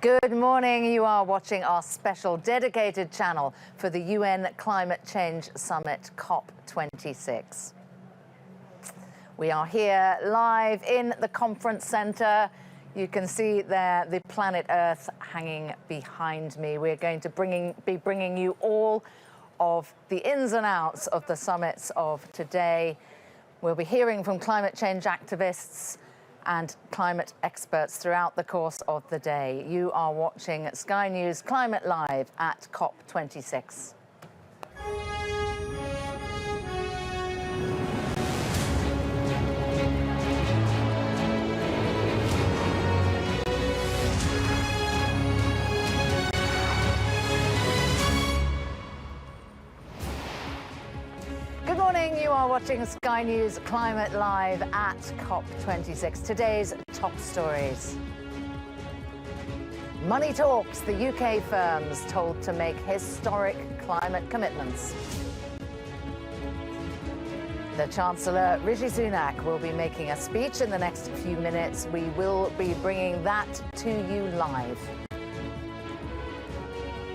Good morning. You are watching our special dedicated channel for the UN Climate Change Summit COP26. We are here live in the conference center. You can see there the planet Earth hanging behind me. We're going to be bringing you all of the ins and outs of the summits of today. We'll be hearing from climate change activists and climate experts throughout the course of the day. You are watching Sky News Climate Live at COP26. Good morning, you are watching Sky News Climate Live at COP26. Today's top stories. Money talks, the UK firms told to make historic climate commitments. The Chancellor Rishi Sunak will be making a speech in the next few minutes. We will be bringing that to you live.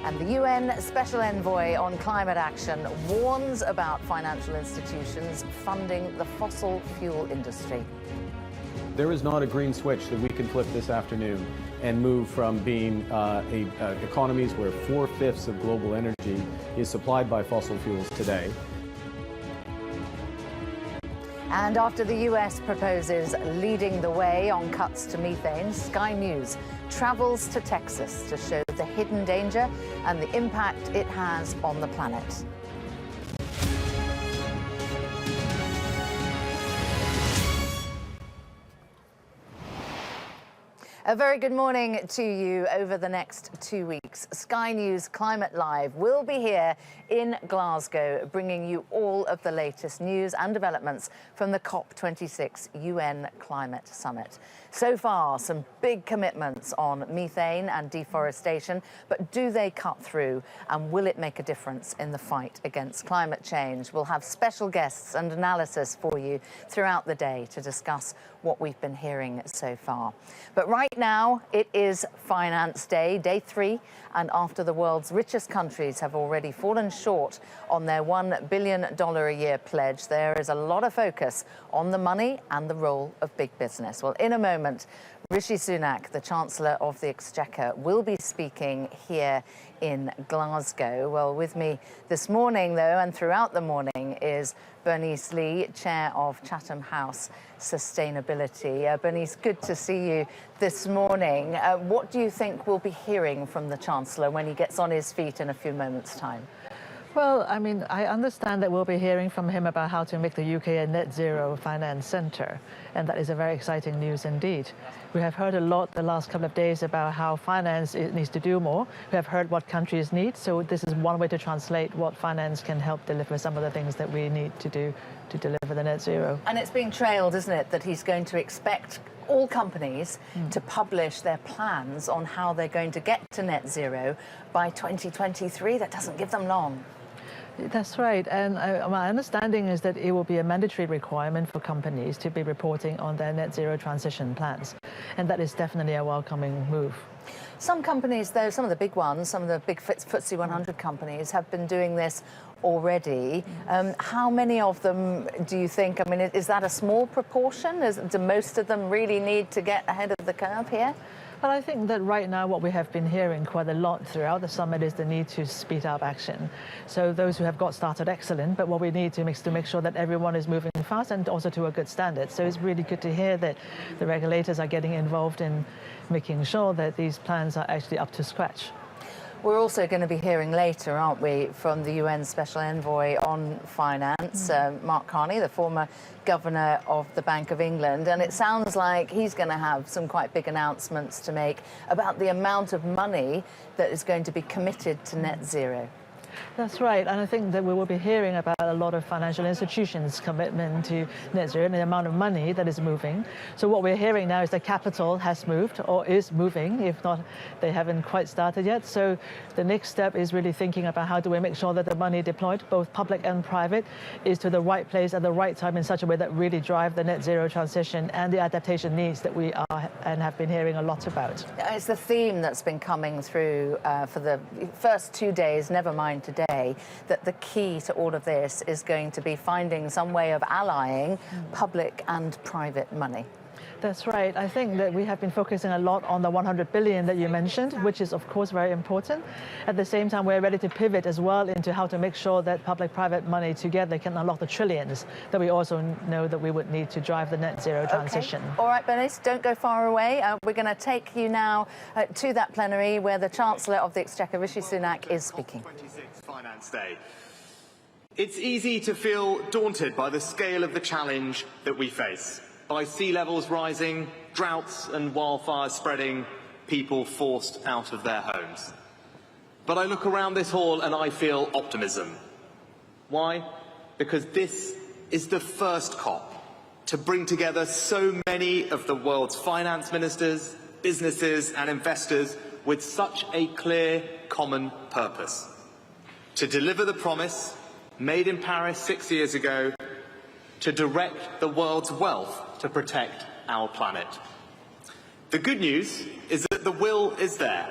And the UN Special Envoy on Climate Action warns about financial institutions funding the fossil fuel industry. There is not a green switch that we can flip this afternoon and move from being economies where 4/5 of global energy is supplied by fossil fuels today. And after the US proposes leading the way on cuts to methane, Sky News travels to Texas to show the hidden danger and the impact it has on the planet. A very good morning to you. Over the next 2 weeks, Sky News Climate Live will be here in Glasgow, bringing you all of the latest news and developments from the COP26 UN Climate Summit. So far, some big commitments on methane and deforestation, but do they cut through, and will it make a difference in the fight against climate change? We'll have special guests and analysis for you throughout the day to discuss what we've been hearing so far. But right now, it is Finance Day, day 3, and after the world's richest countries have already fallen short on their $1 billion a year pledge, there is a lot of focus on the money and the role of big business. Well, in a moment, Rishi Sunak, the Chancellor of the Exchequer, will be speaking here in Glasgow. Well, with me this morning, though, and throughout the morning, is Bernice Lee, Chair of Chatham House Sustainability. Bernice, good to see you this morning. What do you think we'll be hearing from the Chancellor when he gets on his feet in a few moments' time? Well, I mean, I understand that we'll be hearing from him about how to make the UK a net zero finance centre, and that is a very exciting news indeed. We have heard a lot the last couple of days about how finance needs to do more. We have heard what countries need, so this is one way to translate what finance can help deliver some of the things that we need to do to deliver the net zero. And it's being trailed, isn't it, that he's going to expect all companies to publish their plans on how they're going to get to net zero by 2023. That doesn't give them long. That's right, and my understanding is that it will be a mandatory requirement for companies to be reporting on their net zero transition plans, and that is definitely a welcoming move. Some companies, though, some of the big ones, some of the big FTSE 100 companies have been doing this already. How many of them do you think, I mean, is that a small proportion? Do most of them really need to get ahead of the curve here? Well, I think that right now what we have been hearing quite a lot throughout the summit is the need to speed up action. So those who have got started, excellent, but what we need to make sure that everyone is moving fast and also to a good standard. So it's really good to hear that the regulators are getting involved in making sure that these plans are actually up to scratch. We're also going to be hearing later, aren't we, from the UN Special Envoy on Finance, Mark Carney, the former governor of the Bank of England. And it sounds like he's going to have some quite big announcements to make about the amount of money that is going to be committed to net zero. That's right, and I think that we will be hearing about a lot of financial institutions' commitment to net zero and the amount of money that is moving. So what we're hearing now is that capital has moved or is moving, if not, they haven't quite started yet. So the next step is really thinking about how do we make sure that the money deployed, both public and private, is to the right place at the right time in such a way that really drive the net zero transition and the adaptation needs that we are and have been hearing a lot about. It's the theme that's been coming through for the first 2 days, never mind today, that the key to all of this is going to be finding some way of allying public and private money. That's right. I think that we have been focusing a lot on the 100 billion that you mentioned, which is of course very important. At the same time, we're ready to pivot as well into how to make sure that public-private money together can unlock the trillions that we also know that we would need to drive the net zero transition. Okay. All right, Bernice, don't go far away. We're going to take you now to that plenary where the Chancellor of the Exchequer, Rishi Sunak, is speaking. COP26 Finance Day. It's easy to feel daunted by the scale of the challenge that we face. By sea levels rising, droughts and wildfires spreading, people forced out of their homes. But I look around this hall and I feel optimism. Why? Because this is the first COP to bring together so many of the world's finance ministers, businesses and investors with such a clear common purpose: to deliver the promise made in Paris 6 years ago to direct the world's wealth to protect our planet. The good news is that the will is there.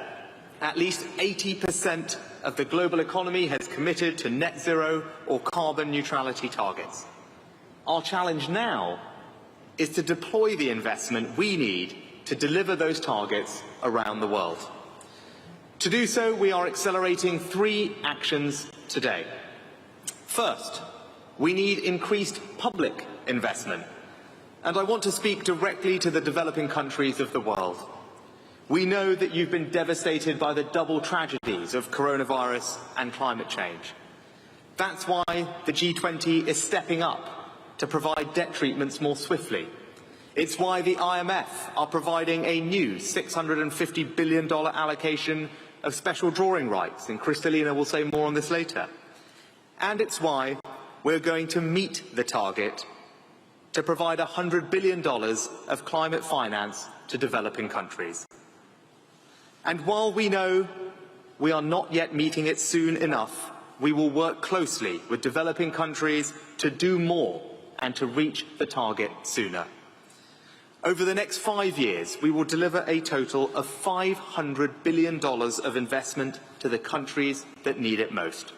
At least 80% of the global economy has committed to net zero or carbon neutrality targets. Our challenge now is to deploy the investment we need to deliver those targets around the world. To do so, we are accelerating 3 actions today. First, we need increased public investment. And I want to speak directly to the developing countries of the world. We know that you've been devastated by the double tragedies of coronavirus and climate change. That's why the G20 is stepping up to provide debt treatments more swiftly. It's why the IMF are providing a new $650 billion allocation of special drawing rights, and Kristalina will say more on this later. And it's why we're going to meet the target to provide $100 billion of climate finance to developing countries. And while we know we are not yet meeting it soon enough, we will work closely with developing countries to do more and to reach the target sooner. Over the next 5 years, we will deliver a total of $500 billion of investment to the countries that need it most.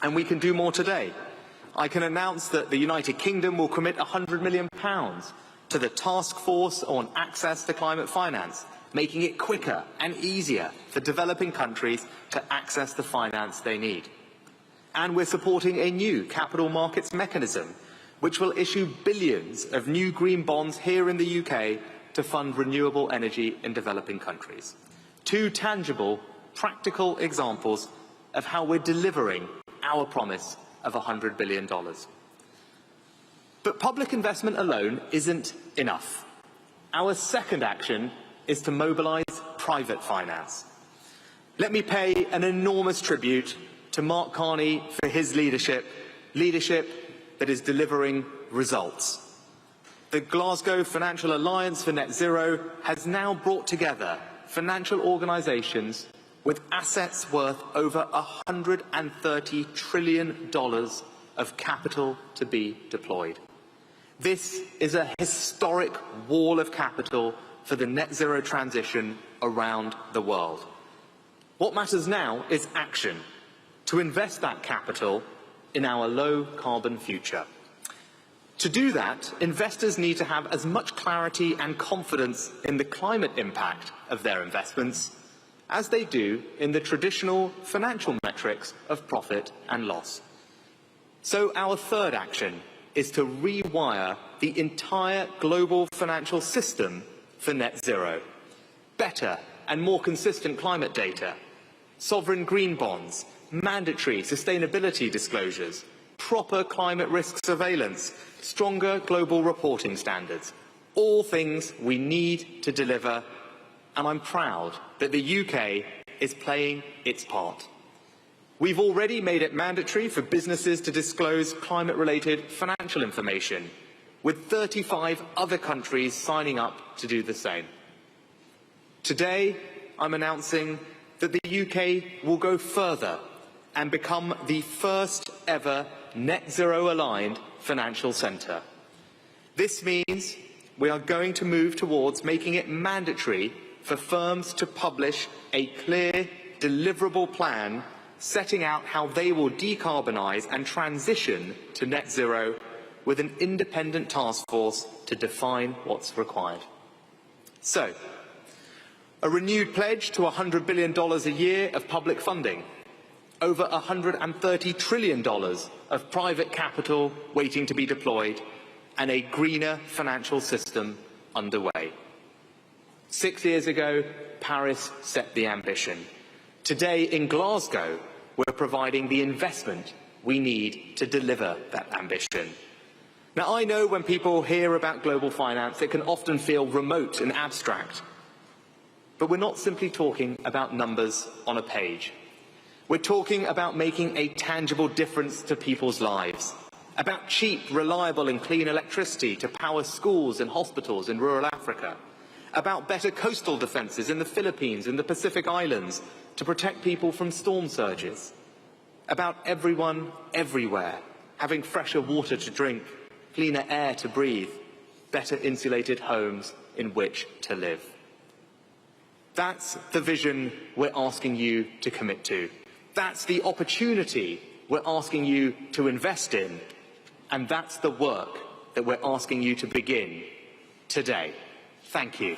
And we can do more today. I can announce that the United Kingdom will commit £100 million to the Task Force on Access to Climate Finance, making it quicker and easier for developing countries to access the finance they need. And we're supporting a new capital markets mechanism, which will issue billions of new green bonds here in the UK to fund renewable energy in developing countries. 2 tangible, practical examples of how we're delivering our promise of $100 billion. But public investment alone isn't enough. Our second action is to mobilise private finance. Let me pay an enormous tribute to Mark Carney for his leadership that is delivering results. The Glasgow Financial Alliance for Net Zero has now brought together financial organisations with assets worth over $130 trillion of capital to be deployed. This is a historic wall of capital for the net zero transition around the world. What matters now is action, to invest that capital in our low-carbon future. To do that, investors need to have as much clarity and confidence in the climate impact of their investments as they do in the traditional financial metrics of profit and loss. So our third action is to rewire the entire global financial system for net zero. Better and more consistent climate data, sovereign green bonds, mandatory sustainability disclosures, proper climate risk surveillance, stronger global reporting standards. All things we need to deliver, and I'm proud that the UK is playing its part. We've already made it mandatory for businesses to disclose climate-related financial information, with 35 other countries signing up to do the same. Today, I'm announcing that the UK will go further and become the first ever net zero aligned financial centre. This means we are going to move towards making it mandatory for firms to publish a clear, deliverable plan setting out how they will decarbonise and transition to net zero, with an independent task force to define what's required. So, a renewed pledge to $100 billion a year of public funding, over $130 trillion of private capital waiting to be deployed, and a greener financial system underway. 6 years ago, Paris set the ambition. Today in Glasgow, we're providing the investment we need to deliver that ambition. Now, I know when people hear about global finance, it can often feel remote and abstract. But we're not simply talking about numbers on a page. We're talking about making a tangible difference to people's lives, about cheap, reliable and clean electricity to power schools and hospitals in rural Africa, about better coastal defences in the Philippines and the Pacific Islands to protect people from storm surges, about everyone, everywhere, having fresher water to drink, cleaner air to breathe, better insulated homes in which to live. That's the vision we're asking you to commit to. That's the opportunity we're asking you to invest in. And that's the work that we're asking you to begin today. Thank you.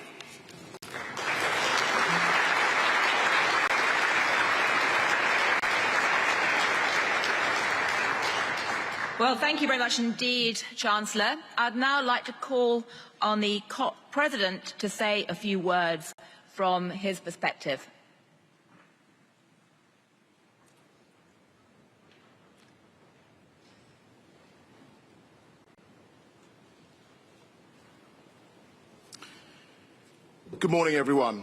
Well, thank you very much indeed, Chancellor. I'd now like to call on the COP President to say a few words from his perspective. Good morning, everyone.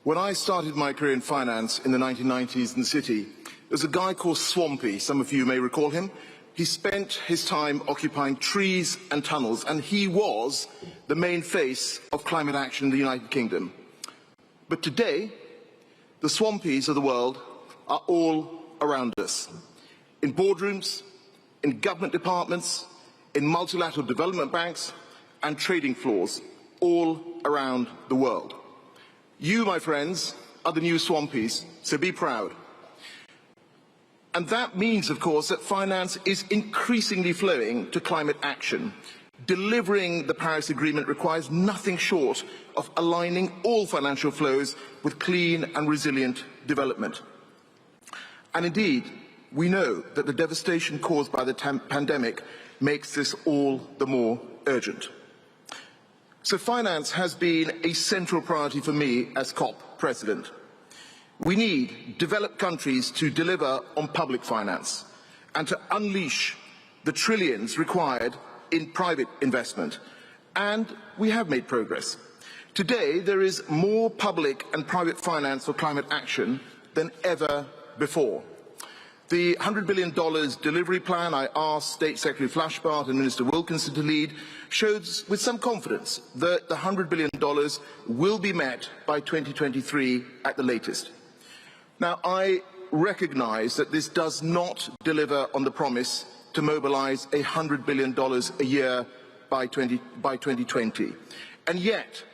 When I started my career in finance in the 1990s in the city, there was a guy called Swampy. Some of you may recall him. He spent his time occupying trees and tunnels, and he was the main face of climate action in the United Kingdom. But today, the Swampies of the world are all around us. In boardrooms, in government departments, in multilateral development banks, and trading floors, all around the world. You, my friends, are the new Swampies, so be proud. And that means, of course, that finance is increasingly flowing to climate action. Delivering the Paris Agreement requires nothing short of aligning all financial flows with clean and resilient development. And indeed, we know that the devastation caused by the pandemic makes this all the more urgent. So finance has been a central priority for me as COP President. We need developed countries to deliver on public finance and to unleash the trillions required in private investment. And we have made progress. Today, there is more public and private finance for climate action than ever before. The $100 billion delivery plan I asked State Secretary Flashbart and Minister Wilkinson to lead shows with some confidence that the $100 billion will be met by 2023 at the latest. Now, I recognise that this does not deliver on the promise to mobilise $100 billion a year by 2020. And yet,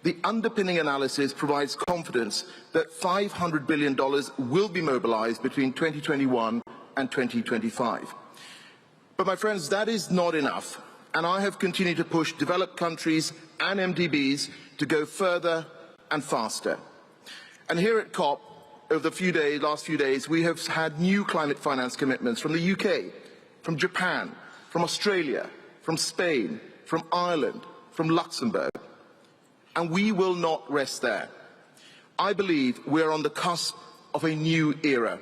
the underpinning analysis provides confidence that $500 billion will be mobilised between 2021 and 2025. But my friends, that is not enough, and I have continued to push developed countries and MDBs to go further and faster. And here at COP, over the last few days, we have had new climate finance commitments from the UK, from Japan, from Australia, from Spain, from Ireland, from Luxembourg. And we will not rest there. I believe we are on the cusp of a new era,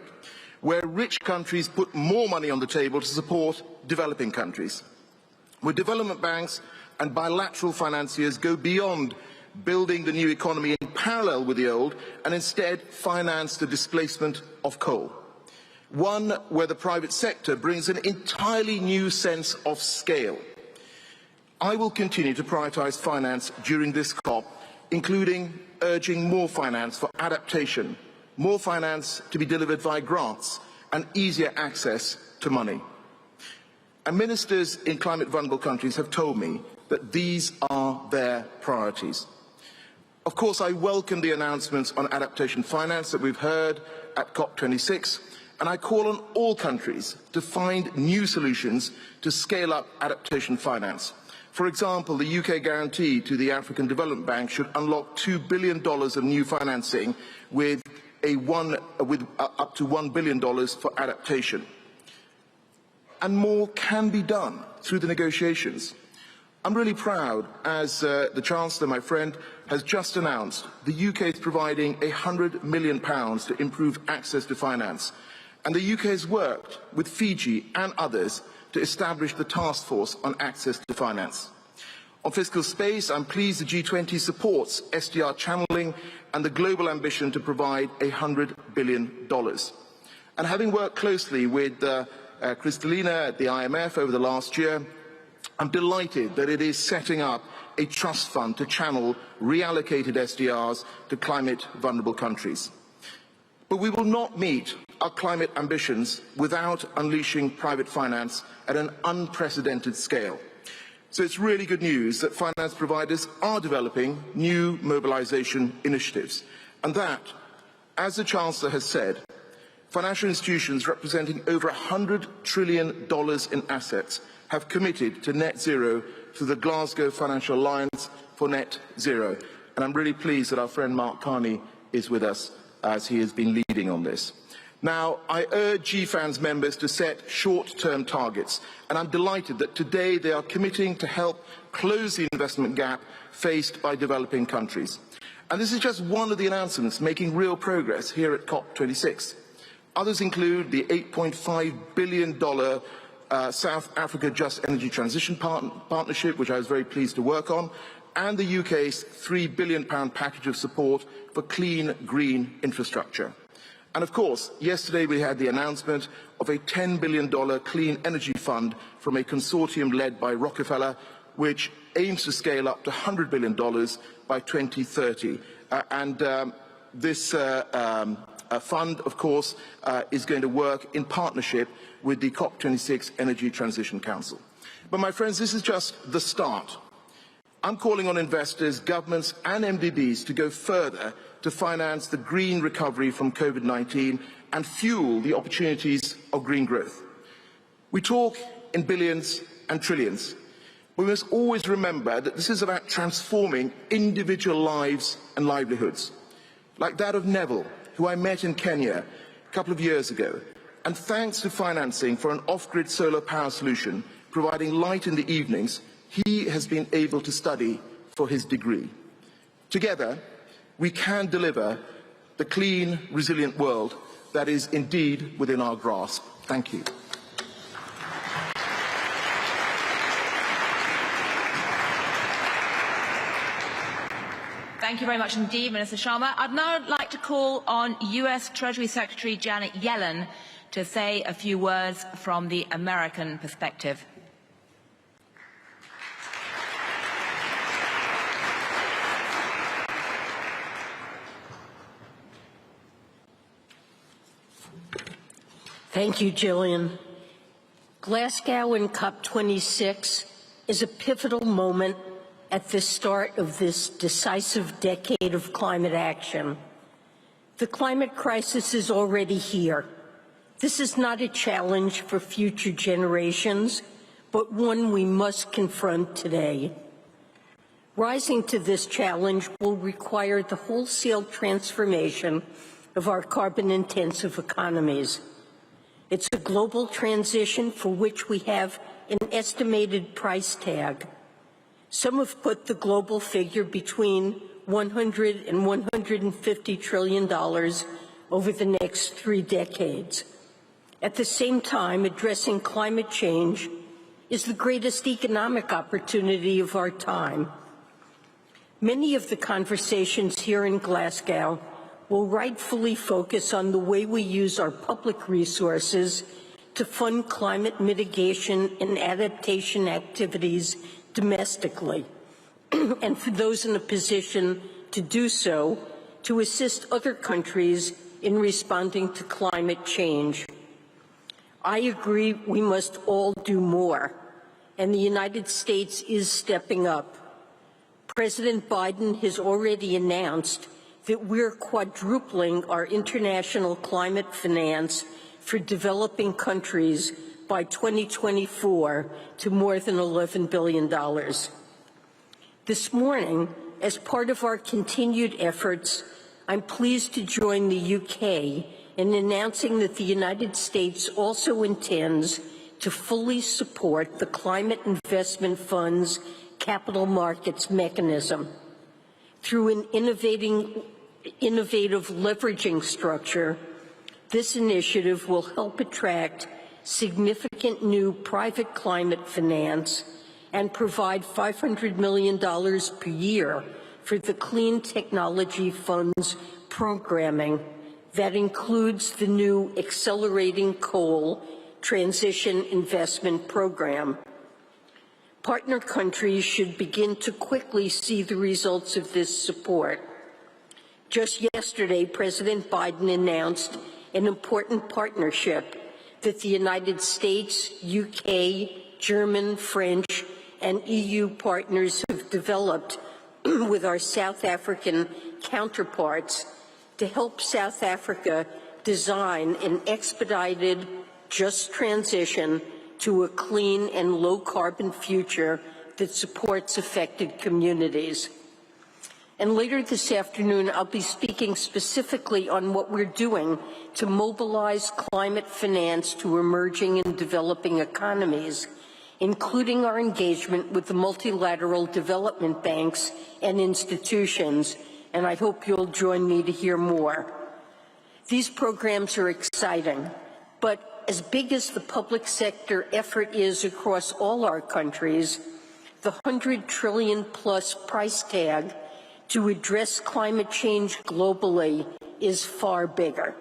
where rich countries put more money on the table to support developing countries, where development banks and bilateral financiers go beyond building the new economy in parallel with the old and instead finance the displacement of coal. one where the private sector brings an entirely new sense of scale. I will continue to prioritise finance during this COP, including urging more finance for adaptation, more finance to be delivered via grants, and easier access to money. And ministers in climate vulnerable countries have told me that these are their priorities. Of course, I welcome the announcements on adaptation finance that we've heard at COP26, and I call on all countries to find new solutions to scale up adaptation finance. For example, the UK guarantee to the African Development Bank should unlock $2 billion of new financing with up to $1 billion for adaptation. And more can be done through the negotiations. I'm really proud, as the Chancellor, my friend, has just announced, the UK is providing £100 million to improve access to finance. And the UK has worked with Fiji and others to establish the task force on access to finance. On fiscal space, I'm pleased the G20 supports SDR channeling and the global ambition to provide $100 billion. And having worked closely with Kristalina at the IMF over the last year, I'm delighted that it is setting up a trust fund to channel reallocated SDRs to climate vulnerable countries. But we will not meet our climate ambitions without unleashing private finance at an unprecedented scale. So it's really good news that finance providers are developing new mobilisation initiatives. And that, as the Chancellor has said, financial institutions representing over $100 trillion in assets have committed to net zero through the Glasgow Financial Alliance for Net Zero. And I'm really pleased that our friend Mark Carney is with us as he has been leading on this. Now, I urge GFANZ members to set short-term targets, and I'm delighted that today they are committing to help close the investment gap faced by developing countries. And this is just one of the announcements making real progress here at COP26. Others include the $8.5 billion South Africa Just Energy Transition Partnership, which I was very pleased to work on, and the UK's £3 billion package of support for clean, green infrastructure. And of course, yesterday we had the announcement of a $10 billion clean energy fund from a consortium led by Rockefeller, which aims to scale up to $100 billion by 2030. This fund, of course, is going to work in partnership with the COP26 Energy Transition Council. But my friends, this is just the start. I'm calling on investors, governments and MDBs to go further to finance the green recovery from COVID-19 and fuel the opportunities of green growth. We talk in billions and trillions. We must always remember that this is about transforming individual lives and livelihoods, like that of Neville, who I met in Kenya a couple of years ago. And thanks to financing for an off-grid solar power solution, providing light in the evenings, he has been able to study for his degree. Together, we can deliver the clean, resilient world that is indeed within our grasp. Thank you. Thank you very much indeed, Minister Sharma. I'd now like to call on US Treasury Secretary Janet Yellen to say a few words from the American perspective. Thank you, Gillian. Glasgow and COP26 is a pivotal moment at the start of this decisive decade of climate action. The climate crisis is already here. This is not a challenge for future generations, but one we must confront today. Rising to this challenge will require the wholesale transformation of our carbon-intensive economies. It's a global transition for which we have an estimated price tag. Some have put the global figure between $100 and $150 trillion over the next 3 decades. At the same time, addressing climate change is the greatest economic opportunity of our time. Many of the conversations here in Glasgow will rightfully focus on the way we use our public resources to fund climate mitigation and adaptation activities domestically, and for those in a position to do so, to assist other countries in responding to climate change. I agree we must all do more, and the United States is stepping up. President Biden has already announced that we're quadrupling our international climate finance for developing countries by 2024 to more than $11 billion. This morning, as part of our continued efforts, I'm pleased to join the UK in announcing that the United States also intends to fully support the Climate Investment Fund's capital markets mechanism. Through an innovative leveraging structure, this initiative will help attract significant new private climate finance and provide $500 million per year for the Clean Technology Fund's programming that includes the new Accelerating Coal Transition Investment Program. Partner countries should begin to quickly see the results of this support. Just yesterday, President Biden announced an important partnership that the United States, UK, German, French, and EU partners have developed with our South African counterparts to help South Africa design an expedited, just transition to a clean and low-carbon future that supports affected communities. And later this afternoon, I'll be speaking specifically on what we're doing to mobilize climate finance to emerging and developing economies, including our engagement with the multilateral development banks and institutions, and I hope you'll join me to hear more. These programs are exciting, but as big as the public sector effort is across all our countries, the $100 trillion+ price tag to address climate change globally is far bigger.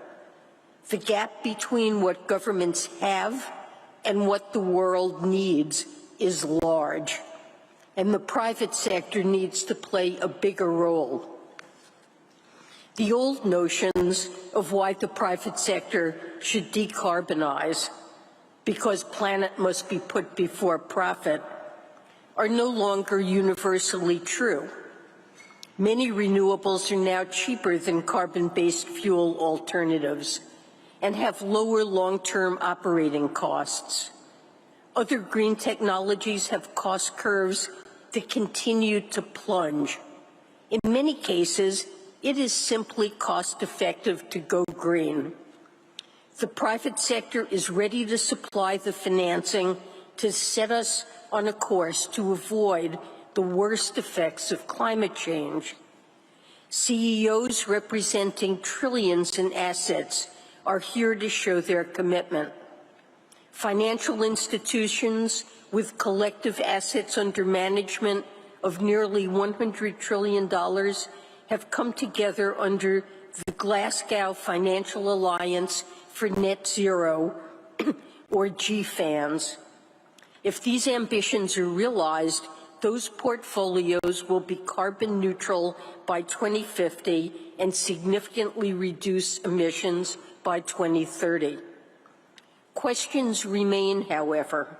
The gap between what governments have and what the world needs is large, and the private sector needs to play a bigger role. The old notions of why the private sector should decarbonize, because planet must be put before profit, are no longer universally true. Many renewables are now cheaper than carbon-based fuel alternatives and have lower long-term operating costs. Other green technologies have cost curves that continue to plunge. In many cases, it is simply cost-effective to go green. The private sector is ready to supply the financing to set us on a course to avoid the worst effects of climate change. CEOs representing trillions in assets are here to show their commitment. Financial institutions with collective assets under management of nearly $100 trillion have come together under the Glasgow Financial Alliance for Net Zero, or GFANZ. If these ambitions are realized, those portfolios will be carbon neutral by 2050 and significantly reduce emissions by 2030. Questions remain, however.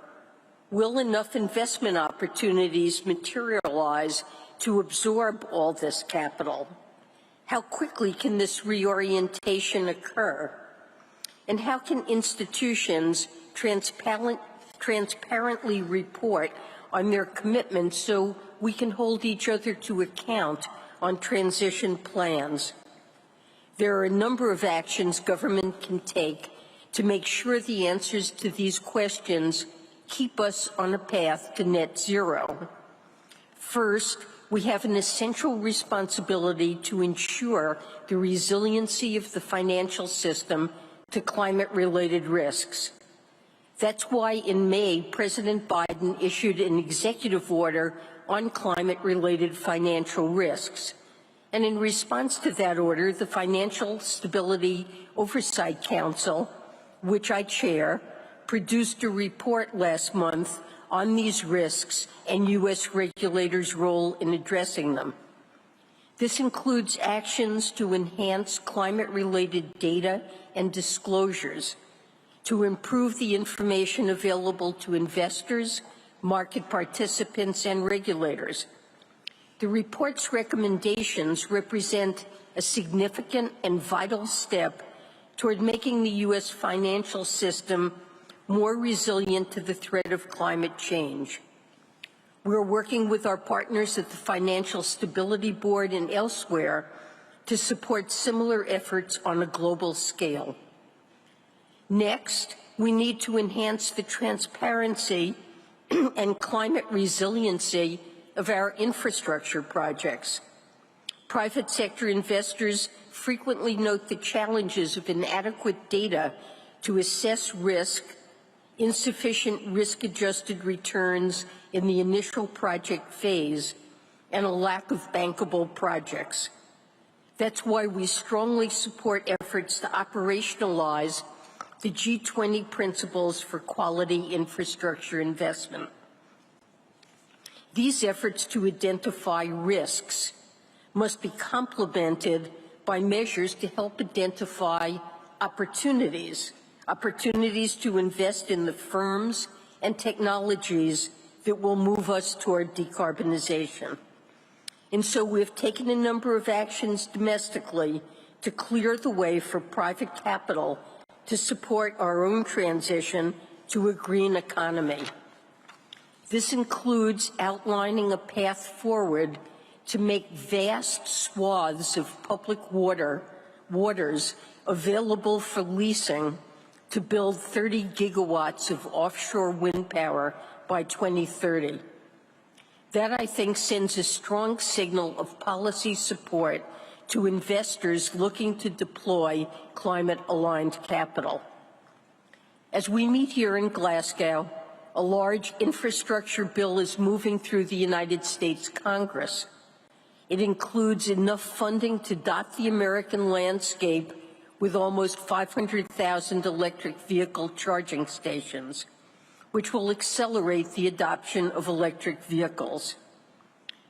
Will enough investment opportunities materialize to absorb all this capital? How quickly can this reorientation occur? And how can institutions transparently report on their commitments so we can hold each other to account on transition plans? There are a number of actions government can take to make sure the answers to these questions keep us on a path to net zero. First, we have an essential responsibility to ensure the resiliency of the financial system to climate-related risks. That's why in May, President Biden issued an executive order on climate-related financial risks. And in response to that order, the Financial Stability Oversight Council, which I chair, produced a report last month on these risks and U.S. regulators' role in addressing them. This includes actions to enhance climate-related data and disclosures, to improve the information available to investors, market participants, and regulators. The report's recommendations represent a significant and vital step toward making the U.S. financial system more resilient to the threat of climate change. We're working with our partners at the Financial Stability Board and elsewhere to support similar efforts on a global scale. Next, we need to enhance the transparency and climate resiliency of our infrastructure projects. Private sector investors frequently note the challenges of inadequate data to assess risk, insufficient risk-adjusted returns in the initial project phase, and a lack of bankable projects. That's why we strongly support efforts to operationalize the G20 principles for quality infrastructure investment. These efforts to identify risks must be complemented by measures to help identify opportunities to invest in the firms and technologies that will move us toward decarbonization. And so we've taken a number of actions domestically to clear the way for private capital to support our own transition to a green economy. This includes outlining a path forward to make vast swaths of public waters available for leasing to build 30 gigawatts of offshore wind power by 2030. That, I think, sends a strong signal of policy support to investors looking to deploy climate-aligned capital. As we meet here in Glasgow, a large infrastructure bill is moving through the United States Congress. It includes enough funding to dot the American landscape with almost 500,000 electric vehicle charging stations, which will accelerate the adoption of electric vehicles.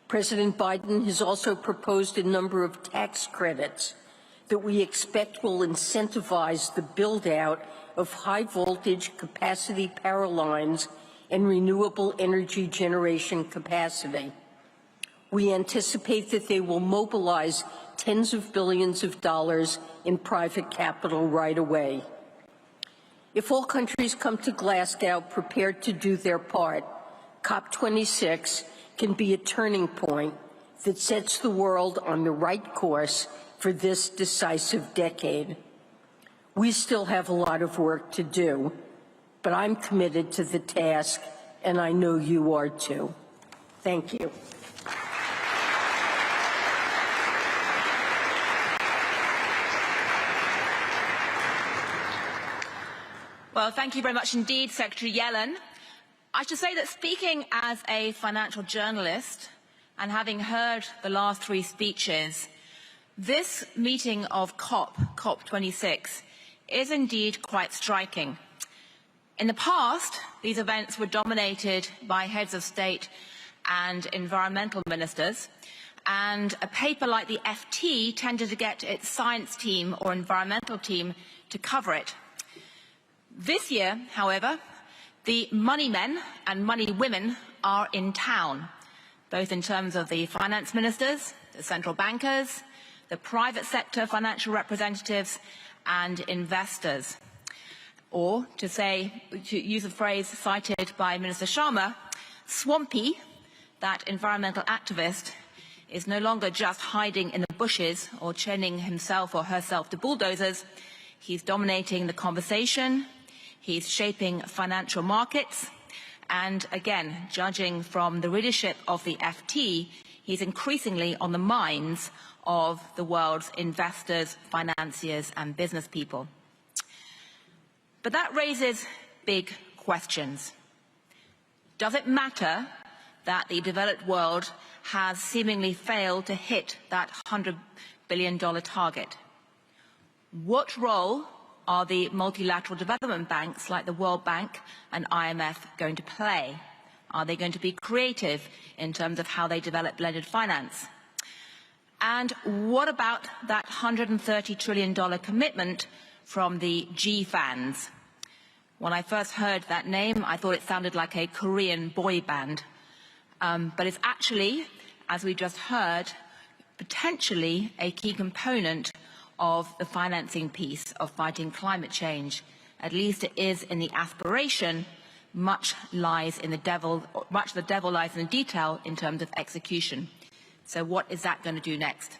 President Biden has also proposed a number of tax credits that we expect will incentivize the build-out of high-voltage capacity power lines and renewable energy generation capacity. We anticipate that they will mobilize tens of billions of dollars in private capital right away. If all countries come to Glasgow prepared to do their part, COP26 can be a turning point that sets the world on the right course for this decisive decade. We still have a lot of work to do, but I'm committed to the task, and I know you are too. Thank you. Well, thank you very much indeed, Secretary Yellen. I should say that speaking as a financial journalist and having heard the last three speeches, this meeting of COP26 is indeed quite striking. In the past, these events were dominated by heads of state and environmental ministers, and a paper like the FT tended to get its science team or environmental team to cover it. This year, however, the money men and money women are in town, both in terms of the finance ministers, the central bankers, the private sector financial representatives and investors. Or, to use a phrase cited by Minister Sharma, Swampy, that environmental activist, is no longer just hiding in the bushes or chaining himself or herself to bulldozers. He's dominating the conversation. He's shaping financial markets, and again, judging from the readership of the FT, he's increasingly on the minds of the world's investors, financiers, and business people. But that raises big questions. Does it matter that the developed world has seemingly failed to hit that $100 billion target. What role are the multilateral development banks like the World Bank and IMF going to play? Are they going to be creative in terms of how they develop blended finance? And what about that $130 trillion commitment from the GFANs? When I first heard that name, I thought it sounded like a Korean boy band. But it's actually, as we just heard, potentially a key component of the financing piece of fighting climate change. At least it is in the aspiration. Much the devil lies in the detail in terms of execution. So what is that going to do next?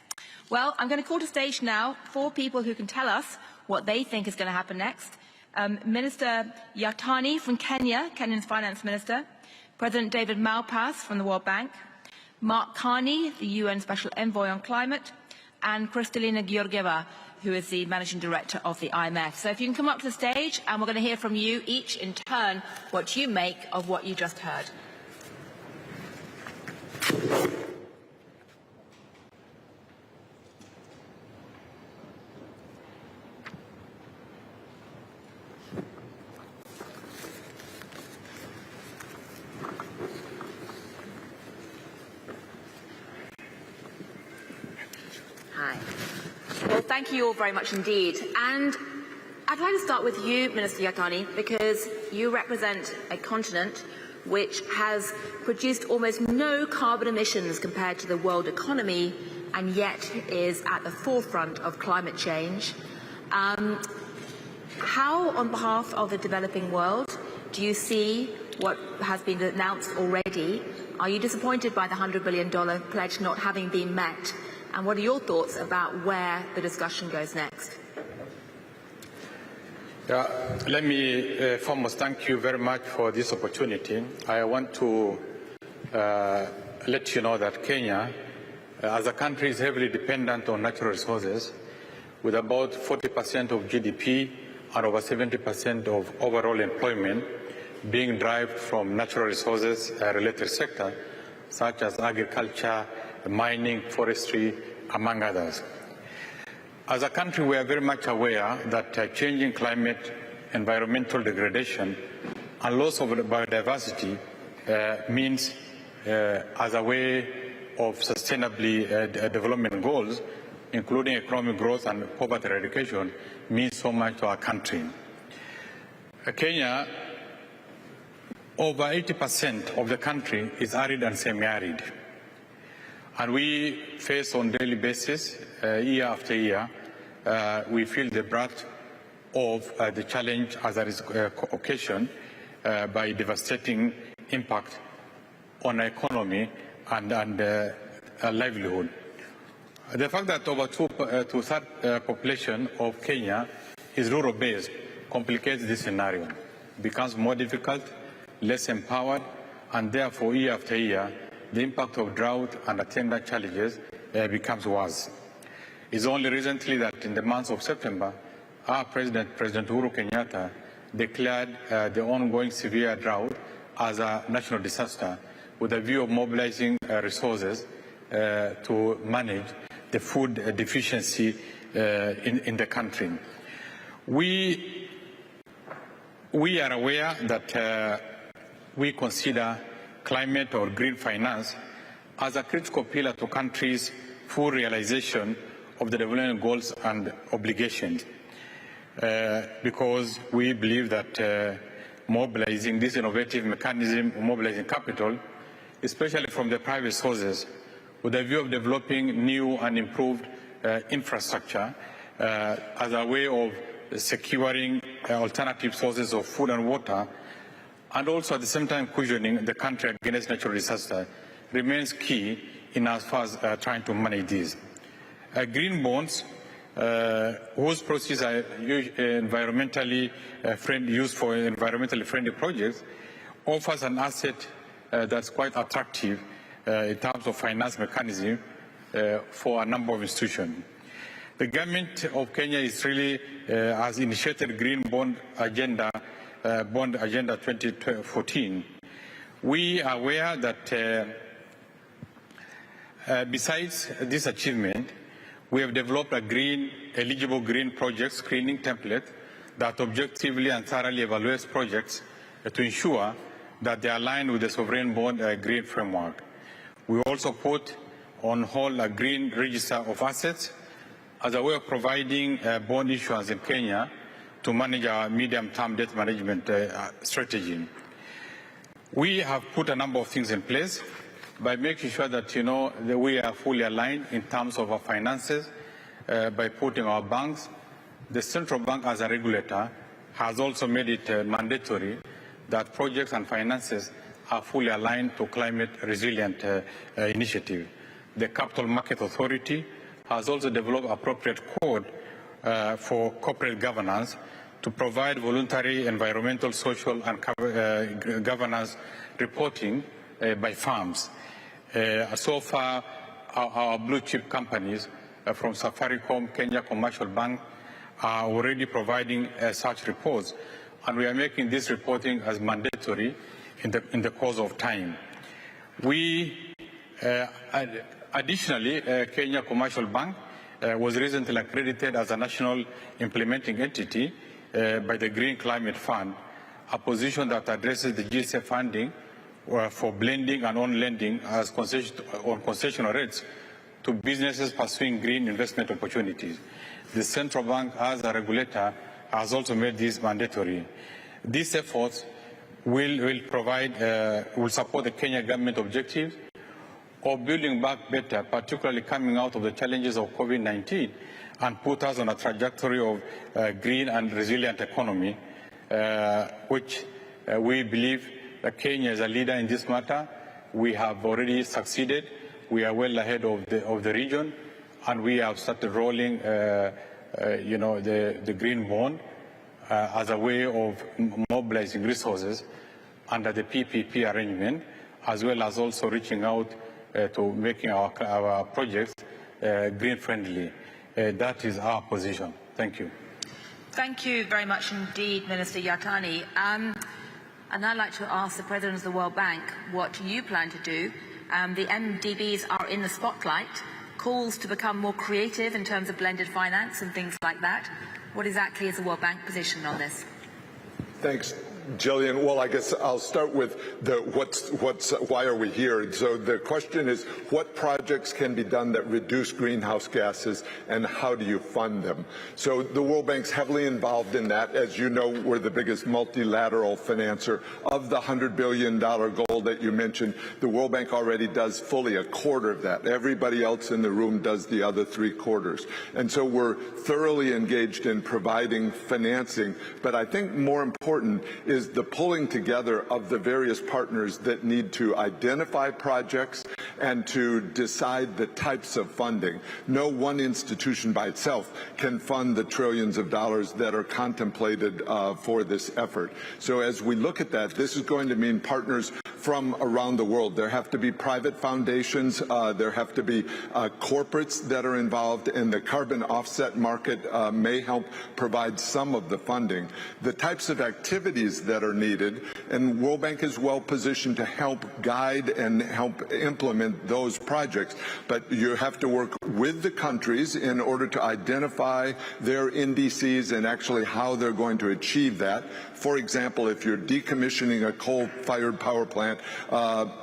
Well, I'm going to call to stage now 4 people who can tell us what they think is going to happen next. Minister Yatani from Kenya, Kenya's Finance Minister, President David Malpass from the World Bank, Mark Carney, the UN Special Envoy on Climate, and Kristalina Georgieva, who is the Managing Director of the IMF. So if you can come up to the stage, and we're going to hear from you each in turn what you make of what you just heard. Hi. Well, thank you all very much indeed. And I'd like to start with you, Minister Yatani, because you represent a continent which has produced almost no carbon emissions compared to the world economy, and yet is at the forefront of climate change. How, on behalf of the developing world, do you see what has been announced already? Are you disappointed by the $100 billion pledge not having been met? And what are your thoughts about where the discussion goes next? Let me foremost thank you very much for this opportunity. I want to let you know that Kenya, as a country, is heavily dependent on natural resources, with about 40% of GDP and over 70% of overall employment being derived from natural resources related sectors, such as agriculture, mining, forestry, among others. As a country, we are very much aware that changing climate, environmental degradation, and loss of biodiversity means, as a way of sustainably development goals, including economic growth and poverty eradication, means so much to our country. Kenya, over 80% of the country is arid and semi-arid. And we face on a daily basis, year after year, we feel the brunt of the challenge as there is occasion by devastating impact on economy and livelihood. The fact that over two-thirds population of Kenya is rural-based complicates this scenario. It becomes more difficult, less empowered, and therefore, year after year, the impact of drought and attendant challenges becomes worse. It's only recently that in the month of September, our President Uhuru Kenyatta, declared the ongoing severe drought as a national disaster with a view of mobilizing resources to manage the food deficiency in the country. We are aware that we consider climate or green finance as a critical pillar to countries' full realization of the development goals and obligations, because we believe that mobilizing this innovative mechanism, mobilizing capital, especially from the private sources, with a view of developing new and improved infrastructure as a way of securing alternative sources of food and water, and also at the same time cushioning the country against natural disaster, remains key in as far as trying to manage these. Green bonds, whose proceeds are environmentally used for environmentally friendly projects, offers an asset that's quite attractive in terms of finance mechanism for a number of institutions. The government of Kenya is really has initiated Green Bond Agenda 2014, We are aware that besides this achievement, we have developed a eligible green project screening template that objectively and thoroughly evaluates projects to ensure that they align with the sovereign bond green framework. We also put on hold a green register of assets as a way of providing bond issuance in Kenya to manage our medium-term debt management strategy. We have put a number of things in place by making sure that, that we are fully aligned in terms of our finances, by putting our banks. The central bank as a regulator has also made it mandatory that projects and finances are fully aligned to climate resilient initiative. The Capital Market Authority has also developed appropriate code for corporate governance to provide voluntary environmental, social and governance reporting by firms. So far, our blue chip companies from Safaricom, Kenya Commercial Bank are already providing such reports, and we are making this reporting as mandatory in the course of time. We additionally, Kenya Commercial Bank was recently accredited as a national implementing entity by the Green Climate Fund, a position that addresses the GSF funding for blending and on-lending as on concessional rates to businesses pursuing green investment opportunities. The central bank, as a regulator, has also made this mandatory. These efforts will support the Kenya government objectives of building back better, particularly coming out of the challenges of COVID-19, and put us on a trajectory of green and resilient economy, which we believe that Kenya is a leader in this matter. We have already succeeded. We are well ahead of the region, and we have started rolling, the green bond as a way of mobilizing resources under the PPP arrangement, as well as also reaching out to making our projects green-friendly. That is our position. Thank you. Thank you very much indeed, Minister Yatani. And I'd like to ask the President of the World Bank what you plan to do. The MDBs are in the spotlight. Calls to become more creative in terms of blended finance and things like that. What exactly is the World Bank position on this? Thanks, Gillian. Well, I guess I'll start with why are we here? So the question is, what projects can be done that reduce greenhouse gases, and how do you fund them? So the World Bank's heavily involved in that. As you know, we're the biggest multilateral financer. Of the $100 billion goal that you mentioned, the World Bank already does fully a quarter of that. Everybody else in the room does the other 3/4. And so we're thoroughly engaged in providing financing. But I think more important is the pulling together of the various partners that need to identify projects and to decide the types of funding. No one institution by itself can fund the trillions of dollars that are contemplated for this effort. So as we look at that, this is going to mean partners from around the world. There have to be private foundations, there have to be corporates that are involved, and the carbon offset market may help provide some of the funding. The types of activities that are needed, and World Bank is well positioned to help guide and help implement those projects, but you have to work with the countries in order to identify their indices and actually how they're going to achieve that. For example, if you're decommissioning a coal-fired power plant,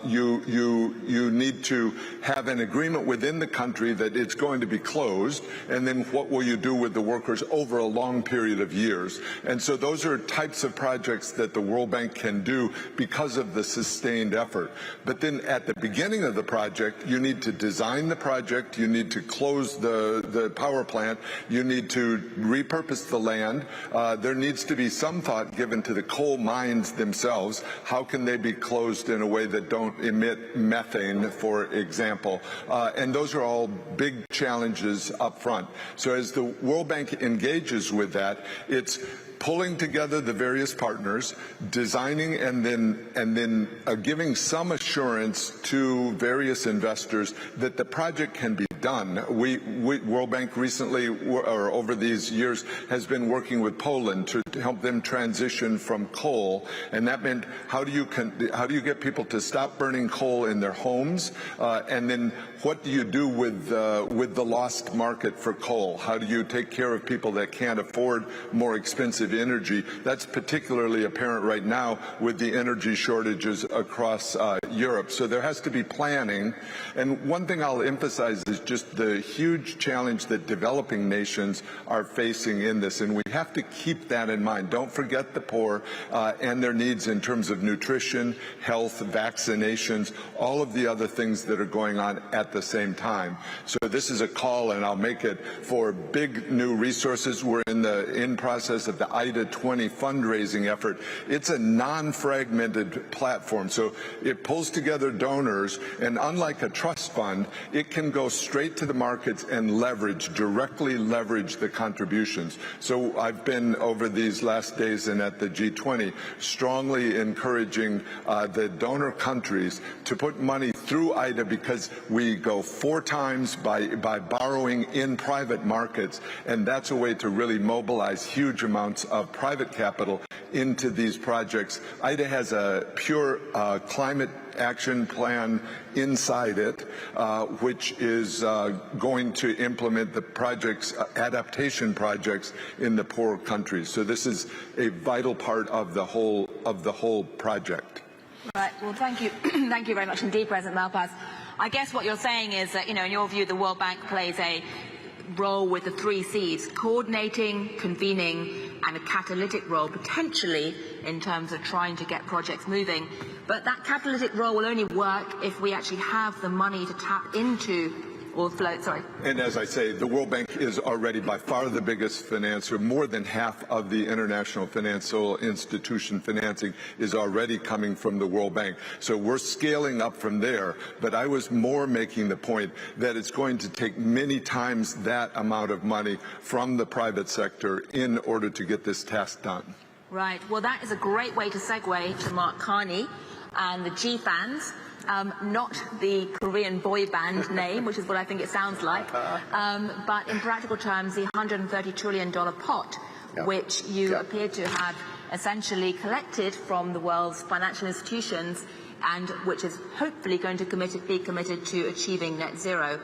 you need to have an agreement within the country that it's going to be closed, and then what will you do with the workers over a long period of years? And so those are types of projects that the World Bank can do because of the sustained effort. But then at the beginning of the project, you need to design the project, you need to close the power plant, you need to repurpose the land. There needs to be some thought given to the coal mines themselves. How can they be closed in a way that don't emit methane, for example? And those are all big challenges up front. So as the World Bank engages with that, it's pulling together the various partners, designing and then giving some assurance to various investors that the project can be done. World Bank recently, or over these years, has been working with Poland to help them transition from coal, and that meant how do you get people to stop burning coal in their homes, and then what do you do with the lost market for coal? How do you take care of people that can't afford more expensive energy? That's particularly apparent right now with the energy shortages across Europe. So there has to be planning. And one thing I'll emphasize is just the huge challenge that developing nations are facing in this. And we have to keep that in mind. Don't forget the poor and their needs in terms of nutrition, health, vaccinations, all of the other things that are going on at the same time. So this is a call, and I'll make it, for big new resources. We're in process of the IDA 20 fundraising effort. It's a non-fragmented platform, so it pulls together donors, and unlike a trust fund, it can go straight to the markets and directly leverage the contributions. So I've been, over these last days and at the G20, strongly encouraging the donor countries to put money through IDA, because we go 4 times by borrowing in private markets, and that's a way to really mobilize huge amounts of private capital into these projects. IDA has a pure climate action plan inside it, which is going to implement the projects, adaptation projects in the poor countries. So this is a vital part of the whole project. Right. Well, thank you. Thank you very much indeed, President Malpass. I guess what you're saying is that, in your view, the World Bank plays a role with the 3 C's: coordinating, convening, and a catalytic role, potentially, in terms of trying to get projects moving. But that catalytic role will only work if we actually have the money to tap into or float, sorry. And as I say, the World Bank is already by far the biggest financer. More than half of the international financial institution financing is already coming from the World Bank. So we're scaling up from there. But I was more making the point that it's going to take many times that amount of money from the private sector in order to get this task done. Right. Well, that is a great way to segue to Mark Carney and the G-fans. Not the Korean boy band name, which is what I think it sounds like, but in practical terms, the $130 trillion pot, which you appear to have essentially collected from the world's financial institutions, and which is hopefully going to be committed to achieving net zero.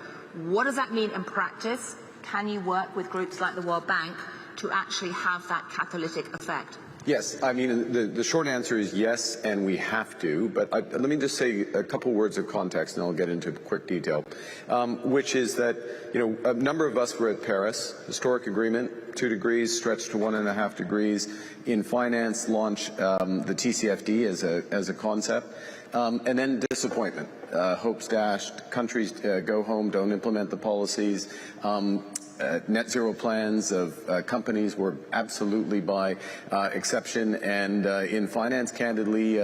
What does that mean in practice? Can you work with groups like the World Bank to actually have that catalytic effect? Yes, I mean, the short answer is yes, and we have to. But let me just say a couple words of context, and I'll get into quick detail, which is that, a number of us were at Paris, historic agreement, 2 degrees, stretched to 1.5 degrees. In finance, launch the TCFD as a concept, and then disappointment. Hopes dashed, countries go home, don't implement the policies. Net zero plans of companies were absolutely by exception, and in finance, candidly,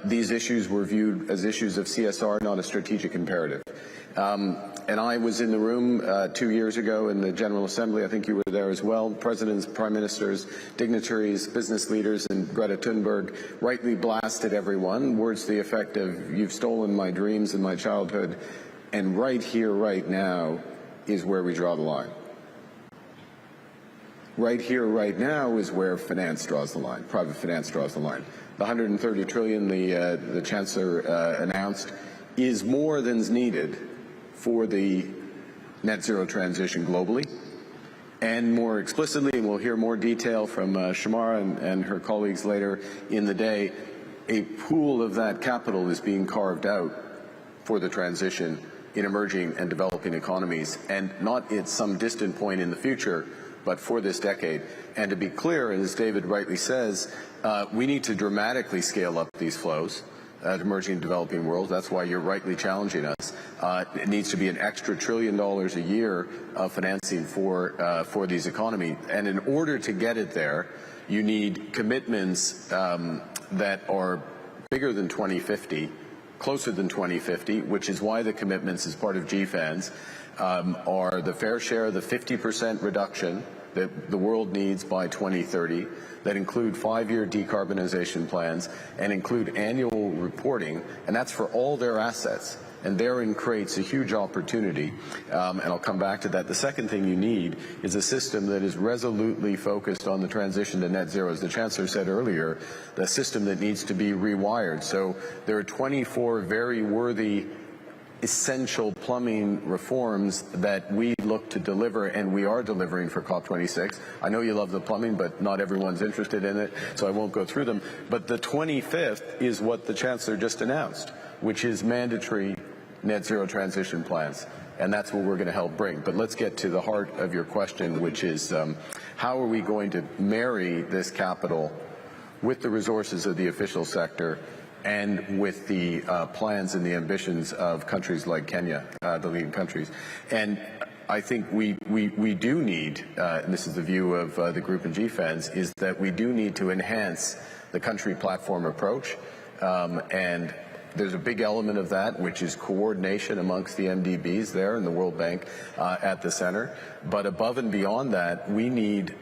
these issues were viewed as issues of CSR, not a strategic imperative. And I was in the room 2 years ago in the General Assembly. I think you were there as well. Presidents, prime ministers, dignitaries, business leaders, and Greta Thunberg rightly blasted everyone. Words to the effect of, "You've stolen my dreams and my childhood," and right here, right now, is where we draw the line. Right here, right now is where finance draws the line, private finance draws the line. The $130 trillion the Chancellor announced is more than's needed for the net zero transition globally. And more explicitly, and we'll hear more detail from Shamara and her colleagues later in the day, a pool of that capital is being carved out for the transition in emerging and developing economies, and not at some distant point in the future, but for this decade. And to be clear, as David rightly says, we need to dramatically scale up these flows to emerging and developing world. That's why you're rightly challenging us. It needs to be an extra $1 trillion a year of financing for these economies. And in order to get it there, you need commitments that are bigger than 2050, closer than 2050, which is why the commitments as part of GFANZ are the fair share, the 50% reduction that the world needs by 2030, that include 5-year decarbonization plans and include annual reporting, and that's for all their assets. And therein creates a huge opportunity, and I'll come back to that. The second thing you need is a system that is resolutely focused on the transition to net zero. As the Chancellor said earlier, the system that needs to be rewired. So there are 24 very worthy essential plumbing reforms that we look to deliver, and we are delivering for COP26. I know you love the plumbing, but not everyone's interested in it, so I won't go through them. But the 25th is what the Chancellor just announced, which is mandatory net zero transition plans, and that's what we're going to help bring. But let's get to the heart of your question, which is how are we going to marry this capital with the resources of the official sector and with the plans and the ambitions of countries like Kenya, the leading countries. And I think we do need, and this is the view of the group in GFANZ, is that we do need to enhance the country platform approach, and there's a big element of that, which is coordination amongst the MDBs there and the World Bank at the center. But above and beyond that, we need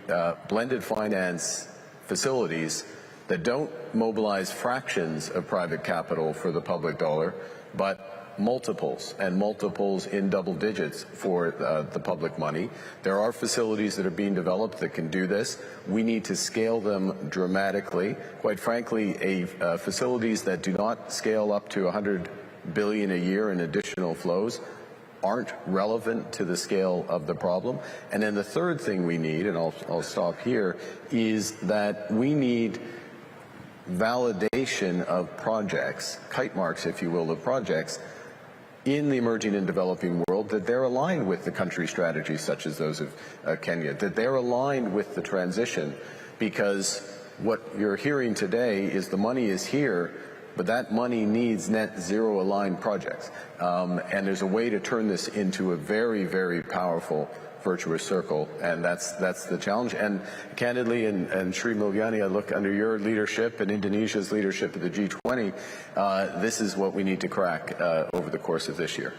blended finance facilities that don't mobilize fractions of private capital for the public dollar, but multiples, and multiples in double digits for the public money. There are facilities that are being developed that can do this. We need to scale them dramatically. Quite frankly, facilities that do not scale up to 100 billion a year in additional flows aren't relevant to the scale of the problem. And then the third thing we need, and I'll stop here, is that we need validation of projects, kite marks, if you will, of projects in the emerging and developing world, that they're aligned with the country strategies such as those of Kenya, that they're aligned with the transition, because what you're hearing today is the money is here, but that money needs net zero aligned projects. And there's a way to turn this into a very, very powerful virtuous circle, and that's the challenge. And candidly, and Sri Mulyani, I look under your leadership and Indonesia's leadership of the G20, this is what we need to crack over the course of this year.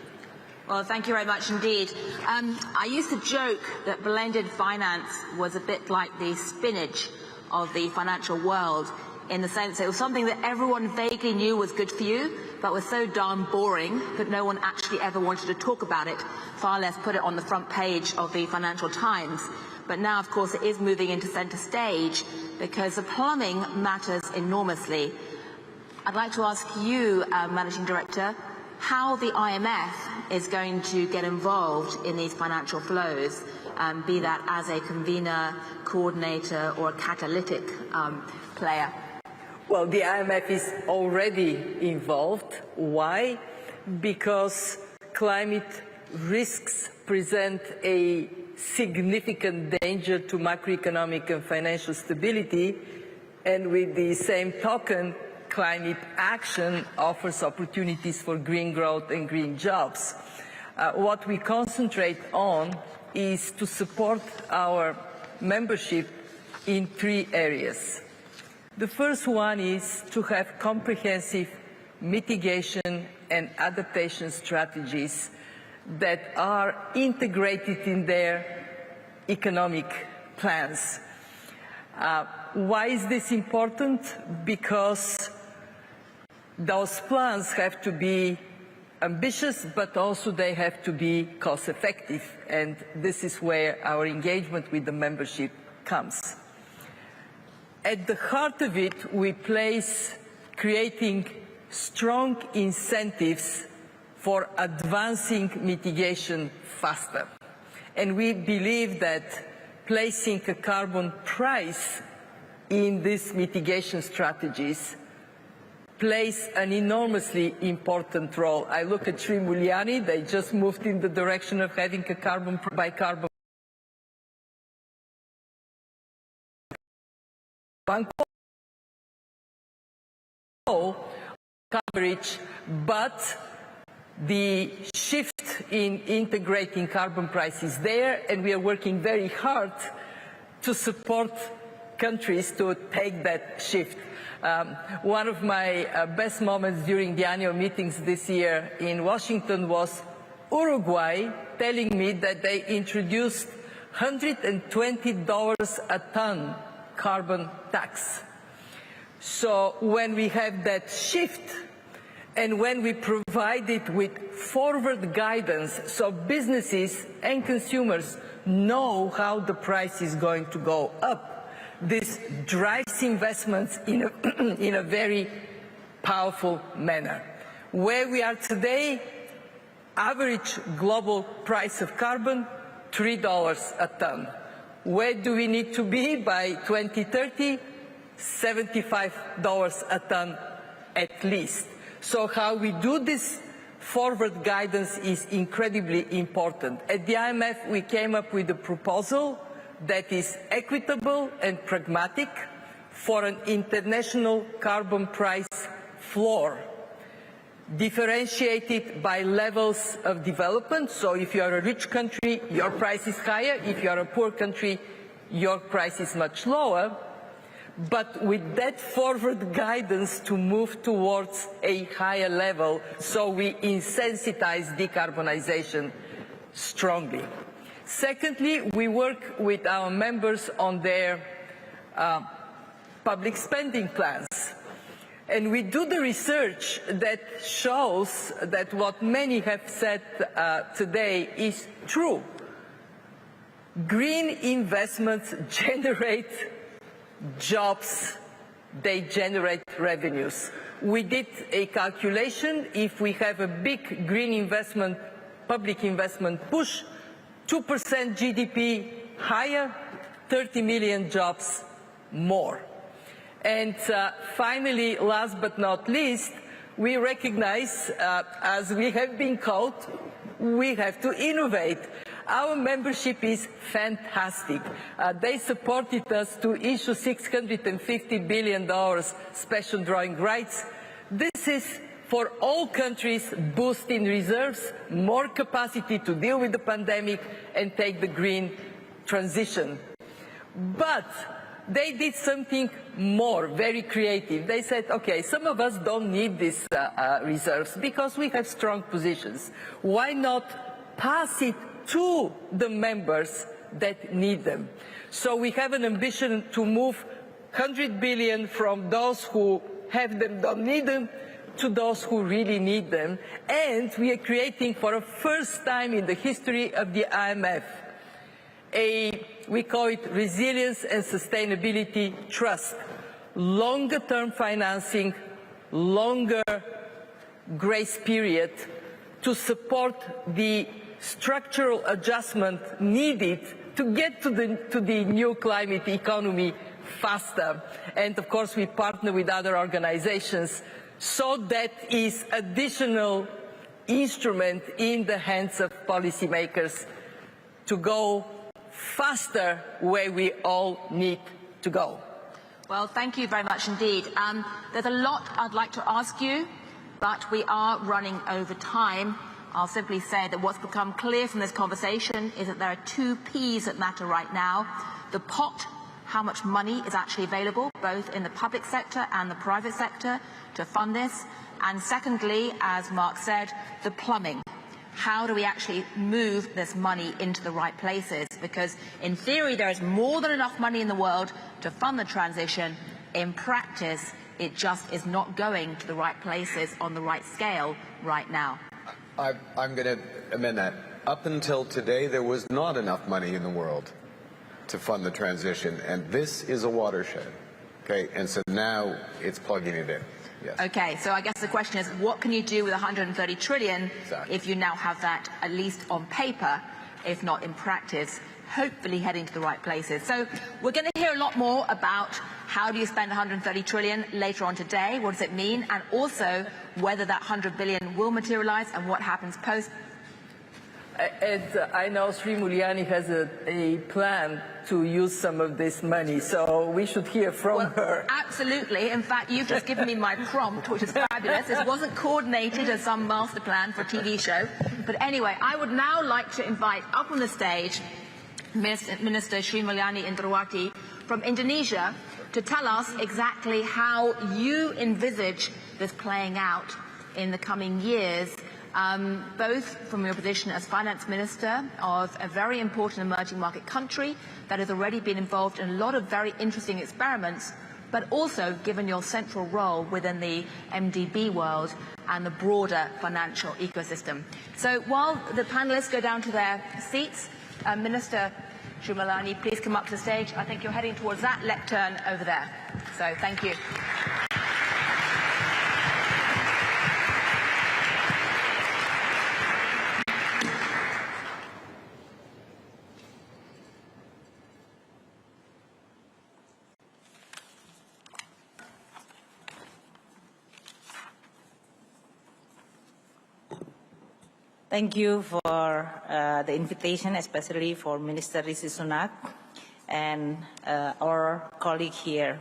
Well, thank you very much indeed. I used to joke that blended finance was a bit like the spinach of the financial world, in the sense that it was something that everyone vaguely knew was good for you, but was so darn boring that no one actually ever wanted to talk about it, far less put it on the front page of the Financial Times. But now, of course, it is moving into centre stage because the plumbing matters enormously. I'd like to ask you, Managing Director, how the IMF is going to get involved in these financial flows, be that as a convener, coordinator, or a catalytic player. Well, the IMF is already involved. Why? Because climate risks present a significant danger to macroeconomic and financial stability, and with the same token, climate action offers opportunities for green growth and green jobs. What we concentrate on is to support our membership in 3 areas. The first one is to have comprehensive mitigation and adaptation strategies that are integrated in their economic plans. Why is this important? Because those plans have to be ambitious, but also they have to be cost-effective, and this is where our engagement with the membership comes. At the heart of it, we place creating strong incentives for advancing mitigation faster. And we believe that placing a carbon price in these mitigation strategies plays an enormously important role. I look at Sri Mulyani, they just moved in the direction of having a carbon by carbon coverage, but the shift in integrating carbon price is there, and we are working very hard to support countries to take that shift. One of my best moments during the annual meetings this year in Washington was Uruguay telling me that they introduced $120 a ton carbon tax. So when we have that shift, and when we provide it with forward guidance, so businesses and consumers know how the price is going to go up, this drives investments in a very powerful manner. Where we are today, average global price of carbon, $3 a ton. Where do we need to be by 2030? $75 a ton at least. So how we do this forward guidance is incredibly important. At the IMF, we came up with a proposal that is equitable and pragmatic for an international carbon price floor, differentiated by levels of development. So if you are a rich country, your price is higher. If you are a poor country, your price is much lower. But with that forward guidance to move towards a higher level, so we insensitize decarbonization strongly. Secondly, we work with our members on their public spending plans. And we do the research that shows that what many have said today is true. Green investments generate jobs, they generate revenues. We did a calculation. If we have a big green investment, public investment push, 2% GDP higher, 30 million jobs more. And finally, last but not least, we recognize, as we have been called, we have to innovate. Our membership is fantastic. They supported us to issue $650 billion special drawing rights. This is for all countries, boosting reserves, more capacity to deal with the pandemic and take the green transition. But they did something more, very creative. They said, okay, some of us don't need these reserves because we have strong positions. Why not pass it to the members that need them? So we have an ambition to move 100 billion from those who have them, don't need them, to those who really need them. And we are creating, for the first time in the history of the IMF, we call it Resilience and Sustainability Trust. Longer term financing, longer grace period to support the structural adjustment needed to get to the new climate economy faster. And of course we partner with other organizations, so that is additional instrument in the hands of policymakers to go faster where we all need to go. Well, thank you very much indeed. There's a lot I'd like to ask you, but we are running over time. I'll simply say that what's become clear from this conversation is that there are two P's that matter right now. The pot, how much money is actually available, both in the public sector and the private sector, to fund this. And secondly, as Mark said, the plumbing. How do we actually move this money into the right places? Because in theory, there is more than enough money in the world to fund the transition. In practice, it just is not going to the right places on the right scale right now. I'm going to amend that. Up until today, there was not enough money in the world to fund the transition, and this is a watershed. Okay, and so now it's plugging it in. Yes. Okay, so I guess the question is, what can you do with 130 trillion exactly. if you now have that at least on paper, if not in practice, hopefully heading to the right places? So we're going to hear a lot more about how do you spend 130 trillion later on today, what does it mean, and also whether that 100 billion will materialize and what happens post. And I know Sri Mulyani has a plan to use some of this money, so we should hear from her. Absolutely. In fact, you've just given me my prompt, which is fabulous. It wasn't coordinated as some master plan for a TV show. But anyway, I would now like to invite up on the stage Minister Sri Mulyani Indrawati from Indonesia to tell us exactly how you envisage this playing out in the coming years both from your position as Finance Minister of a very important emerging market country that has already been involved in a lot of very interesting experiments, but also given your central role within the MDB world and the broader financial ecosystem. So while the panelists go down to their seats, Minister Shumalani, please come up to the stage. I think you're heading towards that lectern over there. So thank you. Thank you for the invitation, especially for Minister Rishi Sunak and our colleague here.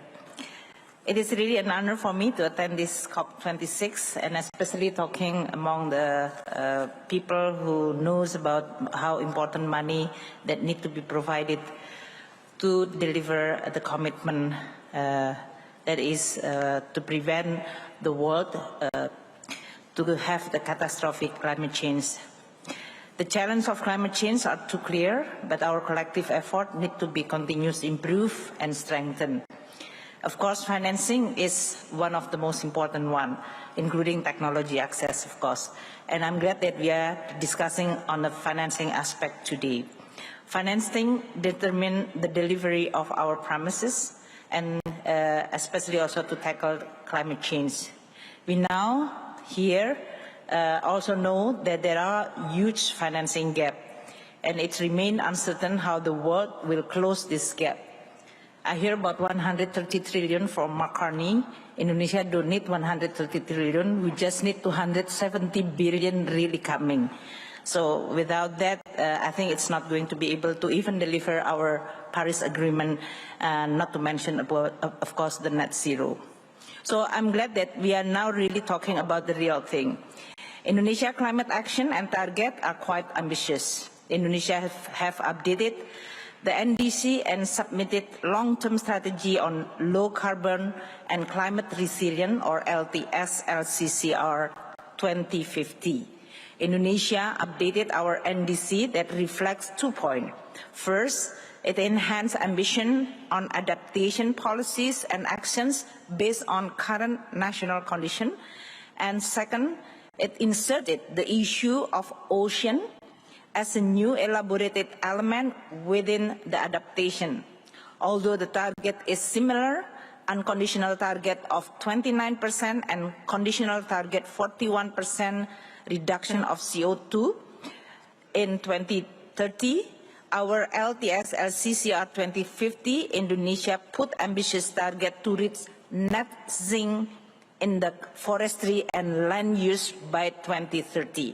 It is really an honor for me to attend this COP26 and especially talking among the people who knows about how important money that need to be provided to deliver the commitment that is to prevent the world to have the catastrophic climate change. The challenge of climate change are too clear, but our collective effort need to be continuously improved and strengthened. Of course, financing is one of the most important one, including technology access, of course. And I'm glad that we are discussing on the financing aspect today. Financing determines the delivery of our promises and especially also to tackle climate change. We now here also know that there are huge financing gap, and it remains uncertain how the world will close this gap. I hear about 130 trillion from Carney. Indonesia don't need 130 trillion. We just need 270 billion really coming. So without that, I think it's not going to be able to even deliver our Paris Agreement, not to mention about, of course, the net zero. So I'm glad that we are now really talking about the real thing. Indonesia climate action and target are quite ambitious. Indonesia have updated the NDC and submitted long-term strategy on low carbon and climate resilient, or LTS LCCR 2050. Indonesia updated our NDC that reflects 2 points. First, it enhanced ambition on adaptation policies and actions based on current national condition. And second, it inserted the issue of ocean as a new elaborated element within the adaptation. Although the target is similar, unconditional target of 29% and conditional target 41% reduction of CO2 in 2030, our LTS LCCR 2050, Indonesia put ambitious target to reach net zinc in the forestry and land use by 2030.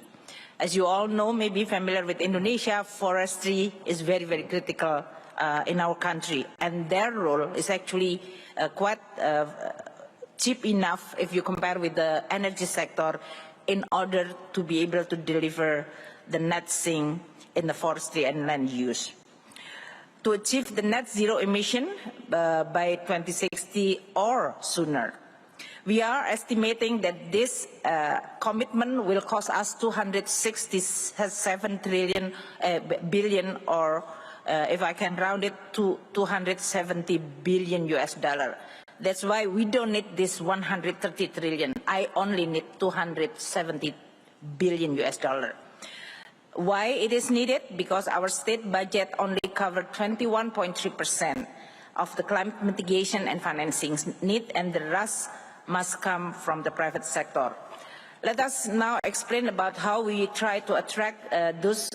As you all know, maybe familiar with Indonesia, forestry is very, very critical in our country, and their role is actually quite cheap enough if you compare with the energy sector in order to be able to deliver the net zinc in the forestry and land use. To achieve the net zero emission by 2060 or sooner, we are estimating that this commitment will cost us 267 billion, or if I can round it to 270 billion US dollar. That's why we don't need this 130 trillion. I only need 270 billion US dollar. Why it is needed? Because our state budget only covered 21.3% of the climate mitigation and financing need, and the rest must come from the private sector. Let us now explain about how we try to attract those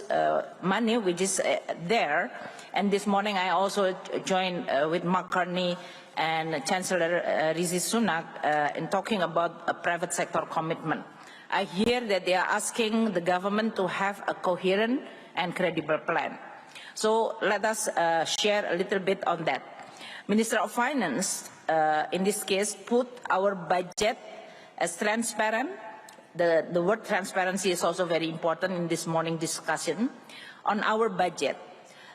money which is there. And this morning I also joined with Carney and Chancellor Rishi Sunak in talking about a private sector commitment. I hear that they are asking the government to have a coherent and credible plan. So let us share a little bit on that. Minister of Finance, in this case, put our budget as transparent. The word transparency is also very important in this morning discussion on our budget.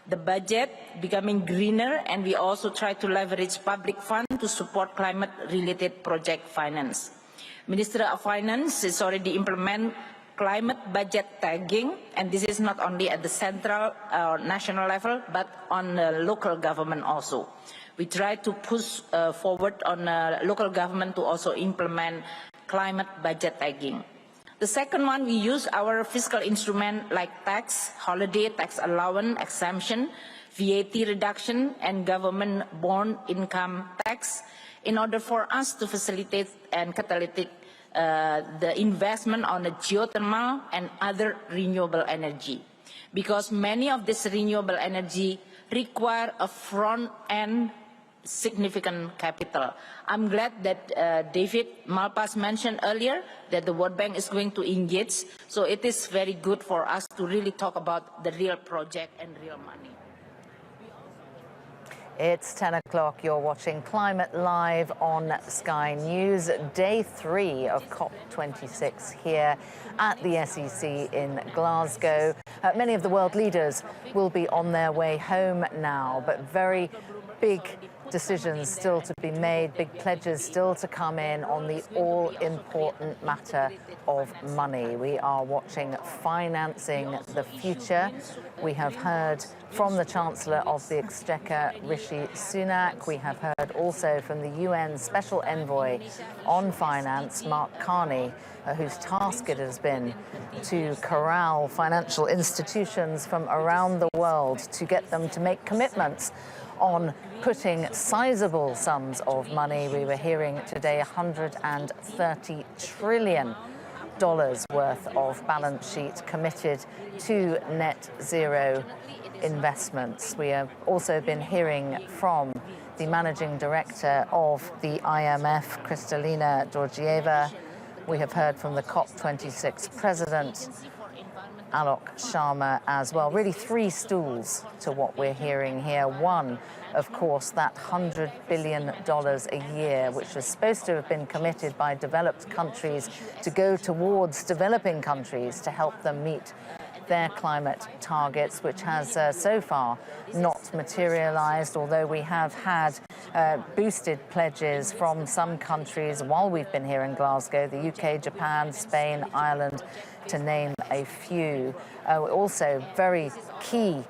The budget becoming greener, and we also try to leverage public funds to support climate-related project finance. Minister of Finance is already implement climate budget tagging, and this is not only at the central or national level, but on local government also. We try to push forward on local government to also implement climate budget tagging. The second one, we use our fiscal instrument like tax, holiday, tax allowance, exemption, VAT reduction, and government bond income tax in order for us to facilitate and catalytic the investment on the geothermal and other renewable energy. Because many of this renewable energy require a front-end significant capital. I'm glad that David Malpass mentioned earlier that the World Bank is going to engage. So it is very good for us to really talk about the real project and real money. It's 10 o'clock. You're watching Climate Live on Sky News, day 3 of COP26 here at the SEC in Glasgow. Many of the world leaders will be on their way home now, but very big decisions still to be made, big pledges still to come in on the all-important matter of money. We are watching financing the future. We have heard from the Chancellor of the Exchequer, Rishi Sunak. We have heard also from the UN Special Envoy on Finance, Mark Carney, whose task it has been to corral financial institutions from around the world to get them to make commitments on putting sizable sums of money. We were hearing today $130 trillion worth of balance sheet committed to net zero investments. We have also been hearing from the managing director of the IMF, Kristalina Georgieva. We have heard from the COP26 president, Alok Sharma, as well. Really 3 stools to what we're hearing here. One, of course, that $100 billion a year, which is supposed to have been committed by developed countries to go towards developing countries to help them meet their climate targets, which has so far not materialized, although we have had boosted pledges from some countries while we've been here in Glasgow, the UK, Japan, Spain, Ireland, to name a few. Also, very key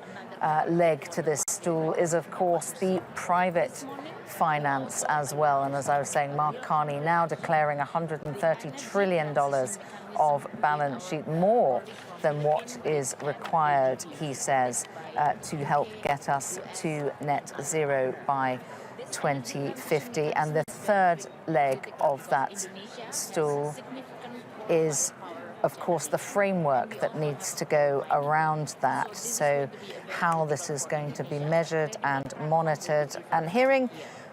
leg to this stool is, of course, the private finance as well. And as I was saying, Mark Carney now declaring $130 trillion of balance sheet, more than what is required, he says, to help get us to net zero by 2050. And the third leg of that stool is, of course, the framework that needs to go around that. So how this is going to be measured and monitored. And hearing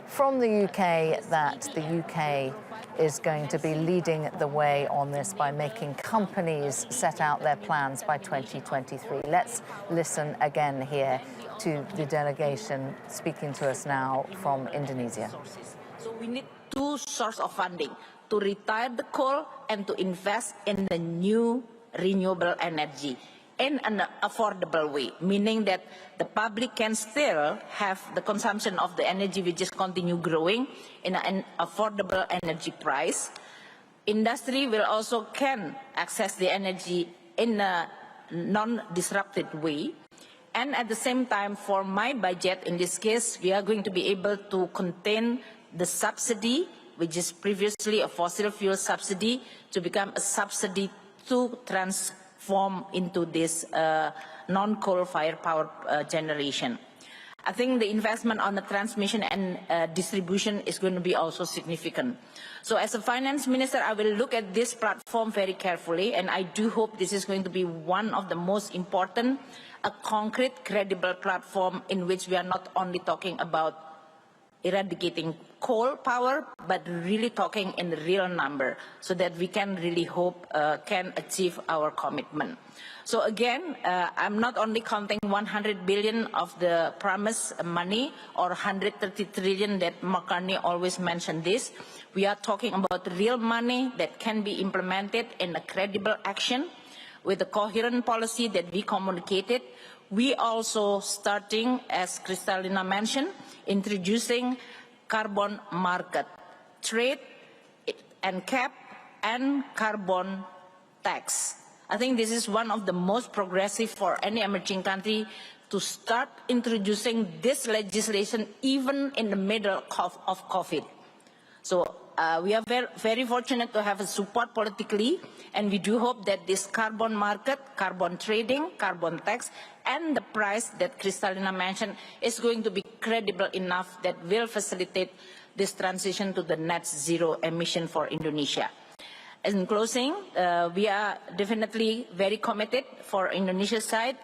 from the UK that the UK is going to be leading the way on this by making companies set out their plans by 2023. Let's listen again here to the delegation speaking to us now from Indonesia. So we need 2 sources of funding: to retire the coal and to invest in the new renewable energy in an affordable way, meaning that the public can still have the consumption of the energy which just continue growing in an affordable energy price. Industry will also can access the energy in a non-disrupted way. And at the same time, for my budget, in this case, we are going to be able to contain the subsidy, which is previously a fossil fuel subsidy, to become a subsidy to transform into this non-coal-fired power generation. I think the investment on the transmission and distribution is going to be also significant. So as a finance minister, I will look at this platform very carefully, and I do hope this is going to be one of the most important, a concrete, credible platform in which we are not only talking about eradicating coal power, but really talking in the real number, so that we can really hope can achieve our commitment. So again, I'm not only counting 100 billion of the promised money or 130 trillion that Mark Carney always mentioned this. We are talking about real money that can be implemented in a credible action with a coherent policy that we communicated. We also starting, as Kristalina mentioned, introducing carbon market, trade and cap, and carbon tax. I think this is one of the most progressive for any emerging country to start introducing this legislation even in the middle of COVID. So we are very fortunate to have a support politically, and we do hope that this carbon market, carbon trading, carbon tax, and the price that Kristalina mentioned is going to be credible enough that will facilitate this transition to the net zero emission for Indonesia. In closing, we are definitely very committed for Indonesia's side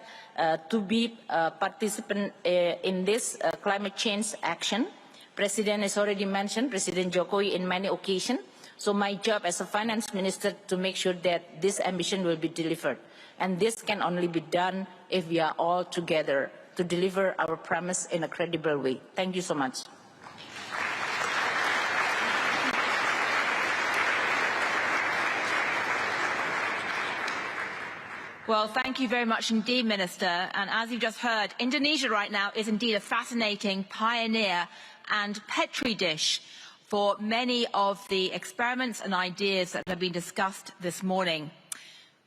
to be a participant in this climate change action. President has already mentioned, President Jokowi in many occasions. So my job as a finance minister to make sure that this ambition will be delivered. And this can only be done if we are all together to deliver our promise in a credible way. Thank you so much. Well, thank you very much indeed, Minister. And as you've just heard, Indonesia right now is indeed a fascinating pioneer and petri dish for many of the experiments and ideas that have been discussed this morning.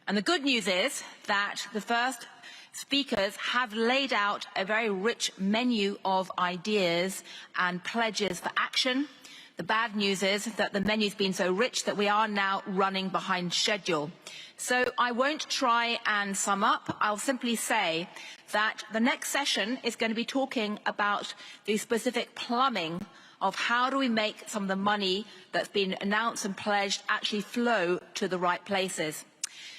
And the good news is that the first speakers have laid out a very rich menu of ideas and pledges for action. The bad news is that the menu's been so rich that we are now running behind schedule. So I won't try and sum up. I'll simply say that the next session is going to be talking about the specific plumbing of how do we make some of the money that's been announced and pledged actually flow to the right places.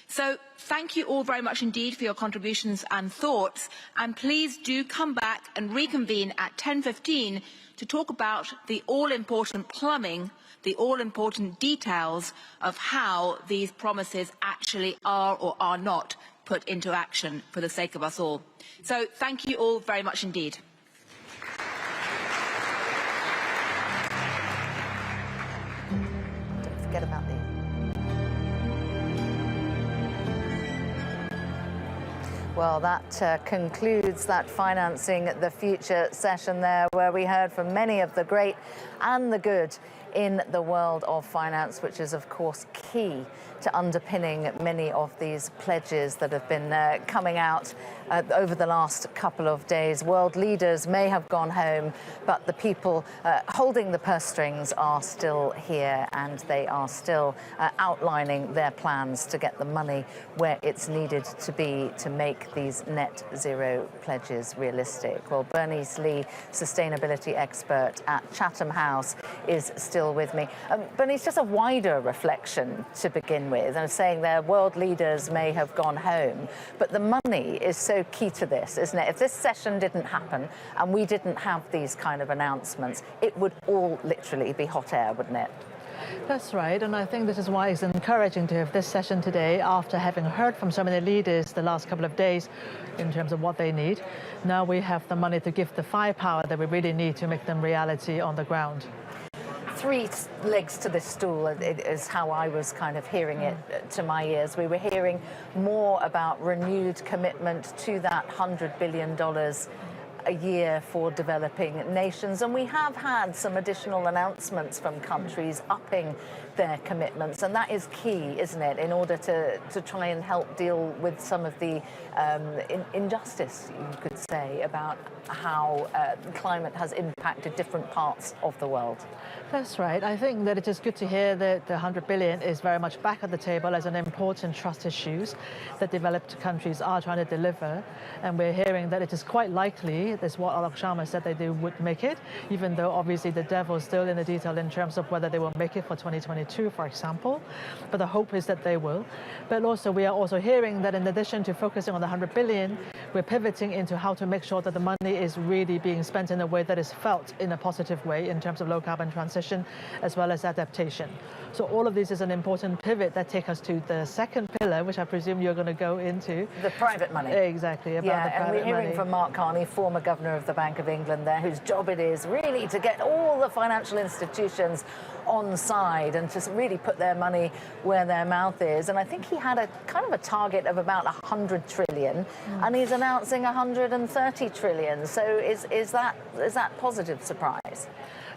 So thank you all very much indeed for your contributions and thoughts, and please do come back and reconvene at 10:15 to talk about the all-important plumbing, the all-important details of how these promises actually are or are not put into action for the sake of us all. So thank you all very much indeed. Don't forget about these. Well, that concludes that Financing the Future session there, where we heard from many of the great and the good in the world of finance, which is, of course, key to underpinning many of these pledges that have been coming out over the last couple of days. World leaders may have gone home, but the people holding the purse strings are still here, and they are still outlining their plans to get the money where it's needed to be to make these net zero pledges realistic. Well, Bernice Lee, sustainability expert at Chatham House, is still with me. Bernice, just a wider reflection to begin with. I'm saying their world leaders may have gone home, but the money is so key to this, isn't it? If this session didn't happen and we didn't have these kind of announcements, it would all literally be hot air, wouldn't it? That's right, and I think this is why it's encouraging to have this session today after having heard from so many leaders the last couple of days in terms of what they need. Now we have the money to give the firepower that we really need to make them reality on the ground. Three legs to this stool is how I was kind of hearing it to my ears. We were hearing more about renewed commitment to that $100 billion a year for developing nations, and we have had some additional announcements from countries upping their commitments, and that is key, isn't it, in order to try and help deal with some of the injustice, you could say, about how climate has impacted different parts of the world. That's right. I think that it is good to hear that the 100 billion is very much back at the table as an important trust issues that developed countries are trying to deliver. And we're hearing that it is quite likely, that's what Alok Sharma said, that they would make it, even though obviously the devil is still in the detail in terms of whether they will make it for 2022, for example. But the hope is that they will. But also we are also hearing that in addition to focusing on the 100 billion, we're pivoting into how to make sure that the money is really being spent in a way that is felt in a positive way in terms of low carbon transition as well as adaptation. So all of this is an important pivot that takes us to the second pillar, which I presume you're going to go into. The private money. Exactly, about the private money. And we're hearing from Mark Carney, former governor of the Bank of England there, whose job it is really to get all the financial institutions on side and to really put their money where their mouth is. And I think he had a kind of a target of about 100 trillion, and he's announcing 130 trillion. So is that positive surprise?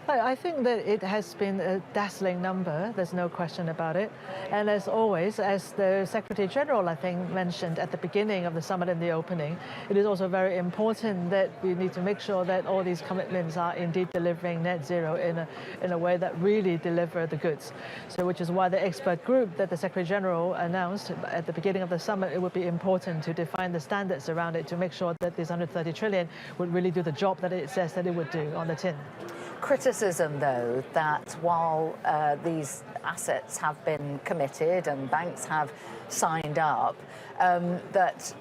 I think that it has been a dazzling number, there's no question about it. And as always, as the Secretary General, I think, mentioned at the beginning of the summit in the opening, it is also very important that we need to make sure that all these commitments are indeed delivering net zero in a way that really deliver the goods. So which is why the expert group that the Secretary General announced at the beginning of the summit, it would be important to define the standards around it to make sure that this 130 trillion would really do the job that it says that it would do on the tin. Criticism, though, that while these assets have been committed and banks have signed up, that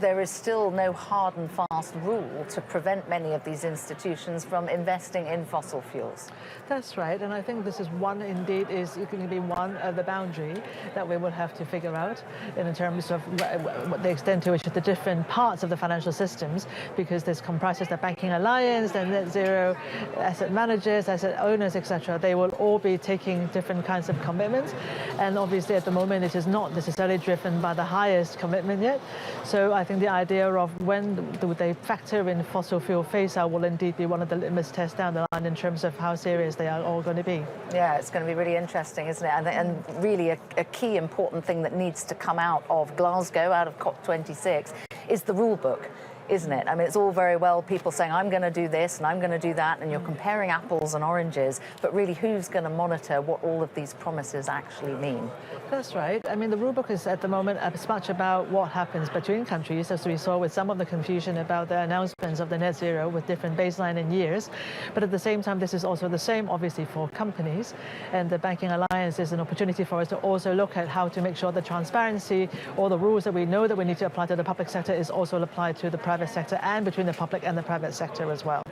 there is still no hard and fast rule to prevent many of these institutions from investing in fossil fuels. That's right, and I think this is one, indeed, is going to be one of the boundary that we will have to figure out in terms of the extent to which the different parts of the financial systems, because this comprises the banking alliance, the net zero asset managers, asset owners, etc. They will all be taking different kinds of commitments, and obviously at the moment it is not necessarily driven by the highest commitment yet. So I think the idea of when do they factor in fossil fuel phase-out will indeed be one of the litmus tests down the line in terms of how serious they are all going to be. Yeah, it's going to be really interesting, isn't it? And really a key important thing that needs to come out of Glasgow, out of COP26, is the rule book, isn't it? I mean, it's all very well people saying, I'm going to do this and I'm going to do that, and you're comparing apples and oranges, but really who's going to monitor what all of these promises actually mean? That's right. I mean, the rulebook is at the moment as much about what happens between countries, as we saw with some of the confusion about the announcements of the net zero with different baseline in years. But at the same time, this is also the same, obviously, for companies. And the Banking Alliance is an opportunity for us to also look at how to make sure the transparency, all the rules that we know that we need to apply to the public sector is also applied to the private sector and between the public and the private sector as well.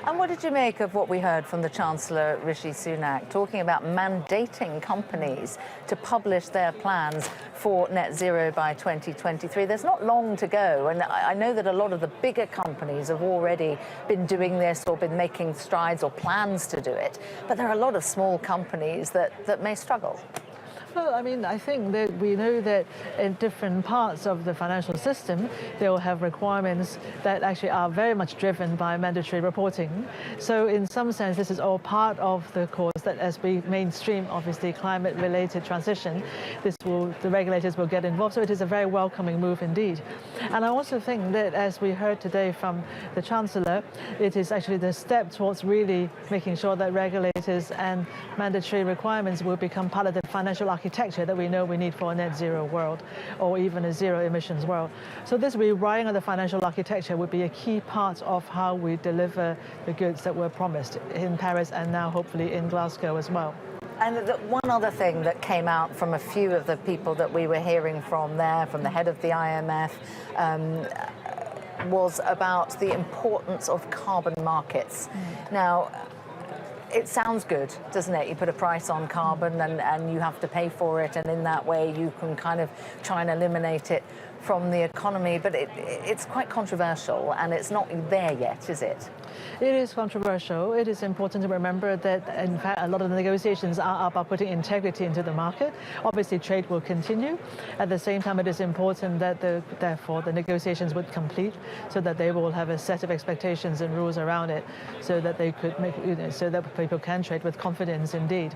And what did you make of what we heard from the Chancellor Rishi Sunak talking about mandating companies to publish their plans for net zero by 2023? There's not long to go, and I know that a lot of the bigger companies have already been doing this or been making strides or plans to do it, but there are a lot of small companies that may struggle. Well, I mean, I think that we know that in different parts of the financial system, they will have requirements that actually are very much driven by mandatory reporting. So in some sense, this is all part of the course that as we mainstream, obviously, climate-related transition, the regulators will get involved. So it is a very welcoming move indeed. And I also think that, as we heard today from the Chancellor, it is actually the step towards really making sure that regulators and mandatory requirements will become part of the financial architecture that we know we need for a net zero world or even a zero emissions world. So this rewriting of the financial architecture would be a key part of how we deliver the goods that were promised in Paris and now hopefully in Glasgow as well. And one other thing that came out from a few of the people that we were hearing from there, from the head of the IMF, was about the importance of carbon markets. Now, it sounds good, doesn't it? You put a price on carbon and you have to pay for it, and in that way you can kind of try and eliminate it from the economy, but it's quite controversial and it's not there yet, is it? It is controversial. It is important to remember that, in fact, a lot of the negotiations are about putting integrity into the market. Obviously, trade will continue. At the same time, it is important that, therefore, the negotiations would complete so that they will have a set of expectations and rules around it so that they could make, so that people can trade with confidence indeed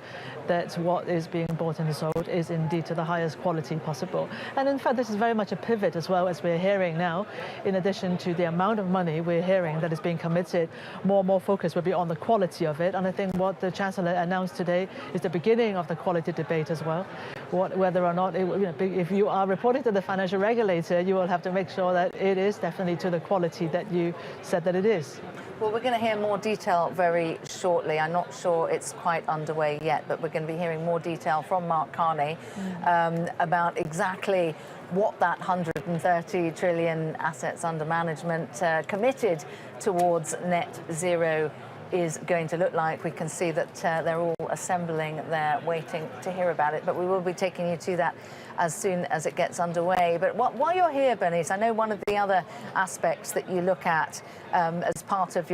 that what is being bought and sold is indeed to the highest quality possible. And in fact, this is very much a pivot as well, as we're hearing now. In addition to the amount of money we're hearing that is being committed, more and more focus will be on the quality of it. And I think what the Chancellor announced today is the beginning of the quality debate as well. Whether or not, if you are reporting to the financial regulator, you will have to make sure that it is definitely to the quality that you said that it is. Well, we're going to hear more detail very shortly. I'm not sure it's quite underway yet, but we're going to be hearing more detail from Mark Carney about exactly what that 130 trillion assets under management committed towards net zero is going to look like. We can see that they're all assembling there, waiting to hear about it, but we will be taking you to that as soon as it gets underway. But while you're here, Bernice, I know one of the other aspects that you look at as part of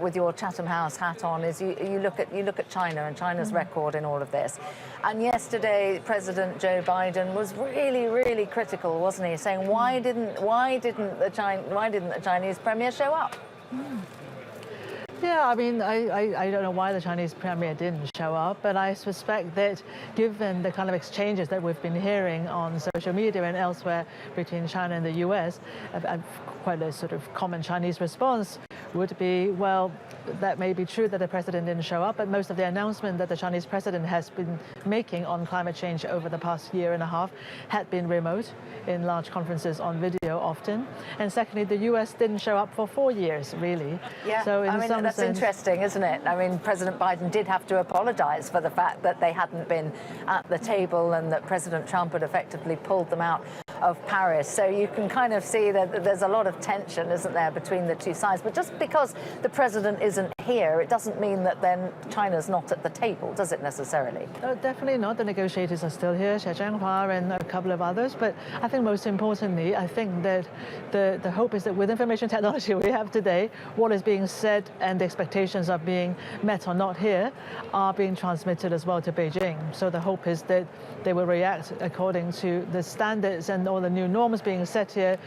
with your Chatham House hat on is you look at China and China's record in all of this. And yesterday, President Joe Biden was really, really critical, wasn't he? Saying why didn't the Chinese premier show up? Yeah, I mean, I don't know why the Chinese premier didn't show up, but I suspect that given the kind of exchanges that we've been hearing on social media and elsewhere between China and the US, quite a sort of common Chinese response would be, well, that may be true that the president didn't show up, but most of the announcement that the Chinese president has been making on climate change over the past year and a half had been remote in large conferences on video often. And secondly, the US didn't show up for 4 years, really. Yeah, so in I mean, that's interesting, isn't it? I mean, President Biden did have to apologize for the fact that they hadn't been at the table and that President Trump had effectively pulled them out of Paris. So you can kind of see that there's a lot of tension, isn't there, between the two sides. But just because the president isn't here, it doesn't mean that then China's not at the table, does it necessarily? Definitely not. The negotiators are still here, Xie Zhenhua and a couple of others. But I think most importantly, I think that the hope is that with information technology we have today, what is being said and the expectations are being met or not here are being transmitted as well to Beijing. So the hope is that they will react according to the standards and all the new norms being set here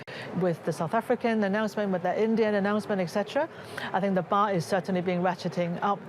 with the South African announcement, with the Indian announcement, etc. I think the bar is certainly being ratcheting up,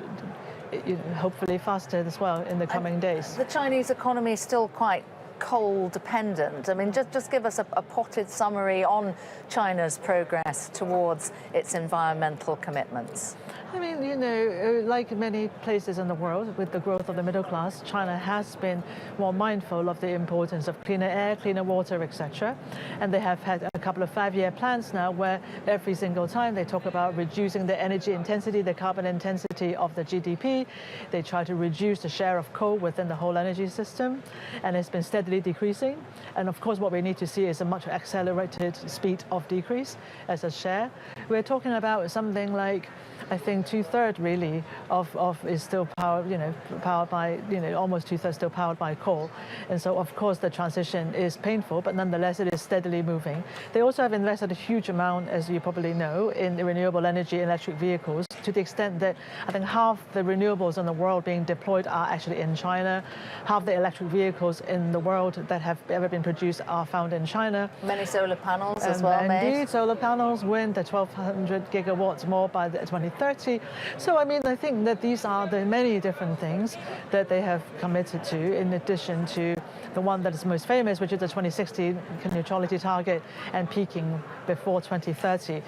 hopefully faster as well in the coming days. The Chinese economy is still quite coal dependent. I mean, just give us a potted summary on China's progress towards its environmental commitments. I mean, you know, like many places in the world, with the growth of the middle class, China has been more mindful of the importance of cleaner air, cleaner water, etc. And they have had a couple of 5-year plans now where every single time they talk about reducing the energy intensity, the carbon intensity of the GDP. They try to reduce the share of coal within the whole energy system, and it's been steadily decreasing. And of course, what we need to see is a much accelerated speed of decrease as a share. We're talking about something like, I think, 2/3 really of is still powered, powered by, almost 2/3 still powered by coal. And so, of course, the transition is painful, but nonetheless, it is steadily moving. They also have invested a huge amount, as you probably know, in renewable energy electric vehicles, to the extent that I think half the renewables in the world being deployed are actually in China. Half the electric vehicles in the world that have ever been produced are found in China. Many solar panels as well made. Indeed, solar panels, wind, the 1,200 gigawatts more by the 2030. So, I mean, I think that these are the many different things that they have committed to, in addition to the one that is most famous, which is the 2060 neutrality target and peaking before 2030.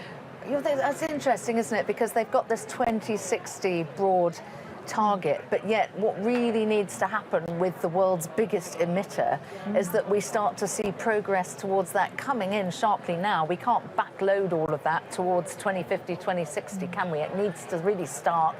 That's interesting, isn't it? Because they've got this 2060 broad target, but yet what really needs to happen with the world's biggest emitter is that we start to see progress towards that coming in sharply now. We can't backload all of that towards 2050, 2060, can we? It needs to really start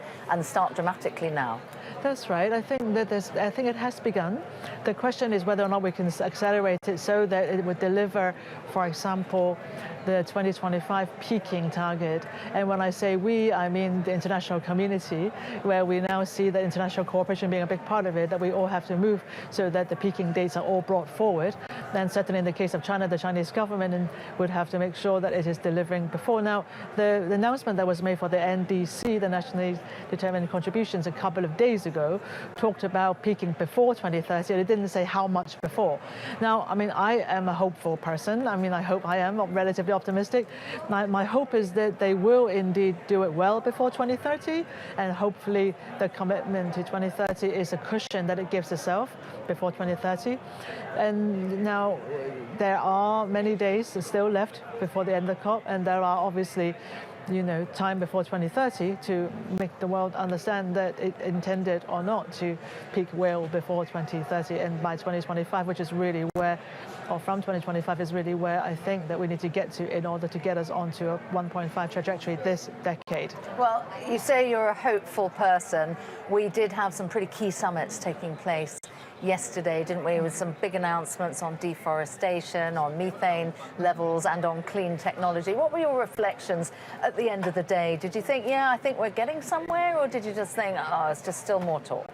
dramatically now. That's right. I think that I think it has begun. The question is whether or not we can accelerate it so that it would deliver, for example, the 2025 peaking target. And when I say we, I mean the international community, where we now see the international cooperation being a big part of it, that we all have to move so that the peaking dates are all brought forward. And certainly in the case of China, the Chinese government would have to make sure that it is delivering before. Now, the announcement that was made for the NDC, the Nationally Determined Contributions, a couple of days ago, talked about peaking before 2030, and it didn't say how much before. Now, I mean, I am a hopeful person. I mean, I hope I am relatively optimistic. My hope is that they will indeed do it well before 2030, and hopefully the commitment to 2030 is a cushion that it gives itself before 2030. And now there are many days still left before the end of the COP, and there are obviously time before 2030 to make the world understand that it intended or not to peak well before 2030, and by 2025, which is really where, or from 2025 is really where I think that we need to get to in order to get us onto a 1.5 trajectory this decade. Well, you say you're a hopeful person. We did have some pretty key summits taking place yesterday, didn't we, with some big announcements on deforestation, on methane levels, and on clean technology. What were your reflections at the end of the day? Did you think, yeah, I think we're getting somewhere, or did you just think, oh, it's just still more talk?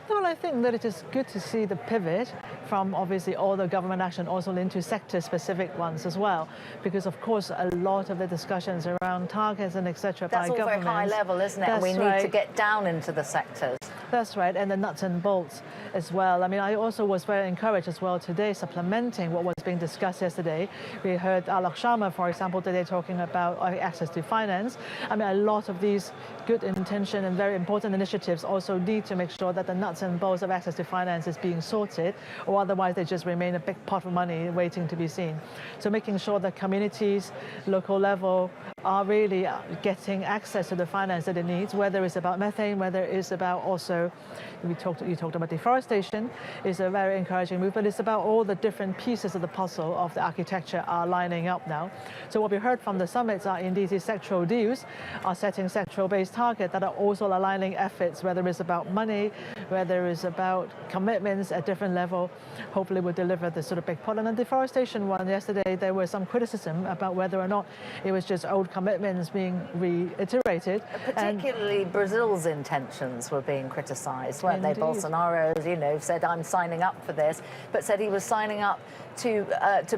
Well, I think that it is good to see the pivot from obviously all the government action also into sector-specific ones as well, because of course a lot of the discussions around targets and etc. by governments. That's all very high level, isn't it? And we need to get down into the sectors. That's right, and the nuts and bolts as well. I mean, I also was very encouraged as well today, supplementing what was being discussed yesterday. We heard Alok Sharma, for example, today talking about access to finance. I mean, a lot of these good intention and very important initiatives also need to make sure that the nuts and bolts of access to finance is being sorted, or otherwise they just remain a big pot of money waiting to be seen. So making sure that communities, local level, are really getting access to the finance that it needs, whether it's about methane, whether it's about also, you talked about deforestation, is a very encouraging move, but it's about all the different pieces of the puzzle of the architecture are lining up now. So what we heard from the summits are indeed these sectoral deals are setting sectoral-based targets that are also aligning efforts, whether it's about money, whether it's about commitments at different level, hopefully will deliver this sort of big pot. And the deforestation one, yesterday there was some criticism about whether or not it was just old commitments being reiterated. Particularly Brazil's intentions were being criticised, weren't they? Bolsonaro, you know, said I'm signing up for this, but said he was signing up to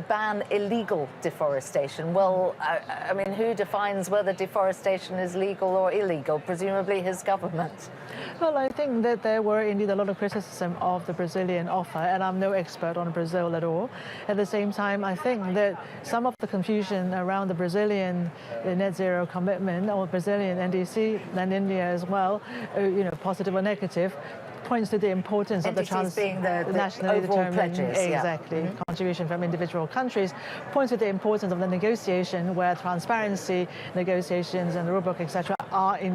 ban illegal deforestation. Well, I mean, who defines whether deforestation is legal or illegal? Presumably his government. Well, I think that there were indeed a lot of criticism of the Brazilian offer, and I'm no expert on Brazil at all. At the same time, I think that some of the confusion around the Brazilian net zero commitment, or Brazilian NDC, and India as well, you know, positive or negative, points to the importance of the nationally determined contribution from individual countries, points to the importance of the negotiation, where transparency, negotiations and the rule book, etc.,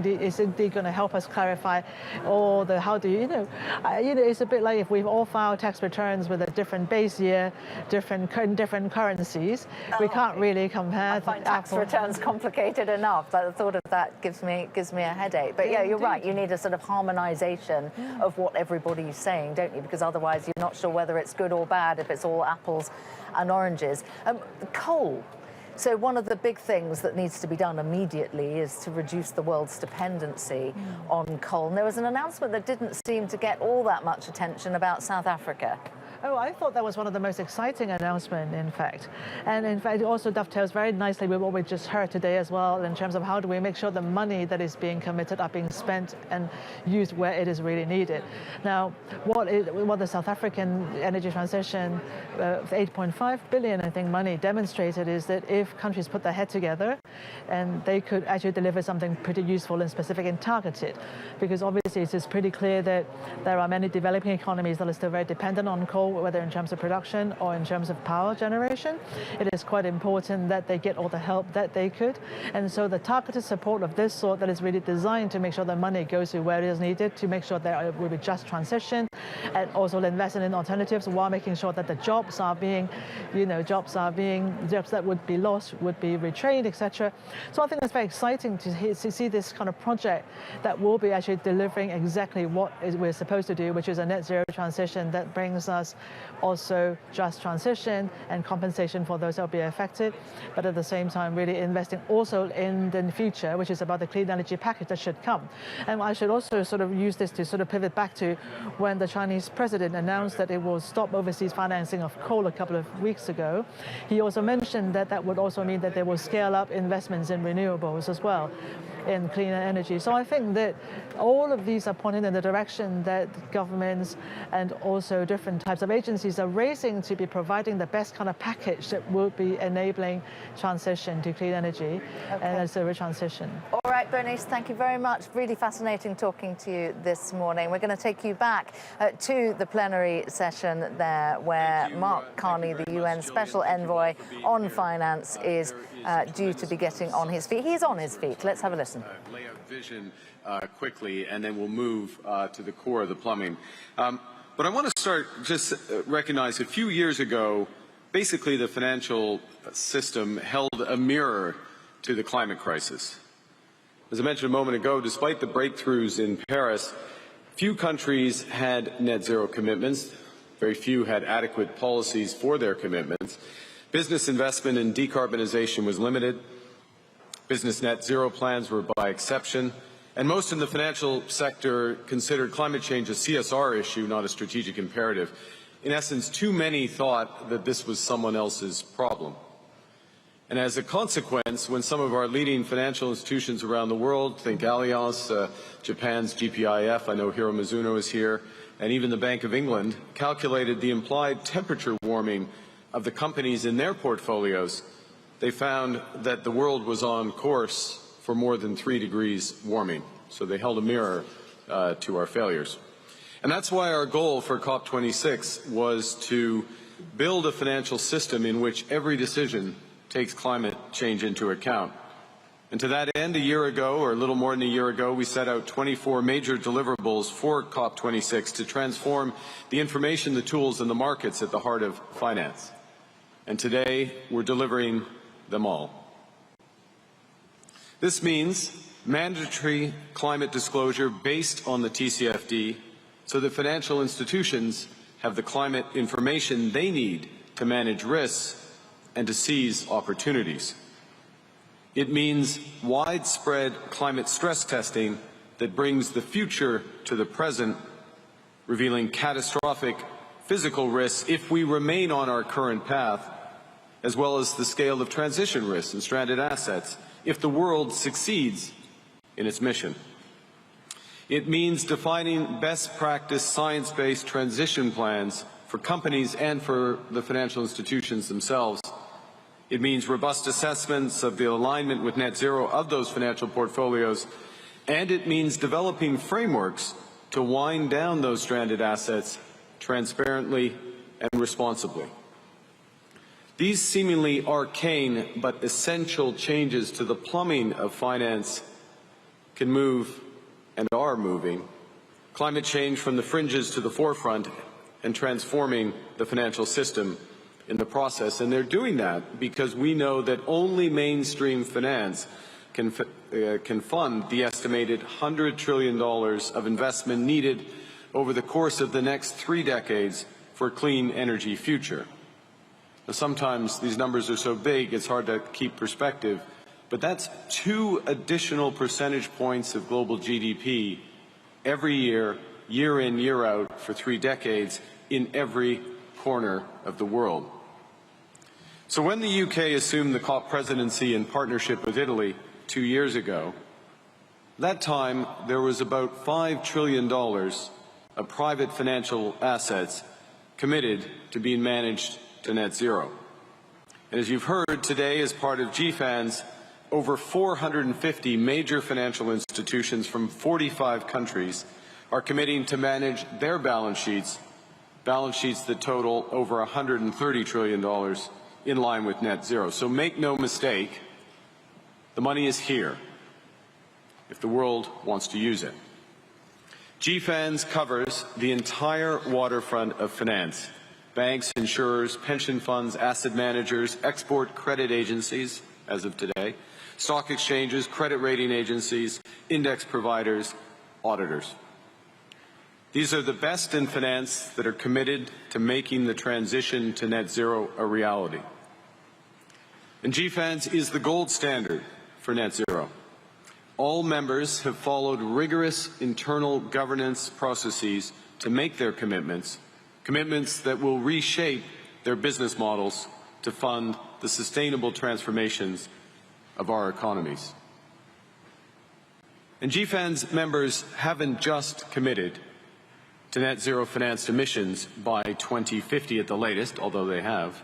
is indeed going to help us clarify all the how do you know, it's a bit like if we've all filed tax returns with a different base year, different currencies, we can't really compare. I find tax returns complicated enough. The thought of that gives me a headache. But yeah, you're right. You need a sort of harmonisation of what everybody's saying, don't you? Because otherwise you're not sure whether it's good or bad if it's all apples and oranges. Coal. So one of the big things that needs to be done immediately is to reduce the world's dependency on coal. And there was an announcement that didn't seem to get all that much attention about South Africa. Oh, I thought that was one of the most exciting announcements, in fact. And in fact, it also dovetails very nicely with what we just heard today as well, in terms of how do we make sure the money that is being committed are being spent and used where it is really needed. Now, what the South African energy transition, 8.5 billion, I think, money demonstrated is that if countries put their head together, and they could actually deliver something pretty useful and specific and targeted. Because obviously it is pretty clear that there are many developing economies that are still very dependent on coal, whether in terms of production or in terms of power generation. It is quite important that they get all the help that they could. And so the targeted support of this sort that is really designed to make sure the money goes to where it is needed, to make sure there will be just transition, and also investment in alternatives while making sure that the jobs that would be lost would be retrained, etc. So I think it's very exciting to see this kind of project that will be actually delivering exactly what we're supposed to do, which is a net zero transition that brings us also just transition and compensation for those that will be affected, but at the same time really investing also in the future, which is about the clean energy package that should come. And I should also sort of use this to sort of pivot back to when the Chinese president announced that it will stop overseas financing of coal a couple of weeks ago. He also mentioned that that would also mean that they will scale up investments in renewables as well, in cleaner energy. So I think that all of these are pointing in the direction that governments and also different types of agencies are racing to be providing the best kind of package that will be enabling transition to clean energy and zero transition. All right, Bernice, thank you very much. Really fascinating talking to you this morning. We're going to take you back to the plenary session there where Mark Carney, the UN Special Envoy on Finance, is due to be getting on his feet. He's on his feet. Let's have a listen. Lay out vision quickly, and then we'll move to the core of the plumbing. But I want to start just recognize a few years ago, basically the financial system held a mirror to the climate crisis. As I mentioned a moment ago, despite the breakthroughs in Paris, few countries had net zero commitments. Very few had adequate policies for their commitments. Business investment in decarbonization was limited. Business net zero plans were by exception, And most in the financial sector considered climate change a CSR issue, not a strategic imperative. In essence, too many thought that this was someone else's problem. And as a consequence, when some of our leading financial institutions around the world, think Allianz, Japan's GPIF, I know Hiro Mizuno is here, and even the Bank of England, calculated the implied temperature warming of the companies in their portfolios, they found that the world was on course for more than 3 degrees warming. So they held a mirror to our failures. And that's why our goal for COP26 was to build a financial system in which every decision takes climate change into account. And to that end, a year ago, or a little more than a year ago, we set out 24 major deliverables for COP26 to transform the information, the tools, and the markets at the heart of finance. And today, we're delivering them all. This means mandatory climate disclosure based on the TCFD so that financial institutions have the climate information they need to manage risks and to seize opportunities. It means widespread climate stress testing that brings the future to the present, revealing catastrophic physical risks if we remain on our current path, as well as the scale of transition risks and stranded assets if the world succeeds in its mission. It means defining best practice science-based transition plans for companies and for the financial institutions themselves. It means robust assessments of the alignment with net zero of those financial portfolios, and it means developing frameworks to wind down those stranded assets transparently and responsibly. These seemingly arcane but essential changes to the plumbing of finance can move and are moving climate change from the fringes to the forefront and transforming the financial system in the process. And they're doing that because we know that only mainstream finance can fund the estimated $100 trillion of investment needed over the course of the next 3 decades for a clean energy future. Now, sometimes these numbers are so big it's hard to keep perspective, but that's 2 additional percentage points of global GDP every year, year in, year out, for 3 decades in every corner of the world. So when the UK assumed the COP presidency in partnership with Italy 2 years ago, that time there was about $5 trillion of private financial assets committed to being managed to net zero. And as you've heard today, as part of GFANZ, over 450 major financial institutions from 45 countries are committing to manage their balance sheets that total over $130 trillion in line with net zero. So make no mistake, the money is here if the world wants to use it. GFANZ covers the entire waterfront of finance: banks, insurers, pension funds, asset managers, export credit agencies, as of today, stock exchanges, credit rating agencies, index providers, auditors. These are the best in finance that are committed to making the transition to net zero a reality. And GFANZ is the gold standard for net zero. All members have followed rigorous internal governance processes to make their commitments that will reshape their business models to fund the sustainable transformations of our economies. And GFANZ members haven't just committed to net zero financed emissions by 2050 at the latest, although they have.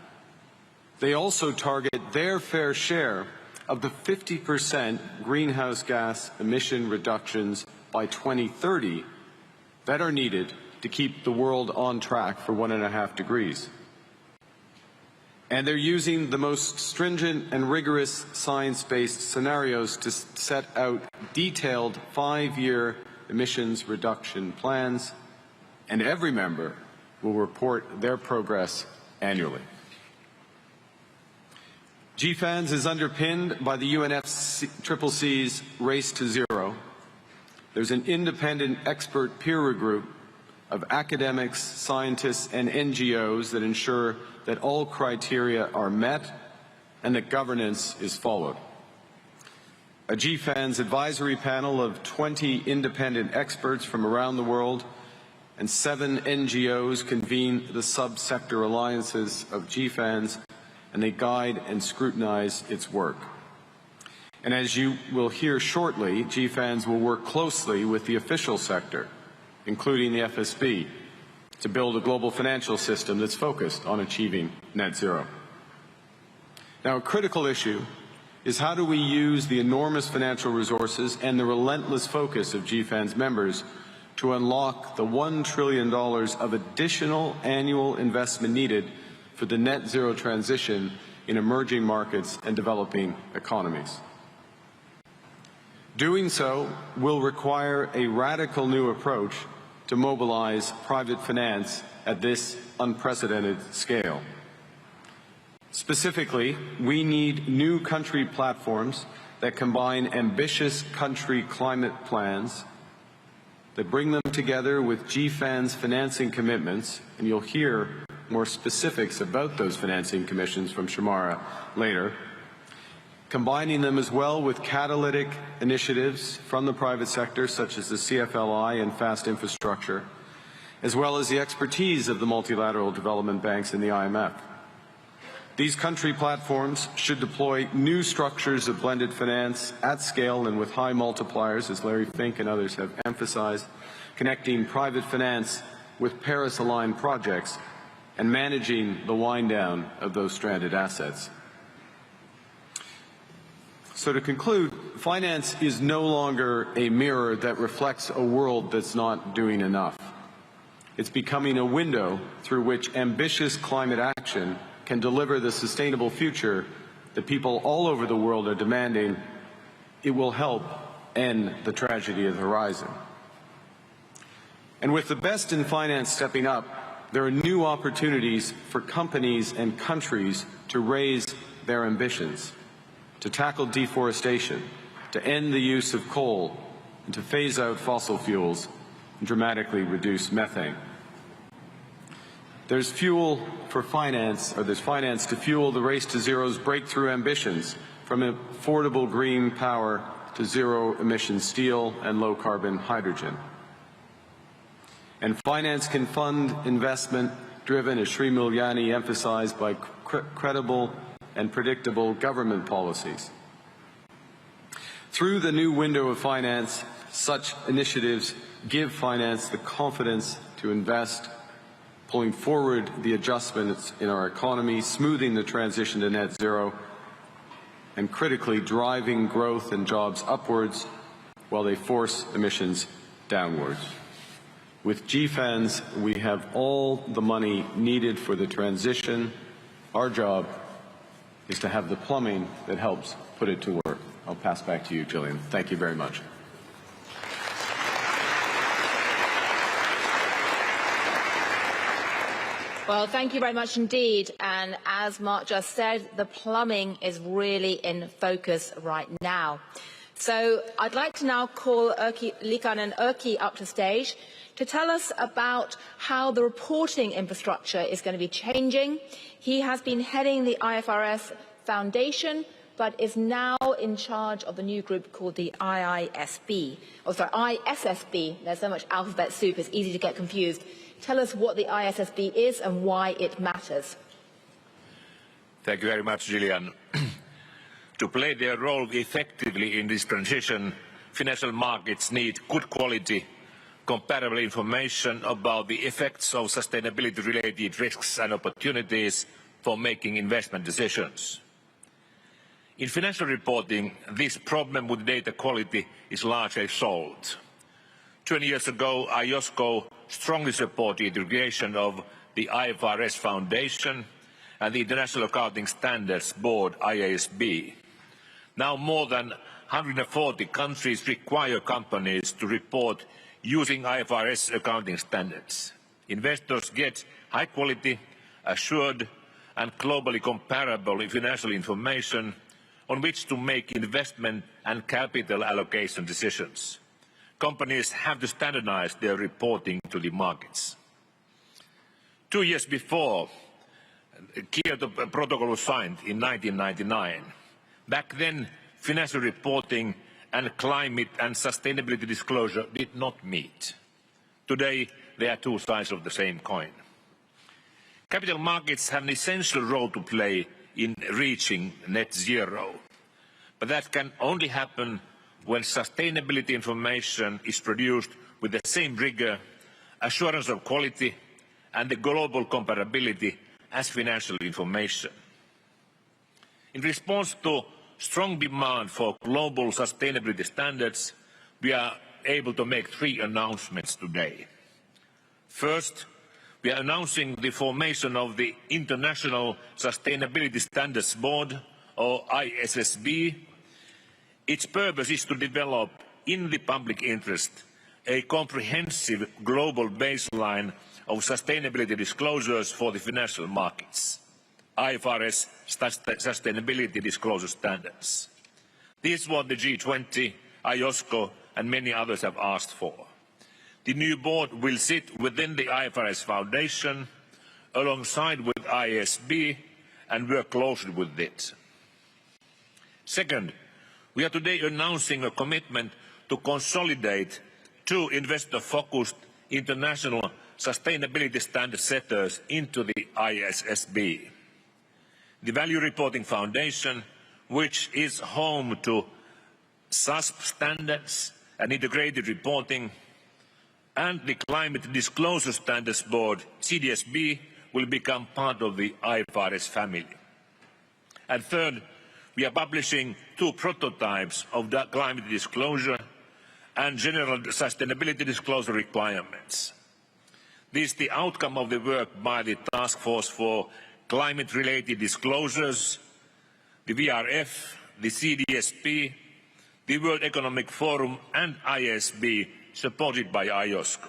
They also target their fair share of the 50% greenhouse gas emission reductions by 2030 that are needed to keep the world on track for 1.5 degrees. And they're using the most stringent and rigorous science-based scenarios to set out detailed 5-year emissions reduction plans, and every member will report their progress annually. GFANZ is underpinned by the UNFCCC's Race to Zero. There's an independent expert peer group of academics, scientists, and NGOs that ensure that all criteria are met and that governance is followed. A GFANZ advisory panel of 20 independent experts from around the world and 7 NGOs convene the sub-sector alliances of GFANZ, and they guide and scrutinize its work. And as you will hear shortly, GFANZ will work closely with the official sector, including the FSB, to build a global financial system that's focused on achieving net zero. Now, a critical issue is how do we use the enormous financial resources and the relentless focus of GFANZ members to unlock the $1 trillion of additional annual investment needed for the net zero transition in emerging markets and developing economies. Doing so will require a radical new approach to mobilize private finance at this unprecedented scale. Specifically, we need new country platforms that combine ambitious country climate plans, that bring them together with GFANZ financing commitments, and you'll hear more specifics about those financing commissions from Shamara later, combining them as well with catalytic initiatives from the private sector, such as the CFLI and fast infrastructure, as well as the expertise of the multilateral development banks and the IMF. These country platforms should deploy new structures of blended finance at scale and with high multipliers, as Larry Fink and others have emphasized, connecting private finance with Paris-aligned projects and managing the wind-down of those stranded assets. So to conclude, finance is no longer a mirror that reflects a world that's not doing enough. It's becoming a window through which ambitious climate action can deliver the sustainable future that people all over the world are demanding. It will help end the tragedy of the horizon. And with the best in finance stepping up, there are new opportunities for companies and countries to raise their ambitions, to tackle deforestation, to end the use of coal, and to phase out fossil fuels and dramatically reduce methane. There's fuel for finance, or there's finance to fuel the race to zero's breakthrough ambitions, from affordable green power to zero-emission steel and low-carbon hydrogen. And finance can fund investment driven, as Sri Mulyani emphasized, by credible and predictable government policies. Through the new window of finance, such initiatives give finance the confidence to invest, pulling forward the adjustments in our economy, smoothing the transition to net zero, and critically driving growth and jobs upwards while they force emissions downwards. With GFANZ, we have all the money needed for the transition. Our job is to have the plumbing that helps put it to work. I'll pass back to you, Gillian. Thank you very much. Well, thank you very much indeed. And as Mark just said, the plumbing is really in focus right now. So I'd like to now call Liikanen Erkki up to stage to tell us about how the reporting infrastructure is going to be changing. He has been heading the IFRS Foundation, but is now in charge of the new group called the ISSB. There's so much alphabet soup, it's easy to get confused. Tell us what the ISSB is and why it matters. Thank you very much, Gillian. To play their role effectively in this transition, financial markets need good quality, comparable information about the effects of sustainability-related risks and opportunities for making investment decisions. In financial reporting, this problem with data quality is largely solved. 20 years ago, IOSCO strongly supported the creation of the IFRS Foundation and the International Accounting Standards Board, IASB. Now more than 140 countries require companies to report using IFRS accounting standards. Investors get high quality, assured and globally comparable financial information on which to make investment and capital allocation decisions. Companies have to standardize their reporting to the markets. 2 years before, the Kyoto Protocol was signed in 1999. Back then, financial reporting and climate and sustainability disclosure did not meet. Today, they are two sides of the same coin. Capital markets have an essential role to play in reaching net zero, but that can only happen when sustainability information is produced with the same rigor, assurance of quality and the global comparability as financial information. In response to strong demand for global sustainability standards, we are able to make three announcements today. First, we are announcing the formation of the International Sustainability Standards Board, or ISSB. Its purpose is to develop, in the public interest, a comprehensive global baseline of sustainability disclosures for the financial markets, IFRS Sustainability Disclosure Standards. This is what the G20, IOSCO and many others have asked for. The new board will sit within the IFRS Foundation, alongside with ISB, and work closely with it. Second, we are today announcing a commitment to consolidate two investor-focused international sustainability standard setters into the ISSB. The Value Reporting Foundation, which is home to SASP standards and integrated reporting, and the Climate Disclosure Standards Board, CDSB, will become part of the IFRS family. And third, we are publishing two prototypes of the climate disclosure and general sustainability disclosure requirements. This is the outcome of the work by the Task Force for Climate-Related Disclosures, the VRF, the CDSP, the World Economic Forum and ISB, supported by IOSCO.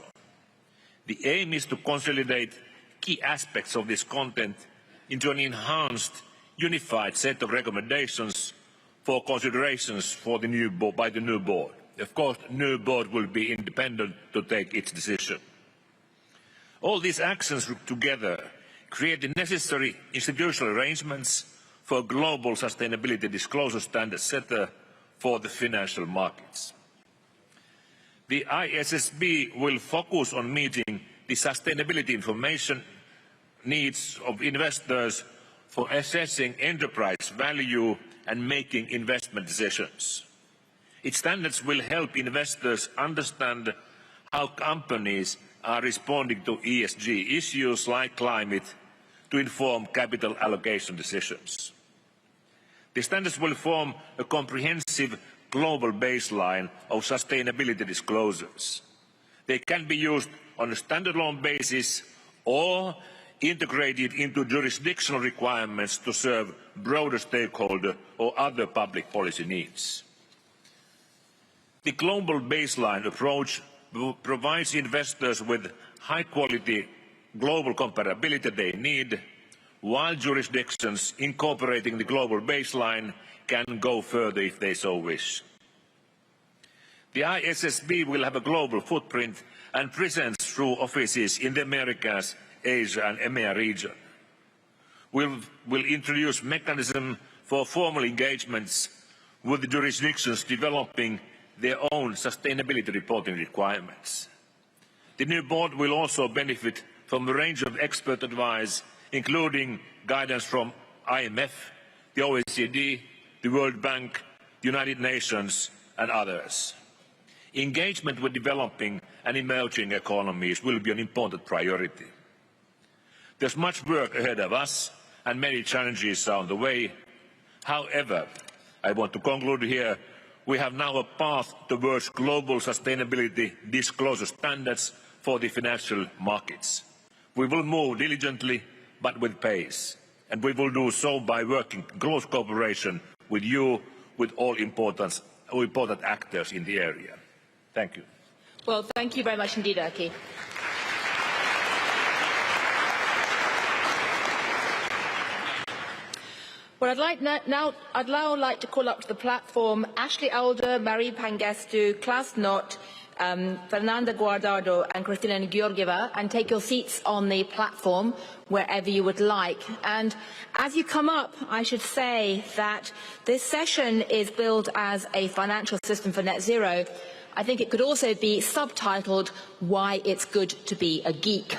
The aim is to consolidate key aspects of this content into an enhanced, unified set of recommendations for considerations for the new board, by the new board. Of course, the new board will be independent to take its decision. All these actions together create the necessary institutional arrangements for a global sustainability disclosure standard setter for the financial markets. The ISSB will focus on meeting the sustainability information needs of investors for assessing enterprise value and making investment decisions. Its standards will help investors understand how companies are responding to ESG issues like climate to inform capital allocation decisions. The standards will form a comprehensive global baseline of sustainability disclosures. They can be used on a standalone basis or integrated into jurisdictional requirements to serve broader stakeholder or other public policy needs. The global baseline approach provides investors with high-quality global comparability they need, while jurisdictions incorporating the global baseline can go further if they so wish. The ISSB will have a global footprint and presence through offices in the Americas, Asia and EMEA region. We'll introduce mechanism for formal engagements with the jurisdictions developing their own sustainability reporting requirements. The new board will also benefit from a range of expert advice, including guidance from IMF, the OECD, the World Bank, the United Nations and others. Engagement with developing and emerging economies will be an important priority. There's much work ahead of us and many challenges are on the way. However, I want to conclude here, we have now a path towards global sustainability disclosure standards for the financial markets. We will move diligently but with pace, and we will do so by working in close cooperation with you, with all important actors in the area. Thank you. Well, thank you very much indeed, Erkki. Well, I'd now like to call up to the platform Ashley Alder, Marie Pangestu, Klaus Knott, Fernanda Guardado and Kristalina Georgieva, and take your seats on the platform wherever you would like. And as you come up, I should say that this session is billed as a financial system for net zero. I think it could also be subtitled, Why It's Good to Be a Geek,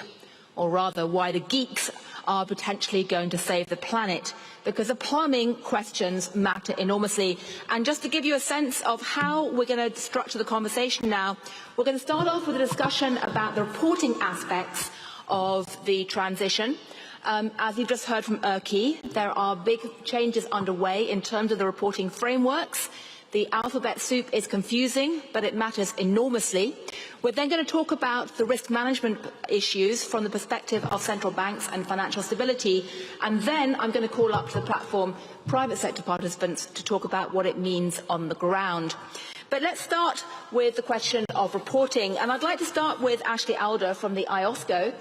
or rather, why the geeks are potentially going to save the planet, because the plumbing questions matter enormously. And just to give you a sense of how we're going to structure the conversation now, we're going to start off with a discussion about the reporting aspects of the transition. As you've just heard from Erki, there are big changes underway in terms of the reporting frameworks. The alphabet soup is confusing, but it matters enormously. We're then going to talk about the risk management issues from the perspective of central banks and financial stability. And then I'm going to call up to the platform private sector participants to talk about what it means on the ground. But let's start with the question of reporting. And I'd like to start with Ashley Alder from the IOSCO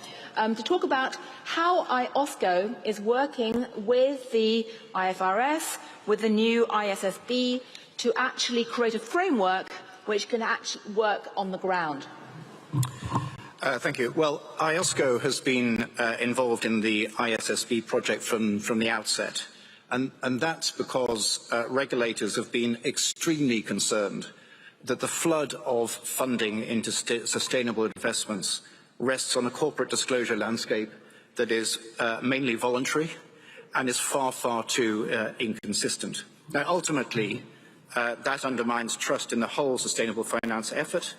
to talk about how IOSCO is working with the IFRS, with the new ISSB, to actually create a framework which can actually work on the ground. Thank you. Well, IOSCO has been involved in the ISSB project from the outset, and that's because regulators have been extremely concerned that the flood of funding into sustainable investments rests on a corporate disclosure landscape that is mainly voluntary and is far, far too inconsistent. Now, ultimately, that undermines trust in the whole sustainable finance effort,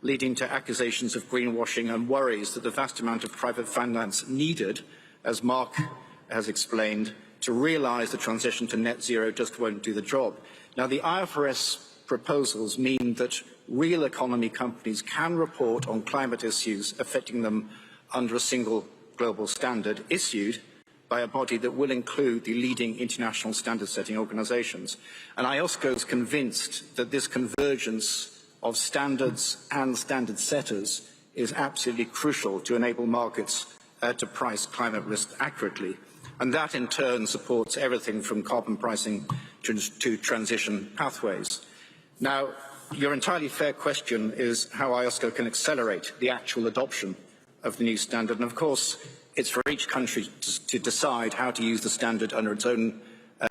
leading to accusations of greenwashing and worries that the vast amount of private finance needed, as Mark has explained, to realise the transition to net zero just won't do the job. Now, the IFRS proposals mean that real economy companies can report on climate issues affecting them under a single global standard issued by a body that will include the leading international standard-setting organisations. And IOSCO is convinced that this convergence of standards and standard setters is absolutely crucial to enable markets to price climate risk accurately. And that in turn supports everything from carbon pricing to transition pathways. Now, your entirely fair question is how IOSCO can accelerate the actual adoption of the new standard. And of course, it's for each country to decide how to use the standard under its own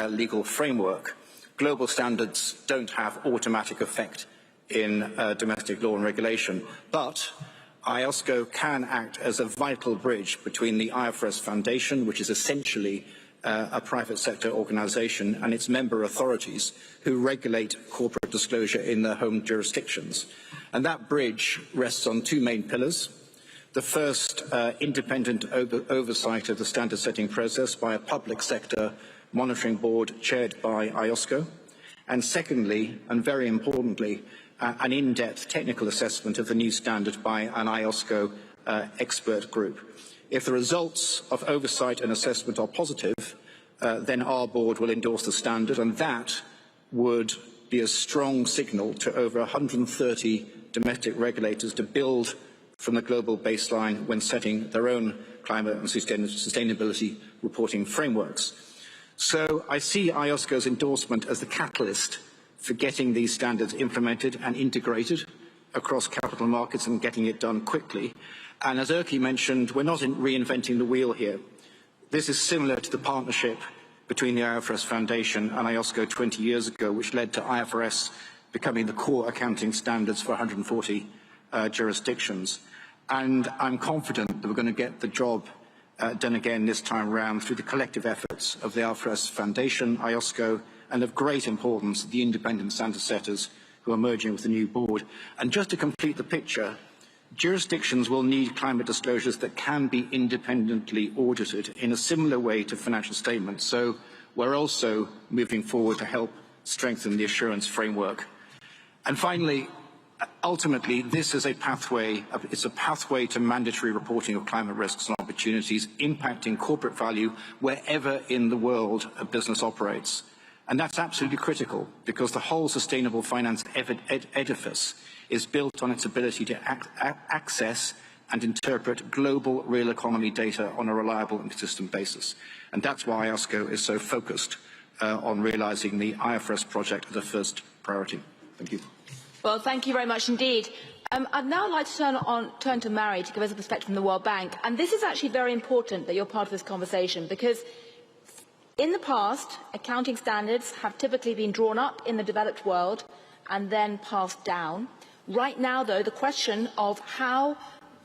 legal framework. Global standards don't have automatic effect in domestic law and regulation, but IOSCO can act as a vital bridge between the IFRS Foundation, which is essentially a private sector organisation, and its member authorities who regulate corporate disclosure in their home jurisdictions. And that bridge rests on two main pillars. The first, independent oversight of the standard setting process by a public sector monitoring board chaired by IOSCO. And secondly, and very importantly, an in-depth technical assessment of the new standard by an IOSCO expert group. If the results of oversight and assessment are positive, then our board will endorse the standard, and that would be a strong signal to over 130 domestic regulators to build from the global baseline when setting their own climate and sustainability reporting frameworks. So I see IOSCO's endorsement as the catalyst for getting these standards implemented and integrated across capital markets and getting it done quickly. And as Erki mentioned, we're not reinventing the wheel here. This is similar to the partnership between the IFRS Foundation and IOSCO 20 years ago, which led to IFRS becoming the core accounting standards for 140 jurisdictions. And I'm confident that we're going to get the job done again this time around through the collective efforts of the IFRS Foundation, IOSCO, and of great importance, the independent standard setters who are merging with the new board. And just to complete the picture, jurisdictions will need climate disclosures that can be independently audited in a similar way to financial statements. So we're also moving forward to help strengthen the assurance framework. And finally, ultimately, this is a pathway, it's a pathway to mandatory reporting of climate risks and opportunities impacting corporate value wherever in the world a business operates. And that's absolutely critical because the whole sustainable finance edifice is built on its ability to access and interpret global real economy data on a reliable and consistent basis. And that's why IOSCO is so focused on realising the IFRS project as a first priority. Thank you. Well, thank you very much indeed. I'd now like to turn to Mary to give us a perspective from the World Bank. And this is actually very important that you're part of this conversation, because in the past, accounting standards have typically been drawn up in the developed world and then passed down. Right now, though, the question of how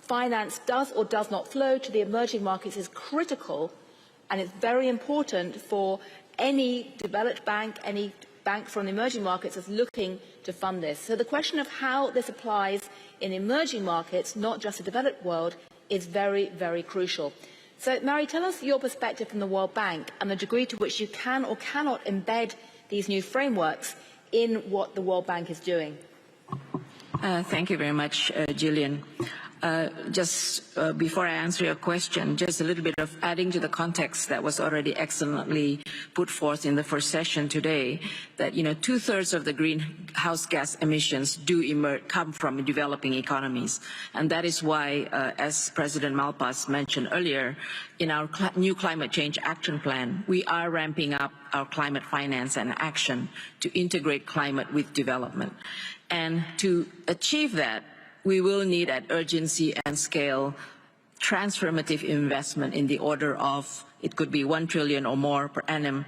finance does or does not flow to the emerging markets is critical, and it's very important for any developed bank, any bank from the emerging markets that's looking to fund this. So the question of how this applies in emerging markets, not just the developed world, is very, very crucial. So, Mary, tell us your perspective from the World Bank and the degree to which you can or cannot embed these new frameworks in what the World Bank is doing. Thank you very much, Gillian. Just before I answer your question, just a little bit of adding to the context that was already excellently put forth in the first session today, that 2/3 of the greenhouse gas emissions do come from developing economies, and that is why, as President Malpass mentioned earlier, in our new climate change action plan, we are ramping up our climate finance and action to integrate climate with development, and to achieve that, we will need at urgency and scale transformative investment in the order of, it could be 1 trillion or more per annum,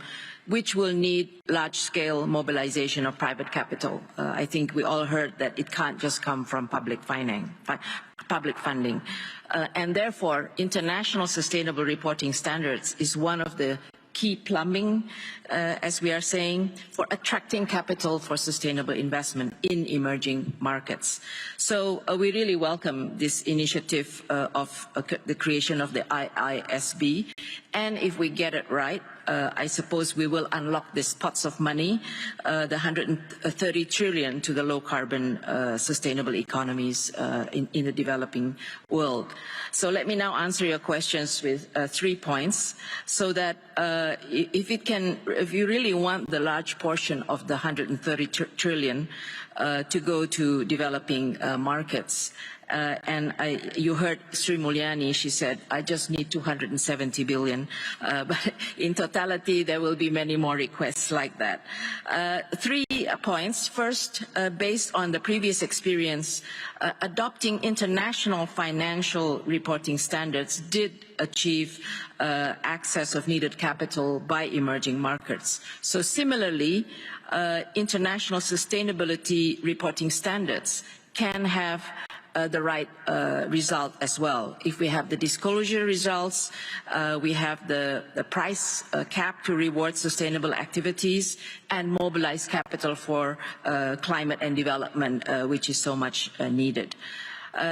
which will need large-scale mobilization of private capital. I think we all heard that it can't just come from public funding. And therefore, international sustainable reporting standards is one of the key plumbing, as we are saying, for attracting capital for sustainable investment in emerging markets. So we really welcome this initiative of the creation of the IISB. And if we get it right, I suppose we will unlock these pots of money, the 130 trillion to the low-carbon sustainable economies in the developing world. So let me now answer your questions with 3 points, so that if you really want the large portion of the 130 trillion to go to developing markets, and you heard Sri Mulyani, she said, I just need 270 billion. But in totality, there will be many more requests like that. 3 points. First, based on the previous experience, adopting international financial reporting standards did achieve access of needed capital by emerging markets. So similarly, international sustainability reporting standards can have the right result as well. If we have the disclosure results, we have the price cap to reward sustainable activities and mobilize capital for climate and development, which is so much needed.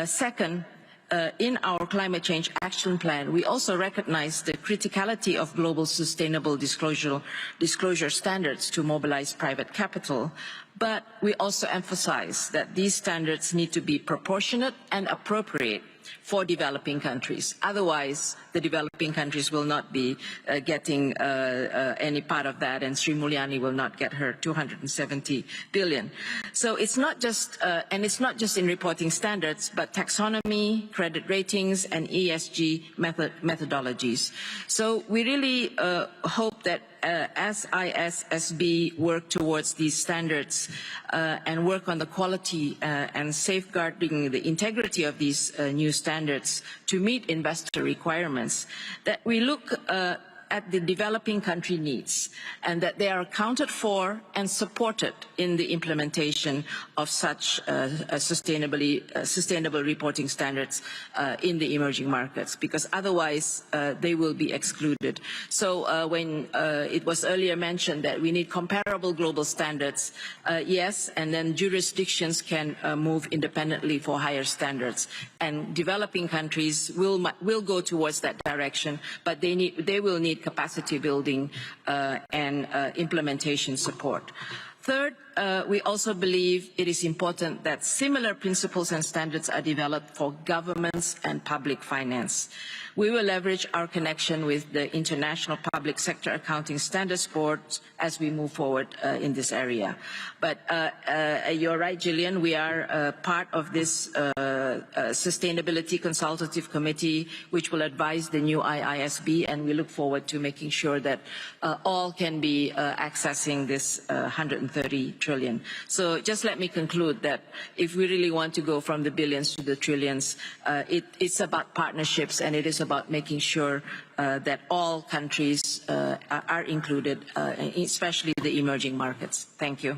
Second, in our climate change action plan, we also recognize the criticality of global sustainable disclosure standards to mobilize private capital, but we also emphasize that these standards need to be proportionate and appropriate for developing countries. Otherwise, the developing countries will not be getting any part of that, and Sri Mulyani will not get her 270 billion. So it's not just, and it's not just in reporting standards, but taxonomy, credit ratings, and ESG methodologies. So we really hope that as ISSB work towards these standards and work on the quality and safeguarding the integrity of these new standards to meet investor requirements, that we look at the developing country needs and that they are accounted for and supported in the implementation of such sustainable reporting standards in the emerging markets, because otherwise they will be excluded. So when it was earlier mentioned that we need comparable global standards, yes, and then jurisdictions can move independently for higher standards, and developing countries will go towards that direction, but they will need capacity building and implementation support. Third, we also believe it is important that similar principles and standards are developed for governments and public finance. We will leverage our connection with the International Public Sector Accounting Standards Board as we move forward in this area. But you're right, Gillian, we are part of this Sustainability Consultative Committee, which will advise the new IISB, and we look forward to making sure that all can be accessing this 130 trillion. So just let me conclude that if we really want to go from the billions to the trillions, it's about partnerships, and it is about making sure that all countries are included, especially the emerging markets. Thank you.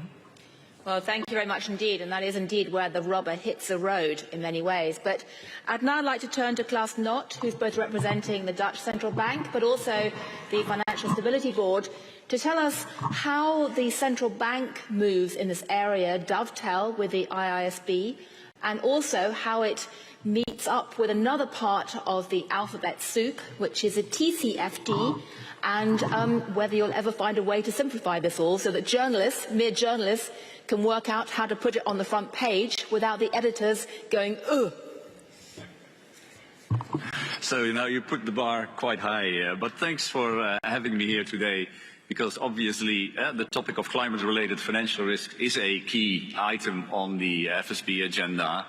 Well, thank you very much indeed, and that is indeed where the rubber hits the road in many ways. But I'd now like to turn to Klaas Knot, who's both representing the Dutch Central Bank but also the Financial Stability Board, to tell us how the central bank moves in this area dovetail with the IISB, and also how it meets up with another part of the alphabet soup, which is a TCFD, and whether you'll ever find a way to simplify this all so that journalists, mere journalists, can work out how to put it on the front page without the editors going, ugh. So, you put the bar quite high, but thanks for having me here today, because obviously the topic of climate-related financial risk is a key item on the FSB agenda,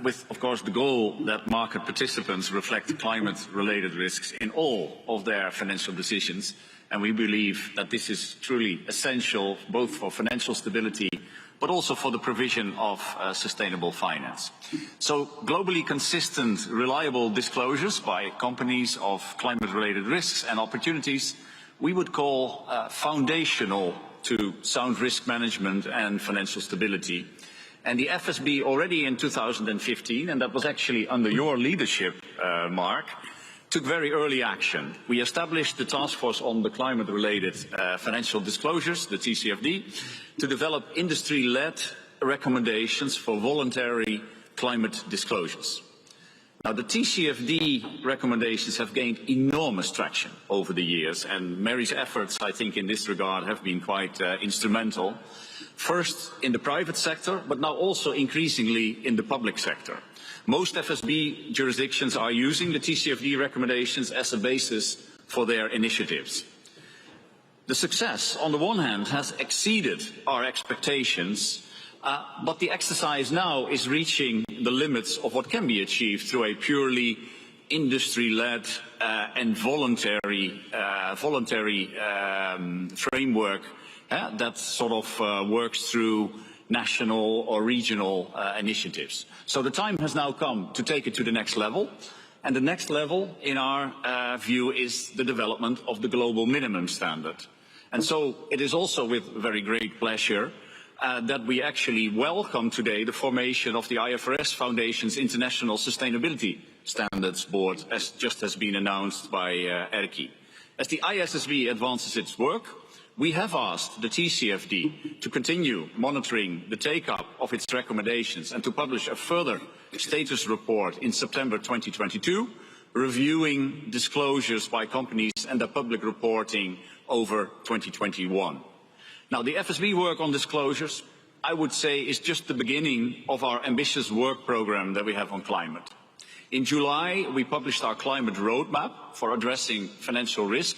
with, of course, the goal that market participants reflect climate-related risks in all of their financial decisions. And we believe that this is truly essential both for financial stability but also for the provision of sustainable finance. So globally consistent, reliable disclosures by companies of climate-related risks and opportunities we would call foundational to sound risk management and financial stability. And the FSB already in 2015, and that was actually under your leadership, Mark, took very early action. We established the Task Force on the Climate-Related Financial Disclosures, the TCFD, to develop industry-led recommendations for voluntary climate disclosures. Now, the TCFD recommendations have gained enormous traction over the years, and Mary's efforts, I think, in this regard have been quite instrumental. First in the private sector, but now also increasingly in the public sector. Most FSB jurisdictions are using the TCFD recommendations as a basis for their initiatives. The success, on the one hand, has exceeded our expectations, but the exercise now is reaching the limits of what can be achieved through a purely industry-led and voluntary framework that sort of works through national or regional initiatives. So the time has now come to take it to the next level, and the next level, in our view, is the development of the global minimum standard. And so it is also with very great pleasure that we actually welcome today the formation of the IFRS Foundation's International Sustainability Standards Board, as just has been announced by Erki. As the ISSB advances its work, we have asked the TCFD to continue monitoring the take-up of its recommendations and to publish a further status report in September 2022, reviewing disclosures by companies and their public reporting over 2021. Now, the FSB work on disclosures, I would say, is just the beginning of our ambitious work program that we have on climate. In July, we published our climate roadmap for addressing financial risk,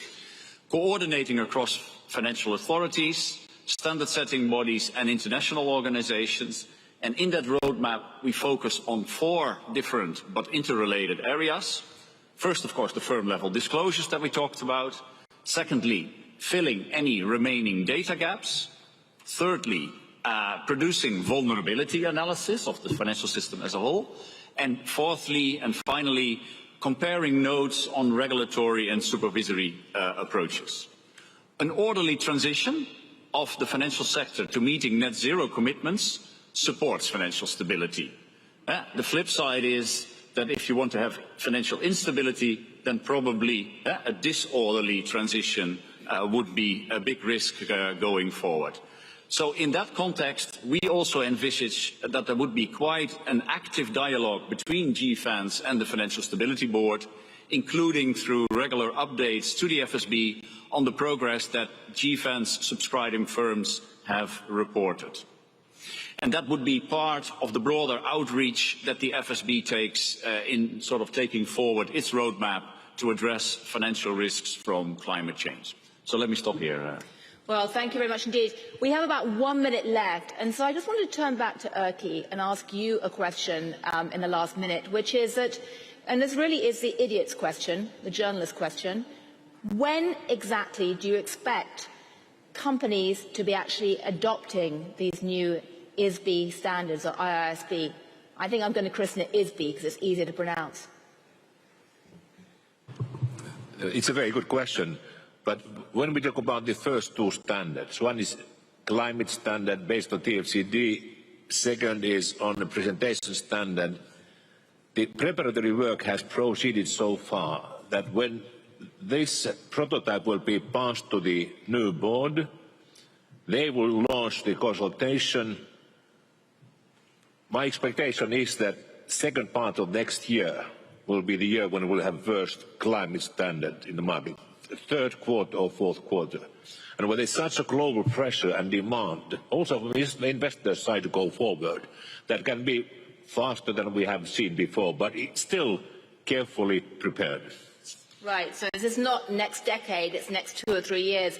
coordinating across financial authorities, standard-setting bodies and international organizations. And in that roadmap, we focus on 4 different but interrelated areas. First, of course, the firm-level disclosures that we talked about. Secondly, filling any remaining data gaps. Thirdly, producing vulnerability analysis of the financial system as a whole. And fourthly and finally, comparing notes on regulatory and supervisory approaches. An orderly transition of the financial sector to meeting net zero commitments supports financial stability. The flip side is that if you want to have financial instability, then probably a disorderly transition would be a big risk going forward. So in that context, we also envisage that there would be quite an active dialogue between GFANZ and the Financial Stability Board, including through regular updates to the FSB on the progress that GFANZ subscribing firms have reported. And that would be part of the broader outreach that the FSB takes in sort of taking forward its roadmap to address financial risks from climate change. So let me stop here. Well, thank you very much indeed. We have about 1 minute left, and so I just wanted to turn back to Erki and ask you a question in the last minute, which is that, and this really is the idiot's question, the journalist question, when exactly do you expect companies to be actually adopting these new ISB standards, or IISB? I think I'm going to christen it ISB because it's easier to pronounce. It's a very good question. But when we talk about the first two standards, one is climate standard based on TFCD, second is on the presentation standard. The preparatory work has proceeded so far that when this prototype will be passed to the new board, they will launch the consultation. My expectation is that second part of next year will be the year when we'll have first climate standard in the market, third quarter or fourth quarter. And when there's such a global pressure and demand, also from the investors' side to go forward, that can be faster than we have seen before, but it's still carefully prepared. Right, so this is not next decade, it's next 2 or 3 years.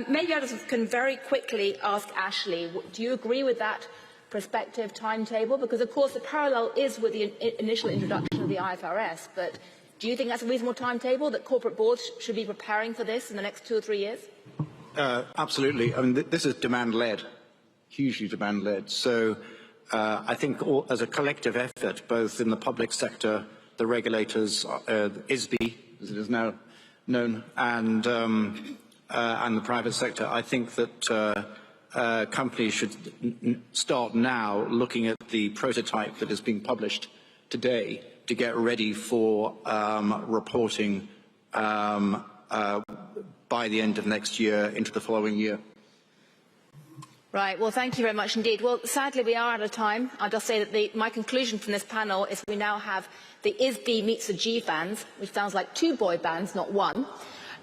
Maybe I just can very quickly ask Ashley, do you agree with that prospective timetable? Because, of course, the parallel is with the initial introduction of the IFRS, but do you think that's a reasonable timetable, that corporate boards should be preparing for this in the next 2 or 3 years? Absolutely. I mean, this is demand-led, hugely demand-led. So I think as a collective effort, both in the public sector, the regulators, ISB, as it is now known, and the private sector, I think that companies should start now looking at the prototype that is being published today to get ready for reporting by the end of next year into the following year. Right, well, thank you very much indeed. Well, sadly, we are out of time. I'll just say that my conclusion from this panel is we now have the ISB meets the G bands, which sounds like 2 boy bands, not 1.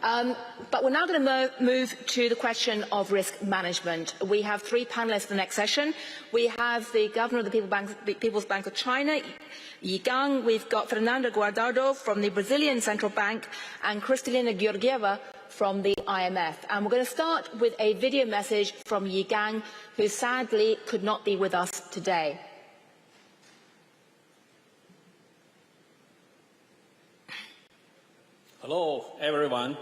But we're now going to move to the question of risk management. We have 3 panelists for the next session. We have the Governor of the People's Bank of China, Yi Gang. We've got Fernando Guardado from the Brazilian Central Bank and Kristalina Georgieva from the IMF. And we're going to start with a video message from Yi Gang, who sadly could not be with us today. Hello, everyone.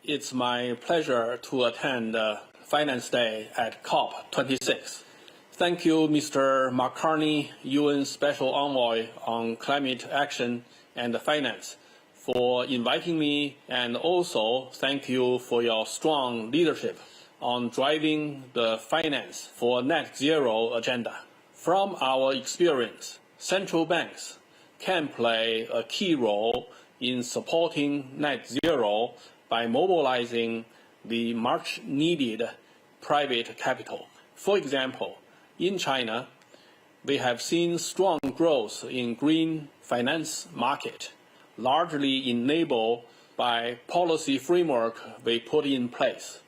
It's my pleasure to attend Finance Day at COP26. Thank you, Mr. Carney, UN Special Envoy on Climate Action and Finance, for inviting me, and also thank you for your strong leadership on driving the finance for net zero agenda. From our experience, central banks can play a key role in supporting net zero by mobilizing the much needed private capital. For example, in China, we have seen strong growth in green finance market, largely enabled by policy framework we put in place.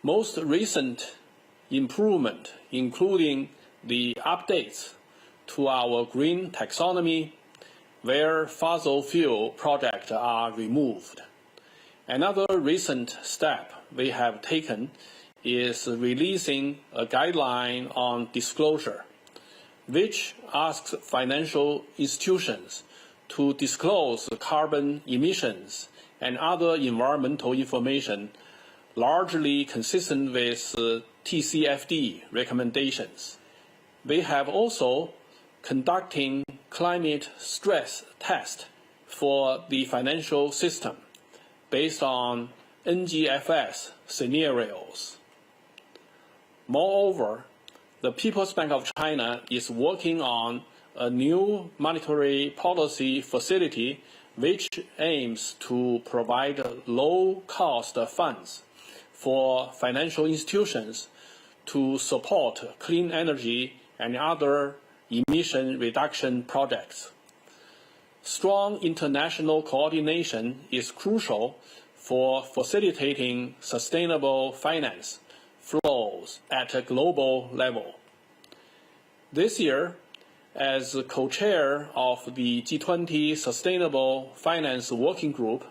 Most recent improvement, including the updates to our green taxonomy, where fossil fuel projects are removed. Another recent step we have taken is releasing a guideline on disclosure, which asks financial institutions to disclose carbon emissions and other environmental information largely consistent with TCFD recommendations. We have also conducting climate stress test for the financial system based on NGFS scenarios. Moreover, the People's Bank of China is working on a new monetary policy facility which aims to provide low-cost funds for financial institutions to support clean energy and other emission reduction projects. Strong international coordination is crucial for facilitating sustainable finance flows at a global level. This year, as co-chair of the G20 Sustainable Finance Working Group,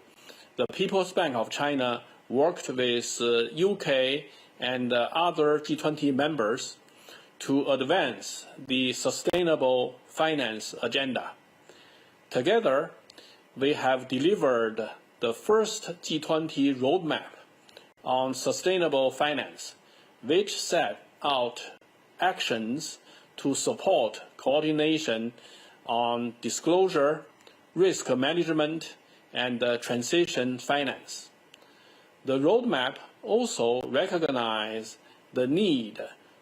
the People's Bank of China worked with UK and other G20 members to advance the sustainable finance agenda. Together, we have delivered the first G20 roadmap on Sustainable Finance, which set out actions to support coordination on disclosure, risk management, and transition finance. The roadmap also recognizes the need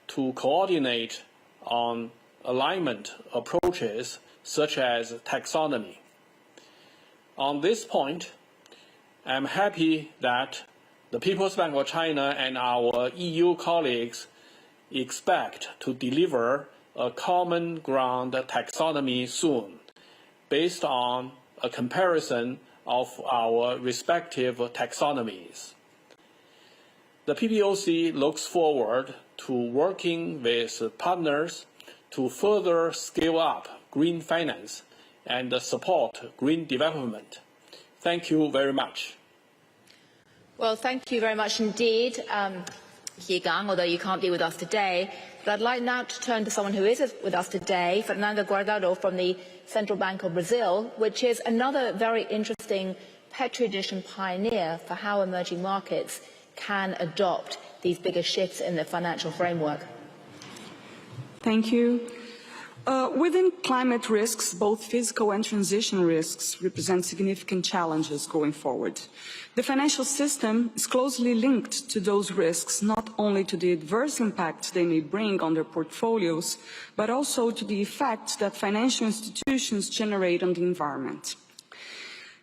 to coordinate on alignment approaches such as taxonomy. On this point, I'm happy that the People's Bank of China and our EU colleagues expect to deliver a common ground taxonomy soon, based on a comparison of our respective taxonomies. The PBOC looks forward to working with partners to further scale up green finance and support green development. Thank you very much. Well, thank you very much indeed, He Gang, although you can't be with us today. But I'd like now to turn to someone who is with us today, Fernando Guardado from the Central Bank of Brazil, which is another very interesting Petri edition pioneer for how emerging markets can adopt these bigger shifts in the financial framework. Thank you. Within climate risks, both physical and transition risks represent significant challenges going forward. The financial system is closely linked to those risks, not only to the adverse impacts they may bring on their portfolios, but also to the effects that financial institutions generate on the environment.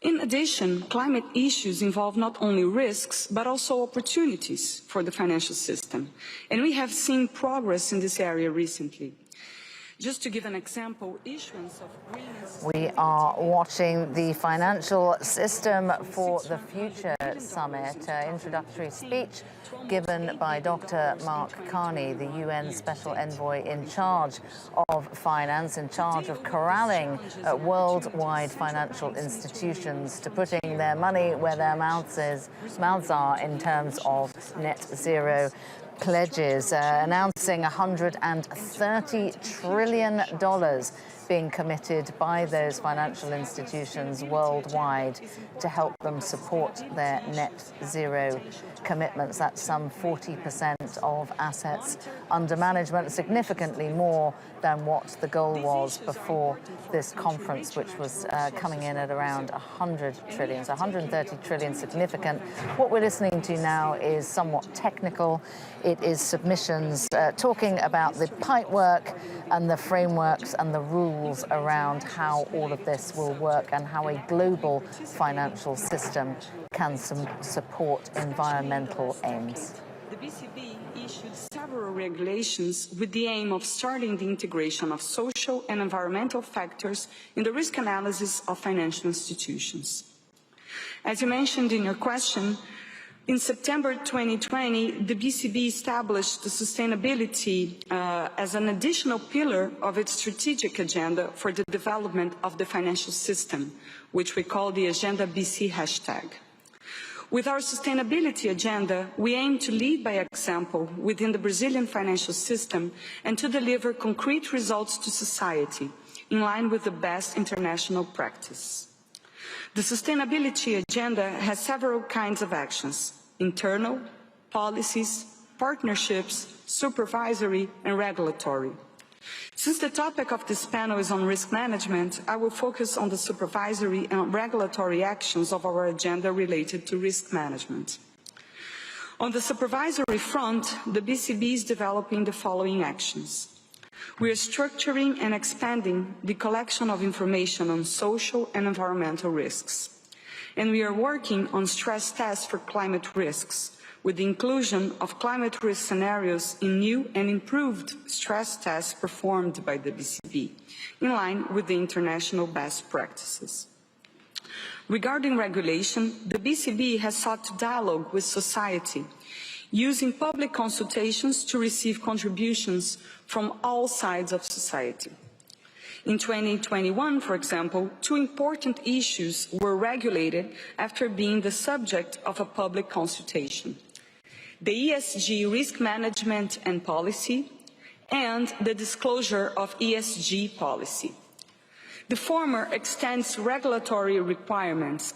In addition, climate issues involve not only risks, but also opportunities for the financial system. And we have seen progress in this area recently. Just to give an example, issuance of green... We are watching the Financial System for the Future Summit. Introductory speech given by Dr. Mark Carney, the UN Special Envoy in charge of finance, in charge of corralling worldwide financial institutions to putting their money where their mouths are in terms of net zero pledges, announcing $130 trillion being committed by those financial institutions worldwide to help them support their net zero commitments. That's some 40% of assets under management, significantly more than what the goal was before this conference, which was coming in at around 100 trillion. So 130 trillion, significant. What we're listening to now is somewhat technical. It is submissions talking about the pipework and the frameworks and the rules around how all of this will work and how a global financial system can support environmental aims. The BCB issued several regulations with the aim of starting the integration of social and environmental factors in the risk analysis of financial institutions. As you mentioned in your question, in September 2020, the BCB established the sustainability as an additional pillar of its strategic agenda for the development of the financial system, which we call the Agenda BC hashtag. With our sustainability agenda, we aim to lead by example within the Brazilian financial system and to deliver concrete results to society in line with the best international practice. The sustainability agenda has several kinds of actions: internal, policies, partnerships, supervisory, and regulatory. Since the topic of this panel is on risk management, I will focus on the supervisory and regulatory actions of our agenda related to risk management. On the supervisory front, the BCB is developing the following actions. We are structuring and expanding the collection of information on social and environmental risks. And we are working on stress tests for climate risks, with the inclusion of climate risk scenarios in new and improved stress tests performed by the BCB, in line with the international best practices. Regarding regulation, the BCB has sought to dialogue with society, using public consultations to receive contributions from all sides of society. In 2021, for example, 2 important issues were regulated after being the subject of a public consultation: the ESG risk management and policy, and the disclosure of ESG policy. The former extends regulatory requirements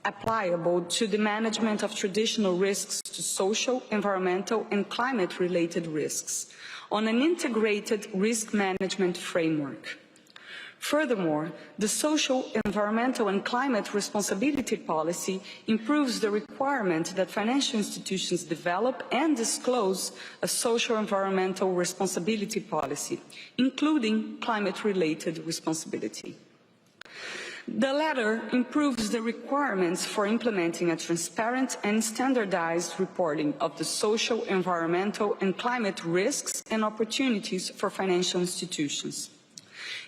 applicable to the management of traditional risks to social, environmental, and climate-related risks on an integrated risk management framework. Furthermore, the social, environmental, and climate responsibility policy improves the requirement that financial institutions develop and disclose a social environmental responsibility policy, including climate-related responsibility. The latter improves the requirements for implementing a transparent and standardized reporting of the social, environmental, and climate risks and opportunities for financial institutions.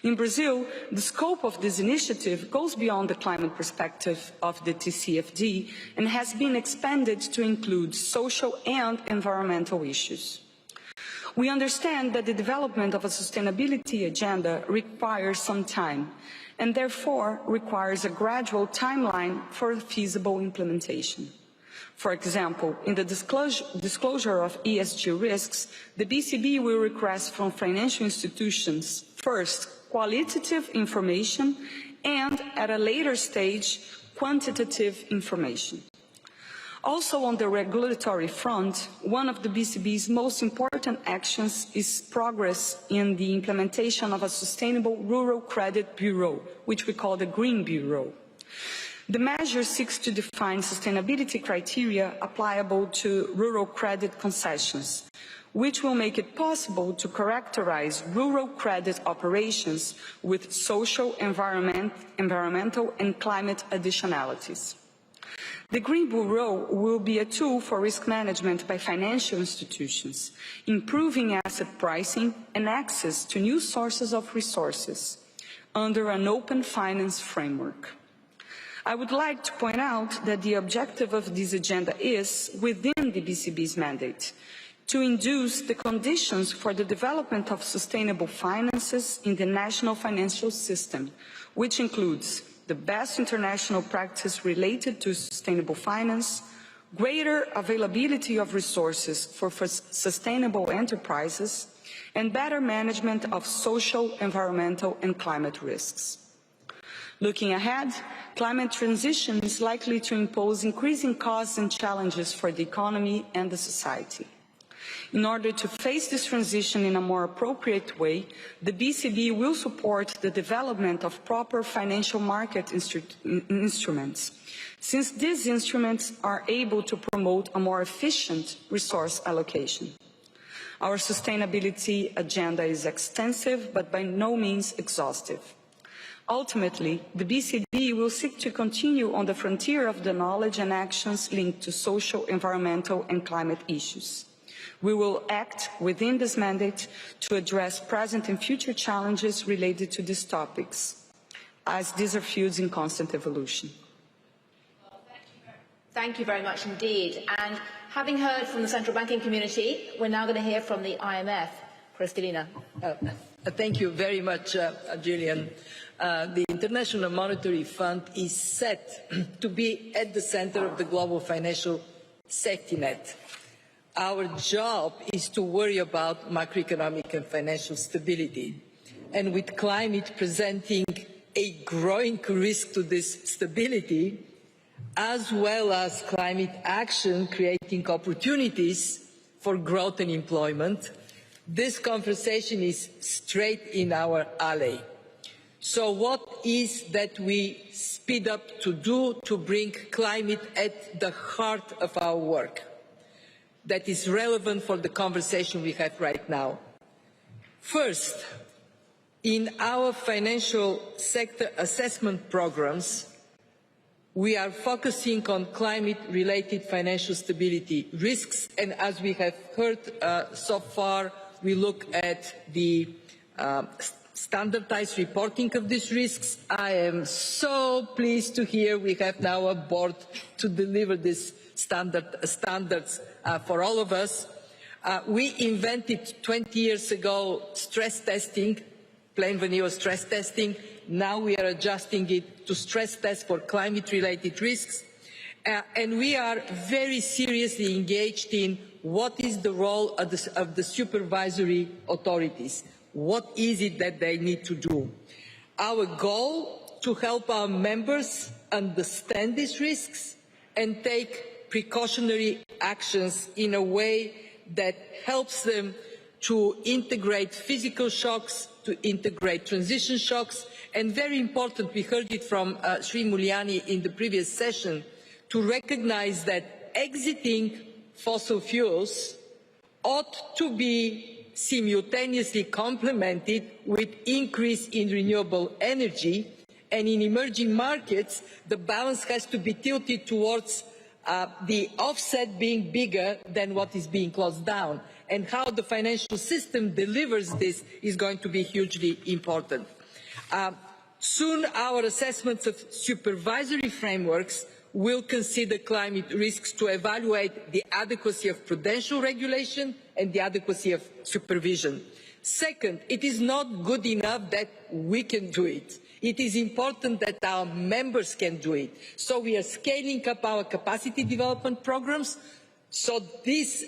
In Brazil, the scope of this initiative goes beyond the climate perspective of the TCFD and has been expanded to include social and environmental issues. We understand that the development of a sustainability agenda requires some time and therefore requires a gradual timeline for feasible implementation. For example, in the disclosure of ESG risks, the BCB will request from financial institutions, first, qualitative information, and at a later stage, quantitative information. Also on the regulatory front, one of the BCB's most important actions is progress in the implementation of a sustainable rural credit bureau, which we call the Green Bureau. The measure seeks to define sustainability criteria applicable to rural credit concessions, which will make it possible to characterize rural credit operations with social, environmental, and climate additionalities. The Green Bureau will be a tool for risk management by financial institutions, improving asset pricing and access to new sources of resources under an open finance framework. I would like to point out that the objective of this agenda is, within the BCB's mandate, to induce the conditions for the development of sustainable finances in the national financial system, which includes the best international practice related to sustainable finance, greater availability of resources for sustainable enterprises, and better management of social, environmental, and climate risks. Looking ahead, climate transition is likely to impose increasing costs and challenges for the economy and the society. In order to face this transition in a more appropriate way, the BCB will support the development of proper financial market instruments, since these instruments are able to promote a more efficient resource allocation. Our sustainability agenda is extensive, but by no means exhaustive. Ultimately, the BCB will seek to continue on the frontier of the knowledge and actions linked to social, environmental, and climate issues. We will act within this mandate to address present and future challenges related to these topics, as these are fields in constant evolution. Well, thank you very much indeed. And having heard from the central banking community, we're now going to hear from the IMF. Kristalina. Thank you very much, Gillian. The International Monetary Fund is set to be at the center of the global financial safety net. Our job is to worry about macroeconomic and financial stability. And with climate presenting a growing risk to this stability, as well as climate action creating opportunities for growth and employment, this conversation is straight in our alley. So what is that we speed up to do to bring climate at the heart of our work that is relevant for the conversation we have right now? First, in our financial sector assessment programs, we are focusing on climate-related financial stability risks, and as we have heard so far, we look at the standardized reporting of these risks. I am so pleased to hear we have now a board to deliver these standards for all of us. We invented 20 years ago stress testing, plain vanilla stress testing. Now we are adjusting it to stress test for climate-related risks. And we are very seriously engaged in what is the role of the supervisory authorities. What is it that they need to do? Our goal to help our members understand these risks and take precautionary actions in a way that helps them to integrate physical shocks, to integrate transition shocks, and very important, we heard it from Sri Mulyani in the previous session, to recognize that exiting fossil fuels ought to be simultaneously complemented with increase in renewable energy, and in emerging markets, the balance has to be tilted towards the offset being bigger than what is being closed down. And how the financial system delivers this is going to be hugely important. Soon our assessments of supervisory frameworks will consider climate risks to evaluate the adequacy of prudential regulation and the adequacy of supervision. Second, it is not good enough that we can do it. It is important that our members can do it. So we are scaling up our capacity development programs. So these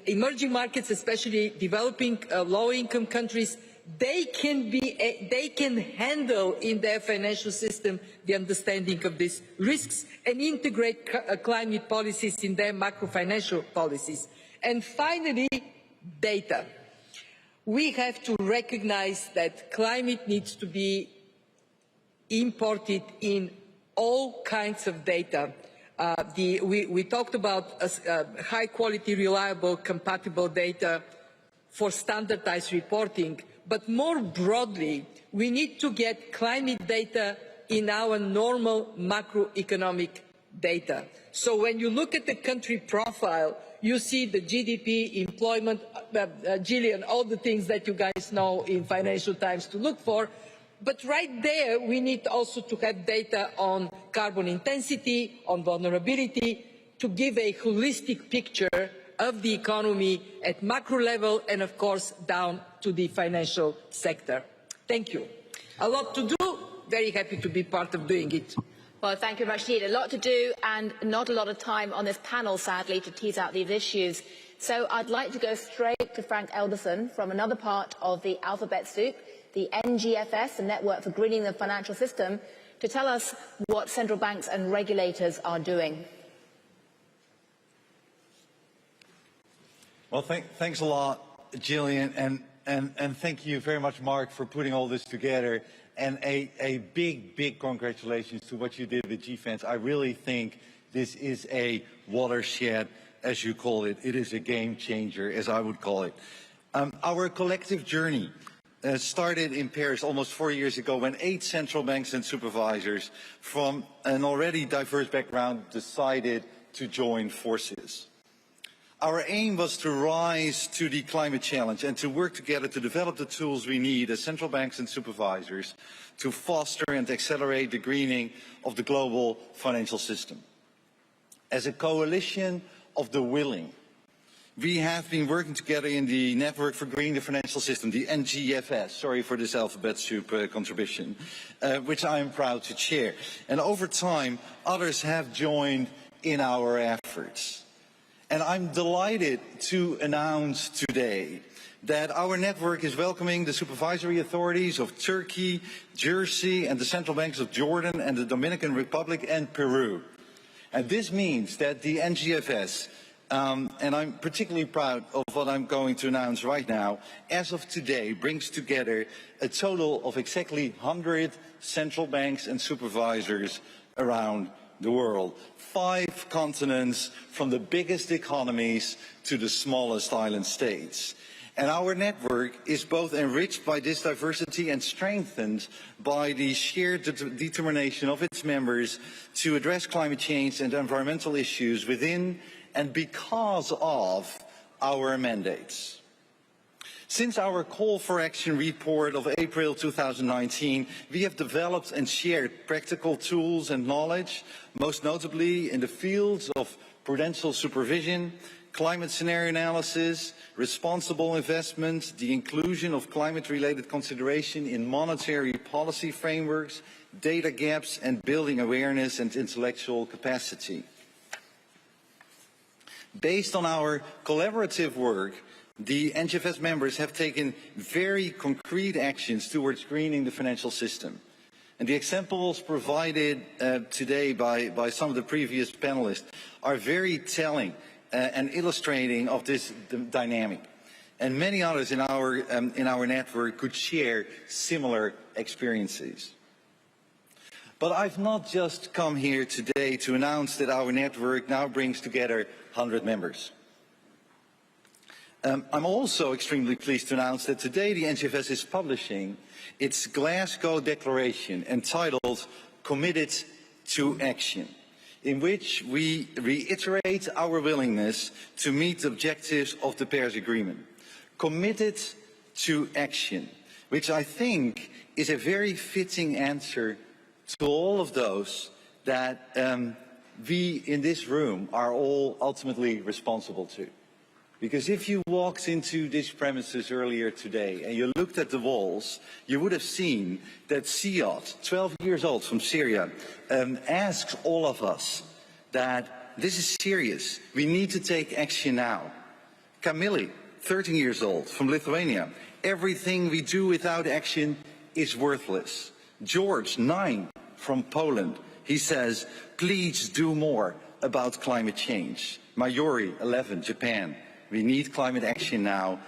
emerging markets, especially developing low-income countries, they can handle in their financial system the understanding of these risks and integrate climate policies in their macro-financial policies. And finally, data. We have to recognize that climate needs to be imported in all kinds of data. We talked about high-quality, reliable, compatible data for standardized reporting, but more broadly, we need to get climate data in our normal macroeconomic data. So when you look at the country profile, you see the GDP, employment, Gillian, all the things that you guys know in Financial Times to look for. But right there, we need also to have data on carbon intensity, on vulnerability, to give a holistic picture of the economy at macro level and, of course, down to the financial sector. Thank you. A lot to do. Very happy to be part of doing it. Well, thank you very much indeed. A lot to do and not a lot of time on this panel, sadly, to tease out these issues. So I'd like to go straight to Frank Elderson from another part of the alphabet soup, the NGFS, the Network for Greening the Financial System, to tell us what central banks and regulators are doing. Well, thanks a lot, Gillian, and thank you very much, Mark, for putting all this together. And a big congratulations to what you did with GFANS. I really think this is a watershed, as you call it. It is a game changer, as I would call it. Our collective journey started in Paris almost 4 years ago when 8 central banks and supervisors from an already diverse background decided to join forces. Our aim was to rise to the climate challenge and to work together to develop the tools we need as central banks and supervisors to foster and accelerate the greening of the global financial system. As a coalition of the willing, we have been working together in the Network for Greening the Financial System, the NGFS, sorry for this alphabet soup contribution, which I am proud to chair. And over time, others have joined in our efforts. And I'm delighted to announce today that our network is welcoming the supervisory authorities of Turkey, Jersey, and the central banks of Jordan and the Dominican Republic and Peru. And this means that the NGFS, and I'm particularly proud of what I'm going to announce right now, as of today brings together a total of exactly 100 central banks and supervisors around the world. 5 continents, from the biggest economies to the smallest island states. And our network is both enriched by this diversity and strengthened by the shared determination of its members to address climate change and environmental issues within and because of our mandates. Since our Call for Action report of April 2019, we have developed and shared practical tools and knowledge, most notably in the fields of prudential supervision, climate scenario analysis, responsible investment, the inclusion of climate-related consideration in monetary policy frameworks, data gaps, and building awareness and intellectual capacity. Based on our collaborative work, the NGFS members have taken very concrete actions towards greening the financial system. And the examples provided today by some of the previous panelists are very telling and illustrating of this dynamic. And many others in our network could share similar experiences. But I've not just come here today to announce that our network now brings together 100 members. I'm also extremely pleased to announce that today the NGFS is publishing its Glasgow Declaration entitled Committed to Action, in which we reiterate our willingness to meet the objectives of the Paris Agreement. Committed to action, which I think is a very fitting answer to all of those that we in this room are all ultimately responsible to. Because if you walked into these premises earlier today and you looked at the walls, you would have seen that Siad, 12 years old from Syria, asks all of us that this is serious. We need to take action now. Camille, 13 years old from Lithuania, everything we do without action is worthless. George, 9, from Poland, he says, please do more about climate change. Mayuri, 11, Japan. We need climate action now.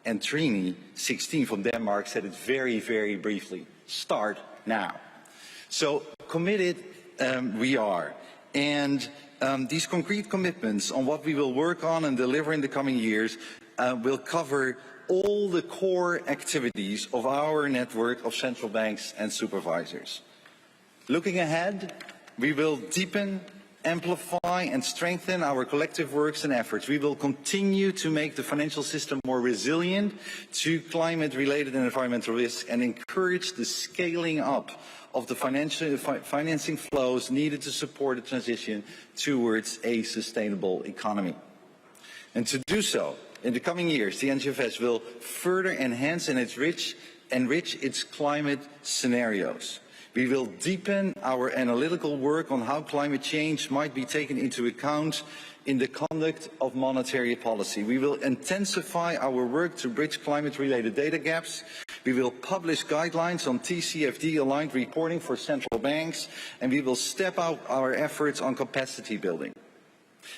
And Trini, 16, from Denmark, said it very, very briefly. Start now. So committed we are. And these concrete commitments on what we will work on and deliver in the coming years will cover all the core activities of our network of central banks and supervisors. Looking ahead, we will deepen, amplify and strengthen our collective works and efforts. We will continue to make the financial system more resilient to climate-related and environmental risks and encourage the scaling up of the financing flows needed to support the transition towards a sustainable economy. And to do so, in the coming years, the NGFS will further enhance and enrich its climate scenarios. We will deepen our analytical work on how climate change might be taken into account in the conduct of monetary policy. We will intensify our work to bridge climate-related data gaps. We will publish guidelines on TCFD-aligned reporting for central banks, and we will step up our efforts on capacity building,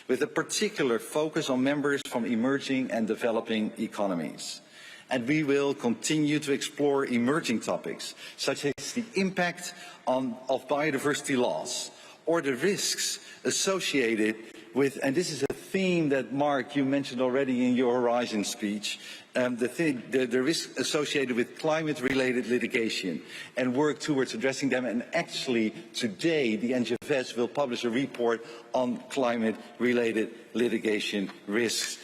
with a particular focus on members from emerging and developing economies. And we will continue to explore emerging topics, such as the impact of biodiversity loss, or the risks associated with, and this is a theme that, Mark, you mentioned already in your Horizon speech, the risks associated with climate-related litigation, and work towards addressing them. And actually, today, the NGFS will publish a report on climate-related litigation risks.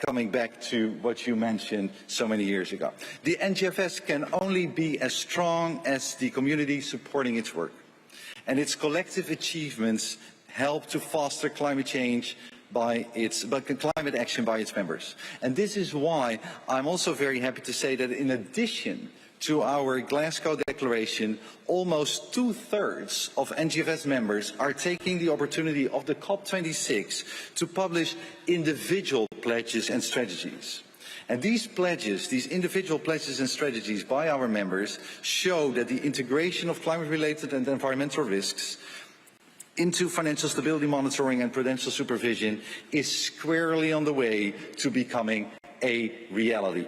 Coming back to what you mentioned so many years ago. The NGFS can only be as strong as the community supporting its work. And its collective achievements help to foster climate change climate action by its members. And this is why I'm also very happy to say that in addition to our Glasgow Declaration, almost 2/3 of NGFS members are taking the opportunity of the COP26 to publish individual pledges and strategies. And these pledges, these individual pledges and strategies by our members, show that the integration of climate-related and environmental risks into financial stability monitoring and prudential supervision is squarely on the way to becoming a reality.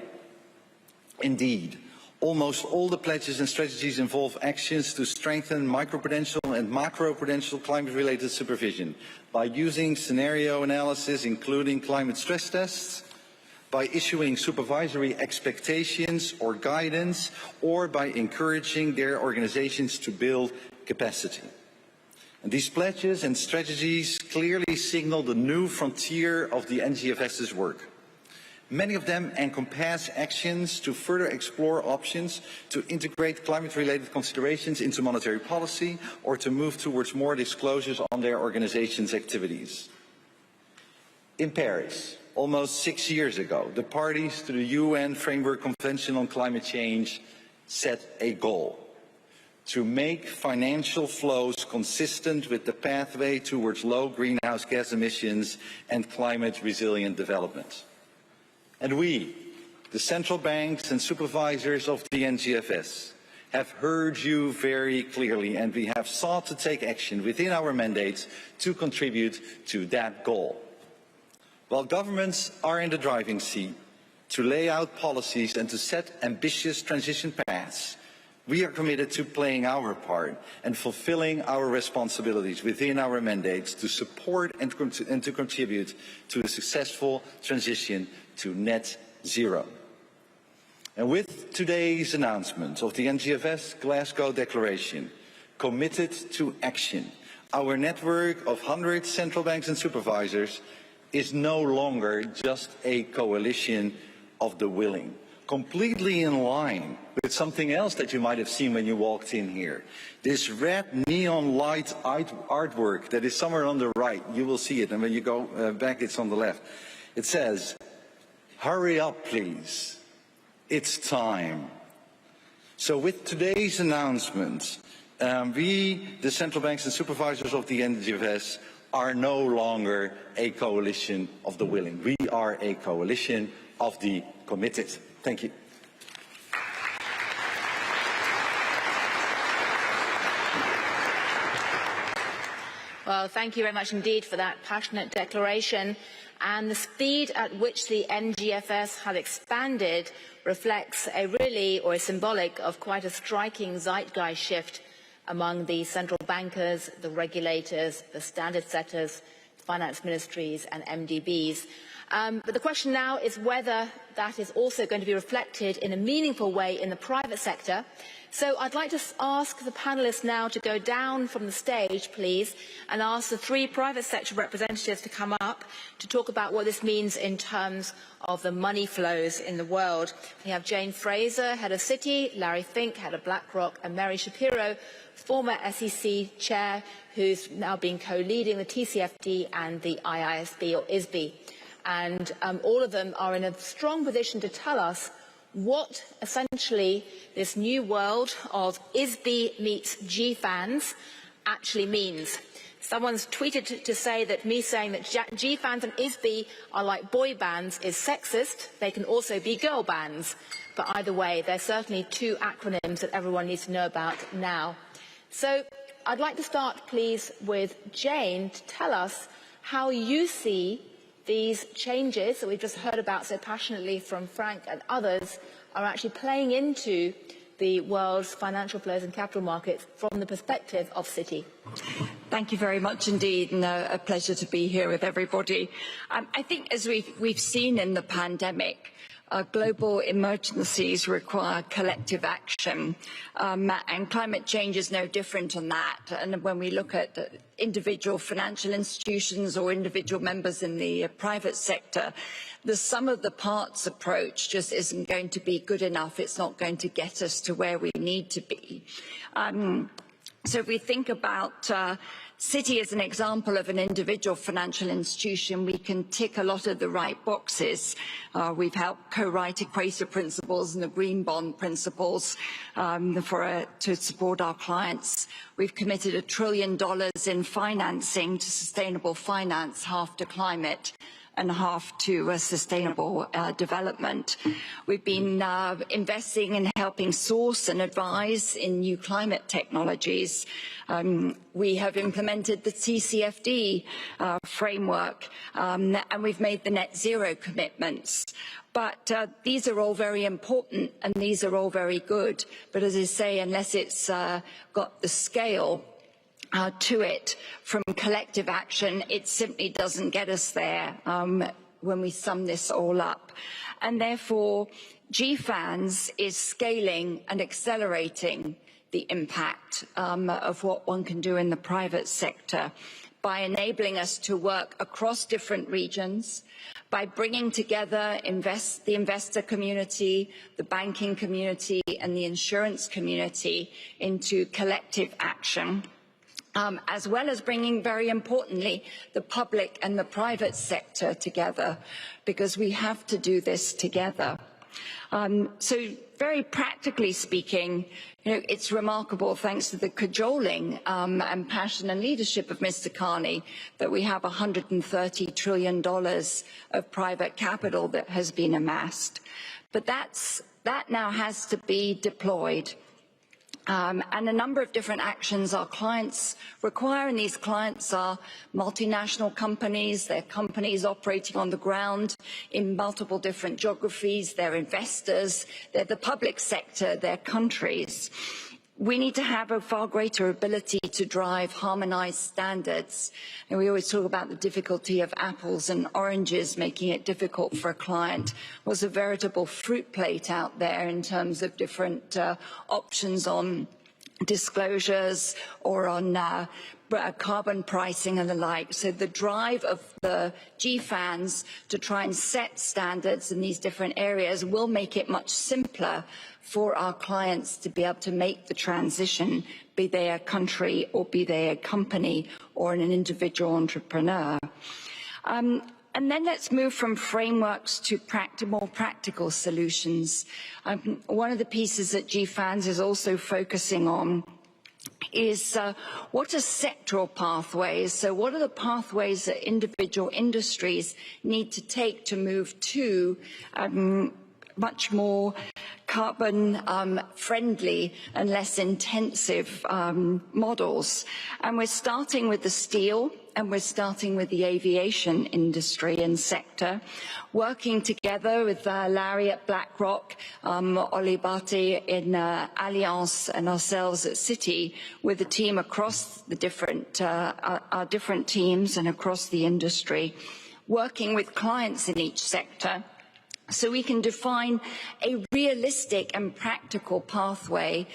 Indeed, almost all the pledges and strategies involve actions to strengthen microprudential and macroprudential climate-related supervision by using scenario analysis, including climate stress tests, by issuing supervisory expectations or guidance, or by encouraging their organizations to build capacity. And these pledges and strategies clearly signal the new frontier of the NGFS's work. Many of them encompass actions to further explore options to integrate climate-related considerations into monetary policy, or to move towards more disclosures on their organization's activities. In Paris, almost 6 years ago, the parties to the UN Framework Convention on Climate Change set a goal: to make financial flows consistent with the pathway towards low greenhouse gas emissions and climate-resilient development. And we, the central banks and supervisors of the NGFS, have heard you very clearly, and we have sought to take action within our mandates to contribute to that goal. While governments are in the driving seat to lay out policies and to set ambitious transition paths, we are committed to playing our part and fulfilling our responsibilities within our mandates to support and to contribute to a successful transition to net zero. And with today's announcement of the NGFS Glasgow Declaration, committed to action, our network of 100 central banks and supervisors is no longer just a coalition of the willing, completely in line with something else that you might have seen when you walked in here. This red neon light artwork that is somewhere on the right, you will see it, and when you go back it's on the left. It says, "Hurry up please. It's time." So with today's announcement, we, the central banks and supervisors of the NGFS, are no longer a coalition of the willing. We are a coalition of the committed. Thank you. Well, thank you very much indeed for that passionate declaration. And the speed at which the NGFS have expanded reflects a really, or is symbolic of quite a striking zeitgeist shift among the central bankers, the regulators, the standard setters, finance ministries and MDBs. But the question now is whether that is also going to be reflected in a meaningful way in the private sector. So I'd like to ask the panellists now to go down from the stage, please, and ask the three private sector representatives to come up to talk about what this means in terms of the money flows in the world. We have Jane Fraser, Head of Citi, Larry Fink, Head of BlackRock, and Mary Shapiro, former SEC Chair, who's now been co-leading the TCFD and the IISB, or ISB. And all of them are in a strong position to tell us what essentially this new world of ISB meets GFANS actually means. Someone's tweeted to say that me saying that GFANS and ISB are like boy bands is sexist. They can also be girl bands. But either way, they're certainly two acronyms that everyone needs to know about now. So I'd like to start, please, with Jane to tell us how you see these changes that we've just heard about so passionately from Frank and others are actually playing into the world's financial flows and capital markets from the perspective of Citi. Thank you very much indeed, and a pleasure to be here with everybody. I think as we've seen in the pandemic, global emergencies require collective action, and climate change is no different on that. And when we look at individual financial institutions or individual members in the private sector, the sum of the parts approach just isn't going to be good enough. It's not going to get us to where we need to be. So if we think about Citi as an example of an individual financial institution, we can tick a lot of the right boxes. We've helped co-write Equator Principles and the Green Bond Principles to support our clients. We've committed $1 trillion in financing to sustainable finance, half to climate and half to sustainable development. We've been investing in helping source and advise in new climate technologies. We have implemented the TCFD framework, and we've made the net zero commitments. But these are all very important and these are all very good. But as I say, unless it's got the scale to it from collective action, it simply doesn't get us there when we sum this all up. And therefore, GFANS is scaling and accelerating the impact of what one can do in the private sector by enabling us to work across different regions, by bringing together the investor community, the banking community, and the insurance community into collective action. As well as bringing, very importantly, the public and the private sector together, because we have to do this together. So very practically speaking, it's remarkable, thanks to the cajoling and passion and leadership of Mr. Carney, that we have $130 trillion of private capital that has been amassed. But that now has to be deployed. and a number of different actions our clients require, and these clients are multinational companies, they're companies operating on the ground in multiple different geographies, they're investors, they're the public sector, they're countries. We need to have a far greater ability to drive harmonized standards. And we always talk about the difficulty of apples and oranges, making it difficult for a client. Was a veritable fruit plate out there in terms of different options on disclosures or on carbon pricing and the like. So the drive of the GFANs to try and set standards in these different areas will make it much simpler for our clients to be able to make the transition, be they a country or be they a company or an individual entrepreneur. And then let's move from frameworks to more practical solutions. One of the pieces that GFANs is also focusing on is what are sectoral pathways? So what are the pathways that individual industries need to take to move to much more carbon friendly and less intensive models? And we're starting with the steel and we're starting with the aviation industry and sector, working together with Larry at BlackRock, Oli Bhatti in Allianz and ourselves at Citi, with the team across the different, our different teams and across the industry, working with clients in each sector, so we can define a realistic and practical pathway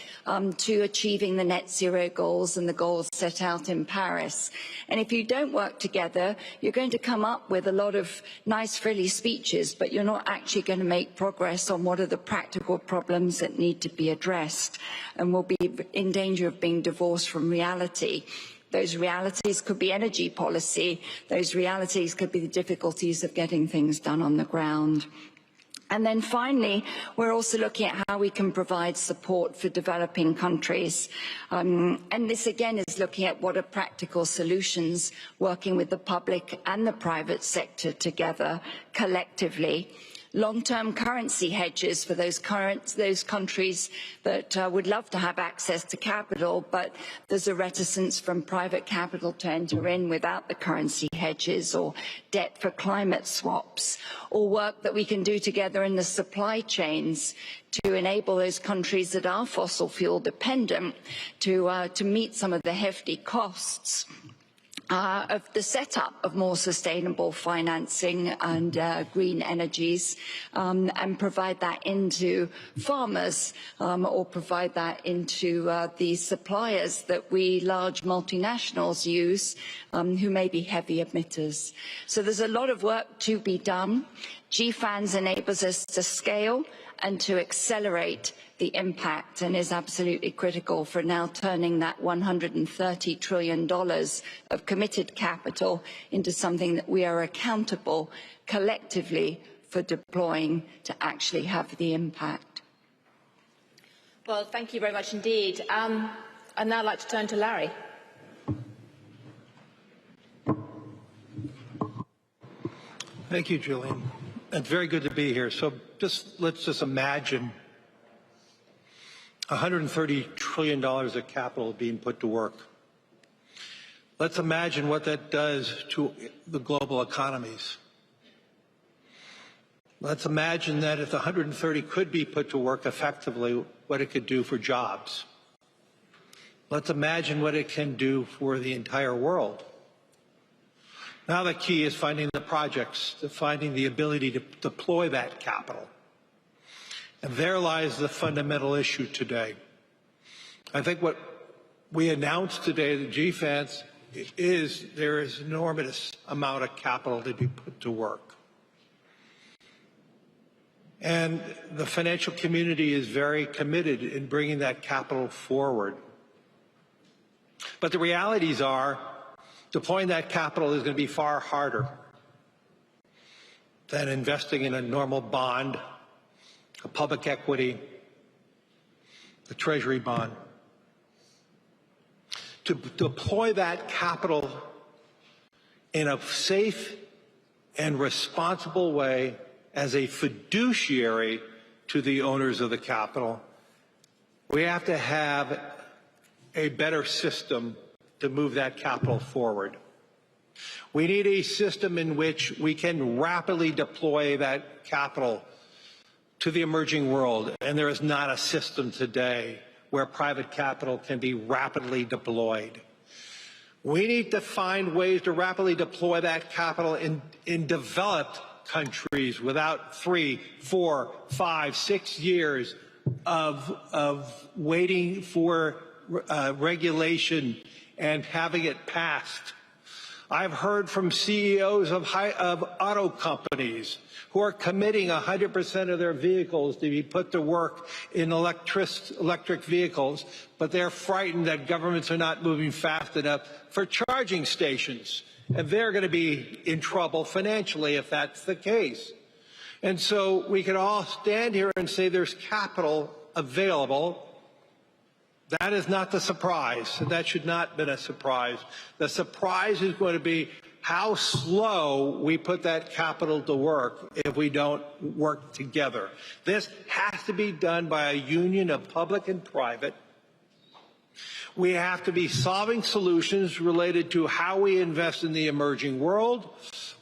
to achieving the net zero goals and the goals set out in Paris. And if you don't work together, you're going to come up with a lot of nice, frilly speeches, but you're not actually going to make progress on what are the practical problems that need to be addressed, and will be in danger of being divorced from reality. Those realities could be energy policy. Those realities could be the difficulties of getting things done on the ground. And then finally, we're also looking at how we can provide support for developing countries. And this again is looking at what are practical solutions, working with the public and the private sector together collectively. Long-term currency hedges for those countries that would love to have access to capital, but there's a reticence from private capital to enter in without the currency hedges, or debt for climate swaps, or work that we can do together in the supply chains to enable those countries that are fossil fuel dependent to meet some of the hefty costs of the setup of more sustainable financing and green energies, and provide that into farmers, or provide that into the suppliers that we large multinationals use, who may be heavy emitters. So there's a lot of work to be done. GFANs enables us to scale and to accelerate the impact, and is absolutely critical for now turning that $130 trillion of committed capital into something that we are accountable collectively for deploying to actually have the impact. Well, thank you very much indeed. I'd now like to turn to Larry. Thank you, Julian. It's very good to be here. So let's just imagine $130 trillion of capital being put to work. Let's imagine what that does to the global economies. Let's imagine that if the 130 could be put to work effectively, what it could do for jobs. Let's imagine what it can do for the entire world. Now the key is finding the projects, finding the ability to deploy that capital. And there lies the fundamental issue today. I think what we announced today, the GFANs, is there is an enormous amount of capital to be put to work. And the financial community is very committed in bringing that capital forward. But the realities are, deploying that capital is going to be far harder than investing in a normal bond, a public equity, a treasury bond. To deploy that capital in a safe and responsible way as a fiduciary to the owners of the capital We have to have a better system to move that capital forward. We need a system in which we can rapidly deploy that capital to the emerging world, and there is not a system today where private capital can be rapidly deployed. We need to find ways to rapidly deploy that capital in developed countries without 3, 4, 5, 6 years of waiting for regulation and having it passed. I've heard from CEOs of auto companies who are committing 100% of their vehicles to be put to work in electric vehicles, but they're frightened that governments are not moving fast enough for charging stations. And they're going to be in trouble financially if that's the case. And so we can all stand here and say there's capital available. That is not the surprise. That should not have been a surprise. The surprise is going to be how slow we put that capital to work if we don't work together. This has to be done by a union of public and private. We have to be solving solutions related to how we invest in the emerging world.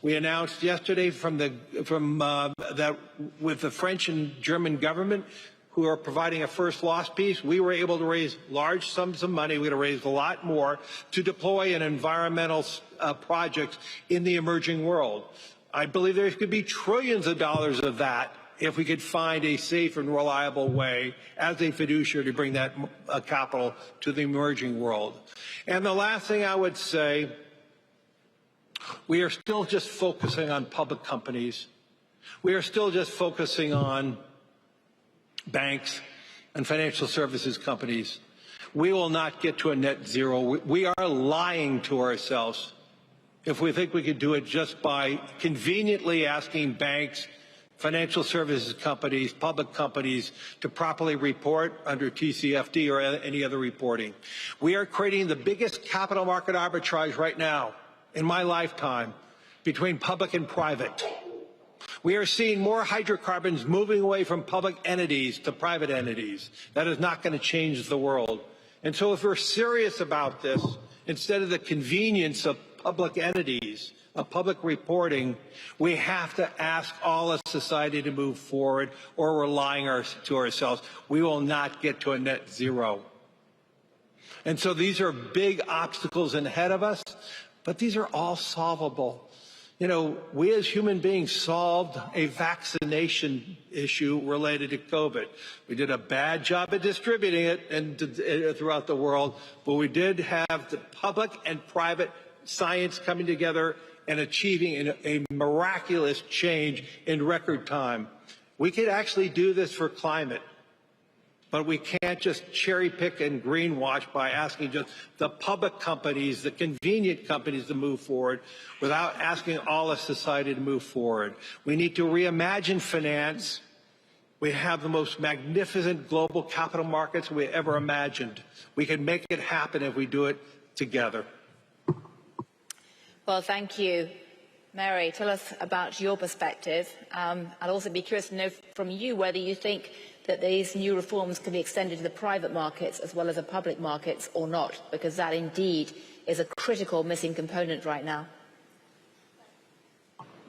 We announced yesterday that with the French and German government, who are providing a first loss piece, we were able to raise large sums of money. We're going to raise a lot more to deploy in environmental projects in the emerging world. I believe there could be trillions of dollars of that if we could find a safe and reliable way as a fiduciary to bring that capital to the emerging world. And the last thing I would say, we are still just focusing on public companies. We are still just focusing on banks and financial services companies. We will not get to a net zero. We are lying to ourselves if we think we could do it just by conveniently asking banks, financial services companies, public companies to properly report under TCFD or any other reporting. We are creating the biggest capital market arbitrage right now in my lifetime between public and private. We are seeing more hydrocarbons moving away from public entities to private entities. That is not going to change the world. And so if we're serious about this, instead of the convenience of public entities, of public reporting, we have to ask all of society to move forward, or we're lying to ourselves. We will not get to a net zero. And so these are big obstacles ahead of us, but these are all solvable. You know, we as human beings solved a vaccination issue related to COVID. We did a bad job at distributing it throughout the world, but we did have the public and private science coming together and achieving a miraculous change in record time. We could actually do this for climate. But we can't just cherry pick and greenwash by asking just the public companies, the convenient companies to move forward without asking all of society to move forward. We need to reimagine finance. We have the most magnificent global capital markets we ever imagined. We can make it happen if we do it together. Well, thank you. Mary, tell us about your perspective. I'd also be curious to know from you whether you think that these new reforms can be extended to the private markets as well as the public markets or not, because that indeed is a critical missing component right now.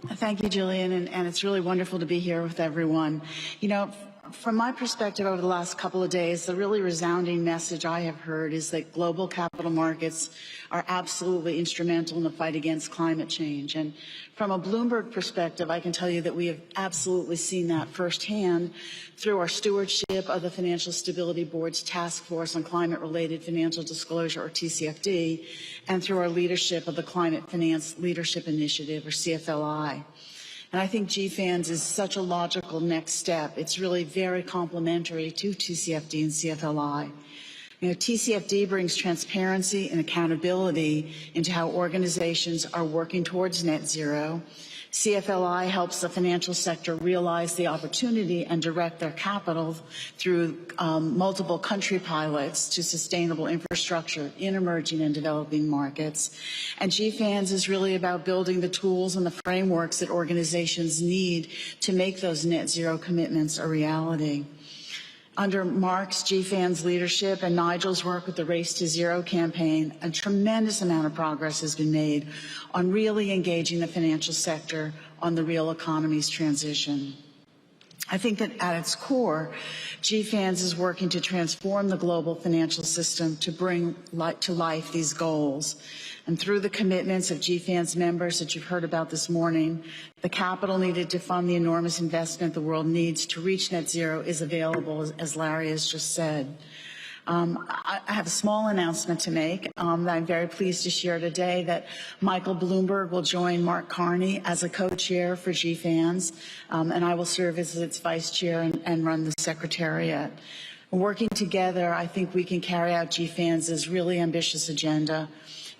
Thank you, Gillian, and it's really wonderful to be here with everyone. You know, from my perspective over the last couple of days, the really resounding message I have heard is that global capital markets are absolutely instrumental in the fight against climate change. And from a Bloomberg perspective, I can tell you that we have absolutely seen that firsthand through our stewardship of the Financial Stability Board's Task Force on Climate-Related Financial Disclosure, or TCFD, and through our leadership of the Climate Finance Leadership Initiative, or CFLI. And I think GFANZ is such a logical next step. It's really very complementary to TCFD and CFLI. You know, TCFD brings transparency and accountability into how organizations are working towards net zero. CFLI helps the financial sector realize the opportunity and direct their capital through multiple country pilots to sustainable infrastructure in emerging and developing markets. And GFANZ is really about building the tools and the frameworks that organizations need to make those net zero commitments a reality. Under Mark's, GFAN's leadership and Nigel's work with the Race to Zero campaign, a tremendous amount of progress has been made on really engaging the financial sector on the real economy's transition. I think that at its core, GFANS is working to transform the global financial system to bring to life these goals. And through the commitments of GFANS members that you've heard about this morning, the capital needed to fund the enormous investment the world needs to reach net zero is available, as Larry has just said. I have a small announcement to make that I'm very pleased to share today, that Michael Bloomberg will join Mark Carney as a co-chair for GFANS, and I will serve as its vice chair and run the secretariat. Working together, I think we can carry out GFANS's really ambitious agenda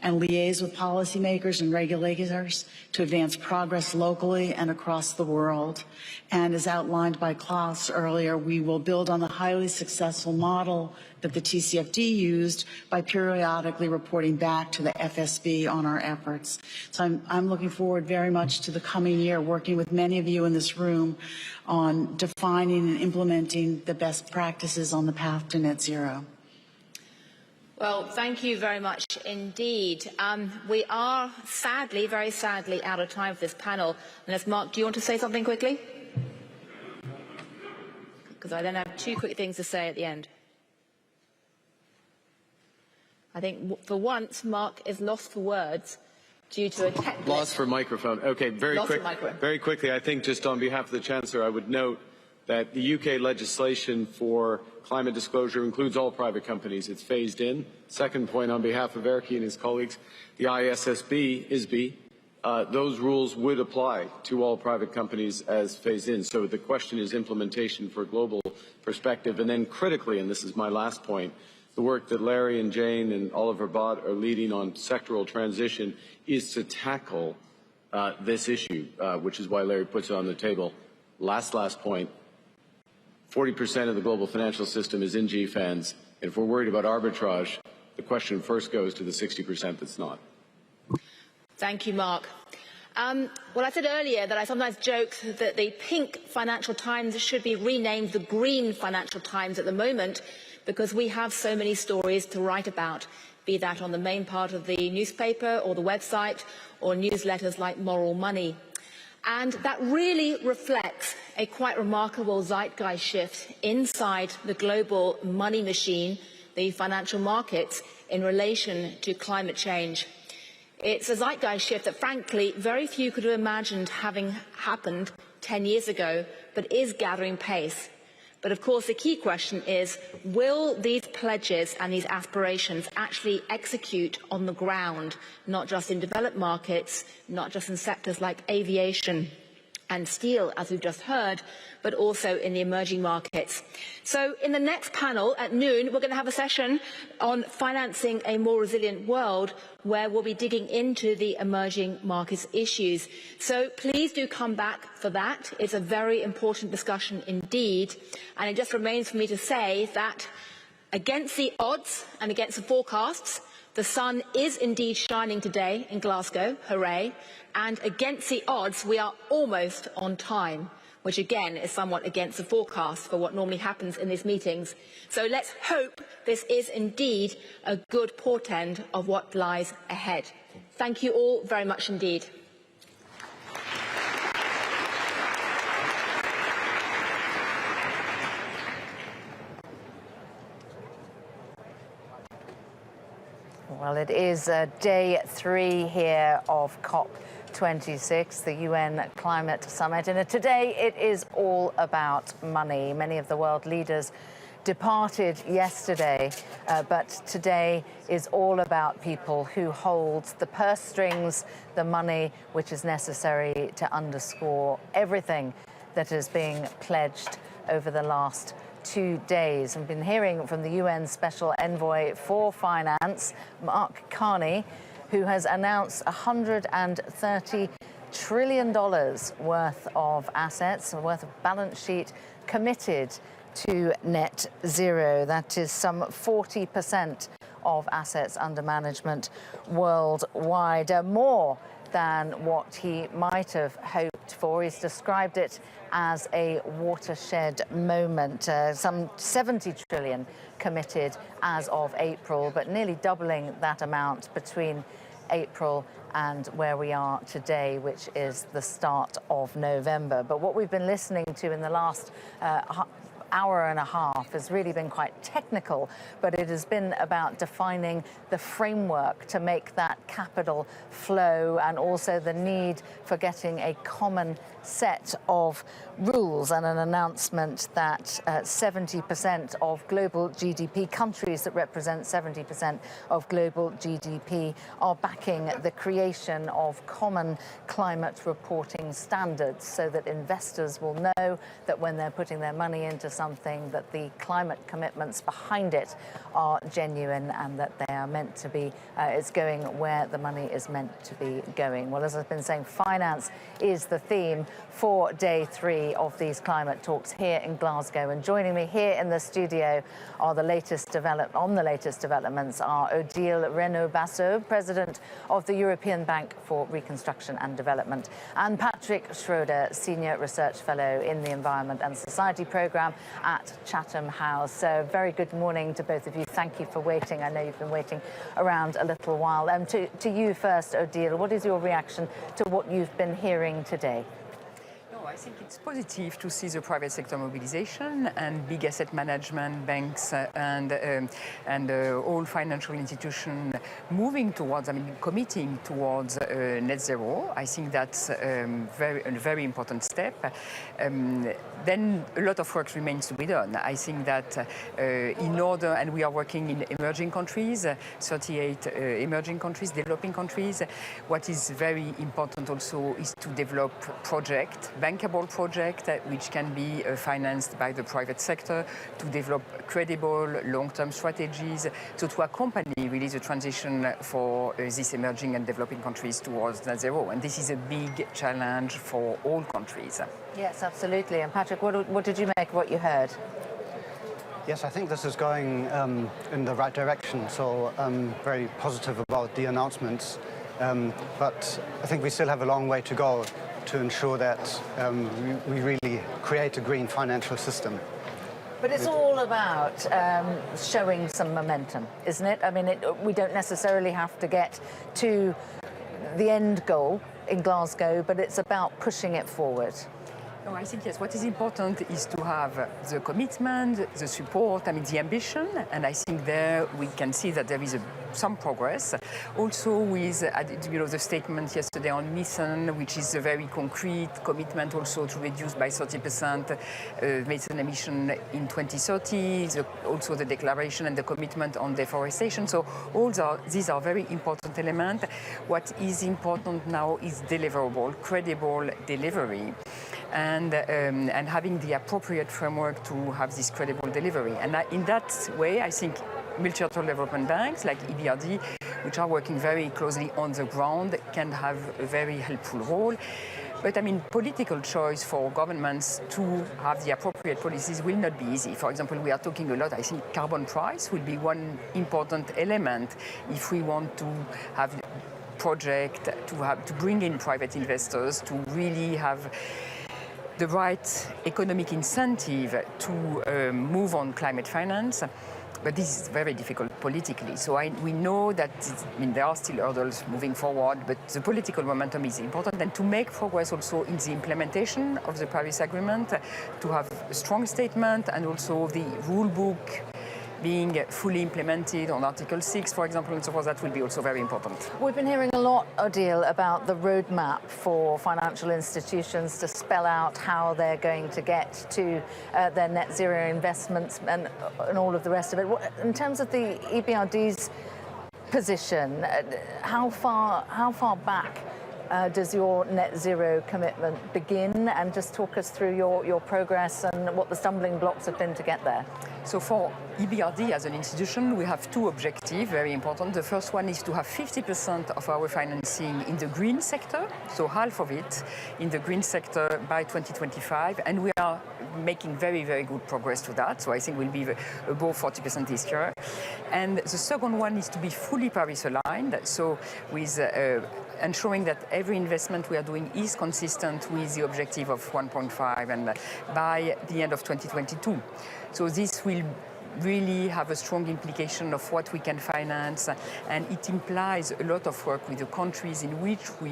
and liaise with policymakers and regulators to advance progress locally and across the world. And as outlined by Klaus earlier, we will build on the highly successful model that the TCFD used by periodically reporting back to the FSB on our efforts. So I'm looking forward very much to the coming year, working with many of you in this room on defining and implementing the best practices on the path to net zero. Well, thank you very much indeed. We are sadly, very sadly, out of time for this panel. Unless, Mark, do you want to say something quickly? Because I then have two quick things to say at the end. I think for once, Mark is lost for words due to a technical... Lost for microphone. Okay, very quickly, I think just on behalf of the Chancellor, I would note that the UK legislation for climate disclosure includes all private companies. It's phased in. Second point, on behalf of Erkki and his colleagues, the ISSB, those rules would apply to all private companies as phased in. So the question is implementation for a global perspective. And then critically, and this is my last point, the work that Larry and Jane and Oliver Bott are leading on sectoral transition is to tackle this issue, which is why Larry puts it on the table. Last point. 40% of the global financial system is in GFANS. And if we're worried about arbitrage, the question first goes to the 60% that's not. Thank you, Mark. Well, I said earlier that I sometimes joke that the pink Financial Times should be renamed the green Financial Times at the moment, because we have so many stories to write about, be that on the main part of the newspaper or the website or newsletters like Moral Money. And that really reflects a quite remarkable zeitgeist shift inside the global money machine, the financial markets, in relation to climate change. It's a zeitgeist shift that, frankly, very few could have imagined having happened 10 years ago, but is gathering pace. But of course, the key question is, will these pledges and these aspirations actually execute on the ground, not just in developed markets, not just in sectors like aviation and steel, as we've just heard, but also in the emerging markets. So in the next panel at noon, we're going to have a session on financing a more resilient world, where we'll be digging into the emerging markets issues. So please do come back for that. It's a very important discussion indeed. And it just remains for me to say that against the odds and against the forecasts, the sun is indeed shining today in Glasgow, hooray. And against the odds, we are almost on time, which again is somewhat against the forecast for what normally happens in these meetings. So let's hope this is indeed a good portend of what lies ahead. Thank you all very much indeed. Well, it is day 3 here of COP26, the UN Climate Summit. And today it is all about money. Many of the world leaders departed yesterday, but today is all about people who hold the purse strings, the money which is necessary to underscore everything that is being pledged over the last 2 days. We've been hearing from the UN Special Envoy for Finance, Mark Carney, who has announced $130 trillion worth of assets, worth of balance sheet committed to net zero. That is some 40% of assets under management worldwide. More than what he might have hoped for. He's described it as a watershed moment. Some 70 trillion committed as of April, but nearly doubling that amount between April and where we are today, which is the start of November. But what we've been listening to in the last hour and a half has really been quite technical, but it has been about defining the framework to make that capital flow, and also the need for getting a common set of rules, and an announcement that 70% of global GDP, countries that represent 70% of global GDP, are backing the creation of common climate reporting standards, so that investors will know that when they're putting their money into something, that the climate commitments behind it are genuine, and that they are meant to be, it's going where the money is meant to be going. Well, as I've been saying, finance is the theme for day 3 of these climate talks here in Glasgow. And joining me here in the studio are the latest developments are Odile Renaud-Bassot, President of the European Bank for Reconstruction and Development, and Patrick Schroeder, Senior Research Fellow in the Environment and Society Programme at Chatham House. So very good morning to both of you. Thank you for waiting. I know you've been waiting around a little while. To you first, Odile, what is your reaction to what you've been hearing today? I think it's positive to see the private sector mobilization and big asset management, banks and all financial institutions moving towards, committing towards net zero. I think that's a very important step. Then a lot of work remains to be done. I think that in order, and we are working in emerging countries, 38 emerging countries, developing countries. What is very important also is to develop bankable project, which can be financed by the private sector, to develop credible long-term strategies, so to accompany really the transition for these emerging and developing countries towards net zero. And this is a big challenge for all countries. Yes, absolutely. And Patrick, what did you make of what you heard? Yes, I think this is going in the right direction, so I'm very positive about the announcements. But I think we still have a long way to go to ensure that we really create a green financial system. But it's all about showing some momentum, isn't it? We don't necessarily have to get to the end goal in Glasgow, but it's about pushing it forward. No, I think, yes, what is important is to have the commitment, the support, the ambition, and I think there we can see that there is some progress. Also with, the statement yesterday on methane, which is a very concrete commitment also to reduce by 30% methane emission in 2030, also the declaration and the commitment on deforestation. So these are very important elements. What is important now is deliverable, credible delivery. And having the appropriate framework to have this credible delivery. And in that way, I think multilateral development banks like EBRD, which are working very closely on the ground, can have a very helpful role. But political choice for governments to have the appropriate policies will not be easy. For example, we are talking a lot, I think carbon price will be one important element if we want to have project, to bring in private investors, to really have the right economic incentive to move on climate finance. But this is very difficult politically. So we know that there are still hurdles moving forward, but the political momentum is important. And to make progress also in the implementation of the Paris Agreement, to have a strong statement, and also the rule book being fully implemented on Article 6, for example, and so forth, that will be also very important. We've been hearing a lot, Odile, about the roadmap for financial institutions to spell out how they're going to get to their net zero investments and all of the rest of it. In terms of the EBRD's position, how far back does your net zero commitment begin? And just talk us through your progress and what the stumbling blocks have been to get there. So for EBRD as an institution, we have two objectives, very important. The first one is to have 50% of our financing in the green sector, so half of it in the green sector by 2025, and we are making very, very good progress to that. So I think we'll be above 40% this year. And the second one is to be fully Paris aligned, so with ensuring that every investment we are doing is consistent with the objective of 1.5 and by the end of 2022. So this will really have a strong implication of what we can finance, and it implies a lot of work with the countries in which we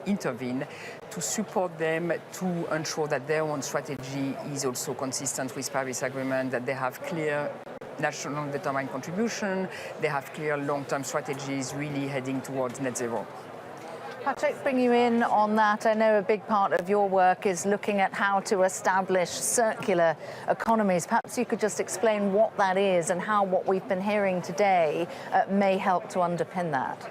intervene to support them to ensure that their own strategy is also consistent with Paris Agreement, that they have clear national determined contribution, they have clear long-term strategies really heading towards net zero. Patrick, bring you in on that. I know a big part of your work is looking at how to establish circular economies. Perhaps you could just explain what that is and how what we've been hearing today may help to underpin that.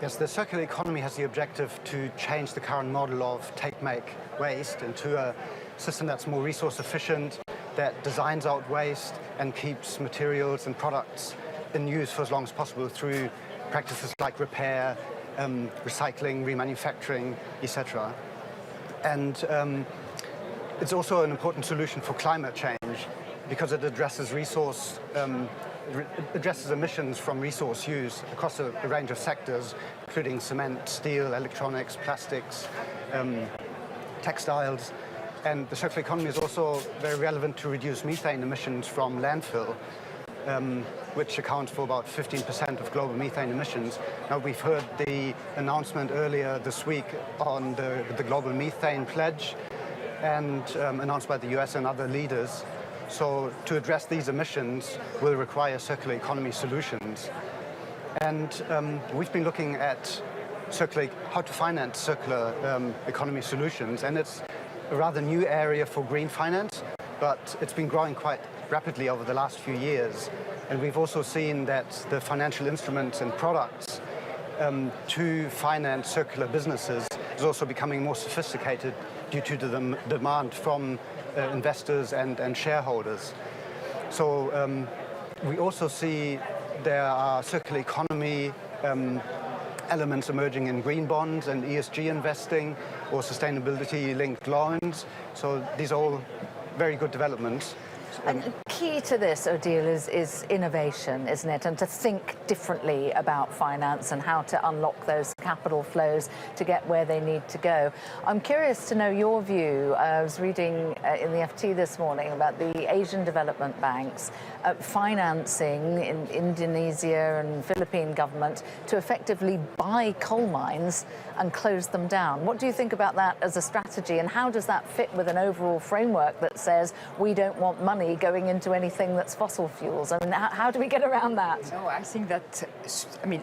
Yes, the circular economy has the objective to change the current model of take-make waste into a system that's more resource efficient, that designs out waste and keeps materials and products in use for as long as possible through practices like repair, recycling, remanufacturing, etc. And it's also an important solution for climate change because it addresses emissions from resource use across a range of sectors, including cement, steel, electronics, plastics, textiles. And the circular economy is also very relevant to reduce methane emissions from landfill, which accounts for about 15% of global methane emissions. Now, we've heard the announcement earlier this week on the global methane pledge and announced by the US and other leaders. So to address these emissions will require circular economy solutions. And we've been looking at how to finance circular economy solutions. And it's a rather new area for green finance, but it's been growing quite rapidly over the last few years. And we've also seen that the financial instruments and products to finance circular businesses is also becoming more sophisticated due to the demand from investors and shareholders. So we also see there are circular economy elements emerging in green bonds and ESG investing or sustainability-linked loans. So these are all very good developments. And key to this, Odile, is innovation, isn't it? And to think differently about finance and how to unlock those capital flows to get where they need to go. I'm curious to know your view. I was reading in the FT this morning about the Asian development banks financing in Indonesia and Philippine government to effectively buy coal mines and close them down. What do you think about that as a strategy, and how does that fit with an overall framework that says we don't want money going into anything that's fossil fuels? I mean, how do we get around that? No, I think that,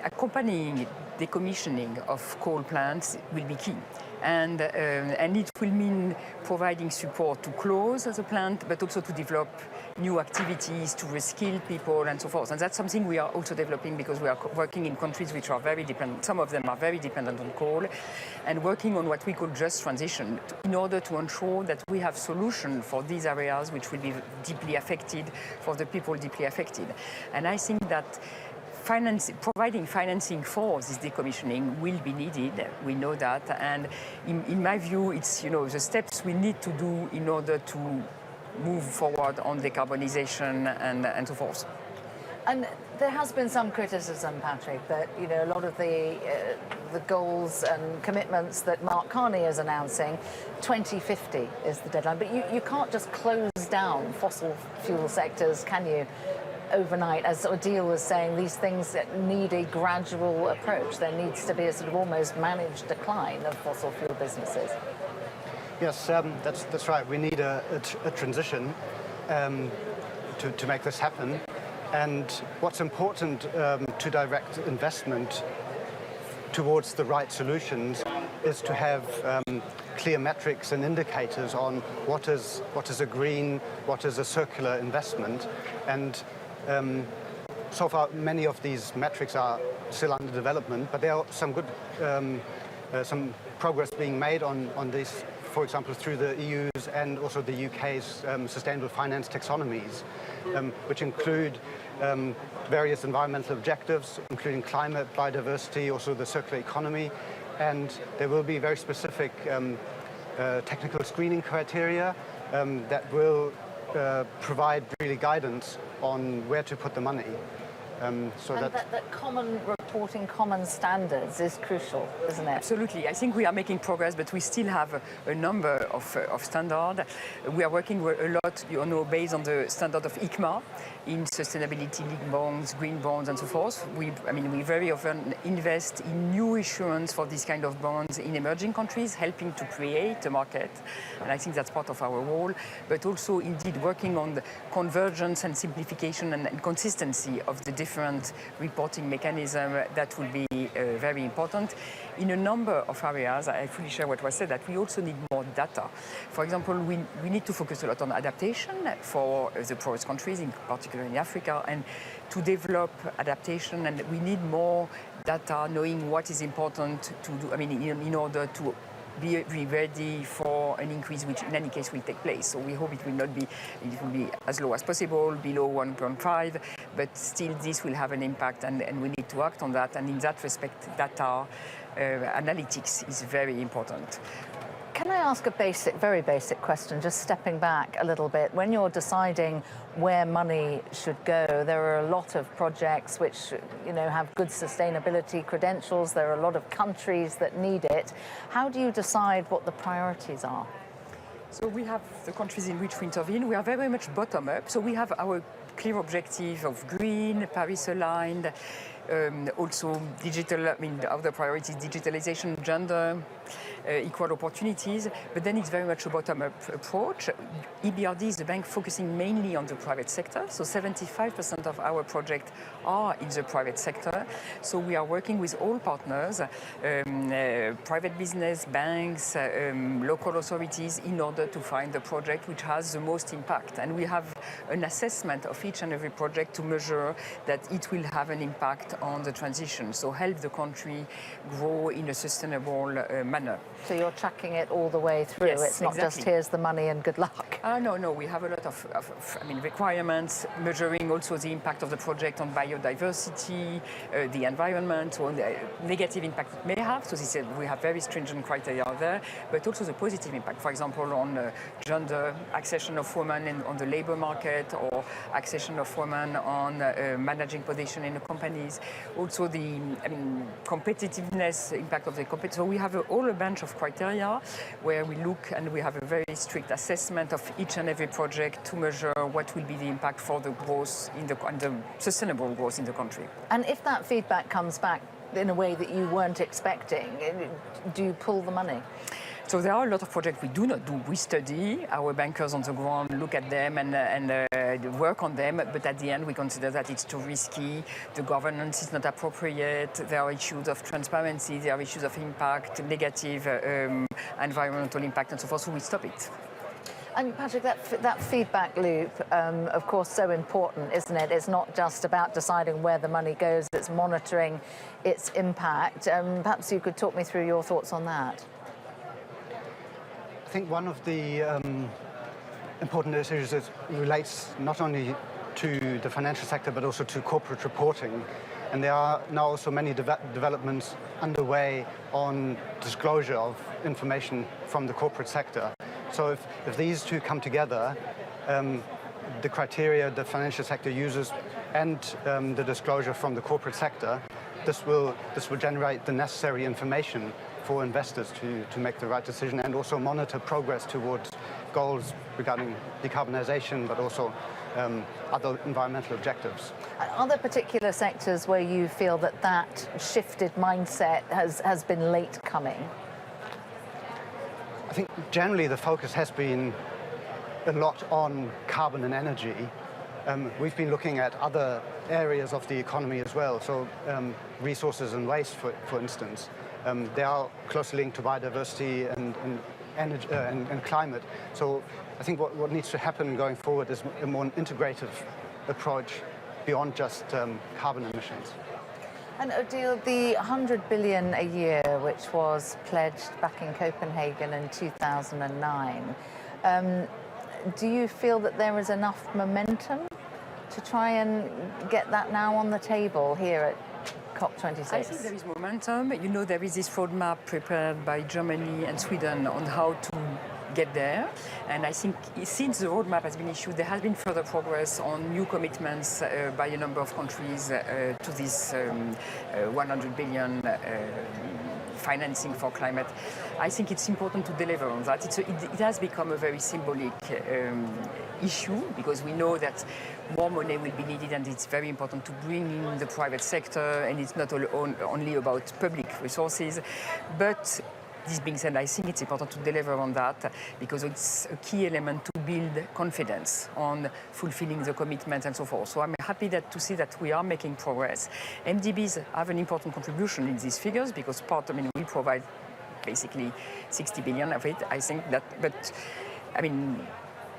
accompanying decommissioning of coal plants will be key. And it will mean providing support to close the plant, but also to develop new activities, to reskill people and so forth. And that's something we are also developing because we are working in countries which are very dependent, some of them are very dependent on coal, and working on what we call just transition in order to ensure that we have solutions for these areas which will be deeply affected, for the people deeply affected. And I think that providing financing for this decommissioning will be needed. We know that, and in my view, it's the steps we need to do in order to move forward on decarbonization and so forth. And there has been some criticism, Patrick, that a lot of the goals and commitments that Mark Carney is announcing, 2050 is the deadline. But you can't just close down fossil fuel sectors, can you? Overnight, as Odile was saying, these things need a gradual approach. There needs to be a sort of almost managed decline of fossil fuel businesses. Yes, that's right. We need a transition to make this happen. And what's important to direct investment towards the right solutions is to have clear metrics and indicators on what is a green, what is a circular investment. And so far, many of these metrics are still under development, but there are some good, some progress being made on this, for example, through the EU's and also the UK's sustainable finance taxonomies, which include various environmental objectives, including climate, biodiversity, also the circular economy, and there will be very specific technical screening criteria that will provide really guidance on where to put the money. That common supporting common standards is crucial, isn't it? Absolutely. I think we are making progress, but we still have a number of standards. We are working a lot, based on the standard of ICMA in sustainability-linked bonds, green bonds, and so forth. We very often invest in new issuance for this kind of bonds in emerging countries, helping to create a market. And I think that's part of our role, but also indeed working on the convergence and simplification and consistency of the different reporting mechanisms. That will be very important. In a number of areas, I fully share what was said, that we also need more data. For example, we need to focus a lot on adaptation for the poorest countries, in particular in Africa, and to develop adaptation, and we need more data, knowing what is important to do, in order to be ready for an increase, which in any case will take place. So we hope it will be as low as possible, below 1.5, but still this will have an impact, and we need to act on that. And in that respect, data analytics is very important. Can I ask a very basic question, just stepping back a little bit? When you're deciding where money should go, there are a lot of projects which, have good sustainability credentials. There are a lot of countries that need it. How do you decide what the priorities are? So we have the countries in which we intervene. We are very much bottom-up. So we have our clear objective of green, Paris-aligned, also digital, the other priorities, digitalization, gender, equal opportunities, but then it's very much a bottom-up approach. EBRD is a bank focusing mainly on the private sector, so 75% of our projects are in the private sector. So we are working with all partners, private business, banks, local authorities, in order to find the project which has the most impact. And we have an assessment of each and every project to measure that it will have an impact on the transition, so help the country grow in a sustainable manner. So you're tracking it all the way through. Yes, it's not exactly. just here's the money and good luck. No, we have a lot of requirements, measuring also the impact of the project on biodiversity, the environment, or the negative impact it may have. So we have very stringent criteria there, but also the positive impact, for example, on gender, accession of women on the labor market, or accession of women on managing position in the companies. Also the competitiveness, impact of the competition. So we have all a bunch of criteria where we look, and we have a very strict assessment of each and every project to measure what will be the impact for the growth and the sustainable growth in the country. And if that feedback comes back in a way that you weren't expecting, do you pull the money? So there are a lot of projects we do not do. We study, our bankers on the ground look at them and work on them, but at the end we consider that it's too risky, the governance is not appropriate, there are issues of transparency, there are issues of impact, negative environmental impact and so forth, so we stop it. And Patrick, that feedback loop, of course, so important, isn't it? It's not just about deciding where the money goes, it's monitoring its impact. Perhaps you could talk me through your thoughts on that. I think one of the important issues that relates not only to the financial sector but also to corporate reporting. And there are now also many developments underway on disclosure of information from the corporate sector. So if these two come together, the criteria the financial sector uses and the disclosure from the corporate sector, this will generate the necessary information for investors to make the right decision and also monitor progress towards goals regarding decarbonization, but also other environmental objectives. Are there particular sectors where you feel that shifted mindset has been late coming? I think generally the focus has been a lot on carbon and energy. We've been looking at other areas of the economy as well, so resources and waste, for instance. They are closely linked to biodiversity and energy and climate. So I think what needs to happen going forward is a more integrative approach beyond just carbon emissions. And Odile, the 100 billion a year, which was pledged back in Copenhagen in 2009, do you feel that there is enough momentum to try and get that now on the table here at COP26? I think there is momentum. There is this roadmap prepared by Germany and Sweden on how to get there. And I think since the roadmap has been issued, there has been further progress on new commitments by a number of countries to this 100 billion financing for climate. I think it's important to deliver on that. It has become a very symbolic issue because we know that more money will be needed, and it's very important to bring in the private sector, and it's not only about public resources. But this being said, I think it's important to deliver on that because it's a key element to build confidence on fulfilling the commitment and so forth. So I'm happy to see that we are making progress. MDBs have an important contribution in these figures because we provide basically 60 billion of it, I think that, but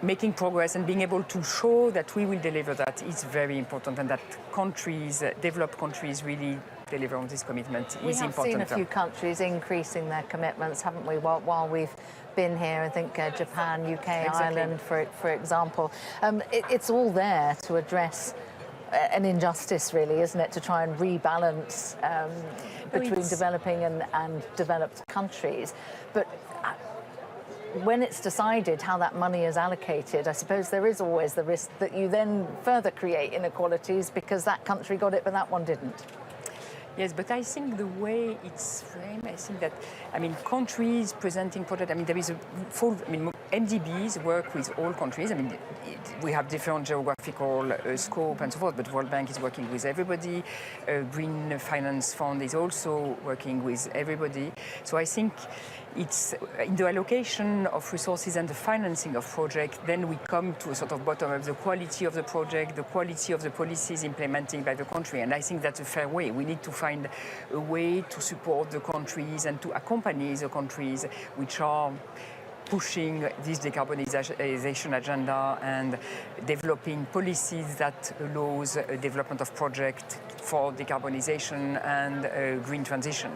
making progress and being able to show that we will deliver that is very important, and that countries, developed countries, really deliver on this commitment is important. We have seen a few countries increasing their commitments, haven't we, while we've been here? I think Japan, UK, Ireland, for example. It's all there to address an injustice, really, isn't it, to try and rebalance between developing and developed countries. But when it's decided how that money is allocated, I suppose there is always the risk that you then further create inequalities because that country got it but that one didn't. Yes, but I think the way it's framed, I think that, countries presenting projects, there is a full, MDBs work with all countries. We have different geographical scope and so forth, but World Bank is working with everybody. Green Finance Fund is also working with everybody. So I think it's in the allocation of resources and the financing of projects, then we come to a sort of bottom of the quality of the project, the quality of the policies implemented by the country. And I think that's a fair way. We need to find a way to support the countries and to accompany the countries which are pushing this decarbonization agenda and developing policies that allows a development of projects for decarbonization and green transition.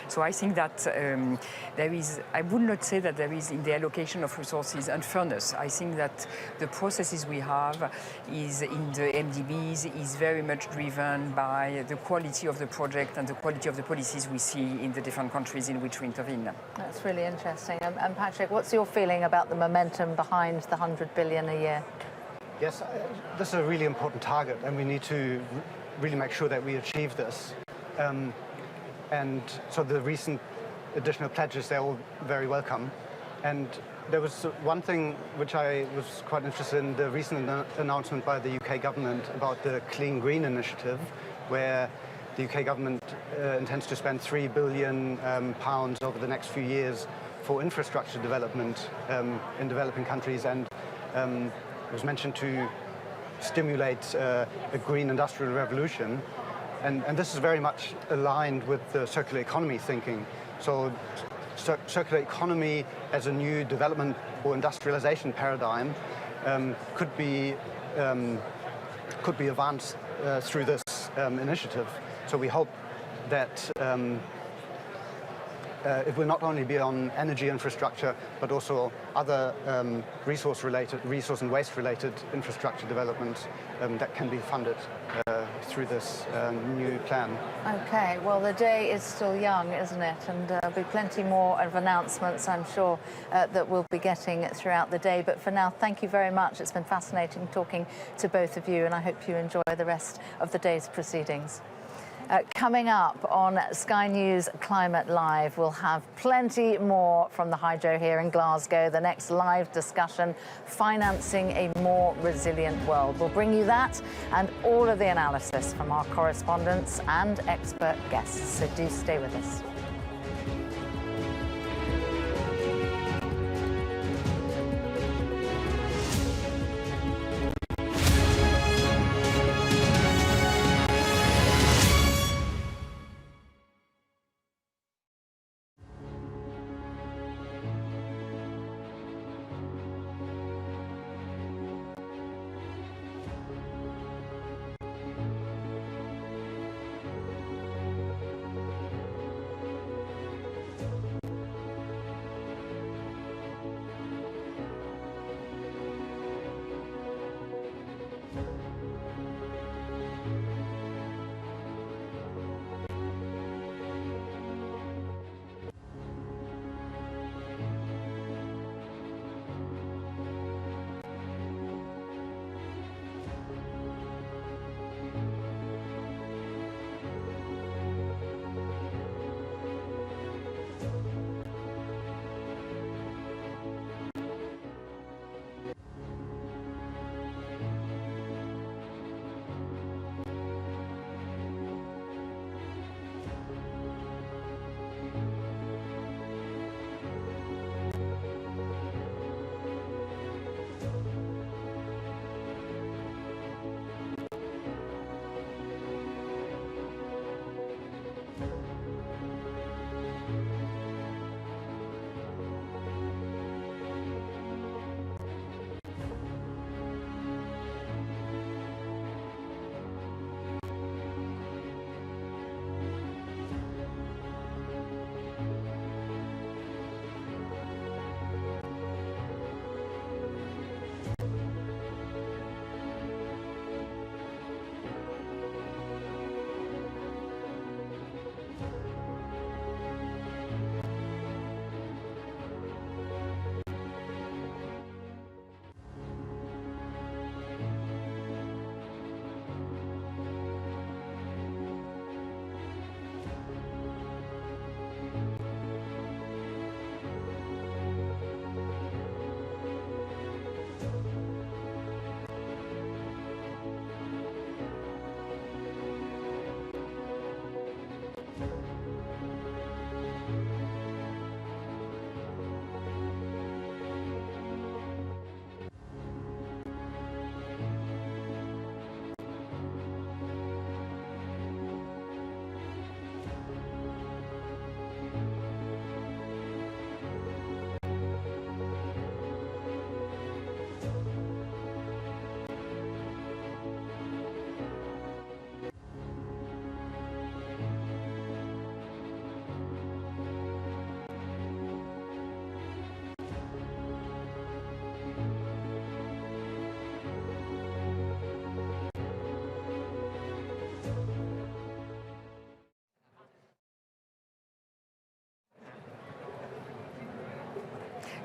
So I think that I would not say that there is in the allocation of resources unfairness. I think that the processes we have is in the MDBs is very much driven by the quality of the project and the quality of the policies we see in the different countries in which we intervene. That's really interesting. And Patrick, what's your feeling about the momentum behind the 100 billion a year? Yes, this is a really important target, and we need to really make sure that we achieve this. And so the recent additional pledges, they're all very welcome. And there was one thing which I was quite interested in, the recent announcement by the UK government about the Clean Green Initiative, where the UK government intends to spend £3 billion over the next few years for infrastructure development in developing countries, and it was mentioned to stimulate a green industrial revolution. And this is very much aligned with the circular economy thinking. So circular economy as a new development or industrialization paradigm could be advanced through this initiative. So we hope that it will not only be on energy infrastructure, but also other resource and waste-related infrastructure development that can be funded through this new plan. Okay, well, the day is still young, isn't it? And there'll be plenty more of announcements, I'm sure, that we'll be getting throughout the day. But for now, thank you very much. It's been fascinating talking to both of you, and I hope you enjoy the rest of the day's proceedings. Coming up on Sky News Climate Live, we'll have plenty more from the hydro here in Glasgow. The next live discussion, financing a more resilient world. We'll bring you that and all of the analysis from our correspondents and expert guests. So do stay with us.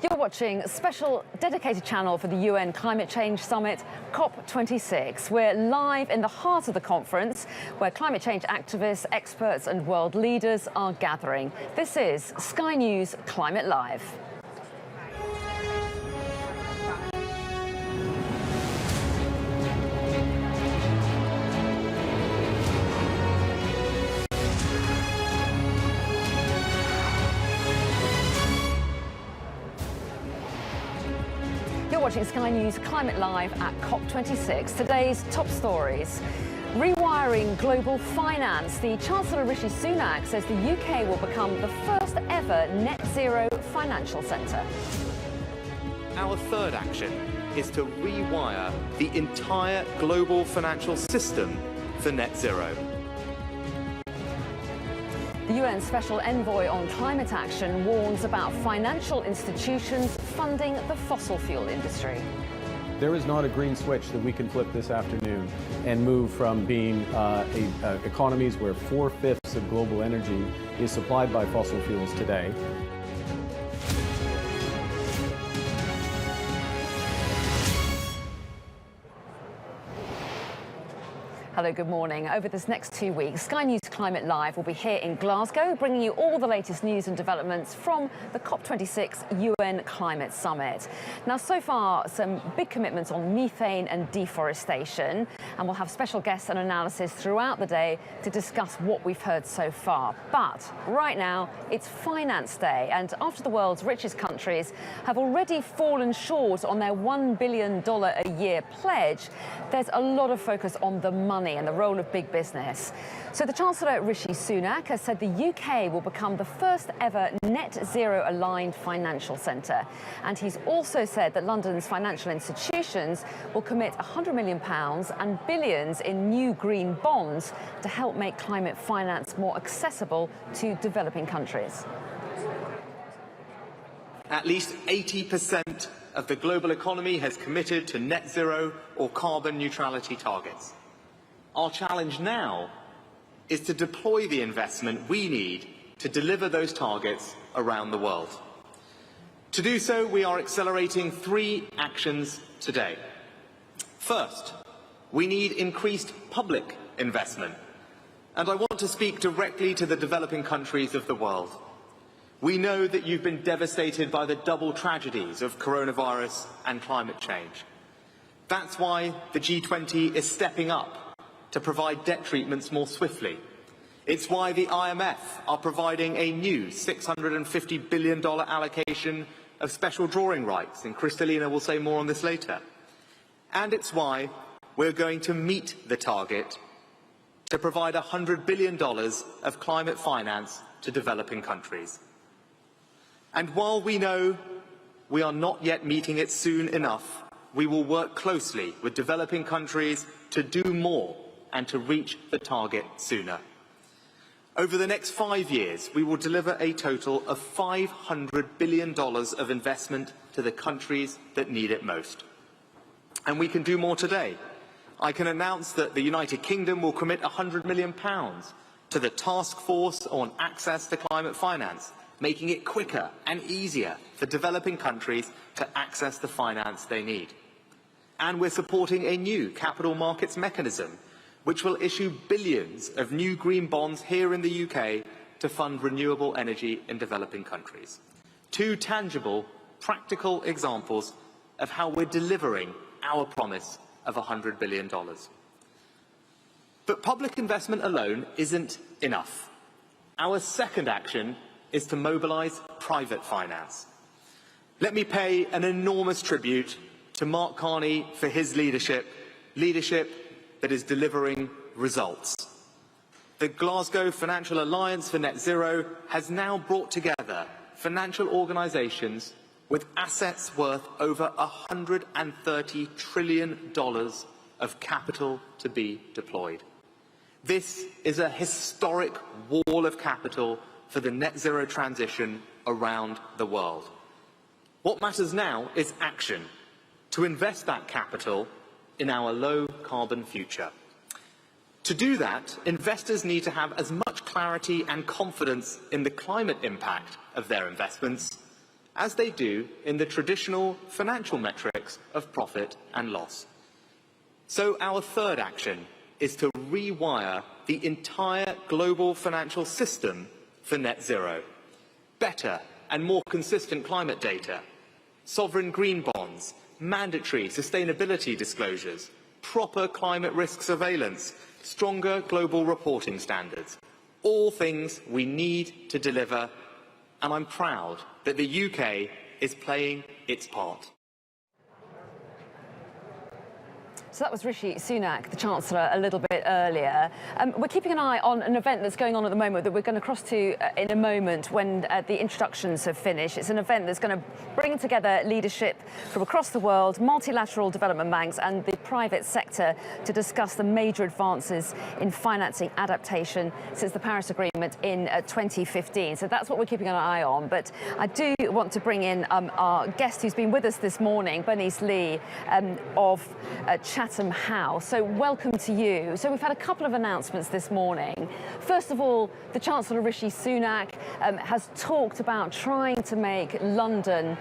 You're watching a special dedicated channel for the UN Climate Change Summit, COP26. We're live in the heart of the conference, where climate change activists, experts and world leaders are gathering. This is Sky News Climate Live. You're watching Sky News Climate Live at COP26. Today's top stories. Rewiring global finance. The Chancellor Rishi Sunak says the UK will become the first ever net zero financial centre. Our third action is to rewire the entire global financial system for net zero. The UN Special Envoy on Climate Action warns about financial institutions funding the fossil fuel industry. There is not a green switch that we can flip this afternoon and move from being economies where 4/5 of global energy is supplied by fossil fuels today. Hello, good morning. Over this next 2 weeks, Sky News Climate Live will be here in Glasgow, bringing you all the latest news and developments from the COP26 UN Climate Summit. Now, so far, some big commitments on methane and deforestation, and we'll have special guests and analysis throughout the day to discuss what we've heard so far. But right now, it's Finance Day, and after the world's richest countries have already fallen short on their $1 billion a year pledge, there's a lot of focus on the money and the role of big business. So the Chancellor Rishi Sunak has said the UK will become the first ever net zero aligned financial centre. And he's also said that London's financial institutions will commit £100 million and billions in new green bonds to help make climate finance more accessible to developing countries. At least 80% of the global economy has committed to net zero or carbon neutrality targets. Our challenge now is to deploy the investment we need to deliver those targets around the world. To do so, we are accelerating 3 actions today. First, we need increased public investment. And I want to speak directly to the developing countries of the world. We know that you've been devastated by the double tragedies of coronavirus and climate change. That's why the G20 is stepping up to provide debt treatments more swiftly. It's why the IMF are providing a new $650 billion allocation of special drawing rights, and Kristalina will say more on this later. And it's why we're going to meet the target to provide $100 billion of climate finance to developing countries. And while we know we are not yet meeting it soon enough, we will work closely with developing countries to do more and to reach the target sooner. Over the next 5 years, we will deliver a total of $500 billion of investment to the countries that need it most. And we can do more today. I can announce that the United Kingdom will commit £100 million to the Task Force on Access to Climate Finance, making it quicker and easier for developing countries to access the finance they need. And we're supporting a new capital markets mechanism, which will issue billions of new green bonds here in the UK to fund renewable energy in developing countries. 2 tangible, practical examples of how we're delivering our promise of $100 billion. But public investment alone isn't enough. Our second action is to mobilise private finance. Let me pay an enormous tribute to Mark Carney for his leadership that is delivering results. The Glasgow Financial Alliance for Net Zero has now brought together financial organisations with assets worth over $130 trillion of capital to be deployed. This is a historic wall of capital for the net zero transition around the world. What matters now is action, to invest that capital in our low-carbon future. To do that, investors need to have as much clarity and confidence in the climate impact of their investments as they do in the traditional financial metrics of profit and loss. So our third action is to rewire the entire global financial system for net zero. Better and more consistent climate data, sovereign green bonds, mandatory sustainability disclosures, proper climate risk surveillance, stronger global reporting standards. All things we need to deliver, and I'm proud that the UK is playing its part. So that was Rishi Sunak, the Chancellor, a little bit earlier. We're keeping an eye on an event that's going on at the moment that we're going to cross to in a moment when the introductions have finished. It's an event that's going to bring together leadership from across the world, multilateral development banks and the private sector to discuss the major advances in financing adaptation since the Paris Agreement in 2015. So that's what we're keeping an eye on. But I do want to bring in our guest who's been with us this morning, Bernice Lee of Chatham House. So welcome to you. So we've had a couple of announcements this morning. First of all, the Chancellor Rishi Sunak has talked about trying to make London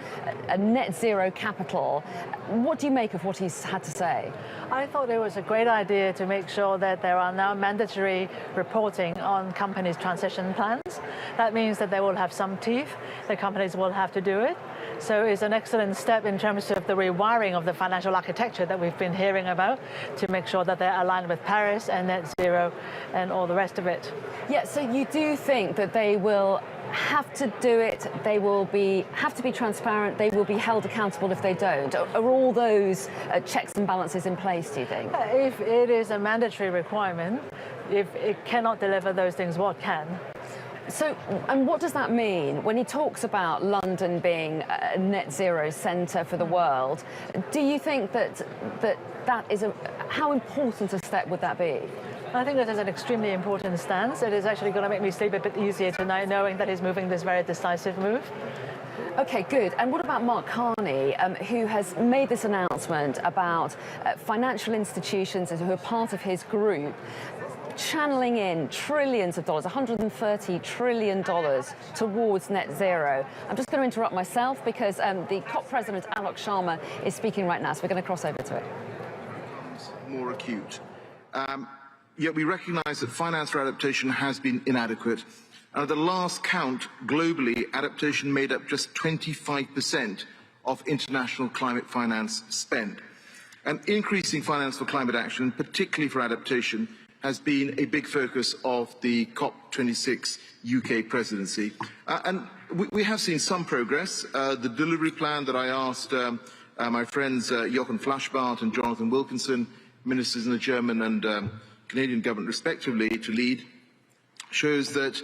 a net zero capital. What do you make of what he's had to say? I thought it was a great idea to make sure that there are now mandatory reporting on companies' transition plans. That means that they will have some teeth. The companies will have to do it. So it's an excellent step in terms of the rewiring of the financial architecture that we've been hearing about to make sure that they're aligned with Paris and net zero and all the rest of it. Yeah, so you do think that they will have to do it, they will have to be transparent, they will be held accountable if they don't? Are all those checks and balances in place, do you think? If it is a mandatory requirement, if it cannot deliver those things, what can? So, and what does that mean? When he talks about London being a net zero centre for the world, do you think that is how important a step would that be? I think that is an extremely important stance. It is actually going to make me sleep a bit easier tonight knowing that he's moving this very decisive move. Okay, good. And what about Mark Carney, who has made this announcement about financial institutions who are part of his group channeling in trillions of dollars, $130 trillion towards net zero? I'm just going to interrupt myself because the COP president, Alok Sharma, is speaking right now, so we're going to cross over to it. More acute. Yet we recognise that finance for adaptation has been inadequate. And at the last count, globally, adaptation made up just 25% of international climate finance spend. And increasing finance for climate action, particularly for adaptation, has been a big focus of the COP26 UK presidency. And we have seen some progress. The delivery plan that I asked my friends Jochen Flashbart and Jonathan Wilkinson, ministers in the German and Canadian government respectively, to lead, shows that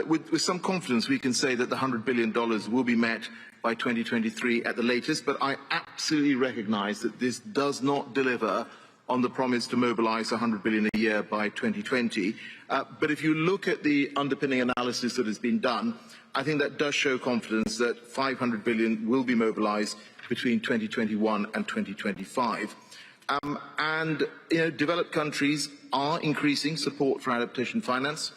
with some confidence we can say that the $100 billion will be met by 2023 at the latest, but I absolutely recognise that this does not deliver on the promise to mobilise $100 billion a year by 2020. But if you look at the underpinning analysis that has been done, I think that does show confidence that $500 billion will be mobilised between 2021 and 2025. Developed countries are increasing support for adaptation finance.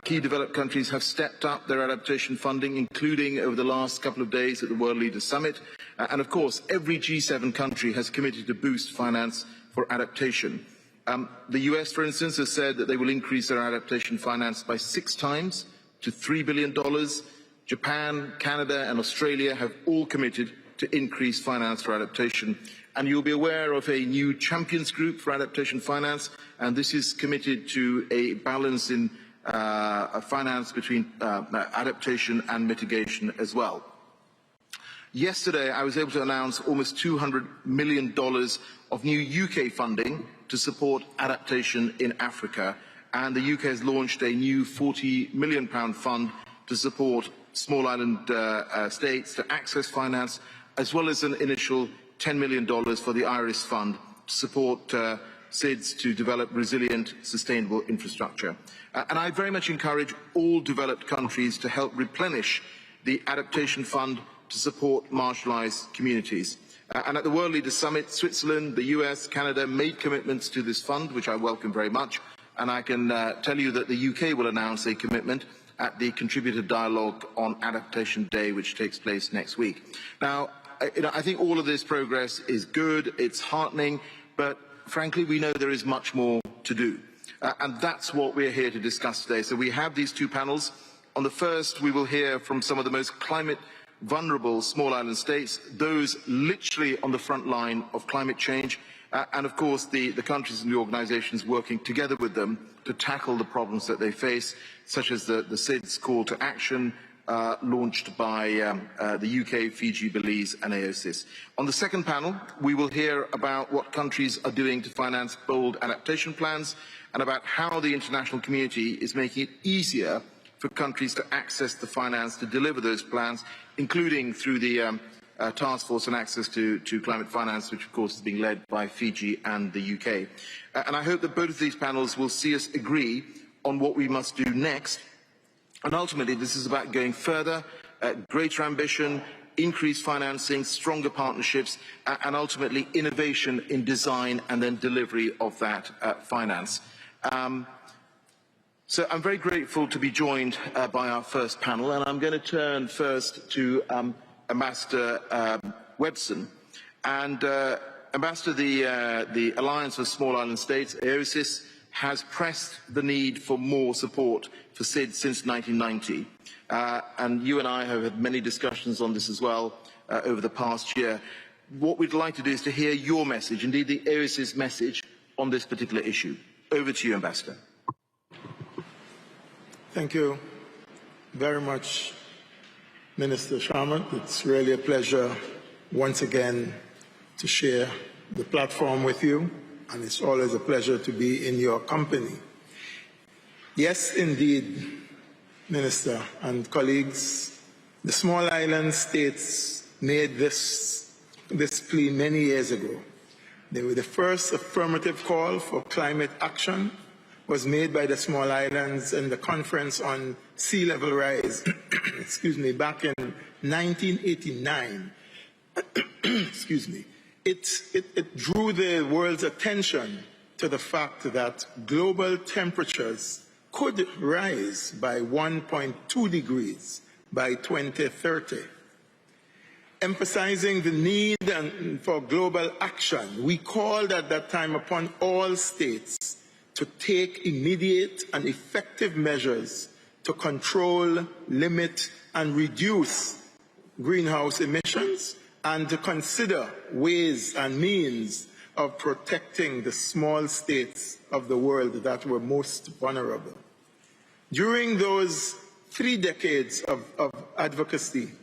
Key developed countries have stepped up their adaptation funding, including over the last couple of days at the World Leaders Summit. And of course, every G7 country has committed to boost finance for adaptation. The US, for instance, has said that they will increase their adaptation finance by 6 times to $3 billion. Japan, Canada and Australia have all committed to increase finance for adaptation. And you'll be aware of a new champions group for adaptation finance, and this is committed to a balance in finance between adaptation and mitigation as well. Yesterday, I was able to announce almost $200 million of new UK funding to support adaptation in Africa, and the UK has launched a new £40 million fund to support small island states to access finance, as well as an initial $10 million for the IRIS Fund to support SIDS to develop resilient, sustainable infrastructure. And I very much encourage all developed countries to help replenish the Adaptation Fund to support marginalised communities. And at the World Leaders Summit, Switzerland, the US, Canada made commitments to this fund, which I welcome very much. and I can tell you that the UK will announce a commitment at the Contributor Dialogue on Adaptation Day, which takes place next week. Now, I think all of this progress is good, it's heartening, but frankly, we know there is much more to do. And that's what we're here to discuss today. So we have these two panels. On the first, we will hear from some of the most climate vulnerable small island states, those literally on the front line of climate change, and of course the countries and the organisations working together with them to tackle the problems that they face, such as the SIDS call to action launched by the UK, Fiji, Belize and AOSIS. On the second panel, we will hear about what countries are doing to finance bold adaptation plans and about how the international community is making it easier for countries to access the finance to deliver those plans, including through the Task Force on Access to Climate Finance, which of course is being led by Fiji and the UK. And I hope that both of these panels will see us agree on what we must do next. And ultimately, this is about going further, greater ambition, increased financing, stronger partnerships, and ultimately innovation in design and then delivery of that finance. So I'm very grateful to be joined by our first panel, and I'm going to turn first to Ambassador Webson. And Ambassador, the Alliance of Small Island States, AOSIS, has pressed the need for more support for SID since 1990. And you and I have had many discussions on this as well over the past year. What we'd like to do is to hear your message, indeed the AOSIS message, on this particular issue. Over to you, Ambassador. Thank you very much, Minister Sharma. It's really a pleasure once again to share the platform with you, and it's always a pleasure to be in your company. Yes, indeed, Minister and colleagues, the small island states made this plea many years ago. They were the first affirmative call for climate action was made by the small islands in the Conference on Sea Level Rise, excuse me, back in 1989. Excuse me. It drew the world's attention to the fact that global temperatures could rise by 1.2 degrees by 2030. Emphasizing the need for global action, we called at that time upon all states to take immediate and effective measures to control, limit, and reduce greenhouse emissions, and to consider ways and means of protecting the small states of the world that were most vulnerable. During those 3 decades of advocacy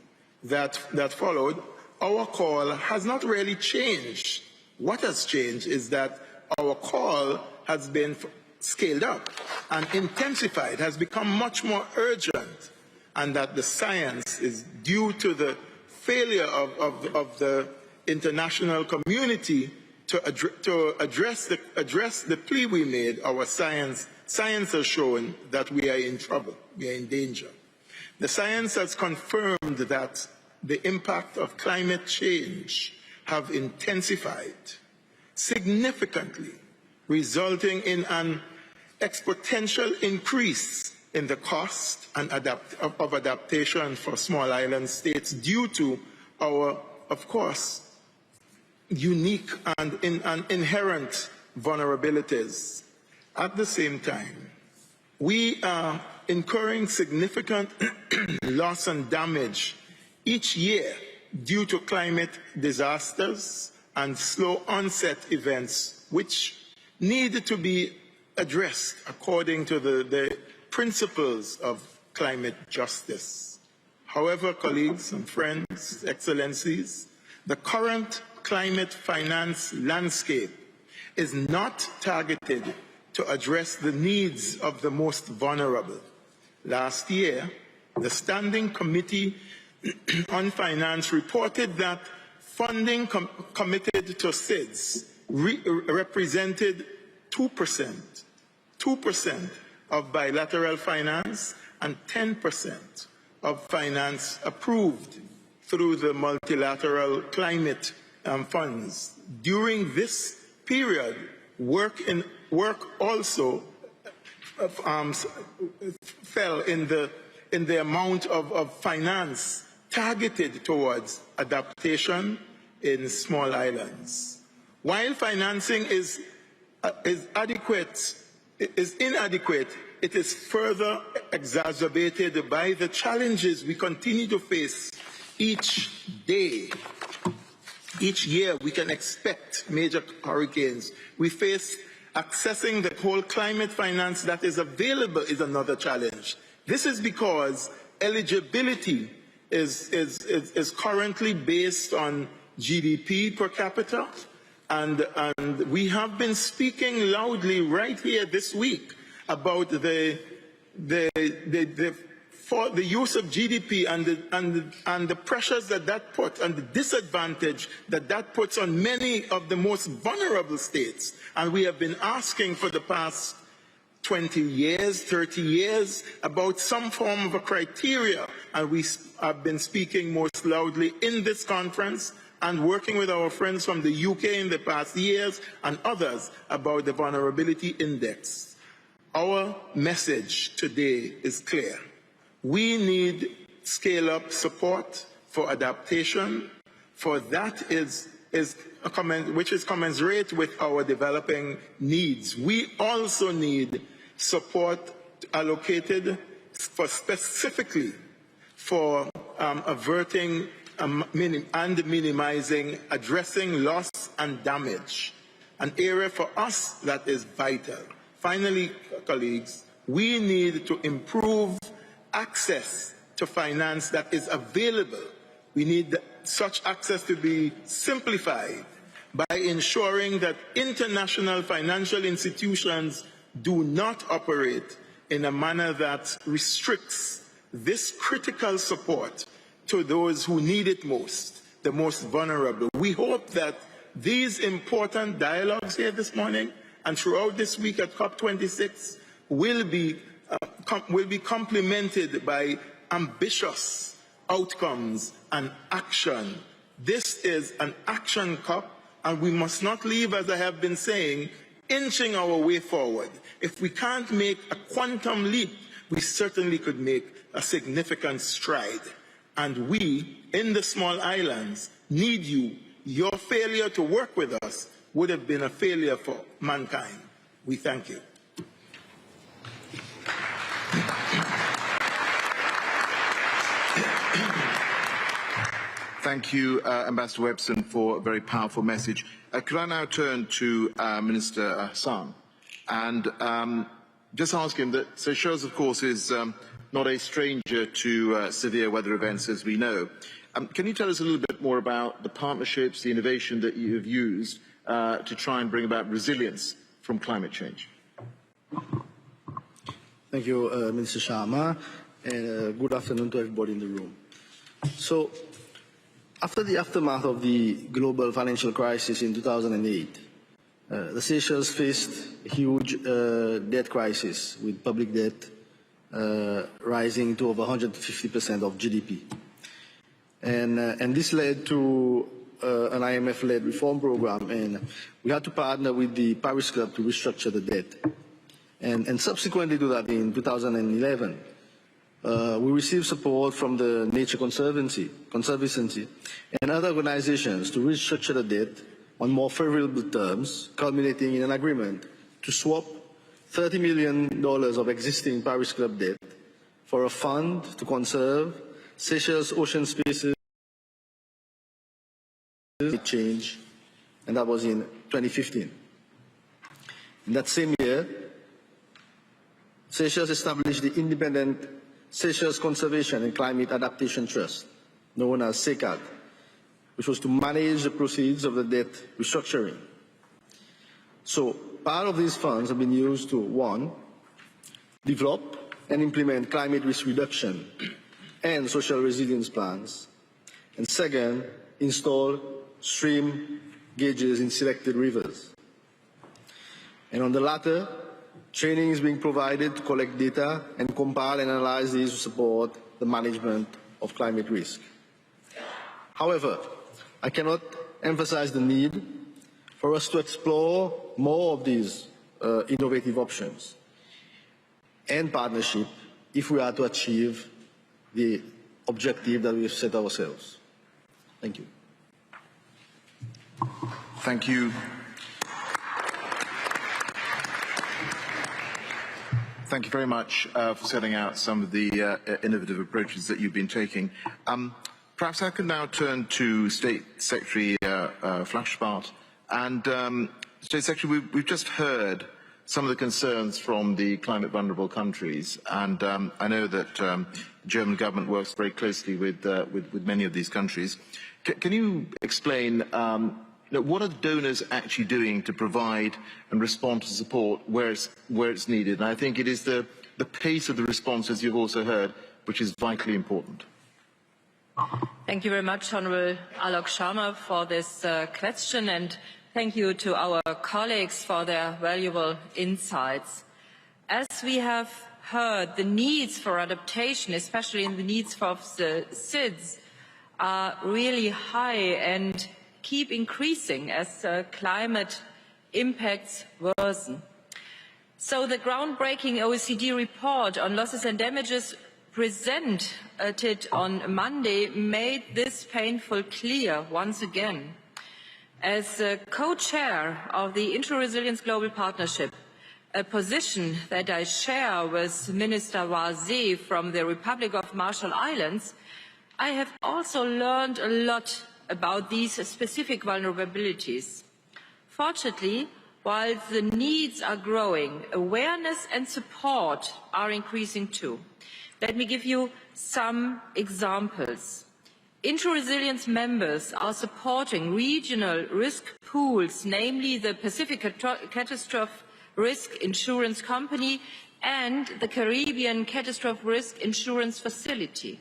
that followed, our call has not really changed. What has changed is that our call has been scaled up and intensified, has become much more urgent, and that the science is due to the failure of the international community to address the plea we made. Our science has shown that we are in trouble, we are in danger. The science has confirmed that the impact of climate change have intensified significantly, resulting in an exponential increase in the cost and of adaptation for small island states due to our, of course, unique and inherent vulnerabilities. At the same time, we are incurring significant loss and damage each year due to climate disasters and slow onset events, which need to be addressed according to the principles of climate justice. However, colleagues and friends, excellencies, the current climate finance landscape is not targeted to address the needs of the most vulnerable. Last year, the Standing Committee on Finance reported that funding committed to SIDS represented 2% of bilateral finance and 10% of finance approved through the multilateral climate funds. During this period, work also fell in the amount of finance targeted towards adaptation in small islands. While financing is inadequate, it is further exacerbated by the challenges we continue to face each day. Each year we can expect major hurricanes. We face accessing the whole climate finance that is available is another challenge. This is because eligibility is currently based on GDP per capita, and we have been speaking loudly right here this week about the use of GDP and the pressures that puts and the disadvantage that puts on many of the most vulnerable states. And we have been asking for the past 20 years, 30 years about some form of a criteria, and we have been speaking most loudly in this conference and working with our friends from the UK in the past years and others about the vulnerability index. Our message today is clear. We need scale-up support for adaptation, for that which is commensurate with our developing needs. We also need support allocated specifically for averting and minimizing, addressing loss and damage, an area for us that is vital. Finally, colleagues, we need to improve access to finance that is available. We need such access to be simplified by ensuring that international financial institutions do not operate in a manner that restricts this critical support to those who need it most, the most vulnerable. We hope that these important dialogues here this morning and throughout this week at COP26 will be complemented by ambitious outcomes and action. This is an action COP, and we must not leave, as I have been saying, inching our way forward. If we can't make a quantum leap, we certainly could make a significant stride. And we, in the small islands, need you. Your failure to work with us would have been a failure for mankind. We thank you. Thank you, Ambassador Webson, for a very powerful message. Could I now turn to Minister Hassan and just ask him that Seychelles, of course, is not a stranger to severe weather events, as we know. Can you tell us a little bit more about the partnerships, the innovation that you have used to try and bring about resilience from climate change? Thank you, Minister Sharma, and good afternoon to everybody in the room. So, after the aftermath of the global financial crisis in 2008, the Seychelles faced a huge debt crisis, with public debt rising to over 150% of GDP. And this led to an IMF-led reform program, and we had to partner with the Paris Club to restructure the debt. And subsequently to that, in 2011, we received support from the Nature Conservancy and other organizations to restructure the debt on more favorable terms, culminating in an agreement to swap $30 million of existing Paris Club debt for a fund to conserve Seychelles ocean spaces change, and that was in 2015. In that same year, Seychelles established the independent Seychelles Conservation and Climate Adaptation Trust, known as SECAD, which was to manage the proceeds of the debt restructuring. So part of these funds have been used to, one, develop and implement climate risk reduction and social resilience plans, and second, install stream gauges in selected rivers. And on the latter, training is being provided to collect data and compile and analyze these to support the management of climate risk. However, I cannot emphasize the need for us to explore more of these innovative options. and partnership if we are to achieve the objective that we have set ourselves. Thank you. Thank you. Thank you very much for setting out some of the innovative approaches that you've been taking. Perhaps I can now turn to State Secretary Flachsbart. And State Secretary, we've just heard some of the concerns from the climate vulnerable countries, and I know that the German government works very closely with many of these countries. Can you explain what are donors actually doing to provide and respond to support where it's needed? And I think it is the pace of the response, as you've also heard, which is vitally important. Thank you very much, Honourable Alok Sharma, for this question, and thank you to our colleagues for their valuable insights. As we have heard, the needs for adaptation, especially in the needs for the SIDS, are really high and keep increasing as climate impacts worsen. So the groundbreaking OECD report on losses and damages presented on Monday made this painful clear once again. As co-chair of the Inter-Resilience Global Partnership, a position that I share with Minister Wazee from the Republic of Marshall Islands, I have also learned a lot about these specific vulnerabilities. Fortunately, while the needs are growing, awareness and support are increasing too. Let me give you some examples. Inter-resilience members are supporting regional risk pools, namely the Pacific Catastrophe Risk Insurance Company and the Caribbean Catastrophe Risk Insurance Facility.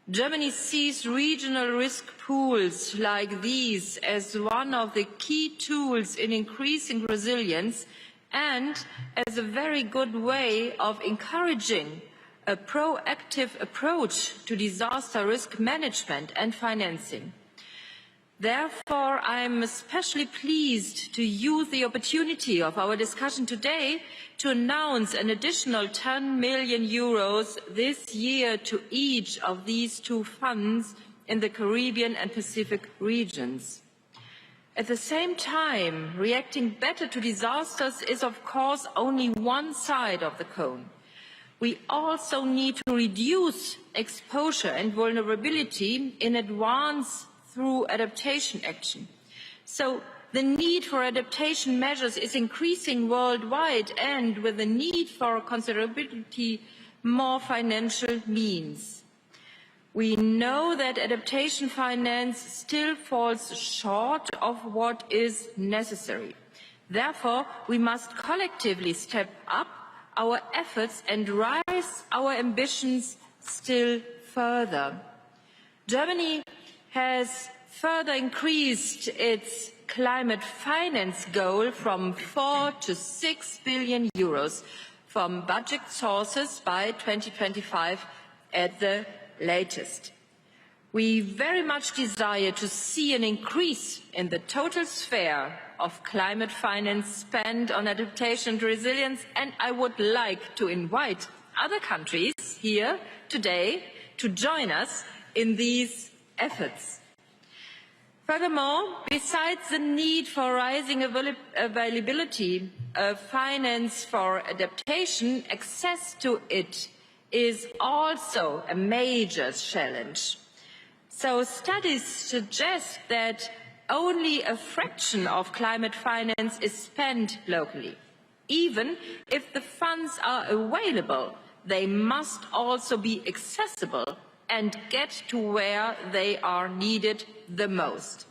Germany sees regional risk pools like these as one of the key tools in increasing resilience and as a very good way of encouraging a proactive approach to disaster risk management and financing. Therefore, I am especially pleased to use the opportunity of our discussion today to announce an additional 10 million euros this year to each of these two funds in the Caribbean and Pacific regions. At the same time, reacting better to disasters is of course only one side of the coin. We also need to reduce exposure and vulnerability in advance through adaptation action. So the need for adaptation measures is increasing worldwide, and with the need for considerably more financial means. We know that adaptation finance still falls short of what is necessary. Therefore, we must collectively step up our efforts and raise our ambitions still further. Germany has further increased its climate finance goal from 4 to 6 billion euros from budget sources by 2025 at the latest. We very much desire to see an increase in the total sphere of climate finance spent on adaptation and resilience, and I would like to invite other countries here today to join us in these efforts. Furthermore, besides the need for rising availability of finance for adaptation, access to it is also a major challenge. So studies suggest that only a fraction of climate finance is spent locally. Even if the funds are available, they must also be accessible and get to where they are needed the most.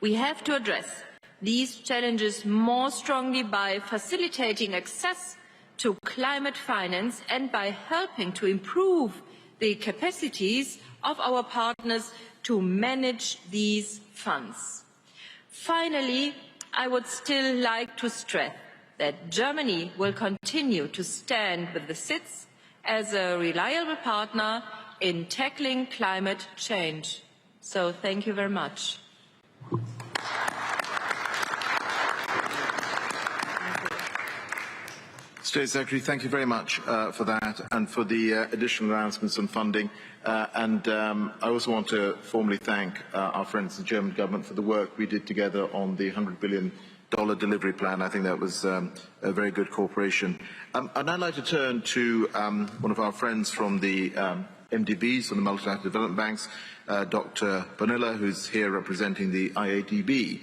We have to address these challenges more strongly by facilitating access to climate finance and by helping to improve the capacities of our partners to manage these funds. Finally, I would still like to stress that Germany will continue to stand with the SIDS as a reliable partner in tackling climate change. So thank you very much. State Secretary, thank you very much for that and for the additional announcements on funding. I also want to formally thank our friends in the German government for the work we did together on the $100 billion delivery plan. I think that was a very good cooperation. I'd now like to turn to one of our friends from the MDBs, from the Multilateral Development Banks, Dr. Bonilla, who's here representing the IADB.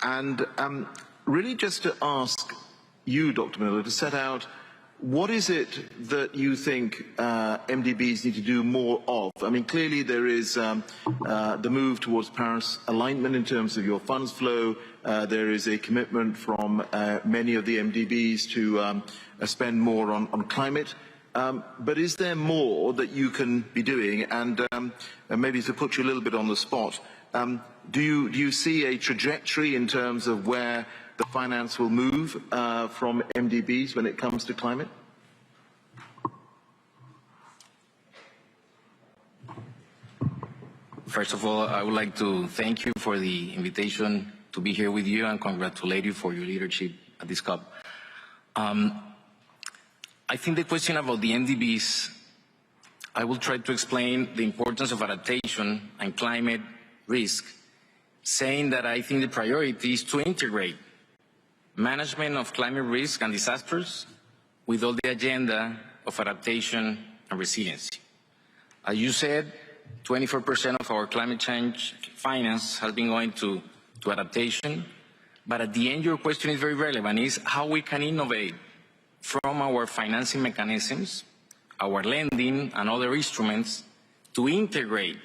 And really just to ask you, Dr. Bonilla, to set out what is it that you think MDBs need to do more of? I mean, clearly there is the move towards Paris alignment in terms of your funds flow. There is a commitment from many of the MDBs to spend more on climate. But is there more that you can be doing? And maybe to put you a little bit on the spot, do you see a trajectory in terms of where the finance will move from MDBs when it comes to climate? First of all, I would like to thank you for the invitation to be here with you and congratulate you for your leadership at this COP. I think the question about the MDBs, I will try to explain the importance of adaptation and climate risk, saying that I think the priority is to integrate management of climate risk and disasters with all the agenda of adaptation and resiliency. As you said, 24% of our climate change finance has been going to adaptation, but at the end your question is very relevant, is how we can innovate from our financing mechanisms, our lending and other instruments to integrate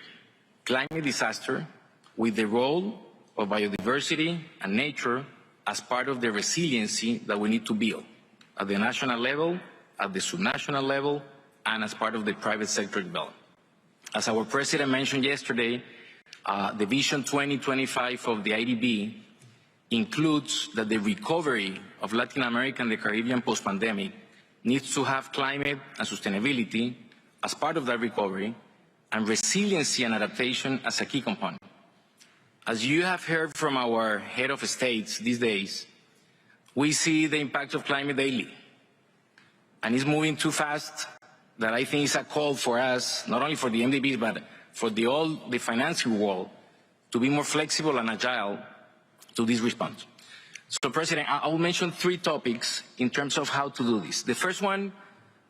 climate disaster with the role of biodiversity and nature as part of the resiliency that we need to build at the national level, at the subnational level, and as part of the private sector development. As our president mentioned yesterday, the Vision 2025 of the IDB includes that the recovery of Latin America and the Caribbean post-pandemic needs to have climate and sustainability as part of that recovery, and resiliency and adaptation as a key component. As you have heard from our head of states these days, we see the impact of climate daily, and it's moving too fast that I think it's a call for us, not only for the MDBs, but for all the financing world, to be more flexible and agile to this response. So, President, I will mention 3 topics in terms of how to do this. The first one,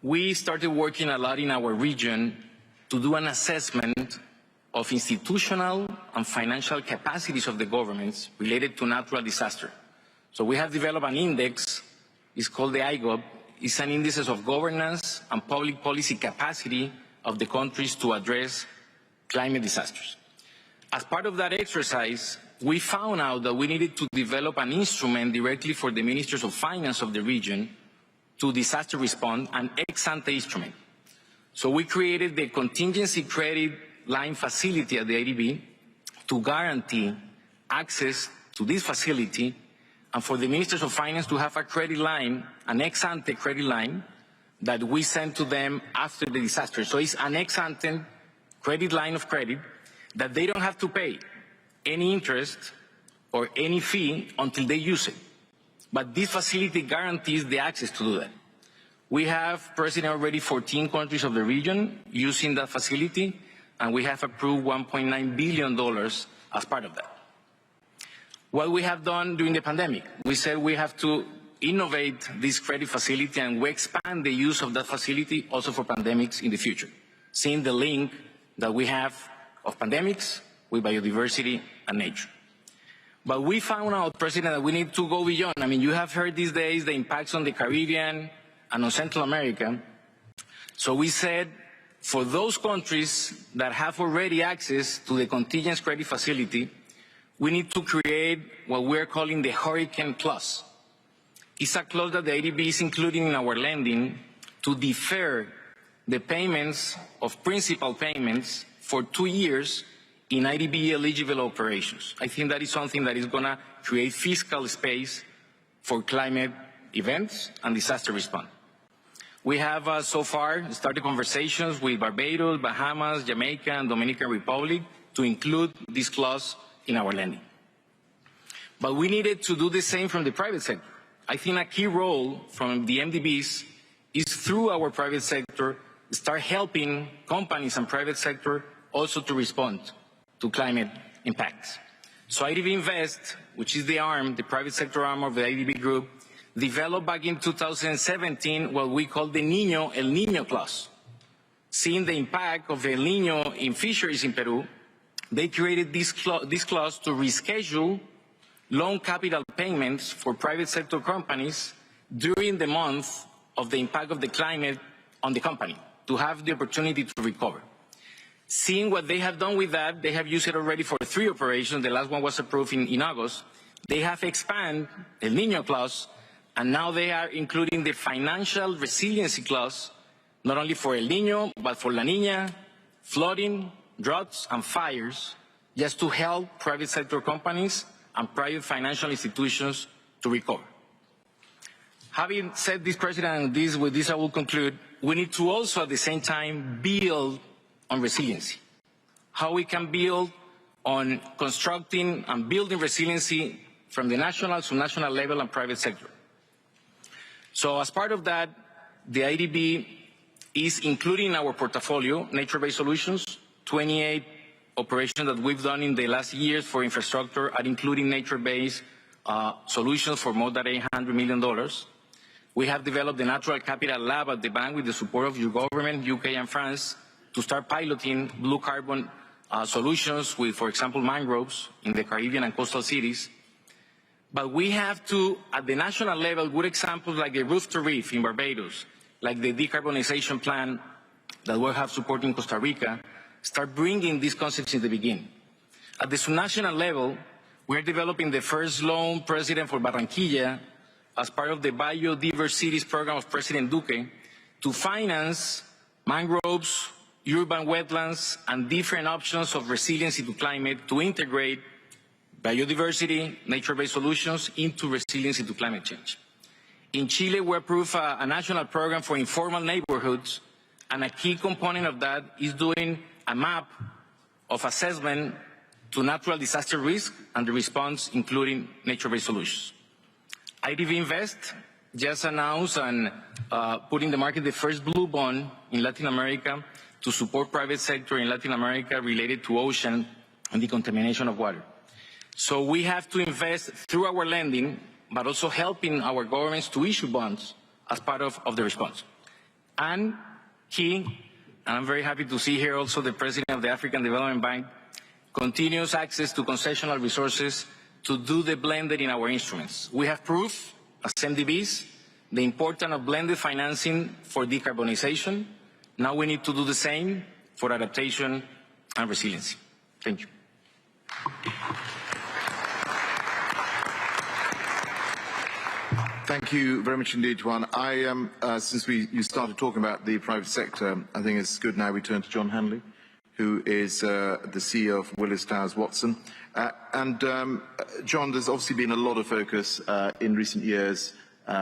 we started working a lot in our region to do an assessment of institutional and financial capacities of the governments related to natural disaster. So we have developed an index, it's called the IGOP. It's an index of governance and public policy capacity of the countries to address climate disasters. As part of that exercise, we found out that we needed to develop an instrument directly for the ministers of finance of the region to disaster response, an ex-ante instrument. So we created the contingency credit line facility at the IDB to guarantee access to this facility and for the ministers of finance to have a credit line, an ex-ante credit line that we send to them after the disaster. So it's an ex-ante credit line of credit that they don't have to pay any interest or any fee until they use it. But this facility guarantees the access to do that. We have, President, already 14 countries of the region using that facility, and we have approved $1.9 billion as part of that. What we have done during the pandemic, we said we have to innovate this credit facility, and we expand the use of that facility also for pandemics in the future, seeing the link that we have of pandemics with biodiversity and nature. But we found out, President, that we need to go beyond. I mean, you have heard these days the impacts on the Caribbean and on Central America. So we said, for those countries that have already access to the contingent credit facility, we need to create what we're calling the Hurricane Clause. It's a clause that the IDB is including in our lending to defer the payments of principal payments for 2 years in IDB eligible operations. I think that is something that is going to create fiscal space for climate events and disaster response. We have so far started conversations with Barbados, Bahamas, Jamaica, and Dominican Republic to include this clause in our lending. But we needed to do the same from the private sector. I think a key role from the MDBs is through our private sector, start helping companies and private sector also to respond to climate impacts. So IDB Invest, which is the private sector arm of the IDB group, developed back in 2017 what we call the El Niño clause. Seeing the impact of El Niño in fisheries in Peru, they created this clause to reschedule loan capital payments for private sector companies during the month of the impact of the climate on the company, to have the opportunity to recover. Seeing what they have done with that, they have used it already for 3 operations. The last one was approved in August. They have expanded El Niño clause, and now they are including the financial resiliency clause, not only for El Niño, but for La Niña, flooding, droughts, and fires, just to help private sector companies and private financial institutions to recover. Having said this, President, and with this I will conclude, we need to also at the same time build on resiliency. How we can build on constructing and building resiliency from the national to national level and private sector. So as part of that, the IDB is including in our portfolio nature-based solutions. 28 operations that we've done in the last years for infrastructure are including nature-based solutions for more than $800 million. We have developed the Natural Capital Lab at the bank with the support of your government, UK and France, to start piloting blue carbon solutions with, for example, mangroves in the Caribbean and coastal cities. But we have to, at the national level, good examples like the Roof to Reef in Barbados, like the decarbonization plan that we have supporting Costa Rica, start bringing these concepts in the beginning. At the subnational level, we are developing the first loan president for Barranquilla as part of the Biodiversity program of President Duque to finance mangroves, urban wetlands, and different options of resiliency to climate to integrate biodiversity, nature-based solutions into resiliency to climate change. In Chile, we approved a national program for informal neighborhoods, and a key component of that is doing a map of assessment to natural disaster risk and the response, including nature-based solutions. IDB Invest just announced and put in the market the first blue bond in Latin America to support private sector in Latin America related to ocean and the contamination of water. So we have to invest through our lending, but also helping our governments to issue bonds as part of the response. And I'm very happy to see here also the President of the African Development Bank, continuous access to concessional resources to do the blended in our instruments. We have proof, as MDBs, the importance of blended financing for decarbonization. Now we need to do the same for adaptation and resiliency. Thank you. Thank you very much indeed, Juan. Since you started talking about the private sector, I think it's good now we turn to John Hanley, who is the CEO of Willis Towers Watson. John, there's obviously been a lot of focus in recent years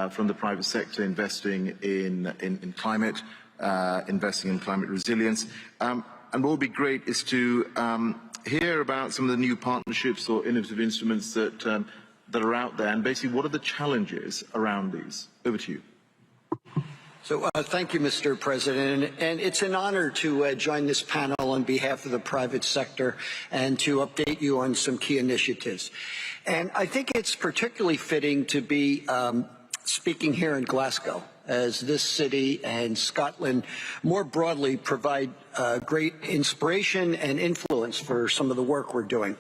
from the private sector investing in climate, investing in climate resilience. And what would be great is to hear about some of the new partnerships or innovative instruments that are out there, and basically what are the challenges around these? Over to you. So thank you, Mr. President, and it's an honor to join this panel on behalf of the private sector and to update you on some key initiatives. And I think it's particularly fitting to be speaking here in Glasgow, as this city and Scotland more broadly provide great inspiration and influence for some of the work we're doing.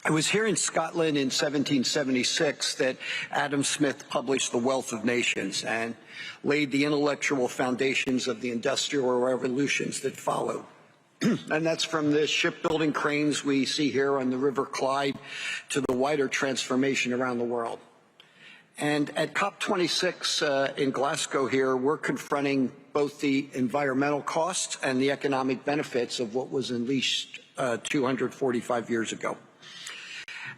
It was here in Scotland in 1776 that Adam Smith published The Wealth of Nations and laid the intellectual foundations of the industrial revolutions that followed. And that's from the shipbuilding cranes we see here on the River Clyde to the wider transformation around the world. And at COP26 in Glasgow here, we're confronting both the environmental costs and the economic benefits of what was unleashed 245 years ago.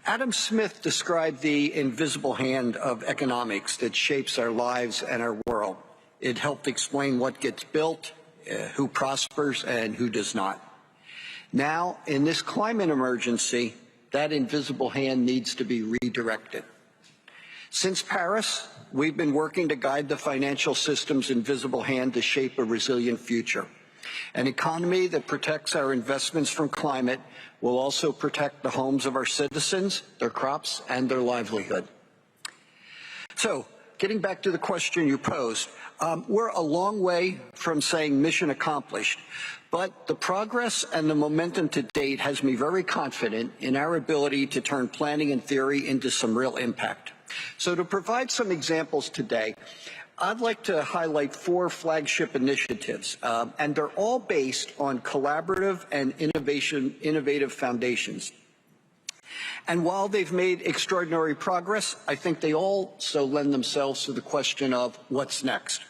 Adam Smith described the invisible hand of economics that shapes our lives and our world. It helped explain what gets built, who prospers, and who does not. Now, in this climate emergency, that invisible hand needs to be redirected. Since Paris, we've been working to guide the financial system's invisible hand to shape a resilient future. An economy that protects our investments from climate will also protect the homes of our citizens, their crops, and their livelihood. So, getting back to the question you posed, we're a long way from saying mission accomplished, but the progress and the momentum to date has me very confident in our ability to turn planning and theory into some real impact. So to provide some examples today, I'd like to highlight 4 flagship initiatives, and they're all based on collaborative and innovative foundations. And while they've made extraordinary progress, I think they also lend themselves to the question of what's next.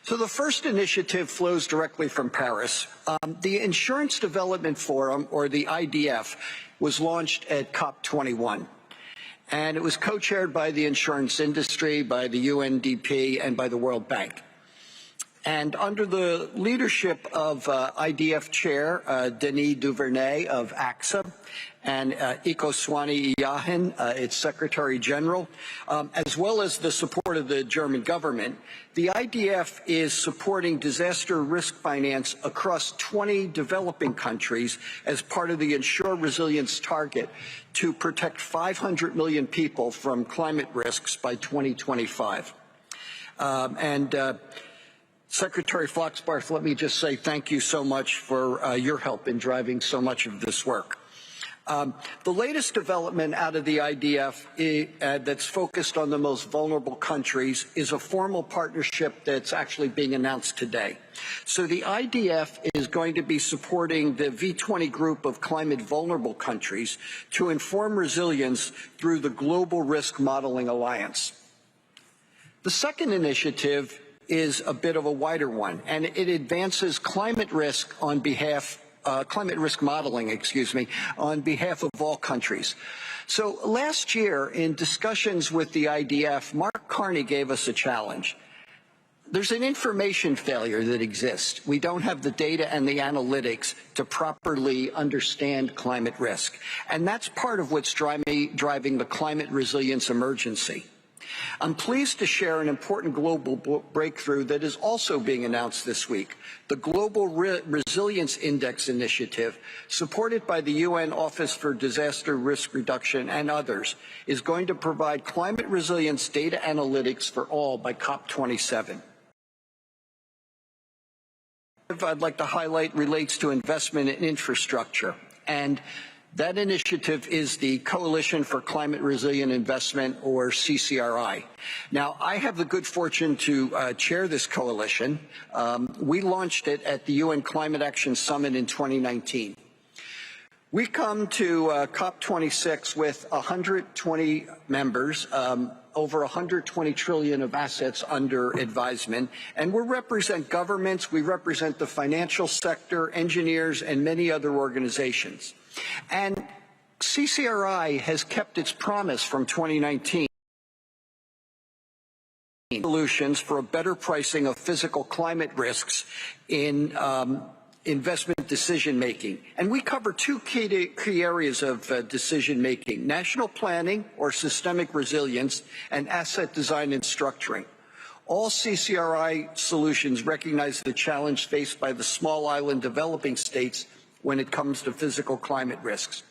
So the first initiative flows directly from Paris. The Insurance Development Forum, or the IDF, was launched at COP21. And it was co-chaired by the insurance industry, by the UNDP, and by the World Bank. And under the leadership of IDF Chair Denis Duvernay of AXA and Ikoswani Iyahin, its Secretary General, as well as the support of the German government, the IDF is supporting disaster risk finance across 20 developing countries as part of the Ensure Resilience target to protect 500 million people from climate risks by 2025. Secretary Foxbarth, let me just say thank you so much for your help in driving so much of this work. The latest development out of the IDF that's focused on the most vulnerable countries is a formal partnership that's actually being announced today. So the IDF is going to be supporting the V20 group of climate vulnerable countries to inform resilience through the Global Risk Modeling Alliance. The second initiative is a bit of a wider one, and it advances climate risk on behalf climate risk modeling, on behalf of all countries. So last year, in discussions with the IDF, Mark Carney gave us a challenge. There's an information failure that exists. We don't have the data and the analytics to properly understand climate risk. And that's part of what's driving the climate resilience emergency. I'm pleased to share an important global breakthrough that is also being announced this week. The Global Resilience Index Initiative, supported by the UN Office for Disaster Risk Reduction and others, is going to provide climate resilience data analytics for all by COP27. I'd like to highlight relates to investment in infrastructure, and that initiative is the Coalition for Climate Resilient Investment, or CCRI. Now, I have the good fortune to chair this coalition. We launched it at the UN Climate Action Summit in 2019. We come to COP26 with 120 members, over 120 trillion of assets under advisement, and we represent governments, we represent the financial sector, engineers, and many other organizations. And CCRI has kept its promise from 2019. Solutions for a better pricing of physical climate risks in investment decision-making. And we cover 2 key areas of decision-making: national planning, or systemic resilience, and asset design and structuring. All CCRI solutions recognize the challenge faced by the small island developing states when it comes to physical climate risks.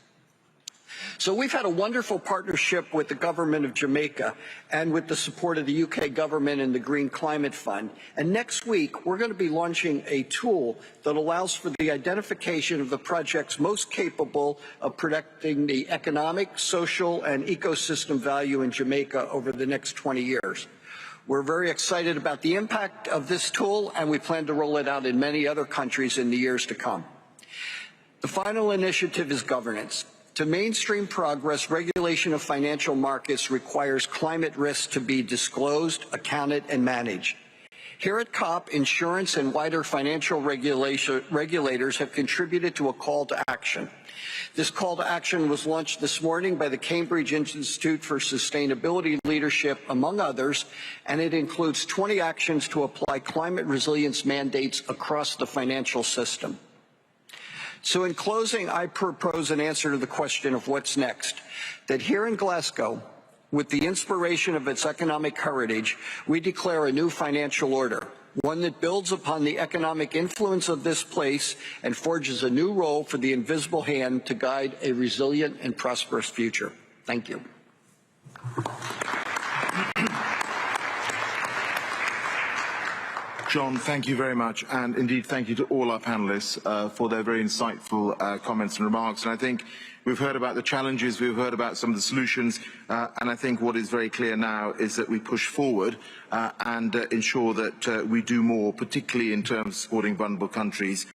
So we've had a wonderful partnership with the government of Jamaica and with the support of the UK government and the Green Climate Fund. And next week, we're going to be launching a tool that allows for the identification of the projects most capable of protecting the economic, social, and ecosystem value in Jamaica over the next 20 years. We're very excited about the impact of this tool, and we plan to roll it out in many other countries in the years to come. The final initiative is governance. To mainstream progress, regulation of financial markets requires climate risks to be disclosed, accounted, and managed. Here at COP, insurance and wider financial regulators have contributed to a call to action. This call to action was launched this morning by the Cambridge Institute for Sustainability Leadership, among others, and it includes 20 actions to apply climate resilience mandates across the financial system. So in closing, I propose an answer to the question of what's next, that here in Glasgow, With the inspiration of its economic heritage, we declare a new financial order, one that builds upon the economic influence of this place and forges a new role for the invisible hand to guide a resilient and prosperous future. Thank you. John, thank you very much, and indeed thank you to all our panellists for their very insightful comments and remarks. And I think we've heard about the challenges, we've heard about some of the solutions, and I think what is very clear now is that we push forward and ensure that we do more, particularly in terms of supporting vulnerable countries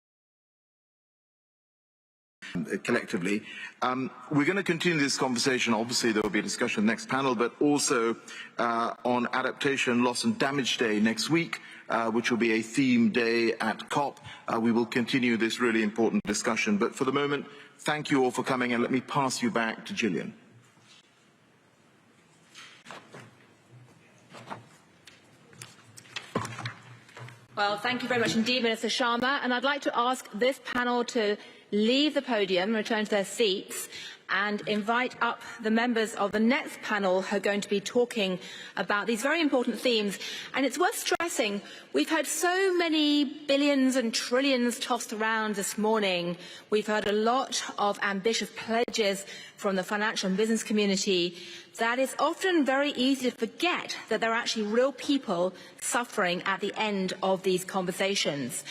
collectively. We're going to continue this conversation. Obviously, there will be a discussion next panel, but also on Adaptation, Loss and Damage Day next week, which will be a theme day at COP. We will continue this really important discussion. But for the moment, thank you all for coming, and let me pass you back to Gillian. Well, thank you very much indeed, Minister Sharma. And I'd like to ask this panel to leave the podium, return to their seats, and invite up the members of the next panel who are going to be talking about these very important themes. And it's worth stressing, we've heard so many billions and trillions tossed around this morning. We've heard a lot of ambitious pledges from the financial and business community that it's often very easy to forget that there are actually real people suffering at the end of these conversations.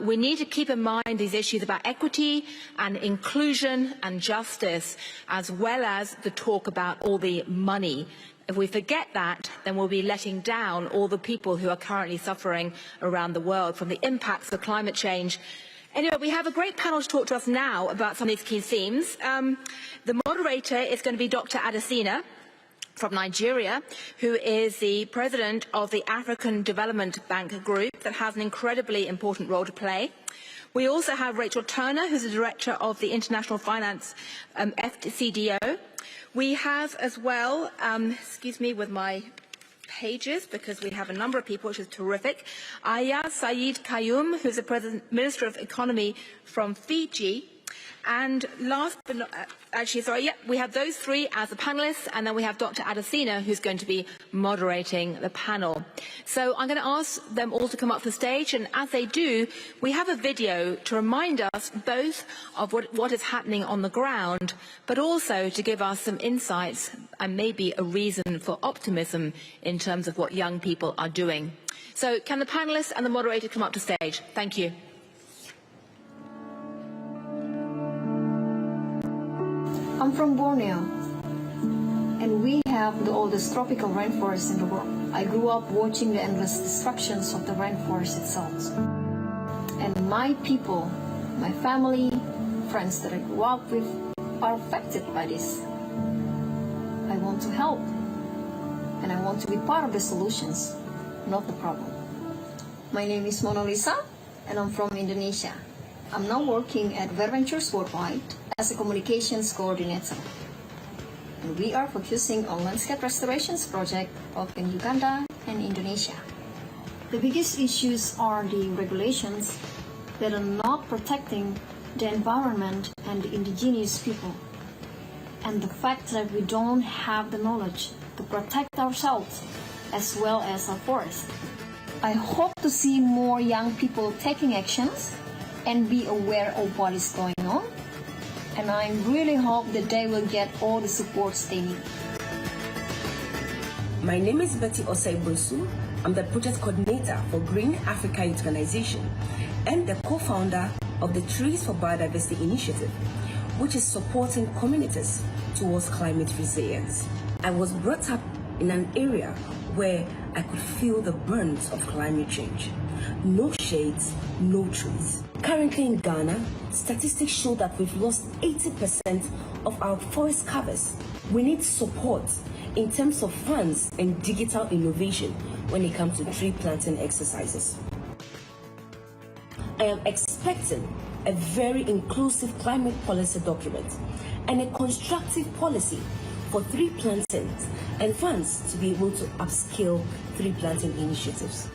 We need to keep in mind these issues about equity and inclusion and justice, as well as the talk about all the money. If we forget that, then we'll be letting down all the people who are currently suffering around the world from the impacts of climate change. Anyway, we have a great panel to talk to us now about some of these key themes. The moderator is going to be Dr. Adesina from Nigeria, who is the president of the African Development Bank Group that has an incredibly important role to play. We also have Rachel Turner, who's the director of the International Finance FCDO. We have as well, excuse me with my pages, because we have a number of people, which is terrific. Aya Saeed Kayum, who's the Minister of Economy from Fiji. And last but not, we have those three as the panellists, and then we have Dr. Adesina, who's going to be moderating the panel. So I'm going to ask them all to come up to the stage, and as they do, we have a video to remind us both of what is happening on the ground, but also to give us some insights and maybe a reason for optimism in terms of what young people are doing. So can the panellists and the moderator come up to stage? Thank you. I'm from Borneo, and we have the oldest tropical rainforest in the world. I grew up watching the endless destructions of the rainforest itself. And my people, my family, friends that I grew up with, are affected by this. I want to help, and I want to be part of the solutions, not the problem. My name is Mona Lisa, and I'm from Indonesia. I'm now working at Ventures Worldwide as a communications coordinator. And we are focusing on landscape restorations project both in Uganda and Indonesia. The biggest issues are the regulations that are not protecting the environment and the indigenous people, and the fact that we don't have the knowledge to protect ourselves as well as our forest. I hope to see more young people taking actions and be aware of what is going on, and I really hope that they will get all the supports they need. My name is Betty Osei-Bosu. I'm the project coordinator for Green Africa Youth Organization and the co-founder of the Trees for Biodiversity Initiative, which is supporting communities towards climate resilience. I was brought up in an area where I could feel the burns of climate change. No shades, no trees. Currently in Ghana, statistics show that we've lost 80% of our forest covers. We need support in terms of funds and digital innovation when it comes to tree planting exercises. I am expecting a very inclusive climate policy document and a constructive policy for tree planting and funds to be able to upscale tree planting initiatives.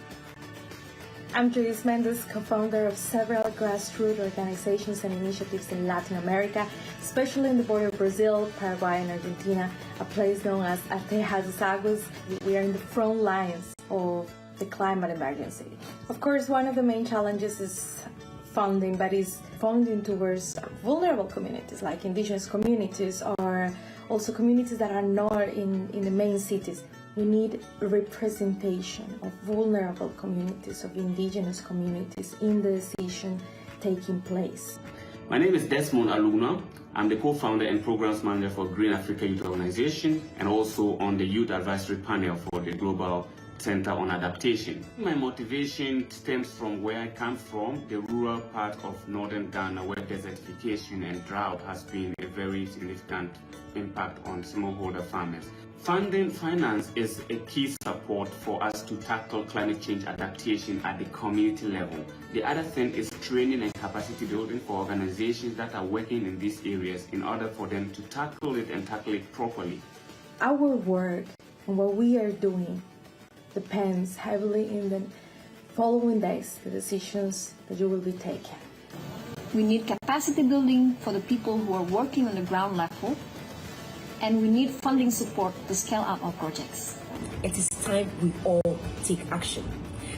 I'm Judith Mendes, co-founder of several grassroots organizations and initiatives in Latin America, especially in the border of Brazil, Paraguay, and Argentina, a place known as Terra dos Águas. We are in the front lines of the climate emergency. Of course, one of the main challenges is funding, but is funding towards vulnerable communities like indigenous communities or also communities that are not in the main cities. We need representation of vulnerable communities, of indigenous communities in the decision taking place. My name is Desmond Aluna. I'm the co-founder and programs manager for Green Africa Youth Organization and also on the Youth Advisory Panel for the Global Center on Adaptation. My motivation stems from where I come from, the rural part of northern Ghana, where desertification and drought has been a very significant impact on smallholder farmers. Funding finance is a key support for us to tackle climate change adaptation at the community level. The other thing is training and capacity building for organizations that are working in these areas in order for them to tackle it and tackle it properly. Our work and what we are doing depends heavily in the following days, the decisions that you will be taking. We need capacity building for the people who are working on the ground level, and we need funding support to scale up our projects. It is time we all take action.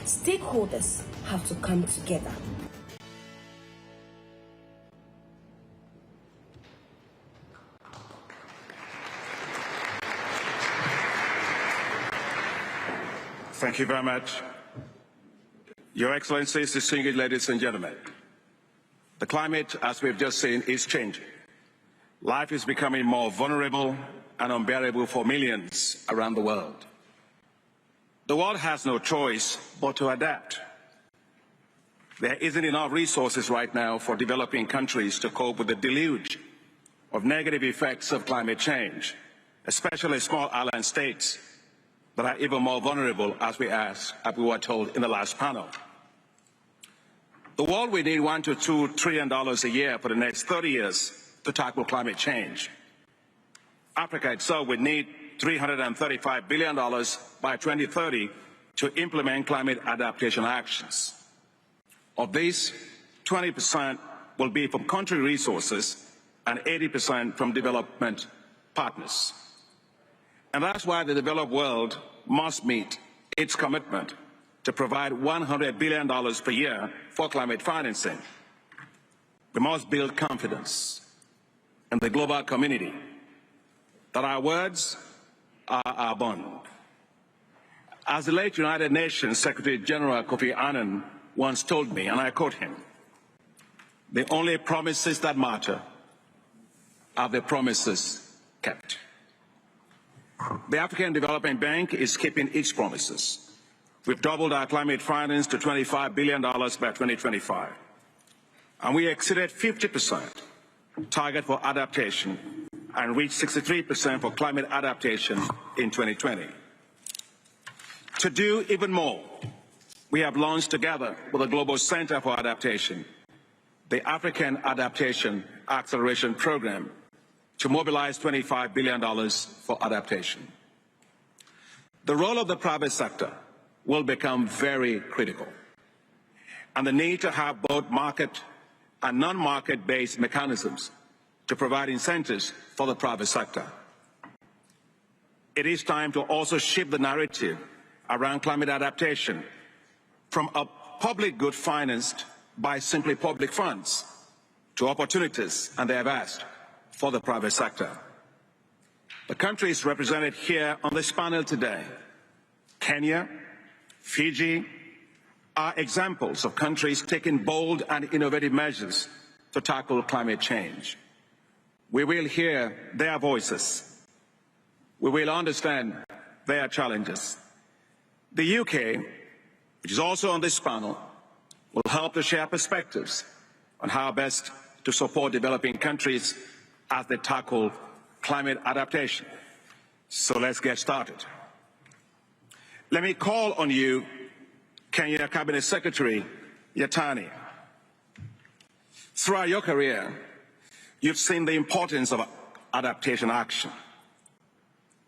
Stakeholders have to come together. Thank you very much. Your Excellencies, distinguished ladies and gentlemen, the climate, as we've just seen, is changing. Life is becoming more vulnerable and unbearable for millions around the world. The world has no choice but to adapt. There isn't enough resources right now for developing countries to cope with the deluge of negative effects of climate change, especially small island states that are even more vulnerable, as we were told in the last panel. The world will need $1 to $2 trillion a year for the next 30 years to tackle climate change. Africa itself will need $335 billion by 2030 to implement climate adaptation actions. Of these, 20% will be from country resources and 80% from development partners. And that's why the developed world must meet its commitment to provide $100 billion per year for climate financing. We must build confidence in the global community that our words are our bond. As the late United Nations Secretary General Kofi Annan once told me, and I quote him, "The only promises that matter are the promises kept." The African Development Bank is keeping its promises. We've doubled our climate finance to $25 billion by 2025. And we exceeded 50% target for adaptation and reached 63% for climate adaptation in 2020. To do even more, we have launched together with the Global Center for Adaptation, the African Adaptation Acceleration Program, to mobilize $25 billion for adaptation. The role of the private sector will become very critical, and the need to have both market and non-market-based mechanisms to provide incentives for the private sector. It is time to also shift the narrative around climate adaptation from a public good financed by simply public funds to opportunities, and they have asked, for the private sector. The countries represented here on this panel today, Kenya, Fiji, are examples of countries taking bold and innovative measures to tackle climate change. We will hear their voices. We will understand their challenges. The UK, which is also on this panel, will help to share perspectives on how best to support developing countries as they tackle climate adaptation. So let's get started. Let me call on you, Kenya Cabinet Secretary Yatani. Throughout your career, you've seen the importance of adaptation action.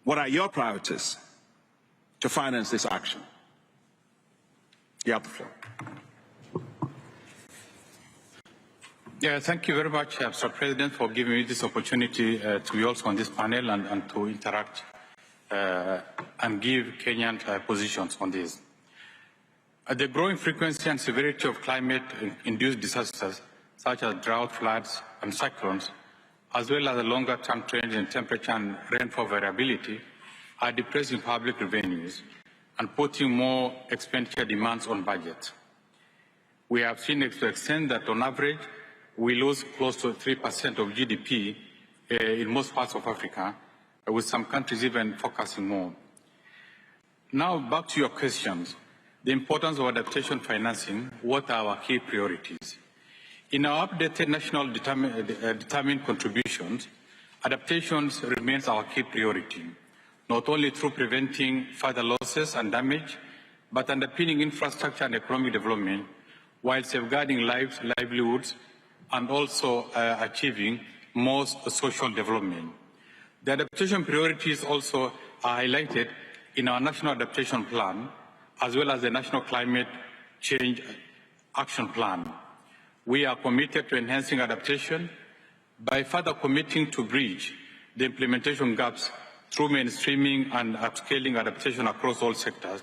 What are your priorities to finance this action? You have the floor. Yeah, thank you very much, Mr. President, for giving me this opportunity to be also on this panel and to interact and give Kenyan positions on this. The growing frequency and severity of climate-induced disasters, such as drought, floods, and cyclones, as well as the longer-term trends in temperature and rainfall variability, are depressing public revenues and putting more expenditure demands on budgets. We have seen to the extent that, on average, we lose close to 3% of GDP in most parts of Africa, with some countries even focusing more. Now, back to your questions. The importance of adaptation financing, what are our key priorities? In our updated national determined contributions, adaptations remains our key priority, not only through preventing further losses and damage, but underpinning infrastructure and economic development, while safeguarding livelihoods and also achieving more social development. The adaptation priorities also are highlighted in our National Adaptation Plan, as well as the National Climate Change Action Plan. We are committed to enhancing adaptation by further committing to bridge the implementation gaps through mainstreaming and upscaling adaptation across all sectors,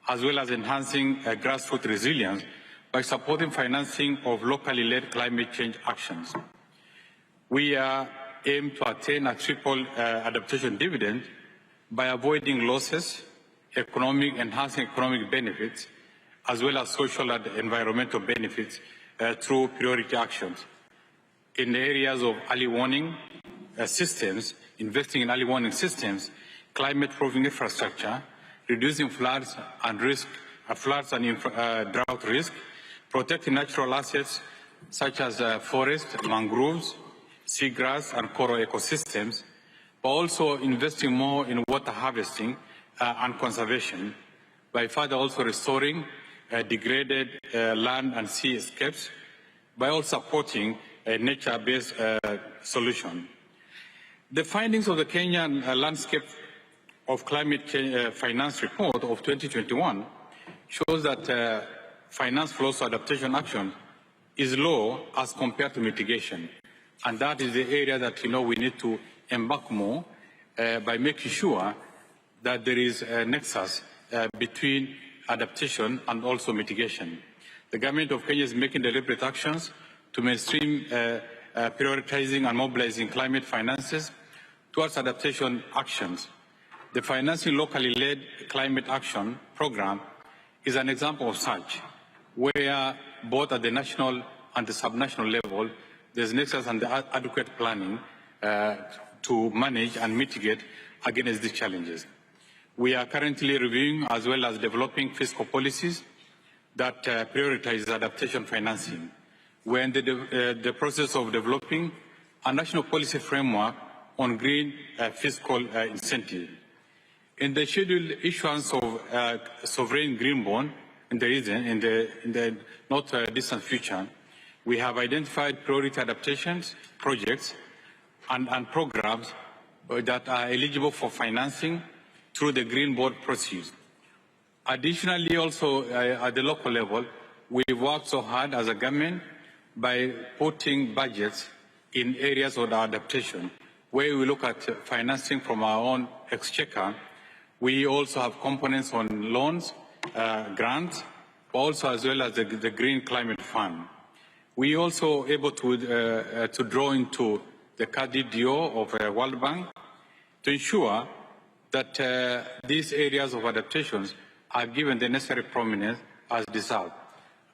as well as enhancing grassroots resilience by supporting financing of locally led climate change actions. We aim to attain a triple adaptation dividend by avoiding losses, enhancing economic benefits, as well as social and environmental benefits through priority actions. In the areas of early warning systems, investing in early warning systems, climate-proofing infrastructure, reducing floods and drought risk, protecting natural assets such as forests, mangroves, seagrass, and coral ecosystems, but also investing more in water harvesting and conservation by further also restoring degraded land and sea escapes, by also supporting a nature-based solution. The findings of the Kenyan Landscape of Climate Change Finance Report of 2021 shows that finance flows to adaptation action is low as compared to mitigation. And that is the area that we need to embark more by making sure that there is a nexus between adaptation and also mitigation. The government of Kenya is making deliberate actions to mainstream prioritizing and mobilizing climate finances towards adaptation actions. The Financing Locally Led Climate Action Program is an example of such, where both at the national and the subnational level, there's nexus and adequate planning to manage and mitigate against these challenges. We are currently reviewing as well as developing fiscal policies that prioritize adaptation financing. We're in the process of developing a national policy framework on green fiscal incentive. In the scheduled issuance of sovereign green bond in the region, in the not distant future, we have identified priority adaptations projects and programs that are eligible for financing through the green bond process. Additionally, also at the local level, we've worked so hard as a government by putting budgets in areas of adaptation, where we look at financing from our own exchequer. We also have components on loans, grants, but also as well as the Green Climate Fund. We also able to draw into the KDDO of World Bank to ensure that these areas of adaptations are given the necessary prominence as deserved.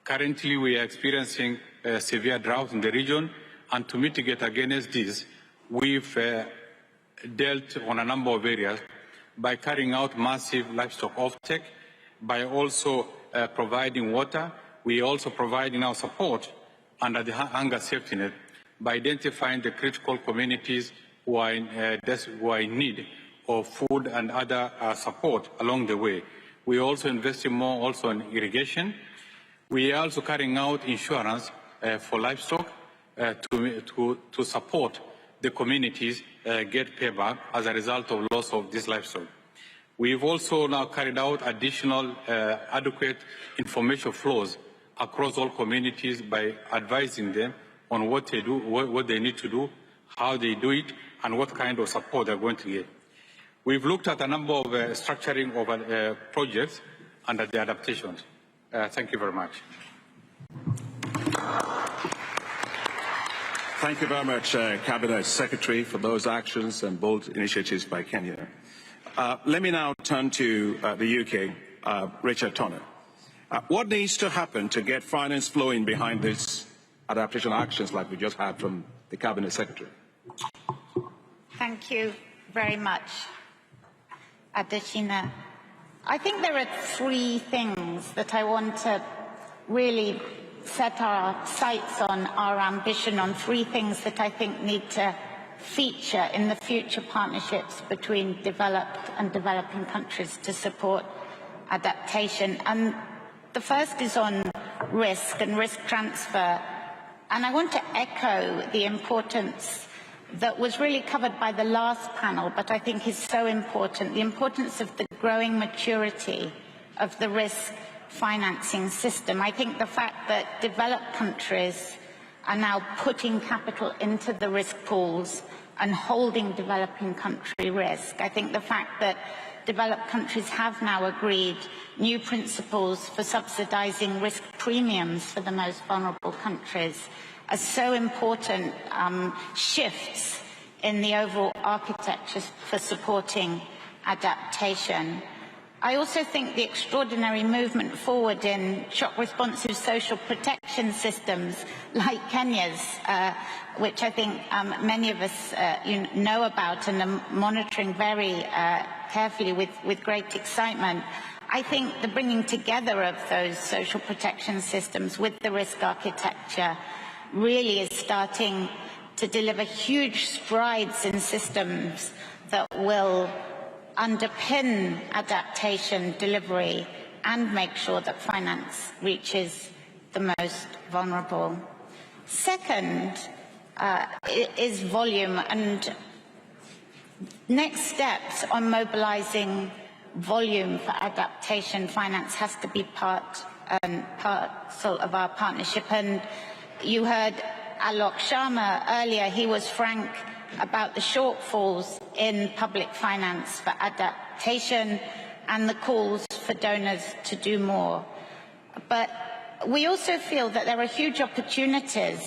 Currently, we are experiencing severe drought in the region, and to mitigate against this, we've dealt on a number of areas by carrying out massive livestock offtake, by also providing water. We are also providing our support under the hunger safety net by identifying the critical communities who are in need of food and other support along the way. We are also investing more also in irrigation. We are also carrying out insurance for livestock to support the communities get payback as a result of loss of this livestock. We've also now carried out additional adequate information flows across all communities by advising them on what they do, what they need to do, how they do it, and what kind of support they're going to get. We've looked at a number of structuring of projects under the adaptations. Thank you very much. Thank you very much, Cabinet Secretary, for those actions and bold initiatives by Kenya. Let me now turn to the UK, Richard Turner. What needs to happen to get finance flowing behind these adaptation actions like we just had from the Cabinet Secretary? Thank you very much, Adesina. I think there are three things that I want to really set our sights on, our ambition on, three things that I think need to feature in the future partnerships between developed and developing countries to support adaptation. And the first is on risk and risk transfer. And I want to echo the importance that was really covered by the last panel, but I think is so important, the importance of the growing maturity of the risk financing system. I think the fact that developed countries are now putting capital into the risk pools and holding developing country risk. I think the fact that developed countries have now agreed new principles for subsidizing risk premiums for the most vulnerable countries are so important shifts in the overall architecture for supporting adaptation. I also think the extraordinary movement forward in shock-responsive social protection systems like Kenya's, which I think many of us know about and are monitoring very carefully with great excitement. I think the bringing together of those social protection systems with the risk architecture really is starting to deliver huge strides in systems that will underpin adaptation delivery and make sure that finance reaches the most vulnerable. Second is volume, and next steps on mobilizing volume for adaptation finance has to be part and parcel of our partnership. And you heard Alok Sharma earlier, he was frank about the shortfalls in public finance for adaptation and the calls for donors to do more. But we also feel that there are huge opportunities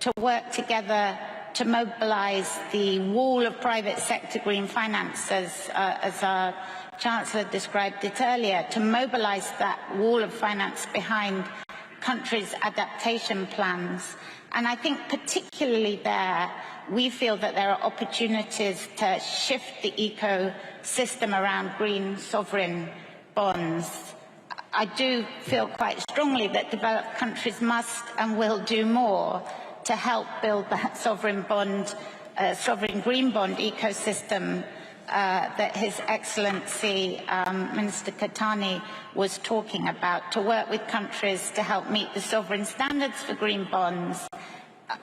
to work together to mobilize the wall of private sector green finance, as our Chancellor described it earlier, to mobilize that wall of finance behind countries' adaptation plans. And I think particularly there, we feel that there are opportunities to shift the ecosystem around green sovereign bonds. I do feel quite strongly that developed countries must and will do more to help build that sovereign green bond ecosystem that His Excellency Minister Carney was talking about, to work with countries to help meet the sovereign standards for green bonds,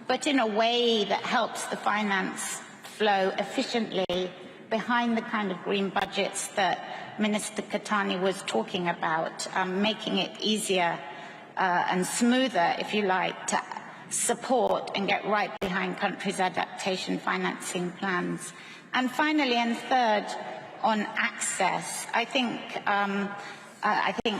but in a way that helps the finance flow efficiently behind the kind of green budgets that Minister Carney was talking about, making it easier and smoother, if you like, to support and get right behind countries' adaptation financing plans. And finally, and third, on access, I think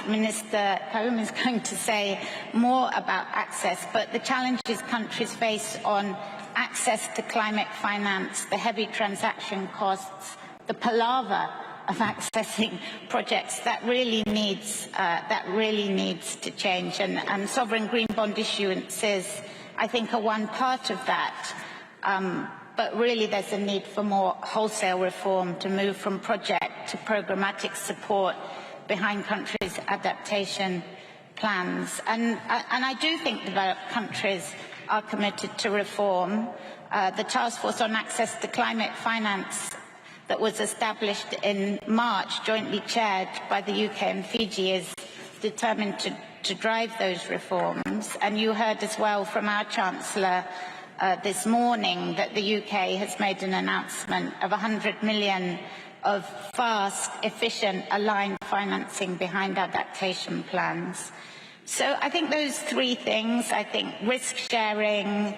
Minister Kaum is going to say more about access, but the challenges countries face on access to climate finance, the heavy transaction costs, the palaver of accessing projects, that really needs to change. And sovereign green bond issuances, I think, are one part of that. But really there's a need for more wholesale reform to move from project to programmatic support behind countries' adaptation plans. And I do think developed countries are committed to reform. The Task Force on Access to Climate Finance that was established in March, jointly chaired by the UK and Fiji, is determined to drive those reforms. And you heard as well from our Chancellor this morning that the UK has made an announcement of £100 million of fast, efficient, aligned financing behind adaptation plans. So I think those three things, I think risk sharing,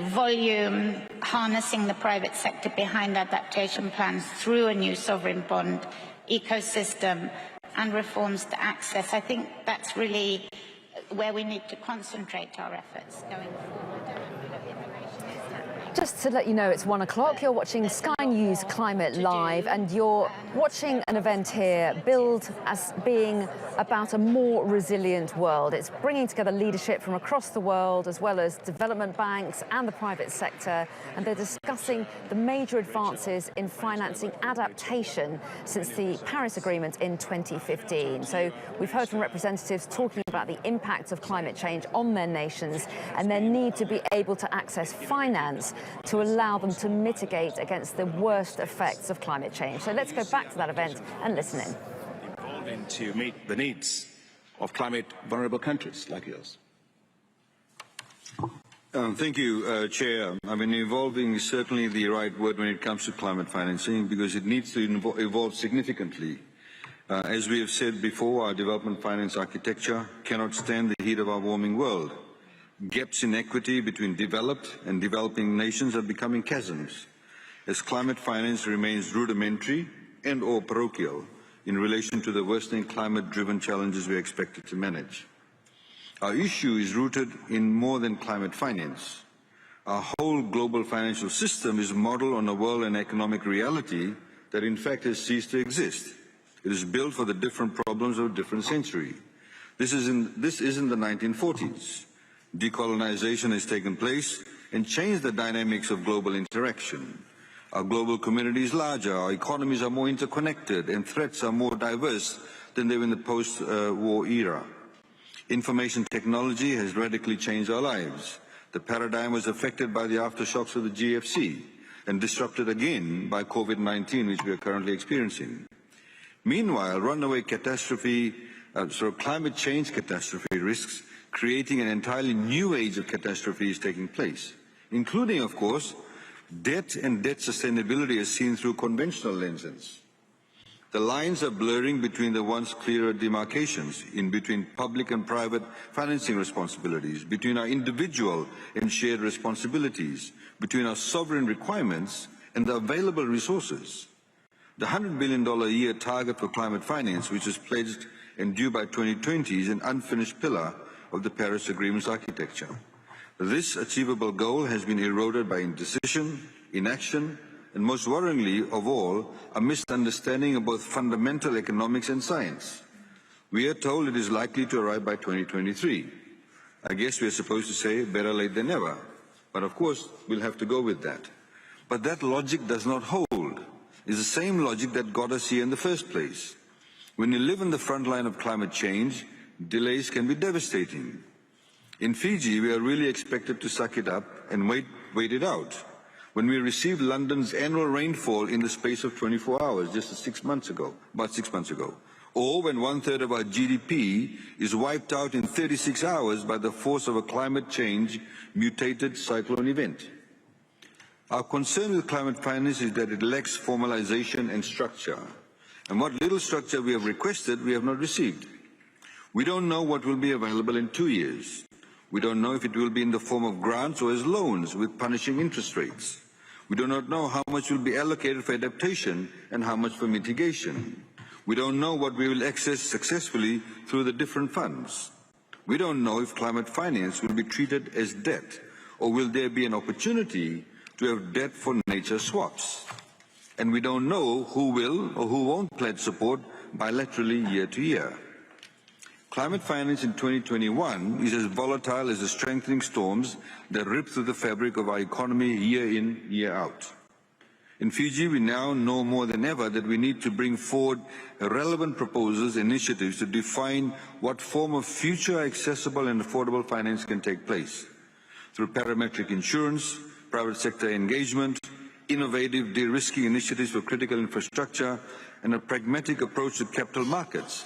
volume, harnessing the private sector behind adaptation plans through a new sovereign bond ecosystem and reforms to access. I think that's really where we need to concentrate our efforts going forward. Just to let you know, it's 1 o'clock. You're watching Sky News Climate Live, and you're watching an event here billed as being about a more resilient world. It's bringing together leadership from across the world, as well as development banks and the private sector, and they're discussing the major advances in financing adaptation since the Paris Agreement in 2015. So we've heard from representatives talking about the impact of climate change on their nations and their need to be able to access finance to allow them to mitigate against the worst effects of climate change. So let's go back to that event and listen in. Evolving to meet the needs of climate vulnerable countries like yours. Thank you, Chair. I mean, evolving is certainly the right word when it comes to climate financing, because it needs to evolve significantly. As we have said before, our development finance architecture cannot stand the heat of our warming world. Gaps in equity between developed and developing nations are becoming chasms, as climate finance remains rudimentary and or parochial in relation to the worsening climate-driven challenges we are expected to manage. Our issue is rooted in more than climate finance. Our whole global financial system is modeled on a world and economic reality that in fact has ceased to exist. It is built for the different problems of a different century. This is in the 1940s. Decolonization has taken place and changed the dynamics of global interaction. Our global community is larger, our economies are more interconnected, and threats are more diverse than they were in the post-war era. Information technology has radically changed our lives. The paradigm was affected by the aftershocks of the GFC and disrupted again by COVID-19, which we are currently experiencing. Meanwhile, climate change catastrophe risks creating an entirely new age of catastrophe is taking place, including, of course, debt and debt sustainability as seen through conventional lenses. The lines are blurring between the once clearer demarcations in between public and private financing responsibilities, between our individual and shared responsibilities, between our sovereign requirements and the available resources. The $100 billion a year target for climate finance, which is pledged and due by 2020, is an unfinished pillar of the Paris Agreement's architecture. This achievable goal has been eroded by indecision, inaction, and most worryingly of all, a misunderstanding of both fundamental economics and science. We are told it is likely to arrive by 2023. I guess we are supposed to say better late than never. But of course, we'll have to go with that. But that logic does not hold. It's the same logic that got us here in the first place. When you live in the front line of climate change, delays can be devastating. In Fiji, we are really expected to suck it up and wait it out. When we received London's annual rainfall in the space of 24 hours, just about 6 months ago, or when 1/3 of our GDP is wiped out in 36 hours by the force of a climate change mutated cyclone event. Our concern with climate finance is that it lacks formalization and structure. And what little structure we have requested, we have not received. We don't know what will be available in 2 years. We don't know if it will be in the form of grants or as loans with punishing interest rates. We do not know how much will be allocated for adaptation and how much for mitigation. We don't know what we will access successfully through the different funds. We don't know if climate finance will be treated as debt, or will there be an opportunity to have debt for nature swaps. And we don't know who will or who won't pledge support bilaterally year to year. Climate finance in 2021 is as volatile as the strengthening storms that rip through the fabric of our economy year in, year out. In Fiji, we now know more than ever that we need to bring forward relevant proposals and initiatives to define what form of future accessible and affordable finance can take place. Through parametric insurance, private sector engagement, innovative de-risking initiatives for critical infrastructure, and a pragmatic approach to capital markets.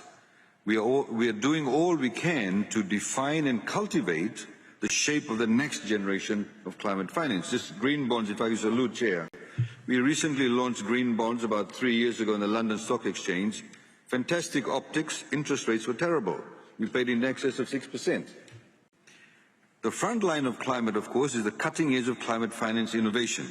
We are doing all we can to define and cultivate the shape of the next generation of climate finance. Just green bonds, if I use a salute, Chair. We recently launched green bonds about 3 years ago in the London Stock Exchange. Fantastic optics, interest rates were terrible. We paid in excess of 6%. The front line of climate, of course, is the cutting edge of climate finance innovation.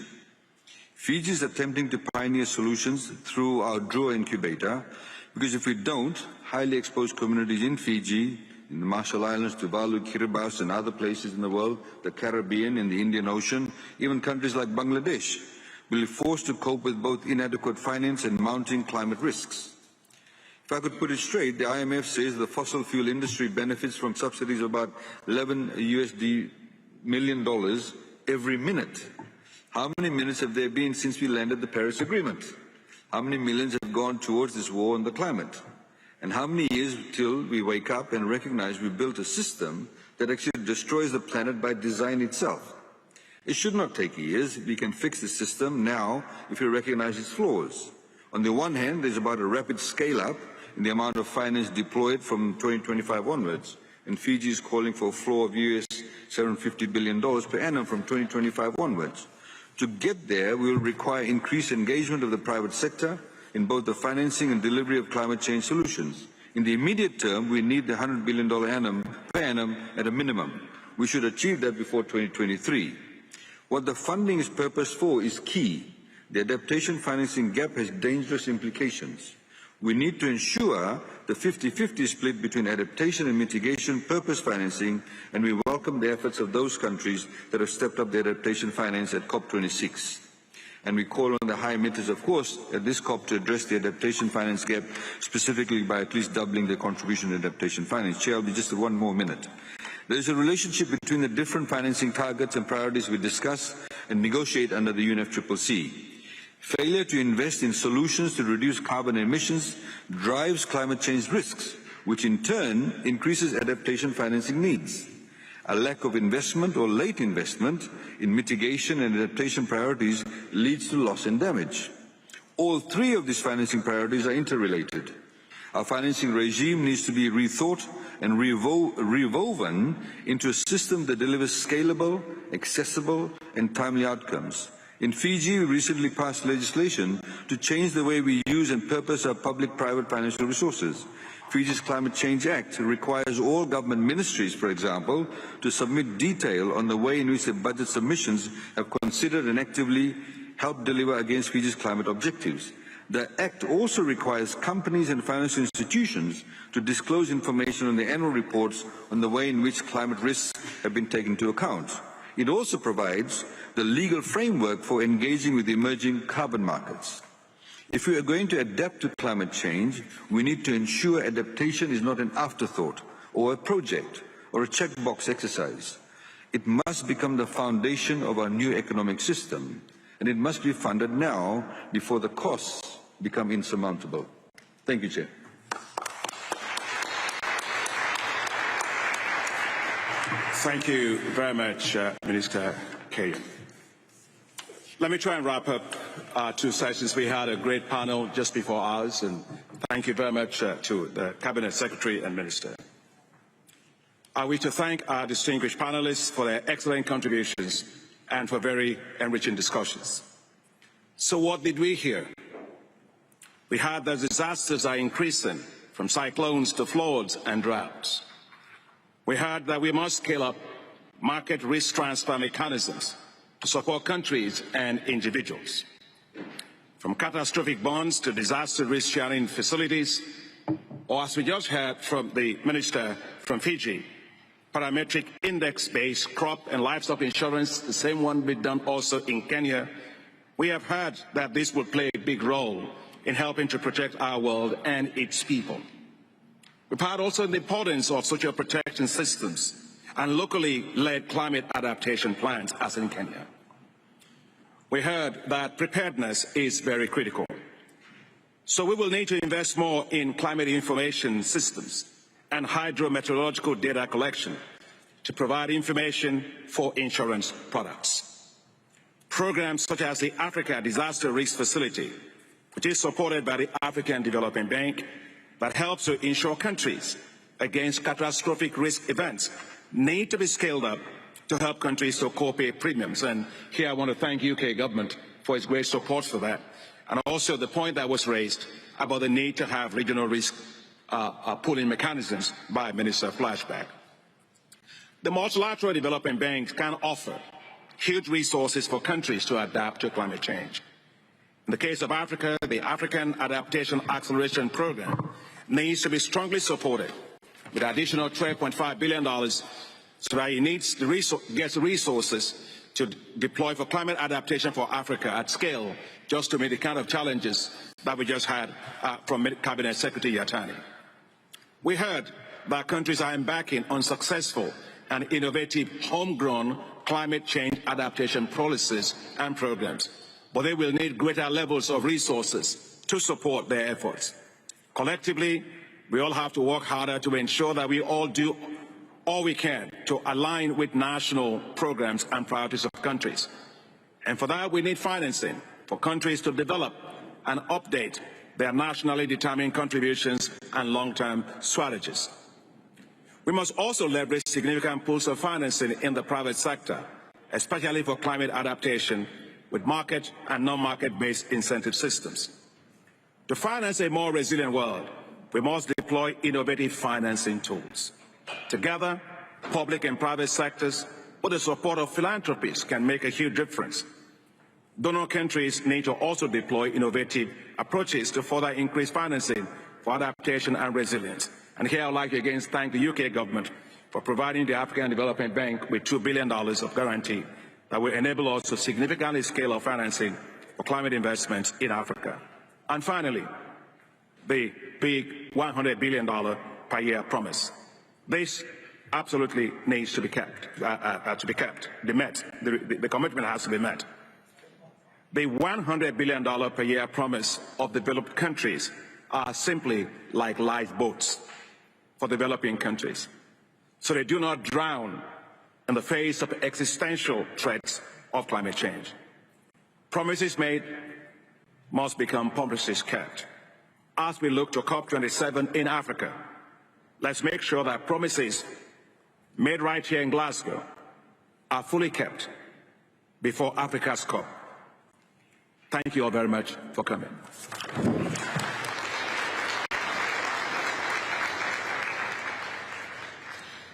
Fiji is attempting to pioneer solutions through our DRUA incubator, because if we don't, highly exposed communities in Fiji, in the Marshall Islands, Tuvalu, Kiribati, and other places in the world, the Caribbean, in the Indian Ocean, even countries like Bangladesh, will be forced to cope with both inadequate finance and mounting climate risks. If I could put it straight, the IMF says the fossil fuel industry benefits from subsidies of about $11 million every minute. How many minutes have there been since we landed the Paris Agreement? How many millions have gone towards this war on the climate? And how many years till we wake up and recognize we built a system that actually destroys the planet by design itself? It should not take years. We can fix the system now if we recognize its flaws. On the one hand, there's about a rapid scale-up in the amount of finance deployed from 2025 onwards, and Fiji is calling for a floor of US $750 billion per annum from 2025 onwards. To get there, we will require increased engagement of the private sector in both the financing and delivery of climate change solutions. In the immediate term, we need the $100 billion per annum at a minimum. We should achieve that before 2023. What the funding is purposed for is key. The adaptation financing gap has dangerous implications. We need to ensure the 50-50 split between adaptation and mitigation purpose financing, and we welcome the efforts of those countries that have stepped up their adaptation finance at COP26. And we call on the high emitters, of course, at this COP to address the adaptation finance gap, specifically by at least doubling the contribution to adaptation finance. Chair, I'll be just 1 more minute. There is a relationship between the different financing targets and priorities we discuss and negotiate under the UNFCCC. Failure to invest in solutions to reduce carbon emissions drives climate change risks, which in turn increases adaptation financing needs. A lack of investment or late investment in mitigation and adaptation priorities leads to loss and damage. All three of these financing priorities are interrelated. Our financing regime needs to be rethought and rewoven into a system that delivers scalable, accessible, and timely outcomes. In Fiji, we recently passed legislation to change the way we use and purpose our public-private financial resources. Fiji's Climate Change Act requires all government ministries, for example, to submit detail on the way in which their budget submissions have considered and actively helped deliver against Fiji's climate objectives. The Act also requires companies and financial institutions to disclose information on their annual reports on the way in which climate risks have been taken into account. It also provides the legal framework for engaging with emerging carbon markets. If we are going to adapt to climate change, we need to ensure adaptation is not an afterthought or a project or a checkbox exercise. It must become the foundation of our new economic system, and it must be funded now before the costs become insurmountable. Thank you, Chair. Thank you very much, Minister Kaye. Let me try and wrap up our two sessions. We had a great panel just before ours, and thank you very much to the Cabinet Secretary and Minister. I wish to thank our distinguished panelists for their excellent contributions and for very enriching discussions. So what did we hear? We heard that disasters are increasing, from cyclones to floods and droughts. We heard that we must scale up market risk transfer mechanisms to support countries and individuals. From catastrophic bonds to disaster risk sharing facilities, or as we just heard from the Minister from Fiji, parametric index-based crop and livestock insurance, the same one we've done also in Kenya. We have heard that this will play a big role in helping to protect our world and its people. We've heard also the importance of social protection systems and locally led climate adaptation plans, as in Kenya. We heard that preparedness is very critical. So we will need to invest more in climate information systems and hydrometeorological data collection to provide information for insurance products. Programs such as the Africa Disaster Risk Facility, which is supported by the African Development Bank, that helps to insure countries against catastrophic risk events, need to be scaled up to help countries to co-pay premiums. And here I want to thank UK government for his great support for that. And also the point that was raised about the need to have regional risk pooling mechanisms by Minister Flashback. The multilateral development banks can offer huge resources for countries to adapt to climate change. In the case of Africa, the African Adaptation Acceleration Program needs to be strongly supported with additional $12.5 billion so that it gets the resources to deploy for climate adaptation for Africa at scale, just to meet the kind of challenges that we just had from Cabinet Secretary Yatani. We heard that countries are embarking on successful and innovative homegrown climate change adaptation policies and programs, but they will need greater levels of resources to support their efforts. Collectively, we all have to work harder to ensure that we all do all we can to align with national programs and priorities of countries. And for that, we need financing for countries to develop and update their nationally determined contributions and long-term strategies. We must also leverage significant pools of financing in the private sector, especially for climate adaptation, with market and non-market-based incentive systems. To finance a more resilient world, we must deploy innovative financing tools. Together, public and private sectors, with the support of philanthropies, can make a huge difference. Donor countries need to also deploy innovative approaches to further increase financing for adaptation and resilience. And here I would like to again thank the UK government for providing the African Development Bank with $2 billion of guarantee that will enable us to significantly scale our financing for climate investments in Africa. And finally, the big $100 billion per year promise. This absolutely needs to be kept, the commitment has to be met. The $100 billion per year promise of developed countries are simply like lifeboats for developing countries, so they do not drown in the face of existential threats of climate change. Promises made must become promises kept. As we look to COP27 in Africa, let's make sure that promises made right here in Glasgow are fully kept before Africa's COP. Thank you all very much for coming.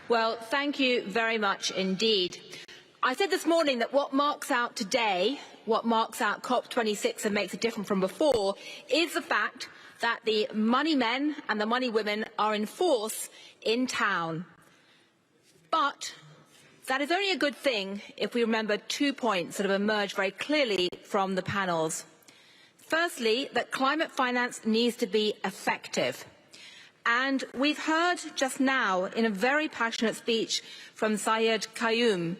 Well, thank you very much indeed. I said this morning that what marks out today, what marks out COP26 and makes it different from before, is the fact that the money men and the money women are in force in town. But that is only a good thing if we remember 2 points that have emerged very clearly from the panels. Firstly, that climate finance needs to be effective. And we've heard just now in a very passionate speech from Syed Qayyum,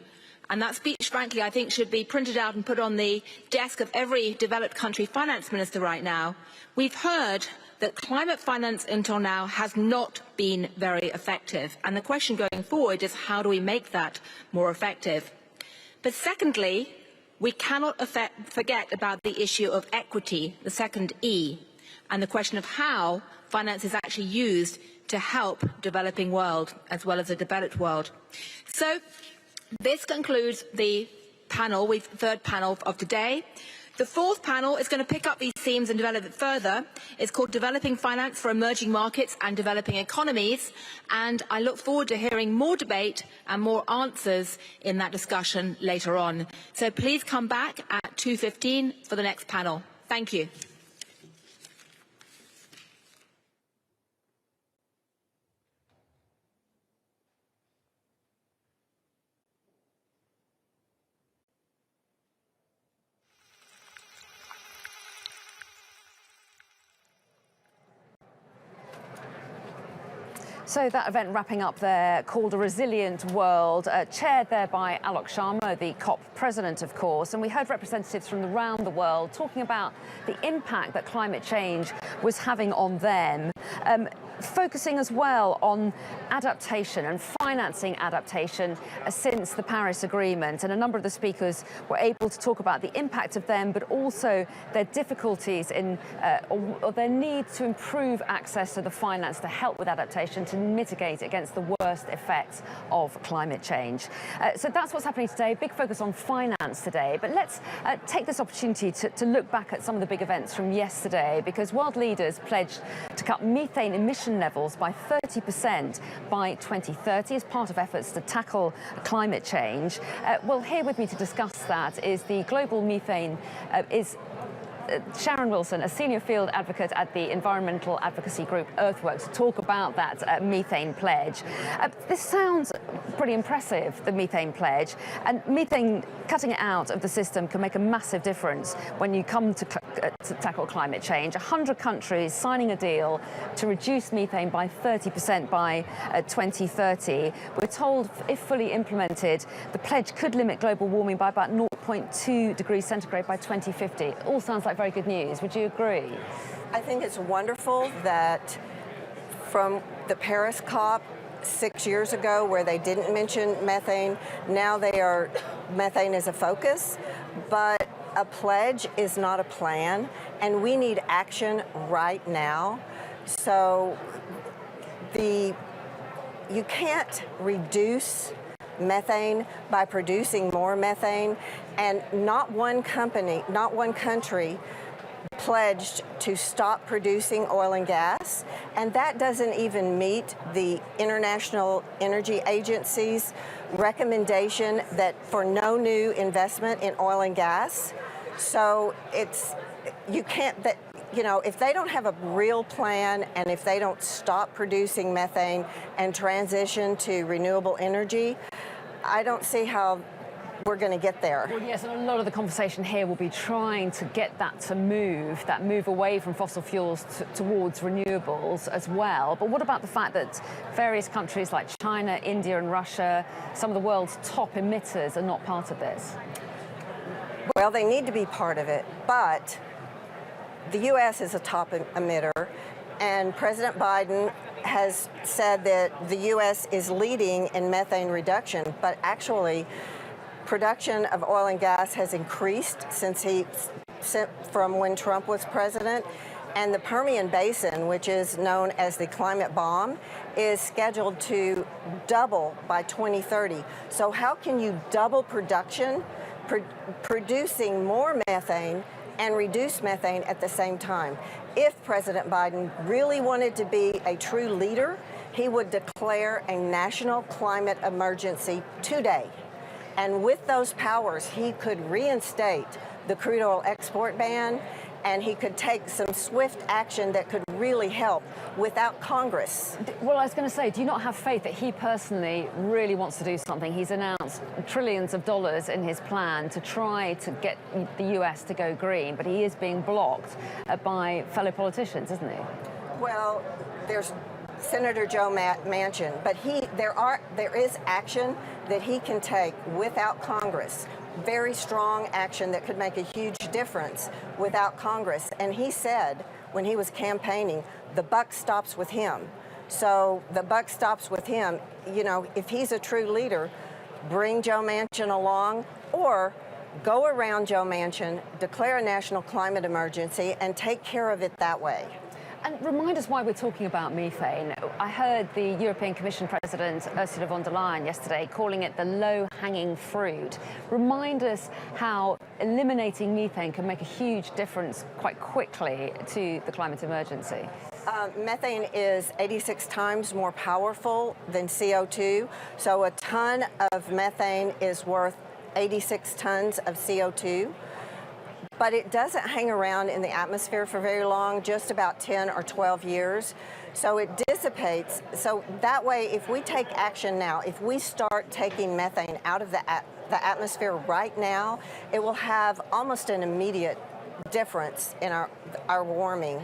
and that speech, frankly, I think should be printed out and put on the desk of every developed country finance minister right now. We've heard that climate finance until now has not been very effective. And the question going forward is how do we make that more effective? But secondly, we cannot forget about the issue of equity, the second E, and the question of how finance is actually used to help developing world as well as the developed world. So this concludes the panel, third panel of today. The fourth panel is going to pick up these themes and develop it further. It's called Developing Finance for Emerging Markets and Developing Economies, and I look forward to hearing more debate and more answers in that discussion later on. So please come back at 2:15 for the next panel. Thank you. So that event wrapping up there, called A Resilient World, chaired there by Alok Sharma, the COP president, of course. And we heard representatives from around the world talking about the impact that climate change was having on them. focusing as well on adaptation and financing adaptation since the Paris Agreement. And a number of the speakers were able to talk about the impact of them, but also their difficulties in or their need to improve access to the finance to help with adaptation, to mitigate against the worst effects of climate change. So that's what's happening today. Big focus on finance today. But let's take this opportunity to look back at some of the big events from yesterday, because world leaders pledged to cut methane emission levels by 30% by 2030 as part of efforts to tackle climate change. Well, here with me to discuss that is the global methane Sharon Wilson, a senior field advocate at the environmental advocacy group Earthworks, to talk about that methane pledge. This sounds pretty impressive, the methane pledge, and methane, cutting it out of the system can make a massive difference when you come to tackle climate change. 100 countries signing a deal to reduce methane by 30% by 2030. We're told if fully implemented, the pledge could limit global warming by about 0.2 degrees centigrade by 2050. It all sounds like very good news. Would you agree? I think it's wonderful that from the Paris COP 6 years ago, where they didn't mention methane, now methane is a focus, but a pledge is not a plan, and we need action right now. So you can't reduce methane by producing more methane, and not one country pledged to stop producing oil and gas, and that doesn't even meet the International Energy Agency's recommendation that for no new investment in oil and gas. So if they don't have a real plan, and if they don't stop producing methane and transition to renewable energy, I don't see how we're going to get there. Well, yes, and a lot of the conversation here will be trying to get that move away from fossil fuels towards renewables as well. But what about the fact that various countries like China, India and Russia, some of the world's top emitters, are not part of this? Well, they need to be part of it, but the U.S. is a top emitter, and President Biden has said that the U.S. is leading in methane reduction, but actually production of oil and gas has increased from when Trump was president, and the Permian Basin, which is known as the climate bomb, is scheduled to double by 2030. So how can you double production, producing more methane and reduce methane at the same time? If President Biden really wanted to be a true leader, he would declare a national climate emergency today. And with those powers, he could reinstate the crude oil export ban, and he could take some swift action that could really help without Congress. Well, I was going to say, do you not have faith that he personally really wants to do something? He's announced trillions of dollars in his plan to try to get the US to go green, but he is being blocked by fellow politicians, isn't he? Well, there's Senator Joe Manchin, but there is action that he can take without Congress. Very strong action that could make a huge difference without Congress. And he said when he was campaigning, the buck stops with him. So the buck stops with him. You know, if he's a true leader, bring Joe Manchin along, or go around Joe Manchin, declare a national climate emergency, and take care of it that way. And remind us why we're talking about methane. I heard the European Commission President Ursula von der Leyen yesterday calling it the low-hanging fruit. Remind us how eliminating methane can make a huge difference quite quickly to the climate emergency. Methane is 86 times more powerful than CO2, so a ton of methane is worth 86 tons of CO2. But it doesn't hang around in the atmosphere for very long, just about 10 or 12 years. So it dissipates. So that way, if we take action now, if we start taking methane out of the atmosphere right now, it will have almost an immediate difference in our warming.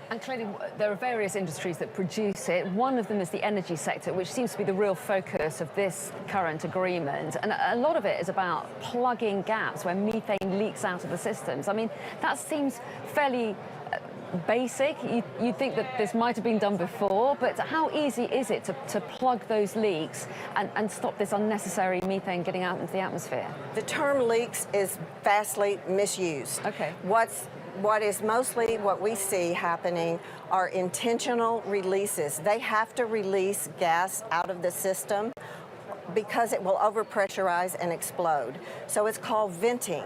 And clearly, there are various industries that produce it. One of them is the energy sector, which seems to be the real focus of this current agreement. And a lot of it is about plugging gaps where methane leaks out of the systems. I mean, that seems fairly basic? You think that this might have been done before, but how easy is it to plug those leaks and stop this unnecessary methane getting out into the atmosphere? The term leaks is vastly misused. Okay. What is mostly what we see happening are intentional releases. They have to release gas out of the system because it will overpressurize and explode. So it's called venting.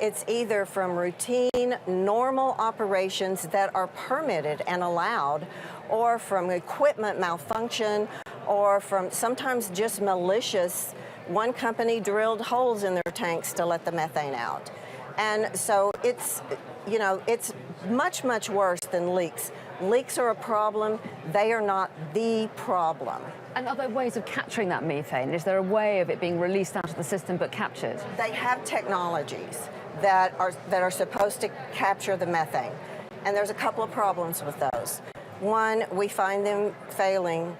It's either from routine, normal operations that are permitted and allowed, or from equipment malfunction, or from sometimes just malicious. One company drilled holes in their tanks to let the methane out. And so it's, you know, it's much, much worse than leaks. Leaks are a problem. They are not the problem. And are there ways of capturing that methane? Is there a way of it being released out of the system but captured? They have technologies that are supposed to capture the methane. And there's a couple of problems with those. One, we find them failing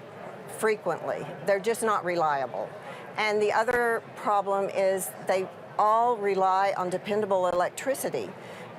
frequently. They're just not reliable. And the other problem is they all rely on dependable electricity.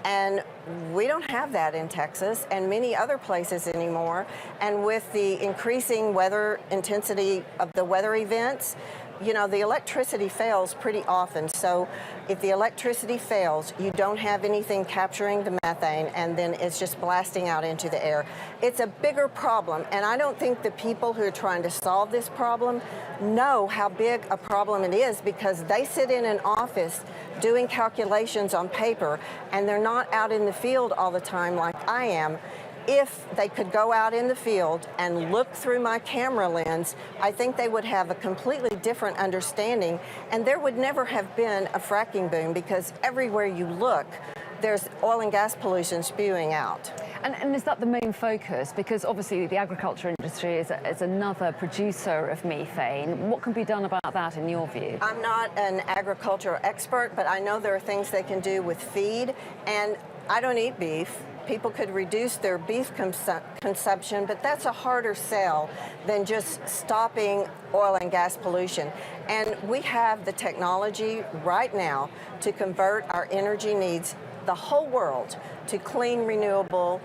And we don't have that in Texas and many other places anymore. And with the increasing weather intensity of the weather events, you know, the electricity fails pretty often. So if the electricity fails, you don't have anything capturing the methane, and then it's just blasting out into the air. It's a bigger problem, and I don't think the people who are trying to solve this problem know how big a problem it is, because they sit in an office doing calculations on paper, and they're not out in the field all the time like I am. If they could go out in the field and look through my camera lens, I think they would have a completely different understanding, and there would never have been a fracking boom, because everywhere you look, there's oil and gas pollution spewing out. And is that the main focus? Because obviously the agriculture industry is another producer of methane. What can be done about that in your view? I'm not an agricultural expert, but I know there are things they can do with feed, and I don't eat beef. People could reduce their beef consumption, but that's a harder sell than just stopping oil and gas pollution. And we have the technology right now to convert our energy needs, the whole world, to clean, renewable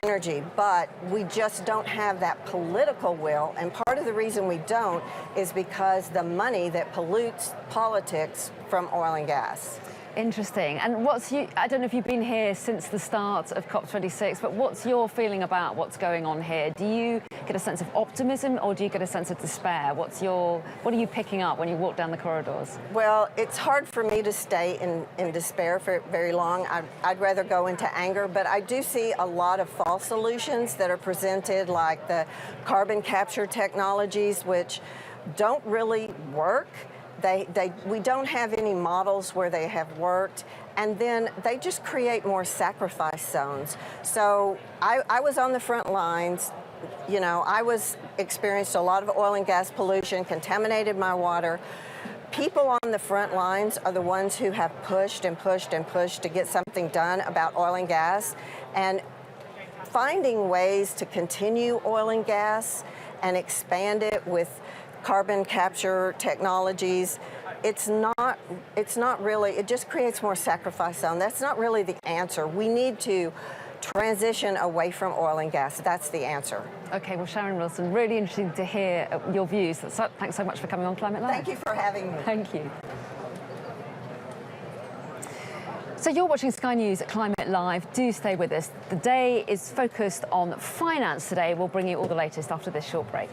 energy, but we just don't have that political will. And part of the reason we don't is because the money that pollutes politics from oil and gas. Interesting. And I don't know if you've been here since the start of COP26, but what's your feeling about what's going on here? Do you get a sense of optimism, or do you get a sense of despair? What are you picking up when you walk down the corridors? Well, it's hard for me to stay in despair for very long. I'd rather go into anger, but I do see a lot of false solutions that are presented, like the carbon capture technologies, which don't really work. We don't have any models where they have worked, and then they just create more sacrifice zones. So I was on the front lines. You know, I experienced a lot of oil and gas pollution, contaminated my water. People on the front lines are the ones who have pushed and pushed and pushed to get something done about oil and gas, and finding ways to continue oil and gas and expand it with carbon capture technologies. It's not really, it just creates more sacrifice zone. That's not really the answer. We need to transition away from oil and gas. That's the answer. Okay, well, Sharon Wilson, really interesting to hear your views. Thanks so much for coming on Climate Live. Thank you for having me. Thank you. So you're watching Sky News at Climate Live. Do stay with us. The day is focused on finance today. We'll bring you all the latest after this short break.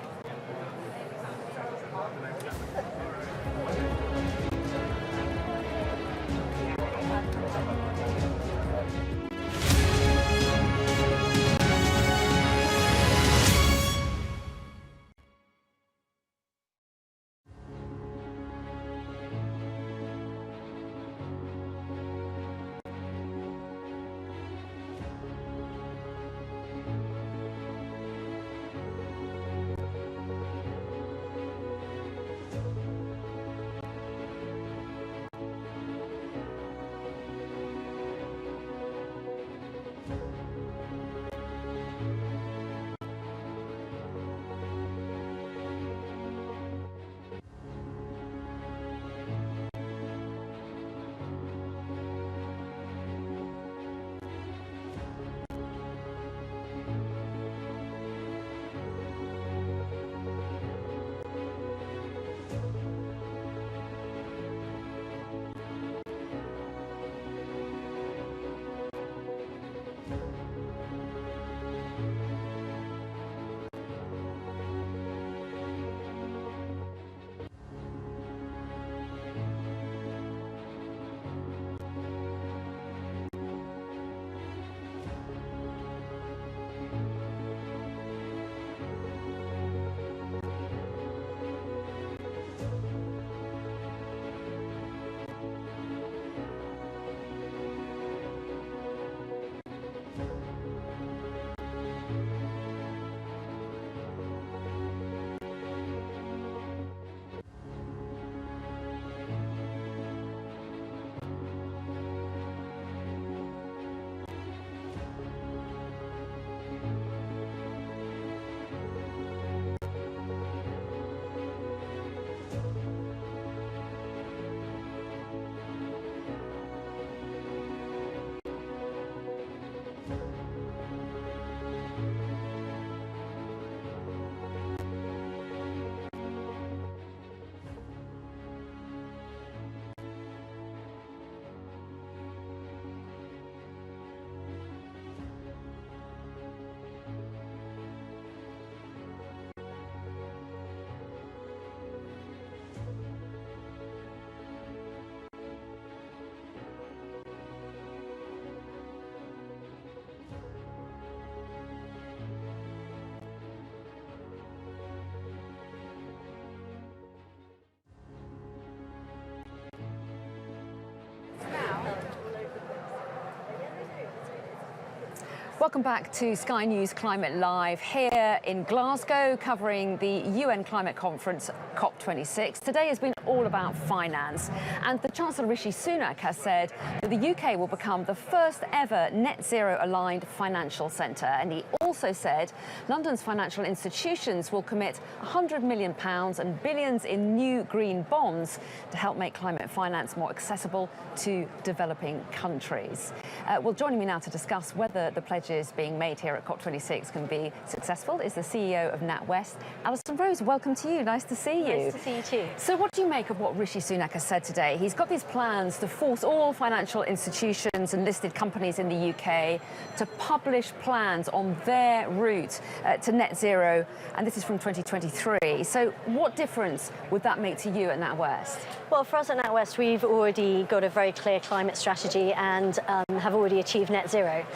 Welcome back to Sky News Climate Live here in Glasgow, covering the UN Climate Conference COP26. Today has been all about finance, and the Chancellor Rishi Sunak has said that the UK will become the first ever net zero aligned financial centre. And he also said London's financial institutions will commit £100 million and billions in new green bonds to help make climate finance more accessible to developing countries. Well, joining me now to discuss whether the pledges being made here at COP26 can be successful is the CEO of NatWest, Alison Rose. Welcome to you. Nice to see you. Nice to see you too. So what do you make of what Rishi Sunak has said today? He's got these plans to force all financial institutions and listed companies in the UK to publish plans on their route to net zero, and this is from 2023. So what difference would that make to you at NatWest? Well, for us at NatWest, we've already got a very clear climate strategy and have already achieved net zero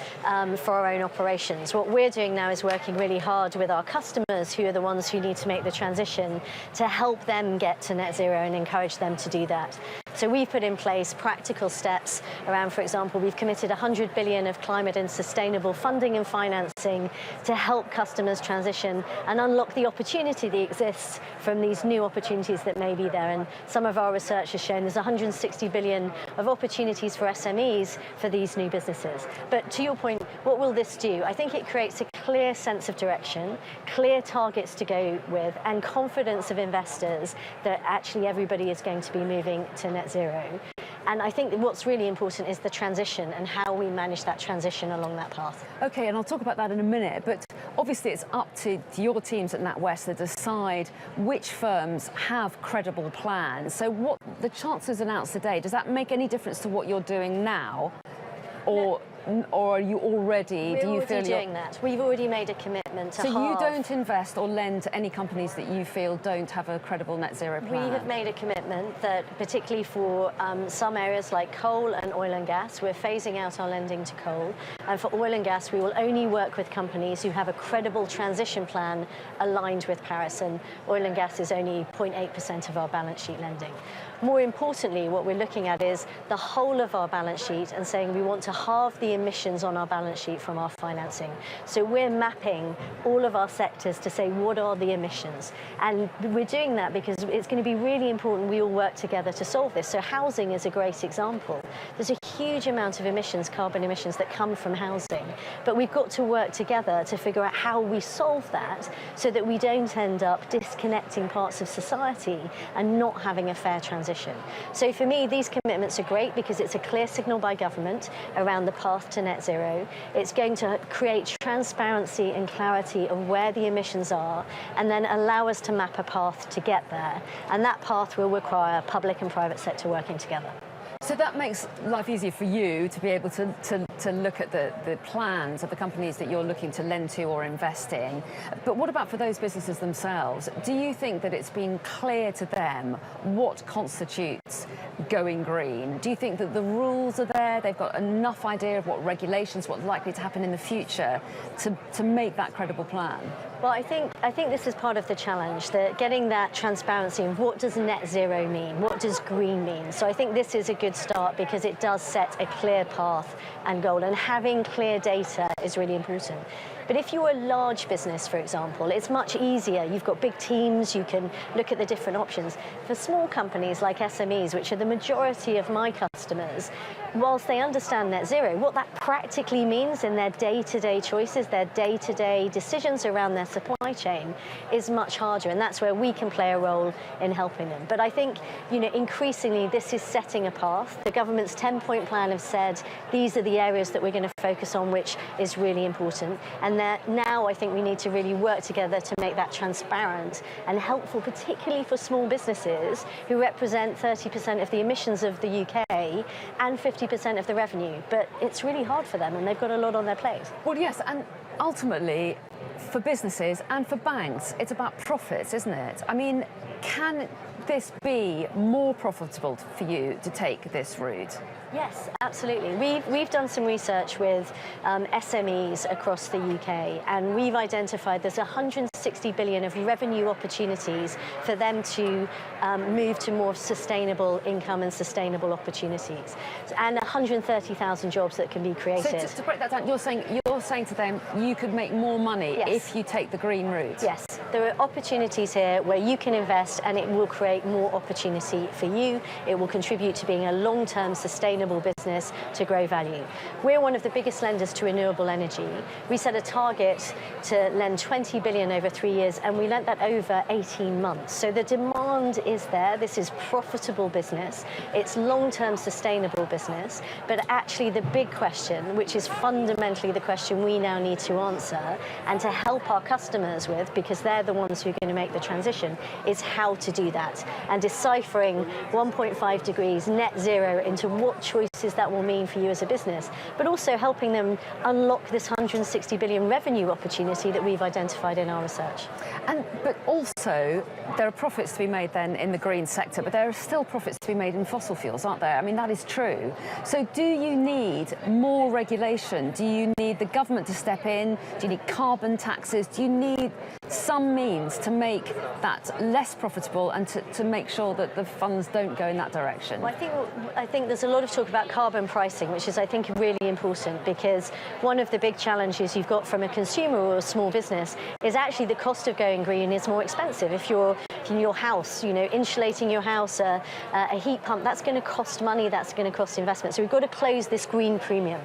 for our own operations. What we're doing now is working really hard with our customers, who are the ones who need to make the transition, to help them get to net zero and encourage them to do that. So we've put in place practical steps around, for example, we've committed 100 billion of climate and sustainable funding and financing to help customers transition and unlock the opportunity that exists from these new opportunities that may be there. And some of our research has shown there's 160 billion of opportunities for SMEs for these new businesses. But to your point, what will this do? I think it creates a clear sense of direction, clear targets to go with, and confidence of investors that actually everybody is going to be moving to net zero. And I think what's really important is the transition and how we manage that transition along that path. OK, and I'll talk about that in a minute, but obviously it's up to your teams at NatWest to decide which firms have credible plans. So what the Chancellor's announced today, does that make any difference to what you're doing now? Or are you already... We're already doing that. We've already made a commitment to halve... So you don't invest or lend to any companies that you feel don't have a credible net zero plan? We have made a commitment that, particularly for some areas like coal and oil and gas, we're phasing out our lending to coal. And for oil and gas, we will only work with companies who have a credible transition plan aligned with Paris. And oil and gas is only 0.8% of our balance sheet lending. More importantly, what we're looking at is the whole of our balance sheet and saying we want to halve the emissions on our balance sheet from our financing. So we're mapping all of our sectors to say what are the emissions. And we're doing that because it's going to be really important we all work together to solve this. So housing is a great example. There's a huge amount of emissions, carbon emissions, that come from housing. But we've got to work together to figure out how we solve that so that we don't end up disconnecting parts of society and not having a fair transition. So for me, these commitments are great because it's a clear signal by government around the path to net zero. It's going to create transparency and clarity of where the emissions are and then allow us to map a path to get there. And that path will require public and private sector working together. So that makes life easier for you to be able to look at the plans of the companies that you're looking to lend to or invest in. But what about for those businesses themselves? Do you think that it's been clear to them what constitutes going green? Do you think that the rules are there? They've got enough idea of what regulations, what's likely to happen in the future to make that credible plan? Well, I think this is part of the challenge, that getting that transparency of what does net zero mean, what does green mean. So I think this is a good start because it does set a clear path and goal, and having clear data is really important. But if you're a large business, for example, it's much easier. You've got big teams, you can look at the different options. For small companies like SMEs, which are the majority of my customers, whilst they understand net zero, what that practically means in their day-to-day choices, their day-to-day decisions around their supply chain is much harder, and that's where we can play a role in helping them. But I think, increasingly this is setting a path. The government's 10-point plan have said these are the areas that we're going to focus on, which is really important. And that now I think we need to really work together to make that transparent and helpful, particularly for small businesses who represent 30% of the emissions of the UK and 50% of the revenue. But it's really hard for them and they've got a lot on their plate. Well, yes, and ultimately, for businesses and for banks, it's about profits, isn't it? I mean, can this be more profitable for you to take this route? Yes, absolutely. We've done some research with SMEs across the UK, and we've identified there's 160 billion of revenue opportunities for them to move to more sustainable income and sustainable opportunities, and 130,000 jobs that can be created. So to break that down, you're saying to them you could make more money if you take the green route? Yes, there are opportunities here where you can invest, and it will create more opportunity for you. It will contribute to being a long-term sustainable business to grow value. We're one of the biggest lenders to renewable energy. We set a target to lend 20 billion over 3 years, and we lent that over 18 months. So the demand is there. This is profitable business. It's long-term sustainable business. But actually the big question, which is fundamentally the question we now need to answer and to help our customers with, because they're the ones who are going to make the transition, is how to do that, and deciphering 1.5 degrees net zero into what choices that will mean for you as a business, but also helping them unlock this 160 billion revenue opportunity that we've identified in our research. But also, there are profits to be made then in the green sector, but there are still profits to be made in fossil fuels, aren't there? I mean, that is true. So do you need more regulation? Do you need the government to step in? Do you need carbon taxes? Do you need some means to make that less profitable and to make sure that the funds don't go in that direction? Well, I think there's a lot of talk about carbon pricing, which is, I think, really important, because one of the big challenges you've got from a consumer or a small business is actually the cost of going green is more expensive. If you're in your house, you know, insulating your house, a heat pump, that's going to cost money, that's going to cost investment. So we've got to close this green premium.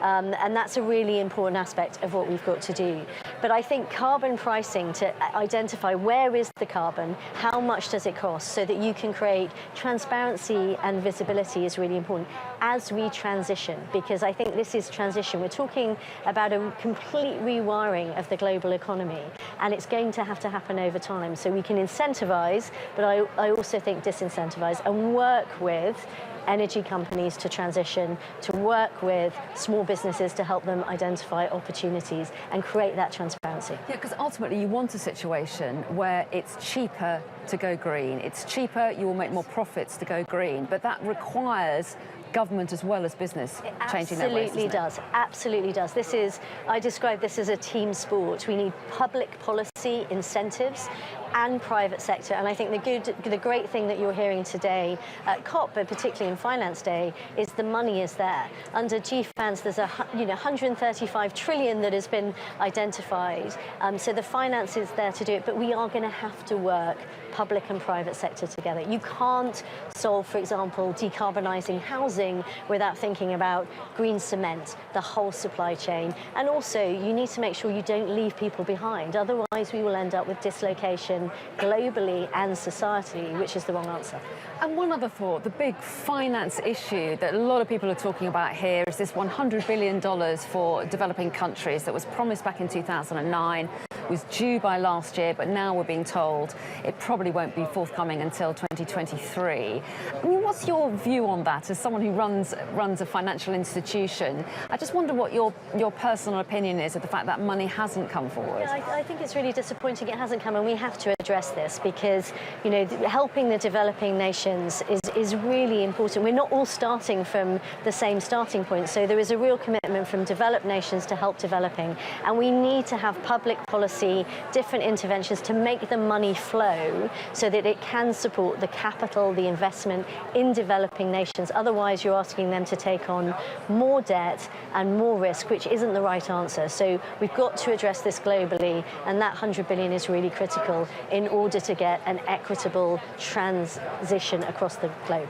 And that's a really important aspect of what we've got to do. But I think carbon pricing, to identify where is the carbon, how much does it cost, so that you can create transparency and visibility, is really important as we transition, because I think this is transition. We're talking about a complete rewiring of the global economy, and it's going to have to happen over time. So we can incentivize, but I also think disincentivize, and work with energy companies to transition, to work with small businesses to help them identify opportunities and create that transparency. Yeah, because ultimately you want a situation where it's cheaper to go green. It's cheaper, you will make more profits to go green, but that requires government as well as business changing their ways. Absolutely does. Absolutely does. This is, I describe this as a team sport. We need public policy incentives and private sector. And I think the great thing that you're hearing today at COP, but particularly in Finance Day, is the money is there. Under GFANZ, there's 135 trillion that has been identified. So the finance is there to do it, but we are going to have to work public and private sector together. You can't solve, for example, decarbonising housing without thinking about green cement, the whole supply chain. And also, you need to make sure you don't leave people behind. Otherwise, we will end up with dislocation globally and societally, which is the wrong answer. And one other thought, the big finance issue that a lot of people are talking about here is this $100 billion for developing countries that was promised back in 2009, was due by last year, but now we're being told it probably won't be forthcoming until 2023. I mean, what's your view on that as someone who runs a financial institution? I just wonder what your personal opinion is of the fact that money hasn't come forward. Yeah, I think it's really disappointing it hasn't come, and we have to address this because, you know, helping the developing nations is really important. We're not all starting from the same starting point, so there is a real commitment from developed nations to help developing, and we need to have public policy, different interventions to make the money flow so that it can support the capital, the investment in developing nations. Otherwise, you're asking them to take on more debt and more risk, which isn't the right answer. So we've got to address this globally, and that 100 billion is really critical in order to get an equitable transition across the globe.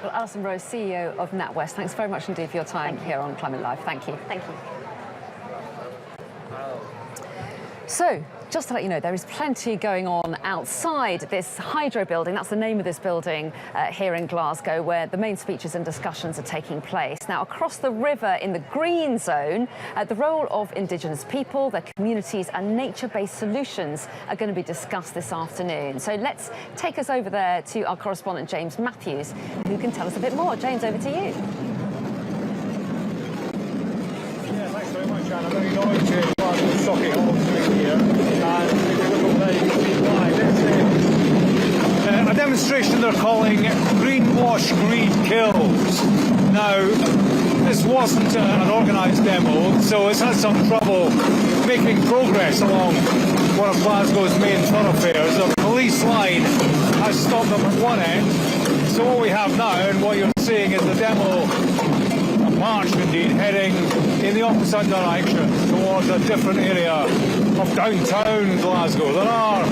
Well, Alison Rose, CEO of NatWest, thanks very much indeed for your time here on Climate Live. Thank you. Thank you. So, just to let you know, there is plenty going on outside this hydro building. That's the name of this building here in Glasgow, where the main speeches and discussions are taking place. Now, across the river in the green zone, the role of Indigenous people, their communities and nature-based solutions are going to be discussed this afternoon. So let's take us over there to our correspondent, James Matthews, who can tell us a bit more. James, over to you. Yeah, thanks very much, Anna. Very noisy part of the socket hole through here. And if you look up there, you can see why. Let's a demonstration they're calling Greenwash Greed Kills. Now, this wasn't an organised demo, so it's had some trouble making progress along one of Glasgow's main thoroughfares. The police line has stopped them at one end, so what we have now, and what you're seeing, is the demo, a march indeed, heading in the opposite direction towards a different area of downtown Glasgow. There are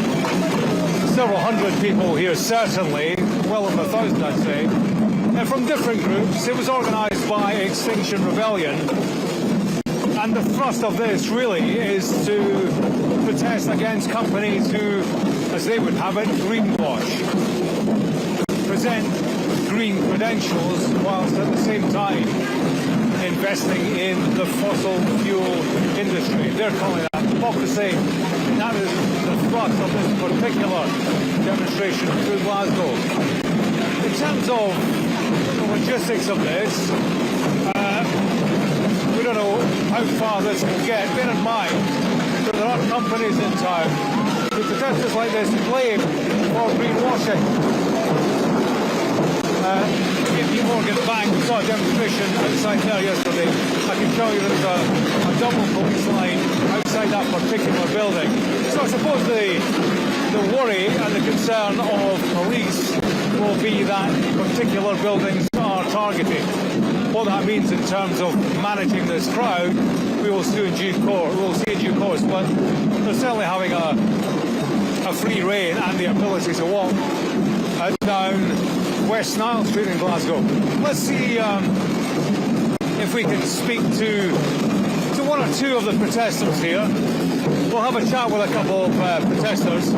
several hundred people here, certainly, well over 1,000 I'd say, and from different groups. It was organised by Extinction Rebellion, and the thrust of this really is to protest against companies who, as they would have it, greenwash, present green credentials whilst at the same time investing in the fossil fuel industry. They're calling that hypocrisy. That is the thrust of this particular demonstration through Glasgow. In terms of the logistics of this, we don't know how far this will get. Bear in mind that there are companies in town who protesters like this blame for greenwashing. JP Morgan Bank, we saw a demonstration outside there yesterday. I can tell you there's a double police line outside that particular building. So I suppose the worry and the concern of police will be that particular buildings are targeted. What that means in terms of managing this crowd, we will see in due course. But they're certainly having a free rein and the ability to walk down West Nile Street in Glasgow. Let's see if we can speak to one or two of the protesters here. We'll have a chat with a couple of protesters.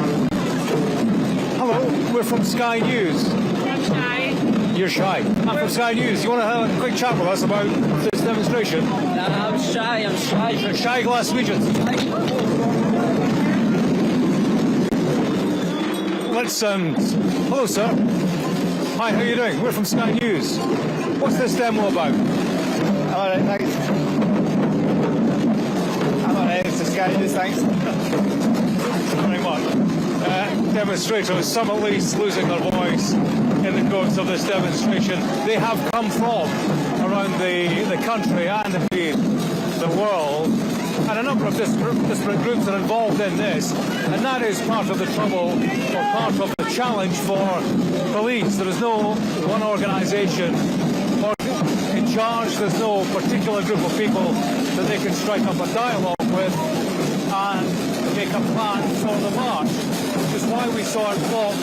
Hello, we're from Sky News. I'm shy. You're shy. I'm from Sky News. You want to have a quick chat with us about this demonstration? No, I'm shy. You're shy Glaswegians. Let's hello, sir. Hi, how are you doing? We're from Sky News. What's this demo about? All right, thanks. I'm all right, it's a Sky News, thanks. Very much. Demonstrators, some at least losing their voice in the course of this demonstration. They have come from around the country and indeed the world, and a number of disparate groups are involved in this, and that is part of the trouble, or part of the challenge for police. There is no one organisation in charge. There's no particular group of people that they can strike up a dialogue with and make a plan for the march, which is why we saw it blocked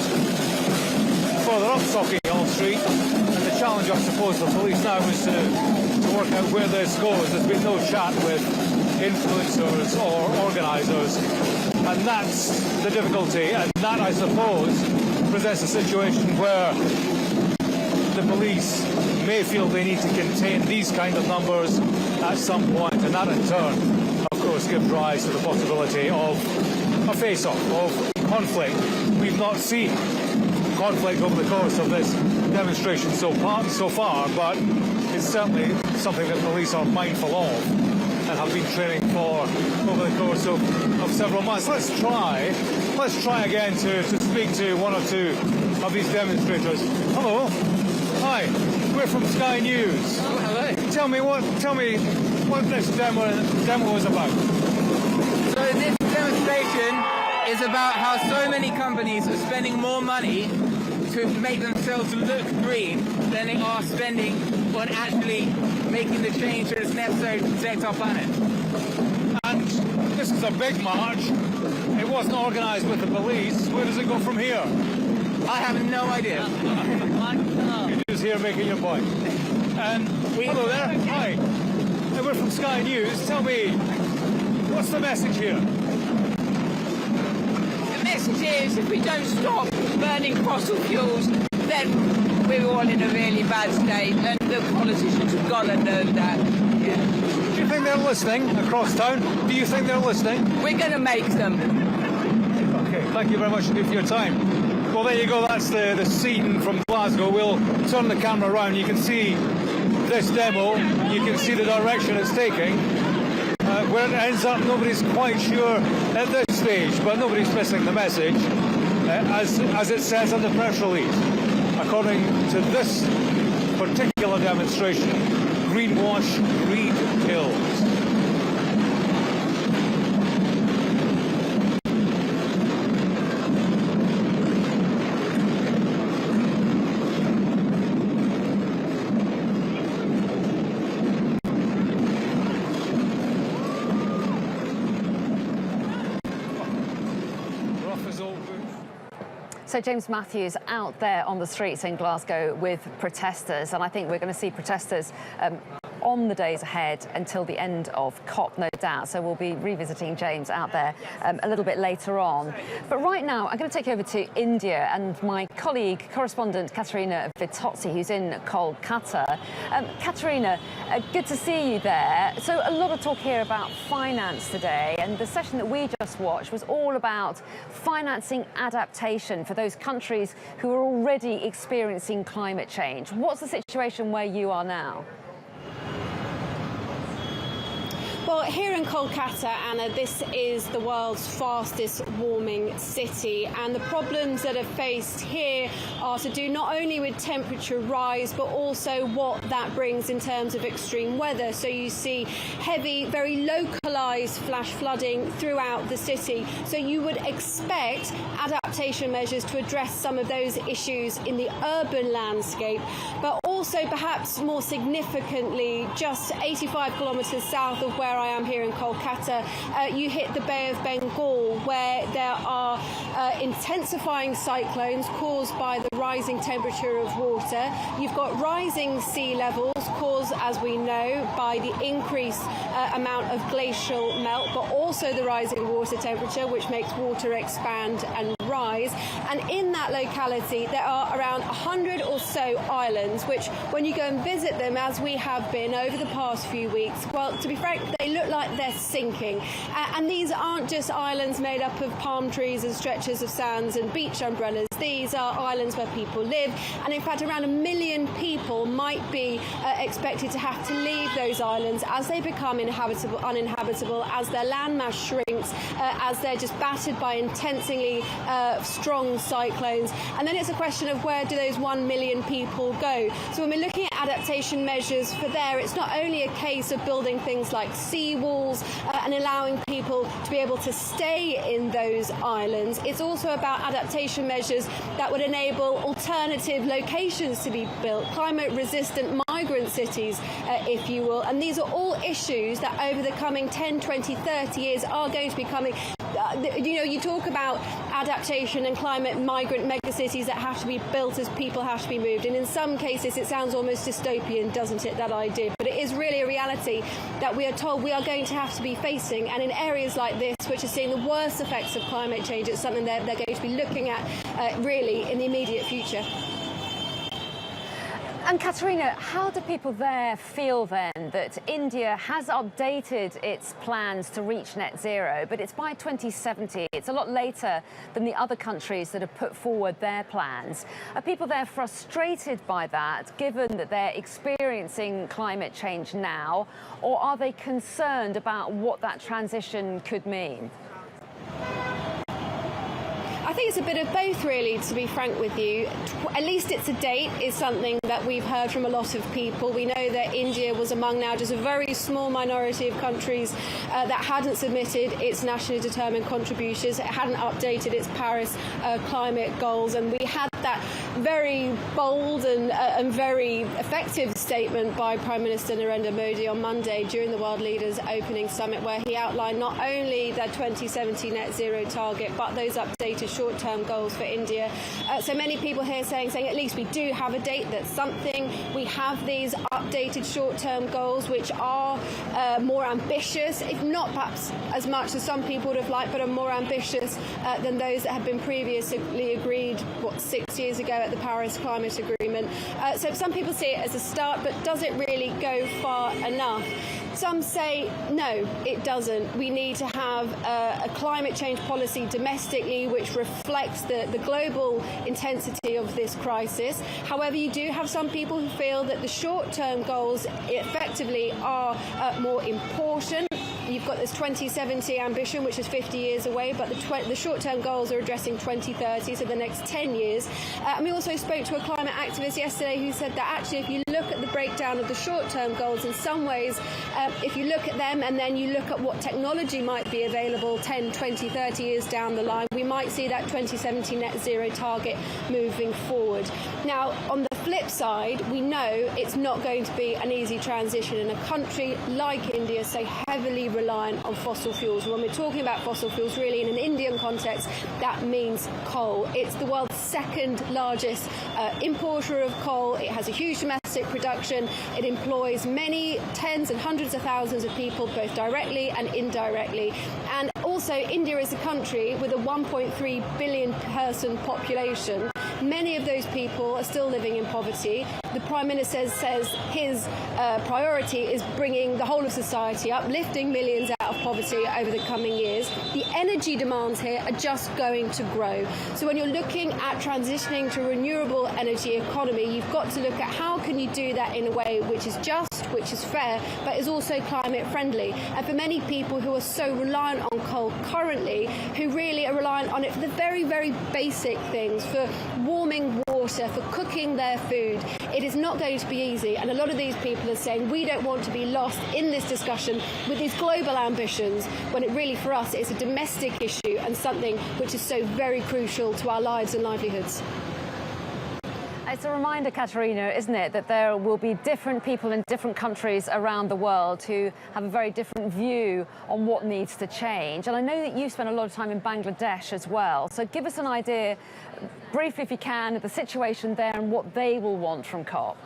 further up Sauchiehall Street. And the challenge, I suppose, for police now is to work out where this goes. There's been no chat with influencers or organisers, and that's the difficulty, and that, I suppose, presents a situation where the police may feel they need to contain these kind of numbers at some point, and that in turn, of course, gives rise to the possibility of a face-off, of conflict. We've not seen conflict over the course of this demonstration so far, but it's certainly something that police are mindful of and have been training for over the course of several months. Let's try again to speak to one or two of these demonstrators. Hello. Hi. We're from Sky News. Oh, hello. Tell me what this demo is about. So this demonstration is about how so many companies are spending more money to make themselves look green than they are spending on actually making the change that is necessary to protect our planet. And this is a big march. It wasn't organised with the police. Where does it go from here? I have no idea. You're just here making your point. Hello there. Hi. And we're from Sky News. Tell me, what's the message here? The message is, if we don't stop burning fossil fuels, then we're all in a really bad state, and the politicians have got to know that. Yeah. Do you think they're listening across town? Do you think they're listening? We're going to make them. Okay, thank you very much indeed for your time. Well, there you go. That's the scene from Glasgow. We'll turn the camera around. You can see this demo. You can see the direction it's taking. Where it ends up, nobody's quite sure at this stage, but nobody's missing the message. as it says in the press release. According to this particular demonstration, greenwash, greed kills. So James Matthews out there on the streets in Glasgow with protesters, and I think we're going to see protesters on the days ahead until the end of COP, no doubt. So we'll be revisiting James out there a little bit later on. But right now, I'm going to take you over to India and my colleague, correspondent Katerina Vitozzi, who's in Kolkata. Katerina, good to see you there. So a lot of talk here about finance today, and the session that we just watched was all about financing adaptation for those countries who are already experiencing climate change. What's the situation where you are now? Well, here in Kolkata, Anna, this is the world's fastest warming city, and the problems that are faced here are to do not only with temperature rise, but also what that brings in terms of extreme weather. So you see heavy, very localised flash flooding throughout the city. So you would expect adaptation measures to address some of those issues in the urban landscape, but also perhaps more significantly, just 85 kilometres south of where I am here in Kolkata, you hit the Bay of Bengal, where there are intensifying cyclones caused by the rising temperature of water. You've got rising sea levels caused, as we know, by the increased amount of glacial melt, but also the rising water temperature, which makes water expand and rise. And in that locality, there are around 100 or so islands, which, when you go and visit them, as we have been over the past few weeks, well, to be frank, they look like they're sinking. And these aren't just islands made up of palm trees and stretches of sands and beach umbrellas. These are islands where people live, and in fact around 1 million people might be expected to have to leave those islands as they become uninhabitable, as their landmass shrinks, as they're just battered by intensely strong cyclones. And then it's a question of where do those 1 million people go? So when we're looking at adaptation measures for there, it's not only a case of building things like seawalls and allowing people to be able to stay in those islands. It's also about adaptation measures that would enable alternative locations to be built, climate-resistant migrant cities, if you will. And these are all issues that over the coming 10, 20, 30 years are going to be coming. You talk about adaptation and climate migrant megacities that have to be built as people have to be moved. And in some cases, it sounds almost dystopian, doesn't it, that idea? But it is really a reality that we are told we are going to have to be facing. And in areas like this, which are seeing the worst effects of climate change, it's something they're going to be looking at really in the immediate future. And Katerina, how do people there feel then that India has updated its plans to reach net zero, but it's by 2070? It's a lot later than the other countries that have put forward their plans. Are people there frustrated by that, given that they're experiencing climate change now, or are they concerned about what that transition could mean? I think it's a bit of both, really, to be frank with you. At least it's a date is something that we've heard from a lot of people. We know that India was among now just a very small minority of countries that hadn't submitted its nationally determined contributions. It hadn't updated its Paris climate goals. And we had that very bold and very effective statement by Prime Minister Narendra Modi on Monday during the World Leaders Opening Summit, where he outlined not only the 2070 net zero target, but those updated short-term goals for India. So many people here saying at least we do have a date, that's something. We have these updated short-term goals, which are more ambitious, if not perhaps as much as some people would have liked, but are more ambitious than those that had been previously agreed, 6 years ago at the Paris Climate Agreement. So some people see it as a start, but does it really go far enough? Some say, no, it doesn't. We need to have a climate change policy domestically which reflects the global intensity of this crisis. However, you do have some people who feel that the short-term goals effectively are more important. You've got this 2070 ambition, which is 50 years away, but the short-term goals are addressing 2030, so the next 10 years. And we also spoke to a climate activist yesterday who said that actually if you look at the breakdown of the short-term goals, in some ways, if you look at them and then you look at what technology might be available 10, 20, 30 years down the line, we might see that 2070 net zero target moving forward. Now, on the flip side, we know it's not going to be an easy transition in a country like India, so heavily reliant on fossil fuels. When we're talking about fossil fuels, really in an Indian context, that means coal. It's the world's second largest importer of coal. It has a huge domestic production. It employs many tens and hundreds of thousands of people, both directly and indirectly. And also, India is a country with a 1.3 billion person population. Many of those people are still living in poverty. The Prime Minister says his priority is bringing the whole of society up, lifting millions out of poverty over the coming years. The energy demands here are just going to grow. So when you're looking at transitioning to a renewable energy economy, you've got to look at how can you do that in a way which is just, which is fair, but is also climate friendly. And for many people who are so reliant on coal currently, who really are reliant on it for the very, very basic things, for warming water, for cooking their food, it is not going to be easy. And a lot of these people are saying we don't want to be lost in this discussion with these global ambitions, when it really for us is a domestic issue and something which is so very crucial to our lives and livelihoods. It's a reminder, Katerina, isn't it, that there will be different people in different countries around the world who have a very different view on what needs to change. And I know that you spent a lot of time in Bangladesh as well. So give us an idea, briefly if you can, of the situation there and what they will want from COP.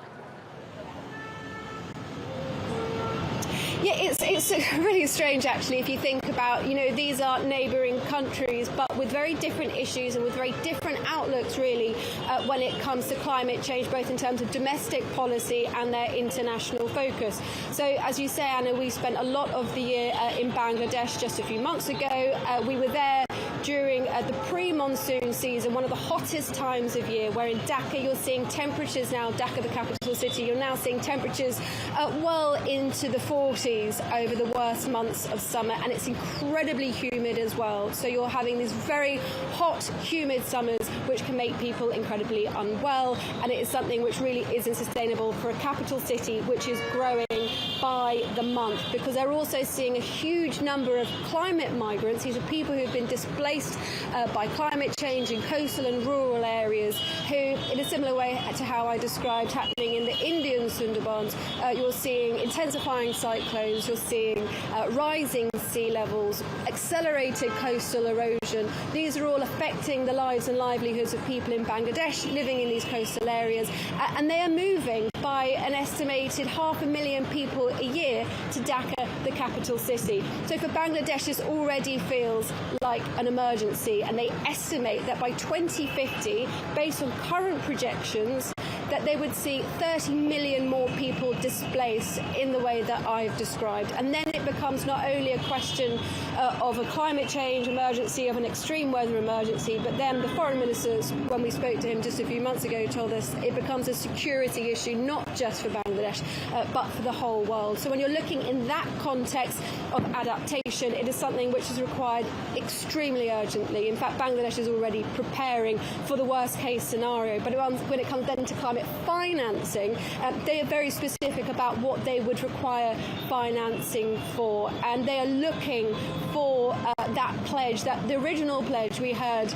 Yeah, it's really strange, actually, if you think about, these are neighbouring countries, but with very different issues and with very different outlooks, really, when it comes to climate change, both in terms of domestic policy and their international focus. So, as you say, Anna, we spent a lot of the year in Bangladesh just a few months ago. We were there during the pre-monsoon season, one of the hottest times of year, where in Dhaka you're seeing temperatures now, Dhaka the capital city, you're now seeing temperatures well into the 40s over the worst months of summer, and it's incredibly humid as well. So you're having these very hot, humid summers which can make people incredibly unwell, and it is something which really isn't sustainable for a capital city which is growing by the month, because they're also seeing a huge number of climate migrants. These are people who have been displaced by climate change in coastal and rural areas, who, in a similar way to how I described happening in the Indian Sundarbans, you're seeing intensifying cyclones, you're seeing rising sea levels, accelerated coastal erosion. These are all affecting the lives and livelihoods of people in Bangladesh living in these coastal areas, and they are moving by an estimated 500,000 people a year to Dhaka, the capital city. So for Bangladesh, this already feels like an emergency, and they estimate that by 2050, based on current projections, that they would see 30 million more people displaced in the way that I've described. And then it becomes not only a question of a climate change emergency, of an extreme weather emergency, but then the foreign ministers, when we spoke to him just a few months ago, told us it becomes a security issue, not just for Bangladesh, but for the whole world. So when you're looking in that context of adaptation, it is something which is required extremely urgently. In fact, Bangladesh is already preparing for the worst case scenario. But when it comes then to climate financing, they are very specific about what they would require financing for, and they are looking for that pledge, that the original pledge we heard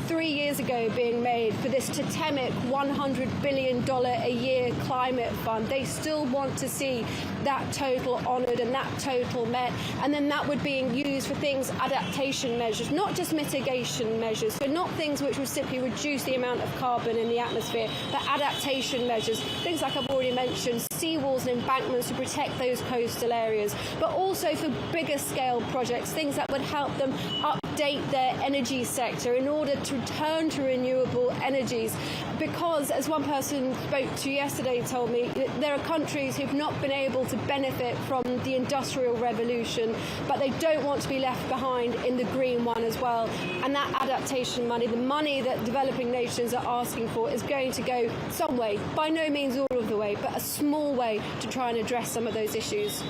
3 years ago being made for this totemic $100 billion a year climate fund. They still want to see that total honoured and that total met, and then that would be used for things, adaptation measures, not just mitigation measures, so not things which would simply reduce the amount of carbon in the atmosphere, but adaptation measures, things like I've already mentioned, seawalls and embankments to protect those coastal areas, but also for bigger scale projects, things that would help them update their energy sector in order to turn to renewable energies. Because, as one person spoke to yesterday told me, there are countries who've not been able to benefit from the Industrial Revolution, but they don't want to be left behind in the green one as well. And that adaptation money, the money that developing nations are asking for, is going to go some way, by no means all of the way, but a small way to try and address some of those issues.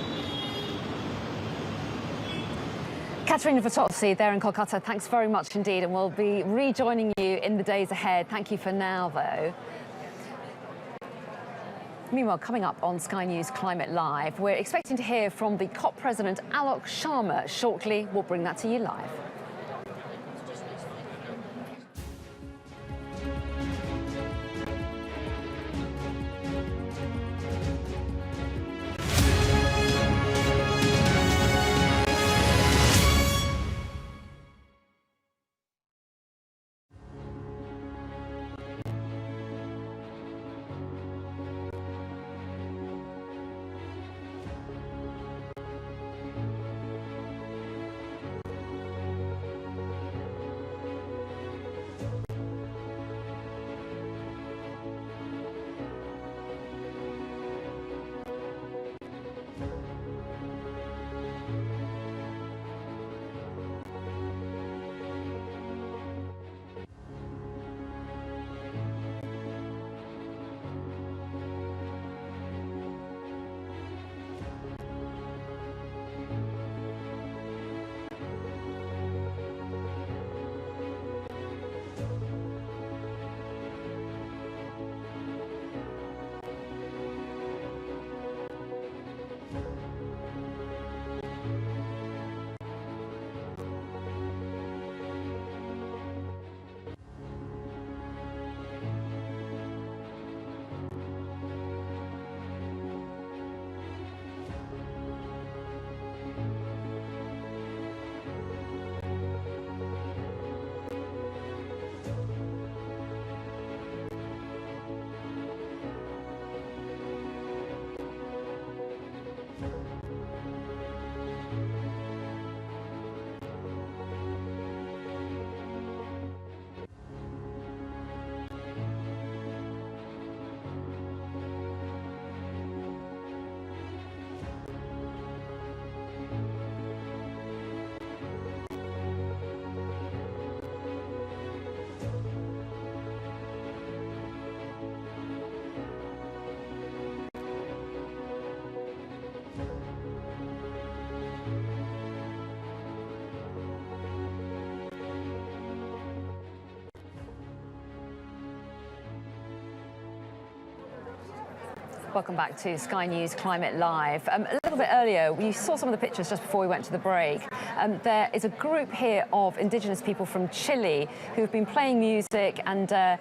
Katerina Vitozzi there in Kolkata, thanks very much indeed, and we'll be rejoining you in the days ahead. Thank you for now, though. Meanwhile, coming up on Sky News Climate Live, we're expecting to hear from the COP President Alok Sharma shortly. We'll bring that to you live. Welcome back to Sky News Climate Live. A little bit earlier, we saw some of the pictures just before we went to the break. There is a group here of indigenous people from Chile who've been playing music and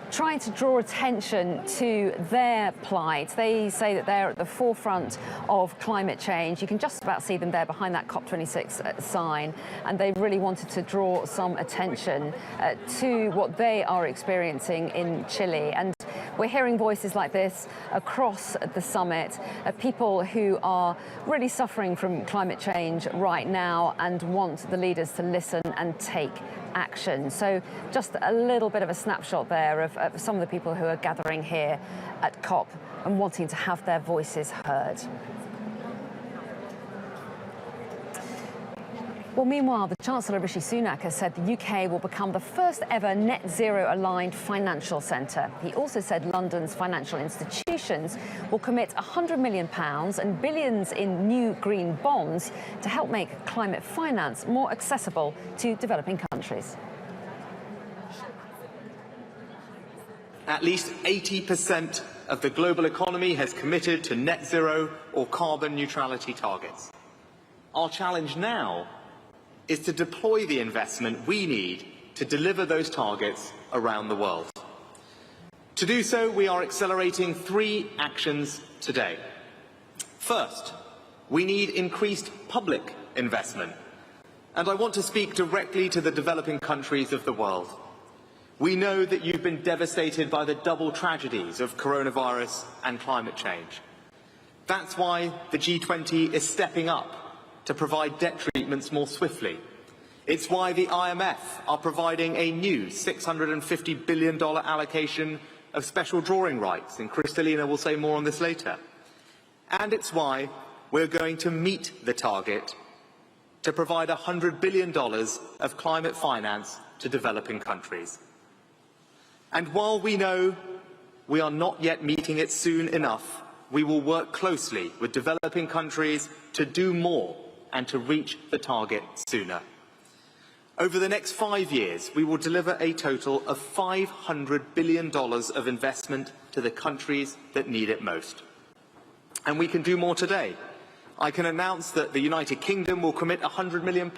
trying to draw attention to their plight. They say that they're at the forefront of climate change. You can just about see them there behind that COP26 sign, and they really wanted to draw some attention to what they are experiencing in Chile. And we're hearing voices like this across the summit, people who are really suffering from climate change right now and want the leaders to listen and take action. So just a little bit of a snapshot there of some of the people who are gathering here at COP and wanting to have their voices heard. Well, meanwhile, the Chancellor Rishi Sunak has said the UK will become the first ever net zero aligned financial centre. He also said London's financial institutions will commit £100 million and billions in new green bonds to help make climate finance more accessible to developing countries. At least 80% of the global economy has committed to net zero or carbon neutrality targets. Our challenge now is to deploy the investment we need to deliver those targets around the world. To do so, we are accelerating 3 actions today. First, we need increased public investment. And I want to speak directly to the developing countries of the world. We know that you've been devastated by the double tragedies of coronavirus and climate change. That's why the G20 is stepping up to provide debt treatments more swiftly. It's why the IMF are providing a new $650 billion allocation of special drawing rights, and Kristalina will say more on this later. And it's why we're going to meet the target to provide $100 billion of climate finance to developing countries. And while we know we are not yet meeting it soon enough, we will work closely with developing countries to do more and to reach the target sooner. Over the next 5 years, we will deliver a total of $500 billion of investment to the countries that need it most. And we can do more today. I can announce that the United Kingdom will commit £100 million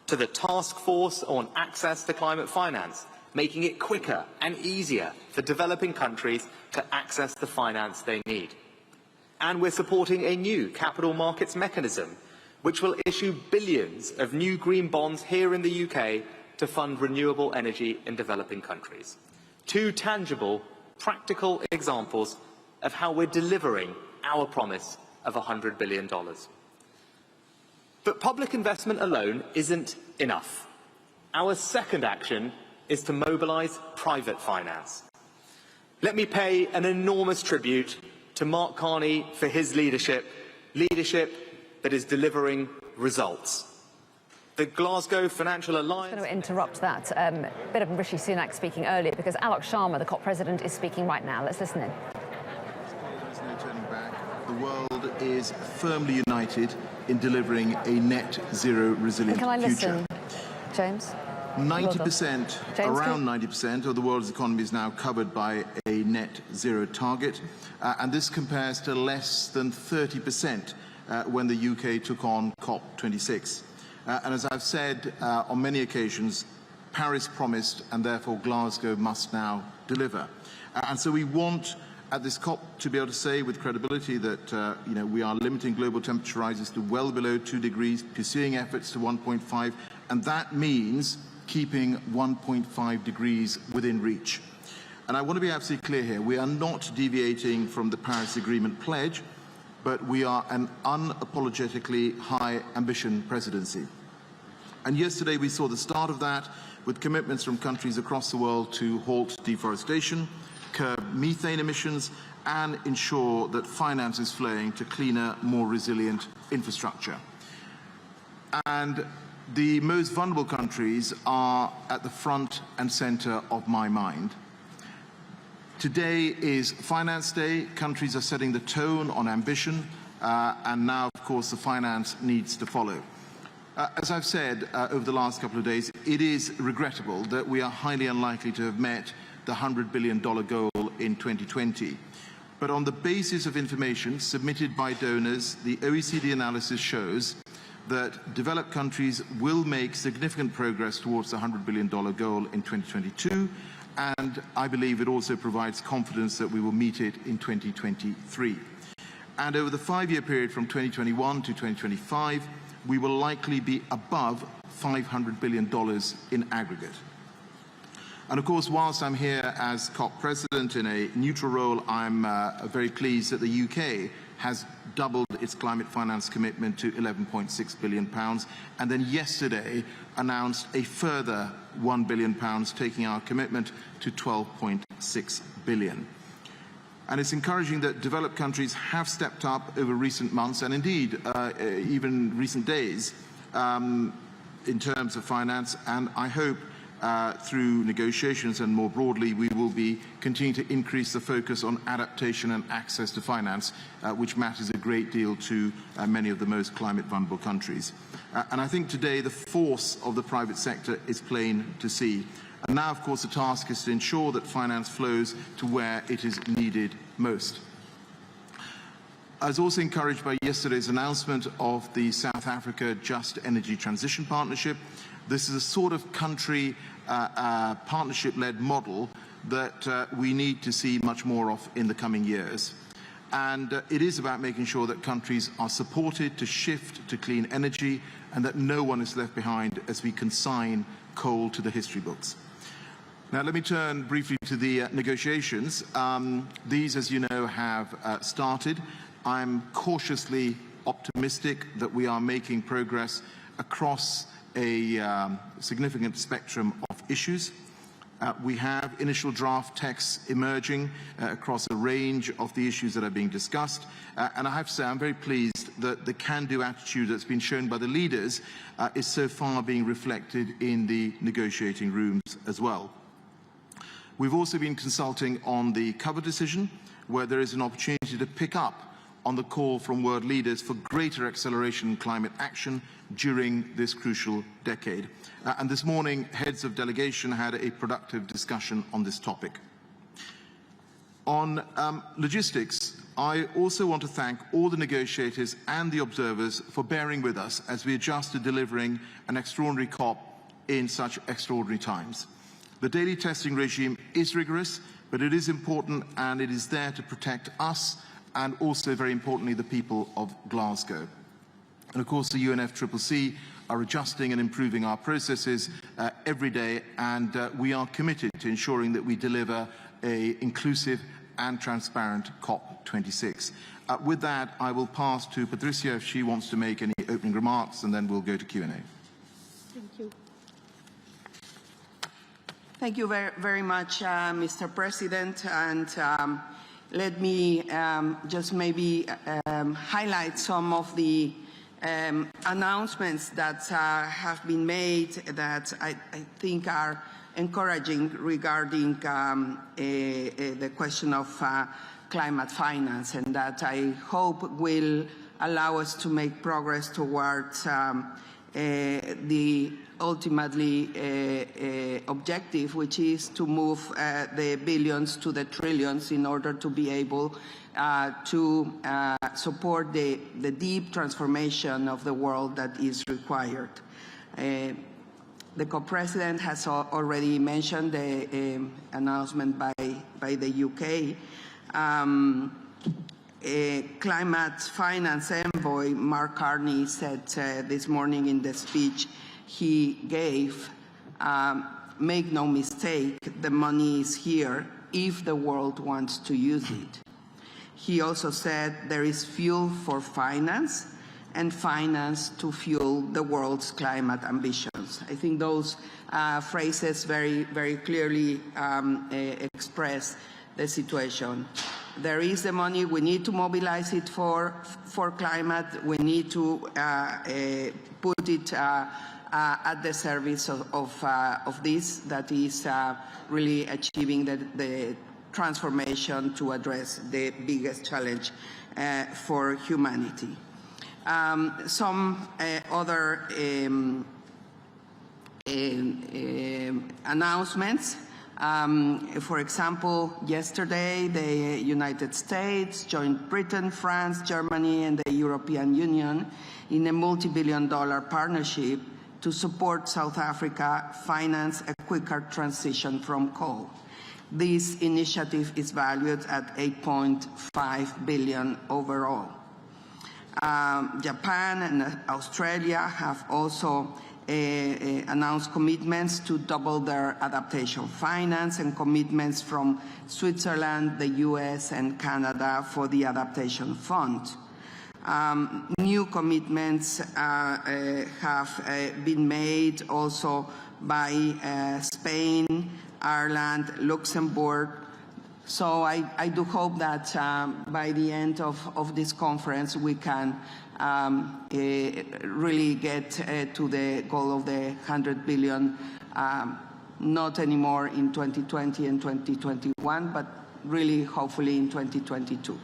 to the task force on access to climate finance, making it quicker and easier for developing countries to access the finance they need. And we're supporting a new capital markets mechanism, which will issue billions of new green bonds here in the UK to fund renewable energy in developing countries. Two tangible, practical examples of how we're delivering our promise of $100 billion. But public investment alone isn't enough. Our second action is to mobilise private finance. Let me pay an enormous tribute to Mark Carney for his leadership that is delivering results. The Glasgow Financial Alliance... I'm going to interrupt that bit of Rishi Sunak speaking earlier because Alok Sharma, the COP president, is speaking right now. Let's listen in. There's no turning back. The world is firmly united in delivering a net zero resilient Can I listen, future. James? 90%, around 90% of the world's economy is now covered by a net zero target, and this compares to less than 30% when the UK took on COP26. And as I've said on many occasions, Paris promised, and therefore Glasgow must now deliver. And so we want at this COP to be able to say with credibility that we are limiting global temperature rises to well below 2 degrees, pursuing efforts to 1.5, and that means keeping 1.5 degrees within reach. And I want to be absolutely clear here, we are not deviating from the Paris Agreement pledge, but we are an unapologetically high ambition presidency. And yesterday we saw the start of that with commitments from countries across the world to halt deforestation, curb methane emissions, and ensure that finance is flowing to cleaner, more resilient infrastructure. And the most vulnerable countries are at the front and centre of my mind. Today is Finance Day. Countries are setting the tone on ambition, and now, of course, the finance needs to follow. As I've said over the last couple of days, it is regrettable that we are highly unlikely to have met the $100 billion goal in 2020. But on the basis of information submitted by donors, the OECD analysis shows that developed countries will make significant progress towards the $100 billion goal in 2022, and I believe it also provides confidence that we will meet it in 2023. And over the 5-year period from 2021 to 2025, we will likely be above $500 billion in aggregate. And of course, whilst I'm here as COP president in a neutral role, I'm very pleased that the UK has doubled its climate finance commitment to £11.6 billion, and then yesterday announced a further £1 billion, taking our commitment to £12.6 billion. And it's encouraging that developed countries have stepped up over recent months, and indeed even recent days, in terms of finance, and I hope through negotiations and more broadly, we will be continuing to increase the focus on adaptation and access to finance, which matters a great deal to many of the most climate vulnerable countries. And I think today the force of the private sector is plain to see. And now, of course, the task is to ensure that finance flows to where it is needed most. I was also encouraged by yesterday's announcement of the South Africa Just Energy Transition Partnership. This is a sort of country partnership-led model that we need to see much more of in the coming years. And it is about making sure that countries are supported to shift to clean energy and that no one is left behind as we consign coal to the history books. Now, let me turn briefly to the negotiations. These, as you know, have started. I'm cautiously optimistic that we are making progress across a significant spectrum of issues. We have initial draft texts emerging across a range of the issues that are being discussed. And I have to say I'm very pleased that the can-do attitude that's been shown by the leaders is so far being reflected in the negotiating rooms as well. We've also been consulting on the cover decision, where there is an opportunity to pick up on the call from world leaders for greater acceleration in climate action during this crucial decade. And this morning, heads of delegation had a productive discussion on this topic. On logistics, I also want to thank all the negotiators and the observers for bearing with us as we adjust to delivering an extraordinary COP in such extraordinary times. The daily testing regime is rigorous, but it is important, and it is there to protect us and also, very importantly, the people of Glasgow. And of course, the UNFCCC are adjusting and improving our processes every day, and we are committed to ensuring that we deliver an inclusive and transparent COP26. With that, I will pass to Patricia if she wants to make any opening remarks, and then we'll go to Q&A. Thank you. Thank you very much, Mr. President, and let me just maybe highlight some of the announcements that have been made that I think are encouraging regarding the question of climate finance, and that I hope will allow us to make progress towards the ultimately objective, which is to move the billions to the trillions in order to be able to support the deep transformation of the world that is required. The co-president has already mentioned the announcement by the UK. Climate finance envoy Mark Carney said this morning in the speech he gave, make no mistake, the money is here if the world wants to use it. He also said there is fuel for finance and finance to fuel the world's climate ambitions. I think those phrases very clearly express the situation. There is the money, we need to mobilize it for climate, we need to put it at the service of this, that is really achieving the transformation to address the biggest challenge for humanity. Some other announcements. For example, yesterday the United States joined Britain, France, Germany and the European Union in a multi-billion-dollar partnership to support South Africa finance a quicker transition from coal. This initiative is valued at $8.5 billion overall. Japan and Australia have also announced commitments to double their adaptation finance, and commitments from Switzerland, the US and Canada for the Adaptation Fund. New commitments have been made also by Spain, Ireland, Luxembourg. So I do hope that by the end of this conference we can really get to the goal of the 100 billion, not anymore in 2020 and 2021, but really hopefully in 2022.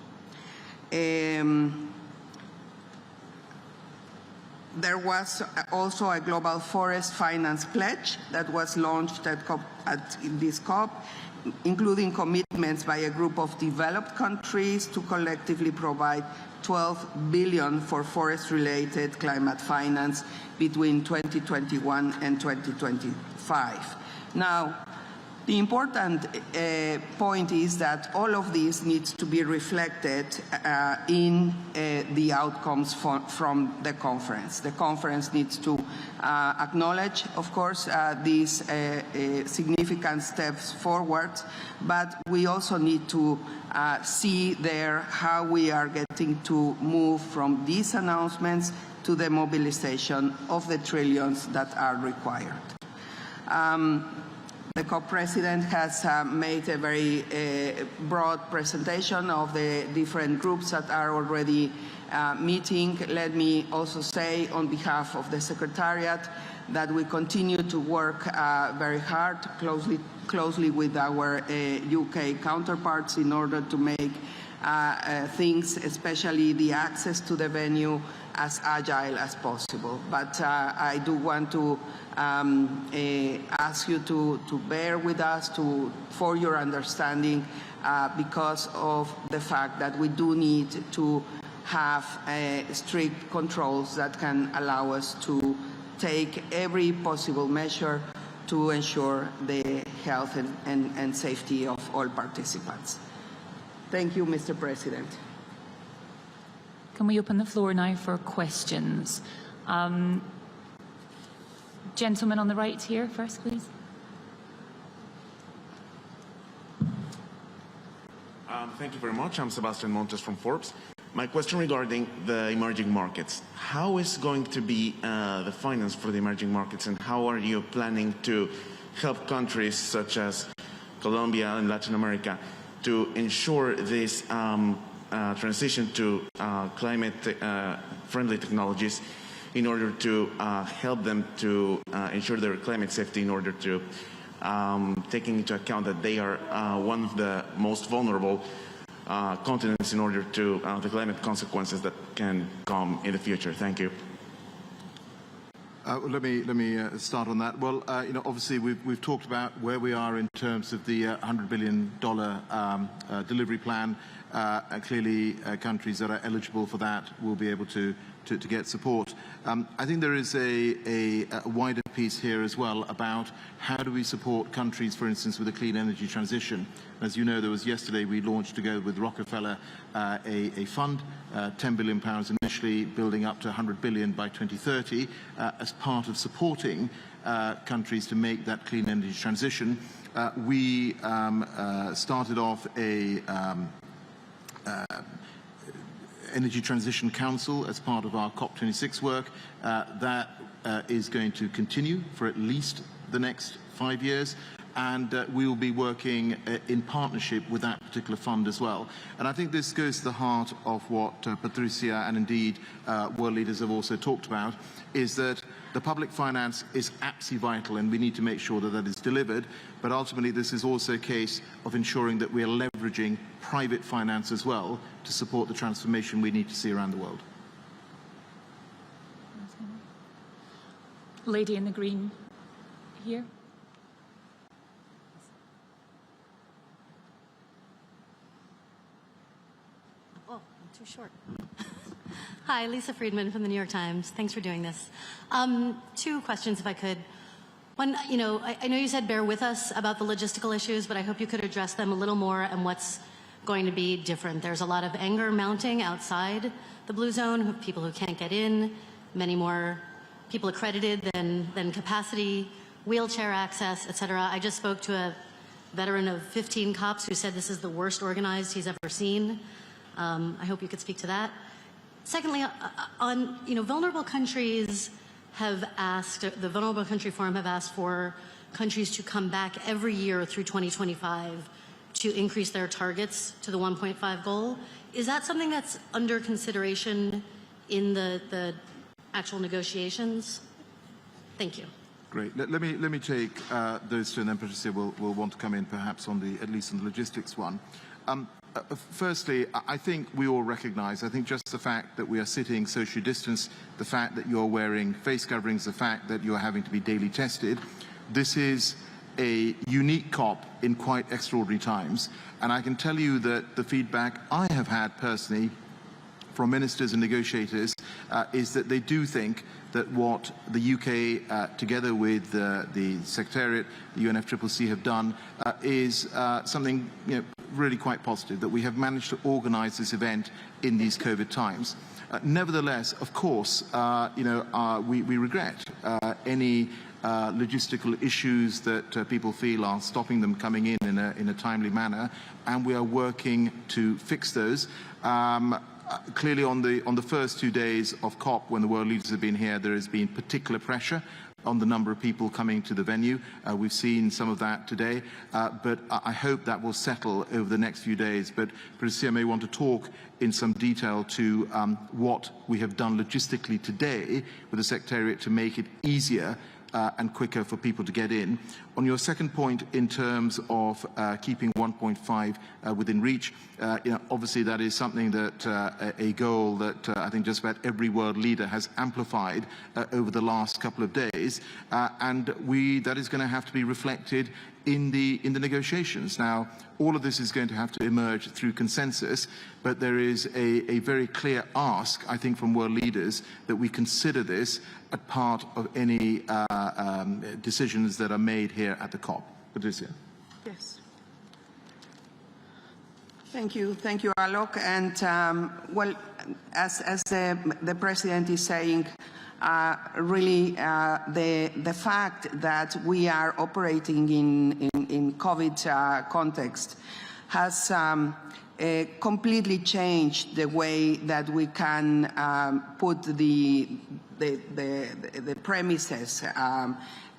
There was also a global forest finance pledge that was launched at this COP, including commitments by a group of developed countries to collectively provide 12 billion for forest-related climate finance between 2021 and 2025. Now, the important point is that all of this needs to be reflected in the outcomes from the conference. The conference needs to acknowledge, of course, these significant steps forward, but we also need to see there how we are getting to move from these announcements to the mobilization of the trillions that are required. The co-president has made a very broad presentation of the different groups that are already meeting. Let me also say on behalf of the Secretariat that we continue to work very hard, closely with our UK counterparts in order to make things, especially the access to the venue, as agile as possible. But I do want to ask you to bear with us for your understanding because of the fact that we do need to have strict controls that can allow us to take every possible measure to ensure the health and safety of all participants. Thank you, Mr. President. Can we open the floor now for questions? Gentleman on the right here first, please. Thank you very much. I'm Sebastian Montes from Forbes. My question regarding the emerging markets. How is going to be the finance for the emerging markets, and how are you planning to help countries such as Colombia and Latin America to ensure this transition to climate-friendly technologies in order to help them to ensure their climate safety, in order to taking into account that they are one of the most vulnerable continents in order to the climate consequences that can come in the future? Thank you. Let me start on that. Well, obviously we've talked about where we are in terms of the $100 billion delivery plan. Clearly, countries that are eligible for that will be able to get support. I think there is a wider piece here as well about how do we support countries, for instance, with a clean energy transition. As you know, there was yesterday we launched together with Rockefeller a fund, £10 billion initially, building up to $100 billion by 2030, as part of supporting countries to make that clean energy transition. We started off a Energy Transition Council as part of our COP26 work. That is going to continue for at least the next 5 years, and we will be working in partnership with that particular fund as well. And I think this goes to the heart of what Patricia and indeed world leaders have also talked about, is that the public finance is absolutely vital, and we need to make sure that that is delivered. But ultimately, this is also a case of ensuring that we are leveraging private finance as well to support the transformation we need to see around the world. Lady in the green here. Oh, I'm too short. Hi, Lisa Friedman from the New York Times. Thanks for doing this. Two questions, if I could. One, I know you said bear with us about the logistical issues, but I hope you could address them a little more and what's going to be different. There's a lot of anger mounting outside the blue zone, people who can't get in, many more people accredited than capacity, wheelchair access, et cetera. I just spoke to a veteran of 15 COPs who said this is the worst organized he's ever seen. I hope you could speak to that. Secondly, on vulnerable countries have asked, the Vulnerable Country Forum have asked for countries to come back every year through 2025 to increase their targets to the 1.5 goal. Is that something that's under consideration in the actual negotiations? Thank you. Great. Let me take those two, and then Patricia will want to come in perhaps on at least on the logistics one. Firstly, I think we all recognize, I think just the fact that we are sitting socially distanced, the fact that you're wearing face coverings, the fact that you're having to be daily tested, this is a unique COP in quite extraordinary times. And I can tell you that the feedback I have had personally from ministers and negotiators is that they do think that what the UK, together with the Secretariat, the UNFCCC have done is something really quite positive, that we have managed to organise this event in these COVID times. Nevertheless, of course, we regret any logistical issues that people feel are stopping them coming in a timely manner, and we are working to fix those. Clearly, on the first 2 days of COP, when the world leaders have been here, there has been particular pressure on the number of people coming to the venue. We've seen some of that today, but I hope that will settle over the next few days. But Patricia may want to talk in some detail to what we have done logistically today with the Secretariat to make it easier and quicker for people to get in. On your second point, in terms of keeping 1.5 within reach, obviously that is something that a goal that I think just about every world leader has amplified over the last couple of days, and that is going to have to be reflected in the negotiations. Now, all of this is going to have to emerge through consensus, but there is a very clear ask, I think, from world leaders that we consider this a part of any decisions that are made here at the COP. Patricia. Yes. Thank you, Alok. And well, as the President is saying, really the fact that we are operating in COVID context has completely changed the way that we can put the premises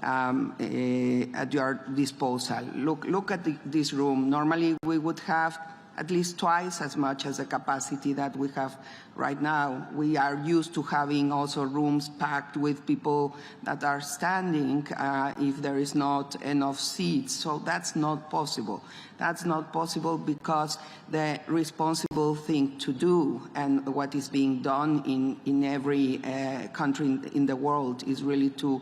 at your disposal. Look at this room. Normally we would have at least twice as much as the capacity that we have right now. We are used to having also rooms packed with people that are standing if there is not enough seats. So that's not possible. That's not possible because the responsible thing to do and what is being done in every country in the world is really to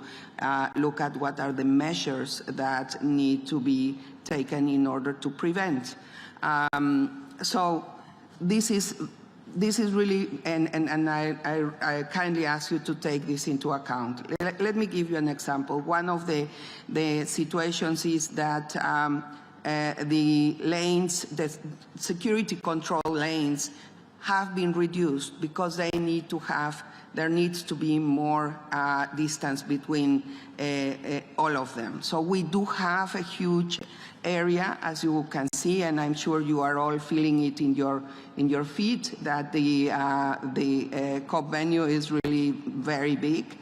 look at what are the measures that need to be taken in order to prevent. So this is really, and I kindly ask you to take this into account. Let me give you an example. One of the situations is that the lanes, the security control lanes, have been reduced because they need to have, there needs to be more distance between all of them. So we do have a huge area, as you can see, and I'm sure you are all feeling it in your feet, that the COP venue is really very big.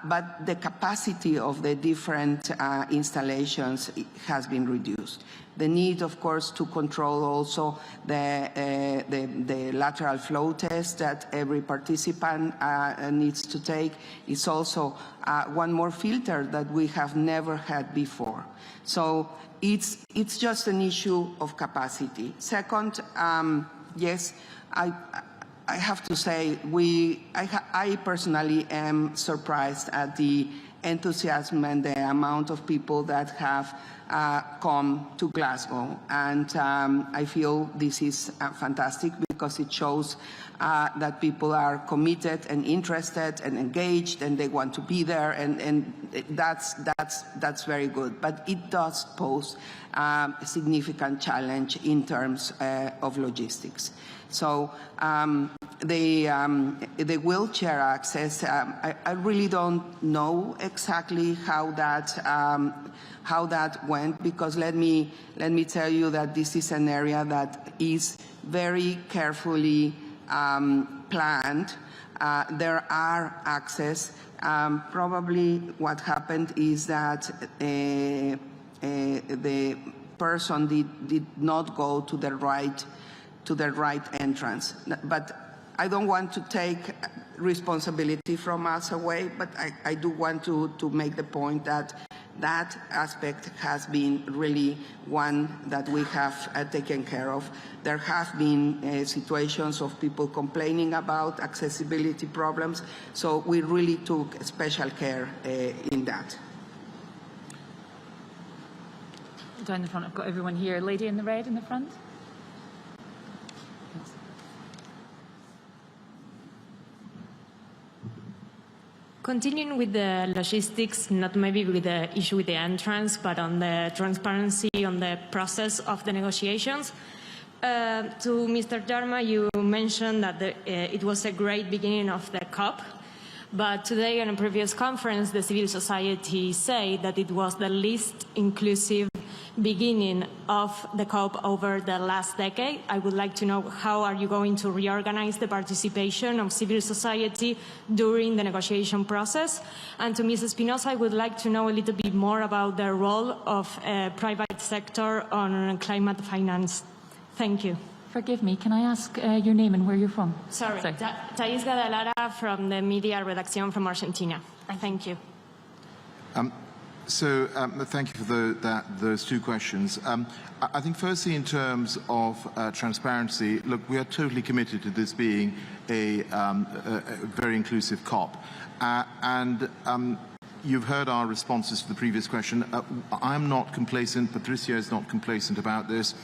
But the capacity of the different installations has been reduced. The need, of course, to control also the lateral flow test that every participant needs to take is also one more filter that we have never had before. So it's just an issue of capacity. Second, yes, I have to say, I personally am surprised at the enthusiasm and the amount of people that have come to Glasgow. And I feel this is fantastic because it shows that people are committed and interested and engaged and they want to be there, and that's very good. But it does pose a significant challenge in terms of logistics. So the wheelchair access, I really don't know exactly how that went, because let me tell you that this is an area that is very carefully planned. There are access. Probably what happened is that the person did not go to the right entrance. But I don't want to take responsibility from us away, but I do want to make the point that that aspect has been really one that we have taken care of. There have been situations of people complaining about accessibility problems, so we really took special care in that. Down the front, I've got everyone here. Lady in the red in the front. Continuing with the logistics, not maybe with the issue with the entrance, but on the transparency on the process of the negotiations. To Mr. Dharma, you mentioned that it was a great beginning of the COP, but today on a previous conference, the civil society said that it was the least inclusive beginning of the COP over the last decade. I would like to know, how are you going to reorganize the participation of civil society during the negotiation process? And to Ms. Espinosa, I would like to know a little bit more about the role of private sector on climate finance. Thank you. Forgive me, can I ask your name and where you're from? Sorry. Thais Gadalara from the media redacción from Argentina. Thank you. Thank you for those two questions. I think firstly in terms of transparency, look, we are totally committed to this being a very inclusive COP. You've heard our responses to the previous question. I'm not complacent. Patricia is not complacent about this.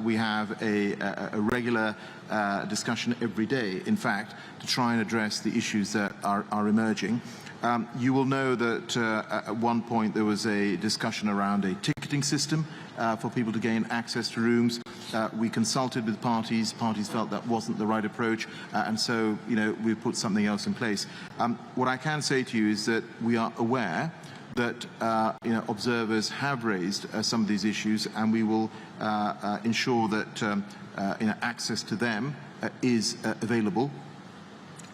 We have a regular discussion every day, in fact, to try and address the issues that are emerging. You will know that at one point there was a discussion around a ticketing system for people to gain access to rooms. We consulted with parties. Parties felt that wasn't the right approach, and so, we put something else in place. What I can say to you is that we are aware that observers have raised some of these issues, and we will ensure that access to them is available.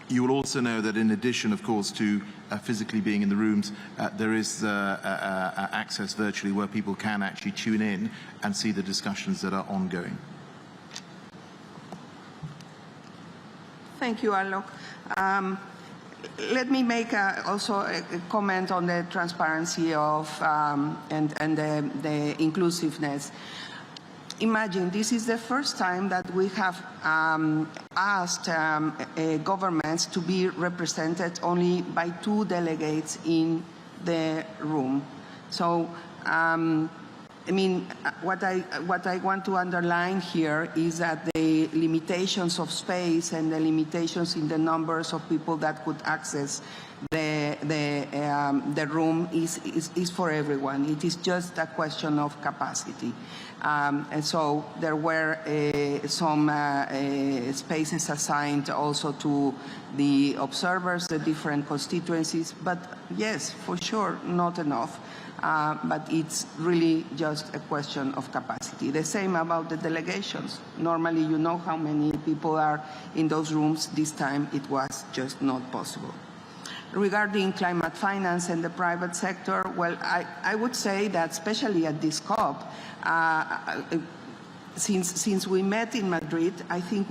You will also know that in addition, of course, to physically being in the rooms, there is access virtually where people can actually tune in and see the discussions that are ongoing. Thank you, Alok. Let me make also a comment on the transparency of and the inclusiveness. Imagine this is the first time that we have asked governments to be represented only by 2 delegates in the room. So, what I want to underline here is that the limitations of space and the limitations in the numbers of people that could access the room is for everyone. It is just a question of capacity. And so there were some spaces assigned also to the observers, the different constituencies, but yes, for sure, not enough. But it's really just a question of capacity. The same about the delegations. Normally, you know how many people are in those rooms. This time, it was just not possible. Regarding climate finance and the private sector, well, I would say that especially at this COP, since we met in Madrid, I think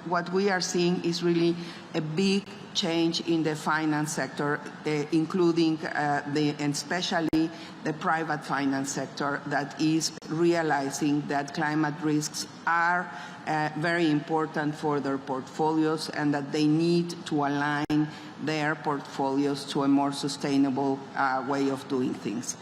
what we are seeing is really a big change in the finance sector, including and especially the private finance sector that is realizing that climate risks are very important for their portfolios and that they need to align their portfolios to a more sustainable way of doing things.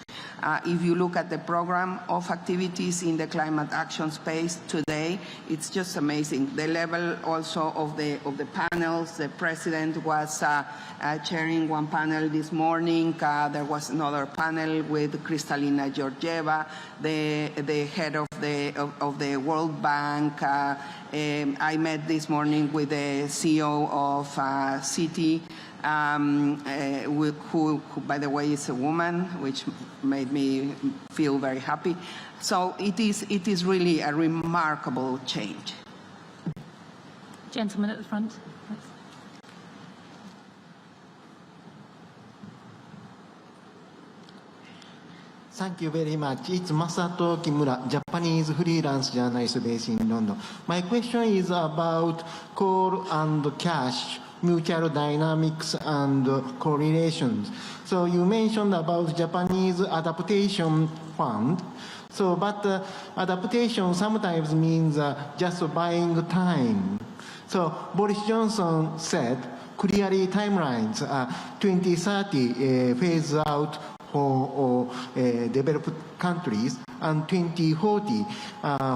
If you look at the program of activities in the climate action space today, it's just amazing. The level also of the panels. The president was chairing one panel this morning. There was another panel with Kristalina Georgieva, the head of the World Bank. I met this morning with the CEO of Citi. Who, by the way, is a woman, which made me feel very happy. So it is really a remarkable change. Gentleman at the front. Thank you very much. It's Masato Kimura, Japanese freelance journalist based in London. My question is about coal and cash, mutual dynamics and correlations. So you mentioned about Japanese adaptation fund. So, but adaptation sometimes means just buying time. So Boris Johnson said clearly timelines 2030 phase out for developed countries and 2040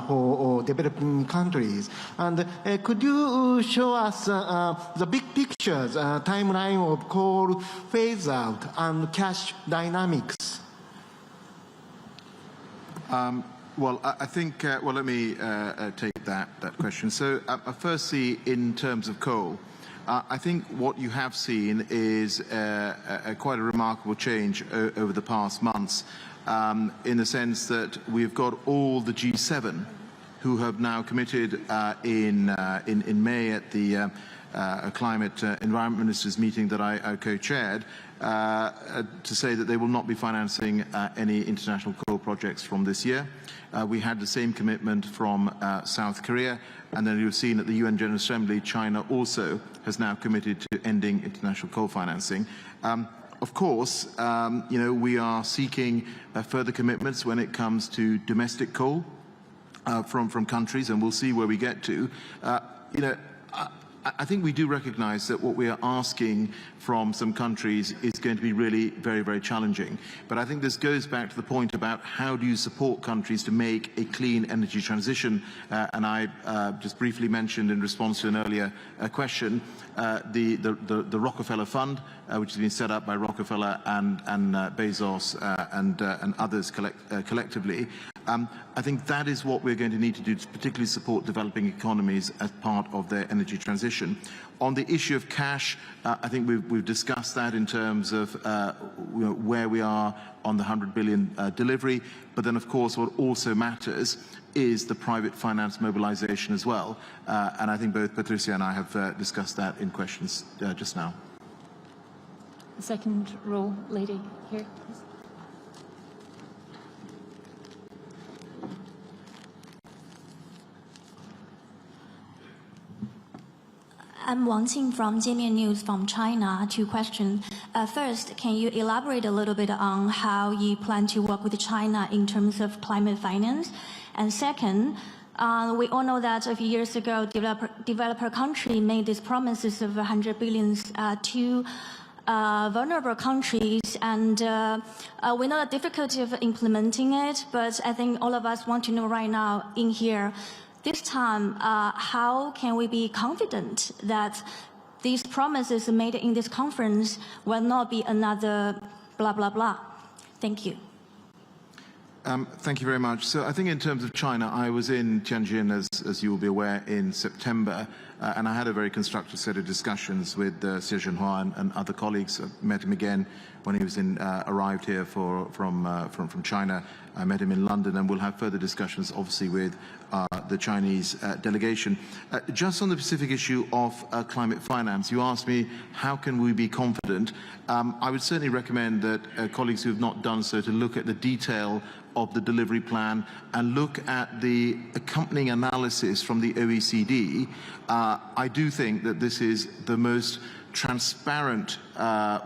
for developing countries. And could you show us the big pictures, timeline of coal phase out and cash dynamics? Well, I think, let me take that question. So, firstly, in terms of coal, I think what you have seen is quite a remarkable change over the past months, in the sense that we've got all the G7 who have now committed in May at the Climate Environment Ministers meeting that I co-chaired, to say that they will not be financing any international coal projects from this year. We had the same commitment from South Korea, and then you've seen at the UN General Assembly, China also has now committed to ending international coal financing. Of course, we are seeking further commitments when it comes to domestic coal from countries, and we'll see where we get to. I think we do recognize that what we are asking from some countries is going to be really very, very challenging. But I think this goes back to the point about how do you support countries to make a clean energy transition. And I just briefly mentioned in response to an earlier question, the Rockefeller Fund, which has been set up by Rockefeller and Bezos and others collectively. I think that is what we're going to need to do to particularly support developing economies as part of their energy transition. On the issue of cash, I think we've discussed that in terms of where we are on the 100 billion delivery. But then, of course, what also matters is the private finance mobilization as well. And I think both Patricia and I have discussed that in questions just now. The second row lady here, please. I'm Wang Qing from Jiemian News from China. 2 questions. First, can you elaborate a little bit on how you plan to work with China in terms of climate finance? And second, we all know that a few years ago, developer country made these promises of 100 billion to vulnerable countries, and we know the difficulty of implementing it, but I think all of us want to know right now in here, this time, how can we be confident that these promises made in this conference will not be another blah, blah, blah? Thank you. Thank you very much. So I think in terms of China, I was in Tianjin, as you will be aware, in September, and I had a very constructive set of discussions with Xie Zhenhua and other colleagues. I met him again when he was arrived here from China. I met him in London, and we'll have further discussions, obviously, with the Chinese delegation. Just on the specific issue of climate finance, you asked me, how can we be confident? I would certainly recommend that colleagues who have not done so to look at the detail of the delivery plan and look at the accompanying analysis from the OECD. I do think that this is the most transparent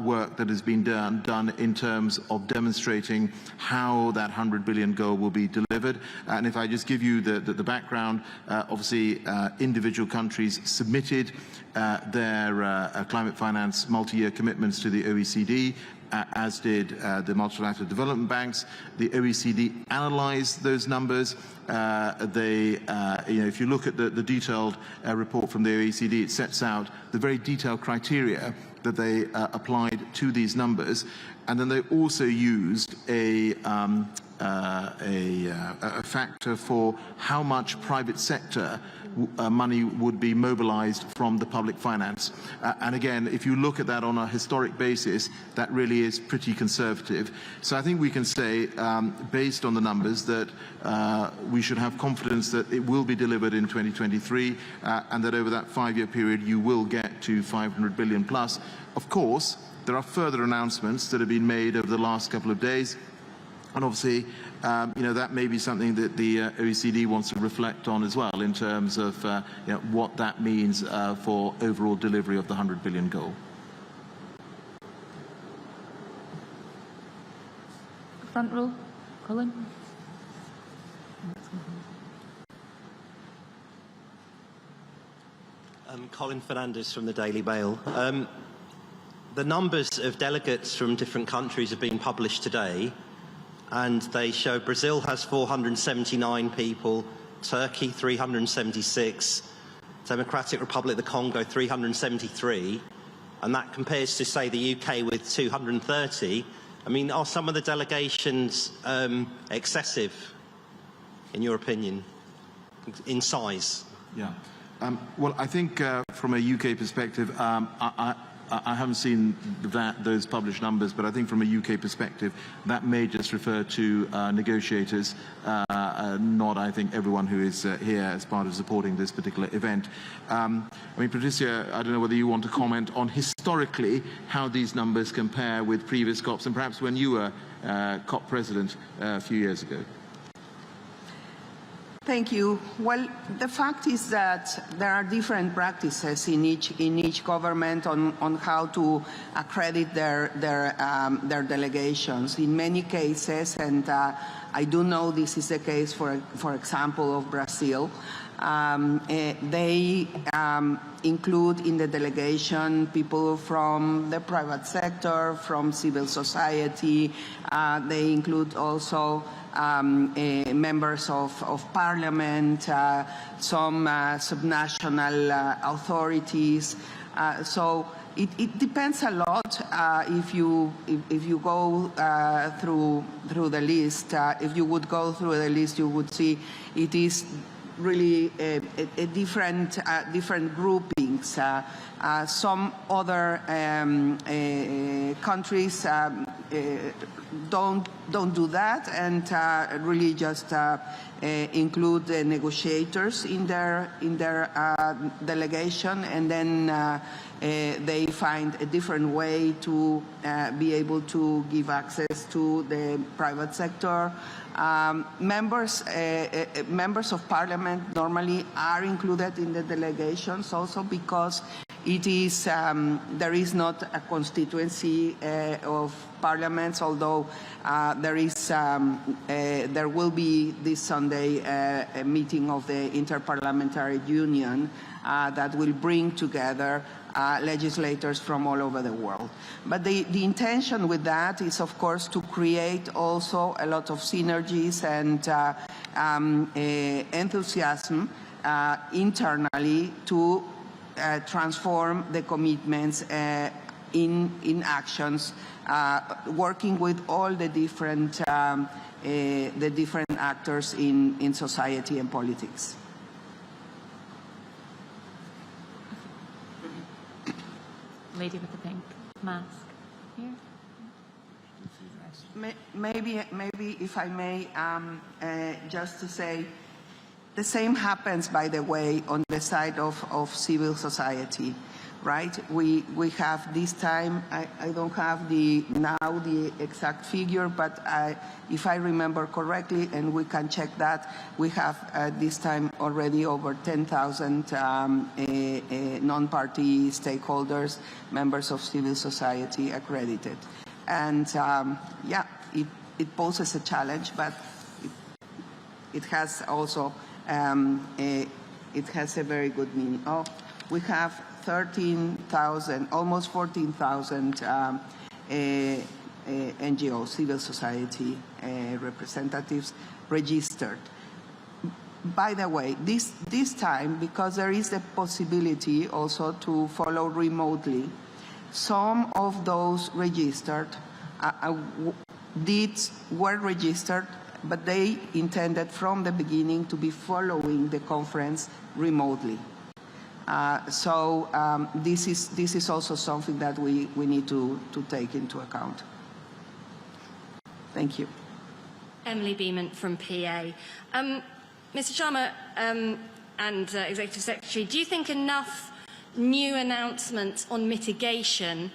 work that has been done in terms of demonstrating how that 100 billion goal will be delivered. And if I just give you the background, obviously individual countries submitted their climate finance multi-year commitments to the OECD, as did the multilateral development banks. The OECD analysed those numbers. If you look at the detailed report from the OECD, it sets out the very detailed criteria that they applied to these numbers, and then they also used a factor for how much private sector money would be mobilized from the public finance. And again, if you look at that on a historic basis, that really is pretty conservative. So I think we can say, based on the numbers, that we should have confidence that it will be delivered in 2023, and that over that 5-year period you will get to 500 billion plus. Of course, there are further announcements that have been made over the last couple of days. And obviously, that may be something that the OECD wants to reflect on as well in terms of what that means for overall delivery of the 100 billion goal. Front row, Colin. Colin Fernandez from the Daily Mail. The numbers of delegates from different countries have been published today, and they show Brazil has 479 people, Turkey 376, Democratic Republic of the Congo 373, and that compares to, say, the UK with 230. I mean, are some of the delegations excessive, in your opinion, in size? Yeah. Well, I think from a UK perspective, I haven't seen those published numbers, but I think from a UK perspective, that may just refer to negotiators, not, I think, everyone who is here as part of supporting this particular event. I mean, Patricia, I don't know whether you want to comment on historically how these numbers compare with previous COPs, and perhaps when you were COP president a few years ago. Thank you. Well, the fact is that there are different practices in each government on how to accredit their delegations. In many cases, and I do know this is the case, for example, of Brazil, they include in the delegation people from the private sector, from civil society. They include also members of parliament, some subnational authorities. So it depends a lot. If you go through the list, if you would go through the list, you would see it is really a different groupings. Some other countries don't do that and really just include the negotiators in their delegation, and then they find a different way to be able to give access to the private sector. Members of parliament normally are included in the delegations also because it is there is not a constituency of parliaments, although there will be this Sunday a meeting of the Interparliamentary Union that will bring together legislators from all over the world. But the intention with that is, of course, to create also a lot of synergies and enthusiasm internally to transform the commitments in actions, working with all the different actors in society and politics. Lady with the pink mask here. Maybe if I may, just to say, the same happens, by the way, on the side of civil society, right? We have this time, I don't have now the exact figure, but if I remember correctly, and we can check that, we have this time already over 10,000 non-party stakeholders, members of civil society accredited. And yeah, it poses a challenge, but it has also it has a very good meaning. Oh, we have 13,000, almost 14,000 NGOs, civil society representatives registered. By the way, this time, because there is a possibility also to follow remotely, some of those registered were registered, but they intended from the beginning to be following the conference remotely. So this is also something that we need to take into account. Thank you. Emily Beeman from PA. Mr. Sharma and Executive Secretary, do you think enough new announcements on mitigation,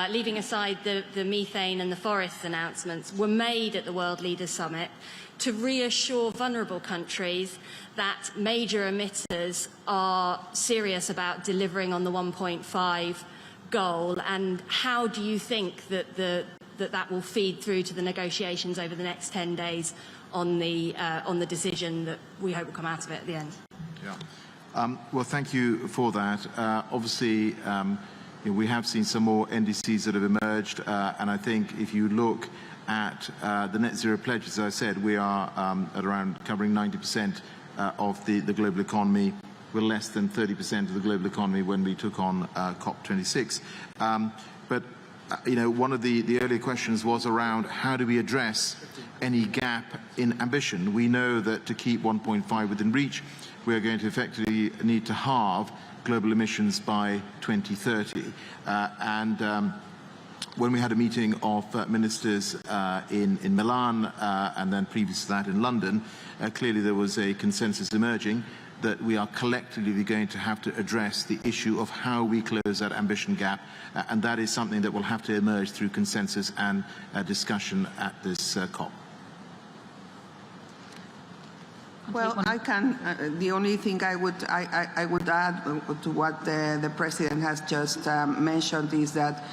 leaving aside the methane and the forests announcements, were made at the World Leaders Summit to reassure vulnerable countries that major emitters are serious about delivering on the 1.5 goal? And how do you think that that will feed through to the negotiations over the next 10 days on the decision that we hope will come out of it at the end? Yeah. Well, thank you for that. Obviously, we have seen some more NDCs that have emerged, and I think if you look at the net zero pledges, as I said, we are at around covering 90% of the global economy. We're less than 30% of the global economy when we took on COP26. But one of the earlier questions was around how do we address any gap in ambition. We know that to keep 1.5 within reach, we are going to effectively need to halve global emissions by 2030. When we had a meeting of ministers in Milan and then previous to that in London, clearly there was a consensus emerging that we are collectively going to have to address the issue of how we close that ambition gap, and that is something that will have to emerge through consensus and discussion at this COP. Well, I can. The only thing I would add to what the president has just mentioned is that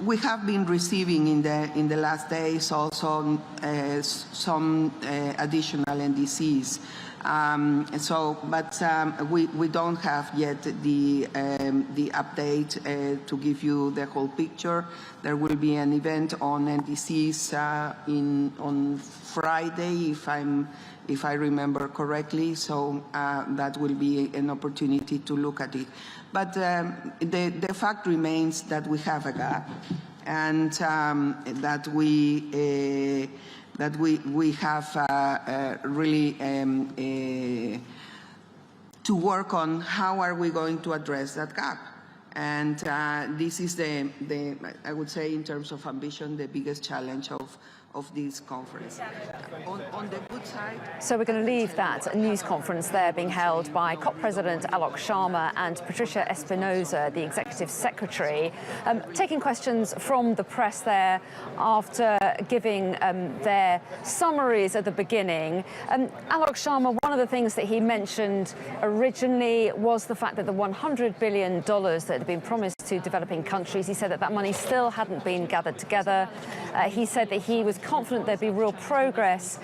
we have been receiving in the last days also some additional NDCs. We don't have yet the update to give you the whole picture. There will be an event on NDCs on Friday, if I remember correctly. So that will be an opportunity to look at it. But the fact remains that we have a gap, and that we have really to work on how are we going to address that gap. And this is I would say, in terms of ambition, the biggest challenge of this conference. On the good side. So we're going to leave that news conference there being held by COP President Alok Sharma and Patricia Espinosa, the Executive Secretary, taking questions from the press there after giving their summaries at the beginning. Alok Sharma, one of the things that he mentioned originally was the fact that the $100 billion that had been promised to developing countries, he said that money still hadn't been gathered together. He said that he was confident there'd be real progress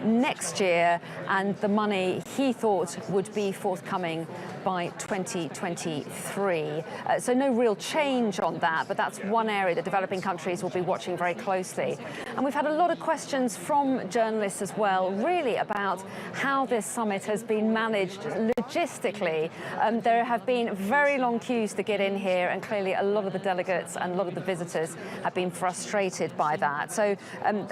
next year, and the money he thought would be forthcoming by 2023. So no real change on that, but that's one area that developing countries will be watching very closely. And we've had a lot of questions from journalists as well, really about how this summit has been managed logistically. There have been very long queues to get in here, and clearly a lot of the delegates and a lot of the visitors have been frustrated by that. So,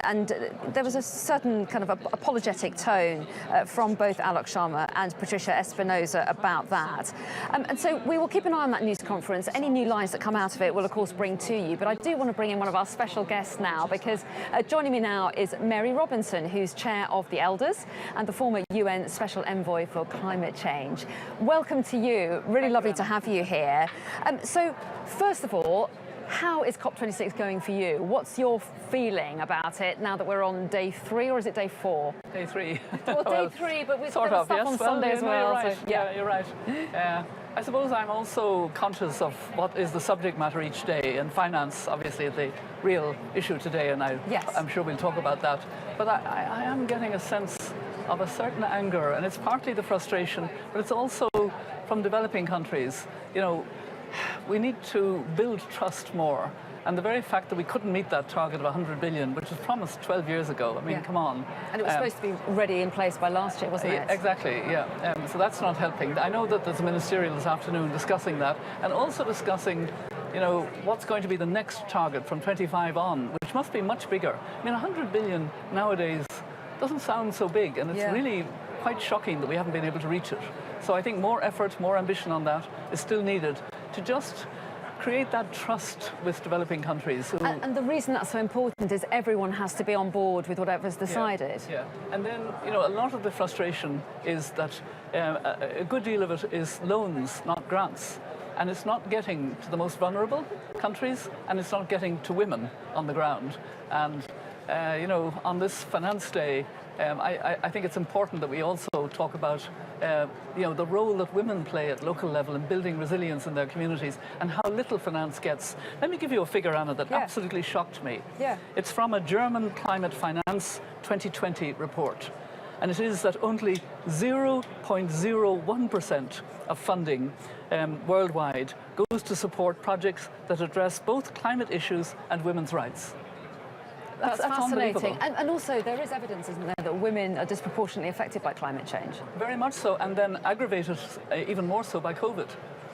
and there was a certain kind of apologetic tone from both Alok Sharma and Patricia Espinosa about that. And so we will keep an eye on that news conference. Any new lines that come out of it will, of course, bring to you. But I do want to bring in one of our special guests now, because joining me now is Mary Robinson, who's chair of the Elders and the former UN Special Envoy for Climate Change. Welcome to you. Really lovely to have you here. So, first of all, how is COP26 going for you? What's your feeling about it now that we're on day 3, or is it day 4? Day 3. Well, day 3, but we've sort got of, stuff yes. on Sunday as well. You're right. So, yeah, you're right. I suppose I'm also conscious of what is the subject matter each day, and finance, obviously, the real issue today, and I'm sure we'll talk about that. But I am getting a sense of a certain anger, and it's partly the frustration, but it's also from developing countries. You know, we need to build trust more. And the very fact that we couldn't meet that target of 100 billion, which was promised 12 years ago, I mean, come on. And it was supposed to be ready in place by last year, wasn't it? Exactly, yeah. So that's not helping. I know that there's a ministerial this afternoon discussing that, and also discussing, you know, what's going to be the next target from 25 on, which must be much bigger. I mean, 100 billion nowadays doesn't sound so big, and it's really quite shocking that we haven't been able to reach it. So I think more effort, more ambition on that is still needed to just create that trust with developing countries. And the reason that's so important is everyone has to be on board with whatever's decided. Yeah. And then, you know, a lot of the frustration is that a good deal of it is loans, not grants. And it's not getting to the most vulnerable countries, and it's not getting to women on the ground. And, you know, on this Finance Day, I think it's important that we also talk about you know, the role that women play at local level in building resilience in their communities, and how little finance gets. Let me give you a figure, Anna, that absolutely shocked me. It's from a German Climate Finance 2020 report, and it is that only 0.01% of funding worldwide goes to support projects that address both climate issues and women's rights. That's fascinating. And also, there is evidence, isn't there, that women are disproportionately affected by climate change? Very much so, and then aggravated even more so by COVID.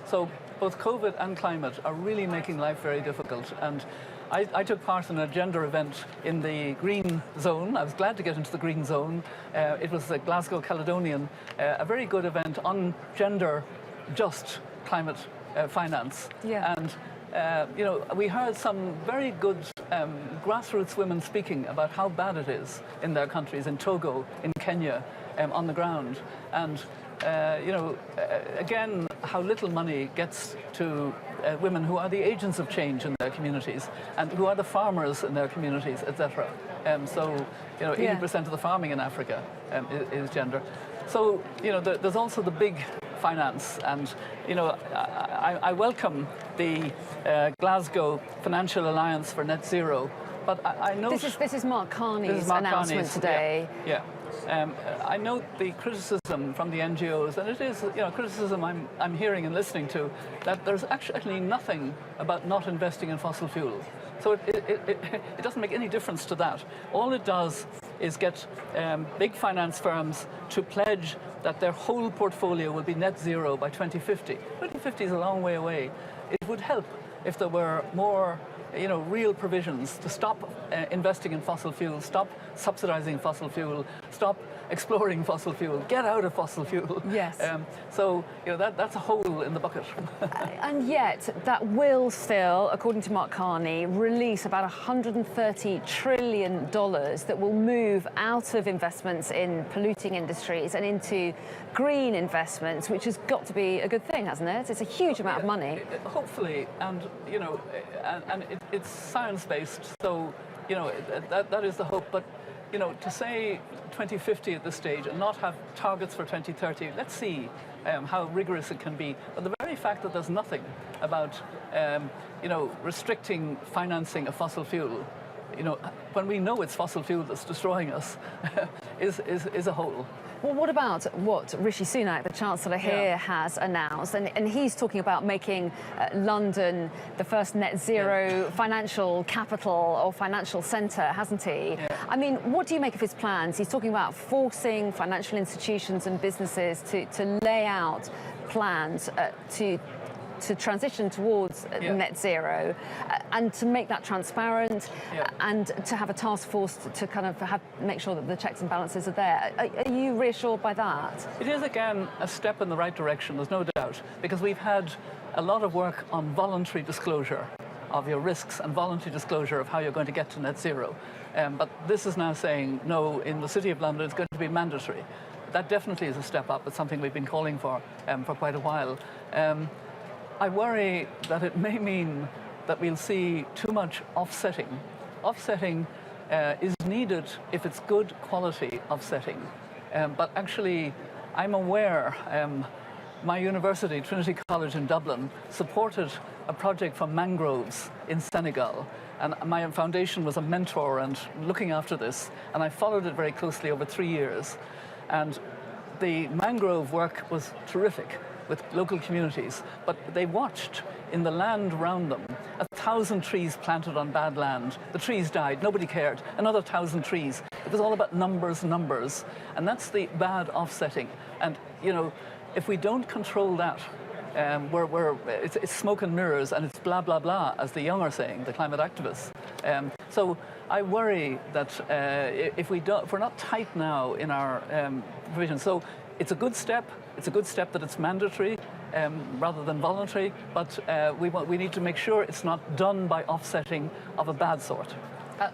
So both COVID and climate are really making life very difficult. And I took part in a gender event in the Green Zone. I was glad to get into the Green Zone. It was the Glasgow Caledonian, a very good event on gender-just climate finance. And you know, we heard some very good grassroots women speaking about how bad it is in their countries, in Togo, in Kenya, on the ground. And, you know, again, how little money gets to women who are the agents of change in their communities, and who are the farmers in their communities, etc. So, you know, 80% of the farming in Africa is gender. So, you know, there's also the big finance, and, you know, I welcome the Glasgow Financial Alliance for Net Zero, but I know... This is Mark Carney's announcement today. Yeah. I note the criticism from the NGOs, and it is, you know, criticism I'm hearing and listening to, that there's actually nothing about not investing in fossil fuels. So it doesn't make any difference to that. All it does is get big finance firms to pledge that their whole portfolio will be net zero by 2050. 2050 is a long way away. It would help if there were more, you know, real provisions to stop investing in fossil fuel, stop subsidizing fossil fuel, stop exploring fossil fuel, get out of fossil fuel. Yes. So, you know, that's a hole in the bucket. And yet, that will still, according to Mark Carney, release about $130 trillion that will move out of investments in polluting industries and into green investments, which has got to be a good thing, hasn't it? It's a huge amount of money. Hopefully, and, you know, and it's science-based, so, you know, that is the hope. But, you know, to say 2050 at this stage and not have targets for 2030, let's see how rigorous it can be. But the very fact that there's nothing about, you know, restricting financing of fossil fuel, you know, when we know it's fossil fuel that's destroying us, is a hole. Well, what about what Rishi Sunak, the Chancellor here, has announced? And he's talking about making London the first net zero financial capital or financial centre, hasn't he? Yeah. I mean, what do you make of his plans? He's talking about forcing financial institutions and businesses to lay out plans to transition towards net zero and to make that transparent and to have a task force to kind of make sure that the checks and balances are there. Are you reassured by that? It is, again, a step in the right direction, there's no doubt, because we've had a lot of work on voluntary disclosure of your risks and voluntary disclosure of how you're going to get to net zero. But this is now saying, no, in the City of London it's going to be mandatory. That definitely is a step up. It's something we've been calling for quite a while. I worry that it may mean that we'll see too much offsetting. Offsetting is needed if it's good quality offsetting. But actually, I'm aware, my university, Trinity College in Dublin, supported a project for mangroves in Senegal. And my foundation was a mentor and looking after this. And I followed it very closely over 3 years. And the mangrove work was terrific with local communities, but they watched in the land around them 1,000 trees planted on bad land. The trees died, nobody cared. Another 1,000 trees. It was all about numbers, and that's the bad offsetting. And, you know, if we don't control that, it's smoke and mirrors, and it's blah blah blah, as the young are saying, the climate activists. So I worry that if we're not tight now in our provision. So it's a good step. It's a good step that it's mandatory rather than voluntary, but we need to make sure it's not done by offsetting of a bad sort.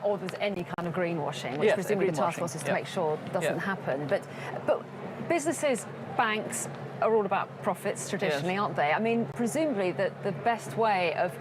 Or there's any kind of greenwashing, which presumably the task force is to make sure doesn't happen. But businesses, banks are all about profits traditionally, aren't they? I mean, presumably the best way of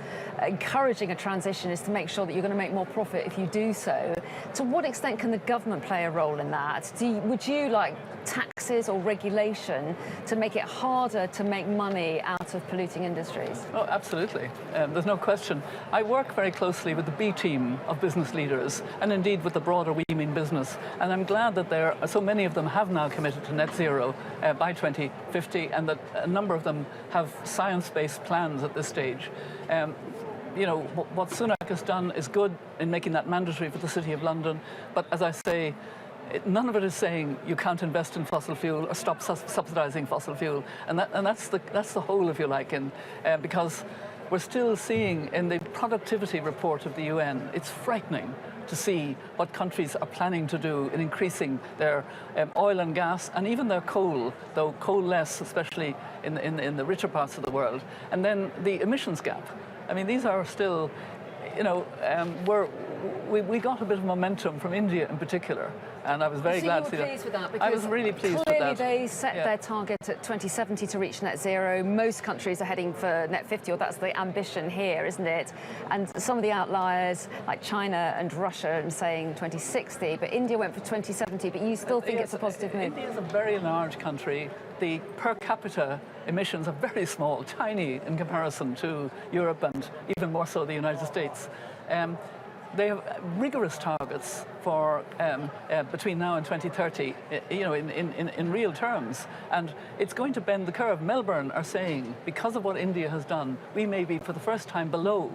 encouraging a transition is to make sure that you're going to make more profit if you do so. To what extent can the government play a role in that? Would you like taxes or regulation to make it harder to make money out of polluting industries? Oh, absolutely. There's no question. I work very closely with the B team of business leaders, and indeed with the broader We Mean Business. And I'm glad that so many of them have now committed to net zero by 2050, and that a number of them have science-based plans at this stage. You know, what Sunak has done is good in making that mandatory for the City of London, but as I say, none of it is saying you can't invest in fossil fuel or stop subsidizing fossil fuel, and that's the hole, if you like, because we're still seeing in the productivity report of the UN, it's frightening to see what countries are planning to do in increasing their oil and gas and even their coal, though coal less, especially in the richer parts of the world, and then the emissions gap. I mean, these are still, you know, we got a bit of momentum from India in particular, and I was very glad to see that. Pleased with that, I was really pleased with that. Clearly they set their target at 2070 to reach net zero. Most countries are heading for net 50, or that's the ambition here, isn't it? And some of the outliers, like China and Russia, are saying 2060, but India went for 2070, but you still think it's a positive move? India is a very large country. The per capita emissions are very small, tiny in comparison to Europe and even more so the United States. They have rigorous targets for between now and 2030, in real terms. And it's going to bend the curve. Melbourne are saying, because of what India has done, we may be for the first time below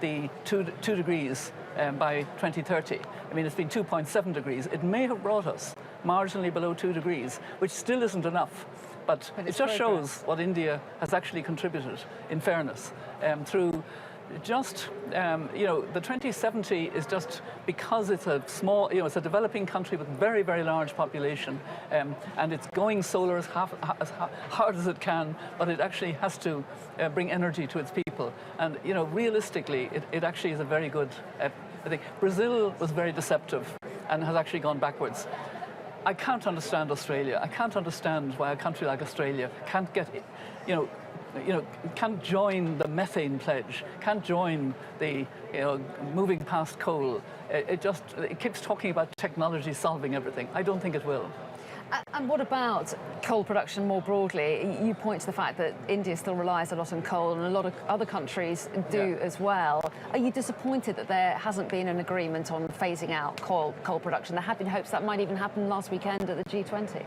the 2 degrees by 2030. I mean, it's been 2.7 degrees. It may have brought us marginally below 2 degrees, which still isn't enough. But it just shows what India has actually contributed, in fairness, through just, the 2070 is just because it's a small, it's a developing country with very, very large population, and it's going solar as hard as it can, but it actually has to bring energy to its people. And, realistically, it actually is a very good thing. Brazil was very deceptive and has actually gone backwards. I can't understand Australia. I can't understand why a country like Australia can't get, can't join the methane pledge, can't join the, moving past coal. It keeps talking about technology solving everything. I don't think it will. And what about coal production more broadly? You point to the fact that India still relies a lot on coal, and a lot of other countries do as well. Are you disappointed that there hasn't been an agreement on phasing out coal production? There had been hopes that might even happen last weekend at the G20.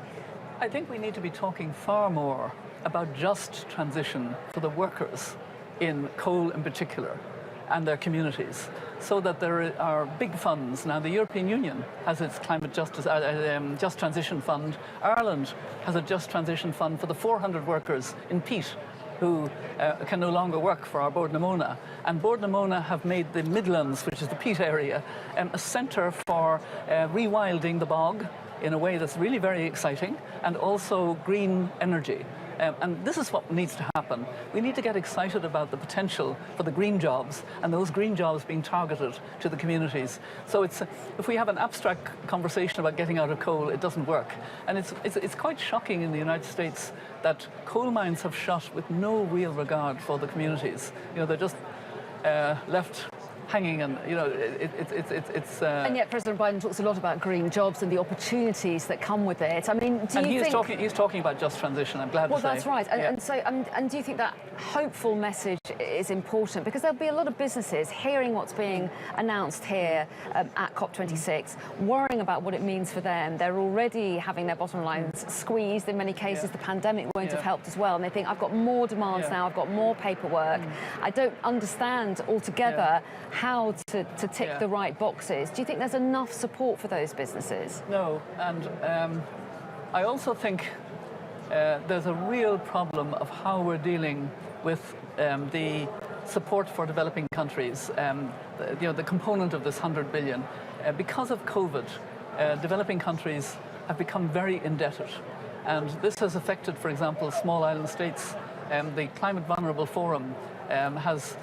I think we need to be talking far more about just transition for the workers in coal in particular and their communities, so that there are big funds. Now, the European Union has its climate justice, just transition fund. Ireland has a just transition fund for the 400 workers in peat who can no longer work for our Bord na Móna. And Bord na Móna have made the Midlands, which is the peat area, a centre for rewilding the bog in a way that's really very exciting, and also green energy. And this is what needs to happen. We need to get excited about the potential for the green jobs, and those green jobs being targeted to the communities. So if we have an abstract conversation about getting out of coal, it doesn't work. And it's quite shocking in the United States that coal mines have shut with no real regard for the communities. They're just left hanging, and it's. And yet President Biden talks a lot about green jobs and the opportunities that come with it. I mean, he's talking about just transition. I'm glad to say. Well, that's right. And do you think that hopeful message is important? Because there'll be a lot of businesses hearing what's being announced here at COP26, worrying about what it means for them. They're already having their bottom lines squeezed in many cases. The pandemic won't have helped as well, and they think, I've got more demands now, I've got more paperwork. I don't understand altogether how to tick the right boxes. Do you think there's enough support for those businesses? No, and I also think there's a real problem of how we're dealing with the support for developing countries, the component of this 100 billion. Because of COVID, developing countries have become very indebted. And this has affected, for example, small island states. The Climate Vulnerable Forum has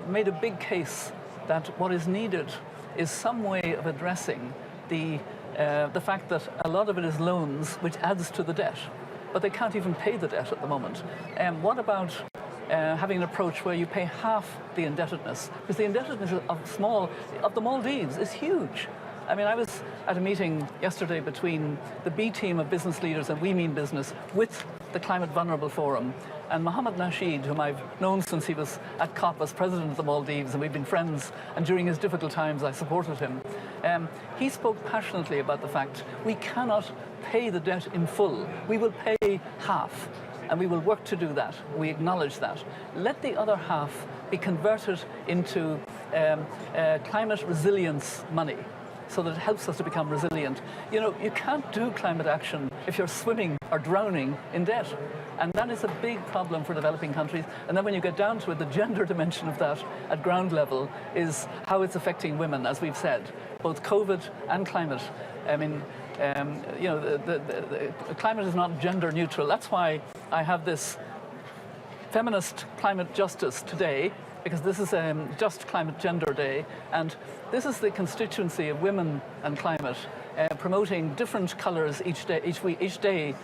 made a big case that what is needed is some way of addressing the fact that a lot of it is loans, which adds to the debt, but they can't even pay the debt at the moment. What about having an approach where you pay half the indebtedness? Because the indebtedness of the Maldives is huge. I mean, I was at a meeting yesterday between the B team of business leaders and We Mean Business with the Climate Vulnerable Forum. And Mohammed Nasheed, whom I've known since he was at COP as president of the Maldives, and we've been friends, and during his difficult times I supported him. He spoke passionately about the fact we cannot pay the debt in full. We will pay half, and we will work to do that. We acknowledge that. Let the other half be converted into climate resilience money, so that it helps us to become resilient. You can't do climate action if you're swimming or drowning in debt. And that is a big problem for developing countries. And then when you get down to it, the gender dimension of that at ground level is how it's affecting women, as we've said, both COVID and climate. I mean, the climate is not gender neutral. That's why I have this feminist climate justice today because this is Just Climate Gender Day, and this is the constituency of women and climate, promoting different colours each day.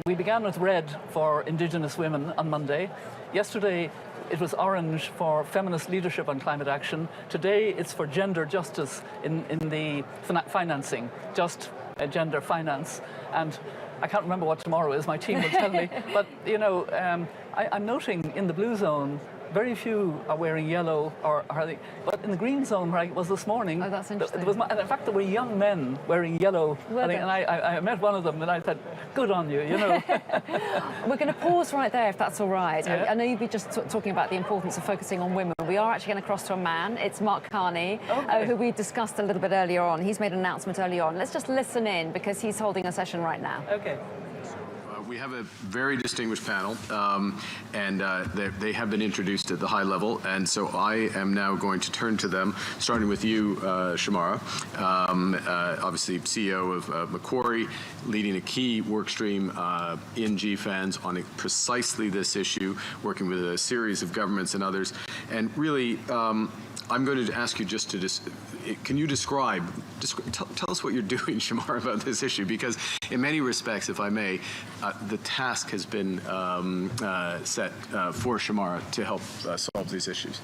We began with red for Indigenous women on Monday. Yesterday it was orange for feminist leadership on climate action. Today it's for gender justice in the financing, just gender finance. And I can't remember what tomorrow is, my team will tell me. But, you know, I'm noting in the blue zone, very few are wearing yellow, but in the green zone where I was this morning, oh, that's interesting. And in fact, there were young men wearing yellow. And I met one of them and I said, good on you, you know. We're going to pause right there, if that's all right. Yeah. I know you've been just talking about the importance of focusing on women. We are actually going to cross to a man. It's Mark Carney, who we discussed a little bit earlier on. He's made an announcement earlier on. Let's just listen in, because he's holding a session right now. Okay. We have a very distinguished panel, and they have been introduced at the high level, and so I am now going to turn to them, starting with you, Shamara, obviously CEO of Macquarie, leading a key work stream in GFANZ on precisely this issue, working with a series of governments and others, and really I'm going to ask you just to can you tell us what you're doing, Shamar, about this issue? Because in many respects, if I may, the task has been set for Shamar to help solve these issues.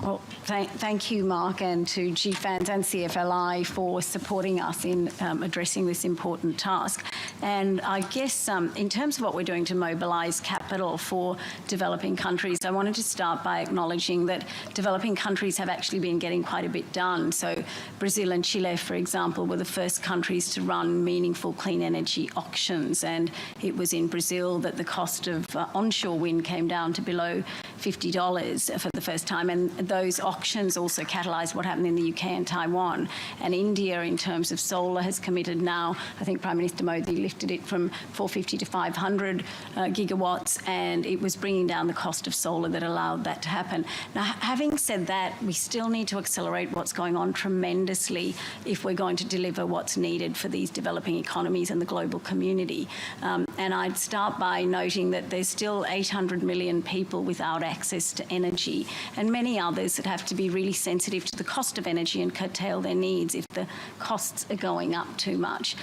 Well, thank you, Mark, and to GFANZ and CFLI for supporting us in addressing this important task. And I guess in terms of what we're doing to mobilise capital for developing countries, I wanted to start by acknowledging that developing countries have actually been getting quite a bit done. So Brazil and Chile, for example, were the first countries to run meaningful clean energy auctions. And it was in Brazil that the cost of onshore wind came down to below $50 for the first time. And those auctions also catalysed what happened in the UK and Taiwan. And India, in terms of solar, has committed now, I think Prime Minister Modi lifted it from 450 to 500 gigawatts, and it was bringing down the cost of solar that allowed that to happen. Now, having said that, we still need to accelerate what's going on tremendously if we're going to deliver what's needed for these developing economies and the global community. And I'd start by noting that there's still 800 million people without access to energy, and many others that have to be really sensitive to the cost of energy and curtail their needs if the costs are going up too much.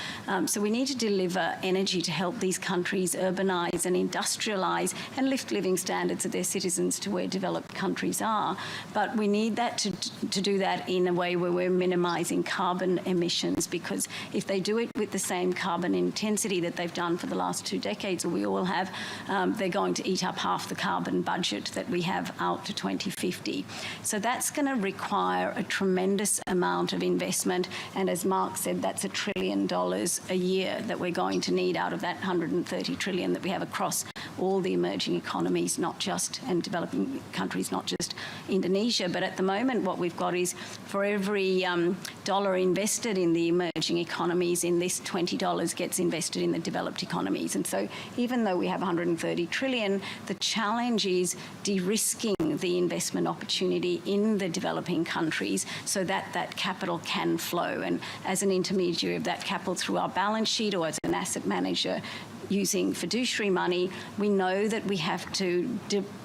So we need to deliver energy to help these countries urbanise and industrialise and lift living standards of their citizens to where developed countries are. But we need that to do that in a way where we're minimising carbon emissions, because if they do it with the same carbon intensity that they've done for the last 2 decades, or we all have, they're going to eat up half the carbon budget that we have out to 2050. So that's going to require a tremendous amount of investment, and as Mark said, that's $1 trillion a year that we're going to need out of that 130 trillion that we have across all the emerging economies, not just, and developing countries, not just Indonesia. But at the moment, what we've got is for every dollar invested in the emerging economies, in this $20 gets invested in the developed economies. And so even though we have 130 trillion, the challenge is de-risking the investment opportunity in the developing countries so that that capital can flow. And as an intermediary of that capital through our balance sheet, or as an asset manager using fiduciary money, we know that we have to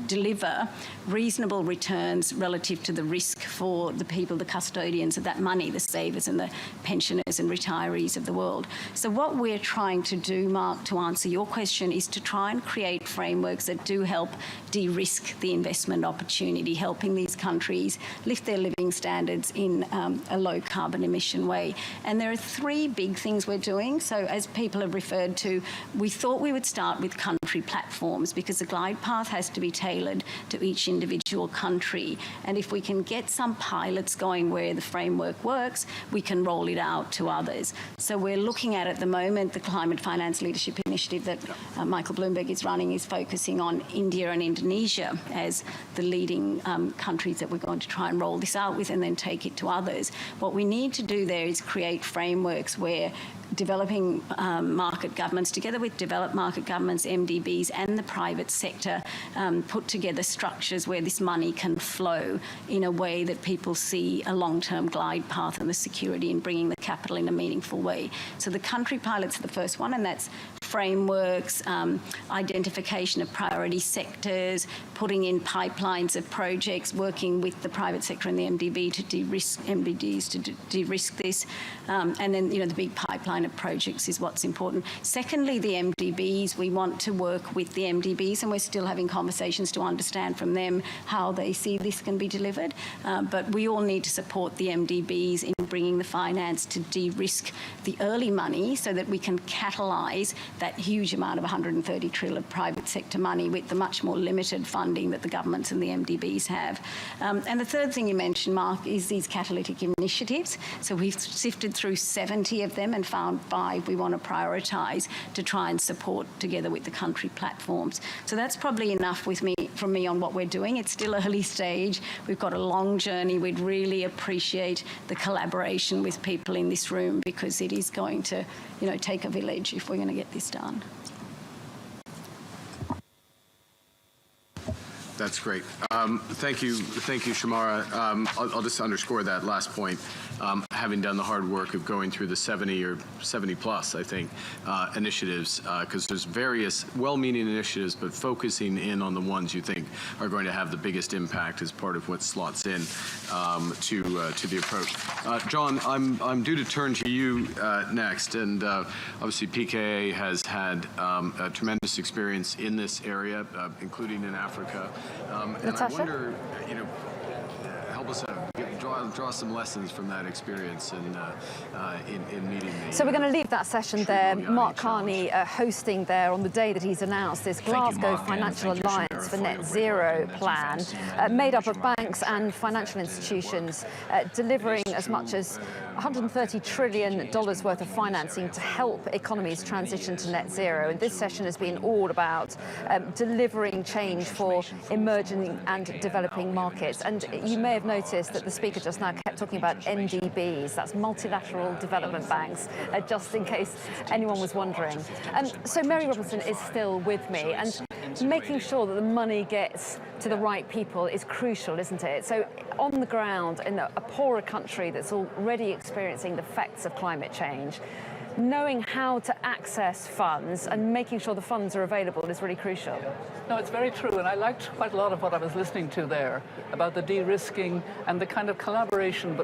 deliver reasonable returns relative to the risk for the people, the custodians of that money, the savers and the pensioners and retirees of the world. So what we're trying to do, Mark, to answer your question, is to try and create frameworks that do help de-risk the investment opportunity, helping these countries lift their living standards in a low carbon emission way. And there are 3 big things we're doing. So as people have referred to, we thought we would start with country platforms, because the glide path has to be tailored to each individual country. And if we can get some pilots going where the framework works, we can roll it out to others. So we're looking at the moment, the Climate Finance Leadership Initiative that Michael Bloomberg is running is focusing on India and Indonesia as the leading countries that we're going to try and roll this out with, and then take it to others. What we need to do there is create frameworks where developing market governments, together with developed market governments, MDBs and the private sector, put together structures where this money can flow in a way that people see a long-term glide path and the security in bringing the capital in a meaningful way. So the country pilots are the first one, and that's frameworks, identification of priority sectors, putting in pipelines of projects, working with the private sector and the MDBs to de-risk this. And then, the big pipeline of projects is what's important. Secondly, the MDBs, we want to work with the MDBs, and we're still having conversations to understand from them how they see this can be delivered. But we all need to support the MDBs in bringing the finance to de-risk the early money so that we can catalyse that huge amount of 130 trillion of private sector money with the much more limited funding that the governments and the MDBs have. And the third thing you mentioned, Mark, is these catalytic initiatives. So we've sifted through 70 of them and found 5 we want to prioritise to try and support together with the country platforms. So that's probably enough from me on what we're doing. It's still early stage. We've got a long journey. We'd really appreciate the collaboration with people in this room because it is going to, take a village if we're going to get this done. That's great. Thank you, Shamara. I'll just underscore that last point. Having done the hard work of going through the 70 or 70 plus, I think, initiatives, because there's various well-meaning initiatives, but focusing in on the ones you think are going to have the biggest impact is part of what slots in to the approach. John, I'm due to turn to you next, and obviously PKA has had a tremendous experience in this area, including in Africa. And I wonder, help us draw some lessons from that experience in meeting the... So we're going to leave that session there. Mark Carney hosting there on the day that he's announced this Glasgow Financial Alliance for Net Zero plan, made up of banks and financial institutions, delivering as much as $130 trillion worth of financing to help economies transition to net zero. And this session has been all about delivering change for emerging and developing markets. And you may have noticed that the speaker just now kept talking about NDBs, that's multilateral development banks, just in case anyone was wondering. So Mary Robinson is still with me, and making sure that the money gets to the right people is crucial, isn't it? So on the ground, in a poorer country that's already experiencing the effects of climate change, knowing how to access funds and making sure the funds are available is really crucial. No, it's very true, and I liked quite a lot of what I was listening to there about the de-risking and the kind of collaboration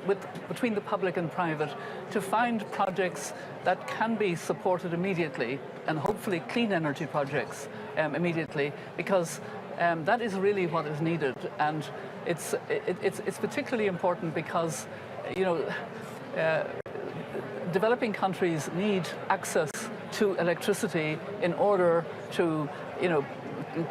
between the public and private to find projects that can be supported immediately, and hopefully clean energy projects immediately, because that is really what is needed. And it's particularly important because, developing countries need access to electricity in order to,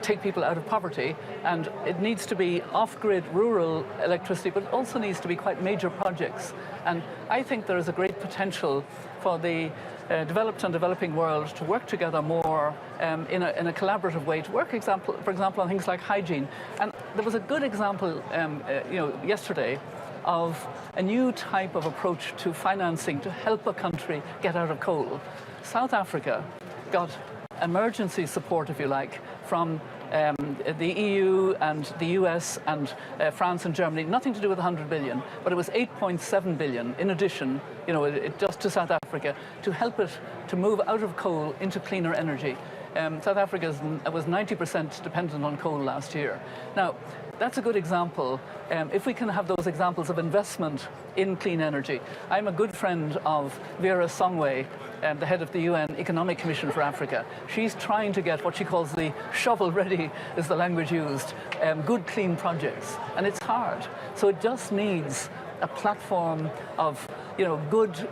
take people out of poverty, and it needs to be off-grid rural electricity, but it also needs to be quite major projects. And I think there is a great potential for the developed and developing world to work together more in a collaborative way, to work, for example, on things like hygiene. And there was a good example, yesterday, of a new type of approach to financing to help a country get out of coal. South Africa got emergency support, if you like, from the EU and the US and France and Germany, nothing to do with 100 billion, but it was 8.7 billion in addition, just to South Africa, to help it to move out of coal into cleaner energy. South Africa was 90% dependent on coal last year. Now, that's a good example. If we can have those examples of investment in clean energy. I'm a good friend of Vera Songwe, the head of the UN Economic Commission for Africa. She's trying to get what she calls the shovel-ready, is the language used, good clean projects. And it's hard. So it just needs a platform of, good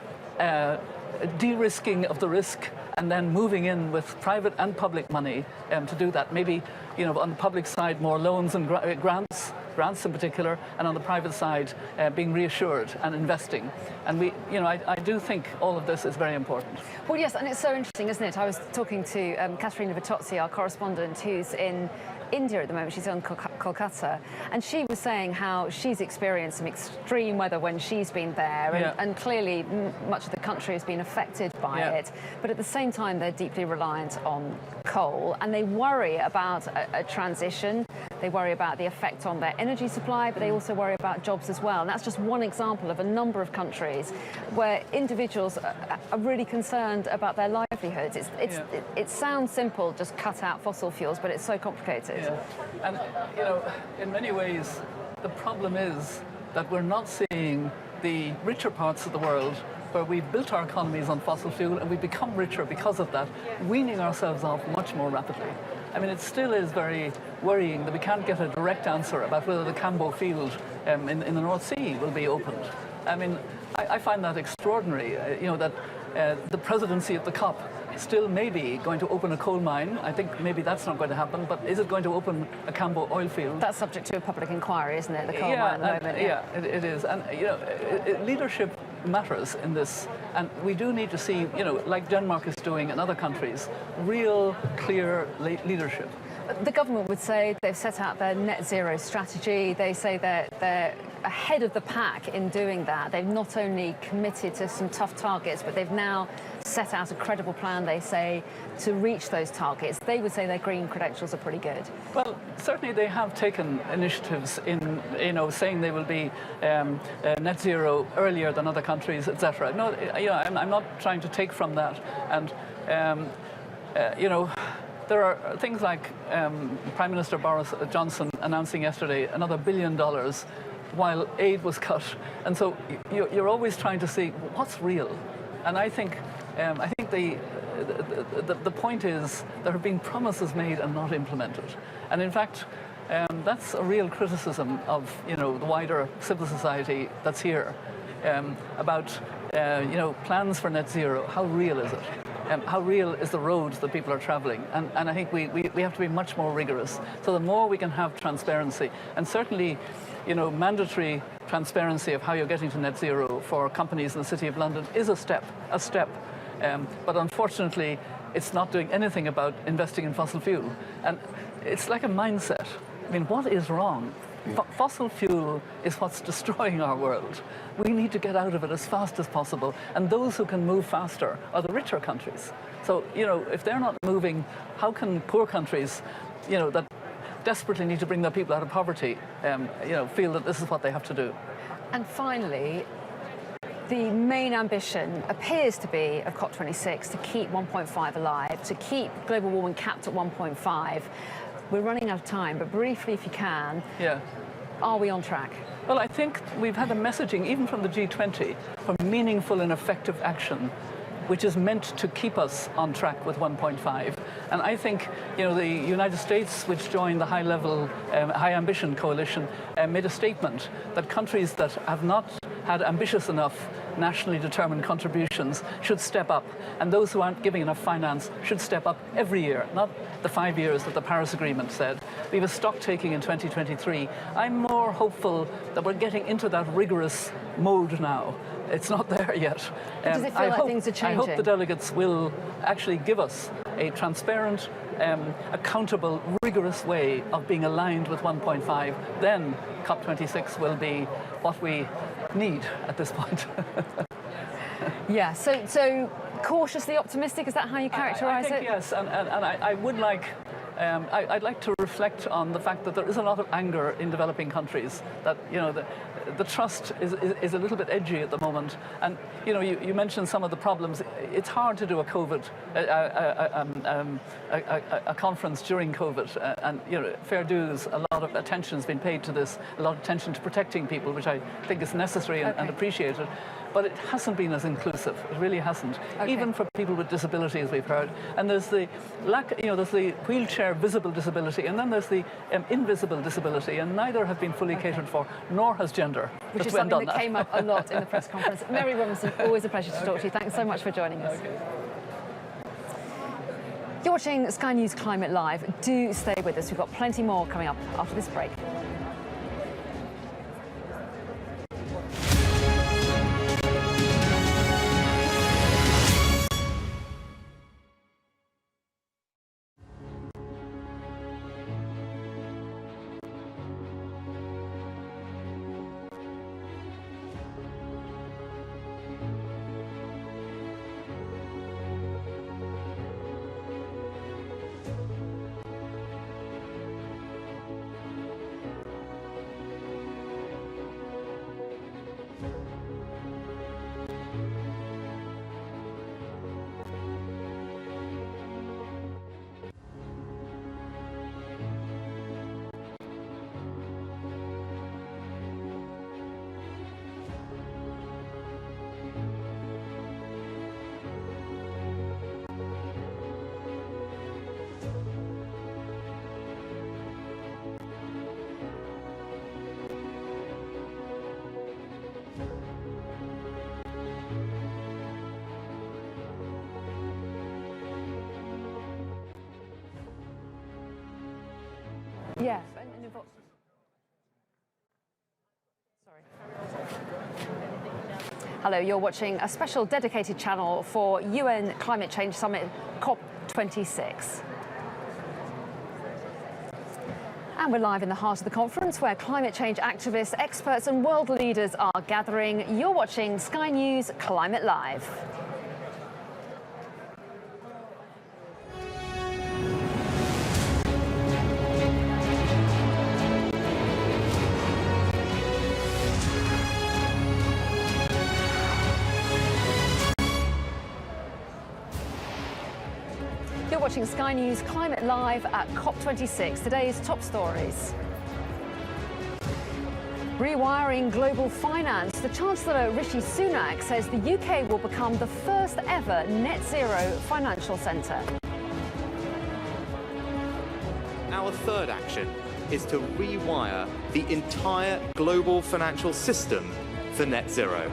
de-risking of the risk, and then moving in with private and public money to do that. Maybe, on the public side, more loans and grants in particular, and on the private side, being reassured and investing. And I do think all of this is very important. Well, yes, and it's so interesting, isn't it? I was talking to Caterina Vitozzi, our correspondent, who's in India at the moment. She's on Kolkata, and she was saying how she's experienced some extreme weather when she's been there, and clearly much of the country has been affected by it. But at the same time, they're deeply reliant on coal, and they worry about a transition. They worry about the effect on their energy supply, but they also worry about jobs as well. And that's just one example of a number of countries where individuals are really concerned about their livelihoods. It sounds simple, just cut out fossil fuels, but it's so complicated. Yeah. And, you know, in many ways, the problem is that we're not seeing the richer parts of the world where we've built our economies on fossil fuel and we've become richer because of that, weaning ourselves off much more rapidly. I mean, it still is very worrying that we can't get a direct answer about whether the Cambo field in the North Sea will be opened. I mean, I find that extraordinary, you know, that the presidency of the COP still may be going to open a coal mine. I think maybe that's not going to happen, but is it going to open a Cambo oil field? That's subject to a public inquiry, isn't it, the coal mine at the moment? It is. And, you know, leadership matters in this, and we do need to see, you know, like Denmark is doing in other countries, real clear leadership. The government would say they've set out their net zero strategy. They say they're ahead of the pack in doing that. They've not only committed to some tough targets, but they've now set out a credible plan, they say, to reach those targets. They would say their green credentials are pretty good. Well, certainly they have taken initiatives in, you know, saying they will be net zero earlier than other countries, etc. No, you know, I'm not trying to take from that. And, you know, there are things like Prime Minister Boris Johnson announcing yesterday another $1 billion while aid was cut. And so you're always trying to see what's real. And I think the point is there have been promises made and not implemented. And in fact, that's a real criticism of, you know, the wider civil society that's here about, you know, plans for net zero. How real is it? How real is the road that people are traveling? And I think we have to be much more rigorous. So the more we can have transparency, and certainly, you know, mandatory transparency of how you're getting to net zero for companies in the City of London is a step. But unfortunately, it's not doing anything about investing in fossil fuel. And it's like a mindset. I mean, what is wrong? Fossil fuel is what's destroying our world. We need to get out of it as fast as possible. And those who can move faster are the richer countries. So, you know, if they're not moving, how can poor countries, you know, that desperately need to bring their people out of poverty, you know, feel that this is what they have to do? And finally, the main ambition appears to be of COP26 to keep 1.5 alive, to keep global warming capped at 1.5. We're running out of time, but briefly, if you can, are we on track? Well, I think we've had a messaging, even from the G20, for meaningful and effective action, which is meant to keep us on track with 1.5. And I think, you know, the United States, which joined the high-level, high-ambition coalition, made a statement that countries that have not had ambitious enough nationally determined contributions should step up, and those who aren't giving enough finance should step up every year, not the 5 years that the Paris Agreement said. We have a stock taking in 2023. I'm more hopeful that we're getting into that rigorous mode now. It's not there yet. Does it feel like things are changing? I hope the delegates will actually give us a transparent, accountable, rigorous way of being aligned with 1.5. Then COP26 will be what we need at this point. Yeah, so cautiously optimistic, is that how you characterise it? I think yes, and I would like, I'd like to reflect on the fact that there is a lot of anger in developing countries, that, you know, the trust is a little bit edgy at the moment. And, you know, you mentioned some of the problems. It's hard to do a COVID, a conference during COVID. And, you know, fair dues, a lot of attention has been paid to this, a lot of attention to protecting people, which I think is necessary and appreciated. But it hasn't been as inclusive. It really hasn't. Even for people with disability, as we've heard. And there's the lack, you know, there's the wheelchair visible disability, and then there's the invisible disability, and neither have been fully catered for, nor has gender. Which is something that came up a lot in the press conference. Mary Robinson, always a pleasure to talk to you. Thanks so much for joining us. You're watching Sky News Climate Live. Do stay with us. We've got plenty more coming up after this break. Yes. Hello, you're watching a special dedicated channel for UN Climate Change Summit COP26. And we're live in the heart of the conference where climate change activists, experts and world leaders are gathering. You're watching Sky News Climate Live. You're watching Sky News Climate Live at COP26. Today's top stories. Rewiring global finance. The Chancellor Rishi Sunak says the UK will become the first ever net zero financial centre. Our third action is to rewire the entire global financial system for net zero.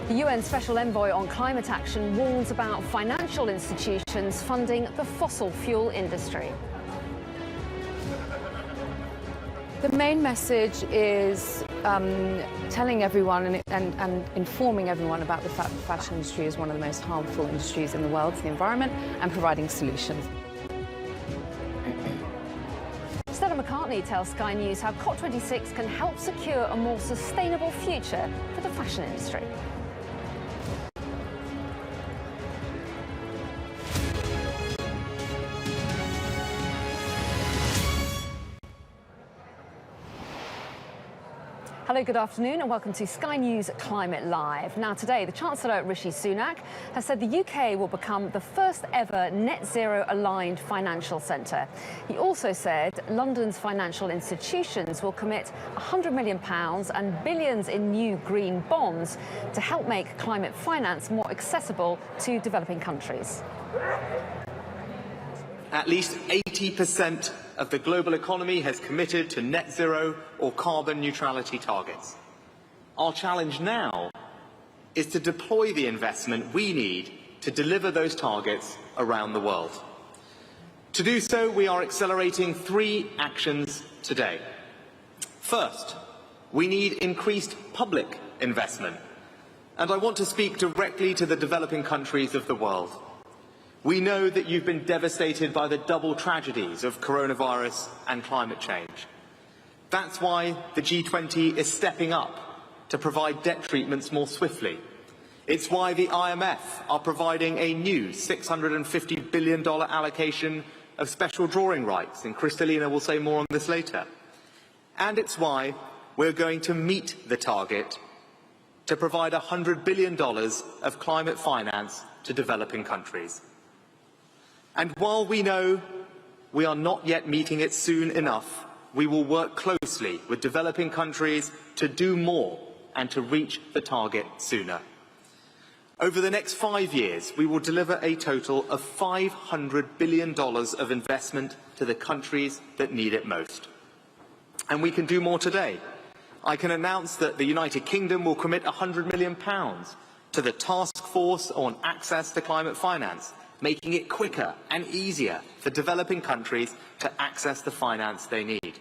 The UN Special Envoy on Climate Action warns about financial institutions funding the fossil fuel industry. The main message is telling everyone and informing everyone about the fact that the fashion industry is one of the most harmful industries in the world to the environment and providing solutions. Stella McCartney tells Sky News how COP26 can help secure a more sustainable future for the fashion industry. Hello, good afternoon and welcome to Sky News Climate Live. Now today, the Chancellor Rishi Sunak has said the UK will become the first ever net zero aligned financial centre. He also said London's financial institutions will commit £100 million and billions in new green bonds to help make climate finance more accessible to developing countries. At least 80% of the global economy has committed to net zero or carbon neutrality targets. Our challenge now is to deploy the investment we need to deliver those targets around the world. To do so, we are accelerating 3 actions today. First, we need increased public investment. And I want to speak directly to the developing countries of the world. We know that you've been devastated by the double tragedies of coronavirus and climate change. That's why the G20 is stepping up to provide debt treatments more swiftly. It's why the IMF are providing a new $650 billion allocation of special drawing rights, and Kristalina will say more on this later. And it's why we're going to meet the target to provide $100 billion of climate finance to developing countries. And while we know we are not yet meeting it soon enough, we will work closely with developing countries to do more and to reach the target sooner. Over the next 5 years, we will deliver a total of $500 billion of investment to the countries that need it most. And we can do more today. I can announce that the United Kingdom will commit £100 million to the Task Force on Access to Climate Finance, making it quicker and easier for developing countries to access the finance they need.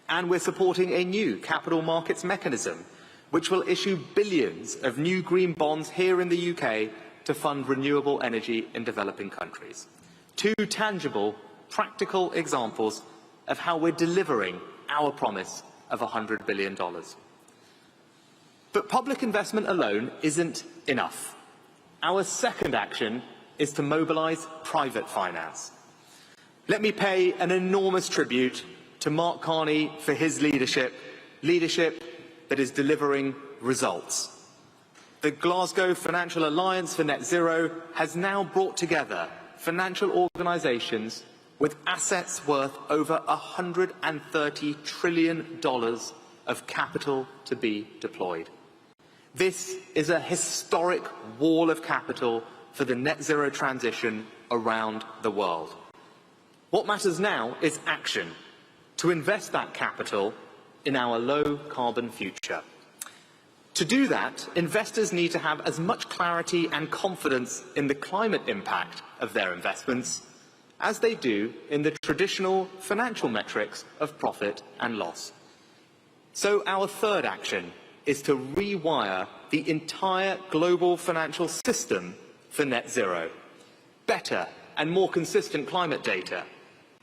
And we're supporting a new capital markets mechanism, which will issue billions of new green bonds here in the UK to fund renewable energy in developing countries. 2 tangible, practical examples of how we're delivering our promise of $100 billion. But public investment alone isn't enough. Our second action is to mobilise private finance. Let me pay an enormous tribute to Mark Carney for his leadership leadership that is delivering results. The Glasgow Financial Alliance for Net Zero has now brought together financial organisations with assets worth over $130 trillion of capital to be deployed. This is a historic wall of capital for the net zero transition around the world. What matters now is action, to invest that capital in our low-carbon future. To do that, investors need to have as much clarity and confidence in the climate impact of their investments as they do in the traditional financial metrics of profit and loss. So our third action is to rewire the entire global financial system for net zero. Better and more consistent climate data,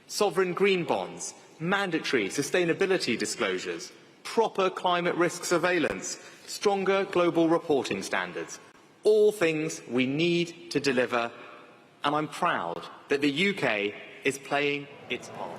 sovereign green bonds, mandatory sustainability disclosures, proper climate risk surveillance, stronger global reporting standards. All things we need to deliver, and I'm proud that the UK is playing its part.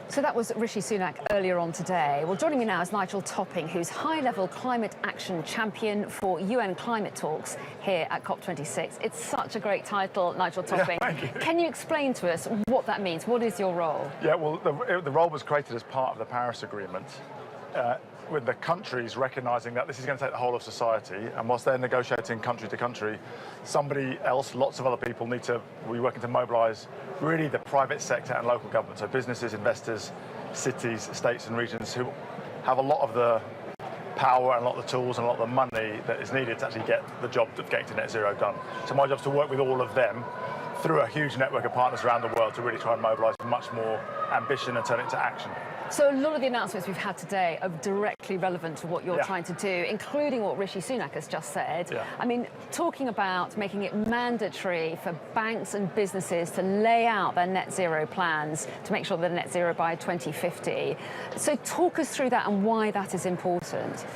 So that was Rishi Sunak earlier on today. Well, joining me now is Nigel Topping, who's high-level climate action champion for UN climate talks here at COP26. It's such a great title, Nigel Topping. Yeah, thank you. Can you explain to us what that means? What is your role? Yeah, well, the role was created as part of the Paris Agreement, with the countries recognising that this is going to take the whole of society, and whilst they're negotiating country to country, somebody else, lots of other people need to be working to mobilise really the private sector and local government, so businesses, investors, cities, states and regions who have a lot of the power and a lot of the tools and a lot of the money that is needed to actually get the job of getting to net zero done. So my job is to work with all of them through a huge network of partners around the world to really try and mobilise much more ambition and turn it into action. So a lot of the announcements we've had today are directly relevant to what you're trying to do, including what Rishi Sunak has just said. Yeah. I mean, talking about making it mandatory for banks and businesses to lay out their net zero plans to make sure they're net zero by 2050. So talk us through that and why that is important.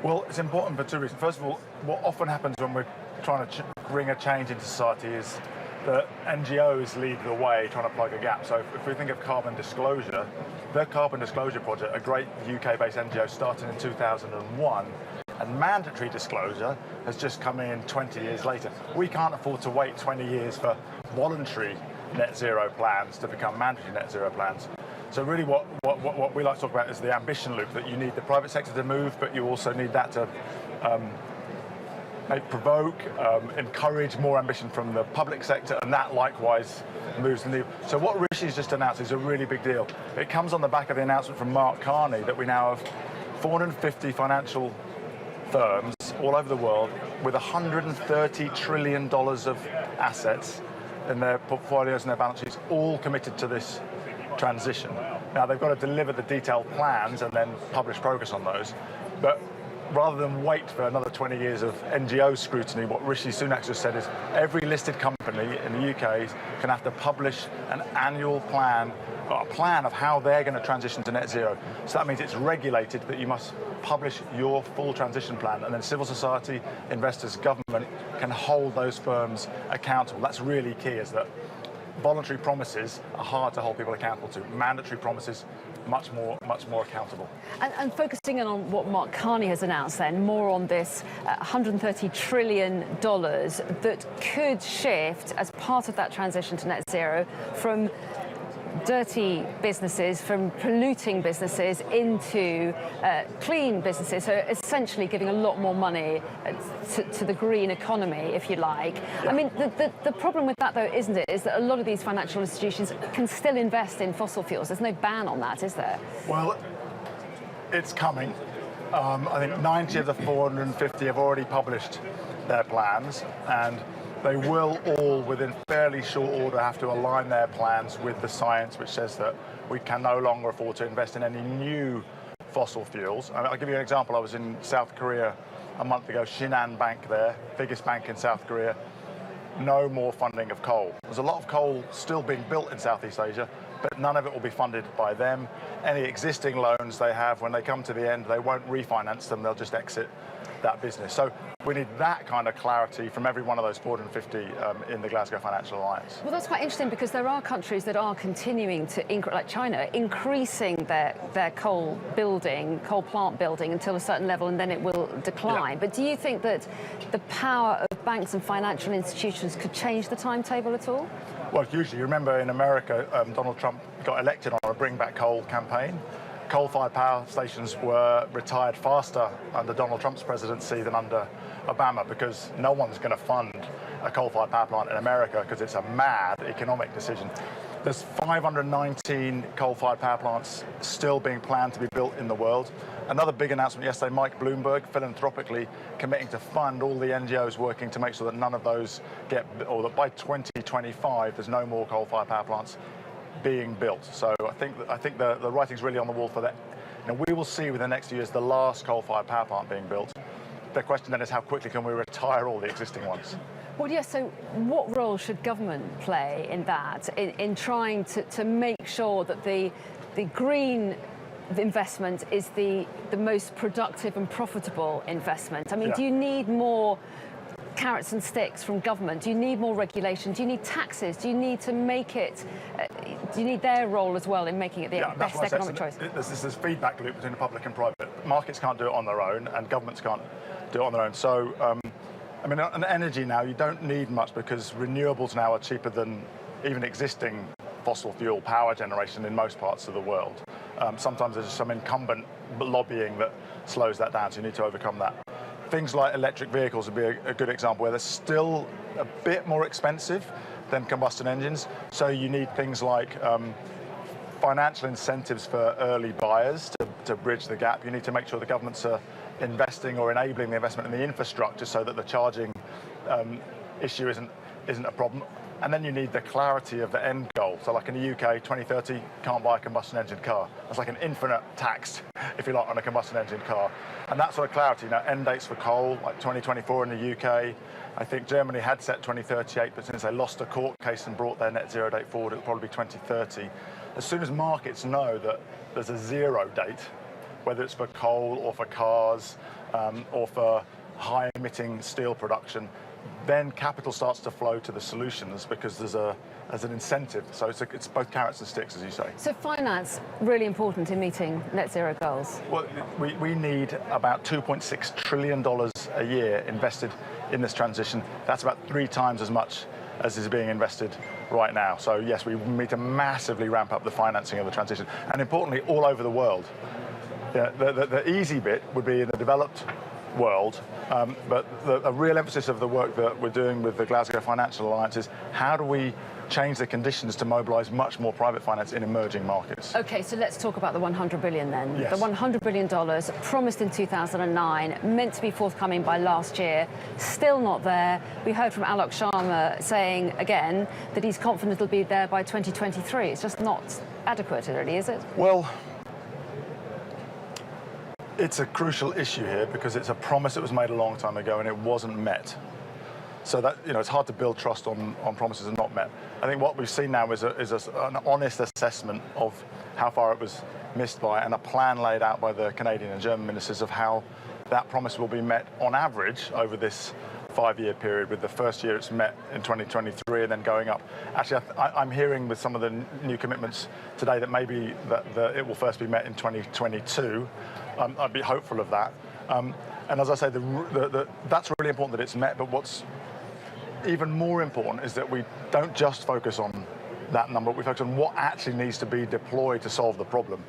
Well, it's important for two reasons. First of all, what often happens when we're trying to bring a change into society is that NGOs lead the way trying to plug a gap. So if we think of carbon disclosure, the Carbon Disclosure Project, a great UK-based NGO, started in 2001, and mandatory disclosure has just come in 20 years later. We can't afford to wait 20 years for voluntary net zero plans to become mandatory net zero plans. So really what we like to talk about is the ambition loop, that you need the private sector to move, but you also need that to provoke, encourage more ambition from the public sector, and that likewise moves the needle. So what Rishi's just announced is a really big deal. It comes on the back of the announcement from Mark Carney that we now have 450 financial firms all over the world with $130 trillion of assets in their portfolios and their balance sheets, all committed to this transition. Now they've got to deliver the detailed plans and then publish progress on those. But rather than wait for another 20 years of NGO scrutiny, what Rishi Sunak just said is every listed company in the UK can have to publish an annual plan, or a plan of how they're going to transition to net zero. So that means it's regulated that you must publish your full transition plan, and then civil society, investors, government can hold those firms accountable. That's really key, is that voluntary promises are hard to hold people accountable to. Mandatory promises, much more accountable. And focusing in on what Mark Carney has announced then, more on this $130 trillion that could shift as part of that transition to net zero from dirty businesses, from polluting businesses into clean businesses, so essentially giving a lot more money to the green economy, if you like. Yeah. I mean, the problem with that, though, isn't it, is that a lot of these financial institutions can still invest in fossil fuels. There's no ban on that, is there? Well, it's coming. I think 90 of the 450 have already published their plans, and they will all, within fairly short order, have to align their plans with the science, which says that we can no longer afford to invest in any new fossil fuels. I'll give you an example. I was in South Korea a month ago, Shinhan Bank there, biggest bank in South Korea. No more funding of coal. There's a lot of coal still being built in Southeast Asia, but none of it will be funded by them. Any existing loans they have, when they come to the end, they won't refinance them, they'll just exit that business. So we need that kind of clarity from every one of those 450 in the Glasgow Financial Alliance. Well, that's quite interesting because there are countries that are continuing to, like China, increasing their coal plant building until a certain level, and then it will decline. Yeah. But do you think that the power of banks and financial institutions could change the timetable at all? Well, hugely. You remember in America, Donald Trump got elected on a Bring Back Coal campaign. Coal-fired power stations were retired faster under Donald Trump's presidency than under Obama, because no one's going to fund a coal-fired power plant in America because it's a mad economic decision. There's 519 coal-fired power plants still being planned to be built in the world. Another big announcement yesterday, Mike Bloomberg philanthropically committing to fund all the NGOs working to make sure that none of those get, or that by 2025 there's no more coal-fired power plants being built. So I think the writing's really on the wall for that. You know, we will see within the next few years the last coal-fired power plant being built. The question then is how quickly can we retire all the existing ones? Well, yes, so what role should government play in that, in trying to make sure that the green investment is the most productive and profitable investment? I mean, do you need more carrots and sticks from government? Do you need more regulation? Do you need taxes? Do you need to make it, do you need their role as well in making it the best economic choice? There's this feedback loop between the public and private. Markets can't do it on their own, and governments can't do it on their own. So, I mean, on energy now, you don't need much because renewables now are cheaper than even existing fossil fuel power generation in most parts of the world. Sometimes there's some incumbent lobbying that slows that down, so you need to overcome that. Things like electric vehicles would be a good example, where they're still a bit more expensive than combustion engines. So you need things like financial incentives for early buyers to bridge the gap. You need to make sure the governments are investing or enabling the investment in the infrastructure so that the charging issue isn't a problem. And then you need the clarity of the end goal. So like in the UK, 2030, can't buy a combustion engine car. That's like an infinite tax, if you like, on a combustion engine car. And that sort of clarity, you know, end dates for coal, like 2024 in the UK. I think Germany had set 2038, but since they lost a court case and brought their net zero date forward, it'll probably be 2030. As soon as markets know that there's a zero date, whether it's for coal or for cars or for high emitting steel production, then capital starts to flow to the solutions because there's an incentive. So it's both carrots and sticks, as you say. So finance, really important in meeting net zero goals? Well, we need about $2.6 trillion a year invested in this transition. That's about 3 times as much as is being invested right now. So yes, we need to massively ramp up the financing of the transition. And importantly, all over the world. Yeah, the easy bit would be in the developed world, but a real emphasis of the work that we're doing with the Glasgow Financial Alliance is how do we change the conditions to mobilise much more private finance in emerging markets. Okay, so let's talk about the $100 billion then. Yes. The $100 billion promised in 2009, meant to be forthcoming by last year, still not there. We heard from Alok Sharma saying again that he's confident it'll be there by 2023. It's just not adequate, really, is it? Well, it's a crucial issue here because it's a promise that was made a long time ago and it wasn't met. So that, you know, it's hard to build trust on promises and not met. I think what we've seen now is an honest assessment of how far it was missed by and a plan laid out by the Canadian and German ministers of how that promise will be met on average over this 5-year period, with the first year it's met in 2023 and then going up. Actually, I'm hearing with some of the new commitments today that maybe that it will first be met in 2022. I'd be hopeful of that. And as I say, that's really important that it's met, but what's even more important is that we don't just focus on that number, we focus on what actually needs to be deployed to solve the problem.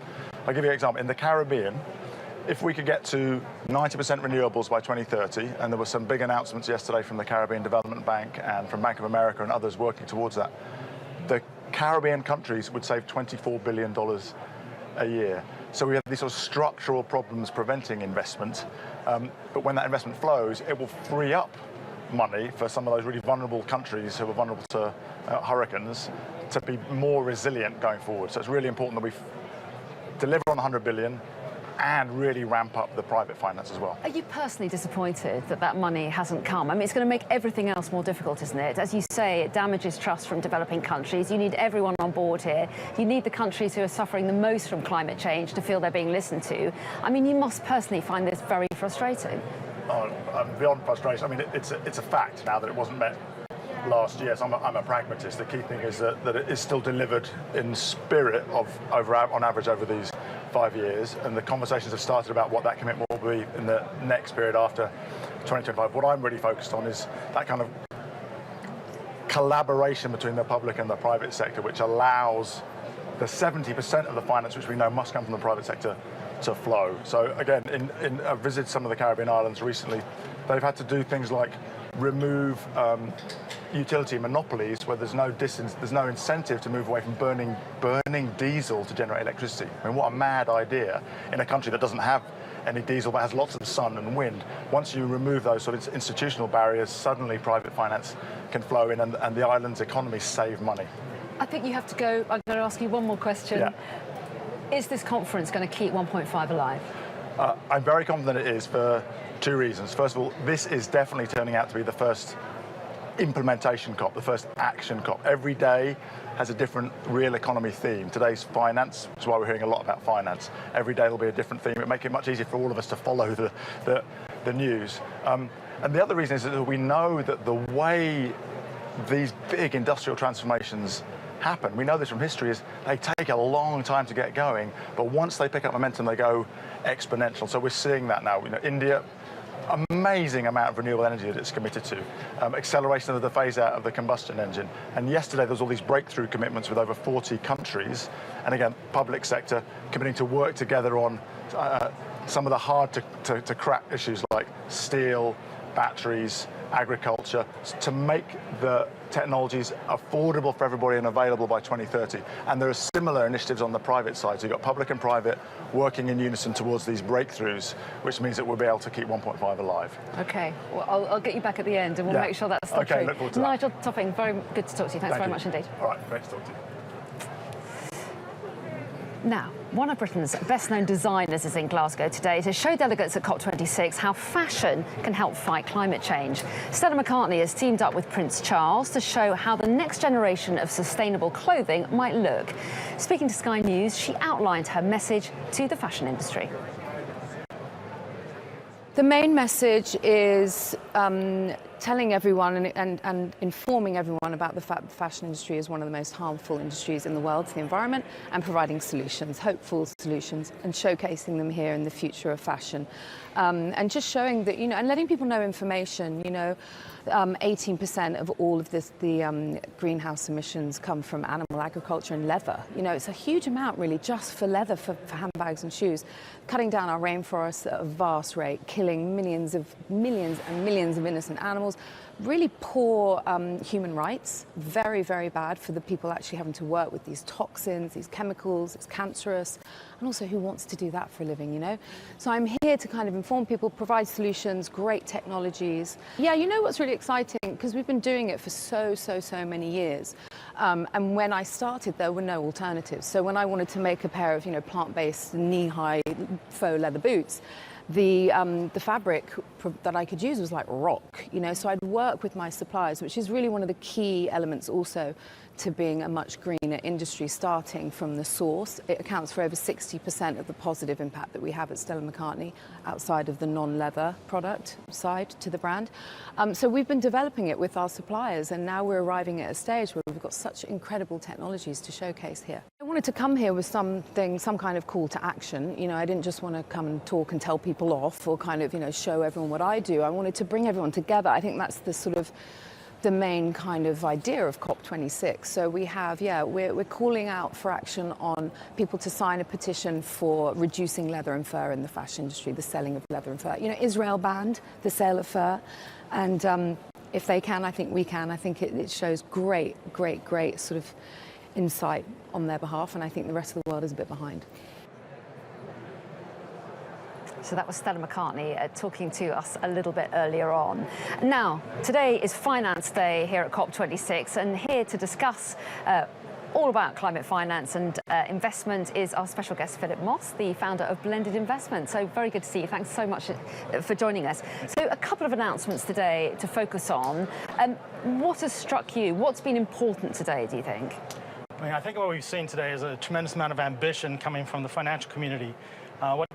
I'll give you an example. In the Caribbean, if we could get to 90% renewables by 2030, and there were some big announcements yesterday from the Caribbean Development Bank and from Bank of America and others working towards that, the Caribbean countries would save $24 billion a year. So we have these sort of structural problems preventing investment, but when that investment flows, it will free up money for some of those really vulnerable countries who are vulnerable to hurricanes to be more resilient going forward. So it's really important that we deliver on 100 billion and really ramp up the private finance as well. Are you personally disappointed that that money hasn't come? I mean, it's going to make everything else more difficult, isn't it? As you say, it damages trust from developing countries. You need everyone on board here. You need the countries who are suffering the most from climate change to feel they're being listened to. I mean, you must personally find this very frustrating. Oh, beyond frustration. I mean, it's a fact now that it wasn't met last year. So I'm a pragmatist. The key thing is that it is still delivered in spirit of on average over these 5 years, and the conversations have started about what that commitment will be in the next period after 2025. What I'm really focused on is that kind of collaboration between the public and the private sector, which allows the 70% of the finance which we know must come from the private sector to flow. So again, I visited some of the Caribbean islands recently. They've had to do things like remove utility monopolies where there's no incentive to move away from burning diesel to generate electricity. I mean, what a mad idea in a country that doesn't have any diesel but has lots of sun and wind. Once you remove those sort of institutional barriers, suddenly private finance can flow in, and the island's economies save money. I think you have to go. I'm going to ask you one more question. Yeah. Is this conference going to keep 1.5 alive? I'm very confident it is for two reasons. First of all, this is definitely turning out to be the first implementation COP, the first action COP. Every day has a different real economy theme. Today's finance, which is why we're hearing a lot about finance. Every day will be a different theme. It'll make it much easier for all of us to follow the news. And the other reason is that we know that the way these big industrial transformations happen, we know this from history, is they take a long time to get going, but once they pick up momentum, they go exponential. So we're seeing that now. You know, India, amazing amount of renewable energy that it's committed to, acceleration of the phase out of the combustion engine. And yesterday there was all these breakthrough commitments with over 40 countries, and again, public sector committing to work together on some of the hard to crack issues like steel, batteries, agriculture, to make the technologies affordable for everybody and available by 2030. And there are similar initiatives on the private side. So you've got public and private working in unison towards these breakthroughs, which means that we'll be able to keep 1.5 alive. Okay, well, I'll get you back at the end and we'll make sure that's still okay, true. Look forward to Nigel Topping, very good to talk to you. Thanks very much indeed. All right, great to talk to you. Now, one of Britain's best-known designers is in Glasgow today to show delegates at COP26 how fashion can help fight climate change. Stella McCartney has teamed up with Prince Charles to show how the next generation of sustainable clothing might look. Speaking to Sky News, she outlined her message to the fashion industry. The main message is telling everyone and informing everyone about the fact that the fashion industry is one of the most harmful industries in the world to the environment, and providing solutions, hopeful solutions, and showcasing them here in the future of fashion. And just showing that, and letting people know information, 18% of all of the greenhouse emissions come from animal agriculture and leather. It's a huge amount really just for leather, for handbags and shoes. Cutting down our rainforests at a vast rate, killing millions and millions of innocent animals. Really poor human rights, very, very bad for the people actually having to work with these toxins, these chemicals. It's cancerous, and also who wants to do that for a living, So I'm here to kind of inform people, provide solutions, great technologies. Yeah, what's really exciting, because we've been doing it for so many years. And when I started, there were no alternatives. So when I wanted to make a pair of, plant-based knee-high faux leather boots, the fabric that I could use was like rock, so I'd work with my suppliers, which is really one of the key elements also to being a much greener industry, starting from the source. It accounts for over 60% of the positive impact that we have at Stella McCartney outside of the non-leather product side to the brand. So we've been developing it with our suppliers, and now we're arriving at a stage where we've got such incredible technologies to showcase here. I wanted to come here with some kind of call to action. I didn't just want to come and talk and tell people off or kind of, show everyone what I do. I wanted to bring everyone together. I think that's the sort of the main kind of idea of COP26. So we have, we're calling out for action on people to sign a petition for reducing leather and fur in the fashion industry, the selling of leather and fur. Israel banned the sale of fur, and if they can, I think we can. I think it shows great sort of insight on their behalf, and I think the rest of the world is a bit behind. So that was Stella McCartney talking to us a little bit earlier on. Now, today is Finance Day here at COP26, and here to discuss all about climate finance and investment is our special guest, Philip Moss, the founder of Blended Investment. So very good to see you. Thanks so much for joining us. So a couple of announcements today to focus on. What has struck you? What's been important today, do you think? I think what we've seen today is a tremendous amount of ambition coming from the financial community.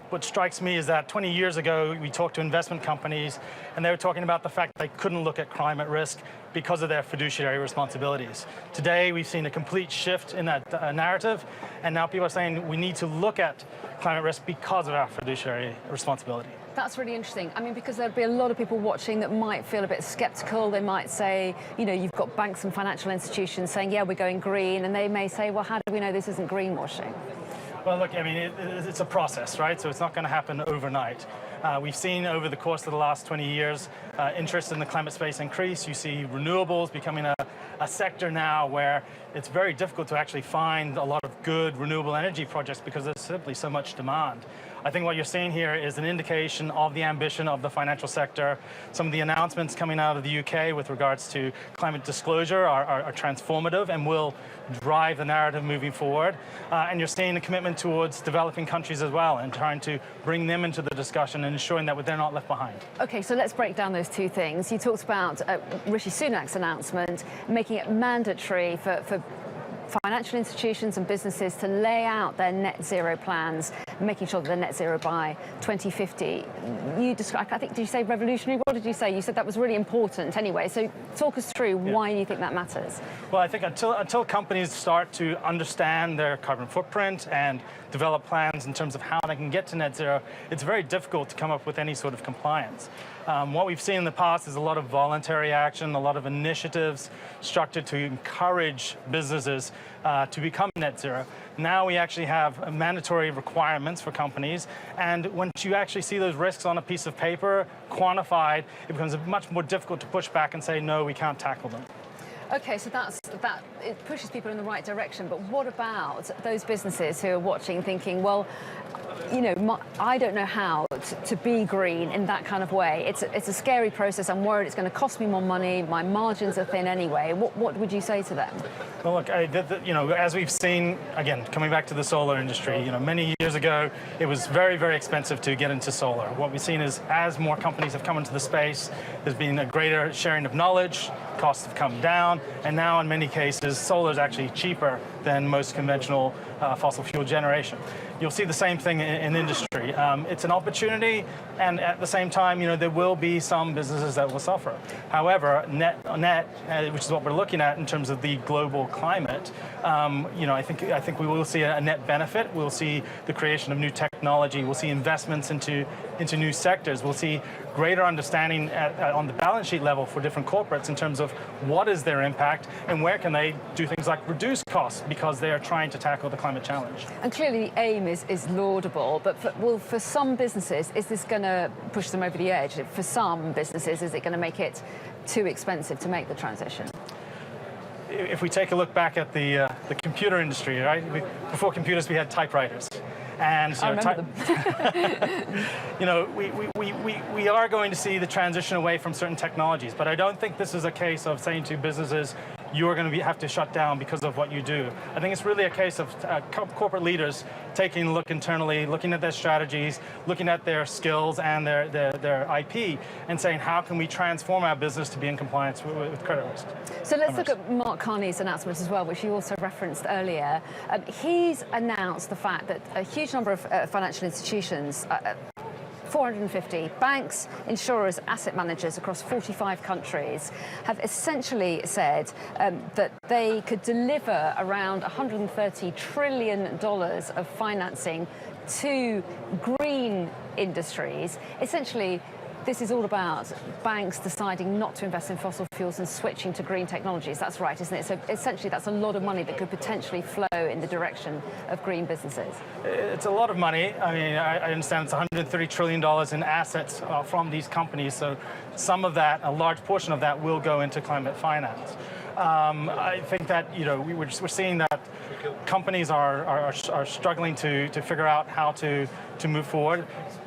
What strikes me is that 20 years ago, we talked to investment companies, and they were talking about the fact that they couldn't look at climate risk because of their fiduciary responsibilities. Today, we've seen a complete shift in that narrative, and now people are saying we need to look at climate risk because of our fiduciary responsibility. That's really interesting. I mean, because there'd be a lot of people watching that might feel a bit skeptical. They might say, you know, you've got banks and financial institutions saying, yeah, we're going green. And they may say, well, how do we know this isn't greenwashing? Well, look, I mean, it's a process, right? So it's not going to happen overnight. We've seen over the course of the last 20 years, interest in the climate space increase. You see renewables becoming a sector now where it's very difficult to actually find a lot of good renewable energy projects because there's simply so much demand. I think what you're seeing here is an indication of the ambition of the financial sector. Some of the announcements coming out of the UK with regards to climate disclosure are transformative and will drive the narrative moving forward. And you're seeing a commitment towards developing countries as well and trying to bring them into the discussion and ensuring that they're not left behind. OK, so let's break down those two things. You talked about Rishi Sunak's announcement, making it mandatory for financial institutions and businesses to lay out their net zero plans, making sure that they're net zero by 2050. You described, I think, did you say revolutionary? What did you say? You said that was really important anyway. So talk us through why you think that matters. Well, I think until companies start to understand their carbon footprint and develop plans in terms of how they can get to net zero, it's very difficult to come up with any sort of compliance. What we've seen in the past is a lot of voluntary action, a lot of initiatives structured to encourage businesses to become net zero. Now we actually have mandatory requirements for companies, and once you actually see those risks on a piece of paper, quantified, it becomes much more difficult to push back and say, no, we can't tackle them. OK, so it pushes people in the right direction. But what about those businesses who are watching thinking, well, you know, I don't know how to be green in that kind of way. It's a scary process. I'm worried it's going to cost me more money. My margins are thin anyway. What would you say to them? Well, look, you know, as we've seen, again, coming back to the solar industry, you know, many years ago, it was very, very expensive to get into solar. What we've seen is as more companies have come into the space, there's been a greater sharing of knowledge, costs have come down, and now in many cases, solar is actually cheaper than most conventional fossil fuel generation. You'll see the same thing in industry. It's an opportunity, and at the same time, you know, there will be some businesses that will suffer. However, net, which is what we're looking at in terms of the global climate, you know, I think we will see a net benefit. We'll see the creation of new technology. We'll see investments into new sectors. We'll see greater understanding on the balance sheet level for different corporates in terms of what is their impact and where can they do things like reduce costs because they are trying to tackle the climate challenge. And clearly the aim is laudable, but for some businesses, is this going to push them over the edge? For some businesses, is it going to make it too expensive to make the transition? If we take a look back at the computer industry, right? Before computers, we had typewriters. And I remember them. You know, we are going to see the transition away from certain technologies, but I don't think this is a case of saying to businesses, you're going to have to shut down because of what you do. I think it's really a case of corporate leaders taking a look internally, looking at their strategies, looking at their skills and their IP, and saying, how can we transform our business to be in compliance with credit risk? So let's look at Mark Carney's announcement as well, which you also referenced earlier. He's announced the fact that a huge number of financial institutions, 450 banks, insurers, asset managers across 45 countries have essentially said that they could deliver around $130 trillion of financing to green industries. Essentially, this is all about banks deciding not to invest in fossil fuels and switching to green technologies. That's right, isn't it? So essentially, that's a lot of money that could potentially flow in the direction of green businesses. It's a lot of money. I mean, I understand it's $130 trillion in assets from these companies. So some of that, a large portion of that, will go into climate finance. I think that, you know, we're seeing that companies are struggling to figure out how to move forward.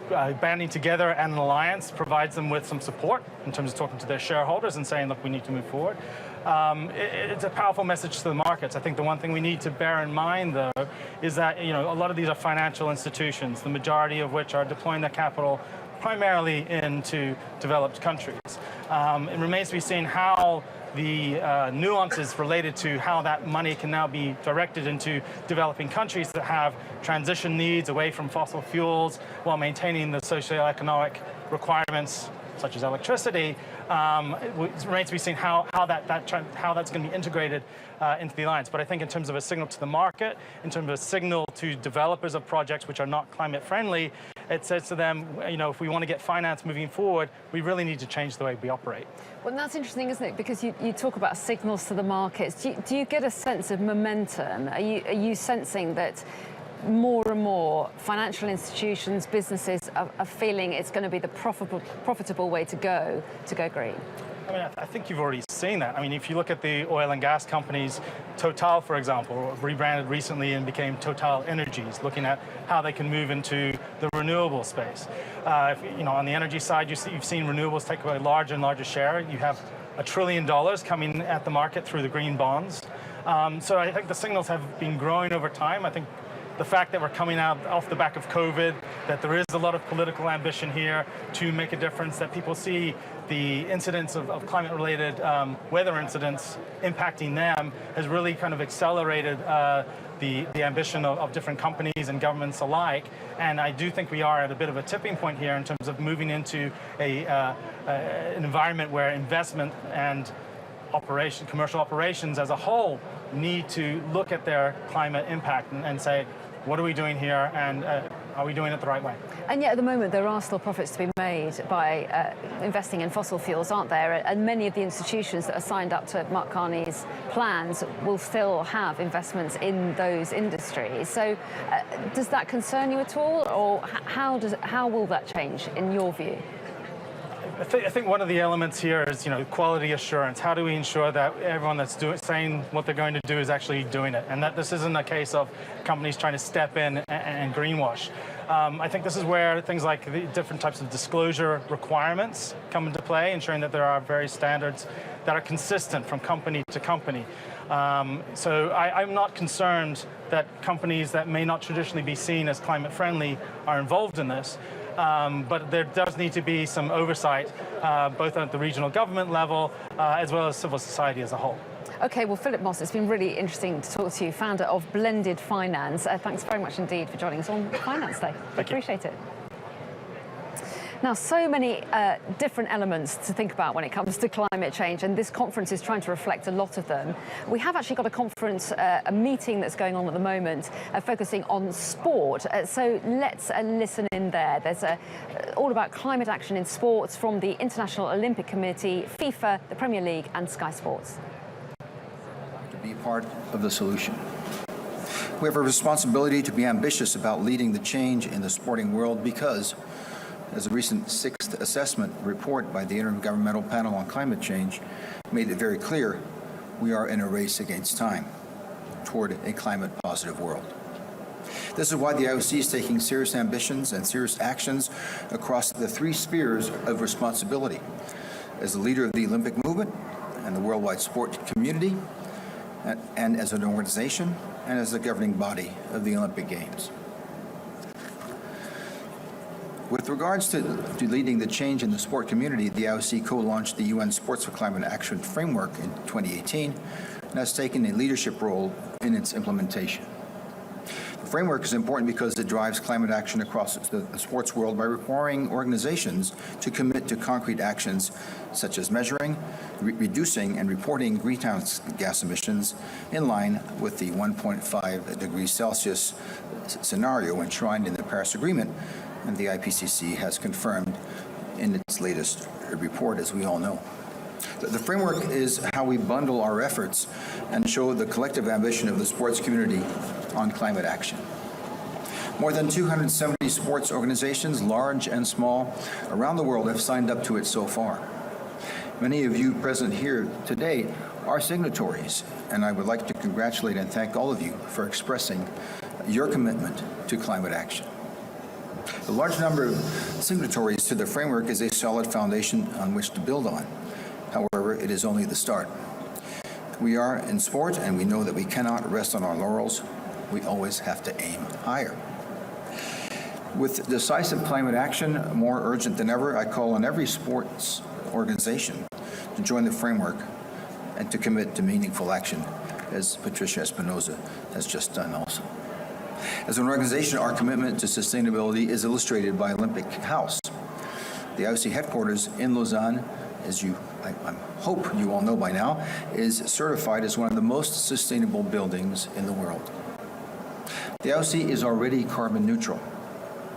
Banding together and an alliance provides them with some support in terms of talking to their shareholders and saying, look, we need to move forward. it's a powerful message to the markets. I think the one thing we need to bear in mind, though, is that a lot of these are financial institutions, the majority of which are deploying their capital primarily into developed countries. It remains to be seen how the nuances related to how that money can now be directed into developing countries that have transition needs away from fossil fuels while maintaining the socioeconomic requirements such as electricity. It remains to be seen how that's going to be integrated into the alliance. But I think in terms of a signal to the market, in terms of a signal to developers of projects which are not climate friendly, it says to them, if we want to get finance moving forward, we really need to change the way we operate. Well, that's interesting, isn't it? Because you talk about signals to the markets. Do you get a sense of momentum? Are you sensing that more and more financial institutions, businesses are feeling it's going to be the profitable way to go green? I mean, I think you've already seen that. I mean, if you look at the oil and gas companies, Total, for example, rebranded recently and became Total Energies, looking at how they can move into the renewable space. On the energy side, you've seen renewables take a larger and larger share. You have $1 trillion coming at the market through the green bonds. So I think the signals have been growing over time. I think the fact that we're coming out off the back of COVID, that there is a lot of political ambition here to make a difference, that people see the incidents of climate-related weather incidents impacting them, has really kind of accelerated the ambition of different companies and governments alike. And I do think we are at a bit of a tipping point here in terms of moving into an environment where investment and commercial operations as a whole need to look at their climate impact and say, what are we doing here, and are we doing it the right way? And yet at the moment there are still profits to be made by investing in fossil fuels, aren't there? And many of the institutions that are signed up to Mark Carney's plans will still have investments in those industries. So does that concern you at all, or how will that change in your view? I think one of the elements here is, quality assurance. How do we ensure that everyone that's saying what they're going to do is actually doing it, and that this isn't a case of companies trying to step in and greenwash? I think this is where things like the different types of disclosure requirements come into play, ensuring that there are various standards that are consistent from company to company. So I'm not concerned that companies that may not traditionally be seen as climate friendly are involved in this. But there does need to be some oversight, both at the regional government level, as well as civil society as a whole. Okay, well, Philip Moss, it's been really interesting to talk to you, founder of Blended Finance. Thanks very much indeed for joining us on Finance Day. Appreciate it. Now, so many different elements to think about when it comes to climate change, and this conference is trying to reflect a lot of them. We have actually got a conference, a meeting that's going on at the moment, focusing on sport. So let's listen in there. There's all about climate action in sports from the International Olympic Committee, FIFA, the Premier League, and Sky Sports. To be part of the solution. We have a responsibility to be ambitious about leading the change in the sporting world because, as a recent 6th assessment report by the Intergovernmental Panel on Climate Change made it very clear, we are in a race against time toward a climate-positive world. This is why the IOC is taking serious ambitions and serious actions across the 3 spheres of responsibility: as the leader of the Olympic movement and the worldwide sport community, and as an organization, and as the governing body of the Olympic Games. With regards to leading the change in the sport community, the IOC co-launched the UN Sports for Climate Action Framework in 2018 and has taken a leadership role in its implementation. The framework is important because it drives climate action across the sports world by requiring organizations to commit to concrete actions such as measuring, reducing, and reporting greenhouse gas emissions in line with the 1.5 degrees Celsius scenario enshrined in the Paris Agreement, and the IPCC has confirmed in its latest report, as we all know. The framework is how we bundle our efforts and show the collective ambition of the sports community on climate action. More than 270 sports organizations, large and small, around the world have signed up to it so far. Many of you present here today are signatories, and I would like to congratulate and thank all of you for expressing your commitment to climate action. The large number of signatories to the framework is a solid foundation on which to build on. However, it is only the start. We are in sport, and we know that we cannot rest on our laurels. We always have to aim higher. With decisive climate action more urgent than ever, I call on every sports organization to join the framework and to commit to meaningful action, as Patricia Espinosa has just done also. As an organization, our commitment to sustainability is illustrated by Olympic House. The IOC headquarters in Lausanne, as I hope you all know by now, is certified as one of the most sustainable buildings in the world. The IOC is already carbon neutral.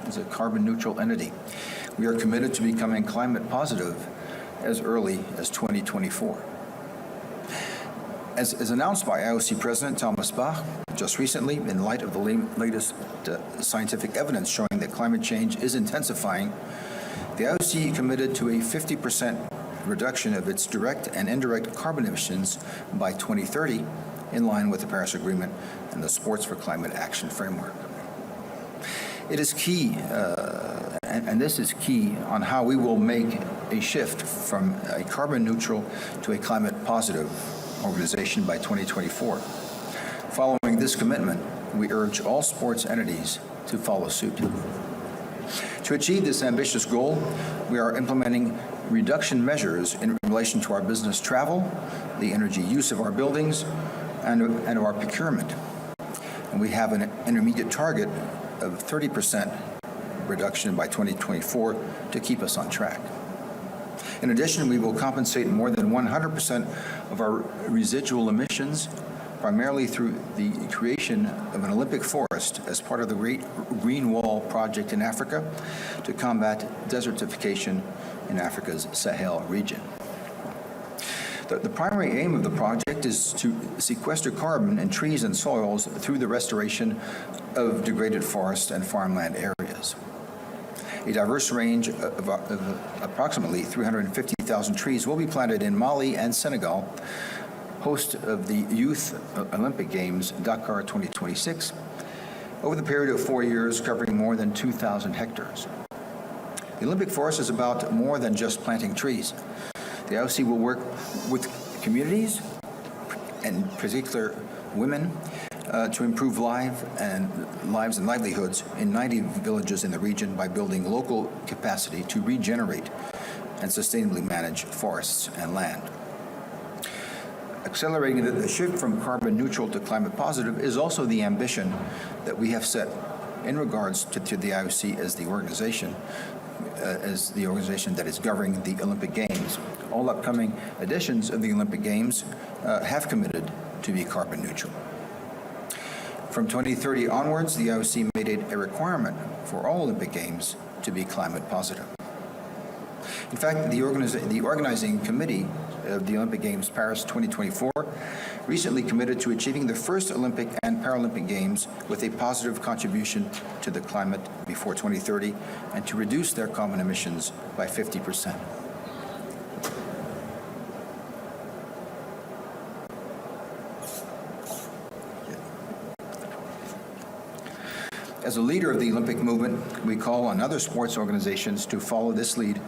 It's a carbon neutral entity. We are committed to becoming climate positive as early as 2024. As announced by IOC President Thomas Bach just recently, in light of the latest scientific evidence showing that climate change is intensifying, the IOC committed to a 50% reduction of its direct and indirect carbon emissions by 2030, in line with the Paris Agreement and the Sports for Climate Action Framework. It is key, and this is key, on how we will make a shift from a carbon neutral to a climate positive organization by 2024. Following this commitment, we urge all sports entities to follow suit. To achieve this ambitious goal, we are implementing reduction measures in relation to our business travel, the energy use of our buildings, and our procurement. And we have an intermediate target of 30% reduction by 2024 to keep us on track. In addition, we will compensate more than 100% of our residual emissions, primarily through the creation of an Olympic forest as part of the Great Green Wall project in Africa to combat desertification in Africa's Sahel region. The primary aim of the project is to sequester carbon in trees and soils through the restoration of degraded forest and farmland areas. A diverse range of approximately 350,000 trees will be planted in Mali and Senegal, host of the Youth Olympic Games, Dakar 2026, over the period of 4 years, covering more than 2,000 hectares. The Olympic Forest is about more than just planting trees. The IOC will work with communities, and in particular women, to improve lives and livelihoods in 90 villages in the region by building local capacity to regenerate and sustainably manage forests and land. Accelerating the shift from carbon neutral to climate positive is also the ambition that we have set in regards to the IOC as the organization that is governing the Olympic Games. All upcoming editions of the Olympic Games have committed to be carbon neutral. From 2030 onwards, the IOC made it a requirement for all Olympic Games to be climate positive. In fact, the organizing committee of the Olympic Games Paris 2024 recently committed to achieving the first Olympic and Paralympic Games with a positive contribution to the climate before 2030 and to reduce their carbon emissions by 50%. As a leader of the Olympic movement, we call on other sports organizations to follow this lead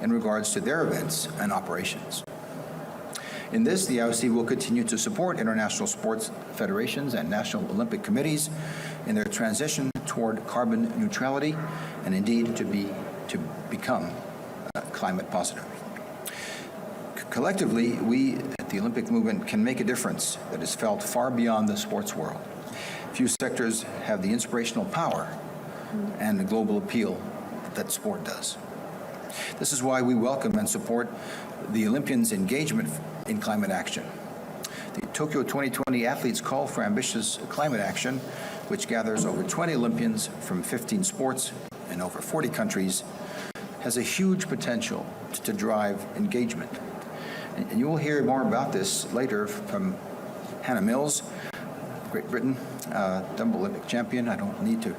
in regards to their events and operations. In this, the IOC will continue to support international sports federations and national Olympic committees in their transition toward carbon neutrality and indeed to become climate positive. Collectively, we at the Olympic movement can make a difference that is felt far beyond the sports world. Few sectors have the inspirational power and the global appeal that sport does. This is why we welcome and support the Olympians' engagement in climate action. The Tokyo 2020 athletes call for ambitious climate action, which gathers over 20 Olympians from 15 sports in over 40 countries, has a huge potential to drive engagement. And you will hear more about this later from Hannah Mills, Great Britain, double Olympic champion. I don't need to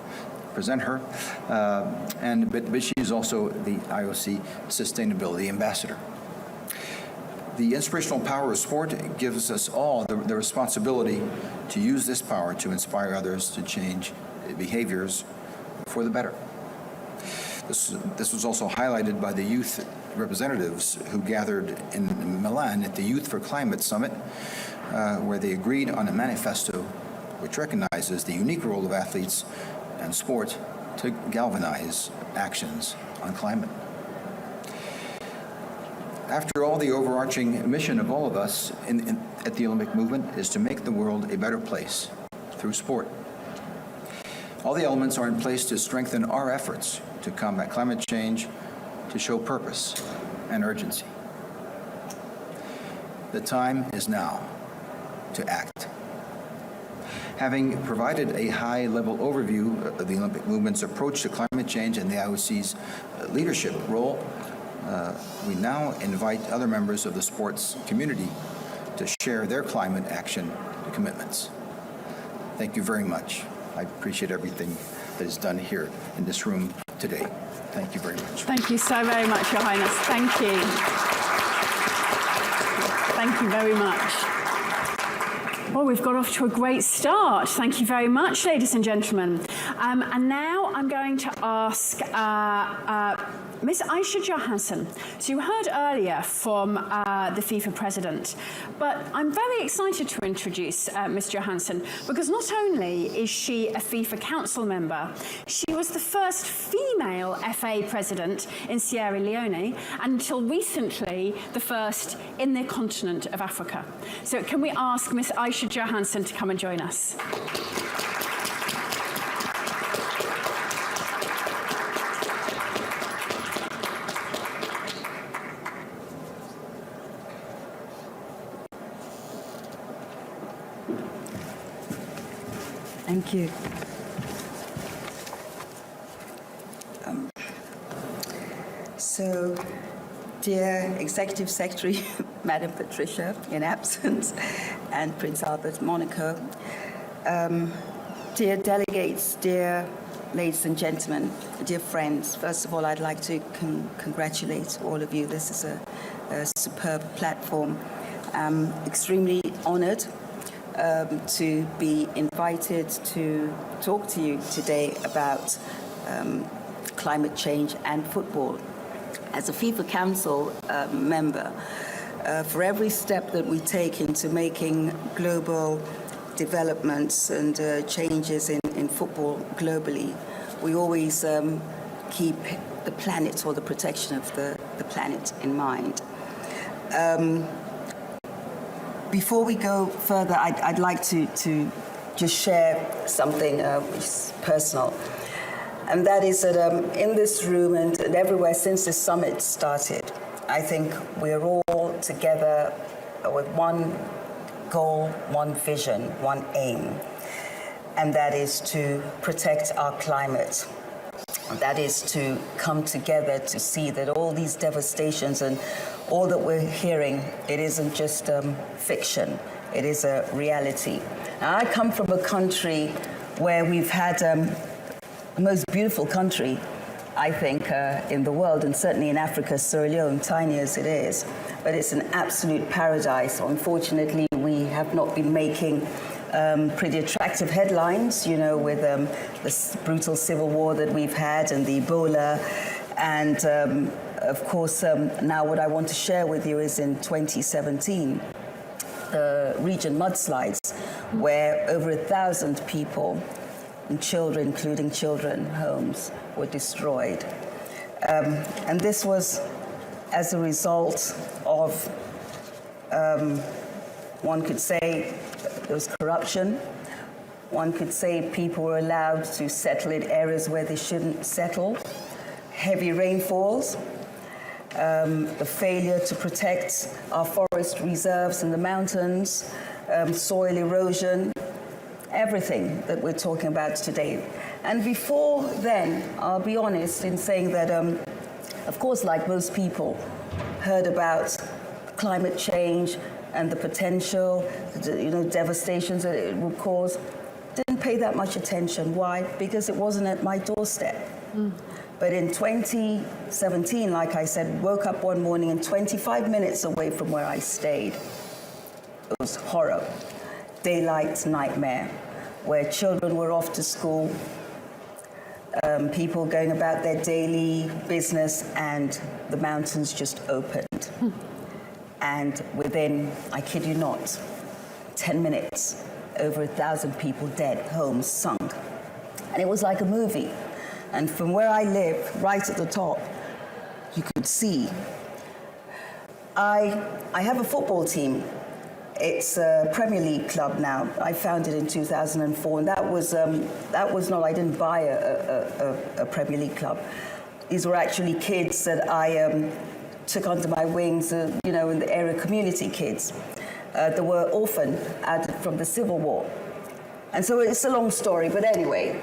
present her. But she is also the IOC Sustainability Ambassador. The inspirational power of sport gives us all the responsibility to use this power to inspire others to change behaviors for the better. This was also highlighted by the youth representatives who gathered in Milan at the Youth for Climate Summit where they agreed on a manifesto which recognizes the unique role of athletes and sport to galvanize actions on climate. After all, the overarching mission of all of us at the Olympic movement is to make the world a better place through sport. All the elements are in place to strengthen our efforts to combat climate change, to show purpose and urgency. The time is now to act. Having provided a high-level overview of the Olympic movement's approach to climate change and the IOC's leadership role, we now invite other members of the sports community to share their climate action commitments. Thank you very much. I appreciate everything that is done here in this room today. Thank you very much. Thank you so very much, Your Highness. Thank you. Thank you very much. Well, we've got off to a great start. Thank you very much, ladies and gentlemen. And now I'm going to ask Ms. Aisha Johansson. So you heard earlier from the FIFA president, but I'm very excited to introduce Ms. Johansson because not only is she a FIFA council member, she was the first female FA president in Sierra Leone, and until recently, the first in the continent of Africa. So can we ask Ms. Aisha Johansson to come and join us? Thank you. So, dear Executive Secretary, Madam Patricia, in absence, and Prince Albert, Monaco, dear delegates, dear ladies and gentlemen, dear friends, first of all, I'd like to congratulate all of you. This is a superb platform. I'm extremely honored to be invited to talk to you today about climate change and football. As a FIFA Council member, for every step that we take into making global developments and changes in football globally, we always keep the planet or the protection of the planet in mind. Before we go further, I'd like to just share something which is personal. And that is that in this room and everywhere since the summit started, I think we're all together with one goal, one vision, one aim. And that is to protect our climate. That is to come together to see that all these devastations and all that we're hearing, it isn't just fiction, it is a reality. Now, I come from a country where we've had the most beautiful country, I think, in the world, and certainly in Africa, Sierra Leone, tiny as it is, but it's an absolute paradise. Unfortunately, we have not been making pretty attractive headlines, you know, with this brutal civil war that we've had and the Ebola. And of course, now what I want to share with you is in 2017, the region mudslides, where over 1,000 people and children, including children, homes were destroyed. And this was as a result of, one could say, there was corruption. One could say people were allowed to settle in areas where they shouldn't settle. Heavy rainfalls, the failure to protect our forest reserves in the mountains, soil erosion, everything that we're talking about today. And before then, I'll be honest in saying that, of course, like most people, heard about climate change and the potential, devastations that it would cause. Didn't pay that much attention. Why? Because it wasn't at my doorstep. But in 2017, like I said, woke up one morning and 25 minutes away from where I stayed. It was horror, daylight nightmare, where children were off to school, people going about their daily business, and the mountains just opened. And within, I kid you not, 10 minutes, over 1,000 people dead, homes sunk. And it was like a movie. And from where I live, right at the top, you could see. I have a football team. It's a Premier League club now. I founded in 2004, and that was not, I didn't buy a Premier League club. These were actually kids that I took under my wings, you know, in the area, community kids that were orphaned from the Civil War. And so it's a long story, but anyway,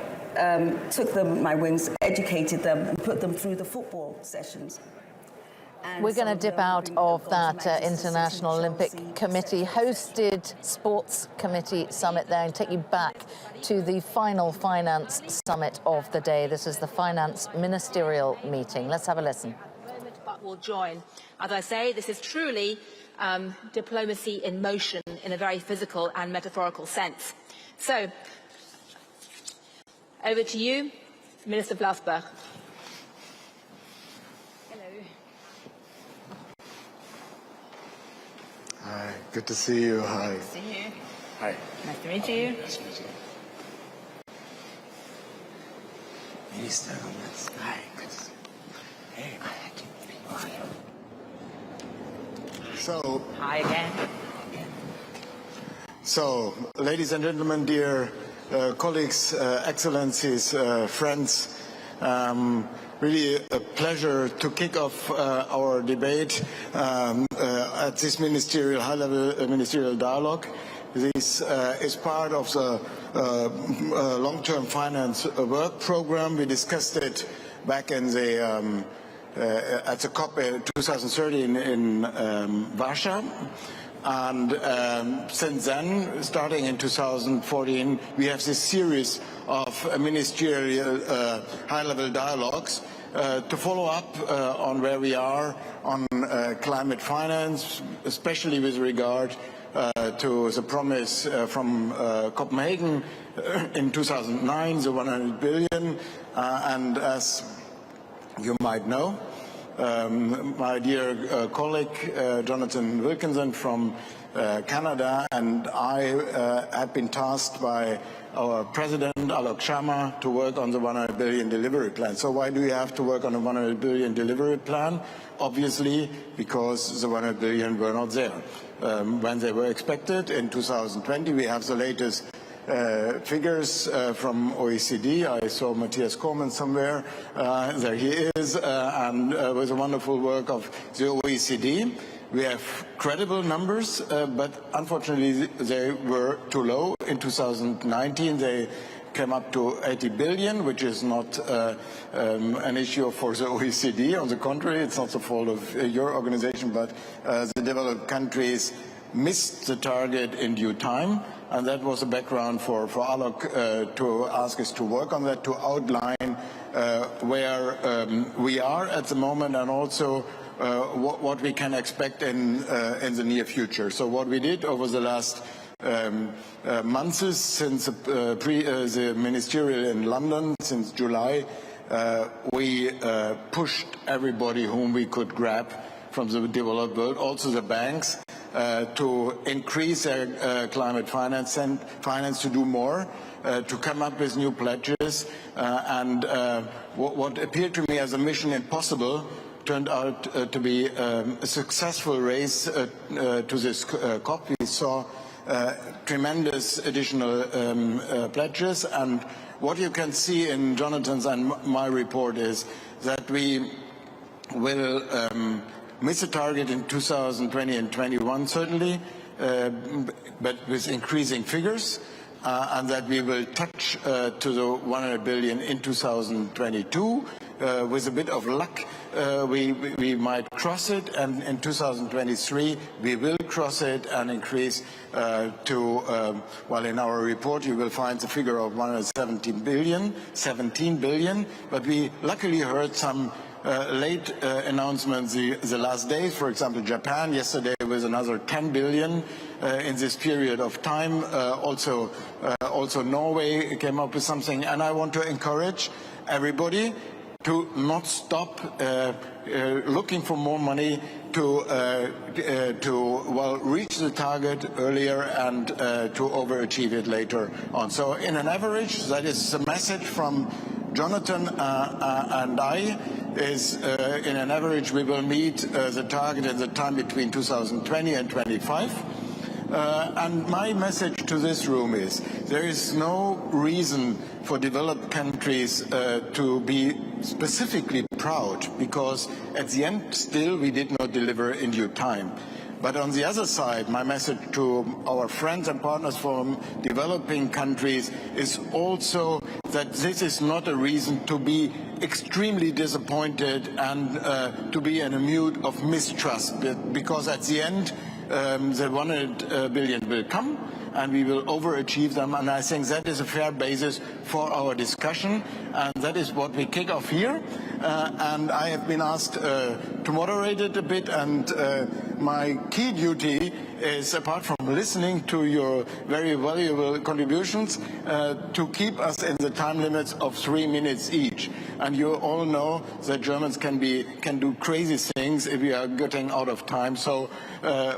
took them my wings, educated them, and put them through the football sessions. We're going to dip out of that International Olympic Committee hosted Sports Committee Summit there and take you back to the final finance summit of the day. This is the finance ministerial meeting. Let's have a listen. But will join. As I say, this is truly diplomacy in motion in a very physical and metaphorical sense. So, over to you, Minister Blasberg. Hi, good to see you. Hi. Nice to see you. Hi. Nice to meet you. Nice to meet you. Minister, hi, good to see you. Hey, so, hi again. So, ladies and gentlemen, dear colleagues, excellencies, friends, really a pleasure to kick off our debate at this ministerial, high-level ministerial dialogue. This is part of the long-term finance work program. We discussed it back in the at the COP 2013 in Warsaw. And since then, starting in 2014, we have this series of ministerial high-level dialogues to follow up on where we are on climate finance, especially with regard to the promise from Copenhagen in 2009, the 100 billion, and as you might know, my dear colleague Jonathan Wilkinson from Canada and I have been tasked by our President Alok Sharma to work on the 100 billion delivery plan. So why do we have to work on a 100 billion delivery plan? Obviously because the 100 billion were not there when they were expected. In 2020 we have the latest figures from OECD. I saw Matthias Cormann somewhere. There he is, and with the wonderful work of the OECD. We have credible numbers, but unfortunately they were too low. In 2019 they came up to 80 billion, which is not an issue for the OECD. On the contrary, it's not the fault of your organization, but the developed countries missed the target in due time. And that was the background for Alok to ask us to work on that, to outline where we are at the moment and also what we can expect in the near future. So what we did over the last months since the ministerial in London, since July, we pushed everybody whom we could grab from the developed world, also the banks, to increase their climate finance and finance to do more, to come up with new pledges. And what appeared to me as a mission impossible turned out to be a successful race to this COP. We saw tremendous additional pledges. And what you can see in Jonathan's and my report is that we will miss a target in 2020 and 21 certainly, but with increasing figures, and that we will touch to the 100 billion in 2022. With a bit of luck, we might cross it, and in 2023 we will cross it and increase to, well, in our report you will find the figure of 117 billion, but we luckily heard some late announcements the last days. For example, Japan yesterday with another 10 billion in this period of time. Also Norway came up with something, and I want to encourage everybody to not stop looking for more money, to reach the target earlier and to overachieve it later on. So in an average, that is the message from Jonathan and I, is in an average we will meet the target in the time between 2020 and 25. And my message to this room is there is no reason for developed countries to be specifically proud, because at the end still we did not deliver in due time. But on the other side, my message to our friends and partners from developing countries is also that this is not a reason to be extremely disappointed and to be in a mood of mistrust, because at the end the 100 billion will come and we will overachieve them, and I think that is a fair basis for our discussion, and that is what we kick off here. And I have been asked to moderate it a bit, and my key duty is, apart from listening to your very valuable contributions, to keep us in the time limits of 3 minutes each. And you all know that Germans can do crazy things if we are getting out of time. So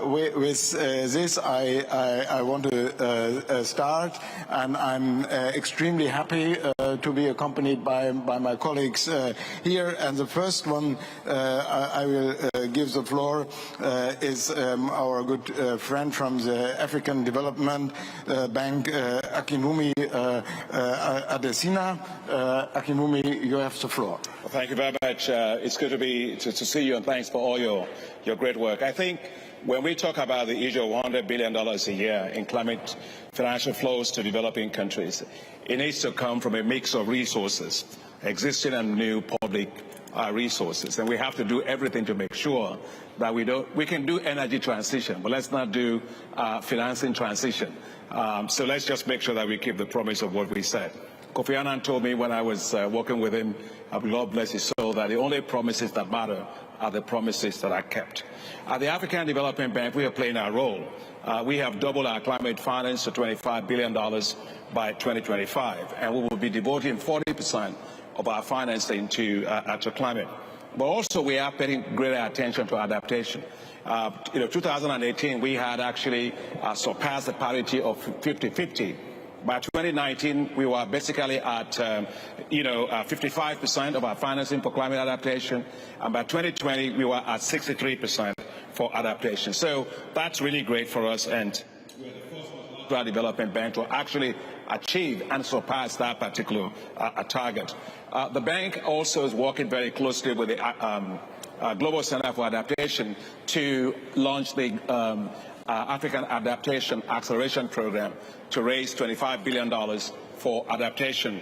with this, I want to start, and I'm extremely happy to be accompanied by my colleagues here. And the first one I will give the floor is our good friend from the African Development Bank, Akinwumi Adesina. Akinwumi, you have the floor. Well, thank you very much. It's good to see you, and thanks for all your great work. I think when we talk about the issue of $100 billion a year in climate financial flows to developing countries, it needs to come from a mix of resources, existing and new public resources, and we have to do everything to make sure that we can do energy transition, but let's not do financing transition. So let's just make sure that we keep the promise of what we said. Kofi Annan told me when I was working with him, God bless his soul, that the only promises that matter are the promises that are kept. At the African Development Bank, we are playing our role. We have doubled our climate finance to $25 billion by 2025, and we will be devoting 40% of our financing to climate. But also we are paying greater attention to adaptation. 2018, we had actually surpassed the parity of 50-50. By 2019, we were basically at 55% of our financing for climate adaptation, and by 2020, we were at 63% for adaptation. So that's really great for us, and we're the first development bank to actually achieve and surpass that particular target. The bank also is working very closely with the Global Center for Adaptation to launch the African Adaptation Acceleration Program to raise $25 billion for adaptation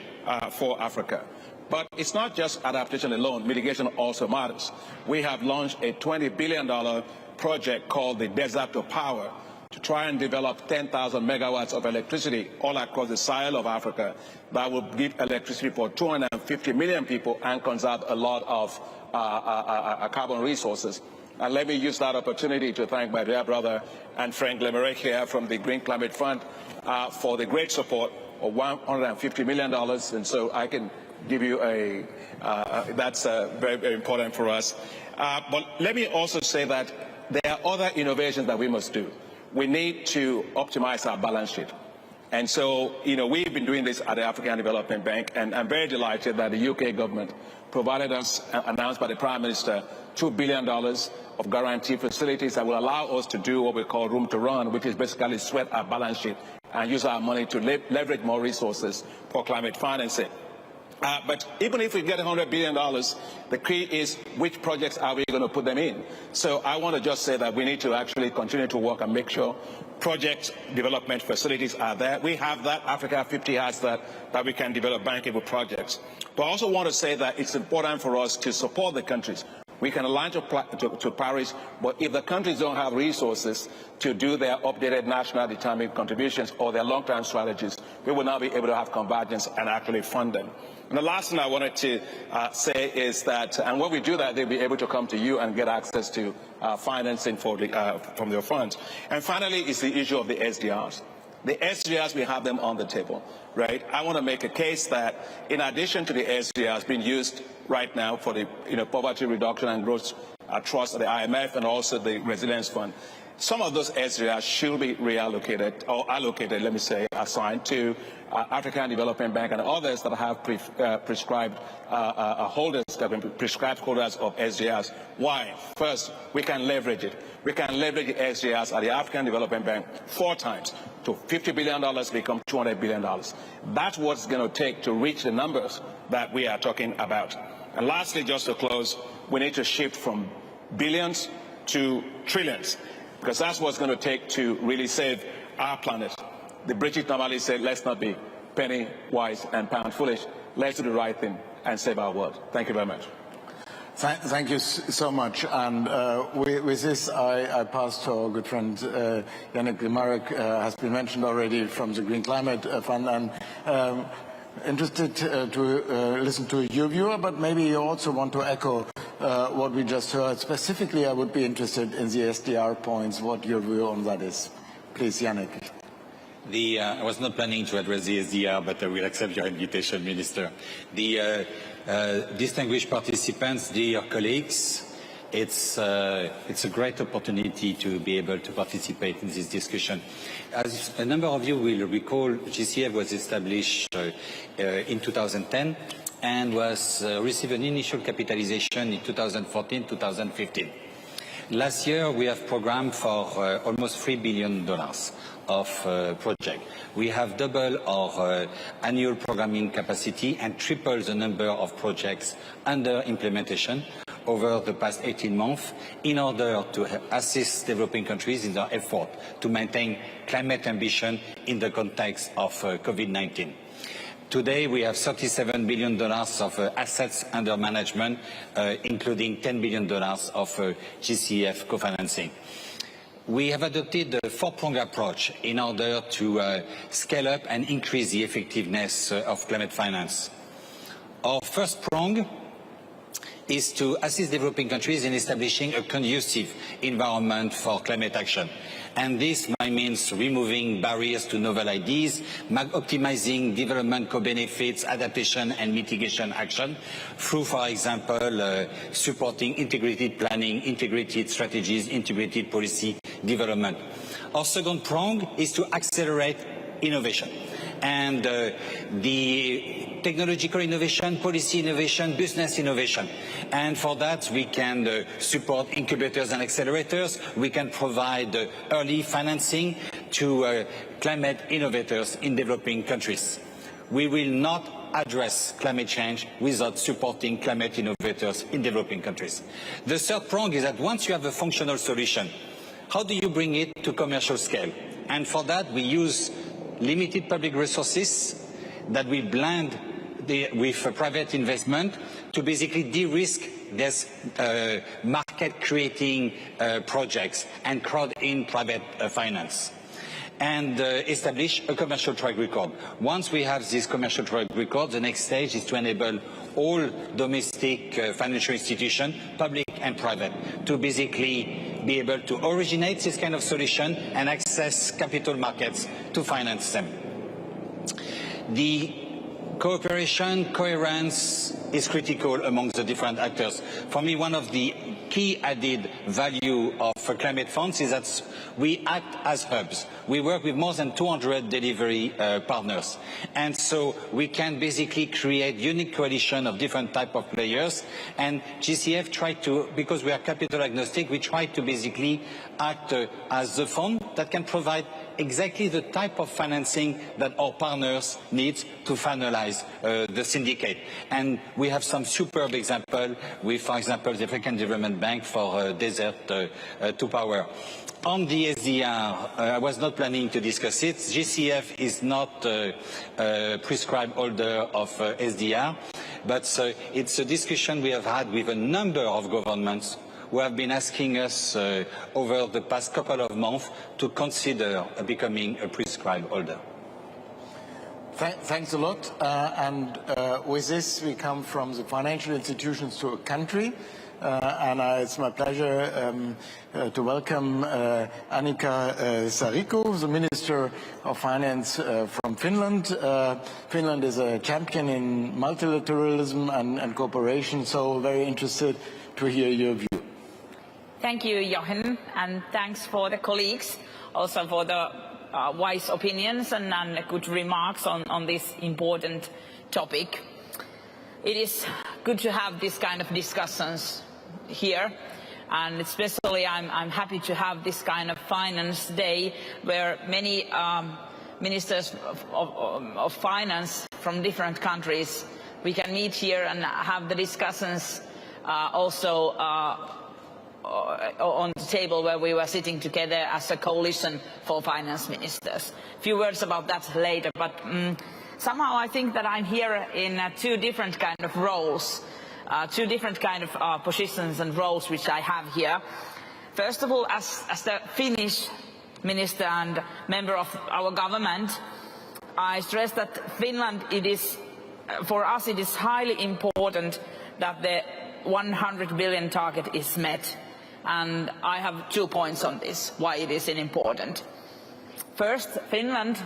for Africa. But it's not just adaptation alone, mitigation also matters. We have launched a $20 billion project called the Desert to Power to try and develop 10,000 megawatts of electricity all across the Sahel of Africa that will give electricity for 250 million people and conserve a lot of carbon resources. And let me use that opportunity to thank my dear brother and friend Glemerek here from the Green Climate Fund for the great support of $150 million. And so I can give you that's very, very important for us. But let me also say that there are other innovations that we must do. We need to optimize our balance sheet. And so, we've been doing this at the African Development Bank, and I'm very delighted that the UK government provided us, announced by the Prime Minister, $2 billion of guarantee facilities that will allow us to do what we call room to run, which is basically sweat our balance sheet and use our money to leverage more resources for climate financing. But even if we get $100 billion, the key is which projects are we going to put them in? So I want to just say that we need to actually continue to work and make sure project development facilities are there. We have that. Africa 50 has that we can develop bankable projects. But I also want to say that it's important for us to support the countries. We can align to Paris, but if the countries don't have resources to do their updated national determined contributions or their long-term strategies, we will not be able to have convergence and actually fund them. And the last thing I wanted to say is that, and when we do that, they'll be able to come to you and get access to financing from your funds. And finally, is the issue of the SDRs. The SDRs, we have them on the table, right? I want to make a case that in addition to the SDRs being used right now for the poverty reduction and growth trust at the IMF and also the Resilience Fund. Some of those SDRs should be reallocated, or allocated, let me say, assigned to African Development Bank and others that have prescribed holders, that have been prescribed holders of SDRs. Why? First, we can leverage it. We can leverage the SDRs at the African Development Bank 4 times to $50 billion become $200 billion. That's what it's going to take to reach the numbers that we are talking about. And lastly, just to close, we need to shift from billions to trillions, because that's what's going to take to really save our planet. The British normally say, let's not be penny wise and pound foolish. Let's do the right thing and save our world. Thank you very much. Thank you so much. And with this, I pass to our good friend Yannick Remarek, has been mentioned already from the Green Climate Fund. And interested to listen to your view, but maybe you also want to echo what we just heard. Specifically, I would be interested in the SDR points, what your view on that is. Please, Yannick. I was not planning to address the SDR, but I will accept your invitation, Minister. The distinguished participants, dear colleagues, it's a great opportunity to be able to participate in this discussion. As a number of you will recall, GCF was established in 2010 and was received an initial capitalization in 2014-2015. Last year, we have programmed for almost $3 billion of project. We have doubled our annual programming capacity and tripled the number of projects under implementation over the past 18 months in order to assist developing countries in their effort to maintain climate ambition in the context of COVID-19. Today, we have $37 billion of assets under management, including $10 billion of GCF co-financing. We have adopted a 4-pronged approach in order to scale up and increase the effectiveness of climate finance. Our first prong is to assist developing countries in establishing a conducive environment for climate action. And this means removing barriers to novel ideas, optimizing development co-benefits, adaptation and mitigation action through, for example, supporting integrated planning, integrated strategies, integrated policy development. Our second prong is to accelerate innovation. And the technological innovation, policy innovation, business innovation. And for that, we can support incubators and accelerators. We can provide early financing to climate innovators in developing countries. We will not address climate change without supporting climate innovators in developing countries. The third prong is that once you have a functional solution, how do you bring it to commercial scale? And for that, we use limited public resources that we blend with private investment to basically de-risk these market-creating projects and crowd in private finance and establish a commercial track record. Once we have this commercial track record, the next stage is to enable all domestic financial institutions, public and private, to basically be able to originate this kind of solution and access capital markets to finance them. The cooperation, coherence is critical among the different actors. For me, one of the key added value of climate funds is that we act as hubs. We work with more than 200 delivery partners. And so we can basically create unique coalition of different type of players. And GCF tried to, because we are capital agnostic, we try to basically act as the fund that can provide exactly the type of financing that our partners need to finalize the syndicate. And we have some superb examples with, for example, the African Development Bank for desert to power. On the SDR, I was not planning to discuss it. GCF is not a prescribed holder of SDR, but it's a discussion we have had with a number of governments who have been asking us over the past couple of months to consider becoming a prescribed holder. Thanks a lot. And with this, we come from the financial institutions to a country. And it's my pleasure to welcome Annika Saarikko, the Minister of Finance from Finland. Finland is a champion in multilateralism and cooperation, so very interested to hear your view. Thank you, Jochen, and thanks for the colleagues, also for the wise opinions and good remarks on this important topic. It is good to have this kind of discussions here, and especially I'm happy to have this kind of finance day where many ministers of finance from different countries, we can meet here and have the discussions also on the table where we were sitting together as a coalition for finance ministers. A few words about that later, but somehow I think that I'm here in two different kind of roles, two different kind of positions and roles which I have here. First of all, as the Finnish minister and member of our government, I stress that Finland, for us it is highly important that the 100 billion target is met. And I have 2 points on this, why it is important. First, Finland,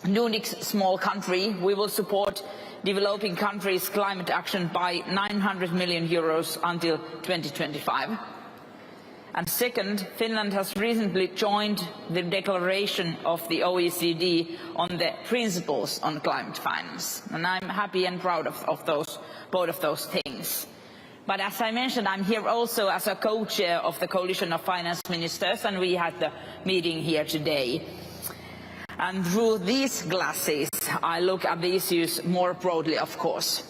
Nordic's small country, we will support developing countries' climate action by 900 million euros until 2025. And second, Finland has recently joined the declaration of the OECD on the principles on climate finance. And I'm happy and proud of both of those things. But as I mentioned, I'm here also as a co-chair of the Coalition of Finance Ministers, and we had the meeting here today. And through these glasses, I look at the issues more broadly, of course.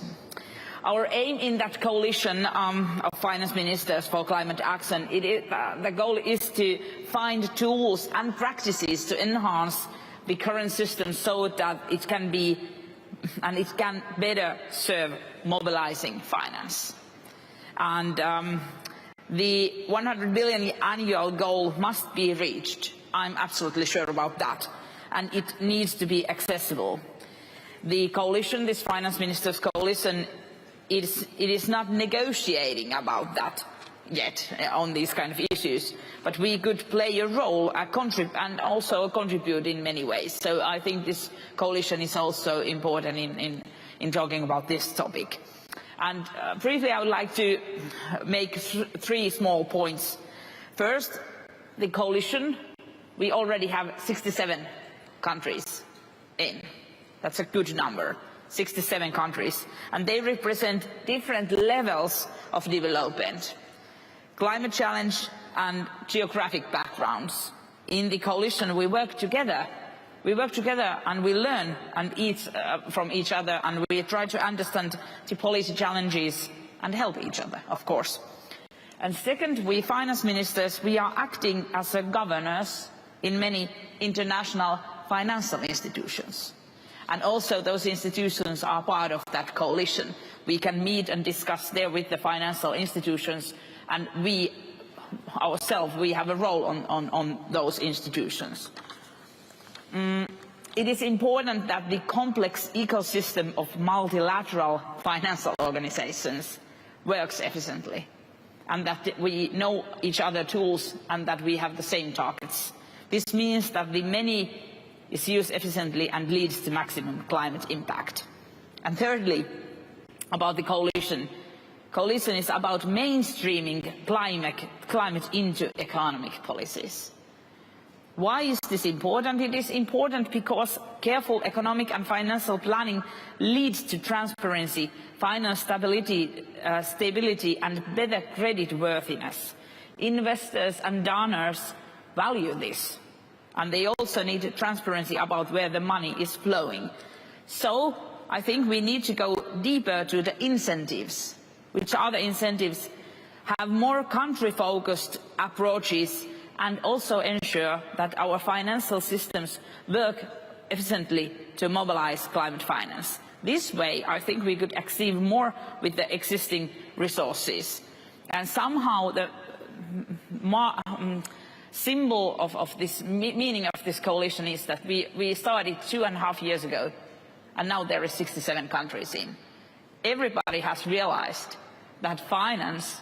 Our aim in that coalition of finance ministers for climate action, the goal is to find tools and practices to enhance the current system so that it can be and it can better serve mobilizing finance. And the 100 billion annual goal must be reached. I'm absolutely sure about that. And it needs to be accessible. The coalition, this finance ministers' coalition, it is not negotiating about that yet on these kind of issues. But we could play a role and also contribute in many ways. So I think this coalition is also important in talking about this topic. And briefly, I would like to make three small points. First, the coalition, we already have 67 countries in. That's a good number, 67 countries. And they represent different levels of development, climate challenge and geographic backgrounds. In the coalition, we work together. We work together and we learn and eat from each other, and we try to understand the policy challenges and help each other, of course. And second, we finance ministers, we are acting as governors in many international financial institutions. And also those institutions are part of that coalition. We can meet and discuss there with the financial institutions, and we ourselves, we have a role on those institutions. It is important that the complex ecosystem of multilateral financial organizations works efficiently, and that we know each other's tools and that we have the same targets. This means that the many is used efficiently and leads to maximum climate impact. And thirdly, about the coalition. Coalition is about mainstreaming climate into economic policies. Why is this important? It is important because careful economic and financial planning leads to transparency, finance stability and better credit worthiness. Investors and donors value this, and they also need transparency about where the money is flowing. So I think we need to go deeper to the incentives. Which are the incentives? Have more country-focused approaches and also ensure that our financial systems work efficiently to mobilize climate finance. This way, I think we could achieve more with the existing resources. And somehow the symbol of this meaning of this coalition is that we started 2.5 years ago, and now there are 67 countries in. Everybody has realized that finance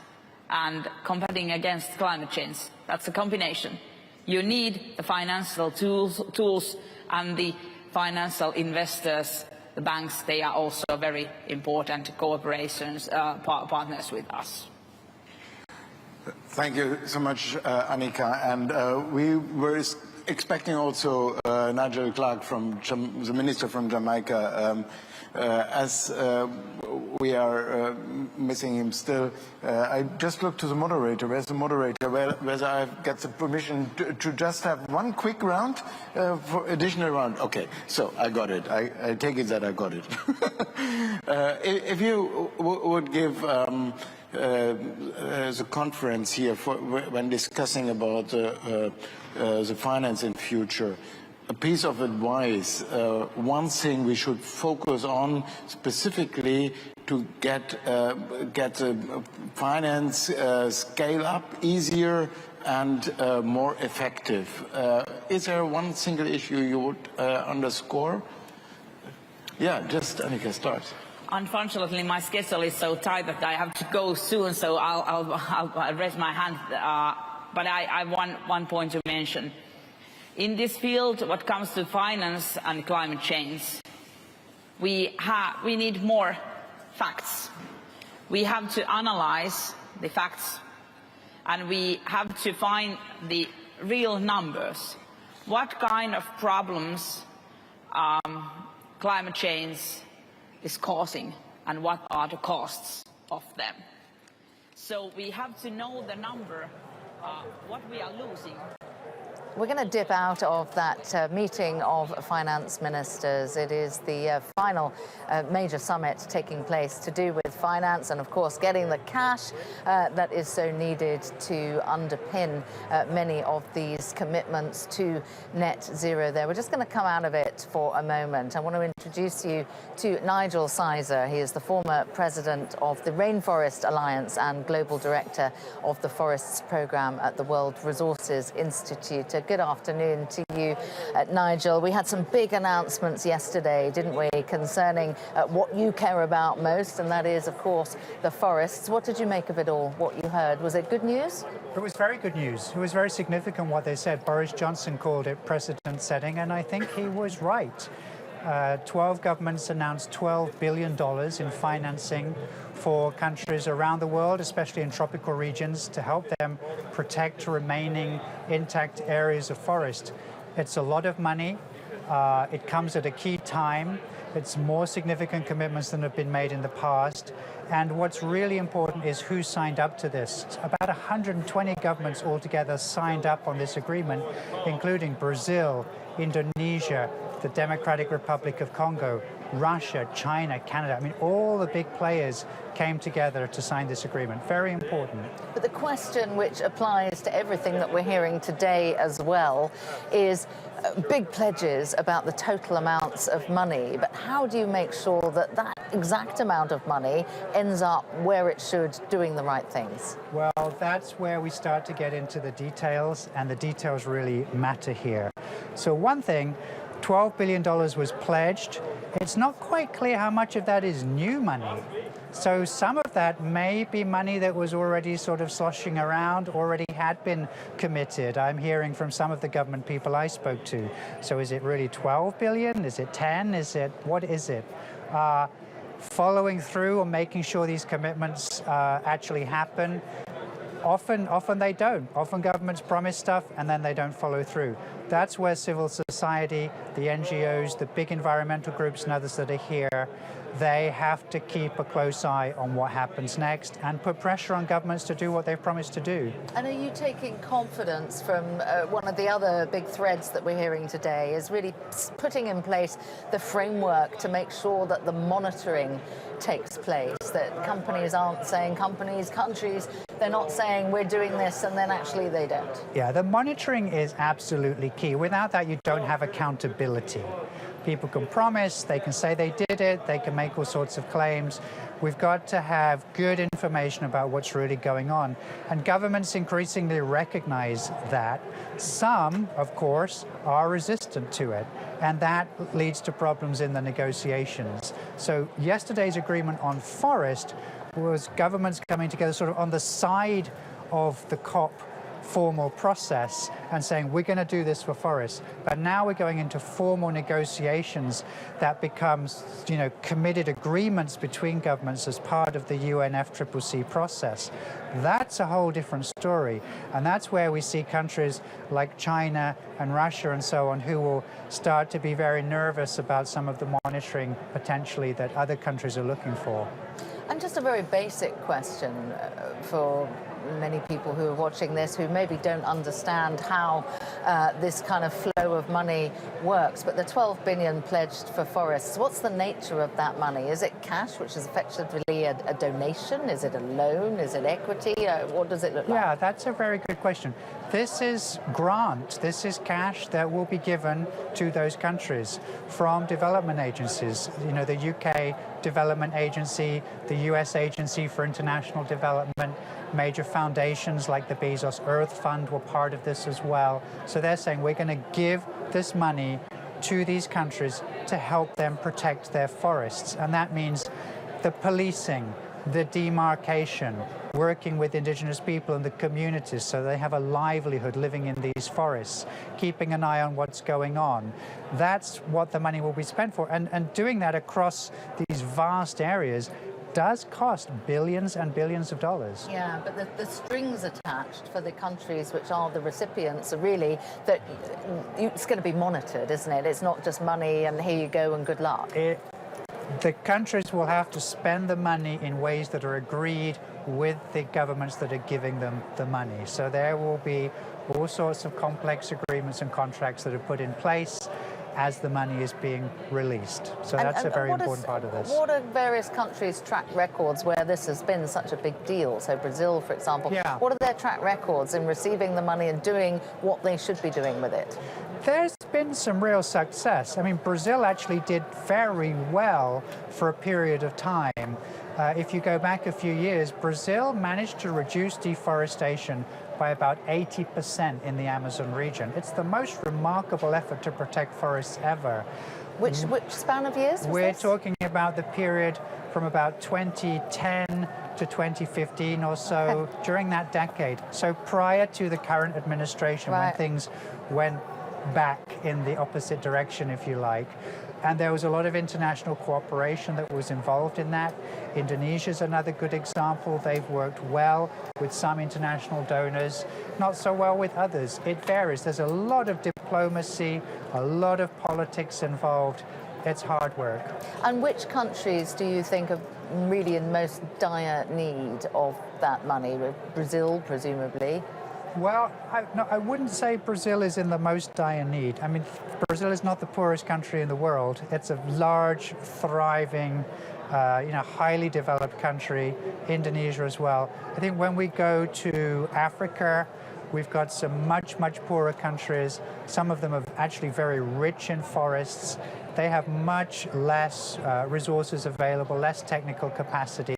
and combating against climate change, that's a combination. You need the financial tools and the financial investors, the banks, they are also very important partners with us. Thank you so much, Annika. And we were expecting also Nigel Clark, the minister from Jamaica, as we are missing him still. I just looked to the moderator. Where's the moderator? Whether I get the permission to just have one quick round for additional round. Okay, so I got it. I take it that I got it. If you would give the conference here when discussing about the finance in future, a piece of advice, one thing we should focus on specifically to get the finance scale up easier and more effective. Is there one single issue you would underscore? Yeah, just Annika, start. Unfortunately, my schedule is so tight that I have to go soon, so I'll raise my hand. But I want one point to mention. In this field, what comes to finance and climate change, we need more facts. We have to analyze the facts, and we have to find the real numbers. What kind of problems climate change is causing, and what are the costs of them? So we have to know the number, what we are losing. We're going to dip out of that meeting of finance ministers. It is the final major summit taking place to do with finance and, of course, getting the cash that is so needed to underpin many of these commitments to net zero there. We're just going to come out of it for a moment. I want to introduce you to Nigel Sizer. He is the former president of the Rainforest Alliance and global director of the Forests Programme at the World Resources Institute. Good afternoon to you, Nigel. We had some big announcements yesterday, didn't we, concerning what you care about most, and that is, of course, the forests. What did you make of it all, what you heard? Was it good news? It was very good news. It was very significant what they said. Boris Johnson called it precedent-setting, and I think he was right. 12 governments announced $12 billion in financing for countries around the world, especially in tropical regions, to help them protect remaining intact areas of forest. It's a lot of money. It comes at a key time. It's more significant commitments than have been made in the past. And what's really important is who signed up to this. About 120 governments altogether signed up on this agreement, including Brazil, Indonesia, the Democratic Republic of Congo, Russia, China, Canada. I mean, all the big players came together to sign this agreement. Very important. But the question which applies to everything that we're hearing today as well is big pledges about the total amounts of money. But how do you make sure that that exact amount of money ends up where it should, doing the right things? Well, that's where we start to get into the details, and the details really matter here. So one thing, $12 billion was pledged. It's not quite clear how much of that is new money. So some of that may be money that was already sort of sloshing around, already had been committed. I'm hearing from some of the government people I spoke to. So is it really 12 billion? Is it 10? What is it? Following through on making sure these commitments actually happen. Often they don't. Often governments promise stuff and then they don't follow through. That's where civil society, the NGOs, the big environmental groups and others that are here, they have to keep a close eye on what happens next and put pressure on governments to do what they've promised to do. And are you taking confidence from one of the other big threads that we're hearing today is really putting in place the framework to make sure that the monitoring takes place, that companies aren't saying, countries, they're not saying we're doing this and then actually they don't? Yeah, the monitoring is absolutely key. Without that, you don't have accountability. People can promise, they can say they did it, they can make all sorts of claims. We've got to have good information about what's really going on. And governments increasingly recognize that. Some, of course, are resistant to it. And that leads to problems in the negotiations. So yesterday's agreement on forest was governments coming together sort of on the side of the COP formal process and saying we're going to do this for forests, but now we're going into formal negotiations that becomes, you know, committed agreements between governments as part of the UNFCCC process. That's a whole different story, and that's where we see countries like China and Russia and so on who will start to be very nervous about some of the monitoring potentially that other countries are looking for. And just a very basic question for many people who are watching this who maybe don't understand how this kind of flow of money works, but the 12 billion pledged for forests, what's the nature of that money? Is it cash, which is effectively a donation? Is it a loan? Is it equity? What does it look like? Yeah, that's a very good question. This is grant. This is cash that will be given to those countries from development agencies. You know, the UK Development Agency, the US Agency for International Development, major foundations like the Bezos Earth Fund were part of this as well. So they're saying we're going to give this money to these countries to help them protect their forests. And that means the policing, the demarcation, working with indigenous people and the communities so they have a livelihood living in these forests, keeping an eye on what's going on. That's what the money will be spent for. And doing that across these vast areas does cost billions and billions of dollars. Yeah, but the strings attached for the countries which are the recipients are really that it's going to be monitored, isn't it? It's not just money and here you go and good luck. The countries will have to spend the money in ways that are agreed with the governments that are giving them the money. So there will be all sorts of complex agreements and contracts that are put in place as the money is being released. So that's a very important part of this. What are various countries' track records where this has been such a big deal? So Brazil, for example, what are their track records in receiving the money and doing what they should be doing with it? There's been some real success. I mean, Brazil actually did very well for a period of time. If you go back a few years, Brazil managed to reduce deforestation by about 80% in the Amazon region. It's the most remarkable effort to protect forests ever. Which span of years was We're this? talking about the period from about 2010 to 2015 or so, during that decade. So prior to the current administration, when things went back in the opposite direction, if you like. And there was a lot of international cooperation that was involved in that. Indonesia is another good example. They've worked well with some international donors, not so well with others. It varies. There's a lot of diplomacy, a lot of politics involved. It's hard work. And which countries do you think are really in most dire need of that money? Brazil, presumably. Well, I wouldn't say Brazil is in the most dire need. I mean, Brazil is not the poorest country in the world. It's a large, thriving, highly developed country. Indonesia as well. I think when we go to Africa, we've got some much poorer countries. Some of them are actually very rich in forests. They have much less resources available, less technical capacity,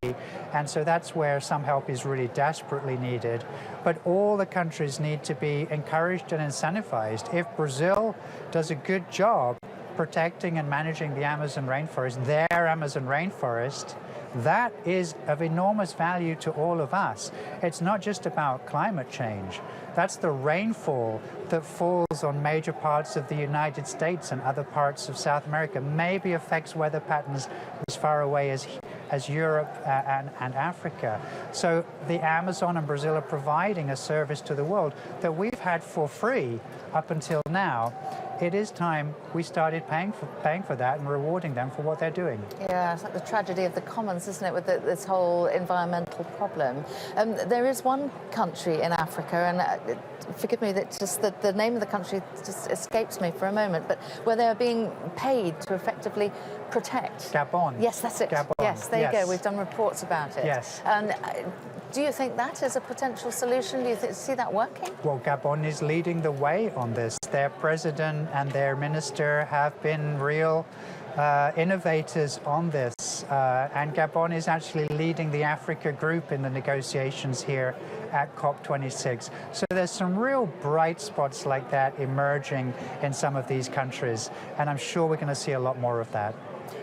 and so that's where some help is really desperately needed. But all the countries need to be encouraged and incentivized. If Brazil does a good job protecting and managing the Amazon rainforest, their Amazon rainforest, that is of enormous value to all of us. It's not just about climate change. That's the rainfall that falls on major parts of the United States and other parts of South America, maybe affects weather patterns as far away as Europe and Africa. So the Amazon and Brazil are providing a service to the world that we've had for free up until now. It is time we started paying for that and rewarding them for what they're doing. Yeah, it's like the tragedy of the commons, isn't it, with this whole environmental problem. There is one country in Africa, and forgive me, that just the name of the country just escapes me for a moment, but where they are being paid to effectively protect. Gabon. Yes, that's it. Gabon. Yes, there you go. We've done reports about it. Yes. Do you think that is a potential solution? Do you see that working? Well, Gabon is leading the way on this. Their president and their minister have been real innovators on this. And Gabon is actually leading the Africa group in the negotiations here at COP26. So there's some real bright spots like that emerging in some of these countries. And I'm sure we're going to see a lot more of that.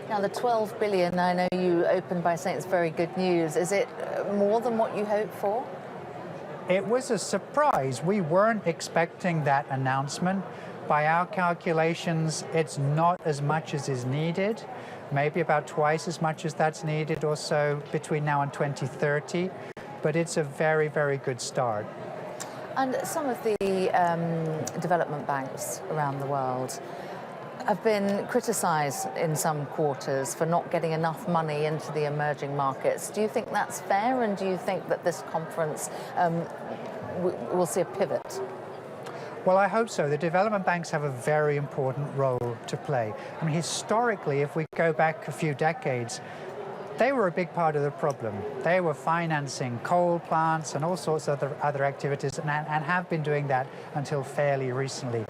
Now, the 12 billion, I know you opened by saying it's very good news. Is it more than what you hoped for? it was a surprise. We weren't expecting that announcement. By our calculations, it's not as much as is needed, maybe about twice as much as that's needed or so between now and 2030, but it's a very, very good start. And some of the development banks around the world have been criticised in some quarters for not getting enough money into the emerging markets. Do you think that's fair, and do you think that this conference will see a pivot? Well, I hope so. The development banks have a very important role to play. I mean, historically, if we go back a few decades, they were a big part of the problem. They were financing coal plants and all sorts of other activities, and have been doing that until fairly recently.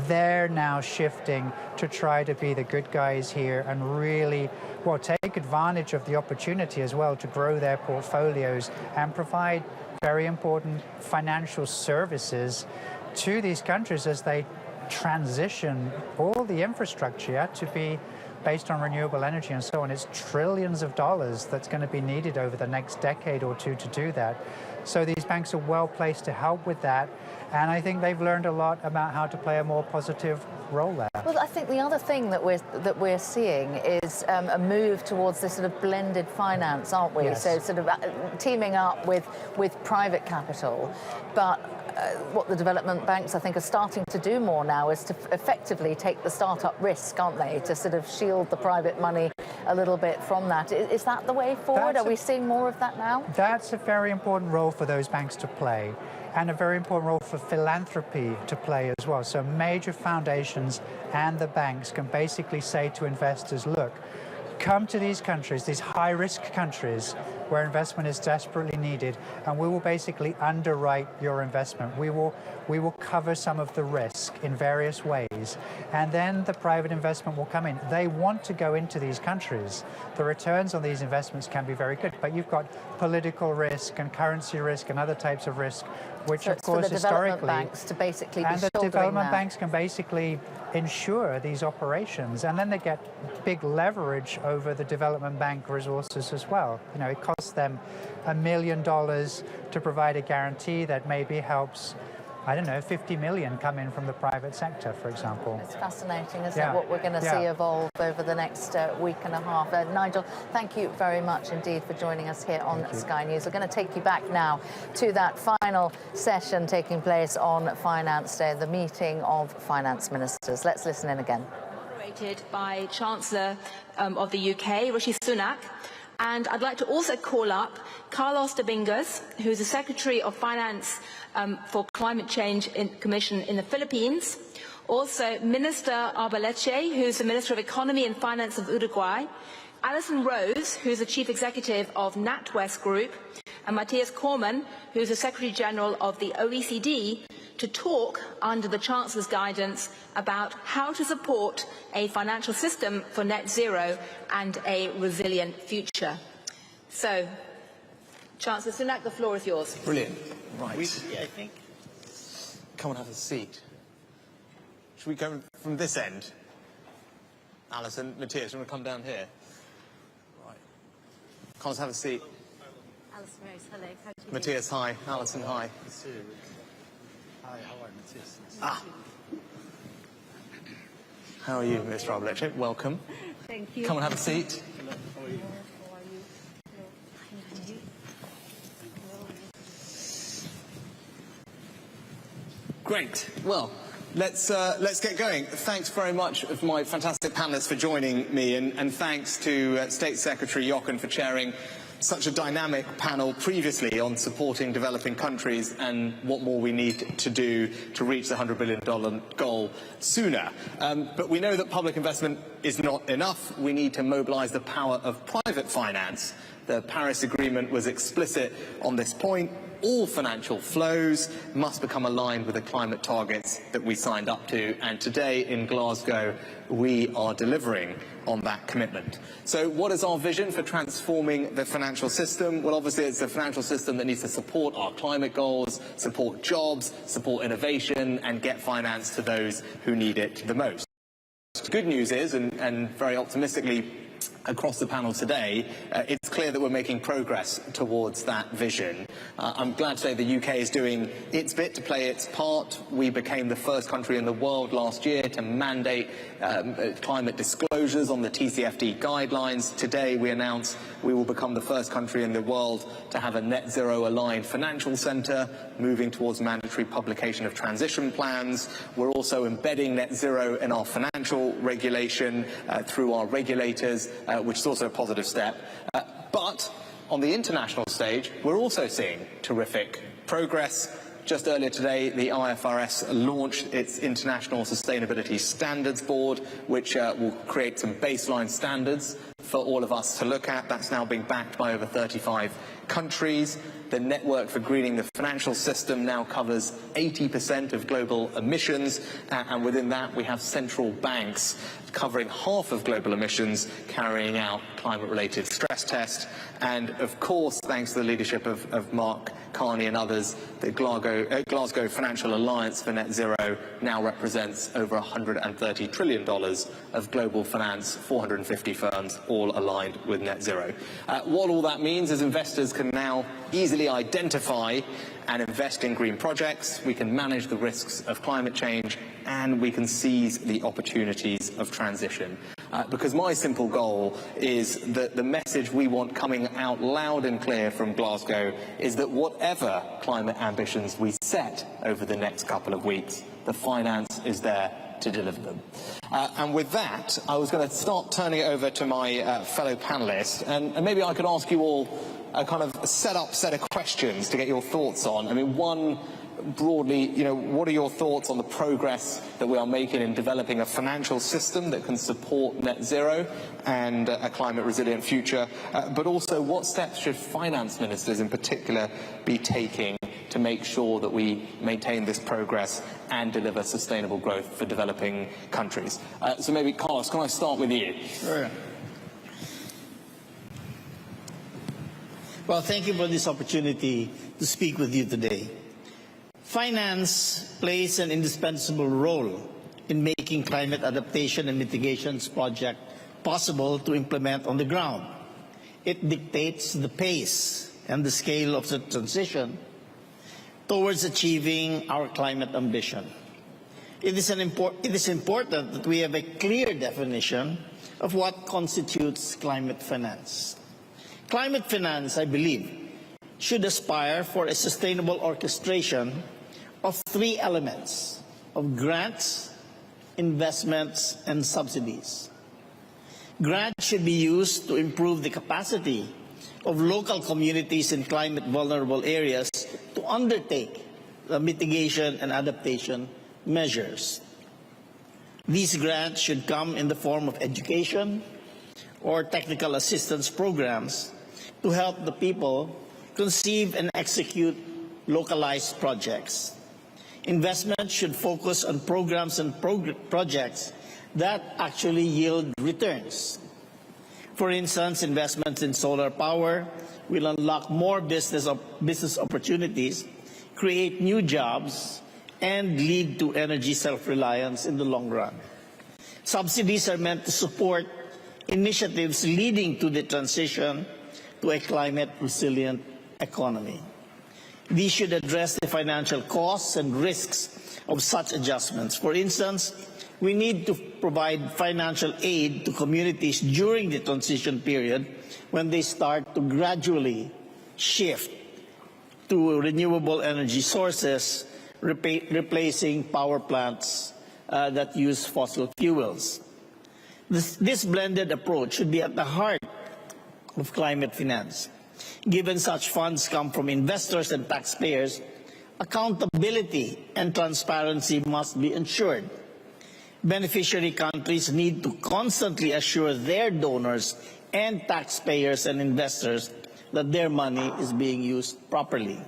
They're now shifting to try to be the good guys here and really, well, take advantage of the opportunity as well to grow their portfolios and provide very important financial services to these countries as they transition all the infrastructure to be based on renewable energy and so on. It's trillions of dollars that's going to be needed over the next decade or two to do that. So these banks are well placed to help with that. And I think they've learned a lot about how to play a more positive role there. Well, I think the other thing that we're seeing is a move towards this sort of blended finance, aren't we? Yes. So sort of teaming up with private capital. But what the development banks, I think, are starting to do more now is to effectively take the startup risk, aren't they? To sort of shield the private money a little bit from that. Is that the way forward? Are we seeing more of that now? That's a very important role for those banks to play, and a very important role for philanthropy to play as well. So major foundations and the banks can basically say to investors, look, come to these countries, these high-risk countries where investment is desperately needed, and we will basically underwrite your investment. We will cover some of the risk in various ways, and then the private investment will come in. They want to go into these countries. The returns on these investments can be very good, but you've got political risk and currency risk and other types of risk, which so of course for the historically, banks to basically be and the shouldering development that. banks can basically insure these operations, and then they get big leverage over the development bank resources as well. You know, it costs them $1 million to provide a guarantee that maybe helps, I don't know, 50 million come in from the private sector, for example. It's fascinating, isn't it, what we're going to see evolve over the next week and a half. Nigel, thank you very much indeed for joining us here on Sky News. We're going to take you back now to that final session taking place on Finance Day, the meeting of finance ministers. Let's listen in again. Moderated by Chancellor of the UK, Rishi Sunak. And I'd like to also call up Carlos Dominguez, who's the Secretary of Finance for Climate Change Commission in the Philippines. Also, Minister Arbaleche, who's the Minister of Economy and Finance of Uruguay. Alison Rose, who's the Chief Executive of NatWest Group. And Matthias Cormann, who's the Secretary General of the OECD, to talk under the Chancellor's guidance about how to support a financial system for net zero and a resilient future. So, Chancellor Sunak, the floor is yours. Brilliant. Right. I think. Come and have a seat. Should we go from this end? Alison, Matthias, you want to come down here? Right. Come and have a seat. Alison Rose, hello. How do you Matthias, hi. Alison, hi. Hi, how are you, Matthias? Ah. How are you, Mr. Arbaleche? Welcome. Thank you. Come and have a seat. Hello, how are you? Great. Well, let's get going. Thanks very much of my fantastic panelists for joining me, and thanks to State Secretary Jochen for chairing such a dynamic panel previously on supporting developing countries and what more we need to do to reach the $100 billion goal sooner. But we know that public investment is not enough. We need to mobilise the power of private finance. The Paris Agreement was explicit on this point. All financial flows must become aligned with the climate targets that we signed up to, and today in Glasgow we are delivering on that commitment. So what is our vision for transforming the financial system? Well, obviously it's a financial system that needs to support our climate goals, support jobs, support innovation, and get finance to those who need it the most. The good news is, and very optimistically, across the panel today, it's clear that we're making progress towards that vision. I'm glad to say the UK is doing its bit to play its part. We became the first country in the world last year to mandate climate disclosures on the TCFD guidelines. Today we announce we will become the first country in the world to have a net zero aligned financial centre, moving towards mandatory publication of transition plans. We're also embedding net zero in our financial regulation through our regulators, which is also a positive step. But on the international stage, we're also seeing terrific progress. Just earlier today, the IFRS launched its International Sustainability Standards Board, which will create some baseline standards for all of us to look at. That's now being backed by over 35 countries. The Network for Greening the Financial System now covers 80% of global emissions, and within that we have central banks covering half of global emissions, carrying out climate-related stress tests. And of course, thanks to the leadership of Mark Carney and others, the Glasgow Financial Alliance for Net Zero now represents over $130 trillion of global finance, 450 firms, all aligned with net zero. What all that means is investors can now easily identify and invest in green projects, we can manage the risks of climate change, and we can seize the opportunities of transition. Because my simple goal is that the message we want coming out loud and clear from Glasgow is that whatever climate ambitions we set over the next couple of weeks, the finance is there to deliver them. And with that, I was going to start turning it over to my fellow panelists, and maybe I could ask you all a kind of set of questions to get your thoughts on. I mean, one, broadly, what are your thoughts on the progress that we are making in developing a financial system that can support net zero and a climate resilient future? But also, what steps should finance ministers in particular be taking to make sure that we maintain this progress and deliver sustainable growth for developing countries? So maybe, Carlos, can I start with you? Sure. Well, thank you for this opportunity to speak with you today. Finance plays an indispensable role in making climate adaptation and mitigations project possible to implement on the ground. It dictates the pace and the scale of the transition towards achieving our climate ambition. It is important that we have a clear definition of what constitutes climate finance. Climate finance, I believe, should aspire for a sustainable orchestration of three elements of grants, investments, and subsidies. Grants should be used to improve the capacity of local communities in climate vulnerable areas to undertake the mitigation and adaptation measures. These grants should come in the form of education or technical assistance programs to help the people conceive and execute localized projects. Investment should focus on programs and projects that actually yield returns. For instance, investments in solar power will unlock more business opportunities, create new jobs, and lead to energy self-reliance in the long run. Subsidies are meant to support initiatives leading to the transition to a climate-resilient economy. These should address the financial costs and risks of such adjustments. For instance, we need to provide financial aid to communities during the transition period when they start to gradually shift to renewable energy sources, replacing power plants that use fossil fuels. This blended approach should be at the heart of climate finance. Given such funds come from investors and taxpayers, accountability and transparency must be ensured. Beneficiary countries need to constantly assure their donors and taxpayers and investors that their money is being used properly.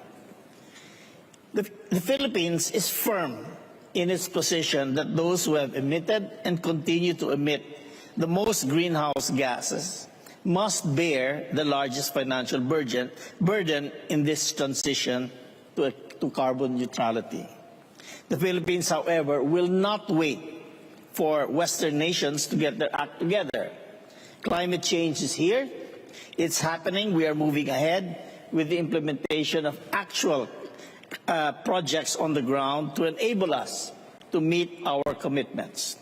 The Philippines is firm in its position that those who have emitted and continue to emit the most greenhouse gases must bear the largest financial burden in this transition to carbon neutrality. The Philippines, however, will not wait for Western nations to get their act together. Climate change is here. It's happening. We are moving ahead with the implementation of actual projects on the ground to enable us to meet our commitments.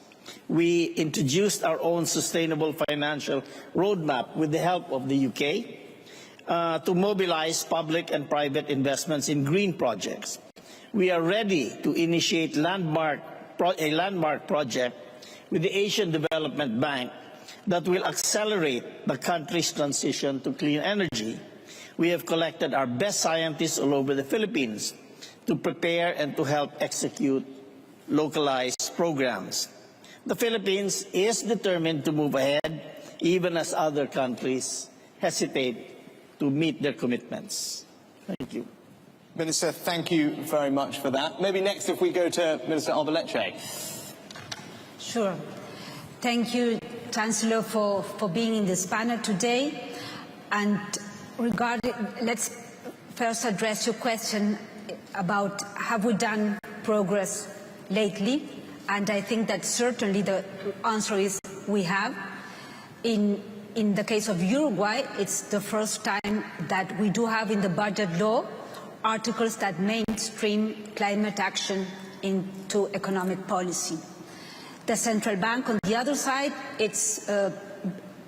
We introduced our own sustainable financial roadmap with the help of the UK to mobilize public and private investments in green projects. We are ready to initiate a landmark project with the Asian Development Bank that will accelerate the country's transition to clean energy. We have collected our best scientists all over the Philippines to prepare and to help execute localized programs. The Philippines is determined to move ahead, even as other countries hesitate to meet their commitments. Thank you. Minister, thank you very much for that. Maybe next if we go to Minister Alvaleche. Sure. Thank you, Chancellor, for being in this panel today. And let's first address your question about have we done progress lately? And I think that certainly the answer is we have. In the case of Uruguay, it's the first time that we do have in the budget law articles that mainstream climate action into economic policy. The central bank, on the other side, it's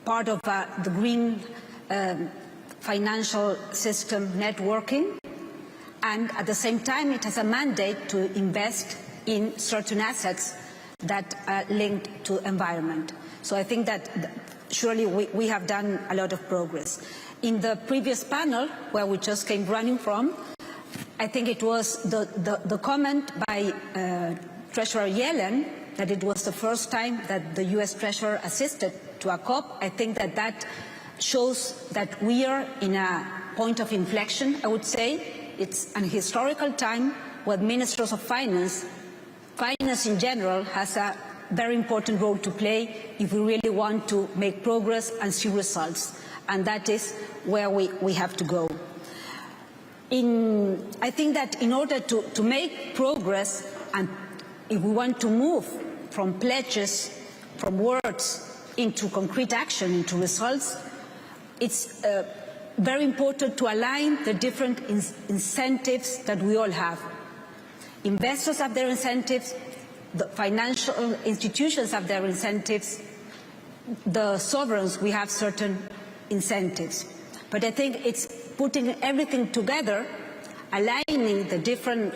part of the green financial system networking, and at the same time it has a mandate to invest in certain assets that are linked to environment. So I think that surely we have done a lot of progress. In the previous panel, where we just came running from, I think it was the comment by Treasurer Yellen that it was the first time that the US Treasurer assisted to a COP. I think that shows that we are in a point of inflection, I would say. It's an historical time where ministers of finance in general has a very important role to play if we really want to make progress and see results. And that is where we have to go. I think that in order to make progress, and if we want to move from pledges, from words into concrete action, into results, it's very important to align the different incentives that we all have. Investors have their incentives, the financial institutions have their incentives, the sovereigns, we have certain incentives. But I think it's putting everything together, aligning the different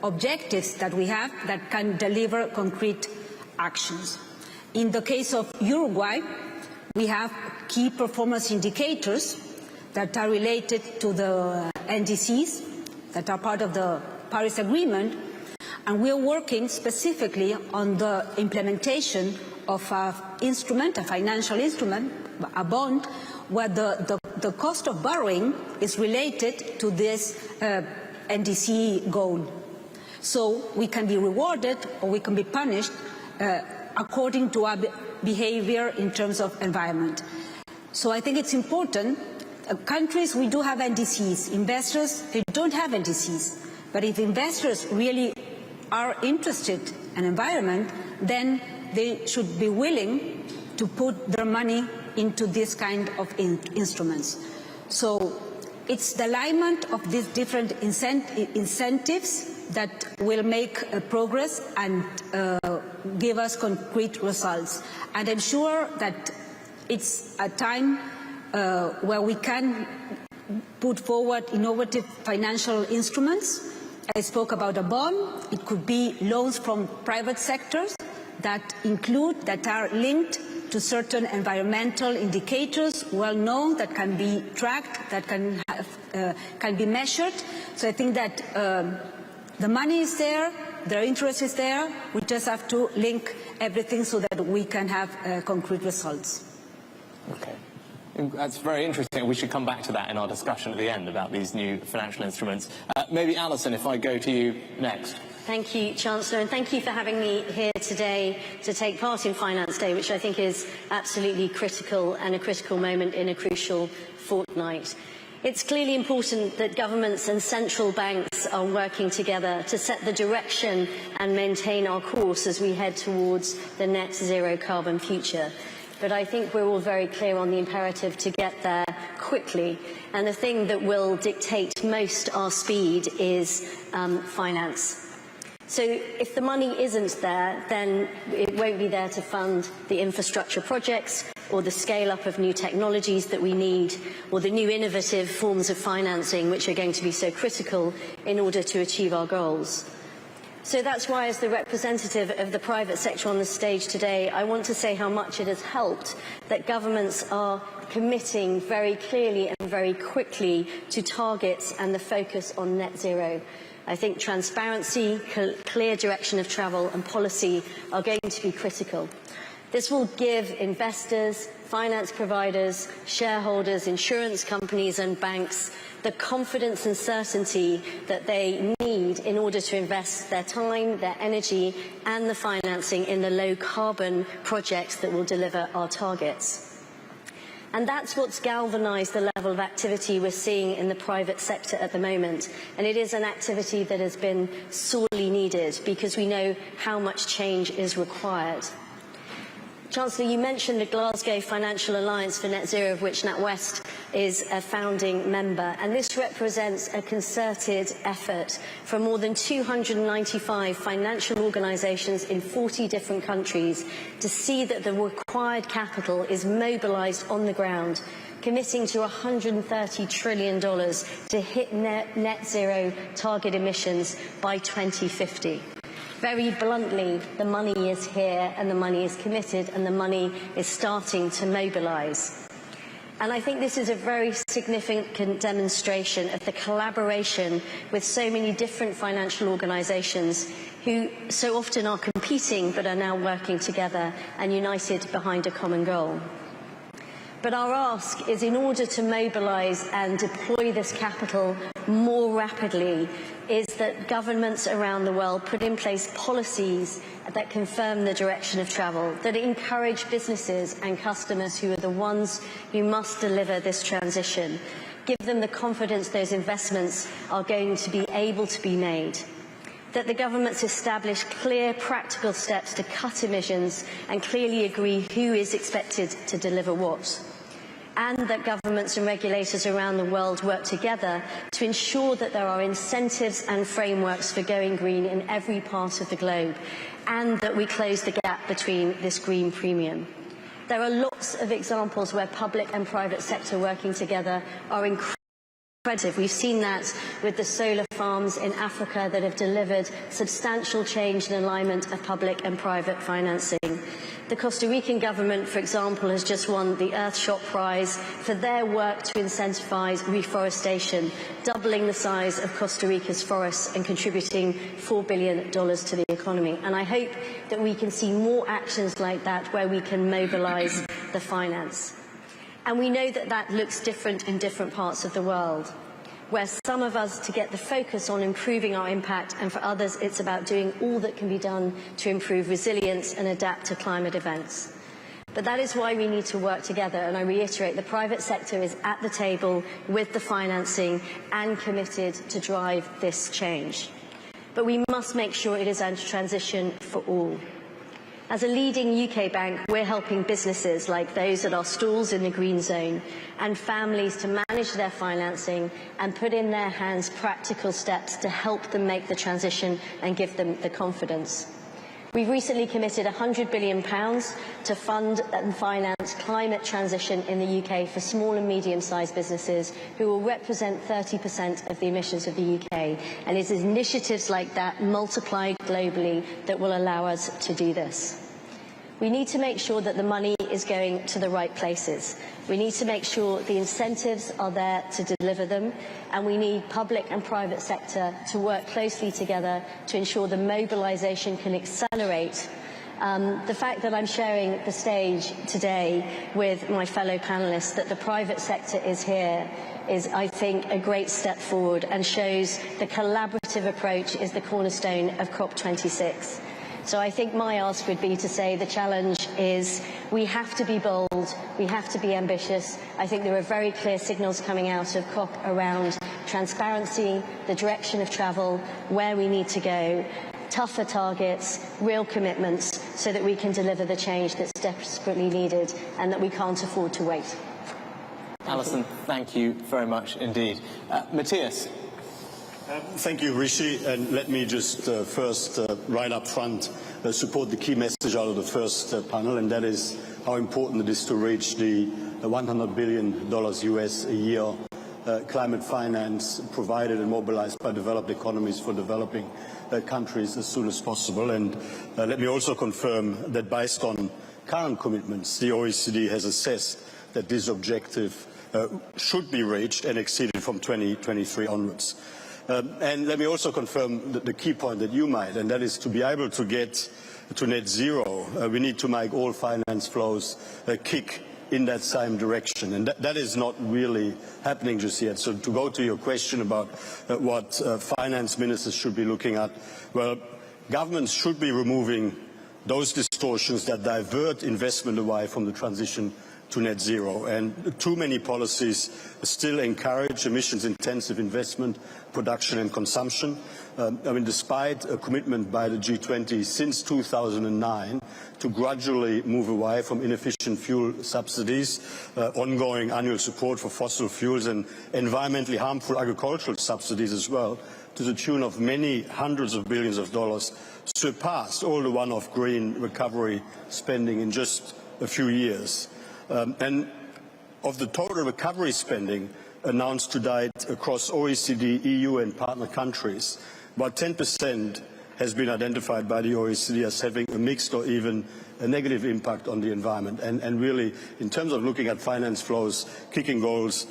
objectives that we have that can deliver concrete actions. In the case of Uruguay, we have key performance indicators that are related to the NDCs that are part of the Paris Agreement, and we are working specifically on the implementation of an instrument, a financial instrument, a bond, where the cost of borrowing is related to this NDC goal. So we can be rewarded or we can be punished according to our behavior in terms of environment. So I think it's important. Countries, we do have NDCs. Investors, they don't have NDCs. But if investors really are interested in environment, then they should be willing to put their money into this kind of instruments. So it's the alignment of these different incentives that will make progress and give us concrete results. And I'm sure that it's a time where we can put forward innovative financial instruments. I spoke about a bond. It could be loans from private sectors that are linked to certain environmental indicators, well known, that can be tracked, that can be measured. So I think that the money is there, their interest is there. We just have to link everything so that we can have concrete results. Okay. That's very interesting. We should come back to that in our discussion at the end about these new financial instruments. Maybe Alison, if I go to you next. Thank you, Chancellor, and thank you for having me here today to take part in Finance Day, which I think is absolutely critical and a critical moment in a crucial fortnight. It's clearly important that governments and central banks are working together to set the direction and maintain our course as we head towards the net zero carbon future. but I think we're all very clear on the imperative to get there quickly. And the thing that will dictate most our speed is finance. So if the money isn't there, then it won't be there to fund the infrastructure projects or the scale-up of new technologies that we need, or the new innovative forms of financing which are going to be so critical in order to achieve our goals. So that's why, as the representative of the private sector on the stage today, I want to say how much it has helped that governments are committing very clearly and very quickly to targets and the focus on net zero. I think transparency, clear direction of travel and policy are going to be critical. This will give investors, finance providers, shareholders, insurance companies and banks the confidence and certainty that they need in order to invest their time, their energy and the financing in the low-carbon projects that will deliver our targets. And that's what's galvanised the level of activity we're seeing in the private sector at the moment. And it is an activity that has been sorely needed because we know how much change is required. Chancellor, you mentioned the Glasgow Financial Alliance for Net Zero, of which NatWest is a founding member, and this represents a concerted effort from more than 295 financial organisations in 40 different countries to see that the required capital is mobilised on the ground, committing to $130 trillion to hit net zero target emissions by 2050. Very bluntly, the money is here and the money is committed and the money is starting to mobilise. And I think this is a very significant demonstration of the collaboration with so many different financial organisations who so often are competing but are now working together and united behind a common goal. But our ask is, in order to mobilise and deploy this capital more rapidly, is that governments around the world put in place policies that confirm the direction of travel, that encourage businesses and customers who are the ones who must deliver this transition, give them the confidence those investments are going to be able to be made, that the governments establish clear practical steps to cut emissions and clearly agree who is expected to deliver what, and that governments and regulators around the world work together to ensure that there are incentives and frameworks for going green in every part of the globe, and that we close the gap between this green premium. There are lots of examples where public and private sector working together are incredible. We've seen that with the solar farms in Africa that have delivered substantial change in alignment of public and private financing. The Costa Rican government, for example, has just won the Earthshot Prize for their work to incentivise reforestation, doubling the size of Costa Rica's forests and contributing $4 billion to the economy. And I hope that we can see more actions like that where we can mobilise the finance. And we know that that looks different in different parts of the world, where some of us to get the focus on improving our impact, and for others it's about doing all that can be done to improve resilience and adapt to climate events. But that is why we need to work together, and I reiterate, the private sector is at the table with the financing and committed to drive this change. But we must make sure it is a transition for all. As a leading UK bank, we're helping businesses like those at our stalls in the green zone and families to manage their financing and put in their hands practical steps to help them make the transition and give them the confidence. We've recently committed £100 billion to fund and finance climate transition in the UK for small and medium-sized businesses who will represent 30% of the emissions of the UK. And it is initiatives like that multiplied globally that will allow us to do this. We need to make sure that the money is going to the right places. We need to make sure the incentives are there to deliver them, and we need public and private sector to work closely together to ensure the mobilisation can accelerate. The fact that I'm sharing the stage today with my fellow panellists, that the private sector is here, is, I think, a great step forward and shows the collaborative approach is the cornerstone of COP26. So I think my ask would be to say the challenge is we have to be bold, we have to be ambitious. I think there are very clear signals coming out of COP around transparency, the direction of travel, where we need to go. tougher targets, real commitments, so that we can deliver the change that's desperately needed and that we can't afford to wait. Alison, thank you very much indeed. Matthias. Thank you, Rishi, and let me just first, right up front, support the key message out of the first panel, and that is how important it is to reach the $100 billion US a year climate finance provided and mobilized by developed economies for developing countries as soon as possible. And let me also confirm that based on current commitments, the OECD has assessed that this objective should be reached and exceeded from 2023 onwards. And let me also confirm the key point that you made, and that is to be able to get to net zero, we need to make all finance flows kick in that same direction. And that is not really happening just yet. So to go to your question about what finance ministers should be looking at, well, governments should be removing those distortions that divert investment away from the transition to net zero. And too many policies still encourage emissions-intensive investment, production and consumption. Despite a commitment by the G20 since 2009 to gradually move away from inefficient fuel subsidies, ongoing annual support for fossil fuels and environmentally harmful agricultural subsidies as well, to the tune of many hundreds of billions of dollars, surpassed all the one-off green recovery spending in just a few years. And of the total recovery spending announced to date across OECD, EU and partner countries, about 10% has been identified by the OECD as having a mixed or even a negative impact on the environment. And really, in terms of looking at finance flows, kicking goals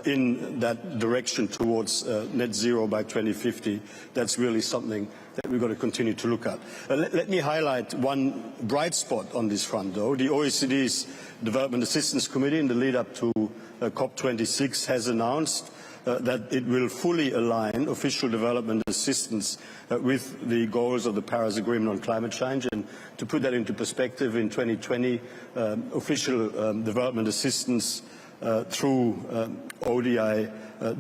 in that direction towards net zero by 2050, that's really something that we've got to continue to look at. Let me highlight one bright spot on this front, though. The OECD's Development Assistance Committee in the lead-up to COP26 has announced that it will fully align official development assistance with the goals of the Paris Agreement on climate change. And to put that into perspective, in 2020, official development assistance through ODI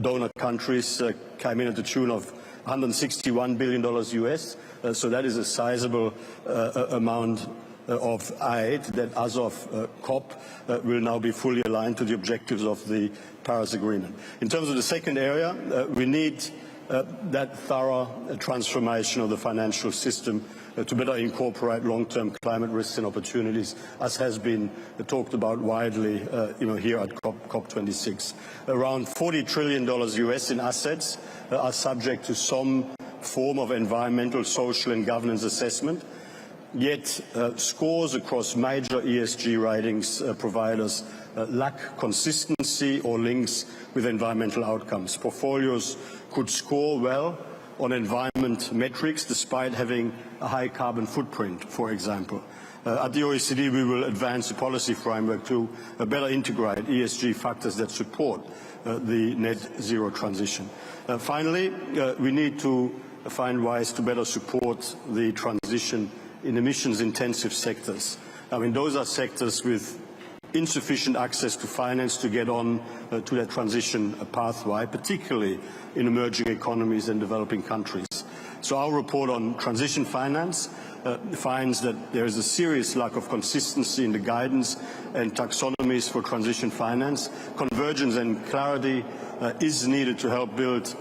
donor countries came in at the tune of $161 billion US. So that is a sizable amount of aid that, as of COP, will now be fully aligned to the objectives of the Paris Agreement. In terms of the second area, we need that thorough transformation of the financial system to better incorporate long-term climate risks and opportunities, as has been talked about widely here at COP26. Around $40 trillion US in assets are subject to some form of environmental, social and governance assessment. Yet scores across major ESG ratings providers lack consistency or links with environmental outcomes. Portfolios could score well on environment metrics despite having a high carbon footprint, for example. At the OECD, we will advance a policy framework to better integrate ESG factors that support the net zero transition. Finally, we need to find ways to better support the transition in emissions-intensive sectors. Those are sectors with insufficient access to finance to get on to that transition pathway, particularly in emerging economies and developing countries. So our report on transition finance finds that there is a serious lack of consistency in the guidance and taxonomies for transition finance. Convergence and clarity is needed to help build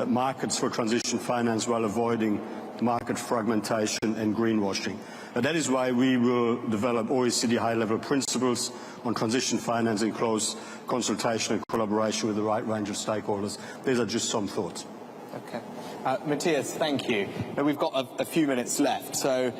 markets for transition finance while avoiding market fragmentation and greenwashing. That is why we will develop OECD high-level principles on transition finance in close consultation and collaboration with the right range of stakeholders. These are just some thoughts. Okay. Matthias, thank you. Now, we've got a few minutes left, so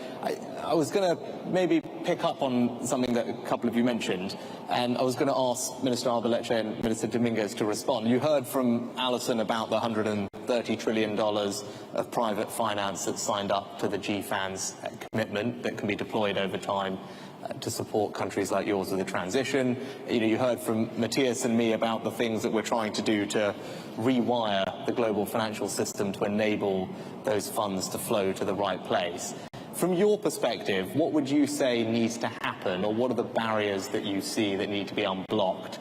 I was going to maybe pick up on something that a couple of you mentioned, and I was going to ask Minister Alba-Lecce and Minister Dominguez to respond. You heard from Alison about the $130 trillion of private finance that's signed up to the GFANZ commitment that can be deployed over time to support countries like yours with the transition. You heard from Matthias and me about the things that we're trying to do to rewire the global financial system to enable those funds to flow to the right place. From your perspective, what would you say needs to happen, or what are the barriers that you see that need to be unblocked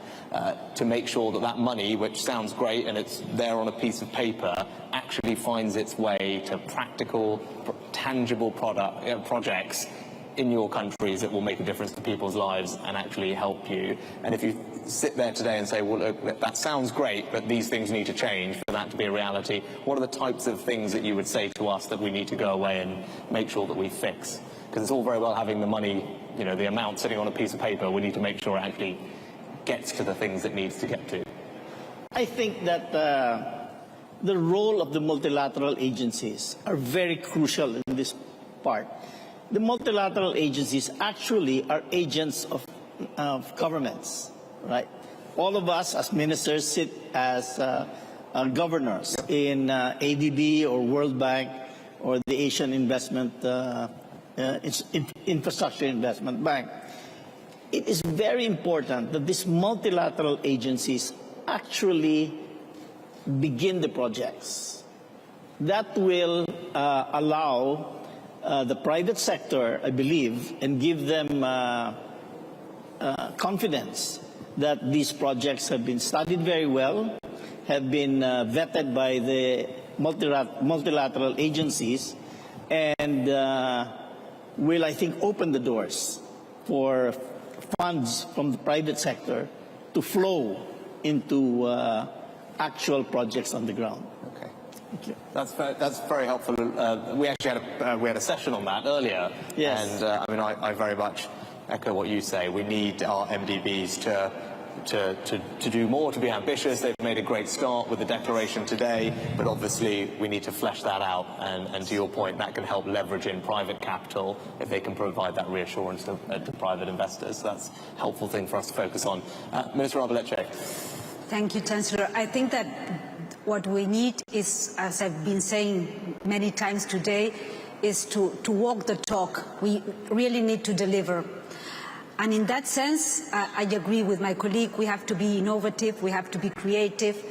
to make sure that that money, which sounds great and it's there on a piece of paper, actually finds its way to practical, tangible projects in your countries that will make a difference to people's lives and actually help you. And if you sit there today and say, well, look, that sounds great, but these things need to change for that to be a reality, what are the types of things that you would say to us that we need to go away and make sure that we fix? Because it's all very well having the money, you know, the amount sitting on a piece of paper. We need to make sure it actually gets to the things it needs to get to. I think that the role of the multilateral agencies are very crucial in this part. The multilateral agencies actually are agents of governments, right? All of us as ministers sit as governors in ADB or World Bank or the Asian Infrastructure Investment Bank. It is very important that these multilateral agencies actually begin the projects. That will allow the private sector, I believe, and give them confidence that these projects have been studied very well, have been vetted by the multilateral agencies, and will, I think, open the doors for funds from the private sector to flow into actual projects on the ground. Okay. Thank you. That's very helpful. We actually had a session on that earlier. Yes. And I mean, I very much echo what you say. We need our MDBs to do more, to be ambitious. They've made a great start with the declaration today, but obviously we need to flesh that out. And to your point, that can help leverage in private capital if they can provide that reassurance to private investors. So that's a helpful thing for us to focus on. Minister Arbaleche. Thank you, Chancellor. I think that what we need is, as I've been saying many times today, is to walk the talk. We really need to deliver. And in that sense, I agree with my colleague, we have to be innovative, we have to be creative.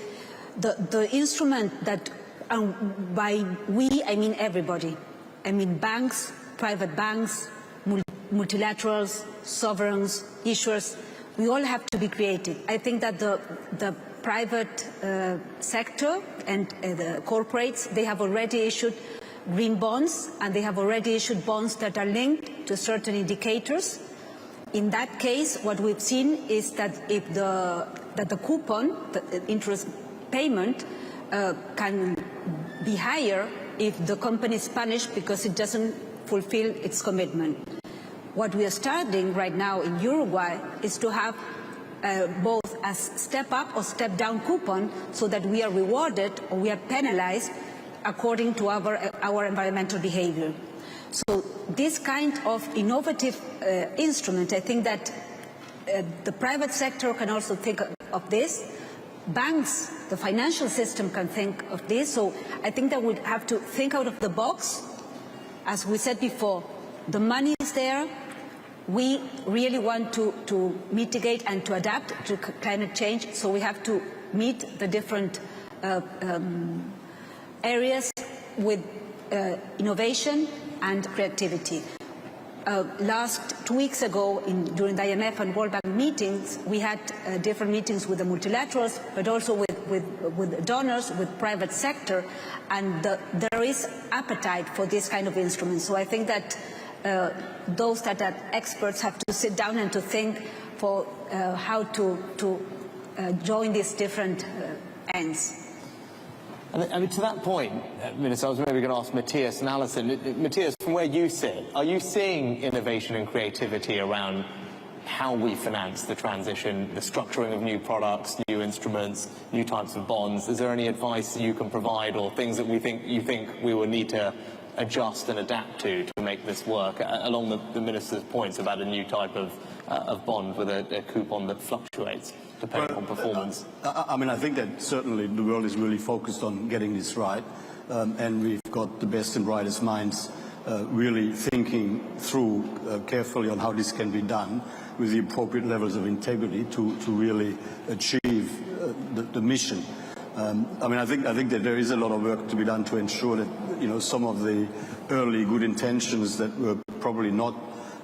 The instrument that, by we, I mean everybody. I mean banks, private banks, multilaterals, sovereigns, issuers, we all have to be creative. I think that the private sector and the corporates, they have already issued green bonds, and they have already issued bonds that are linked to certain indicators. In that case, what we've seen is that if the coupon, the interest payment, can be higher if the company is punished because it doesn't fulfill its commitment. What we are starting right now in Uruguay is to have both a step up or step down coupon, so that we are rewarded or we are penalized according to our environmental behavior. So this kind of innovative instrument, I think that the private sector can also think of this. Banks, the financial system can think of this. So I think that we have to think out of the box. As we said before, the money is there. We really want to mitigate and to adapt to climate change. So we have to meet the different areas with innovation and creativity. 2 weeks ago, during the IMF and World Bank meetings, we had different meetings with the multilaterals, but also with donors, with private sector, and there is appetite for this kind of instruments. So I think that those that are experts have to sit down and to think for how to join these different ends. I mean, to that point, Minister, I was maybe going to ask Matthias and Alison. Matthias, from where you sit, are you seeing innovation and creativity around how we finance the transition, the structuring of new products, new instruments, new types of bonds? Is there any advice you can provide, or things that you think we will need to adjust and adapt to make this work, along the Minister's points about a new type of bond with a coupon that fluctuates depending on performance? I mean, I think that certainly the world is really focused on getting this right, and we've got the best and brightest minds really thinking through carefully on how this can be done with the appropriate levels of integrity to really achieve the mission. I mean, I think that there is a lot of work to be done to ensure that, you know, some of the early good intentions that were probably not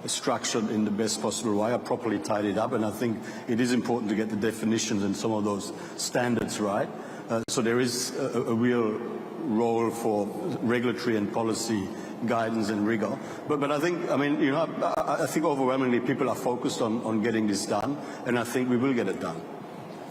structured in the best possible way are properly tidied up, and I think it is important to get the definitions and some of those standards right. So there is a real role for regulatory and policy guidance and rigor. But I think, I mean, you know, I think overwhelmingly people are focused on getting this done, and I think we will get it done.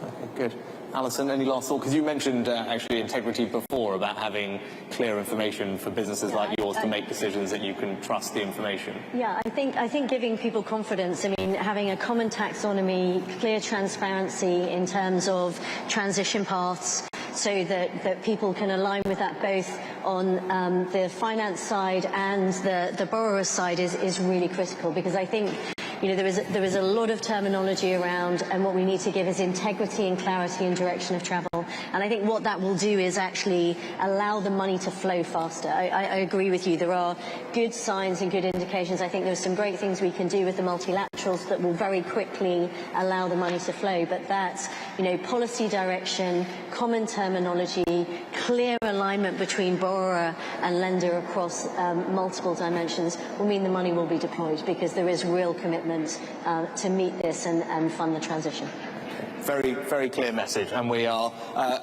Okay, good. Alison, any last thought? Because you mentioned actually integrity before, about having clear information for businesses like yours to make decisions that you can trust the information. Yeah, I think giving people confidence, I mean, having a common taxonomy, clear transparency in terms of transition paths, so that people can align with that both on the finance side and the borrower side is really critical, because I think, you know, there is a lot of terminology around, and what we need to give is integrity and clarity and direction of travel. And I think what that will do is actually allow the money to flow faster. I agree with you. There are good signs and good indications. I think there's some great things we can do with the multilaterals that will very quickly allow the money to flow. But that's, you know, policy direction, common terminology, clear alignment between borrower and lender across multiple dimensions will mean the money will be deployed, because there is real commitment to meet this and fund the transition. Very, very clear message, and we are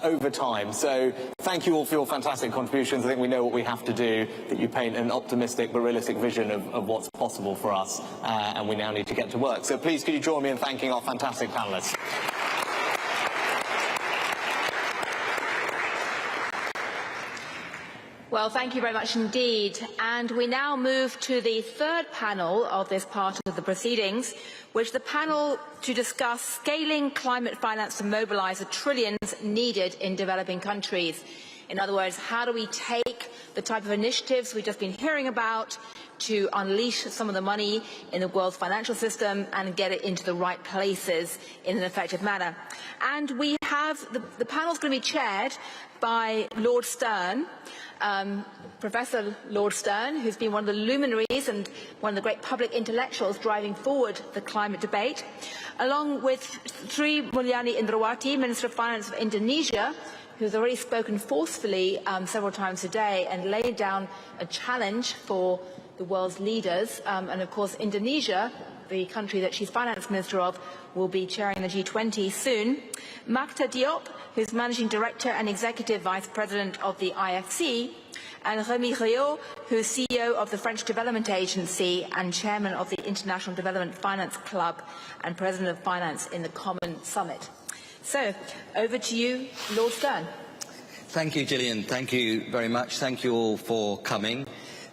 over time. So thank you all for your fantastic contributions. I think we know what we have to do, that you paint an optimistic but realistic vision of what's possible for us, and we now need to get to work. So please could you join me in thanking our fantastic panellists. Well, thank you very much indeed. And we now move to the third panel of this part of the proceedings, which the panel to discuss scaling climate finance to mobilise the trillions needed in developing countries. In other words, how do we take the type of initiatives we've just been hearing about to unleash some of the money in the world's financial system and get it into the right places in an effective manner. And we have, the panel's going to be chaired by Lord Stern, Professor Lord Stern, who's been one of the luminaries and one of the great public intellectuals driving forward the climate debate, along with Sri Mulyani Indrawati, Minister of Finance of Indonesia, who's already spoken forcefully several times today and laid down a challenge for the world's leaders. And of course, Indonesia, the country that she's finance minister of, will be chairing the G20 soon. Makta Diop, who's Managing Director and Executive Vice President of the IFC, and Rémi Riot, who's CEO of the French Development Agency and Chairman of the International Development Finance Club and President of Finance in the Common Summit. So, over to you, Lord Stern. Thank you, Gillian. Thank you very much. Thank you all for coming.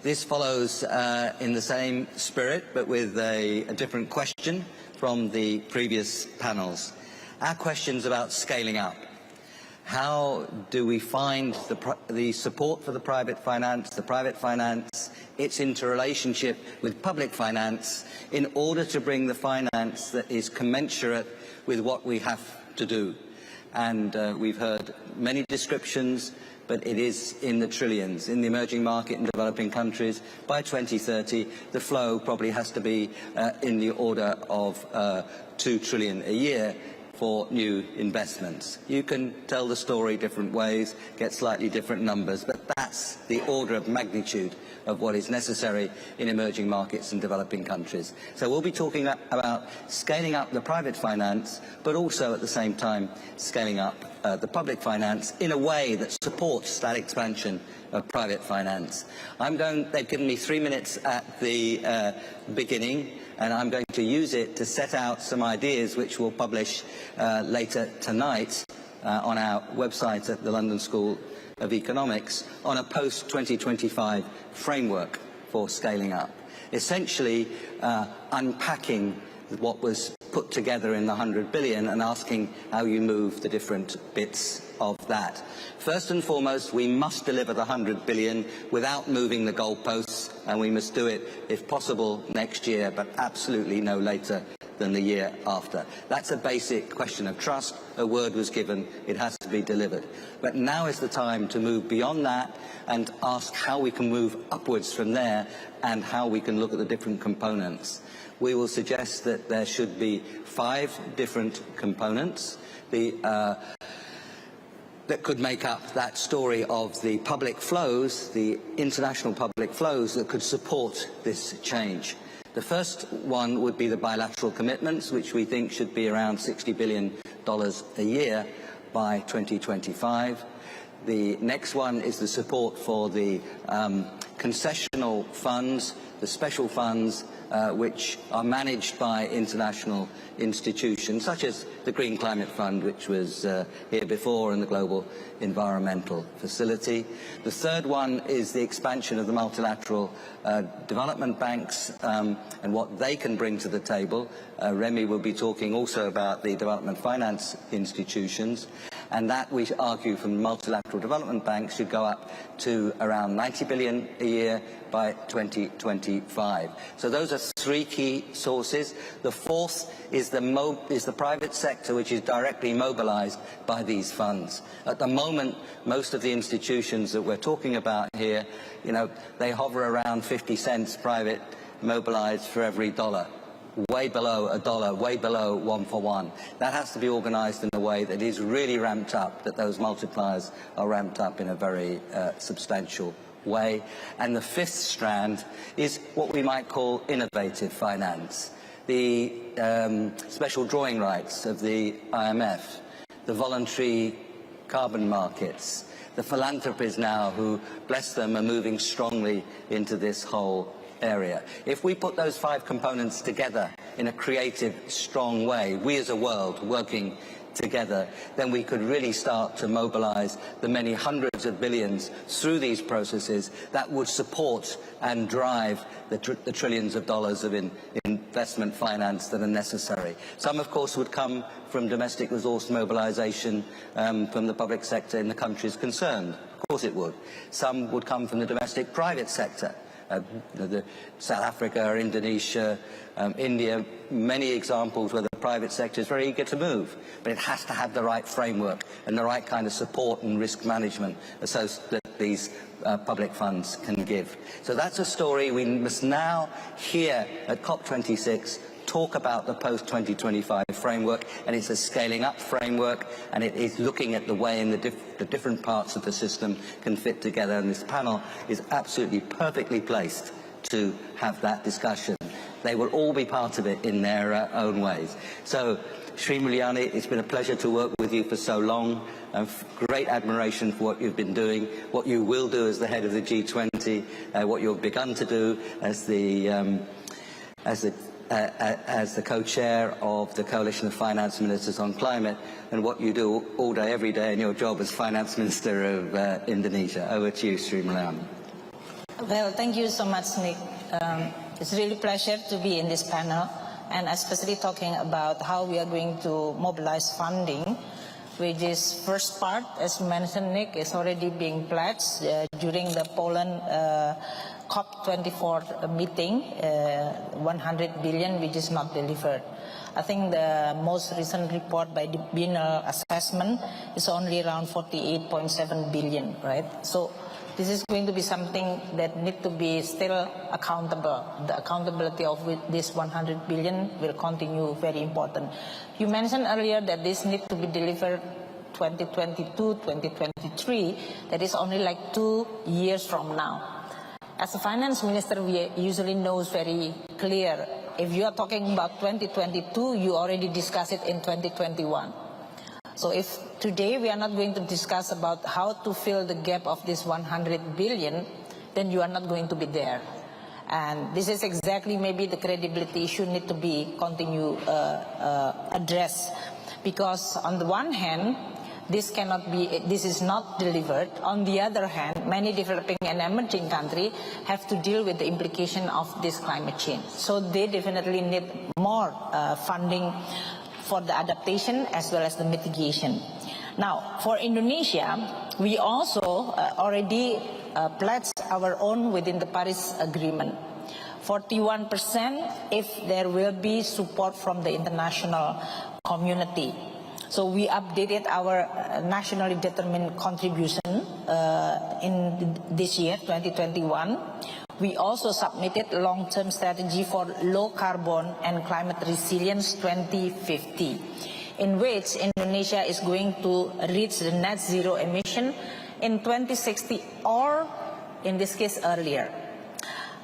This follows in the same spirit, but with a different question from the previous panels. Our question's about scaling up. How do we find the support for the private finance, its interrelationship with public finance, in order to bring the finance that is commensurate with what we have to do? And we've heard many descriptions, but it is in the trillions. In the emerging market and developing countries, by 2030, the flow probably has to be in the order of 2 trillion a year for new investments. You can tell the story different ways, get slightly different numbers, but that's the order of magnitude of what is necessary in emerging markets and developing countries. So we'll be talking about scaling up the private finance, but also at the same time scaling up the public finance in a way that supports that expansion of private finance. They've given me 3 minutes at the beginning, and I'm going to use it to set out some ideas which we'll publish later tonight on our website at the London School of Economics on a post-2025 framework for scaling up. Essentially unpacking what was put together in the 100 billion and asking how you move the different bits of that. First and foremost, we must deliver the 100 billion without moving the goalposts, and we must do it, if possible, next year, but absolutely no later than the year after. That's a basic question of trust. A word was given, it has to be delivered. But now is the time to move beyond that and ask how we can move upwards from there and how we can look at the different components. We will suggest that there should be 5 different components that could make up that story of the public flows, the international public flows that could support this change. The first one would be the bilateral commitments, which we think should be around $60 billion a year by 2025. The next one is the support for the concessional funds, the special funds, which are managed by international institutions, such as the Green Climate Fund, which was here before, and the Global Environmental Facility. The third one is the expansion of the multilateral development banks and what they can bring to the table. Remy will be talking also about the development finance institutions, and that, we argue, from multilateral development banks should go up to around 90 billion a year by 2025. So those are three key sources. The fourth is the private sector, which is directly mobilized by these funds. At the moment, most of the institutions that we're talking about here, they hover around 50 cents private mobilized for every dollar. Way below a dollar, way below 1 for 1. That has to be organized in a way that is really ramped up, that those multipliers are ramped up in a very substantial way. And the fifth strand is what we might call innovative finance. The special drawing rights of the IMF, the voluntary carbon markets, the philanthropies now who, bless them, are moving strongly into this whole area. If we put those five components together in a creative, strong way, we as a world working together, then we could really start to mobilize the many hundreds of billions through these processes that would support and drive the trillions of dollars of investment finance that are necessary. Some, of course, would come from domestic resource mobilization from the public sector in the countries concerned. Of course it would. Some would come from the domestic private sector. South Africa, Indonesia, India, many examples where the private sector is very eager to move, but it has to have the right framework and the right kind of support and risk management that these public funds can give. So that's a story we must now, here at COP26, talk about the post-2025 framework, and it's a scaling up framework, and it is looking at the way in the different parts of the system can fit together, and this panel is absolutely perfectly placed to have that discussion. They will all be part of it in their own ways. So, Sri Mulyani, it's been a pleasure to work with you for so long. Great admiration for what you've been doing, what you will do as the head of the G20, what you've begun to do as the co-chair of the Coalition of Finance Ministers on Climate, and what you do all day, every day in your job as Finance Minister of Indonesia. Over to you, Sri Mulyani. Well, thank you so much, Nick. It's really a pleasure to be in this panel, and especially talking about how we are going to mobilize funding, which is first part, as mentioned, Nick, is already being pledged during the Poland COP24 meeting, 100 billion, which is not delivered. I think the most recent report by the biennial assessment is only around 48.7 billion, right? So this is going to be something that needs to be still accountable. The accountability of this 100 billion will continue, very important. You mentioned earlier that this needs to be delivered 2022, 2023. That is only like 2 years from now. As a finance minister, we usually know very clear. If you are talking about 2022, you already discussed it in 2021. So if today we are not going to discuss about how to fill the gap of this 100 billion, then you are not going to be there. And this is exactly maybe the credibility issue need to be addressed. Because on the one hand, this is not delivered. On the other hand, many developing and emerging countries have to deal with the implication of this climate change. So they definitely need more funding for the adaptation as well as the mitigation. Now, for Indonesia, we also already pledged our own within the Paris Agreement. 41% if there will be support from the international community. So we updated our nationally determined contribution in this year, 2021. We also submitted long-term strategy for low carbon and climate resilience 2050, in which Indonesia is going to reach the net zero emission in 2060 or, in this case, earlier.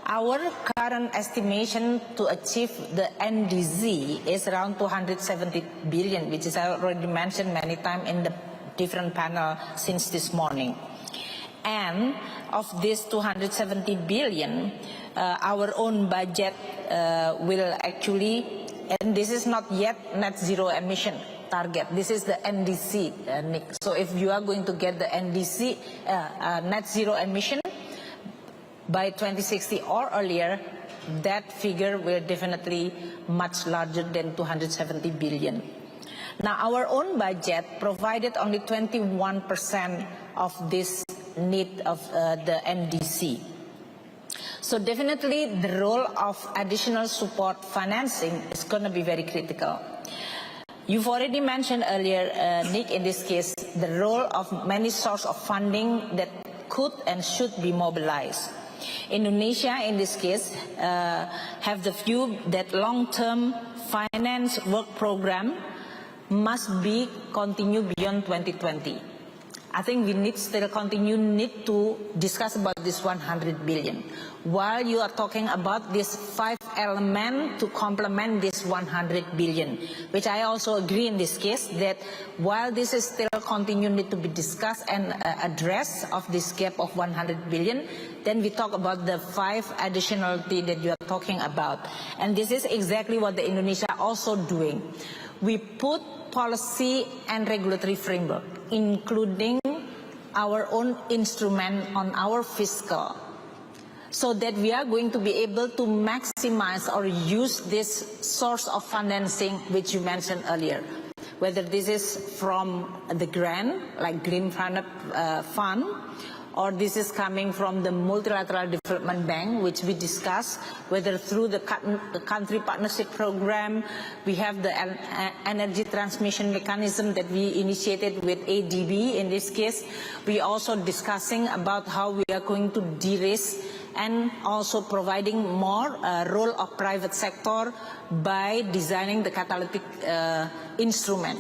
Our current estimation to achieve the NDZ is around 270 billion, which is already mentioned many times in the different panel since this morning. And of this 270 billion, our own budget will actually, and this is not yet net zero emission target, this is the NDC, Nick. So if you are going to get the NDC, net zero emission by 2060 or earlier, that figure will definitely much larger than 270 billion. Now, our own budget provided only 21% of this need of the NDC. So definitely the role of additional support financing is going to be very critical. You've already mentioned earlier, Nick, in this case, the role of many sources of funding that could and should be mobilized. Indonesia, in this case, have the view that long-term finance work program must be continued beyond 2020. I think we need to discuss about this 100 billion. While you are talking about this 5 elements to complement this 100 billion, which I also agree in this case that while this is still need to be discussed and addressed of this gap of 100 billion, then we talk about the 5 additional things that you are talking about. And this is exactly what the Indonesia also doing. We put policy and regulatory framework, including our own instrument on our fiscal, so that we are going to be able to maximize or use this source of financing which you mentioned earlier. Whether this is from the grant, like Green Fund, or this is coming from the Multilateral Development Bank, which we discussed, whether through the country partnership program, we have the energy transmission mechanism that we initiated with ADB in this case. We also discussing about how we are going to de-risk and also providing more role of private sector by designing the catalytic instrument.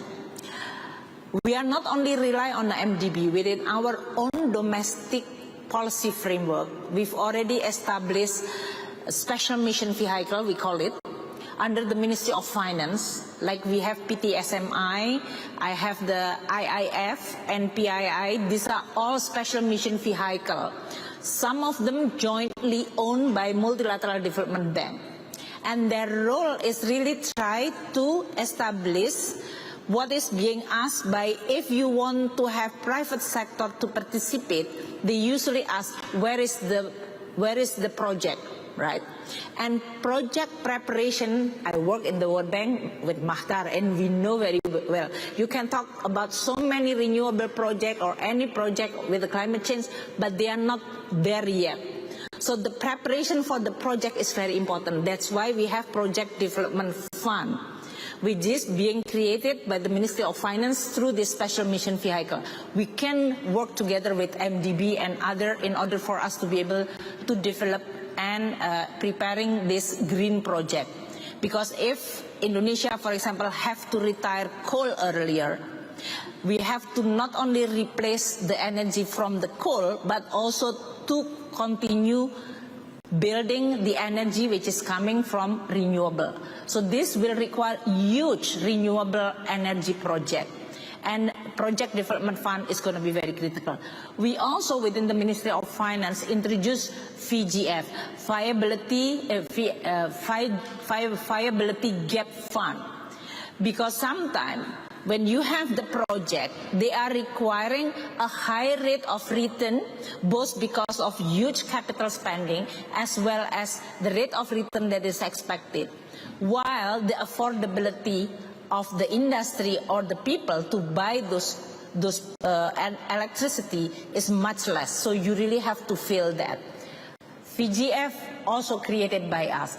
We are not only rely on the MDB, within our own domestic policy framework, we've already established a special mission vehicle, we call it, under the Ministry of Finance, like we have PTSMI, I have the IIF and PII, these are all special mission vehicle. Some of them jointly owned by Multilateral Development Bank. And their role is really try to establish what is being asked by, if you want to have private sector to participate, they usually ask, where is the project, right? And project preparation, I work in the World Bank with Mahtar, and we know very well. You can talk about so many renewable projects or any project with the climate change, but they are not there yet. So the preparation for the project is very important. That's why we have Project Development Fund, which is being created by the Ministry of Finance through this special mission vehicle. We can work together with MDB and other in order for us to be able to develop and preparing this green project. Because if Indonesia, for example, have to retire coal earlier, we have to not only replace the energy from the coal, but also to continue building the energy which is coming from renewable. So this will require huge renewable energy project. And Project Development Fund is going to be very critical. We also, within the Ministry of Finance, introduced VGF, Viability Gap Fund. Because sometimes when you have the project, they are requiring a high rate of return, both because of huge capital spending as well as the rate of return that is expected, while the affordability of the industry or the people to buy those electricity is much less. So you really have to feel that. VGF also created by us.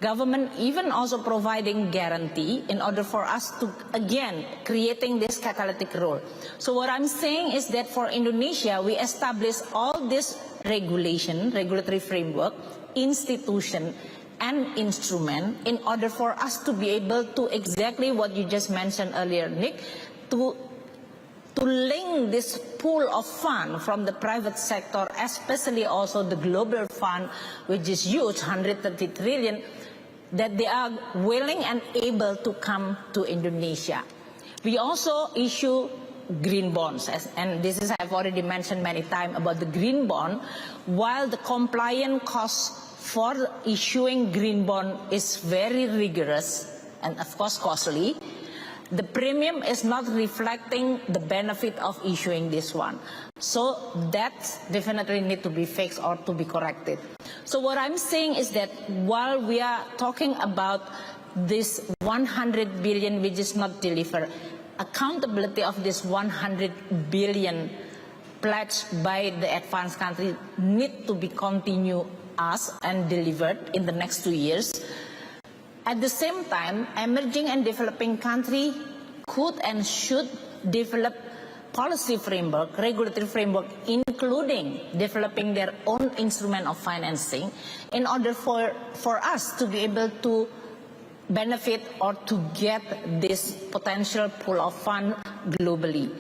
Government even also providing guarantee in order for us to, again, creating this catalytic role. So what I'm saying is that for Indonesia, we establish all this regulatory framework, institution, and instrument in order for us to be able to exactly what you just mentioned earlier, Nick, to link this pool of fund from the private sector, especially also the global fund, which is huge, 130 trillion, that they are willing and able to come to Indonesia. We also issue green bonds. And this is, I've already mentioned many times about the green bond. While the compliance cost for issuing green bond is very rigorous and of course costly, the premium is not reflecting the benefit of issuing this one. So that definitely need to be fixed or to be corrected. So what I'm saying is that while we are talking about this 100 billion which is not delivered, accountability of this 100 billion pledged by the advanced country need to be continued and delivered in the next 2 years. At the same time, emerging and developing countries could and should develop policy framework, regulatory framework, including developing their own instrument of financing in order for us to be able to benefit or to get this potential pool of funds globally.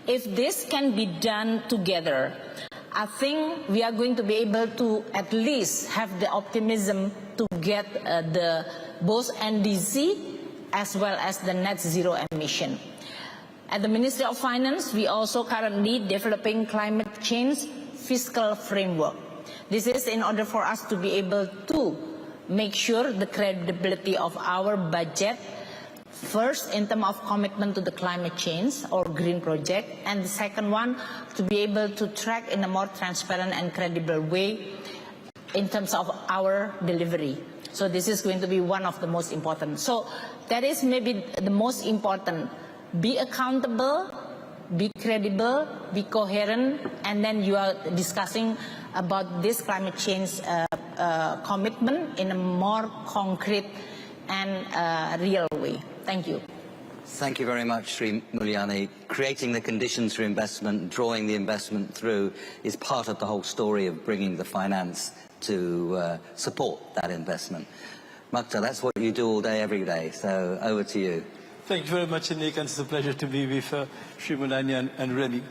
If this can be done together, I think we are going to be able to at least have the optimism to get both NDC as well as the net zero emission. At the Ministry of Finance, we also currently developing climate change fiscal framework. This is in order for us to be able to make sure the credibility of our budget, first in terms of commitment to the climate change or green project, and the second one to be able to track in a more transparent and credible way in terms of our delivery. So this is going to be one of the most important. So that is maybe the most important. Be accountable, be credible, be coherent, and then you are discussing about this climate change commitment in a more concrete and real way. Thank you. Thank you very much, Sri Mulyani. Creating the conditions for investment, drawing the investment through is part of the whole story of bringing the finance to support that investment. Makta, that's what you do all day, every day. So over to you. Thank you very much, Nick, and it's a pleasure to be with Sri Mulyani and Remy.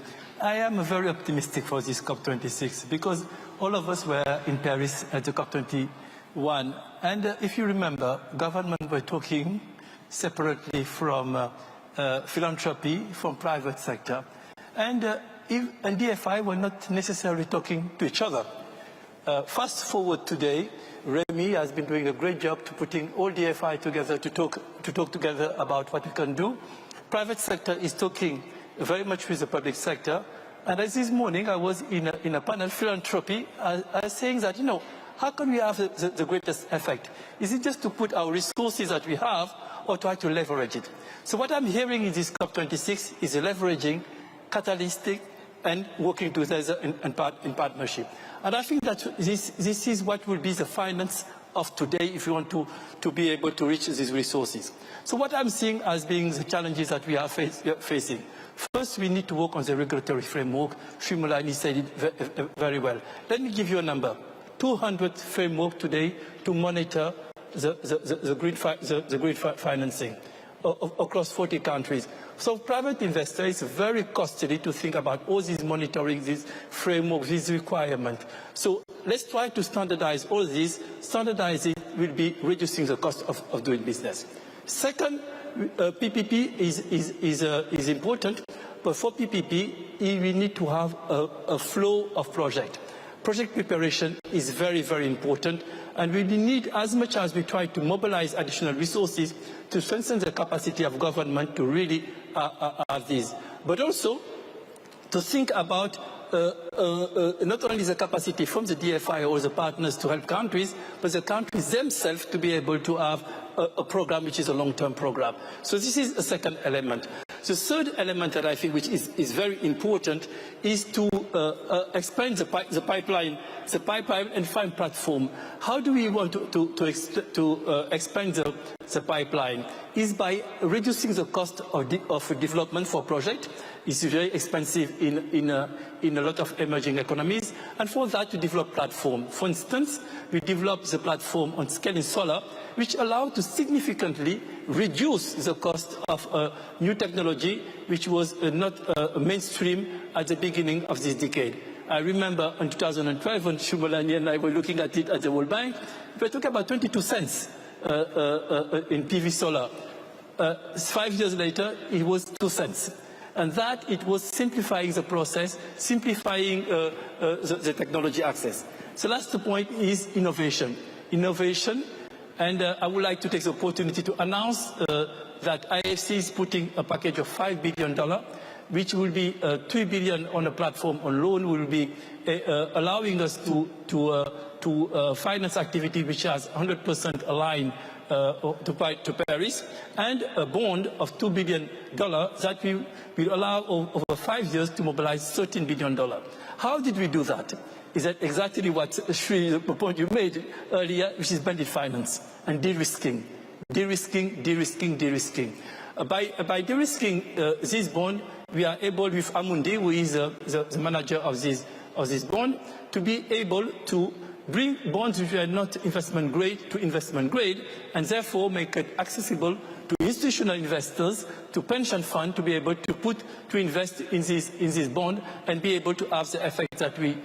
I am very optimistic for this COP26 because all of us were in Paris at the COP21. And if you remember, government were talking separately from philanthropy, from private sector. And DFI were not necessarily talking to each other. Fast forward today, Remy has been doing a great job to putting all DFI together to talk together about what we can do. Private sector is talking very much with the public sector. And as this morning I was in a panel, philanthropy, I was saying that, you know, how can we have the greatest effect? Is it just to put our resources that we have or try to leverage it? So what I'm hearing in this COP26 is leveraging, catalytic, and working together in partnership. And I think that this is what will be the finance of today if you want to be able to reach these resources. So what I'm seeing as being the challenges that we are facing. First, we need to work on the regulatory framework. Sri Mulyani said it very well. Let me give you a number. 200 framework today to monitor the green financing across 40 countries. So private investor is very costly to think about all these monitoring, these frameworks, these requirements. So let's try to standardize all this. Standardizing will be reducing the cost of doing business. Second, PPP is important, but for PPP, we need to have a flow of project. Project preparation is very, very important, and we need, as much as we try to mobilize additional resources, to strengthen the capacity of government to really have these. But also to think about not only the capacity from the DFI or the partners to help countries, but the countries themselves to be able to have a program which is a long-term program. So this is a second element. The third element that I think which is very important is to expand the pipeline and find platform. How do we want to expand the pipeline? Is by reducing the cost of development for project. It's very expensive in a lot of emerging economies, and for that to develop platform. For instance, we developed the platform on scaling solar, which allowed to significantly reduce the cost of new technology, which was not mainstream at the beginning of this decade. I remember in 2012 when Sri Mulyani and I were looking at it at the World Bank, we were talking about 22 cents in PV solar. 5 years later, it was 2 cents. and that it was simplifying the process, simplifying the technology access. The last point is innovation. Innovation, and I would like to take the opportunity to announce that IFC is putting a package of $5 billion, which will be $3 billion on a platform on loan, will be allowing us to finance activity which has 100% aligned to Paris, and a bond of $2 billion that will allow over 5 years to mobilize $13 billion. How did we do that? Is that exactly what the point you made earlier, which is blended finance and de-risking. De-risking, de-risking, de-risking. By de-risking this bond, we are able, with Amundi, who is the manager of this bond, to be able to bring bonds which are not investment grade to investment grade, and therefore make it accessible to institutional investors, to pension funds, to be able to invest in this bond and be able to have the effect that we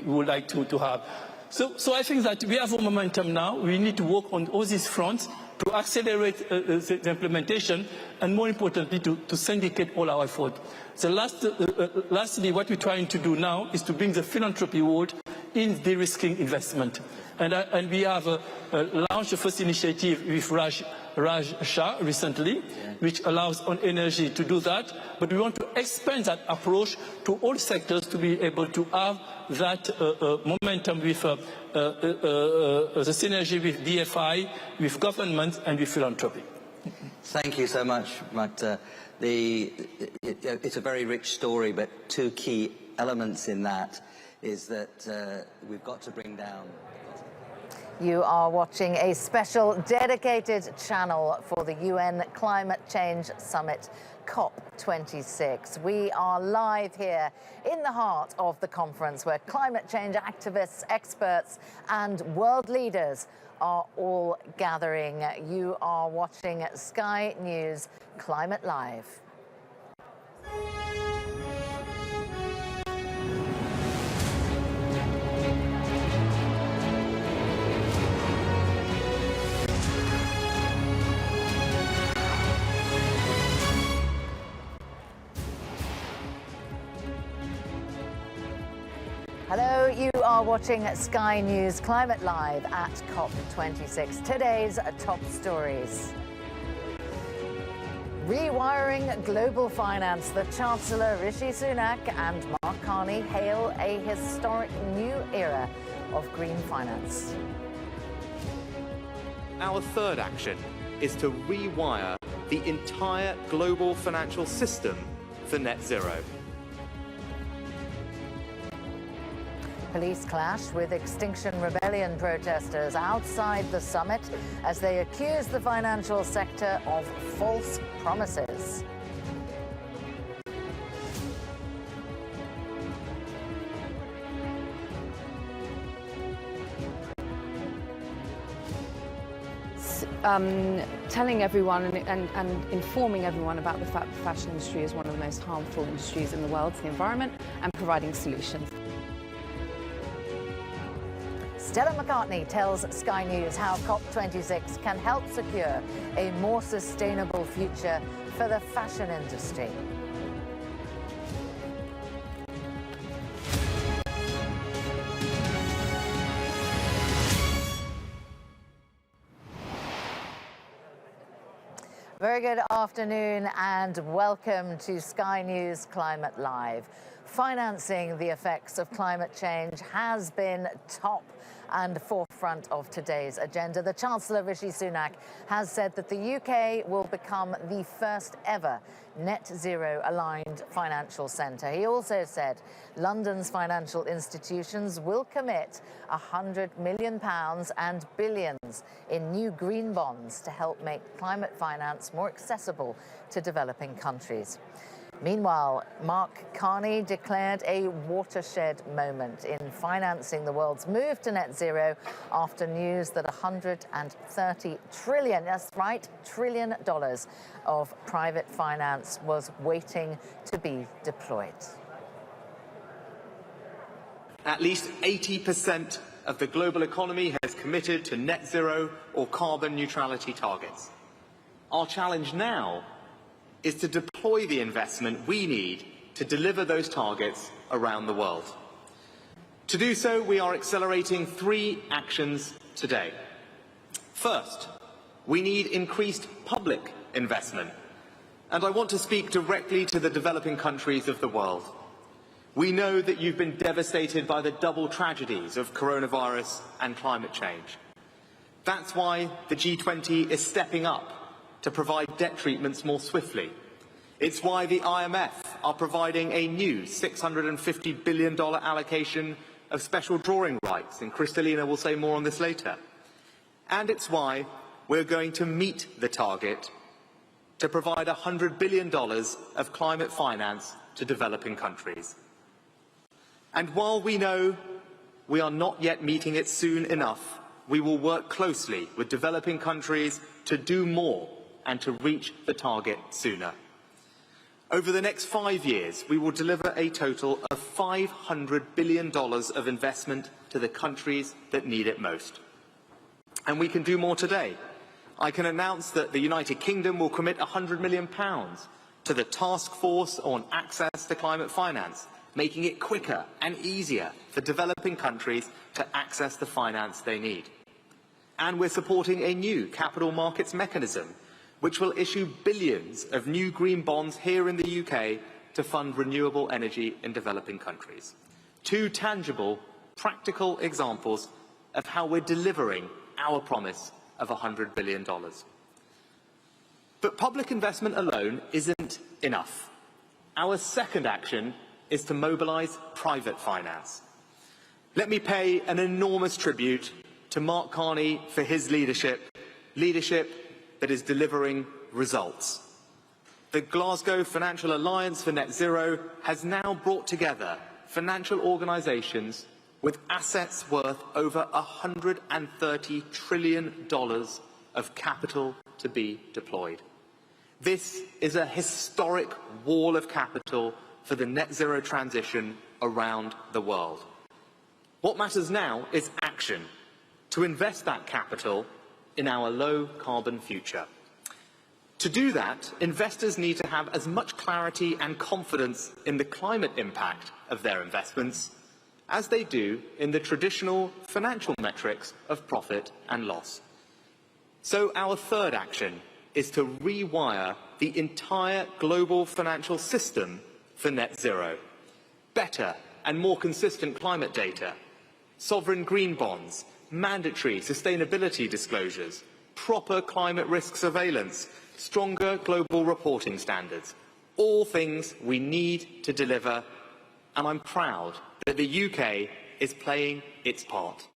would like to have. So I think that we have a momentum now. We need to work on all these fronts to accelerate the implementation, and more importantly, to syndicate all our effort. So lastly, what we're trying to do now is to bring the philanthropy world in de-risking investment. And we have launched the first initiative with Raj Shah recently, which allows on energy to do that. But we want to expand that approach to all sectors to be able to have that momentum with the synergy with DFI, with government and with philanthropy. Thank you so much, Matt. It's a very rich story, but two key elements in that is that we've got to bring down... You are watching a special dedicated channel for the UN Climate Change Summit, COP26. We are live here in the heart of the conference where climate change activists, experts and world leaders are all gathering. You are watching Sky News Climate Live. Hello, you are watching Sky News Climate Live at COP26. Today's top stories. Rewiring global finance. The Chancellor Rishi Sunak and Mark Carney hail a historic new era of green finance. Our third action is to rewire the entire global financial system for net zero. Police clash with Extinction Rebellion protesters outside the summit as they accuse the financial sector of false promises. Telling everyone and informing everyone about the fact the fashion industry is one of the most harmful industries in the world to the environment, and providing solutions. Stella McCartney tells Sky News how COP26 can help secure a more sustainable future for the fashion industry. Very good afternoon and welcome to Sky News Climate Live. Financing the effects of climate change has been top and forefront of today's agenda. The Chancellor Rishi Sunak has said that the UK will become the first ever net zero aligned financial centre. He also said London's financial institutions will commit £100 million and billions in new green bonds to help make climate finance more accessible to developing countries. Meanwhile, Mark Carney declared a watershed moment in financing the world's move to net zero after news that $130 trillion, that's right, trillion dollars of private finance was waiting to be deployed. At least 80% of the global economy has committed to net zero or carbon neutrality targets. Our challenge now is to deploy the investment we need to deliver those targets around the world. To do so, we are accelerating 3 actions today. First, we need increased public investment. And I want to speak directly to the developing countries of the world. We know that you've been devastated by the double tragedies of coronavirus and climate change. That's why the G20 is stepping up to provide debt treatments more swiftly. It's why the IMF are providing a new $650 billion allocation of special drawing rights, and Kristalina will say more on this later. And it's why we're going to meet the target to provide $100 billion of climate finance to developing countries. And while we know we are not yet meeting it soon enough, we will work closely with developing countries to do more and to reach the target sooner. Over the next 5 years, we will deliver a total of $500 billion of investment to the countries that need it most. And we can do more today. I can announce that the United Kingdom will commit £100 million to the Task Force on Access to Climate Finance, making it quicker and easier for developing countries to access the finance they need. And we're supporting a new capital markets mechanism, which will issue billions of new green bonds here in the UK to fund renewable energy in developing countries. 2 tangible, practical examples of how we're delivering our promise of $100 billion. But public investment alone isn't enough. Our second action is to mobilise private finance. Let me pay an enormous tribute to Mark Carney for his leadership that is delivering results. The Glasgow Financial Alliance for Net Zero has now brought together financial organisations with assets worth over $130 trillion of capital to be deployed. This is a historic wall of capital for the net zero transition around the world. What matters now is action, to invest that capital in our low-carbon future. To do that, investors need to have as much clarity and confidence in the climate impact of their investments as they do in the traditional financial metrics of profit and loss. So our third action is to rewire the entire global financial system for net zero. Better and more consistent climate data, sovereign green bonds, mandatory sustainability disclosures, proper climate risk surveillance, stronger global reporting standards, all things we need to deliver, and I'm proud that the UK is playing its part.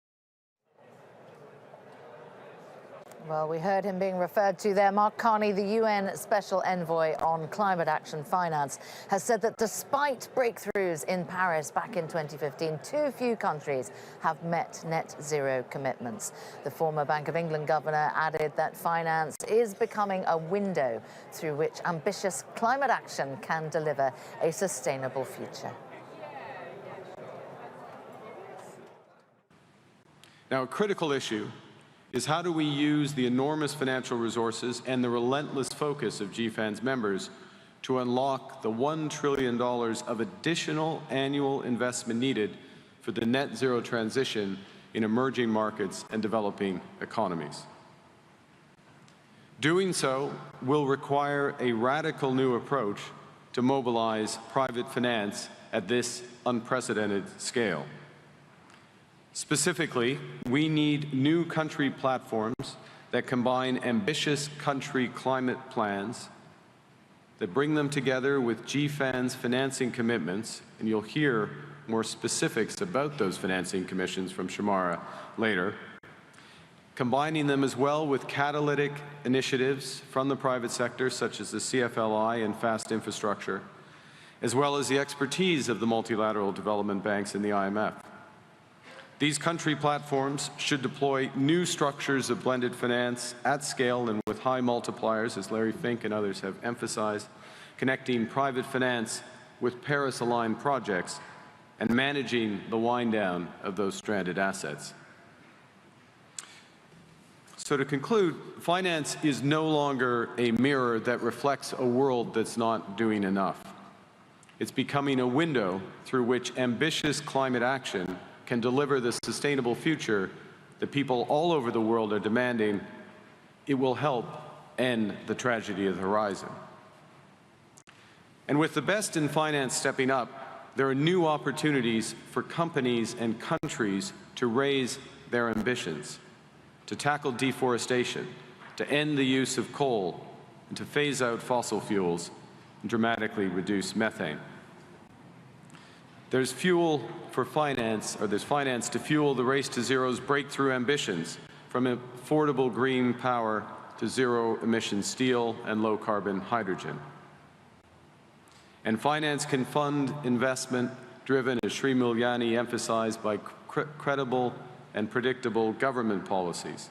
Well, we heard him being referred to there. Mark Carney, the UN Special Envoy on Climate Action Finance, has said that despite breakthroughs in Paris back in 2015, too few countries have met net zero commitments. The former Bank of England governor added that finance is becoming a window through which ambitious climate action can deliver a sustainable future. Now, a critical issue is how do we use the enormous financial resources and the relentless focus of GFAN's members to unlock the $1 trillion of additional annual investment needed for the net zero transition in emerging markets and developing economies. Doing so will require a radical new approach to mobilize private finance at this unprecedented scale. Specifically, we need new country platforms that combine ambitious country climate plans, that bring them together with GFAN's financing commitments, and you'll hear more specifics about those financing commissions from Shamara later, combining them as well with catalytic initiatives from the private sector, such as the CFLI and fast infrastructure, as well as the expertise of the multilateral development banks and the IMF. These country platforms should deploy new structures of blended finance at scale and with high multipliers, as Larry Fink and others have emphasized, connecting private finance with Paris-aligned projects and managing the wind down of those stranded assets. So to conclude, finance is no longer a mirror that reflects a world that's not doing enough. It's becoming a window through which ambitious climate action can deliver the sustainable future that people all over the world are demanding. It will help end the tragedy of the horizon. And with the best in finance stepping up, there are new opportunities for companies and countries to raise their ambitions, to tackle deforestation, to end the use of coal, and to phase out fossil fuels and dramatically reduce methane. There's fuel for finance, or there's finance to fuel the race to zero's breakthrough ambitions, from affordable green power to zero-emission steel and low-carbon hydrogen. And finance can fund investment driven, as Sri Mulyani emphasized, by credible and predictable government policies.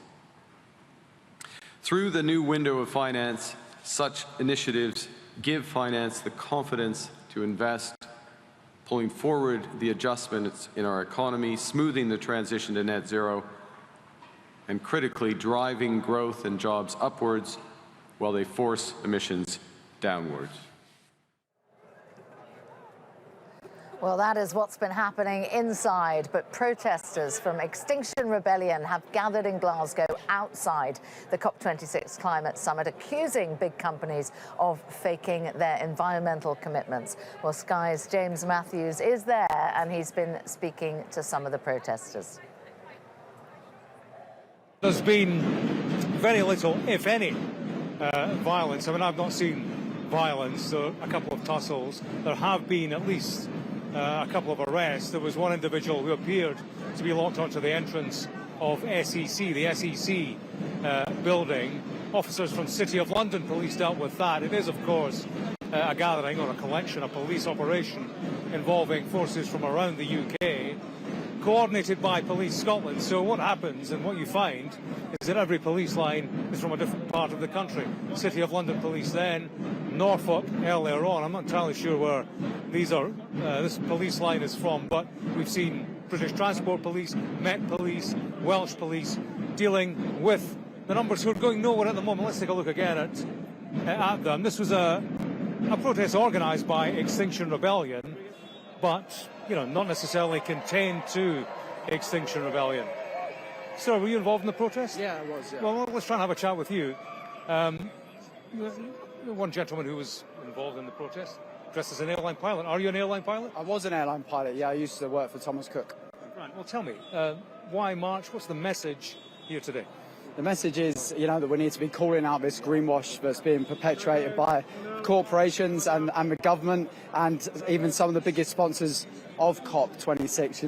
Through the new window of finance, such initiatives give finance the confidence to invest, pulling forward the adjustments in our economy, smoothing the transition to net zero, and critically driving growth and jobs upwards while they force emissions downwards. Well, that is what's been happening inside, but protesters from Extinction Rebellion have gathered in Glasgow outside the COP26 climate summit, accusing big companies of faking their environmental commitments. Well, Sky's James Matthews is there, and he's been speaking to some of the protesters. There's been very little, if any, violence. I mean, I've not seen violence, a couple of tussles. There have been at least a couple of arrests. There was one individual who appeared to be locked onto the entrance of SEC, the SEC building. Officers from City of London Police dealt with that. It is, of course, a gathering or a collection, a police operation involving forces from around the UK, coordinated by Police Scotland. So what happens and what you find is that every police line is from a different part of the country. City of London Police then, Norfolk earlier on. I'm not entirely sure where this police line is from, but we've seen British Transport Police, Met Police, Welsh Police dealing with the numbers who are going nowhere at the moment. Let's take a look again at them. This was a protest organised by Extinction Rebellion, but not necessarily contained to Extinction Rebellion. Sir, were you involved in the protest? Yeah, I was, yeah. Well, let's try and have a chat with you. One gentleman who was involved in the protest, dressed as an airline pilot. Are you an airline pilot? I was an airline pilot, yeah. I used to work for Thomas Cook. Right, well, tell me, why march? What's the message here today? The message is, that we need to be calling out this greenwash that's being perpetrated by corporations and the government, and even some of the biggest sponsors of COP26,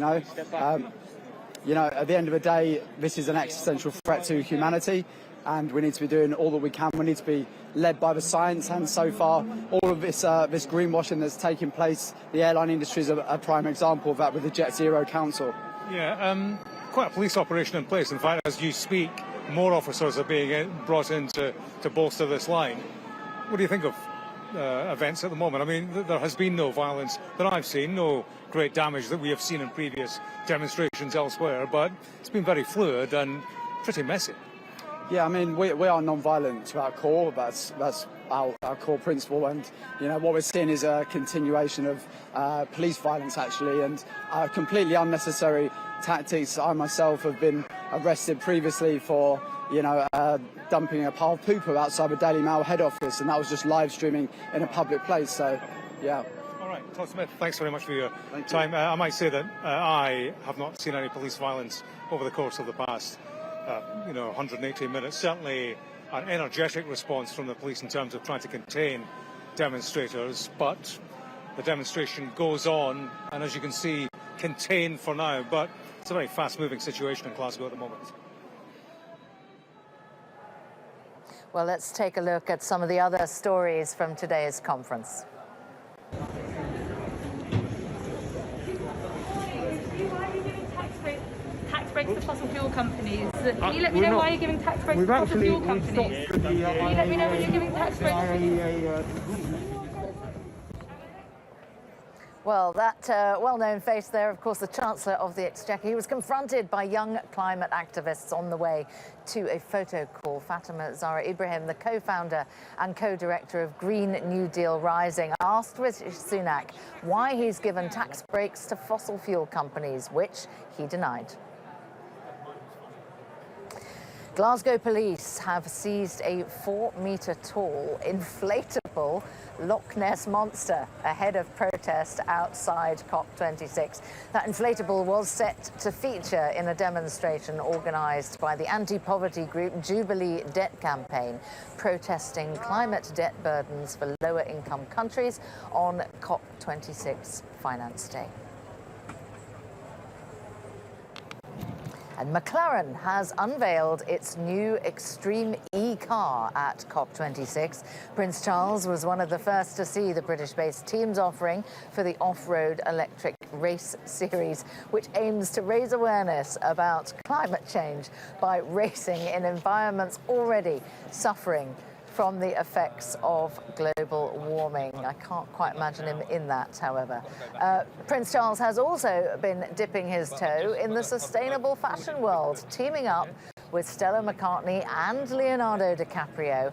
at the end of the day, this is an existential threat to humanity, and we need to be doing all that we can. We need to be led by the science, and so far, all of this greenwashing that's taking place, the airline industry is a prime example of that with the Jet Zero Council. Yeah, quite a police operation in place. In fact, as you speak, more officers are being brought in to bolster this line. What do you think of events at the moment? I mean, there has been no violence that I've seen, no great damage that we have seen in previous demonstrations elsewhere, but it's been very fluid and pretty messy. Yeah, I mean, we are non-violent to our core. That's our core principle, and what we're seeing is a continuation of police violence, actually, and completely unnecessary tactics. I myself have been arrested previously for dumping a pile of poo-poo outside the Daily Mail head office, and that was just live streaming in a public place. So, yeah. All right, Todd Smith, thanks very much for your time. I might say that I have not seen any police violence over the course of the past 180 minutes. Certainly an energetic response from the police in terms of trying to contain demonstrators, but the demonstration goes on, and as you can see, contained for now, but it's a very fast-moving situation in Glasgow at the moment. Well, let's take a look at some of the other stories from today's conference. Breaks to fossil fuel companies. Can you let me know why you're giving tax breaks to fossil fuel companies? Can you let me know when you're giving tax breaks? Well, that well-known face there, of course, the Chancellor of the Exchequer. He was confronted by young climate activists on the way to a photo call. Fatima Zahra Ibrahim, the co-founder and co-director of Green New Deal Rising, asked Rishi Sunak why he's given tax breaks to fossil fuel companies, which he denied. Glasgow police have seized a 4-metre-tall inflatable Loch Ness monster ahead of protest outside COP26. That inflatable was set to feature in a demonstration organised by the anti-poverty group Jubilee Debt Campaign, protesting climate debt burdens for lower-income countries on COP26 Finance Day. And McLaren has unveiled its new Extreme E car at COP26. Prince Charles was one of the first to see the British-based team's offering for the off-road electric race series, which aims to raise awareness about climate change by racing in environments already suffering from the effects of global warming. I can't quite imagine him in that, however. Prince Charles has also been dipping his toe in the sustainable fashion world, teaming up with Stella McCartney and Leonardo DiCaprio,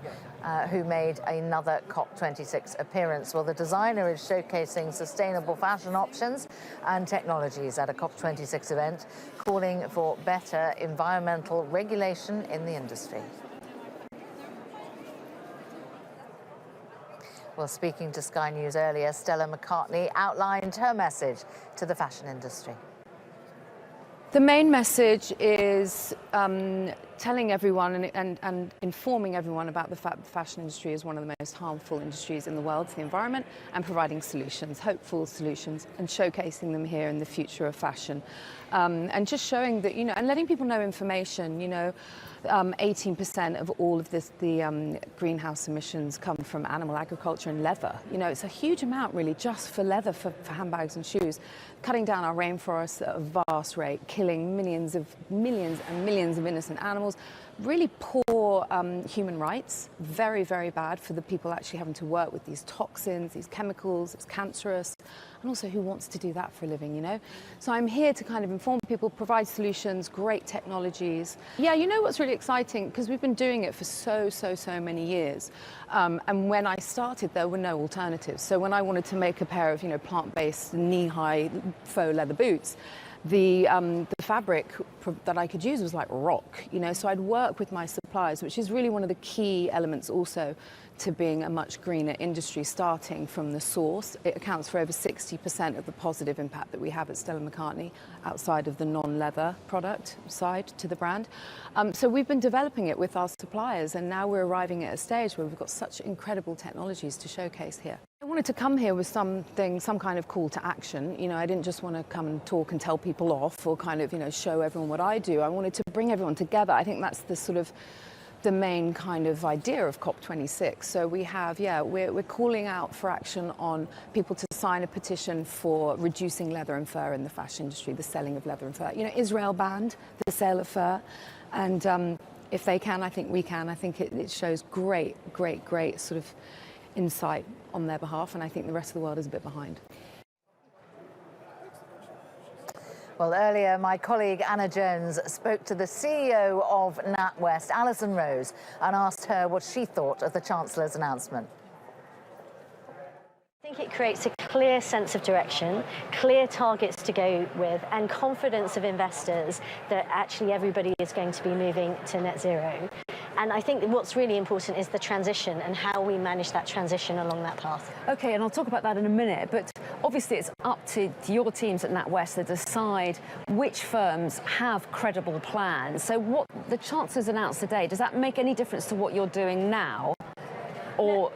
who made another COP26 appearance. Well, the designer is showcasing sustainable fashion options and technologies at a COP26 event, calling for better environmental regulation in the industry. Well, speaking to Sky News earlier, Stella McCartney outlined her message to the fashion industry. The main message is telling everyone and informing everyone about the fact the fashion industry is one of the most harmful industries in the world to the environment, and providing solutions, hopeful solutions, and showcasing them here in the future of fashion. And just showing that, and letting people know information, 18% of all of the greenhouse emissions come from animal agriculture and leather. It's a huge amount, really, just for leather, for handbags and shoes. Cutting down our rainforests at a vast rate, killing millions and millions of innocent animals. Really poor human rights, very, very bad for the people actually having to work with these toxins, these chemicals. It's cancerous. And also, who wants to do that for a living, So I'm here to kind of inform people, provide solutions, great technologies. Yeah, what's really exciting, because we've been doing it for so many years. And when I started, there were no alternatives. So when I wanted to make a pair of, plant-based, knee-high faux leather boots, the fabric that I could use was like rock, so I'd work with my suppliers, which is really one of the key elements also to being a much greener industry, starting from the source. It accounts for over 60% of the positive impact that we have at Stella McCartney outside of the non-leather product side to the brand. So we've been developing it with our suppliers, and now we're arriving at a stage where we've got such incredible technologies to showcase here. I wanted to come here with some kind of call to action. I didn't just want to come and talk and tell people off, or kind of, show everyone what I do. I wanted to bring everyone together. I think that's the sort of the main kind of idea of COP26. So we have, we're calling out for action on people to sign a petition for reducing leather and fur in the fashion industry, the selling of leather and fur. Israel banned the sale of fur, and if they can, I think we can. I think it shows great sort of insight on their behalf, and I think the rest of the world is a bit behind. Well, earlier, my colleague Anna Jones spoke to the CEO of NatWest, Alison Rose, and asked her what she thought of the Chancellor's announcement. I think it creates a clear sense of direction, clear targets to go with, and confidence of investors that actually everybody is going to be moving to net zero. And I think what's really important is the transition and how we manage that transition along that path. OK, and I'll talk about that in a minute, but obviously it's up to your teams at NatWest to decide which firms have credible plans. So what the Chancellor's announced today, does that make any difference to what you're doing now? Or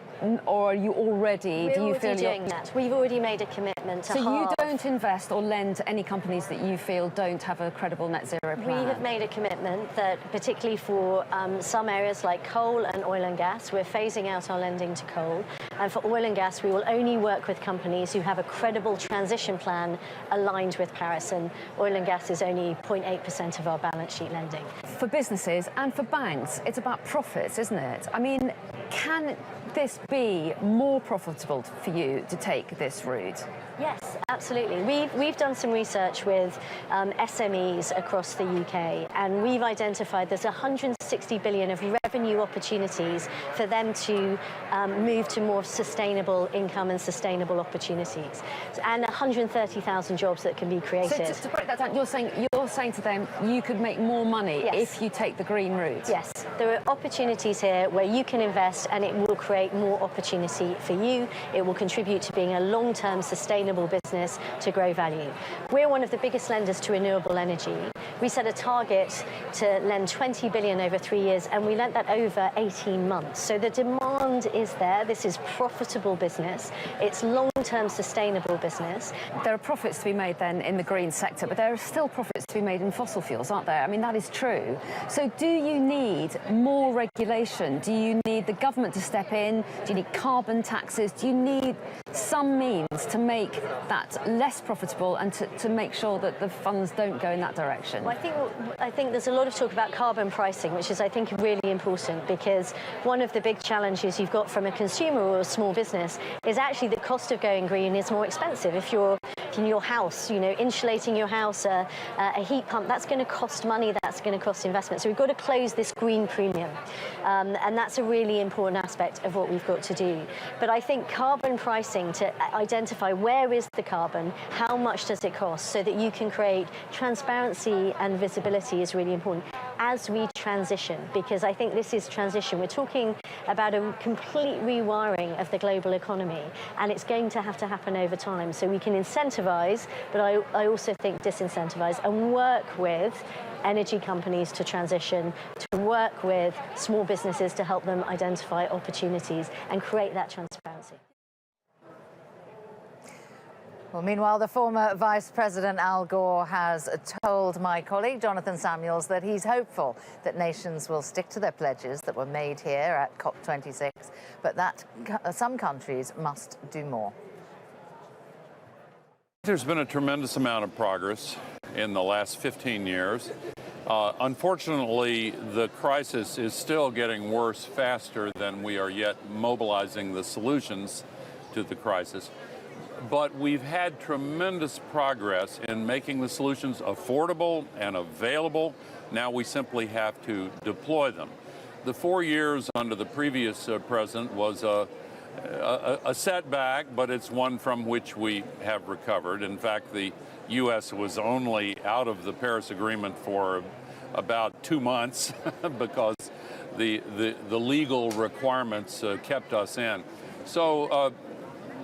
are you already... We're already doing that. We've already made a commitment to So you don't invest or lend to any companies that you feel don't have a credible net zero plan? We have made a commitment that, particularly for some areas like coal and oil and gas, we're phasing out our lending to coal. And for oil and gas, we will only work with companies who have a credible transition plan aligned with Paris. And oil and gas is only 0.8% of our balance sheet lending. For businesses and for banks, it's about profits, isn't it? I mean, can this be more profitable for you to take this route? Yes, Absolutely. We've done some research with SMEs across the UK, and we've identified there's 160 billion of revenue opportunities for them to move to more sustainable income and sustainable opportunities, and 130,000 jobs that can be created. So to break that down, you're saying to them you could make more money if you take the green route. Yes, there are opportunities here where you can invest, and it will create more opportunity for you. It will contribute to being a long-term sustainable business to grow value. We're one of the biggest lenders to renewable energy. We set a target to lend 20 billion over 3 years, and we lent that over 18 months. So the demand is there. This is profitable business. It's long-term sustainable business. There are profits to be made then in the green sector, but there are still profits to be made in fossil fuels, aren't there? I mean, that is true. So do you need more regulation? Do you need the government to step in? Do you need carbon taxes? Do you need some means to make that less profitable and to make sure that the funds don't go in that direction? Well, I think there's a lot of talk about carbon pricing, which is, I think, really important, because one of the big challenges you've got from a consumer or a small business is actually the cost of going green is more expensive. If you're in your house, you know, insulating your house, a heat pump, that's going to cost money, that's going to cost investment. So we've got to close this green premium. And that's a really important aspect of what we've got to do. But I think carbon pricing, to identify where is the carbon, how much does it cost, so that you can create transparency and visibility, is really important as we transition, because I think this is transition. We're talking about a complete rewiring of the global economy, and it's going to happen over time. So we can incentivize, but I also think disincentivize, and work with energy companies to transition, to work with small businesses to help them identify opportunities and create that transparency. Well, meanwhile, the former Vice President Al Gore has told my colleague Jonathan Samuels that he's hopeful that nations will stick to their pledges that were made here at COP26, but that some countries must do more. There's been a tremendous amount of progress in the last 15 years. Unfortunately, the crisis is still getting worse faster than we are yet mobilizing the solutions to the crisis. But we've had tremendous progress in making the solutions affordable and available. Now we simply have to deploy them. The 4 years under the previous president was a setback, but it's one from which we have recovered. In fact, the U.S. was only out of the Paris Agreement for about 2 months because the legal requirements kept us in. So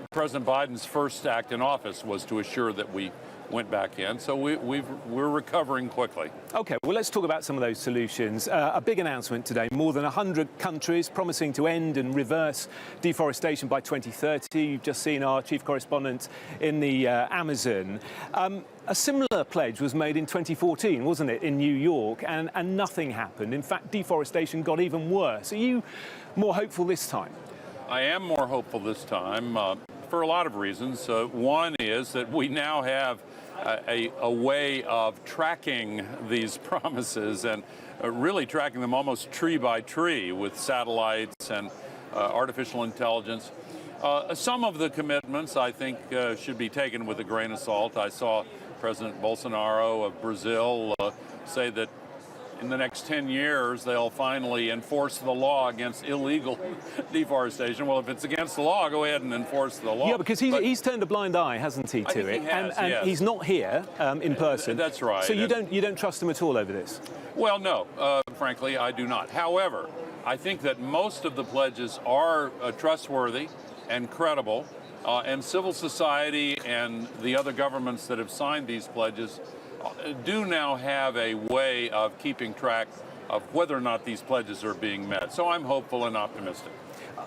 President Biden's first act in office was to assure that we went back in. So we're recovering quickly. OK, well, let's talk about some of those solutions. A big announcement today, more than 100 countries promising to end and reverse deforestation by 2030. You've just seen our chief correspondent in the Amazon. A similar pledge was made in 2014, wasn't it, in New York, and nothing happened. In fact, deforestation got even worse. Are you more hopeful this time? I am more hopeful this time for a lot of reasons. One is that we now have a way of tracking these promises and really tracking them almost tree by tree with satellites and artificial intelligence. Some of the commitments, I think, should be taken with a grain of salt. I saw President Bolsonaro of Brazil say that in the next 10 years, they'll finally enforce the law against illegal deforestation. Well, if it's against the law, go ahead and enforce the law. Yeah, because he's turned a blind eye, hasn't he, to it? He has, and yes. He's not here in person. That's right. So you don't trust him at all over this? Well, no. Frankly, I do not. However, I think that most of the pledges are trustworthy and credible, and civil society and the other governments that have signed these pledges do now have a way of keeping track of whether or not these pledges are being met. So I'm hopeful and optimistic.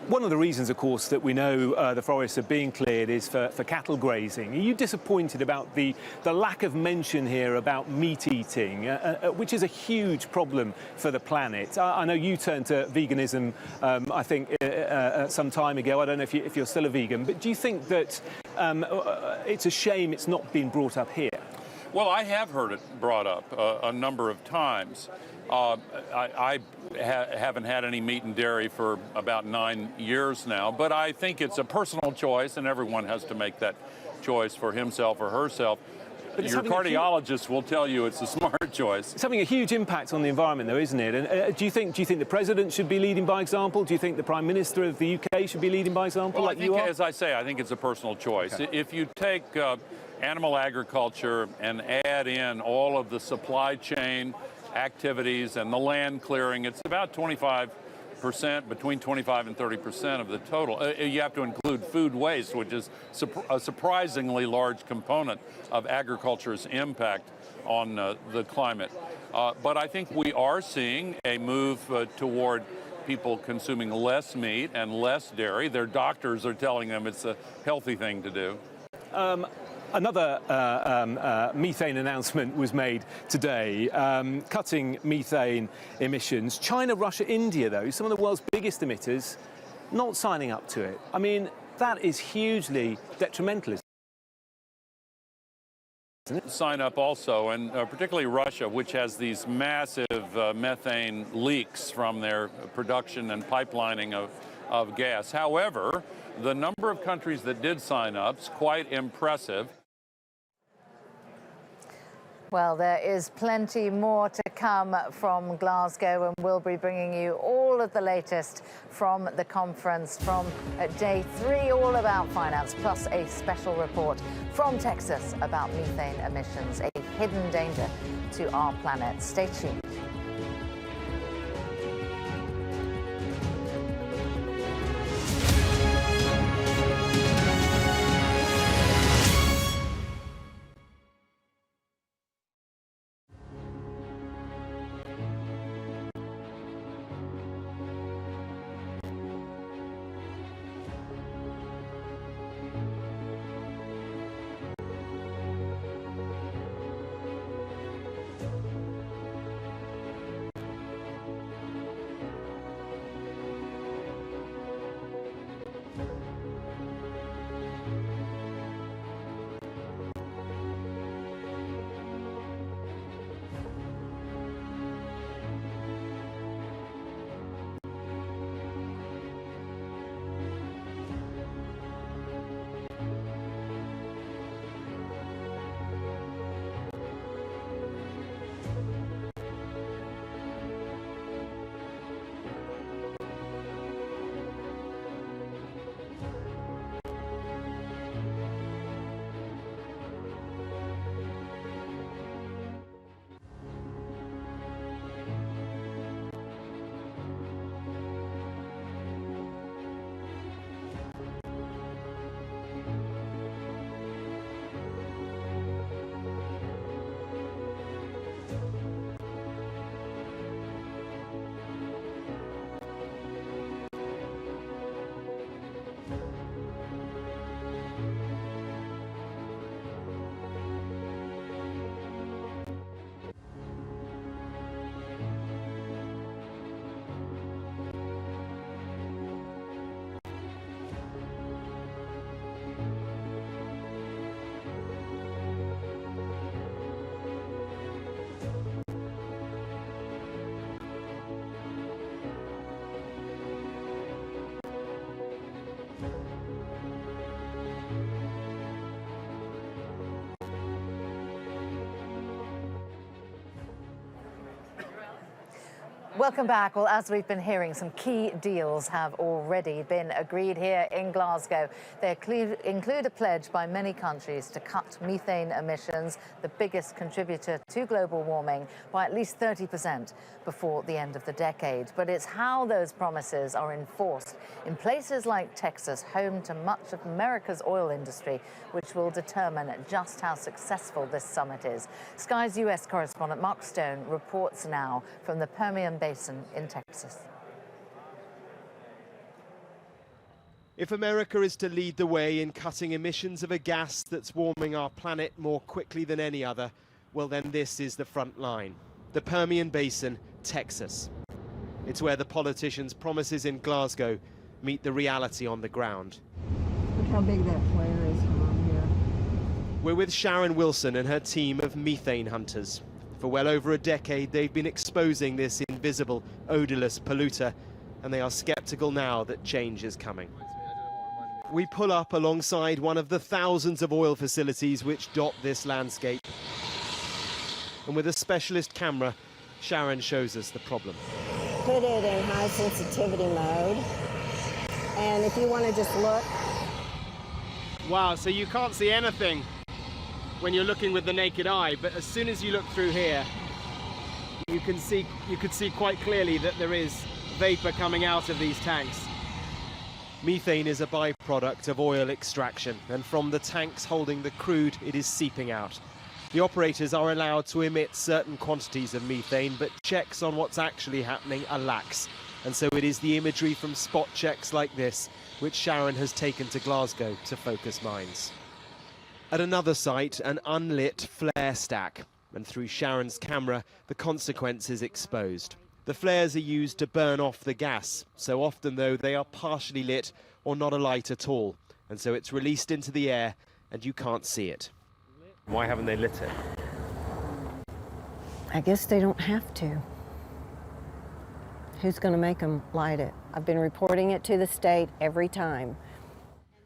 One of the reasons, of course, that we know the forests are being cleared is for cattle grazing. Are you disappointed about the lack of mention here about meat eating, which is a huge problem for the planet? I know you turned to veganism, I think, some time ago. I don't know if you're still a vegan, but do you think that it's a shame it's not been brought up here? Well, I have heard it brought up a number of times. I haven't had any meat and dairy for about 9 years now, but I think it's a personal choice, and everyone has to make that choice for himself or herself. But your cardiologist will tell you it's a smart choice. It's having a huge impact on the environment, though, isn't it? And do you think the president should be leading by example? Do you think the prime minister of the UK should be leading by example, Well, like you are? as I say, I think it's a personal choice. Okay. If you take animal agriculture and add in all of the supply chain activities and the land clearing, it's about 25%, between 25 and 30% of the total. You have to include food waste, which is a surprisingly large component of agriculture's impact on the climate. But I think we are seeing a move toward people consuming less meat and less dairy. Their doctors are telling them it's a healthy thing to do. Another methane announcement was made today, cutting methane emissions. China, Russia, India, though, some of the world's biggest emitters, not signing up to it. I mean, that is hugely detrimental, isn't it? Sign up also, and particularly Russia, which has these massive methane leaks from their production and pipelining of gas. However, the number of countries that did sign up is quite impressive. Well, there is plenty more to come from Glasgow, and we'll be bringing you all of the latest from the conference from day 3, all about finance, plus a special report from Texas about methane emissions, a hidden danger to our planet. Stay tuned. Welcome back. Well, as we've been hearing, some key deals have already been agreed here in Glasgow. They include a pledge by many countries to cut methane emissions, the biggest contributor to global warming, by at least 30% before the end of the decade. But it's how those promises are enforced in places like Texas, home to much of America's oil industry, which will determine just how successful this summit is. Sky's US correspondent Mark Stone reports now from the Permian Basin in Texas. If America is to lead the way in cutting emissions of a gas that's warming our planet more quickly than any other, well then this is the front line. The Permian Basin, Texas. It's where the politicians' promises in Glasgow meet the reality on the ground. Look how big that flare is from up here. We're with Sharon Wilson and her team of methane hunters. For well over a decade, they've been exposing this invisible, odorless polluter, and they are skeptical now that change is coming. We pull up alongside one of the thousands of oil facilities which dot this landscape. And with a specialist camera, Sharon shows us the problem. Put it in high sensitivity mode. And if you want to just look. Wow, so you can't see anything when you're looking with the naked eye, but as soon as you look through here, you could see quite clearly that there is vapor coming out of these tanks. Methane is a byproduct of oil extraction, and from the tanks holding the crude, it is seeping out. The operators are allowed to emit certain quantities of methane, but checks on what's actually happening are lax. And so it is the imagery from spot checks like this which Sharon has taken to Glasgow to focus minds. At another site, an unlit flare stack, and through Sharon's camera, the consequence is exposed. The flares are used to burn off the gas, so often though they are partially lit or not alight at all, and so it's released into the air and you can't see it. Why haven't they lit it? I guess they don't have to. Who's going to make them light it? I've been reporting it to the state every time.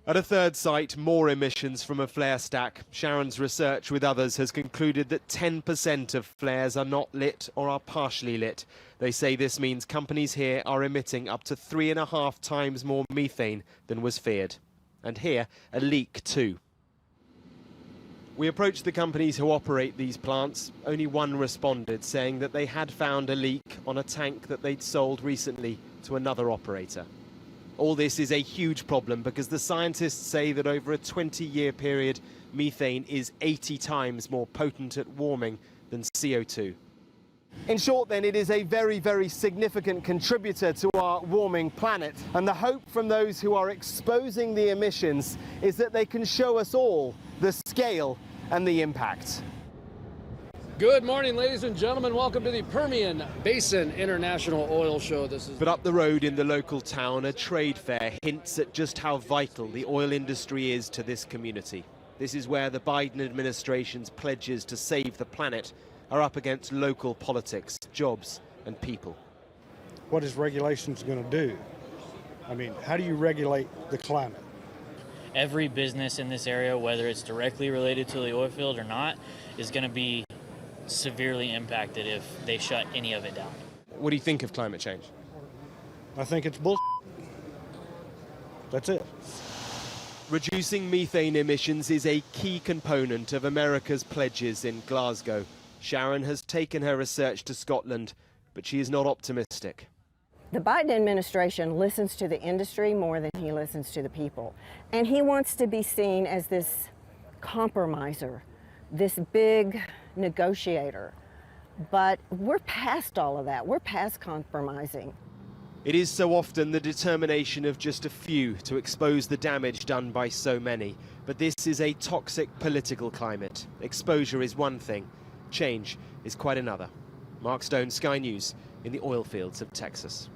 At a third site, more emissions from a flare stack. Sharon's research with others has concluded that 10% of flares are not lit or are partially lit. They say this means companies here are emitting up to 3.5 times more methane than was feared. And here, a leak too. We approached the companies who operate these plants. Only one responded, saying that they had found a leak on a tank that they'd sold recently to another operator. All this is a huge problem because the scientists say that over a 20-year period, methane is 80 times more potent at warming than CO2. In short, then, it is a very, very significant contributor to our warming planet. And the hope from those who are exposing the emissions is that they can show us all the scale and the impact. Good morning, ladies and gentlemen. Welcome to the Permian Basin International Oil Show. But up the road in the local town, a trade fair hints at just how vital the oil industry is to this community. This is where the Biden administration's pledges to save the planet are up against local politics, jobs and people. What is regulations going to do? I mean, how do you regulate the climate? Every business in this area, whether it's directly related to the oil field or not, is going to be severely impacted if they shut any of it down. What do you think of climate change? I think it's bullshit. That's it. Reducing methane emissions is a key component of America's pledges in Glasgow. Sharon has taken her research to Scotland, but she is not optimistic. The Biden administration listens to the industry more than he listens to the people. And he wants to be seen as this compromiser, this big negotiator. But we're past all of that. We're past compromising. It is so often the determination of just a few to expose the damage done by so many. But this is a toxic political climate. Exposure is one thing. Change is quite another. Mark Stone, Sky News, in the oil fields of Texas.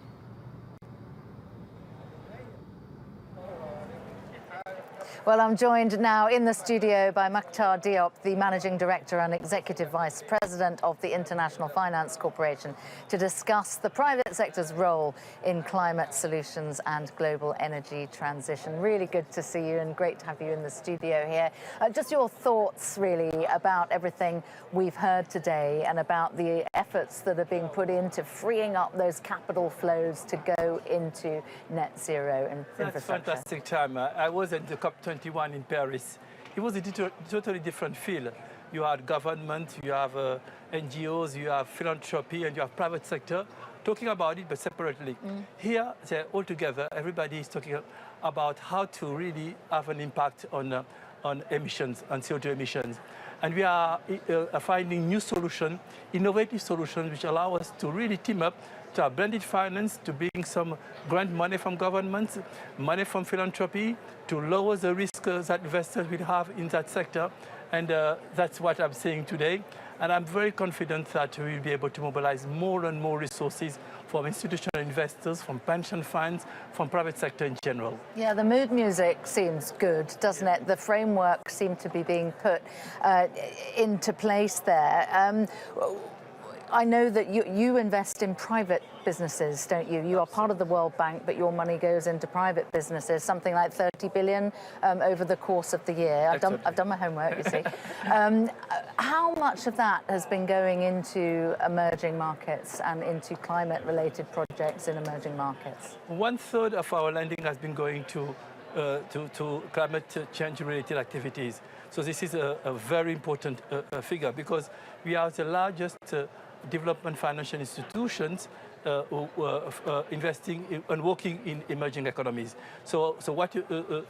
Well, I'm joined now in the studio by Makhtar Diop, the Managing Director and Executive Vice President of the International Finance Corporation, to discuss the private sector's role in climate solutions and global energy transition. Really good to see you and great to have you in the studio here. Just your thoughts, really, about everything we've heard today and about the efforts that are being put into freeing up those capital flows to go into net zero infrastructure. That's a fantastic time. I was at the COP26 in Paris. It was a totally different feel. You have government, you have NGOs, you have philanthropy, and you have private sector talking about it, but separately. Here, they're all together. Everybody is talking about how to really have an impact on emissions, on CO2 emissions. And we are finding new solutions, innovative solutions, which allow us to really team up to have blended finance, to bring some grant money from governments, money from philanthropy, to lower the risk that investors will have in that sector. And that's what I'm saying today. And I'm very confident that we will be able to mobilize more and more resources from institutional investors, from pension funds, from private sector in general. Yeah, the mood music seems good, doesn't it? The framework seemed to be being put into place there. I know that you invest in private businesses, don't you? You are part of the World Bank, but your money goes into private businesses, something like 30 billion over the course of the year. I've done my homework, you see. How much of that has been going into emerging markets and into climate-related projects in emerging markets? 1/3 of our lending has been going to climate change-related activities. So this is a very important figure, because we are the largest development financial institutions investing and working in emerging economies. So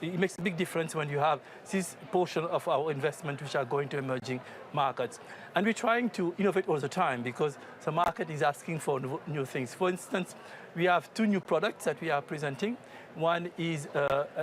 it makes a big difference when you have this portion of our investment which are going to emerging markets. And we're trying to innovate all the time, because the market is asking for new things. For instance, we have 2 new products that we are presenting. One is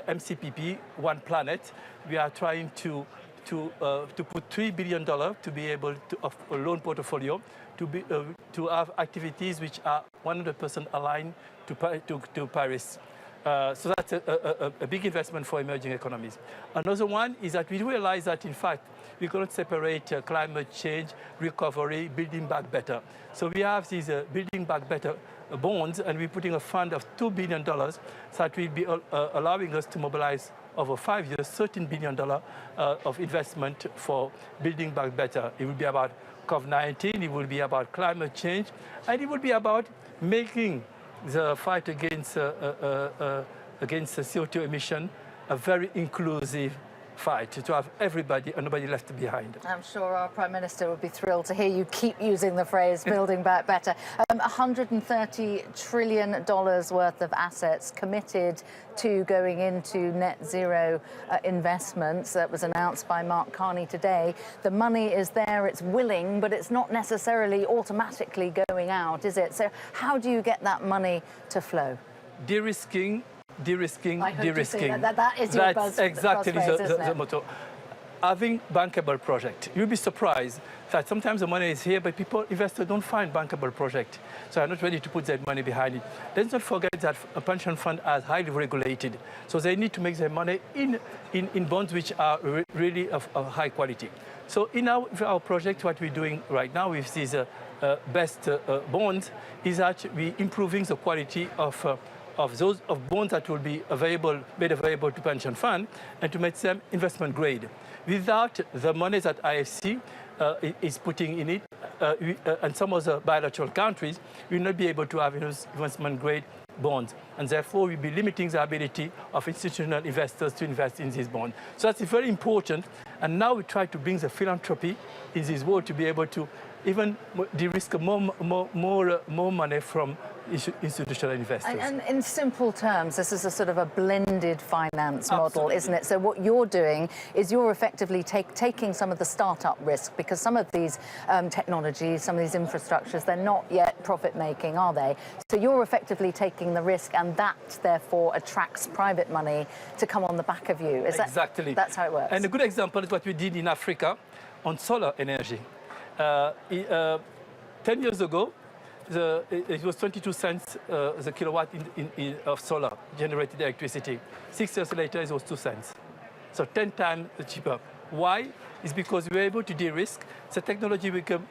MCPP, One Planet. We are trying to put $3 billion to be able to, of a loan portfolio, to have activities which are 100% aligned to Paris. So that's a big investment for emerging economies. Another one is that we realize that, in fact, we cannot separate climate change, recovery, building back better. So we have these building back better bonds, and we're putting a fund of $2 billion that will be allowing us to mobilize over 5 years, $13 billion of investment for building back better. It will be about COP19, it will be about climate change, and it will be about making the fight against the CO2 emission a very inclusive fight, to have everybody and nobody left behind. I'm sure our Prime Minister would be thrilled to hear you keep using the phrase building back better. $130 trillion worth of assets committed to going into net zero investments. That was announced by Mark Carney today. The money is there, it's willing, but it's not necessarily automatically going out, is it? So how do you get that money to flow? De-risking. That is your That's exactly the motto. Having bankable project. You'll be surprised that sometimes the money is here, but investors don't find bankable project. So I'm not ready to put that money behind it. Let's not forget that a pension fund is highly regulated. So they need to make their money in bonds which are really of high quality. So in our project, what we're doing right now with these best bonds is that we're improving the quality of those bonds that will be made available to pension fund, and to make them investment grade. Without the money that IFC is putting in it, and some of the bilateral countries, we will not be able to have investment grade bonds, and therefore we'll be limiting the ability of institutional investors to invest in these bonds. So that's very important, and now we try to bring the philanthropy in this world to be able to even de-risk more money from institutional investors. And in simple terms, this is a sort of a blended finance model, isn't it? So what you're doing is you're effectively taking some of the startup risk, because some of these technologies, some of these infrastructures, they're not yet profit-making, are they? So you're effectively taking the risk, and that, therefore, attracts private money to come on the back of you. Exactly. That's how it works. And a good example is what we did in Africa on solar energy. 10 years ago, it was 22 cents the kilowatt of solar generated electricity. 6 years later, it was 2 cents. So 10 times cheaper. Why? It's because we were able to de-risk. The technology became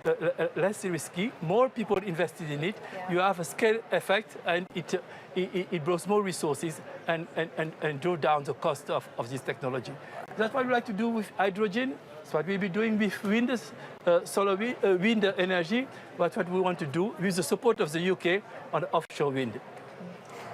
less risky. More people invested in it. Yeah. You have a scale effect, and it brings more resources and drove down the cost of this technology. That's what we like to do with hydrogen. That's what we'll be doing with wind energy. That's what we want to do with the support of the UK on offshore wind.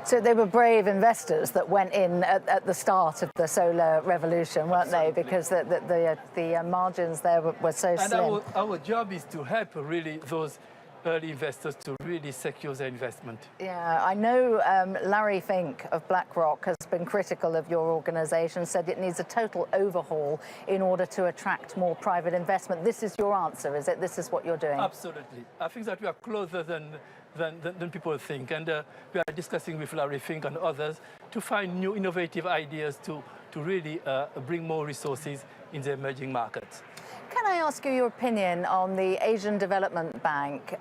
So they were brave investors that went in at the start of the solar revolution, weren't they? Because the margins there were so slim. And our job is to help really those early investors to really secure their investment. Yeah, I know Larry Fink of BlackRock has been critical of your organisation, said it needs a total overhaul in order to attract more private investment. This is your answer, is it? This is what you're doing? Absolutely. I think that we are closer than people think, and we are discussing with Larry Fink and others to find new innovative ideas to really bring more resources in the emerging markets. Can I ask you your opinion on the Asian Development Bank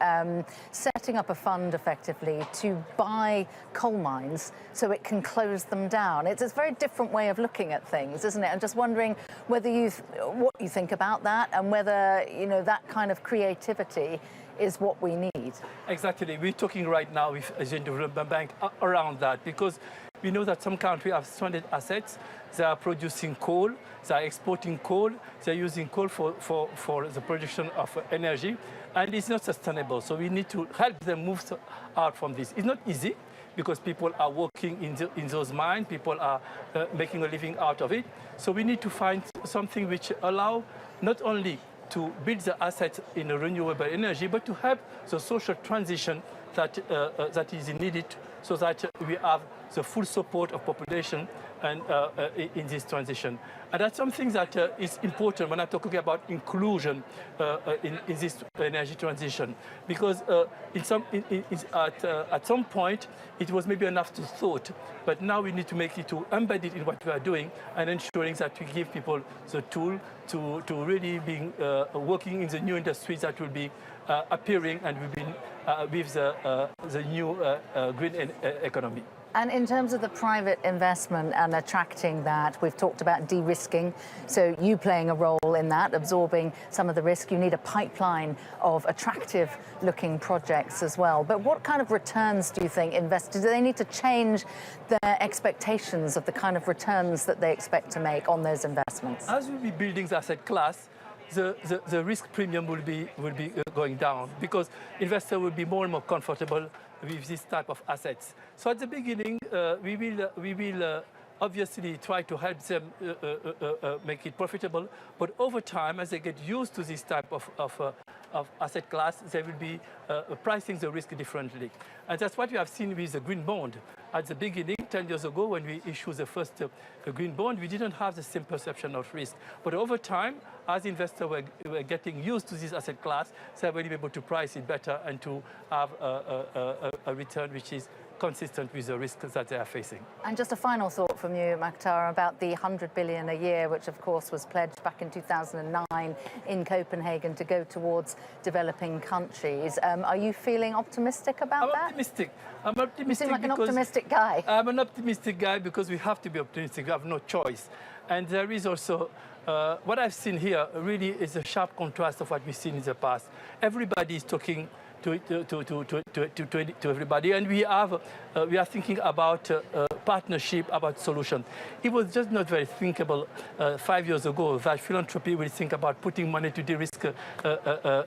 setting up a fund effectively to buy coal mines so it can close them down? It's a very different way of looking at things, isn't it? I'm just wondering whether what you think about that, and whether that kind of creativity is what we need. Exactly. We're talking right now with Asian Development Bank around that, because we know that some countries have stranded assets. They are producing coal, they are exporting coal, they are using coal for the production of energy, and it's not sustainable. So we need to help them move out from this. It's not easy, because people are working in those mines, people are making a living out of it. So we need to find something which allow not only to build the assets in a renewable energy, but to help the social transition that is needed, so that we have the full support of population and in this transition. And that's something that is important when I'm talking about inclusion in this energy transition, because at some point it was maybe enough to thought, but now we need to make it to embed it in what we are doing, and ensuring that we give people the tool to really be working in the new industries that will be appearing and will be with the new green economy. And in terms of the private investment and attracting that, we've talked about de-risking, so you playing a role in that, absorbing some of the risk. You need a pipeline of attractive-looking projects as well. But what kind of returns do you think investors, do they need to change their expectations of the kind of returns that they expect to make on those investments? As we'll be building the asset class, the risk premium will be going down, because investors will be more and more comfortable with this type of assets. So at the beginning, we will obviously try to help them make it profitable, but over time, as they get used to this type of asset class, they will be pricing the risk differently. And that's what we have seen with the green bond. At the beginning, 10 years ago, when we issued the first green bond, we didn't have the same perception of risk. But over time, as investors were getting used to this asset class, they were able to price it better and to have a return which is consistent with the risks that they are facing. And just a final thought from you, Maktar, about the 100 billion a year, which of course was pledged back in 2009 in Copenhagen to go towards developing countries. Are you feeling optimistic about that? I'm optimistic. You seem like an optimistic guy. I'm an optimistic guy because we have to be optimistic. We have no choice. And there is also, what I've seen here really is a sharp contrast of what we've seen in the past. Everybody is talking to everybody, and we are thinking about partnership, about solution. It was just not very thinkable 5 years ago that philanthropy will think about putting money to de-risk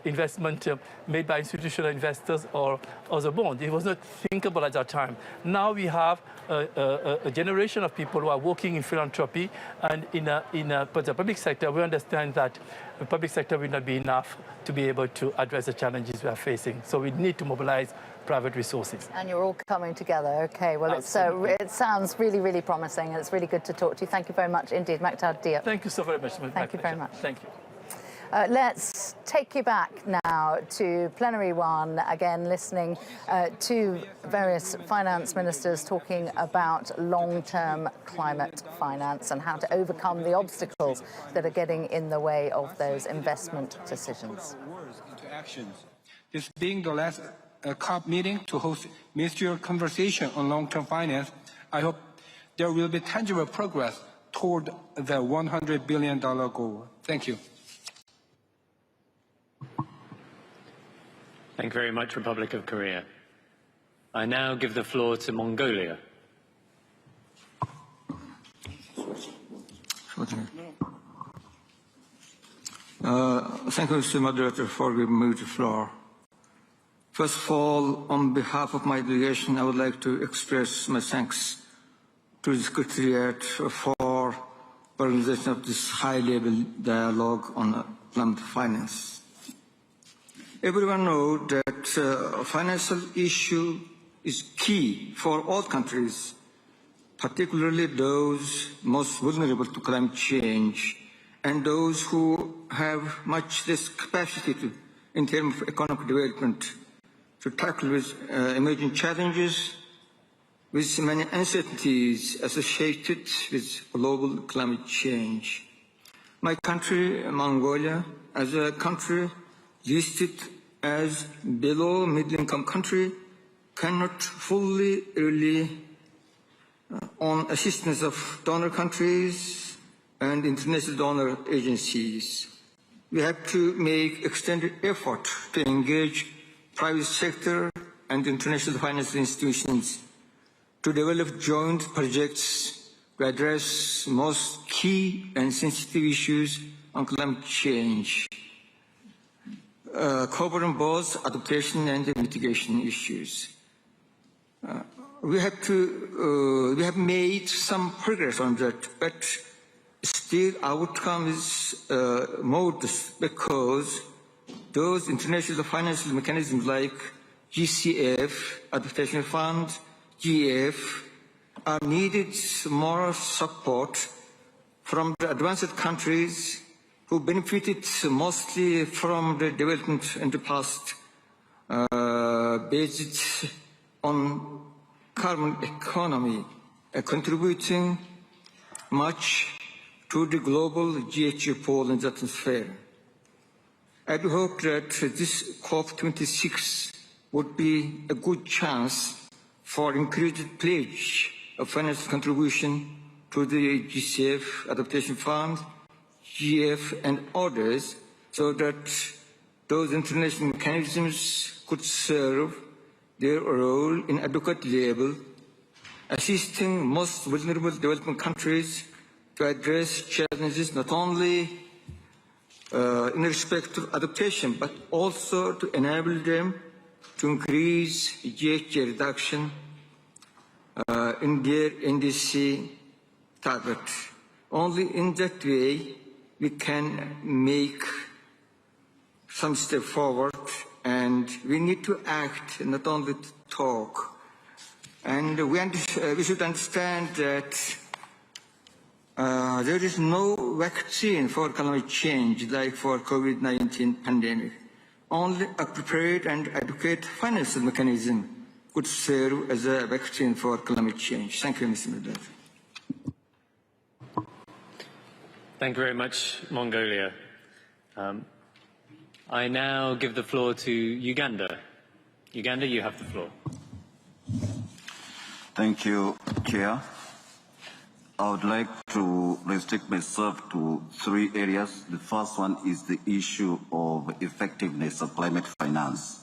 investment made by institutional investors or the bond. It was not thinkable at that time. Now we have a generation of people who are working in philanthropy, and in the public sector, we understand that the public sector will not be enough to be able to address the challenges we are facing. So we need to mobilize private resources. And you're all coming together. Okay, well, it sounds really, really promising, and it's really good to talk to you. Thank you very much indeed, Maktar Diop. Thank you so very much. Thank you very much. Thank you. Let's take you back now to plenary one, again listening to various finance ministers talking about long-term climate finance and how to overcome the obstacles that are getting in the way of those investment decisions. This being the last COP meeting to host ministerial conversation on long-term finance, I hope there will be tangible progress toward the $100 billion goal. Thank you. Thank you very much, Republic of Korea. I now give the floor to Mongolia. Thank you, Mr. Moderator, for giving me the floor. First of all, on behalf of my delegation, I would like to express my thanks to the Secretariat for organization of this high-level dialogue on climate finance. Everyone knows that financial issue is key for all countries, particularly those most vulnerable to climate change and those who have much less capacity in terms of economic development to tackle with emerging challenges with many uncertainties associated with global climate change. My country, Mongolia, as a country listed as below middle-income country, cannot fully rely on assistance of donor countries and international donor agencies. We have to make extended effort to engage private sector and international financial institutions to develop joint projects to address most key and sensitive issues on climate change, covering both adaptation and mitigation issues. We have made some progress on that, but still outcome is modest because those international financial mechanisms like GCF, Adaptation Fund, GF, are needed more support from the advanced countries who benefited mostly from the development in the past based on carbon economy, contributing much to the global GHG pool in the atmosphere. I do hope that this COP26 would be a good chance for increased pledge of financial contribution to the GCF, Adaptation Fund, GF and others, so that those international mechanisms could serve their role in adequate level, assisting most vulnerable developing countries to address challenges not only in respect to adaptation, but also to enable them to increase GHG reduction in their NDC target. Only in that way we can make some step forward, and we need to act, not only to talk. And we should understand that there is no vaccine for climate change like for COVID-19 pandemic. Only a prepared and adequate financial mechanism could serve as a vaccine for climate change. Thank you, Mr. President. Thank you very much, Mongolia. I now give the floor to Uganda. Uganda, you have the floor. Thank you, Chair. I would like to restrict myself to 3 areas. The first one is the issue of effectiveness of climate finance.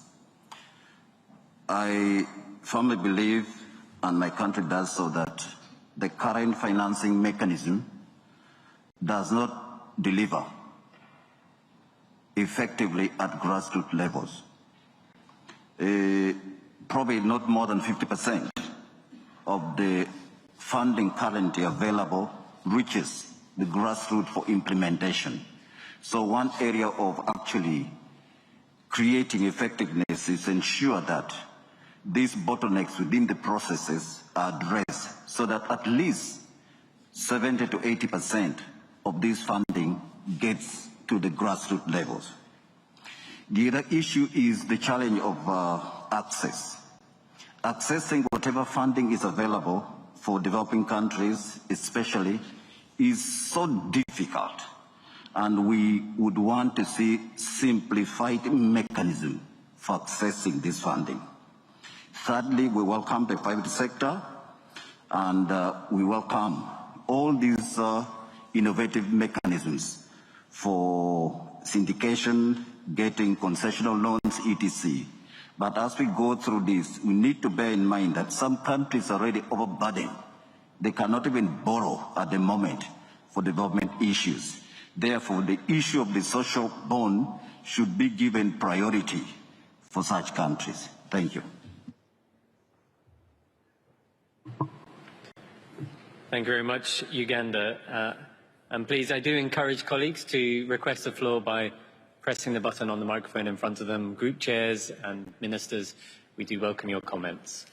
I firmly believe, and my country does so, that the current financing mechanism does not deliver effectively at grassroots levels. Probably not more than 50% of the funding currently available reaches the grassroots for implementation. So one area of actually creating effectiveness is ensure that these bottlenecks within the processes are addressed so that at least 70 to 80% of this funding gets to the grassroots levels. The other issue is the challenge of access. Accessing whatever funding is available for developing countries especially is so difficult, and we would want to see simplified mechanism for accessing this funding. Thirdly, we welcome the private sector, and we welcome all these innovative mechanisms for syndication, getting concessional loans, etc. But as we go through this, we need to bear in mind that some countries are already overburdened. They cannot even borrow at the moment for development issues. Therefore, the issue of the social bond should be given priority for such countries. Thank you. Thank you very much, Uganda. And please, I do encourage colleagues to request the floor by pressing the button on the microphone in front of them. Group chairs and ministers, we do welcome your comments.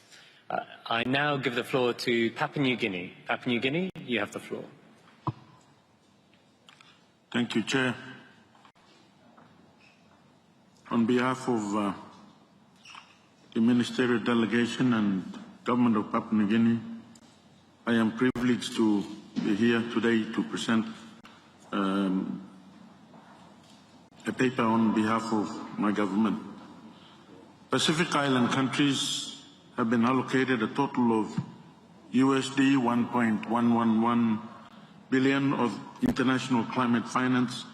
I now give the floor to Papua New Guinea. Papua New Guinea, you have the floor. Thank you, Chair. On behalf of the ministerial delegation and government of Papua New Guinea, I am privileged to be here today to present a paper on behalf of my government. Pacific Island countries have been allocated a total of USD 1.111 billion of international climate finance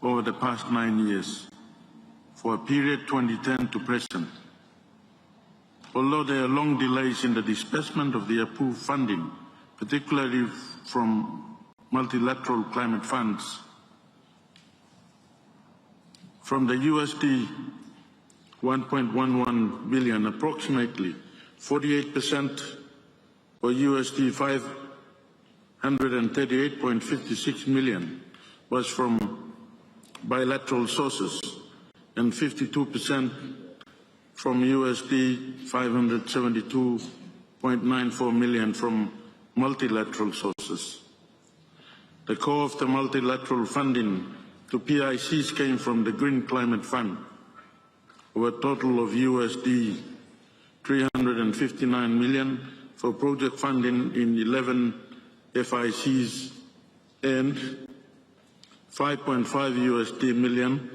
over the past 9 years for a period 2010 to present. Although there are long delays in the disbursement of the approved funding, particularly from multilateral climate funds, from the USD 1.11 billion, approximately 48% or USD 538.56 million was from bilateral sources and 52% from USD 572.94 million from multilateral sources. The core of the multilateral funding to PICs came from the Green Climate Fund, of a total of USD 359 million for project funding in 11 FICs and 5.5 USD million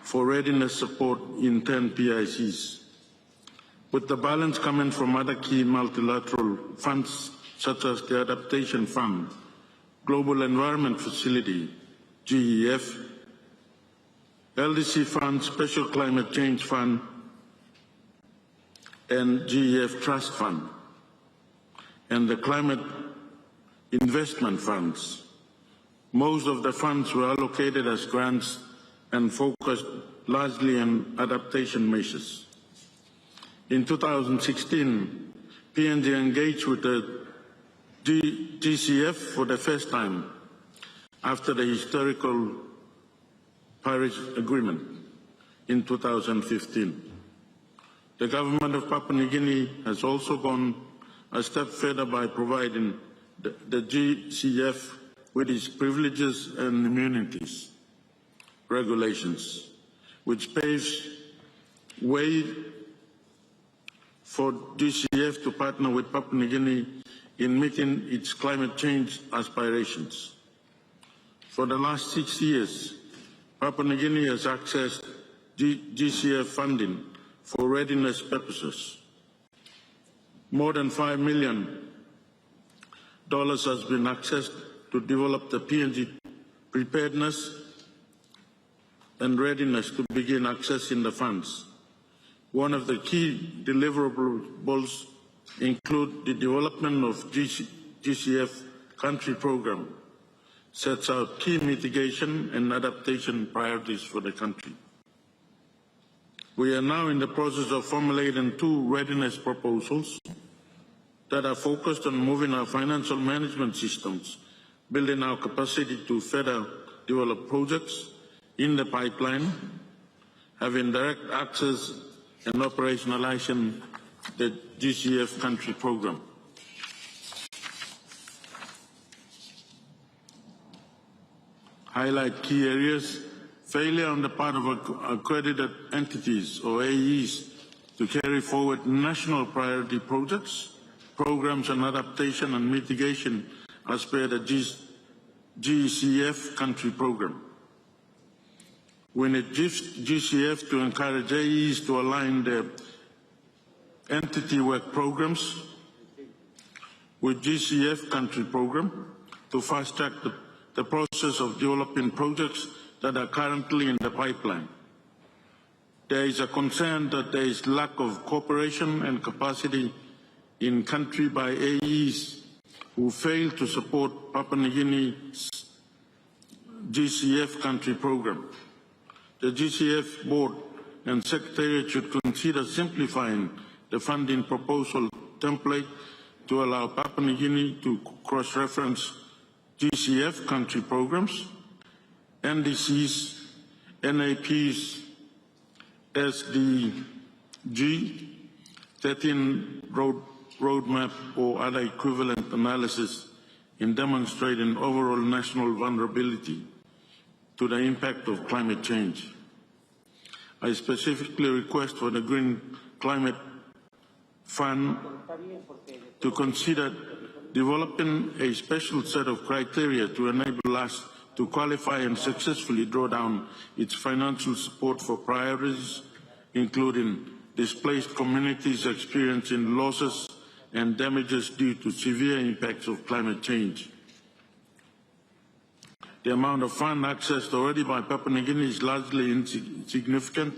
for readiness support in 10 PICs, with the balance coming from other key multilateral funds such as the Adaptation Fund, Global Environment Facility, GEF, LDC Fund, Special Climate Change Fund, and GEF Trust Fund, and the Climate Investment Funds. Most of the funds were allocated as grants and focused largely on adaptation measures. In 2016, PNG engaged with the GCF for the first time after the historical Paris Agreement in 2015. The government of Papua New Guinea has also gone a step further by providing the GCF with its privileges and immunities regulations, which paves way for GCF to partner with Papua New Guinea in meeting its climate change aspirations. For the last 6 years, Papua New Guinea has accessed GCF funding for readiness purposes. More than $5 million has been accessed to develop the PNG preparedness and readiness to begin accessing the funds. One of the key deliverables include the development of GCF country program, sets out key mitigation and adaptation priorities for the country. We are now in the process of formulating 2 readiness proposals that are focused on moving our financial management systems, building our capacity to further develop projects in the pipeline, having direct access and operationalizing the GCF country program. Highlight key areas: failure on the part of accredited entities or AEs to carry forward national priority projects, programs on adaptation and mitigation as per the GCF country program. We need GCF to encourage AEs to align their entity work programs with GCF country program to fast-track the process of developing projects that are currently in the pipeline. There is a concern that there is lack of cooperation and capacity in country by AEs who fail to support Papua New Guinea's GCF country program. The GCF board and secretariat should consider simplifying the funding proposal template to allow Papua New Guinea to cross-reference GCF country programs, NDCs, NAPs, SDG, 13 roadmap or other equivalent analysis in demonstrating overall national vulnerability to the impact of climate change. I specifically request for the Green Climate Fund to consider developing a special set of criteria to enable us to qualify and successfully draw down its financial support for priorities, including displaced communities experiencing losses and damages due to severe impacts of climate change. The amount of fund accessed already by Papua New Guinea is largely insignificant,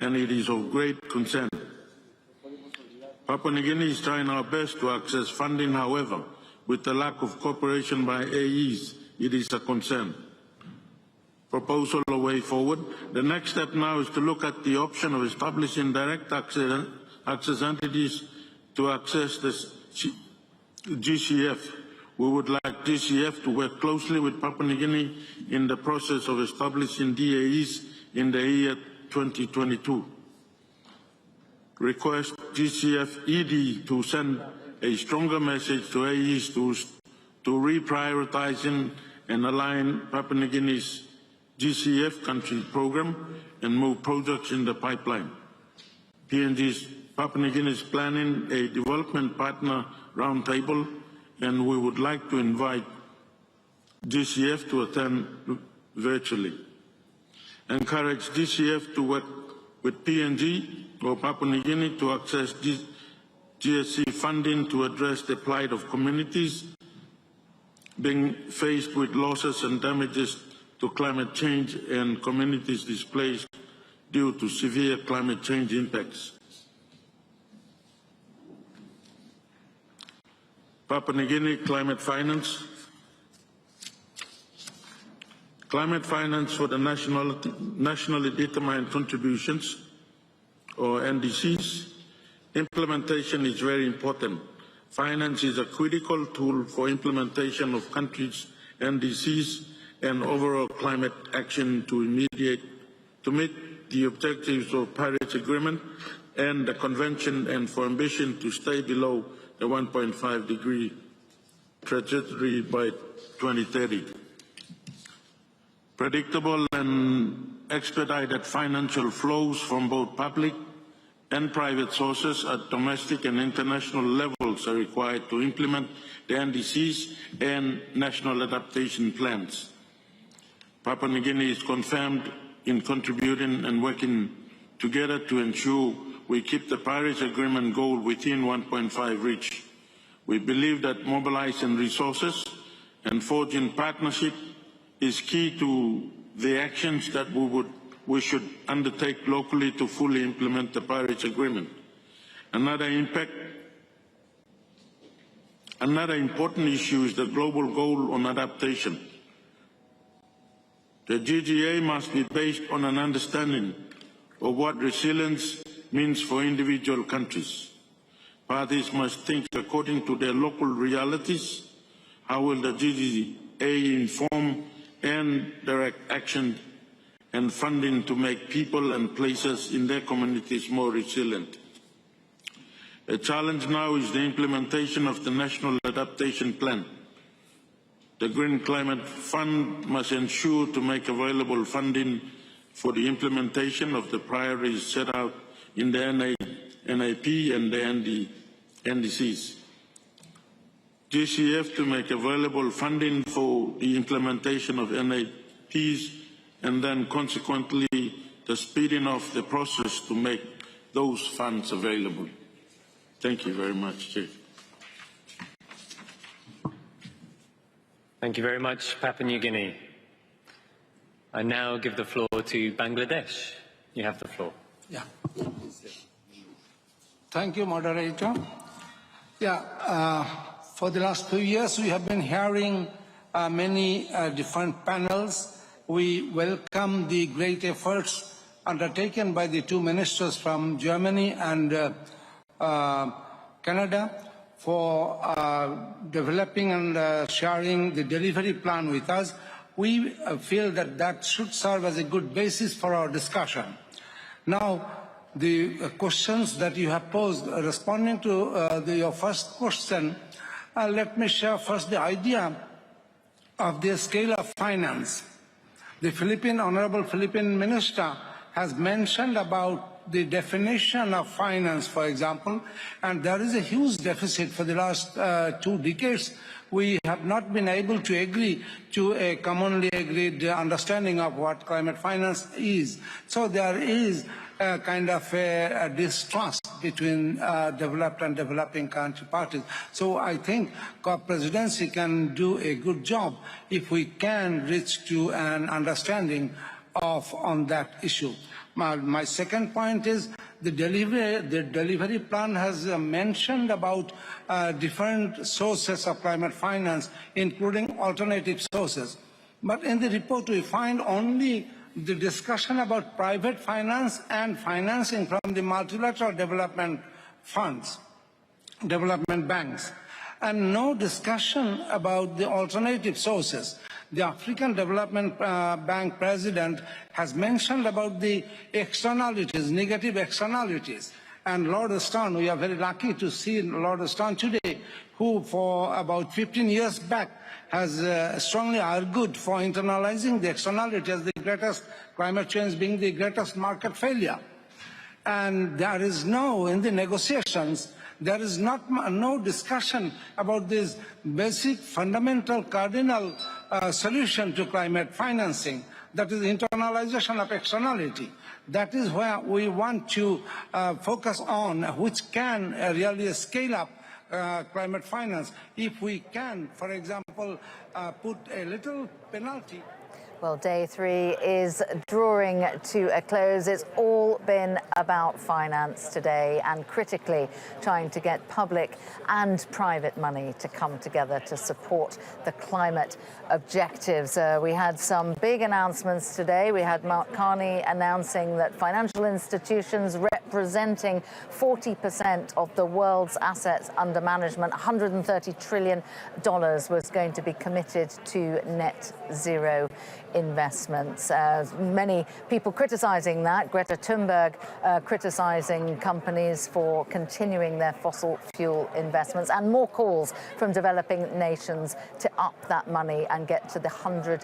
and it is of great concern. Papua New Guinea is trying our best to access funding, however, with the lack of cooperation by AEs, it is a concern. Proposal a way forward. The next step now is to look at the option of establishing direct access entities to access the GCF. We would like GCF to work closely with Papua New Guinea in the process of establishing DAEs in the year 2022. Request GCF ED to send a stronger message to AEs to reprioritizing and align Papua New Guinea's GCF country program and move projects in the pipeline. PNG's Papua New Guinea is planning a development partner roundtable, and we would like to invite GCF to attend virtually. Encourage GCF to work with PNG or Papua New Guinea to access GSC funding to address the plight of communities being faced with losses and damages to climate change and communities displaced due to severe climate change impacts. Papua New Guinea climate finance. Climate finance for the nationally determined contributions, or NDCs. Implementation is very important. Finance is a critical tool for implementation of countries' NDCs and overall climate action to meet the objectives of Paris Agreement and the Convention, and for ambition to stay below the 1.5 degree trajectory by 2030. Predictable and expedited financial flows from both public and private sources at domestic and international levels are required to implement the NDCs and national adaptation plans. Papua New Guinea is confirmed in contributing and working together to ensure we keep the Paris Agreement goal within 1.5 reach. We believe that mobilizing resources and forging partnership is key to the actions that we should undertake locally to fully implement the Paris Agreement. Another important issue is the global goal on adaptation. The GGA must be based on an understanding of what resilience means for individual countries. Parties must think according to their local realities. How will the GGA inform and direct action and funding to make people and places in their communities more resilient? A challenge now is the implementation of the National Adaptation Plan. The Green Climate Fund must ensure to make available funding for the implementation of the priorities set out in the NAP and the NDCs. GCF to make available funding for the implementation of NAPs, and then consequently the speeding of the process to make those funds available. Thank you very much, Chief. Thank you very much, Papua New Guinea. I now give the floor to Bangladesh. You have the floor. Yeah. Thank you, moderator. For the last 2 years, we have been hearing many different panels. We welcome the great efforts undertaken by the two ministers from Germany and Canada for developing and sharing the delivery plan with us. We feel that that should serve as a good basis for our discussion. Now, the questions that you have posed, responding to your first question, let me share first the idea of the scale of finance. The Honorable Philippine Minister has mentioned about the definition of finance, for example, and there is a huge deficit for the last 2 decades. We have not been able to agree to a commonly agreed understanding of what climate finance is. So there is a kind of a distrust between developed and developing country parties. So I think COP presidency can do a good job if we can reach to an understanding on that issue. My second point is The delivery plan has mentioned about different sources of climate finance, including alternative sources. But in the report, we find only the discussion about private finance and financing from the multilateral development funds, development banks, and no discussion about the alternative sources. The African Development Bank president has mentioned about the externalities, negative externalities. And Lord Stern, we are very lucky to see Lord Stern today, who for about 15 years back has strongly argued for internalizing the externality as the greatest, climate change being the greatest market failure. And there is no, in the negotiations, there is no discussion about this basic, fundamental, cardinal solution to climate financing, that is internalization of externality. That is where we want to focus on, which can really scale up climate finance. If we can, for example, put a little penalty. Well, day 3 is drawing to a close. It's all been about finance today and critically trying to get public and private money to come together to support the climate objectives. We had some big announcements today. We had Mark Carney announcing that financial institutions representing 40% of the world's assets under management, $130 trillion, was going to be committed to net zero investments. Many people criticizing that. Greta Thunberg criticizing companies for continuing their fossil fuel investments, and more calls from developing nations to up that money and get to the $100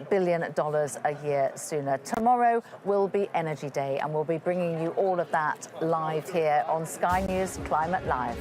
billion a year sooner. Tomorrow will be Energy Day, and we'll be bringing you all of that live here on Sky News Climate Live.